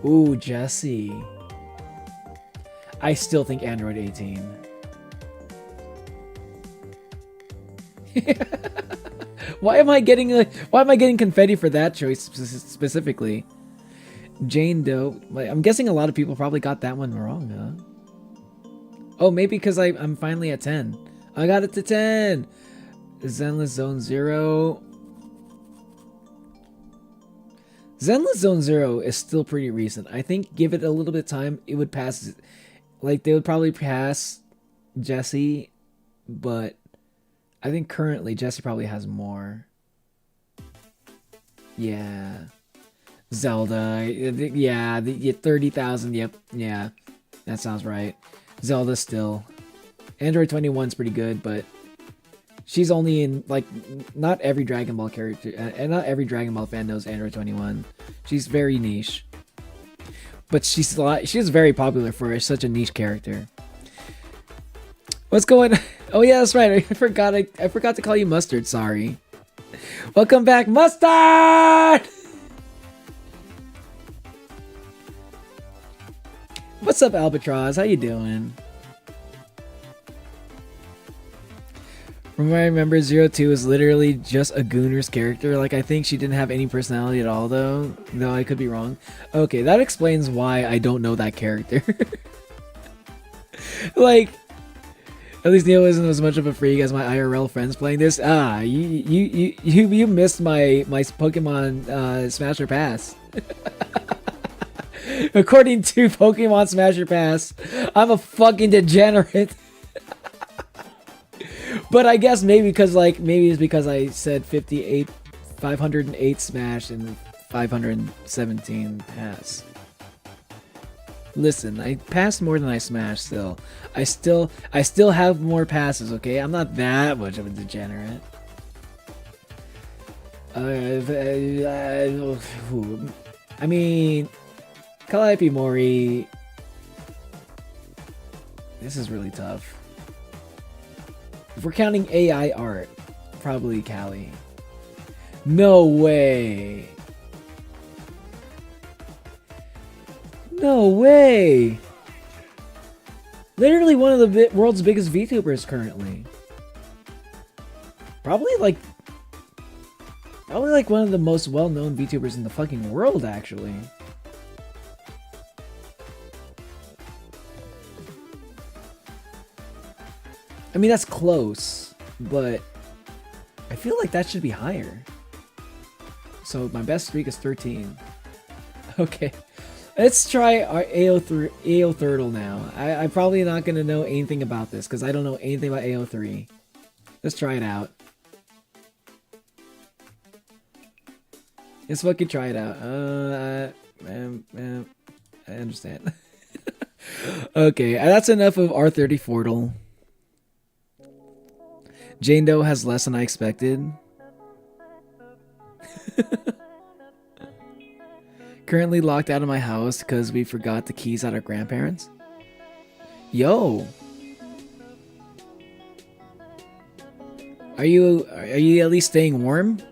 Ooh, Jessie. I still think Android 18. Why am I getting confetti for that choice specifically? Jane Doe. I'm guessing a lot of people probably got that one wrong, huh? Oh, maybe because I'm finally at 10. I got it to 10. Zenless Zone 0. Zenless Zone 0 is still pretty recent. I think give it a little bit of time, it would pass. Like, they would probably pass Jessie, but I think currently Jessie probably has more. Yeah. Zelda, yeah, 30,000. Yep, yeah, that sounds right. Zelda still. Android 21's pretty good, but she's only in like not every Dragon Ball character, and not every Dragon Ball fan knows Android 21. She's very niche, but she's very popular for such a niche character. What's going? Oh yeah, that's right. I forgot to call you Mustard. Sorry. Welcome back, Mustard. What's up, Albatross? How you doing? From what I remember, 02 is literally just a Gooner's character. Like, I think she didn't have any personality at all, though. Though I could be wrong. Okay, that explains why I don't know that character. Like, at least Neo isn't as much of a freak as my IRL friends playing this. Ah, you missed my Pokemon Smasher Pass. According to Pokemon Smasher Pass, I'm a fucking degenerate. But I guess maybe it's because I said 508 Smash and 517 Pass. Listen, I passed more than I smashed still. I still have more passes, okay? I'm not that much of a degenerate. I mean, Calliope Mori. This is really tough. If we're counting AI art, probably Callie. No way. No way. Literally one of the world's biggest VTubers currently. Probably like one of the most well-known VTubers in the fucking world, actually. I mean, that's close, but I feel like that should be higher. So my best streak is 13. Okay, let's try our AO Turtle now. I'm probably not going to know anything about this because I don't know anything about AO3. Let's try it out. Let's fucking try it out. I understand. Okay, that's enough of R34. Jane Doe has less than I expected. Currently locked out of my house because we forgot the keys at our grandparents. Yo! Are you at least staying warm?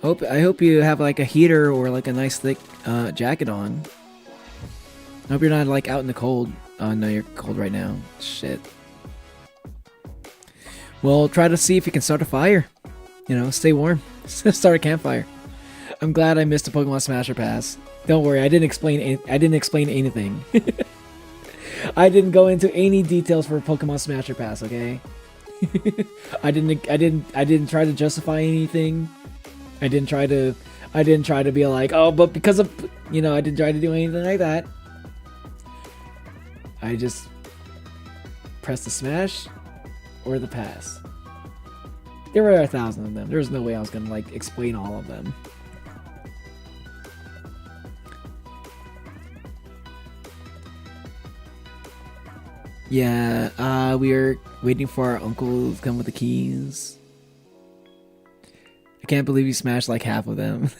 I hope you have like a heater or like a nice thick jacket on. I hope you're not like out in the cold. Oh no, you're cold right now. Shit. Well, try to see if you can start a fire. You know, stay warm. Start a campfire. I'm glad I missed a Pokemon Smasher Pass. Don't worry, I didn't explain anything. I didn't go into any details for Pokemon Smasher Pass, okay? I didn't try to justify anything. I didn't try to be like, oh, but because of, you know, I didn't try to do anything like that. I just pressed the smash or the pass. There were 1,000 of them. There was no way I was gonna like explain all of them. Yeah, we are waiting for our uncle to come with the keys. I can't believe you smashed like half of them.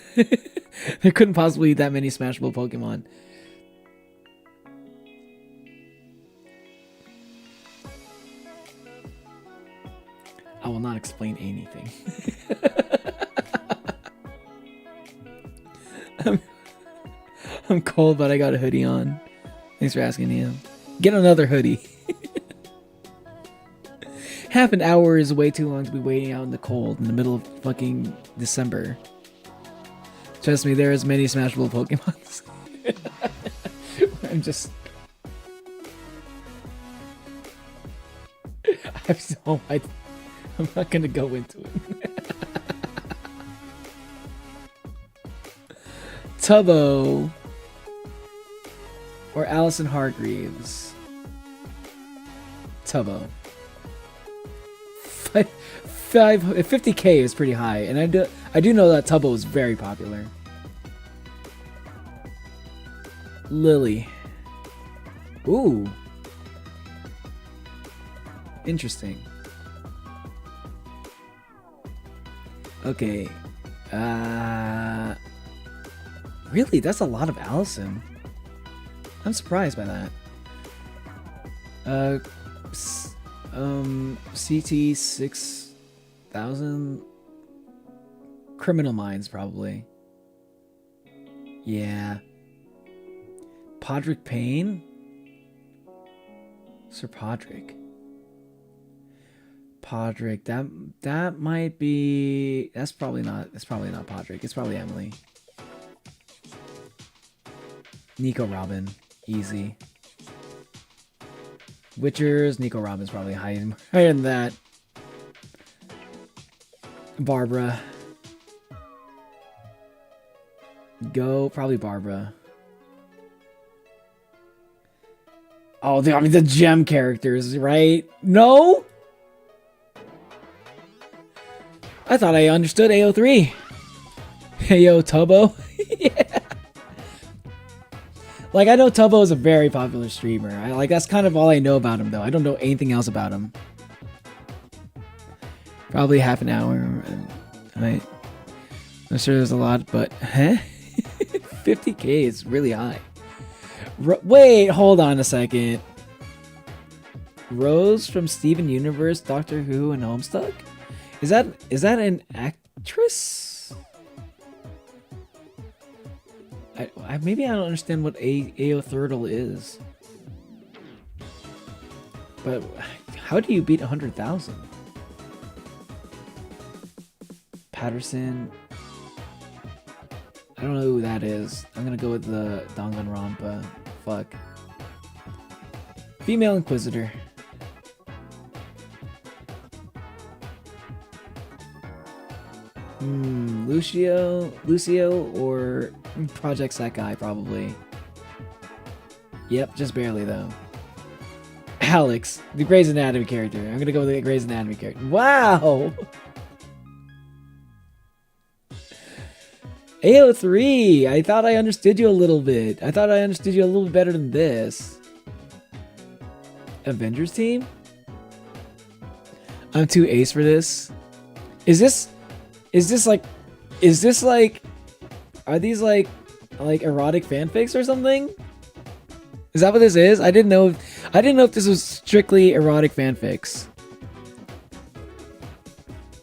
There couldn't possibly be that many smashable Pokemon. I will not explain anything. I'm cold, but I got a hoodie on. Thanks for asking, Ian. Get another hoodie. Half an hour is way too long to be waiting out in the cold in the middle of fucking December. Trust me, there is many smashable Pokemons. I'm just... I'm not gonna go into it. Tubbo. Or Allison Hargreaves. Tubbo. 50k is pretty high, and I do know that Tubbo is very popular. Lily. Ooh. Interesting. Okay. Really? That's a lot of Allison. I'm surprised by that. CT 6000. Criminal Minds, probably. Yeah. Podrick Payne? Sir Podrick. Podrick, that might be. That's probably not Podrick. It's probably Emily. Nico Robin, easy. Witchers, Nico Robin's probably higher than that. Barbara. Go, probably Barbara. Oh, I mean the gem characters, right? No? I thought I understood AO3. Heyo Tubbo. Yeah. Like, I know Tubbo is a very popular streamer. That's kind of all I know about him, though. I don't know anything else about him. Probably half an hour. Right. I'm sure there's a lot, but... Huh? 50k is really high. Wait, hold on a second. Rose from Steven Universe, Doctor Who, and Homestuck? Is that an actress? Maybe I don't understand what AO Thurdle is. But how do you beat 100,000? Patterson. I don't know who that is. I'm gonna go with the Danganronpa. Fuck. Female Inquisitor. Lucio or Project Sekai, probably. Yep, just barely though. Alex, the Grey's Anatomy character. I'm gonna go with the Grey's Anatomy character. Wow! AO3! I thought I understood you a little bit. I thought I understood you a little bit better than this. Avengers team? I'm too ace for this. Is this like, are these like erotic fanfics or something? Is that what this is? I didn't know if this was strictly erotic fanfics.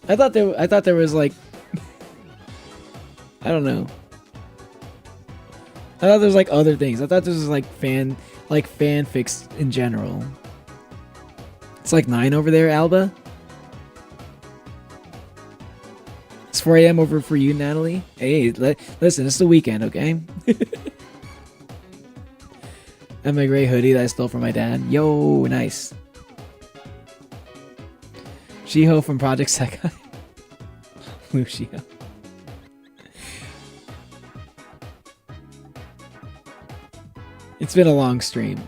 I thought there was like, I don't know. I thought there was like other things. I thought this was like fanfics in general. It's like 9 over there, Alba. It's 4 a.m. over for you, Natalie. Hey, listen, it's the weekend, okay? And my gray hoodie that I stole from my dad. Yo, nice. Shiho from Project Sekai. Lucio. It's been a long stream.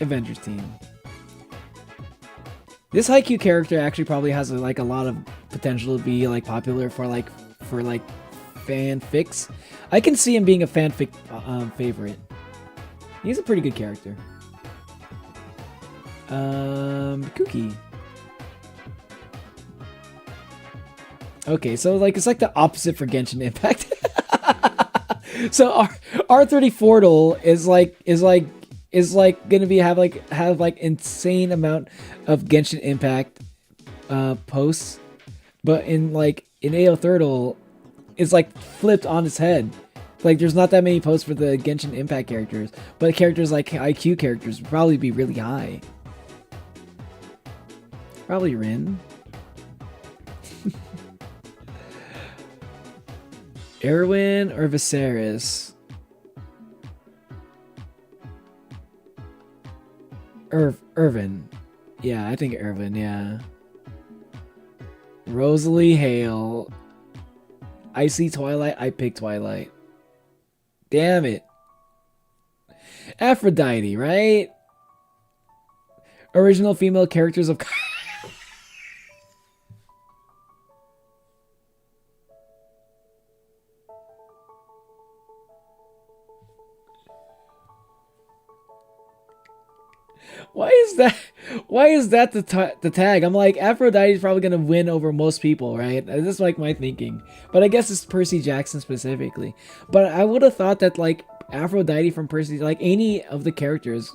Avengers team. This Haikyuu character actually probably has like a lot of potential to be like popular for fanfics. I can see him being a fanfic favorite. He's a pretty good character. Cookie. Okay, so like it's like the opposite for Genshin Impact. So R34 is gonna have insane amount of Genshin Impact posts, but in AO Thurdle, it's like flipped on its head. Like there's not that many posts for the Genshin Impact characters, but characters like IQ characters would probably be really high. Probably Rin. Erwin or Viserys? Irvin. Yeah, I think Irvin, yeah. Rosalie Hale. I see Twilight, I pick Twilight. Damn it. Aphrodite, right? Original female characters of... Why is that? Why is that the tag? I'm like, Aphrodite's probably gonna win over most people, right? This is like my thinking. But I guess it's Percy Jackson specifically. But I would have thought that like Aphrodite from Percy, like any of the characters.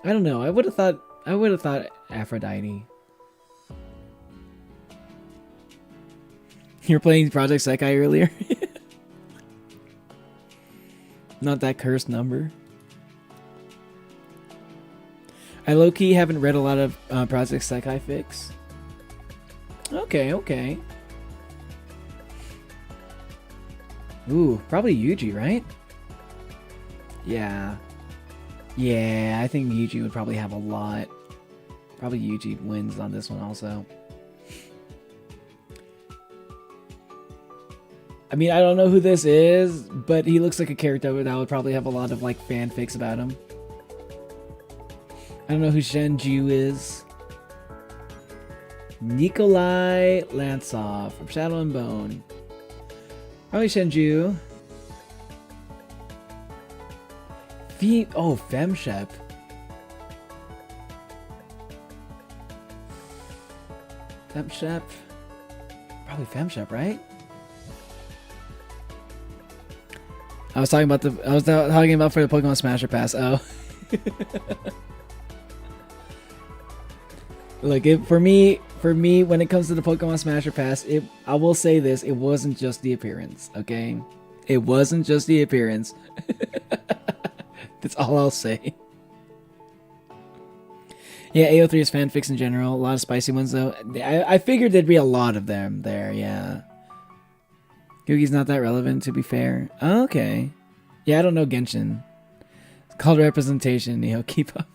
I don't know. I would have thought Aphrodite. You're playing Project Sekai earlier. Not that cursed number. I low-key haven't read a lot of Project Sekai fics. Okay, okay. Ooh, probably Yuji, right? Yeah. Yeah, I think Yuji would probably have a lot. Probably Yuji wins on this one also. I mean, I don't know who this is, but he looks like a character that would probably have a lot of like fanfics about him. I don't know who Shenju is. Nikolai Lantsov from Shadow and Bone. Probably Shenju. Femshep. Femshep. Probably Femshep, right? I was talking about for the Pokemon Smasher Pass. Oh. Look, for me, when it comes to the Pokemon Smasher Pass, I will say this: it wasn't just the appearance, okay? It wasn't just the appearance. That's all I'll say. Yeah, AO3 is fanfics in general. A lot of spicy ones, though. I figured there'd be a lot of them there. Yeah. Yugi's not that relevant, to be fair. Okay. Yeah, I don't know Genshin. It's called representation. Keep up.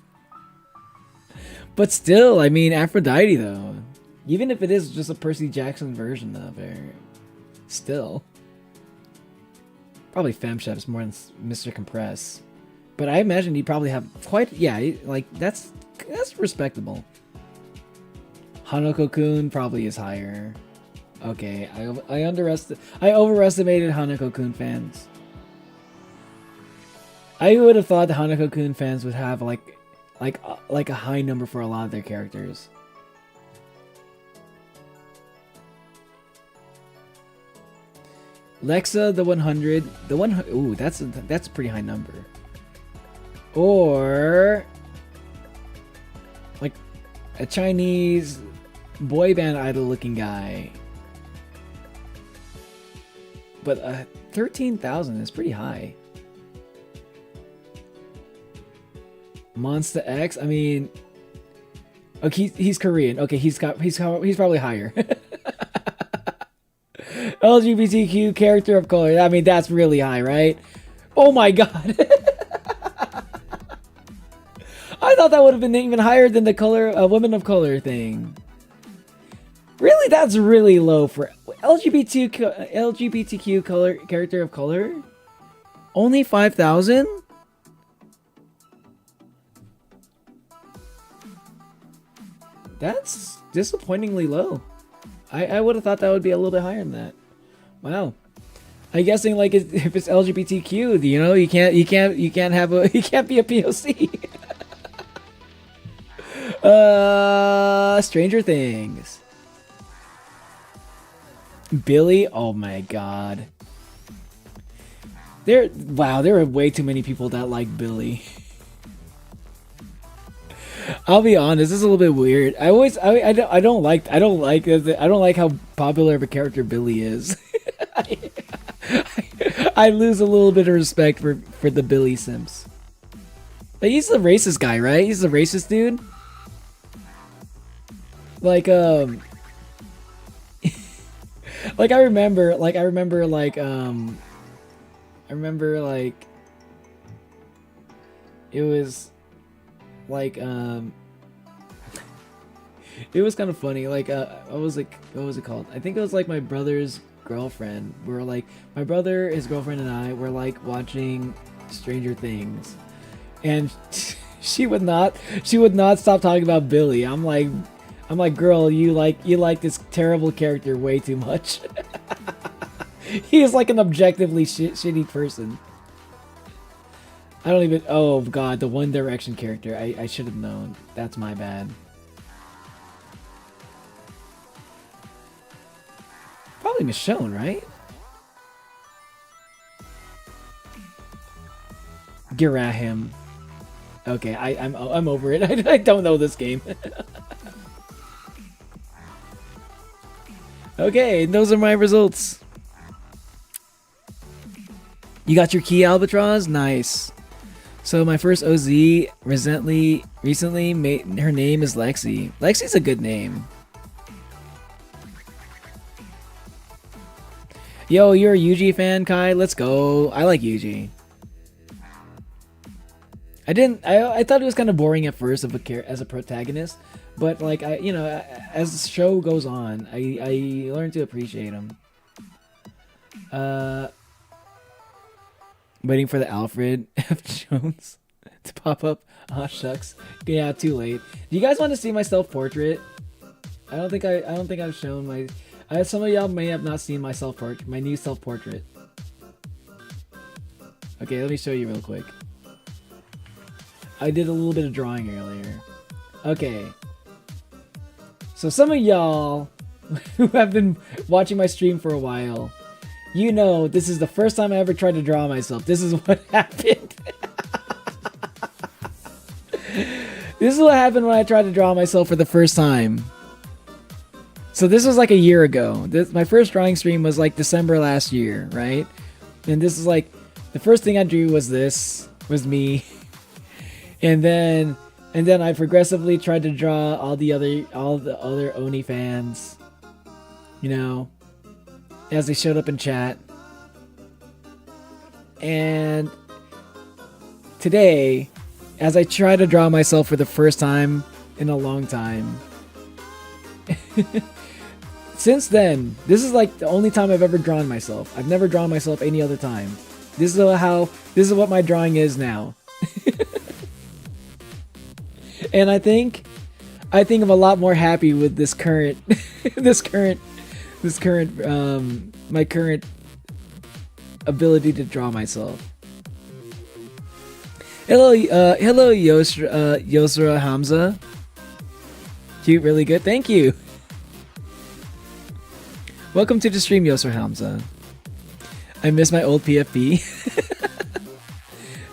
But still, I mean, Aphrodite, though. Even if it is just a Percy Jackson version of her. Still. Probably Femshep's more than Mr. Compress. But I imagine he'd probably have quite... Yeah, like, that's respectable. Hanako-kun probably is higher. Okay, I overestimated Hanako-kun fans. I would have thought the Hanako-kun fans would have, like a high number for a lot of their characters. Lexa, the 100, ooh, that's a pretty high number. Or like a Chinese boy band idol looking guy. But 13,000 is pretty high. Monster X, I mean, okay, he's Korean. Okay, he's probably higher. LGBTQ character of color. I mean, that's really high, right? Oh my god. I thought that would have been even higher than the color women of color thing. Really, that's really low for LGBTQ color character of color. Only 5,000. That's disappointingly low. I would have thought that would be a little bit higher than that. Wow. I'm guessing like if it's LGBTQ, you know, you can't be a POC. Stranger Things. Billy, oh my god. There are way too many people that like Billy. I'll be honest, this is a little bit weird. I don't like how popular of a character Billy is. I lose a little bit of respect for the Billy Simps. But he's the racist guy, right? He's the racist dude. Like like I remember it was like it was kind of funny. Like I was like, what was it called? I think it was like my brother's girlfriend. We were like, my brother, his girlfriend, and I were like watching Stranger Things, and she would not stop talking about Billy. I'm like, girl, you like this terrible character way too much. He is like an objectively shitty person. I don't even. Oh god, the One Direction character. I should have known. That's my bad. Probably Michonne, right? Girahim. Okay, I'm over it. I don't know this game. Okay, those are my results. You got your key, Albatross? Nice. So my first OZ recently made her name is Lexi. Lexi's a good name. Yo, you're a Yuji fan, Kai? Let's go. I like Yuji. I thought it was kind of boring at first as a protagonist, but like as the show goes on, I learned to appreciate him. Waiting for the Alfred F. Jones to pop up. Ah, shucks. Yeah, too late. Do you guys want to see my self-portrait? I don't think I've shown my. Some of y'all may have not seen my self-portrait, my new self-portrait. Okay, let me show you real quick. I did a little bit of drawing earlier. Okay. So some of y'all who have been watching my stream for a while, you know this is the first time I ever tried to draw myself. This is what happened. This is what happened when I tried to draw myself for the first time. So this was like a year ago. My first drawing stream was like December last year, right? And this is like the first thing I drew was me. And then I progressively tried to draw all the other Oni fans, you know, as they showed up in chat. And today, as I try to draw myself for the first time in a long time, since then, this is like the only time I've ever drawn myself. I've never drawn myself any other time. This is what my drawing is now. And I think I'm a lot more happy with this current my current ability to draw myself. Hello Yosra Hamza. Cute, really good. Thank you. Welcome to the stream, Yosra Hamza. I miss my old PFP.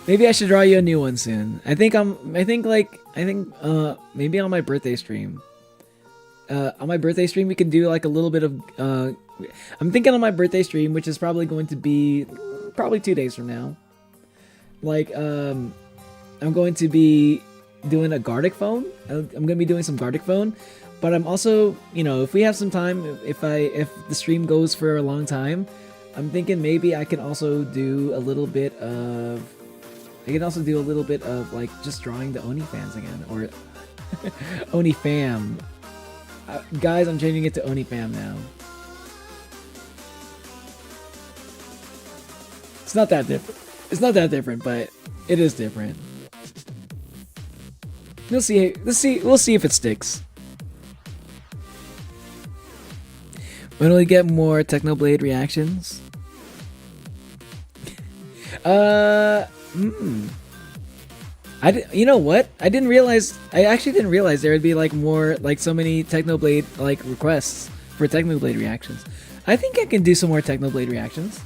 Maybe I should draw you a new one soon. I think maybe on my birthday stream. On my birthday stream we can do like a little bit of I'm thinking on my birthday stream, which is probably going to be 2 days from now. Like I'm going to be doing a Gartic phone. I'm going to be doing some Gartic phone, but I'm also, you know, if we have some time, if the stream goes for a long time, I'm thinking maybe I can also do a little bit of like just drawing the Oni fans again, or Oni fam. Guys, I'm changing it to Oni fam now. It's not that different. It's not that different, but it is different. We'll see. We'll see if it sticks. When will we get more Technoblade reactions? You know what? I actually didn't realize there would be like more, like so many Technoblade like requests for Technoblade reactions. I think I can do some more Technoblade reactions.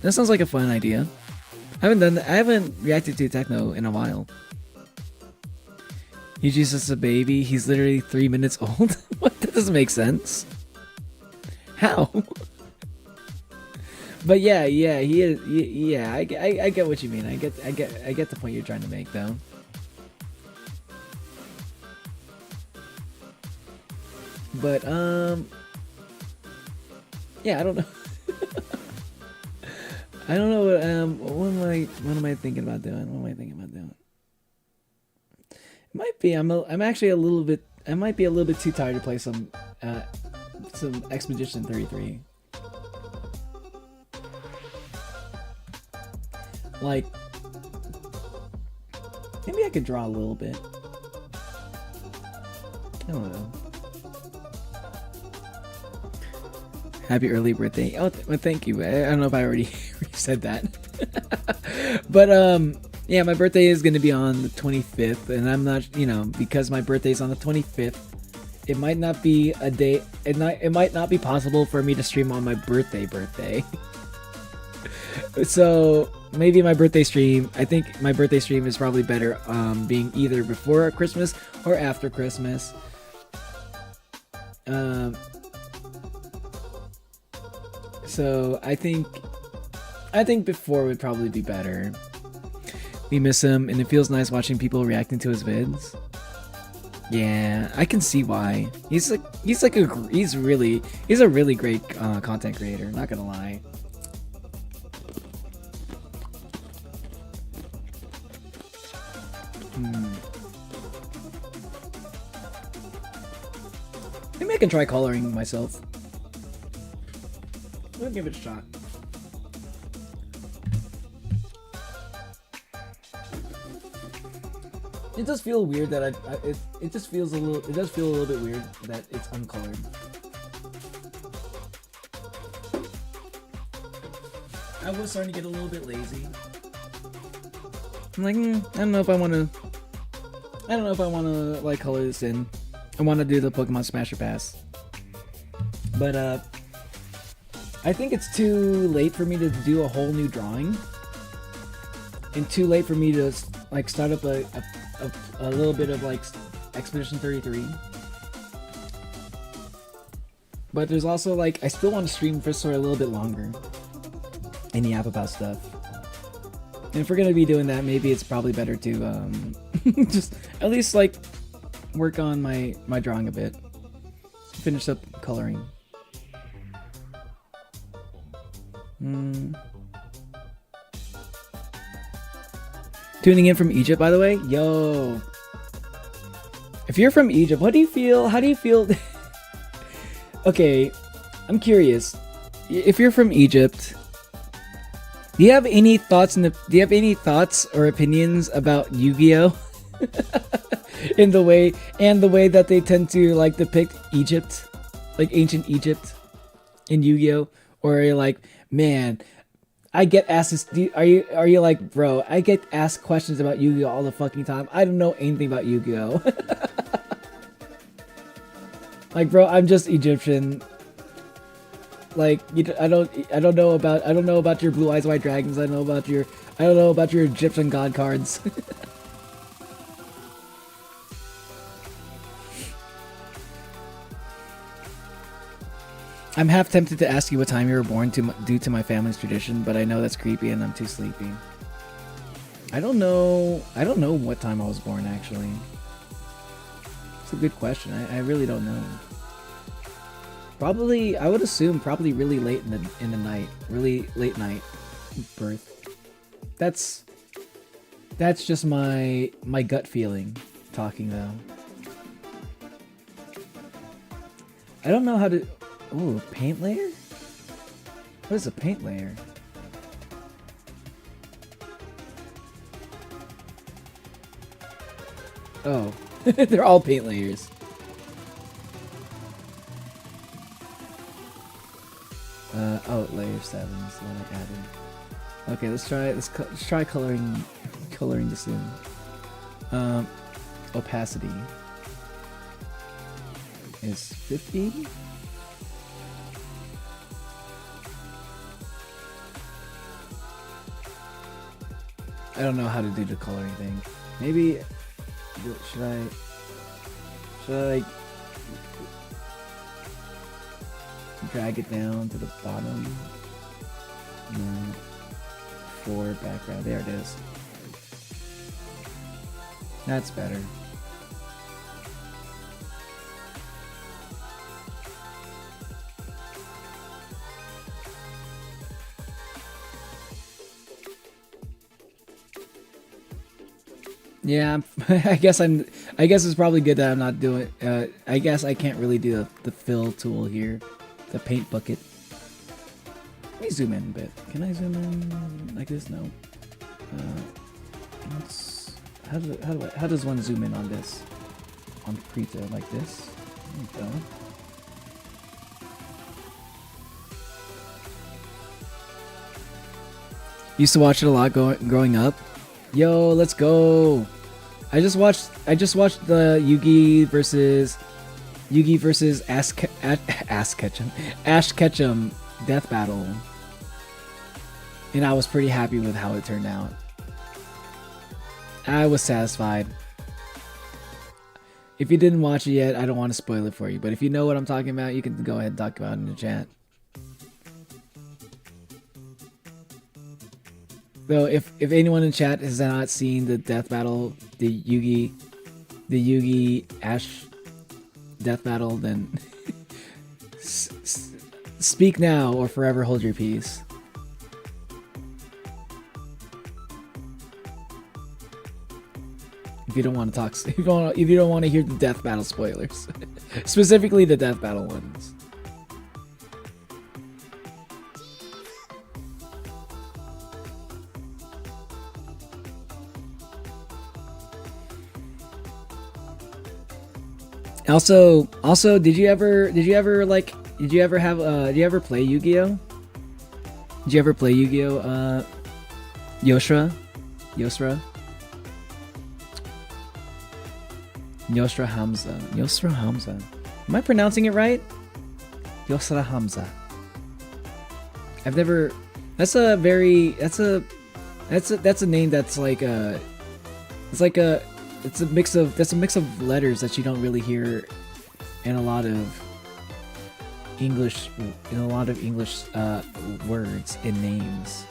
That sounds like a fun idea. I haven't reacted to Techno in a while. Yuji's just a baby. He's literally 3 minutes old. What? That doesn't make sense. How? But yeah, he is. Yeah, I get what you mean. I get the point you're trying to make, though. But yeah, I don't know. I don't know what am I thinking about doing? What am I thinking about doing? It might be I'm actually a little bit. I might be a little bit too tired to play some Expedition 33. Like, maybe I could draw a little bit. I don't know. Happy early birthday. Oh, well, thank you. I don't know if I already said that. But, Yeah, my birthday is gonna be on the 25th, and I'm not, because my birthday's on the 25th, it might not be a day. It might not be possible for me to stream on my birthday. So maybe my birthday stream. I think my birthday stream is probably better, being either before Christmas or after Christmas. So I think before would probably be better. We miss him, and it feels nice watching people reacting to his vids. Yeah, I can see why. He's a really great content creator. Not gonna lie. Maybe I can try coloring myself. I'll give it a shot. It does feel weird that it does feel a little bit weird that it's uncolored. I was starting to get a little bit lazy. I'm like, I don't know if I want to like color this in. I want to do the Pokemon Smasher Pass, but I think it's too late for me to do a whole new drawing, and too late for me to like start up a little bit of like Expedition 33. But there's also like I still want to stream for a little bit longer and yap about stuff. And if we're gonna be doing that, maybe it's probably better to just at least like work on my drawing a bit, finish up coloring. Tuning in from Egypt, by the way. Yo, if you're from Egypt, what do you feel? How do you feel? Okay, I'm curious. If you're from Egypt, do you have any thoughts or opinions about Yu-Gi-Oh? In the way that they tend to like depict Egypt, like ancient Egypt in Yu-Gi-Oh, or are you like, man, I get asked this, are you like, bro, I get asked questions about Yu-Gi-Oh all the fucking time. I don't know anything about Yu-Gi-Oh. Like, bro, I'm just Egyptian. Like, I don't know about your Blue Eyes White Dragons. I don't know about your Egyptian god cards. I'm half tempted to ask you what time you were born due to my family's tradition, but I know that's creepy and I'm too sleepy. I don't know what time I was born, actually. It's a good question. I really don't know. Probably, I would assume probably really late in the night. Really late night birth. That's just my gut feeling talking, though. I don't know how to... Ooh, paint layer? What is a paint layer? Oh, they're all paint layers. Oh, layer 7 is the one I added. Okay, let's try coloring this in. Opacity is 50. I don't know how to do the coloring thing. Maybe should I drag it down to the bottom? No. For background. There it is. That's better. Yeah, I guess it's probably good that I'm not doing. I guess I can't really do the fill tool here, the paint bucket. Let me zoom in a bit. Can I zoom in like this? No. How does one zoom in on this? On Krita like this? There we go. Used to watch it a lot growing up. Yo, let's go. I just watched the Yugi versus Ash Ketchum death battle. And I was pretty happy with how it turned out. I was satisfied. If you didn't watch it yet, I don't want to spoil it for you, but if you know what I'm talking about, you can go ahead and talk about it in the chat. So if anyone in chat has not seen the death battle, the Yugi Ash death battle, then speak now or forever hold your peace. If you don't want to talk, if you don't want to hear the death battle spoilers, specifically the death battle ones. Also, did you ever play Yu-Gi-Oh? Did you ever play Yu-Gi-Oh? Yosra? Yosra Hamza. Am I pronouncing it right? Yosra Hamza. I've never. That's a name that's like a. It's a mix of letters that you don't really hear in a lot of English words in names.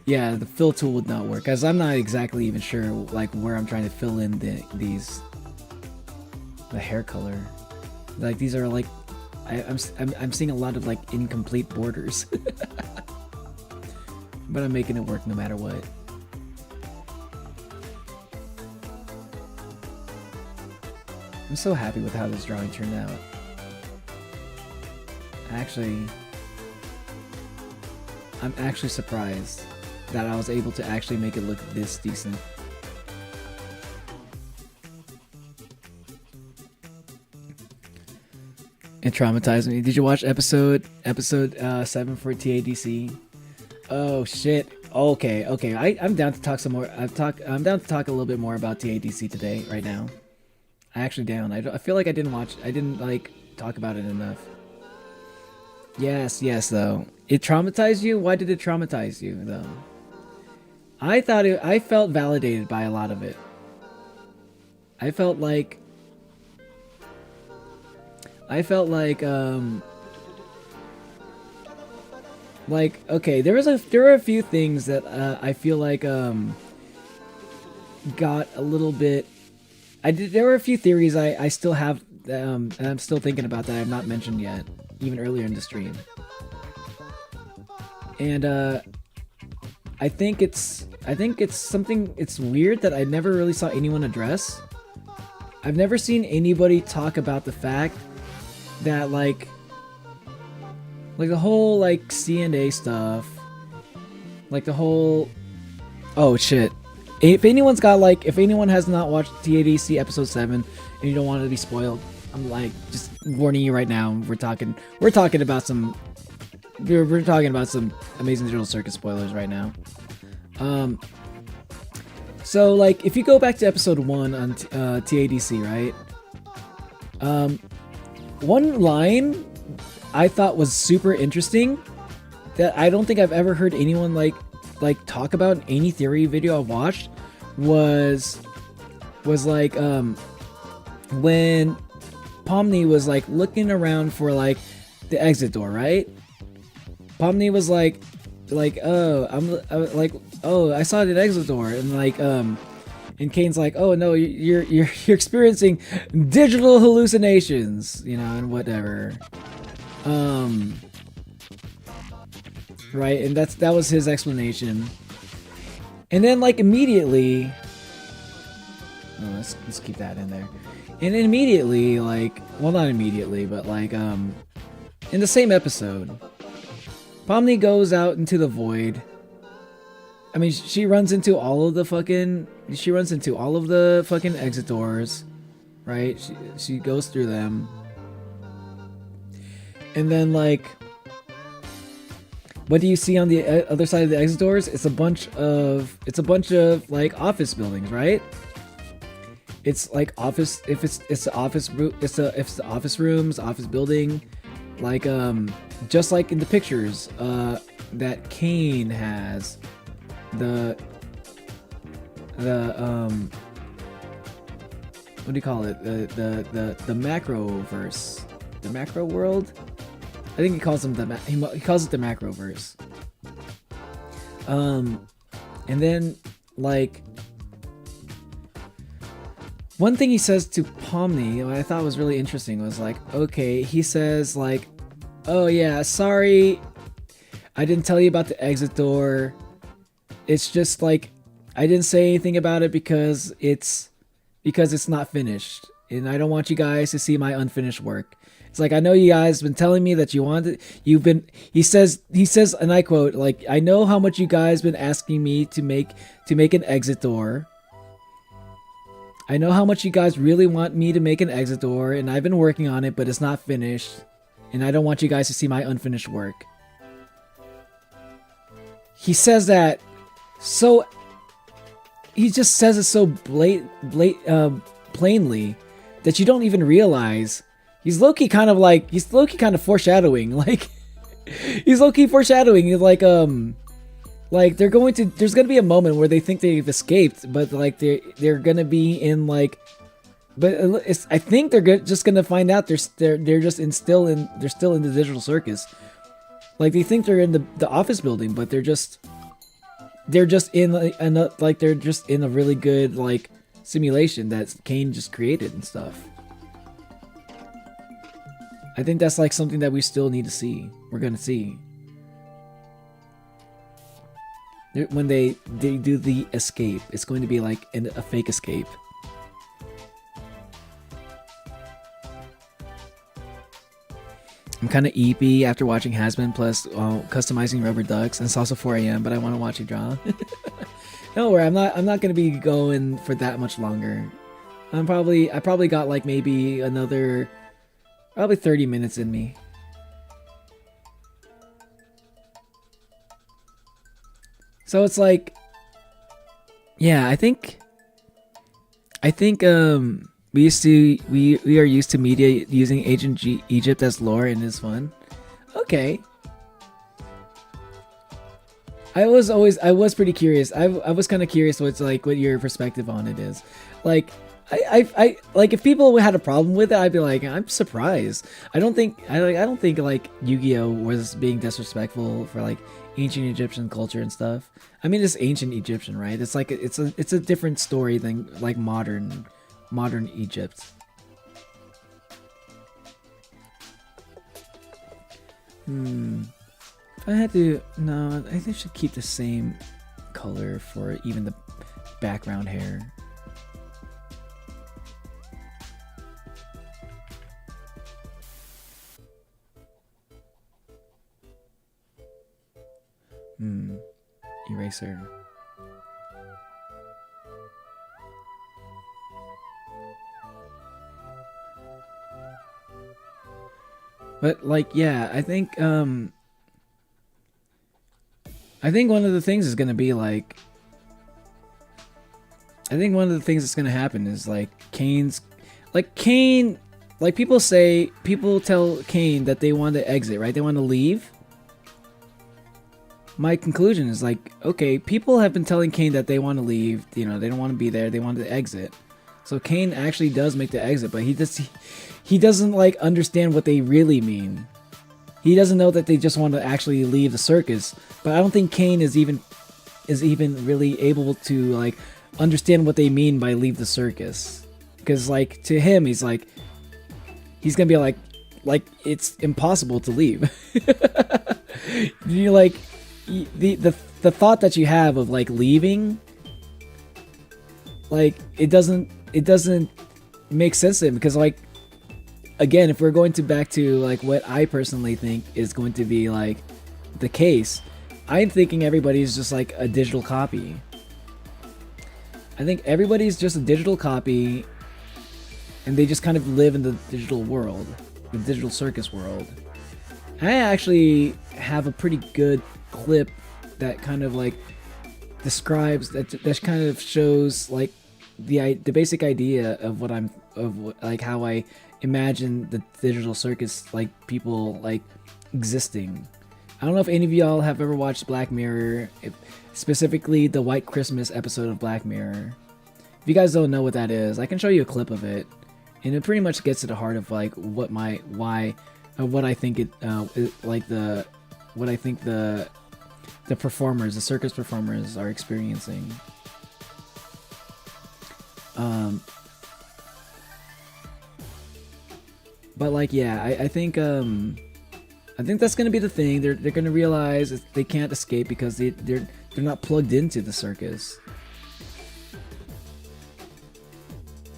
Yeah, the fill tool would not work, as I'm not exactly even sure like where I'm trying to fill in the hair color. Like these are like I'm seeing a lot of like incomplete borders. But I'm making it work no matter what. I'm so happy with how this drawing turned out. I'm actually surprised that I was able to actually make it look this decent. It traumatized me. Did you watch episode 7 for TADC? Oh shit. Okay. I'm down to talk some more. I'm down to talk a little bit more about TADC today, right now. I actually down. I feel like I didn't like talk about it enough. Yes, though. It traumatized you? Why did it traumatize you, though? I felt validated by a lot of it. I felt like okay, there were a few things that I feel like got a little bit. There were a few theories I still have, and I'm still thinking about that I have not mentioned yet, even earlier in the stream. And I think it's something. It's weird that I never really saw anyone address. I've never seen anybody talk about the fact that like the whole like C&A stuff, like the whole. Oh shit! If anyone has not watched TADC episode 7 and you don't want to be spoiled, I'm like just warning you right now. We're talking about some Amazing Digital Circuit spoilers right now. So like if you go back to episode 1 on TADC, right? One line I thought was super interesting that I don't think I've ever heard anyone like talk about in any theory video I've watched was like when Pomni was like looking around for like the exit door, right? Pomni was like oh, I saw the exit door, and like and Kane's like, oh no, you're experiencing digital hallucinations, you know, and whatever. Right, and that was his explanation. And then like immediately, oh, let's keep that in there. And then immediately, like, well, not immediately, but like in the same episode, Pomni goes out into the void. I mean, she runs into all of the fucking exit doors, right? She goes through them. And then like, what do you see on the other side of the exit doors? It's a bunch of like office buildings, right? It's like office, if it's the office rooms, office building, like just like in the pictures that Kane has, the what do you call it? The macroverse, the macro world. I think he calls them he calls it the macroverse. And then like one thing he says to Pomni, what I thought was really interesting was like, okay, he says like, oh yeah, sorry, I didn't tell you about the exit door. It's just like I didn't say anything about it because it's not finished, and I don't want you guys to see my unfinished work. It's like, I know you guys been telling me that he says, and I quote, like, I know how much you guys been asking me to make an exit door. I know how much you guys really want me to make an exit door, and I've been working on it, but it's not finished, and I don't want you guys to see my unfinished work. He says that so, he just says it so plainly that you don't even realize. He's low-key kind of foreshadowing, like, he's low-key foreshadowing, like there's gonna be a moment where they think they've escaped, but like they're gonna be in like, but I think they're just gonna find out they're still in the digital circus. Like they think they're in the office building, but they're just in a really good like simulation that Kane just created and stuff. I think that's like something that we still need to see. We're gonna see when they do the escape. It's going to be like a fake escape. I'm kind of eepy after watching Has-Been plus customizing rubber ducks, and it's also 4 a.m. but I want to watch it draw. Don't worry, I'm not gonna be going for that much longer. I probably got like maybe another probably 30 minutes in me. So it's like, yeah, I think we are used to media using Ancient Egypt as lore, and it's fun. Okay. I was pretty curious. I was kind of curious what your perspective on it is. Like, I like, if people had a problem with it, I'd be like, I'm surprised. I don't think like Yu-Gi-Oh was being disrespectful for like ancient Egyptian culture and stuff. I mean, it's ancient Egyptian, right? It's like it's a different story than like modern Egypt. If I had to, no, I think I should keep the same color for even the background hair. Eraser. But like, yeah, I think one of the things is gonna be like, I think one of the things that's gonna happen is like Kane, like people tell Kane that they want to exit, right? They want to leave. My conclusion is like, okay, people have been telling Kane that they want to leave, you know, they don't want to be there, they want to exit. So Kane actually does make the exit, but he doesn't like understand what they really mean. He doesn't know that they just want to actually leave the circus. But I don't think Kane is even really able to like understand what they mean by leave the circus. Because like to him, he's gonna be like it's impossible to leave. the thought that you have of like leaving, like it doesn't make sense to him, because like, again, if we're going back to like what I personally think is going to be like the case, I'm thinking everybody's just like a digital copy. I think everybody's just a digital copy, and they just kind of live in the digital world, the digital circus world. I actually have a pretty good clip that kind of like describes that kind of shows like the basic idea of what like how I imagine the digital circus, like people like existing. I don't know if any of y'all have ever watched Black Mirror, specifically the White Christmas episode of Black Mirror. If you guys don't know what that is, I can show you a clip of it, and it pretty much gets to the heart of like what I think the performers, the circus performers, are experiencing. But like, yeah, I think that's gonna be the thing. They're gonna realize that they can't escape because they're not plugged into the circus.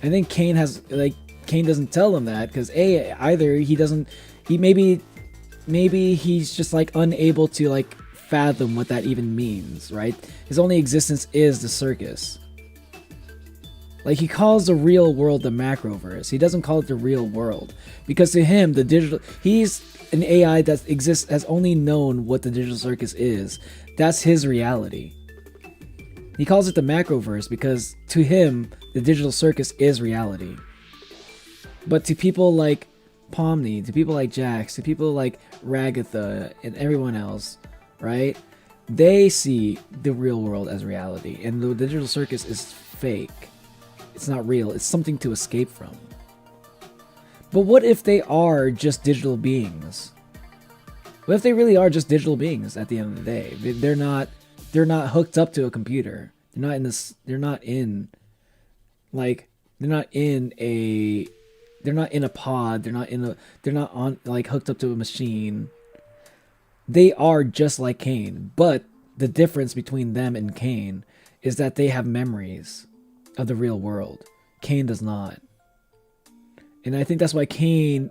I think Kane doesn't tell them that because either maybe he's just like unable to like fathom what that even means, right? His only existence is the circus. Like, he calls the real world the macroverse. He doesn't call it the real world, because to him, he's an AI that exists, has only known what the digital circus is. That's his reality. He calls it the macroverse because to him, the digital circus is reality. But to people like Pomni, to people like Jax, to people like Ragatha and everyone else, right? They see the real world as reality, and the digital circus is fake. It's not real. It's something to escape from. But what if they are just digital beings? What if they really are just digital beings at the end of the day? They're not hooked up to a computer. They're not in a pod. They're not on like hooked up to a machine. They are just like Kane, but the difference between them and Kane is that they have memories of the real world. Kane does not. And I think that's why Kane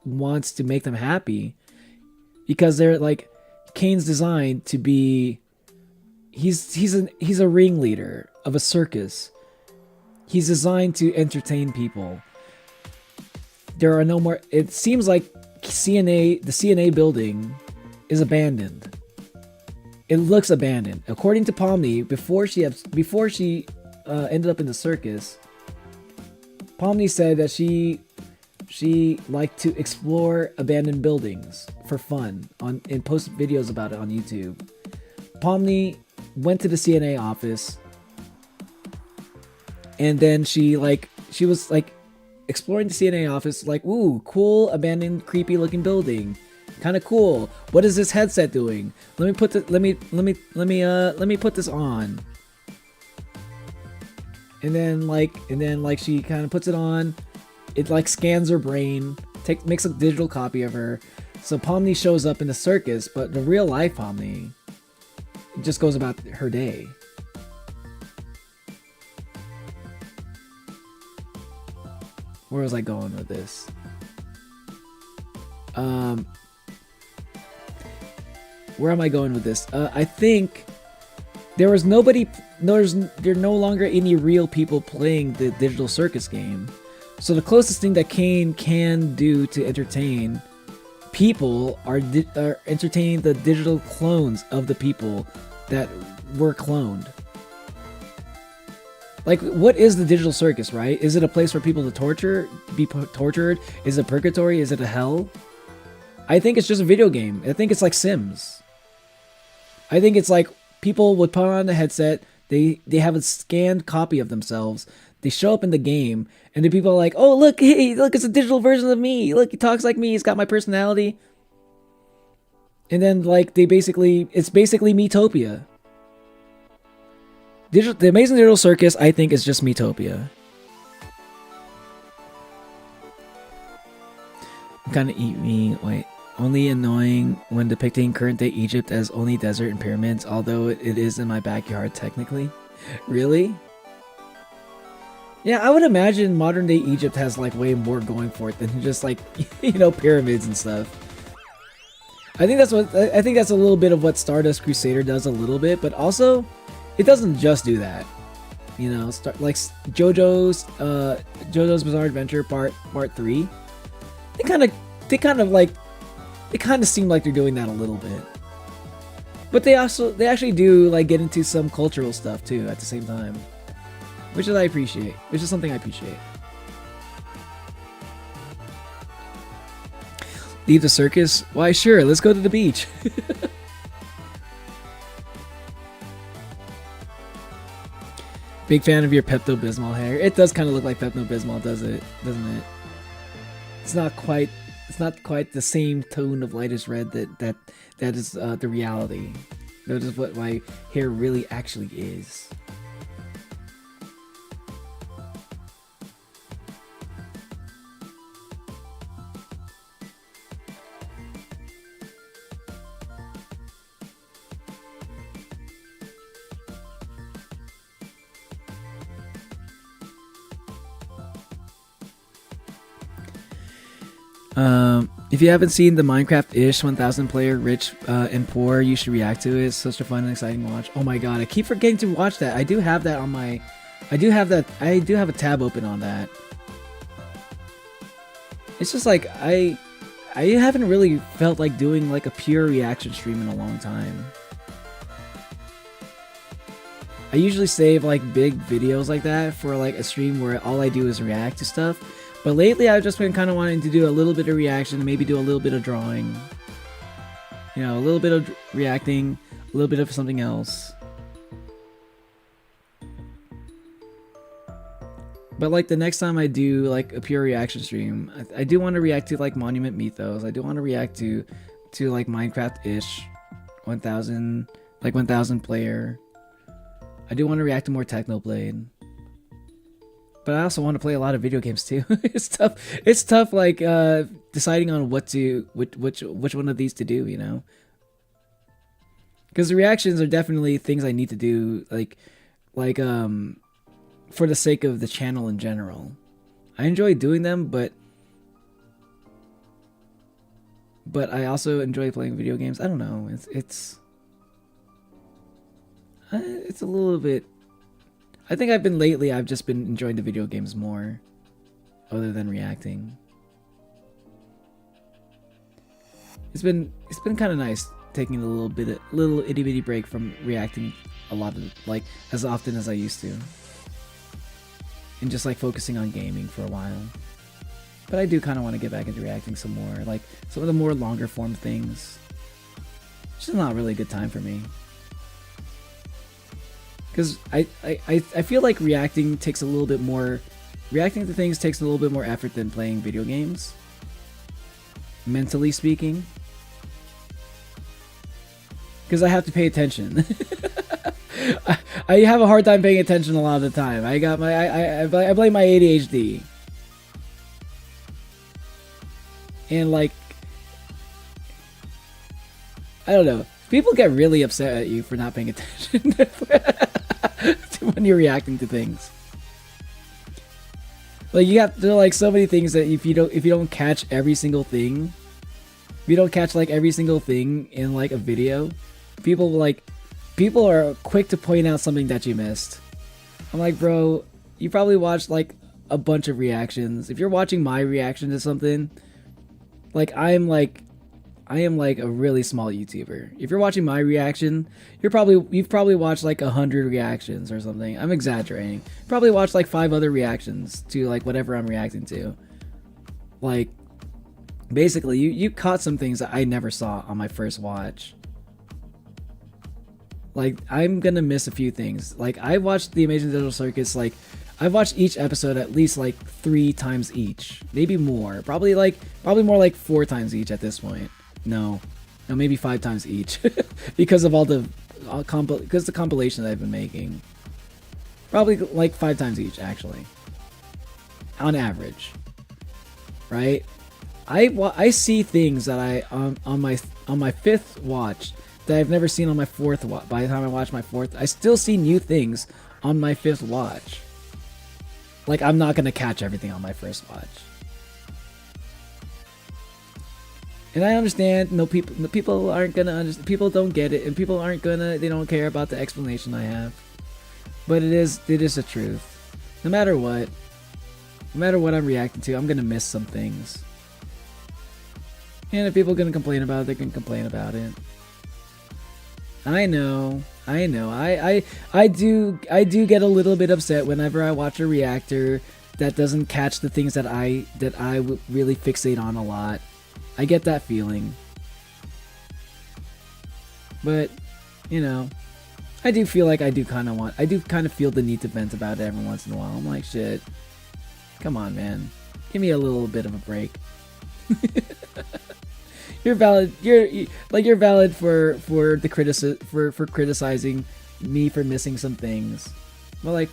wants to make them happy, because they're like, Kane's designed to be, he's a ringleader of a circus. He's designed to entertain people. There are no more, it seems like the CNA building is abandoned. It looks abandoned. According to Pomni, before she ended up in the circus, Pomni said that she liked to explore abandoned buildings for fun and post videos about it on YouTube. Pomni went to the CNA office, and then she was like exploring the CNA office, like, ooh, cool, abandoned, creepy looking building, kind of cool. What is this headset doing? Let me put this on. And then she kind of puts it on. It like scans her brain, makes a digital copy of her. So Pomni shows up in the circus, but the real life Pomni just goes about her day. Where was I going with this? Where am I going with this? I think there are no longer any real people playing the digital circus game. So the closest thing that Kane can do to entertain people are entertaining the digital clones of the people that were cloned. Like, what is the digital circus, right? Is it a place for people to be tortured? Is it purgatory? Is it a hell? I think it's just a video game. I think it's like Sims. I think it's like people would put on the headset, they have a scanned copy of themselves, they show up in the game, and the people are like, oh, look, hey, look, it's a digital version of me. Look, he talks like me, he's got my personality. And then, like, it's basically Metopia. The Amazing Digital Circus, I think, is just Metopia. I'm kind of wait. Only annoying when depicting current day Egypt as only desert and pyramids, although it is in my backyard technically. Really? Yeah, I would imagine modern day Egypt has like way more going for it than just like, you know, pyramids and stuff. I think that's a little bit of what Stardust Crusader does a little bit, but also it doesn't just do that. You know, like JoJo's Bizarre Adventure Part 3. They kind of seem like they're doing that a little bit. But they actually do like get into some cultural stuff too at the same time. Which is something I appreciate. Leave the circus? Why sure, let's go to the beach. Big fan of your Pepto-Bismol hair. It does kind of look like Pepto-Bismol, doesn't it? It's not quite the same tone of lightish red that is the reality. That is what my hair really actually is. If you haven't seen the Minecraft-ish 1000 player Rich and Poor, you should react to it. It's such a fun and exciting watch. Oh my god, I keep forgetting to watch that. I do have that on my... I do have a tab open on that. It's just like, I haven't really felt like doing like a pure reaction stream in a long time. I usually save like big videos like that for like a stream where all I do is react to stuff. But lately I've just been kind of wanting to do a little bit of reaction, maybe do a little bit of drawing. You know, a little bit of reacting, a little bit of something else. But like the next time I do like a pure reaction stream, I do want to react to like Monument Mythos. I do want to react to like Minecraft-ish 1000 player. I do want to react to more Technoblade. But I also want to play a lot of video games too. It's tough. It's tough, like deciding on which one of these to do. You know, because the reactions are definitely things I need to do, like for the sake of the channel in general. I enjoy doing them, but I also enjoy playing video games. I don't know. It's a little bit. I think I've just been enjoying the video games more, other than reacting. It's been kind of nice taking a little itty bitty break from reacting a lot of, like, as often as I used to, and just like focusing on gaming for a while. But I do kind of want to get back into reacting some more, like some of the more longer form things. It's just not really a good time for me. Because I feel like reacting to things takes a little bit more effort than playing video games, mentally speaking. Because I have to pay attention. I have a hard time paying attention a lot of the time. I blame my ADHD. And like, I don't know. People get really upset at you for not paying attention when you're reacting to things. Like, there are like so many things that if you don't catch every single thing, if you don't catch like every single thing in like a video, people are quick to point out something that you missed. I'm like, bro, you probably watched like a bunch of reactions. If you're watching my reaction to something, like I am like a really small YouTuber. If you're watching my reaction, you've probably watched like 100 reactions or something. I'm exaggerating. Probably watched like 5 other reactions to like whatever I'm reacting to. Like, basically, you caught some things that I never saw on my first watch. Like, I'm gonna miss a few things. Like, I watched The Amazing Digital Circus, like, I've watched each episode at least like 3 times each. Maybe more. Probably more like 4 times each at this point. No, maybe 5 times each. because of all the because the compilation that I've been making. Probably like 5 times each, actually. On average. Right? I see things that I on my fifth watch that I've never seen on my fourth watch. By the time I watch my fourth, I still see new things on my fifth watch. Like, I'm not gonna catch everything on my first watch. And I understand people aren't gonna understand, people don't get it, and people aren't gonna, they don't care about the explanation I have. But it is the truth. No matter what I'm reacting to, I'm gonna miss some things. And if people are gonna complain about it, they can complain about it. I know. I do get a little bit upset whenever I watch a reactor that doesn't catch the things that I really fixate on a lot. I get that feeling. But, you know, I do feel like I do kind of feel the need to vent about it every once in a while. I'm like, shit. Come on, man. Give me a little bit of a break. You're valid. You're valid for criticizing me for missing some things. Well, like,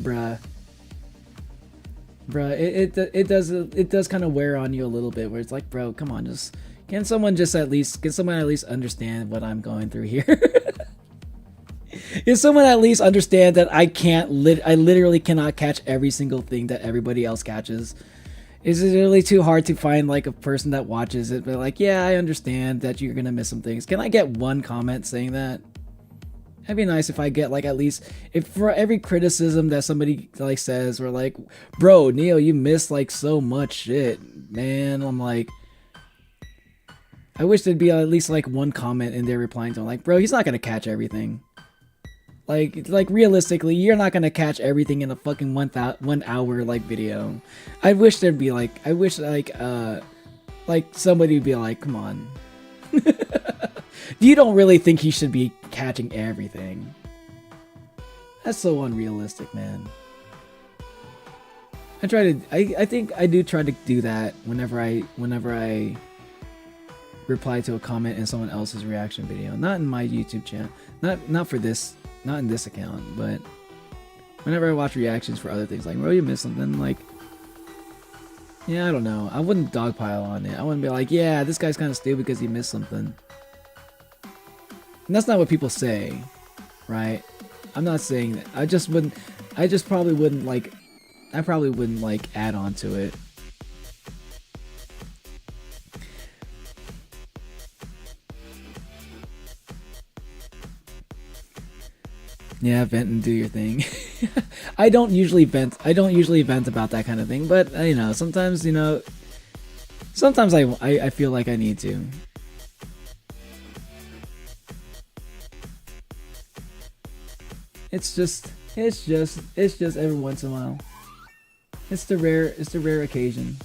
bruh, it does kind of wear on you a little bit. Where it's like, bro, come on, can someone at least understand what I'm going through here? Can someone at least understand that I literally cannot catch every single thing that everybody else catches? Is it really too hard to find like a person that watches it, but like, yeah, I understand that you're gonna miss some things. Can I get one comment saying that? It'd be nice if I get like at least, if for every criticism that somebody like says, or like, bro, Neo, you missed like so much shit, man. I'm like, I wish there'd be at least like one comment in there replying to him, like, bro, he's not gonna catch everything. Like realistically, you're not gonna catch everything in a fucking 1 hour like video. I wish there'd be like, like somebody would be like, come on. You don't really think he should be catching everything. That's so unrealistic, man. I think I do try to do that whenever I reply to a comment in someone else's reaction video. Not in my YouTube channel. Not in this account, but whenever I watch reactions for other things, like, bro, you missed something, like, yeah, I don't know. I wouldn't dogpile on it. I wouldn't be like, yeah, this guy's kind of stupid because he missed something. And that's not what people say, right? I'm not saying that. I probably wouldn't like add on to it. Yeah, vent and do your thing. I don't usually vent about that kind of thing, but you know, sometimes I feel like I need to. It's just every once in a while. It's the rare occasion.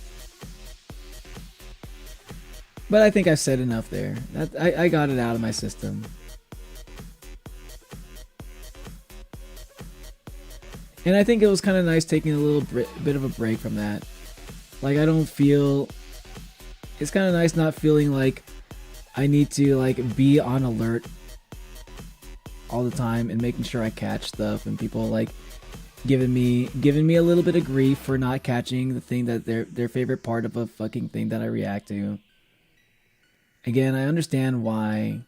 But I think I've said enough there. I got it out of my system. And I think it was kind of nice taking a little bit of a break from that. Like, it's kind of nice not feeling like I need to like be on alert all the time and making sure I catch stuff, and people like giving me a little bit of grief for not catching the thing that their favorite part of a fucking thing that I react to. Again, I understand why.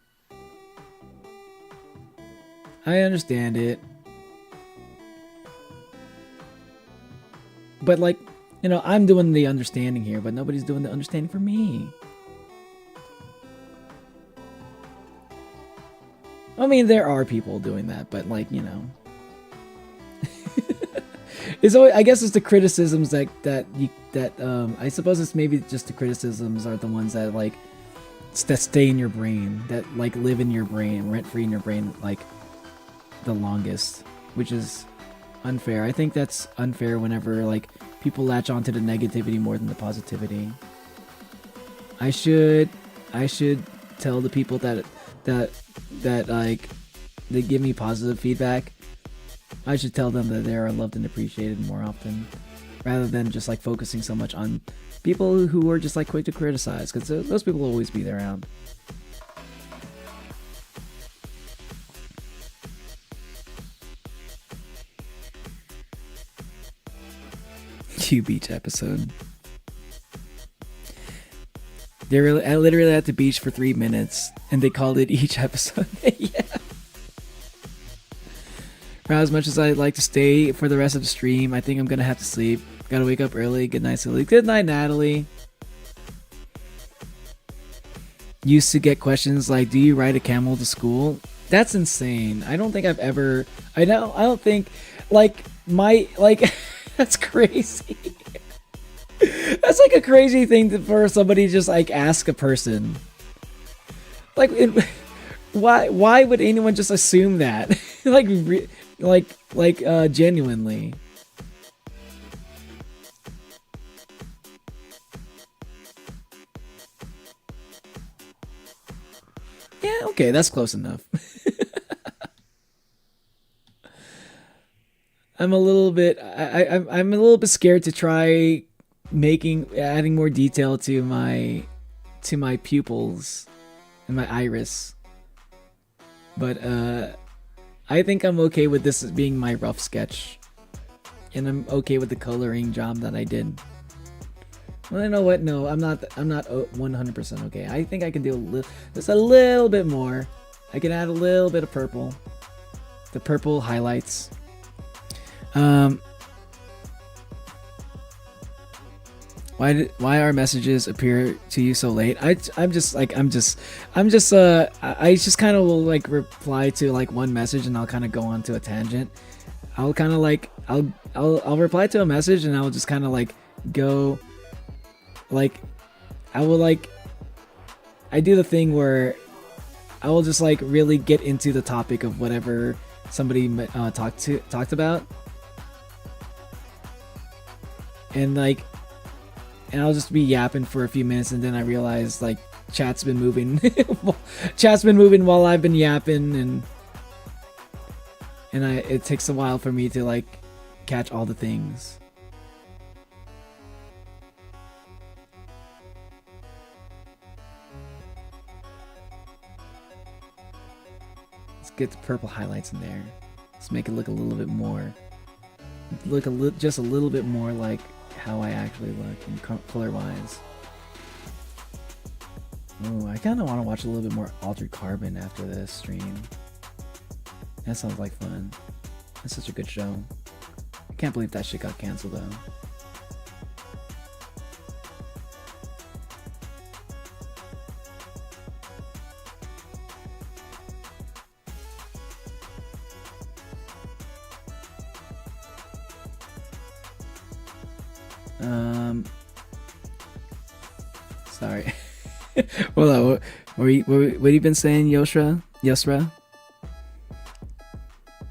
I understand it. But like, you know, I'm doing the understanding here, but nobody's doing the understanding for me. I mean, there are people doing that, but like, you know, it's always, I guess it's the criticisms that I suppose it's maybe just the criticisms are the ones that like that stay in your brain, that like live in your brain, rent free in your brain, like the longest, which is unfair. I think that's unfair whenever like people latch onto the negativity more than the positivity. I should tell the people that like they give me positive feedback. I should tell them that they are loved and appreciated more often, rather than just like focusing so much on people who are just like quick to criticize, because those people will always be around. Q Beach episode. I literally at the beach for 3 minutes, and they called it each episode. Yeah. For as much as I'd like to stay for the rest of the stream, I think I'm gonna have to sleep. Gotta wake up early. Good night, Silly. Good night, Natalie. Used to get questions like, "Do you ride a camel to school?" That's insane. I don't think I've ever. I don't think, like that's crazy. That's like a crazy thing for somebody to just like ask a person. Like, why would anyone just assume that? Genuinely. Yeah, okay, that's close enough. I'm a little bit I'm a little bit scared to try adding more detail to my pupils and my iris. But I think I'm okay with this as being my rough sketch. And I'm okay with the coloring job that I did. Well, you know what? No, I'm not 100% okay. I think I can do just a little bit more. I can add a little bit of purple. The purple highlights. Why our messages appear to you so late? I just kind of will like reply to like one message and I'll kind of go on to a tangent. I'll kind of like I'll reply to a message and I'll just kind of like go like I do the thing where I will just like really get into the topic of whatever somebody talked about, and I'll just be yapping for a few minutes, and then I realize like chat's been moving while I've been yapping, and it takes a while for me to like catch all the things. Let's get the purple highlights in there. Let's make it look a little bit more, just a little bit more like how I actually look in color wise. Ooh, I kind of want to watch a little bit more Altered Carbon after this stream. That sounds like fun. That's such a good show. I can't believe that shit got canceled though. Sorry. Well, what have you been saying, Yosra?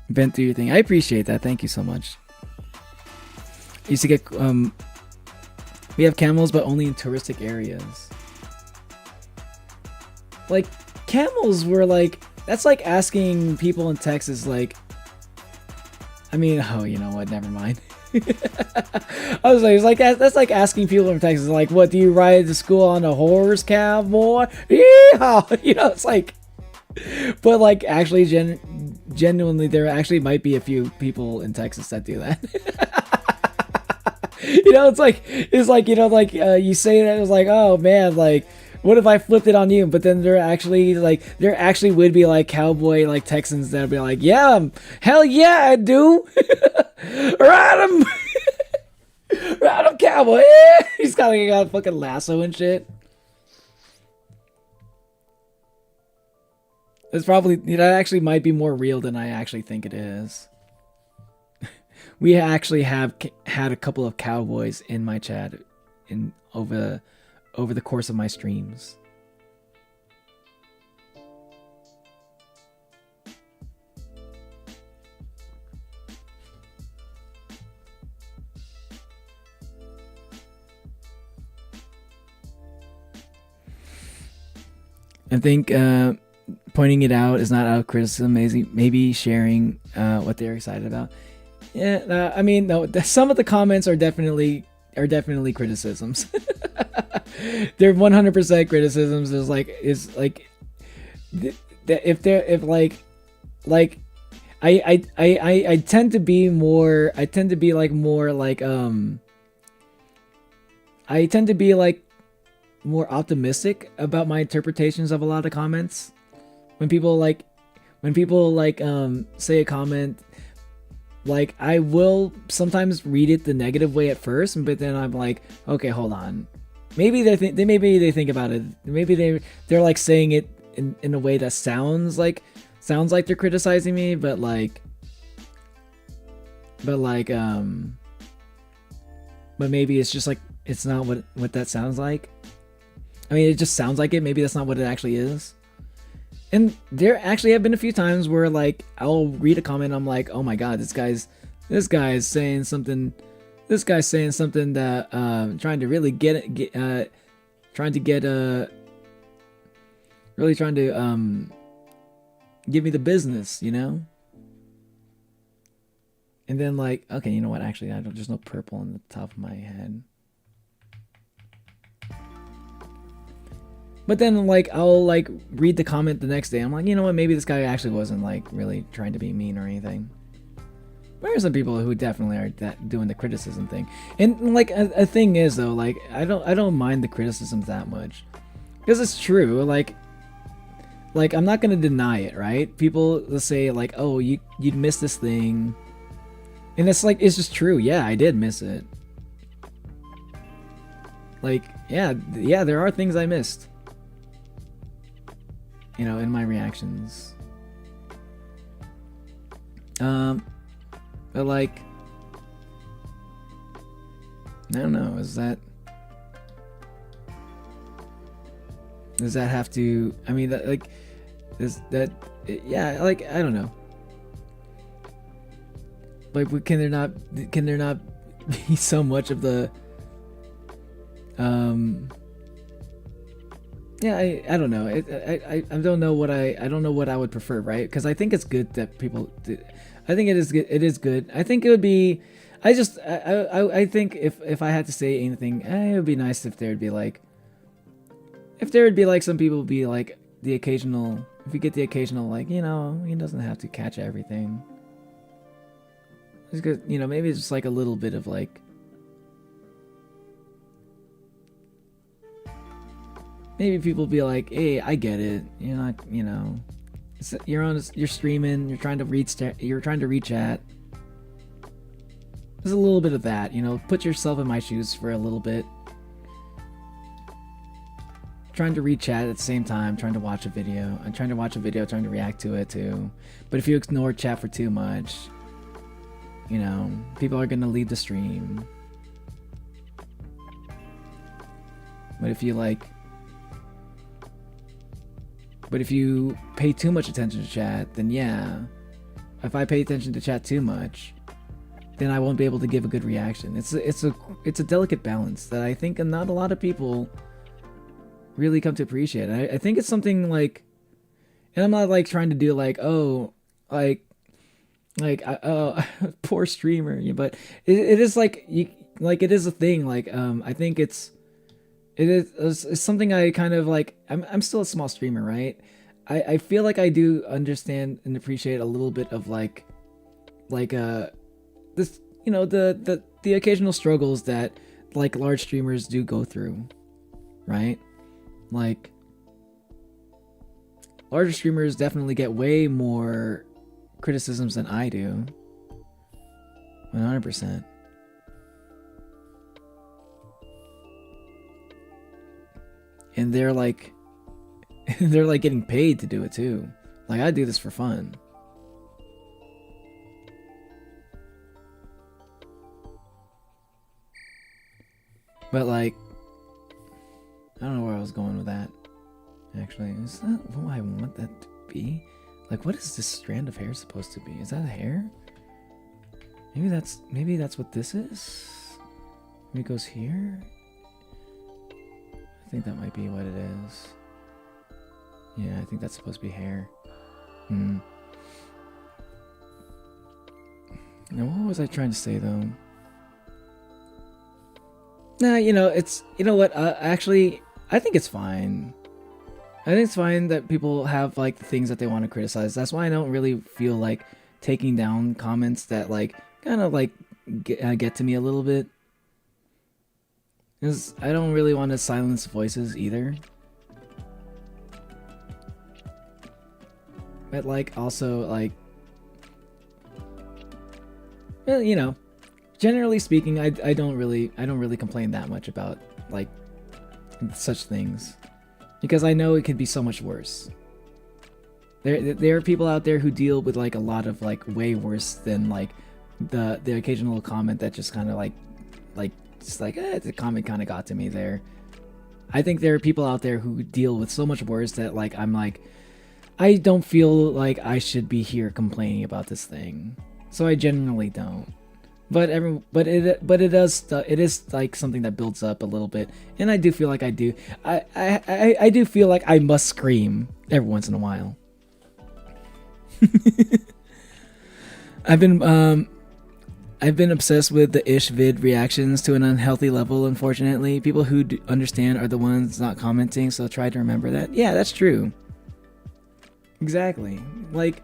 Been through your thing. I appreciate that. Thank you so much. I used to get we have camels, but only in touristic areas. Like camels were like, that's like asking people in Texas, like, I mean, oh, you know what? Never mind. I was like, that's like asking people in Texas, like, what, do you ride to school on a horse, cowboy? Yeah, you know, it's like, but like actually, genuinely, there actually might be a few people in Texas that do that. You know, it's like you know, like you say that, it was like, oh man, like, what if I flipped it on you? But then there actually would be like cowboy like Texans that'd be like, yeah, hell yeah, I do. Ride him, ride him, cowboy. Yeah. He's got a fucking lasso and shit. It's probably, you know, that actually might be more real than I actually think it is. We actually have had a couple of cowboys in my chat over the course of my streams. I think pointing it out is not out of criticism. Maybe sharing what they're excited about. Yeah, I mean, no. Some of the comments are definitely criticisms. They're 100% criticisms. I tend to be more. I tend to be like more like I tend to be like more optimistic about my interpretations of a lot of comments. When people like say a comment, like I will sometimes read it the negative way at first, but then I'm like, okay, hold on. Maybe they think about it. Maybe they're like saying it in a way that sounds like they're criticizing me, but maybe it's just like it's not what that sounds like. I mean, it just sounds like it. Maybe that's not what it actually is. And there actually have been a few times where like I'll read a comment, I'm like, oh my god, this guy's saying something. This guy's saying something that trying to really give me the business, you know. And then like, okay, you know what? Actually, there's no purple on the top of my head. But then like I'll like read the comment the next day. I'm like, you know what? Maybe this guy actually wasn't like really trying to be mean or anything. There are some people who definitely are doing the criticism thing. And like a thing is though, like I don't mind the criticisms that much, because it's true. Like I'm not gonna deny it, right? People will say like, oh, you missed this thing, and it's like it's just true. Yeah, I did miss it. Like yeah, there are things I missed. You know, in my reactions. But like, I don't know, does that have to, I mean, that like, yeah, like, I don't know. Like, can there not be so much of the, yeah, I don't know. I don't know what I don't know what I would prefer, right? Because I think it's good that people do. I think it is good. It is good. I think it would be. I think if I had to say anything, it would be nice if there would be like some people would be like the occasional. If you get the occasional, like, you know, he doesn't have to catch everything. It's good, you know. Maybe it's just like a little bit of like. Maybe people be like, hey, I get it. You're not, you know, you're streaming, you're trying to reach chat. There's a little bit of that, you know, put yourself in my shoes for a little bit. Trying to read chat at the same time, trying to watch a video. I'm trying to watch a video, trying to react to it too. But if you ignore chat for too much, you know, people are gonna leave the stream. But if you pay too much attention to chat, then yeah. If I pay attention to chat too much, then I won't be able to give a good reaction. It's a delicate balance that I think not a lot of people really come to appreciate. I think it's something like, and I'm not like trying to do like, oh, like poor streamer, but it is like it is a thing. Like I think it's something I kind of like. I'm still a small streamer, right? I feel like I do understand and appreciate a little bit of like this, you know, the occasional struggles that like large streamers do go through, right? Like larger streamers definitely get way more criticisms than I do. 100%. And they're like getting paid to do it too. Like, I do this for fun. But like, I don't know where I was going with that. Actually, is that what I want that to be? Like, what is this strand of hair supposed to be? Is that a hair? Maybe that's what this is. Maybe it goes here. I think that might be what it is. Yeah, I think that's supposed to be hair. Now, what was I trying to say though? Nah, you know, you know what? Actually, I think it's fine. I think it's fine that people have like the things that they want to criticize. That's why I don't really feel like taking down comments that like kind of like get to me a little bit. Because I don't really want to silence voices either. But like also like, well, you know, generally speaking, I don't really complain that much about like such things, because I know it could be so much worse. There are people out there who deal with like a lot of like way worse than like the occasional comment that just kind of like just like the comment kind of got to me there. I think there are people out there who deal with so much worse that like I'm like, I don't feel like I should be here complaining about this thing, so I generally don't. But it is like something that builds up a little bit, and I do feel like I do feel like I must scream every once in a while. I've been obsessed with the ish vid reactions to an unhealthy level. Unfortunately, people who understand are the ones not commenting, so try to remember that. Yeah, that's true. Exactly. Like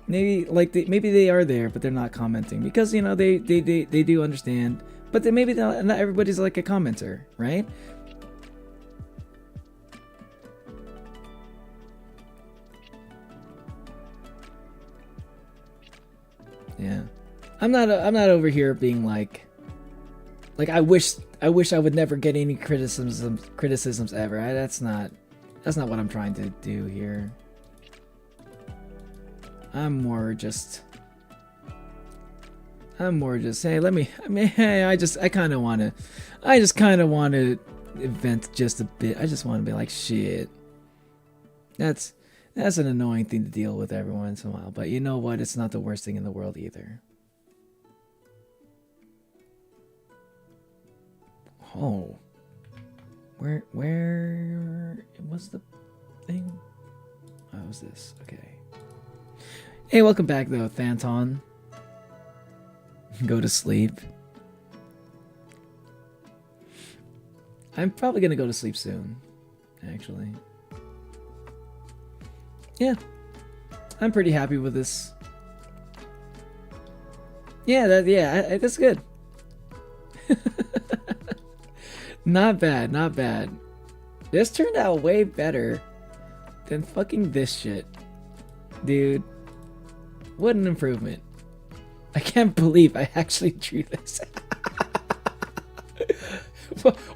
maybe maybe they are there, but they're not commenting because, you know, they do understand, but then maybe not everybody's like a commenter, right? Yeah. I'm not over here being like I wish I would never get any criticisms ever. That's not what I'm trying to do here. I'm more just hey, I just kind of want to vent just a bit. I just want to be like, shit. That's an annoying thing to deal with every once in a while, but you know what? It's not the worst thing in the world either. Oh. Where was the thing? Oh, it was this. Okay. Hey, welcome back though, Thanton. Go to sleep. I'm probably gonna go to sleep soon, actually. Yeah. I'm pretty happy with this. Yeah, that's good. Not bad, not bad. This turned out way better than fucking this shit. Dude. What an improvement. I can't believe I actually drew this.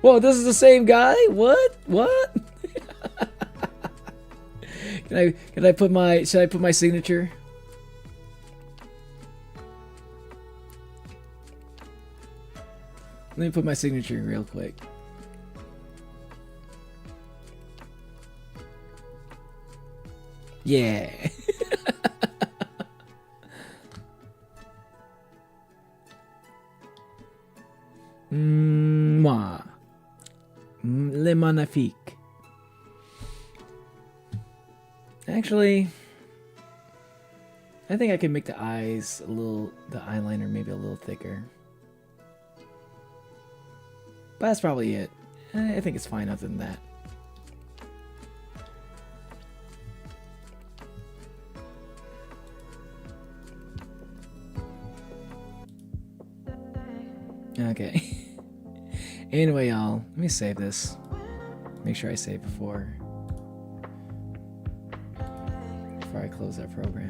Whoa, this is the same guy? What? Should I put my signature? Let me put my signature real quick. Yeah. Moi. Le magnifique. Actually, I think I can make the eyes the eyeliner maybe a little thicker. But that's probably it. I think it's fine other than that. Okay. Anyway, y'all, let me save this. Make sure I save before I close that program.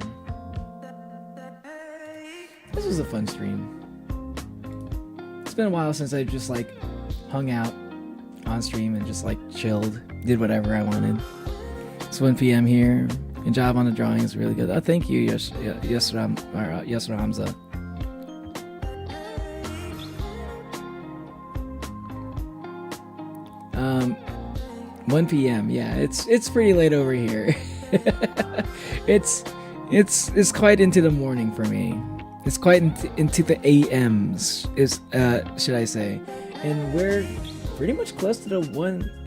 This was a fun stream. It's been a while since I just like hung out on stream and just like chilled, did whatever I wanted. It's 1 p.m. here. Good job on the drawing. It's really good. Oh, thank you, Yasra Hamza. 1 p.m. Yeah, it's pretty late over here. It's quite into the morning for me. It's quite into the AMs, should I say? And we're pretty much close to the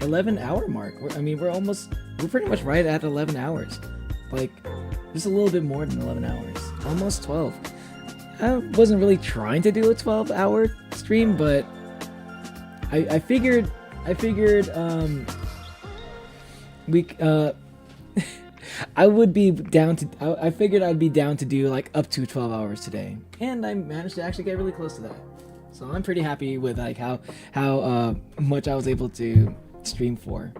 11 hour mark. We're pretty much right at 11 hours. Like just a little bit more than 11 hours, almost 12. I wasn't really trying to do a 12-hour stream, but I figured I would be down to. I figured I'd be down to do like up to 12 hours today, and I managed to actually get really close to that. So I'm pretty happy with like how much I was able to stream for.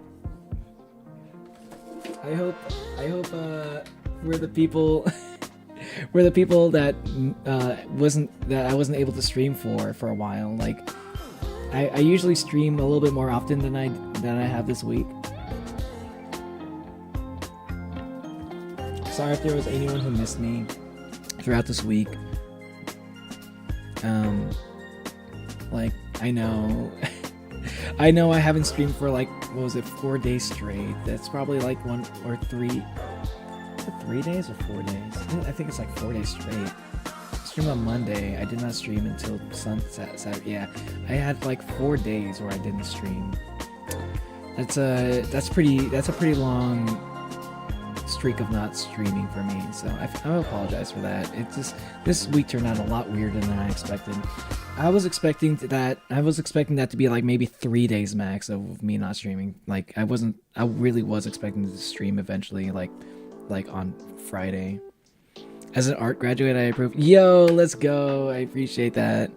I hope we're the people that I wasn't able to stream for a while. Like I usually stream a little bit more often than I have this week. Sorry if there was anyone who missed me throughout this week. Like I know I haven't streamed for like, what was it, 4 days straight. That's probably like 1 or 3. Is it 3 days or 4 days? I think it's like 4 days straight. Stream on Monday. I did not stream until sunset. Yeah, I had like 4 days where I didn't stream. That's a pretty long streak of not streaming for me. So I apologize for that. It just, this week turned out a lot weirder than I expected. I was expecting that to be like maybe 3 days max of me not streaming. Like I really was expecting to stream eventually, like on Friday. As an art graduate, I approve. Yo, let's go. I appreciate that.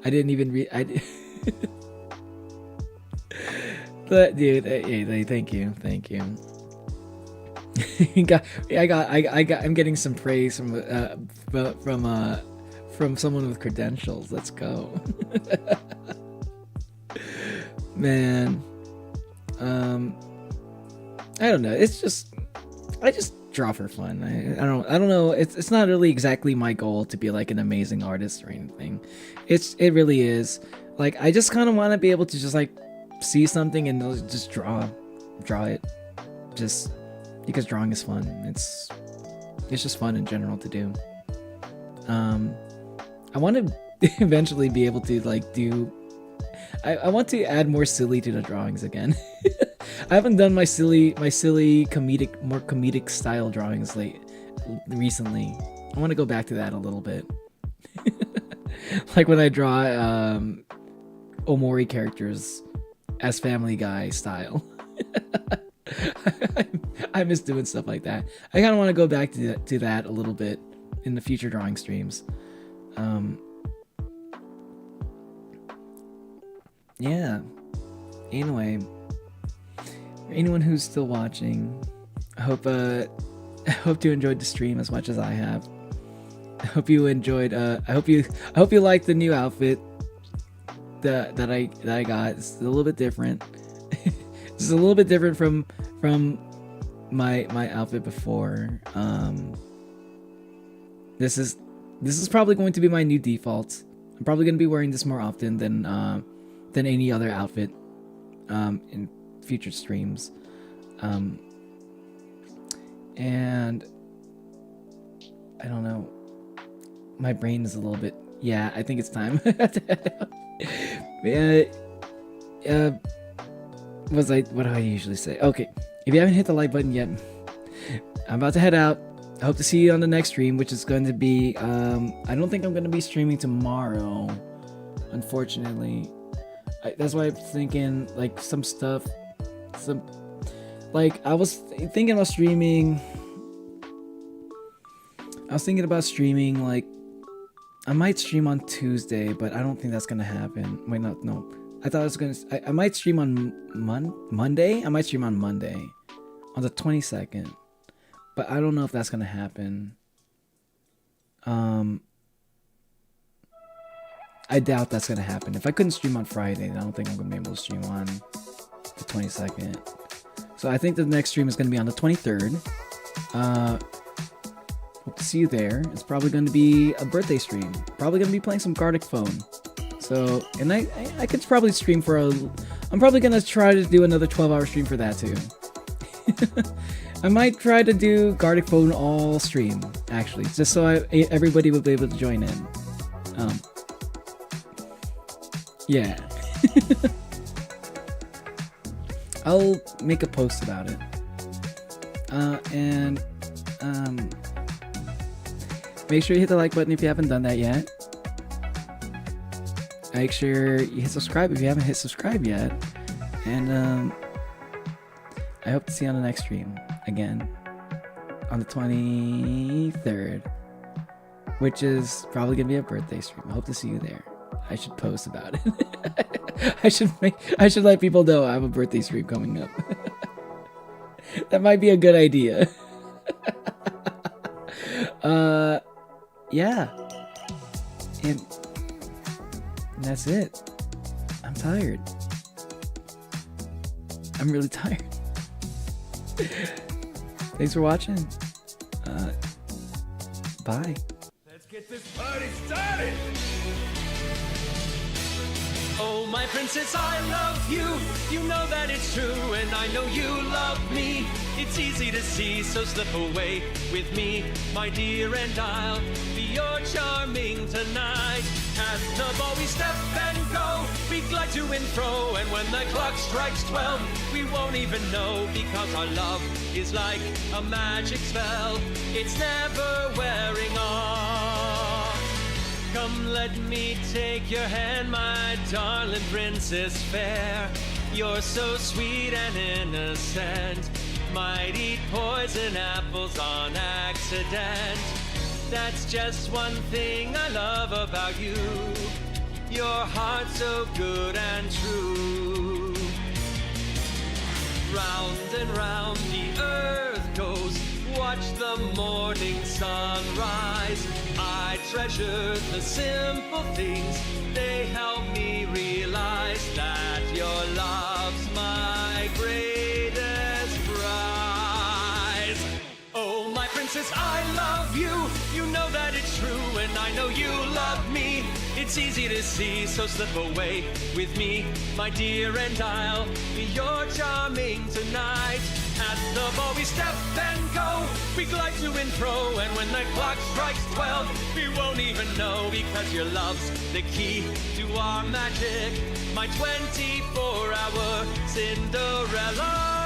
I didn't even but dude, hey, thank you. I'm getting some praise from someone with credentials. Let's go. Man, I don't know. I just draw for fun. I don't know. It's not really exactly my goal to be like an amazing artist or anything. It really is. Like I just kind of want to be able to just like see something and just draw it, just because drawing is fun. It's just fun in general to do. I want to eventually be able to like do. I want to add more silly to the drawings again. I haven't done my silly more comedic style drawings recently. I want to go back to that a little bit. Like when I draw Omori characters as Family Guy style. I miss doing stuff like that. I kind of want to go back to that a little bit in the future drawing streams. Yeah. Anyway, anyone who's still watching, I hope you enjoyed the stream as much as I have. I hope you enjoyed. I hope you liked the new outfit that I got. It's a little bit different. It's a little bit different from my outfit before. This is probably going to be my new default. I'm probably going to be wearing this more often than any other outfit in future streams. And I don't know. My brain is a little bit. Yeah, I think it's time. What do I usually say? Okay, if you haven't hit the like button yet, I'm about to head out. I hope to see you on the next stream, which is going to be, I don't think I'm going to be streaming tomorrow, unfortunately. That's why I'm thinking, like, I was thinking about streaming, like, I might stream on Tuesday, but I don't think that's going to happen. Wait, no. I thought I was going to, I might stream on Monday? I might stream on Monday, on the 22nd. But I don't know if that's going to happen. I doubt that's going to happen. If I couldn't stream on Friday, then I don't think I'm going to be able to stream on the 22nd. So I think the next stream is going to be on the 23rd. Hope to see you there. It's probably going to be a birthday stream. Probably going to be playing some Gartic Phone. So, and I could probably stream for I'm probably going to try to do another 12-hour stream for that too. I might try to do Gartic Phone all stream, actually, just so everybody will be able to join in. Yeah. I'll make a post about it. And make sure you hit the like button if you haven't done that yet. Make sure you hit subscribe if you haven't hit subscribe yet. And I hope to see you on the next stream again on the 23rd, which is probably gonna be a birthday stream. I hope to see you there. post about it. I should let people know I have a birthday stream coming up. That might be a good idea. Yeah. And that's it. I'm tired. I'm really tired. Thanks for watching. Bye. Let's get this party started! Oh, my princess, I love you. You know that it's true, and I know you love me. It's easy to see, so slip away with me, my dear, and I'll be your charming tonight. At the ball we step and go, we glide to and fro, and when the clock strikes 12, we won't even know, because our love is like a magic spell. It's never wearing off. Come, let me take your hand, my darling princess fair. You're so sweet and innocent, might eat poison apples on accident. That's just one thing I love about you, your heart so good and true. Round and round the earth goes, watch the morning sun rise. I treasure the simple things, they help me realize that your love's my greatest prize. Oh, my princess, I love you. You know that it's true, and I know you love me. It's easy to see, so slip away with me, my dear, and I'll be your charming tonight. At the ball we step and go, we glide to and fro, and when the clock strikes 12, we won't even know, because your love's the key to our magic, my 24-hour Cinderella.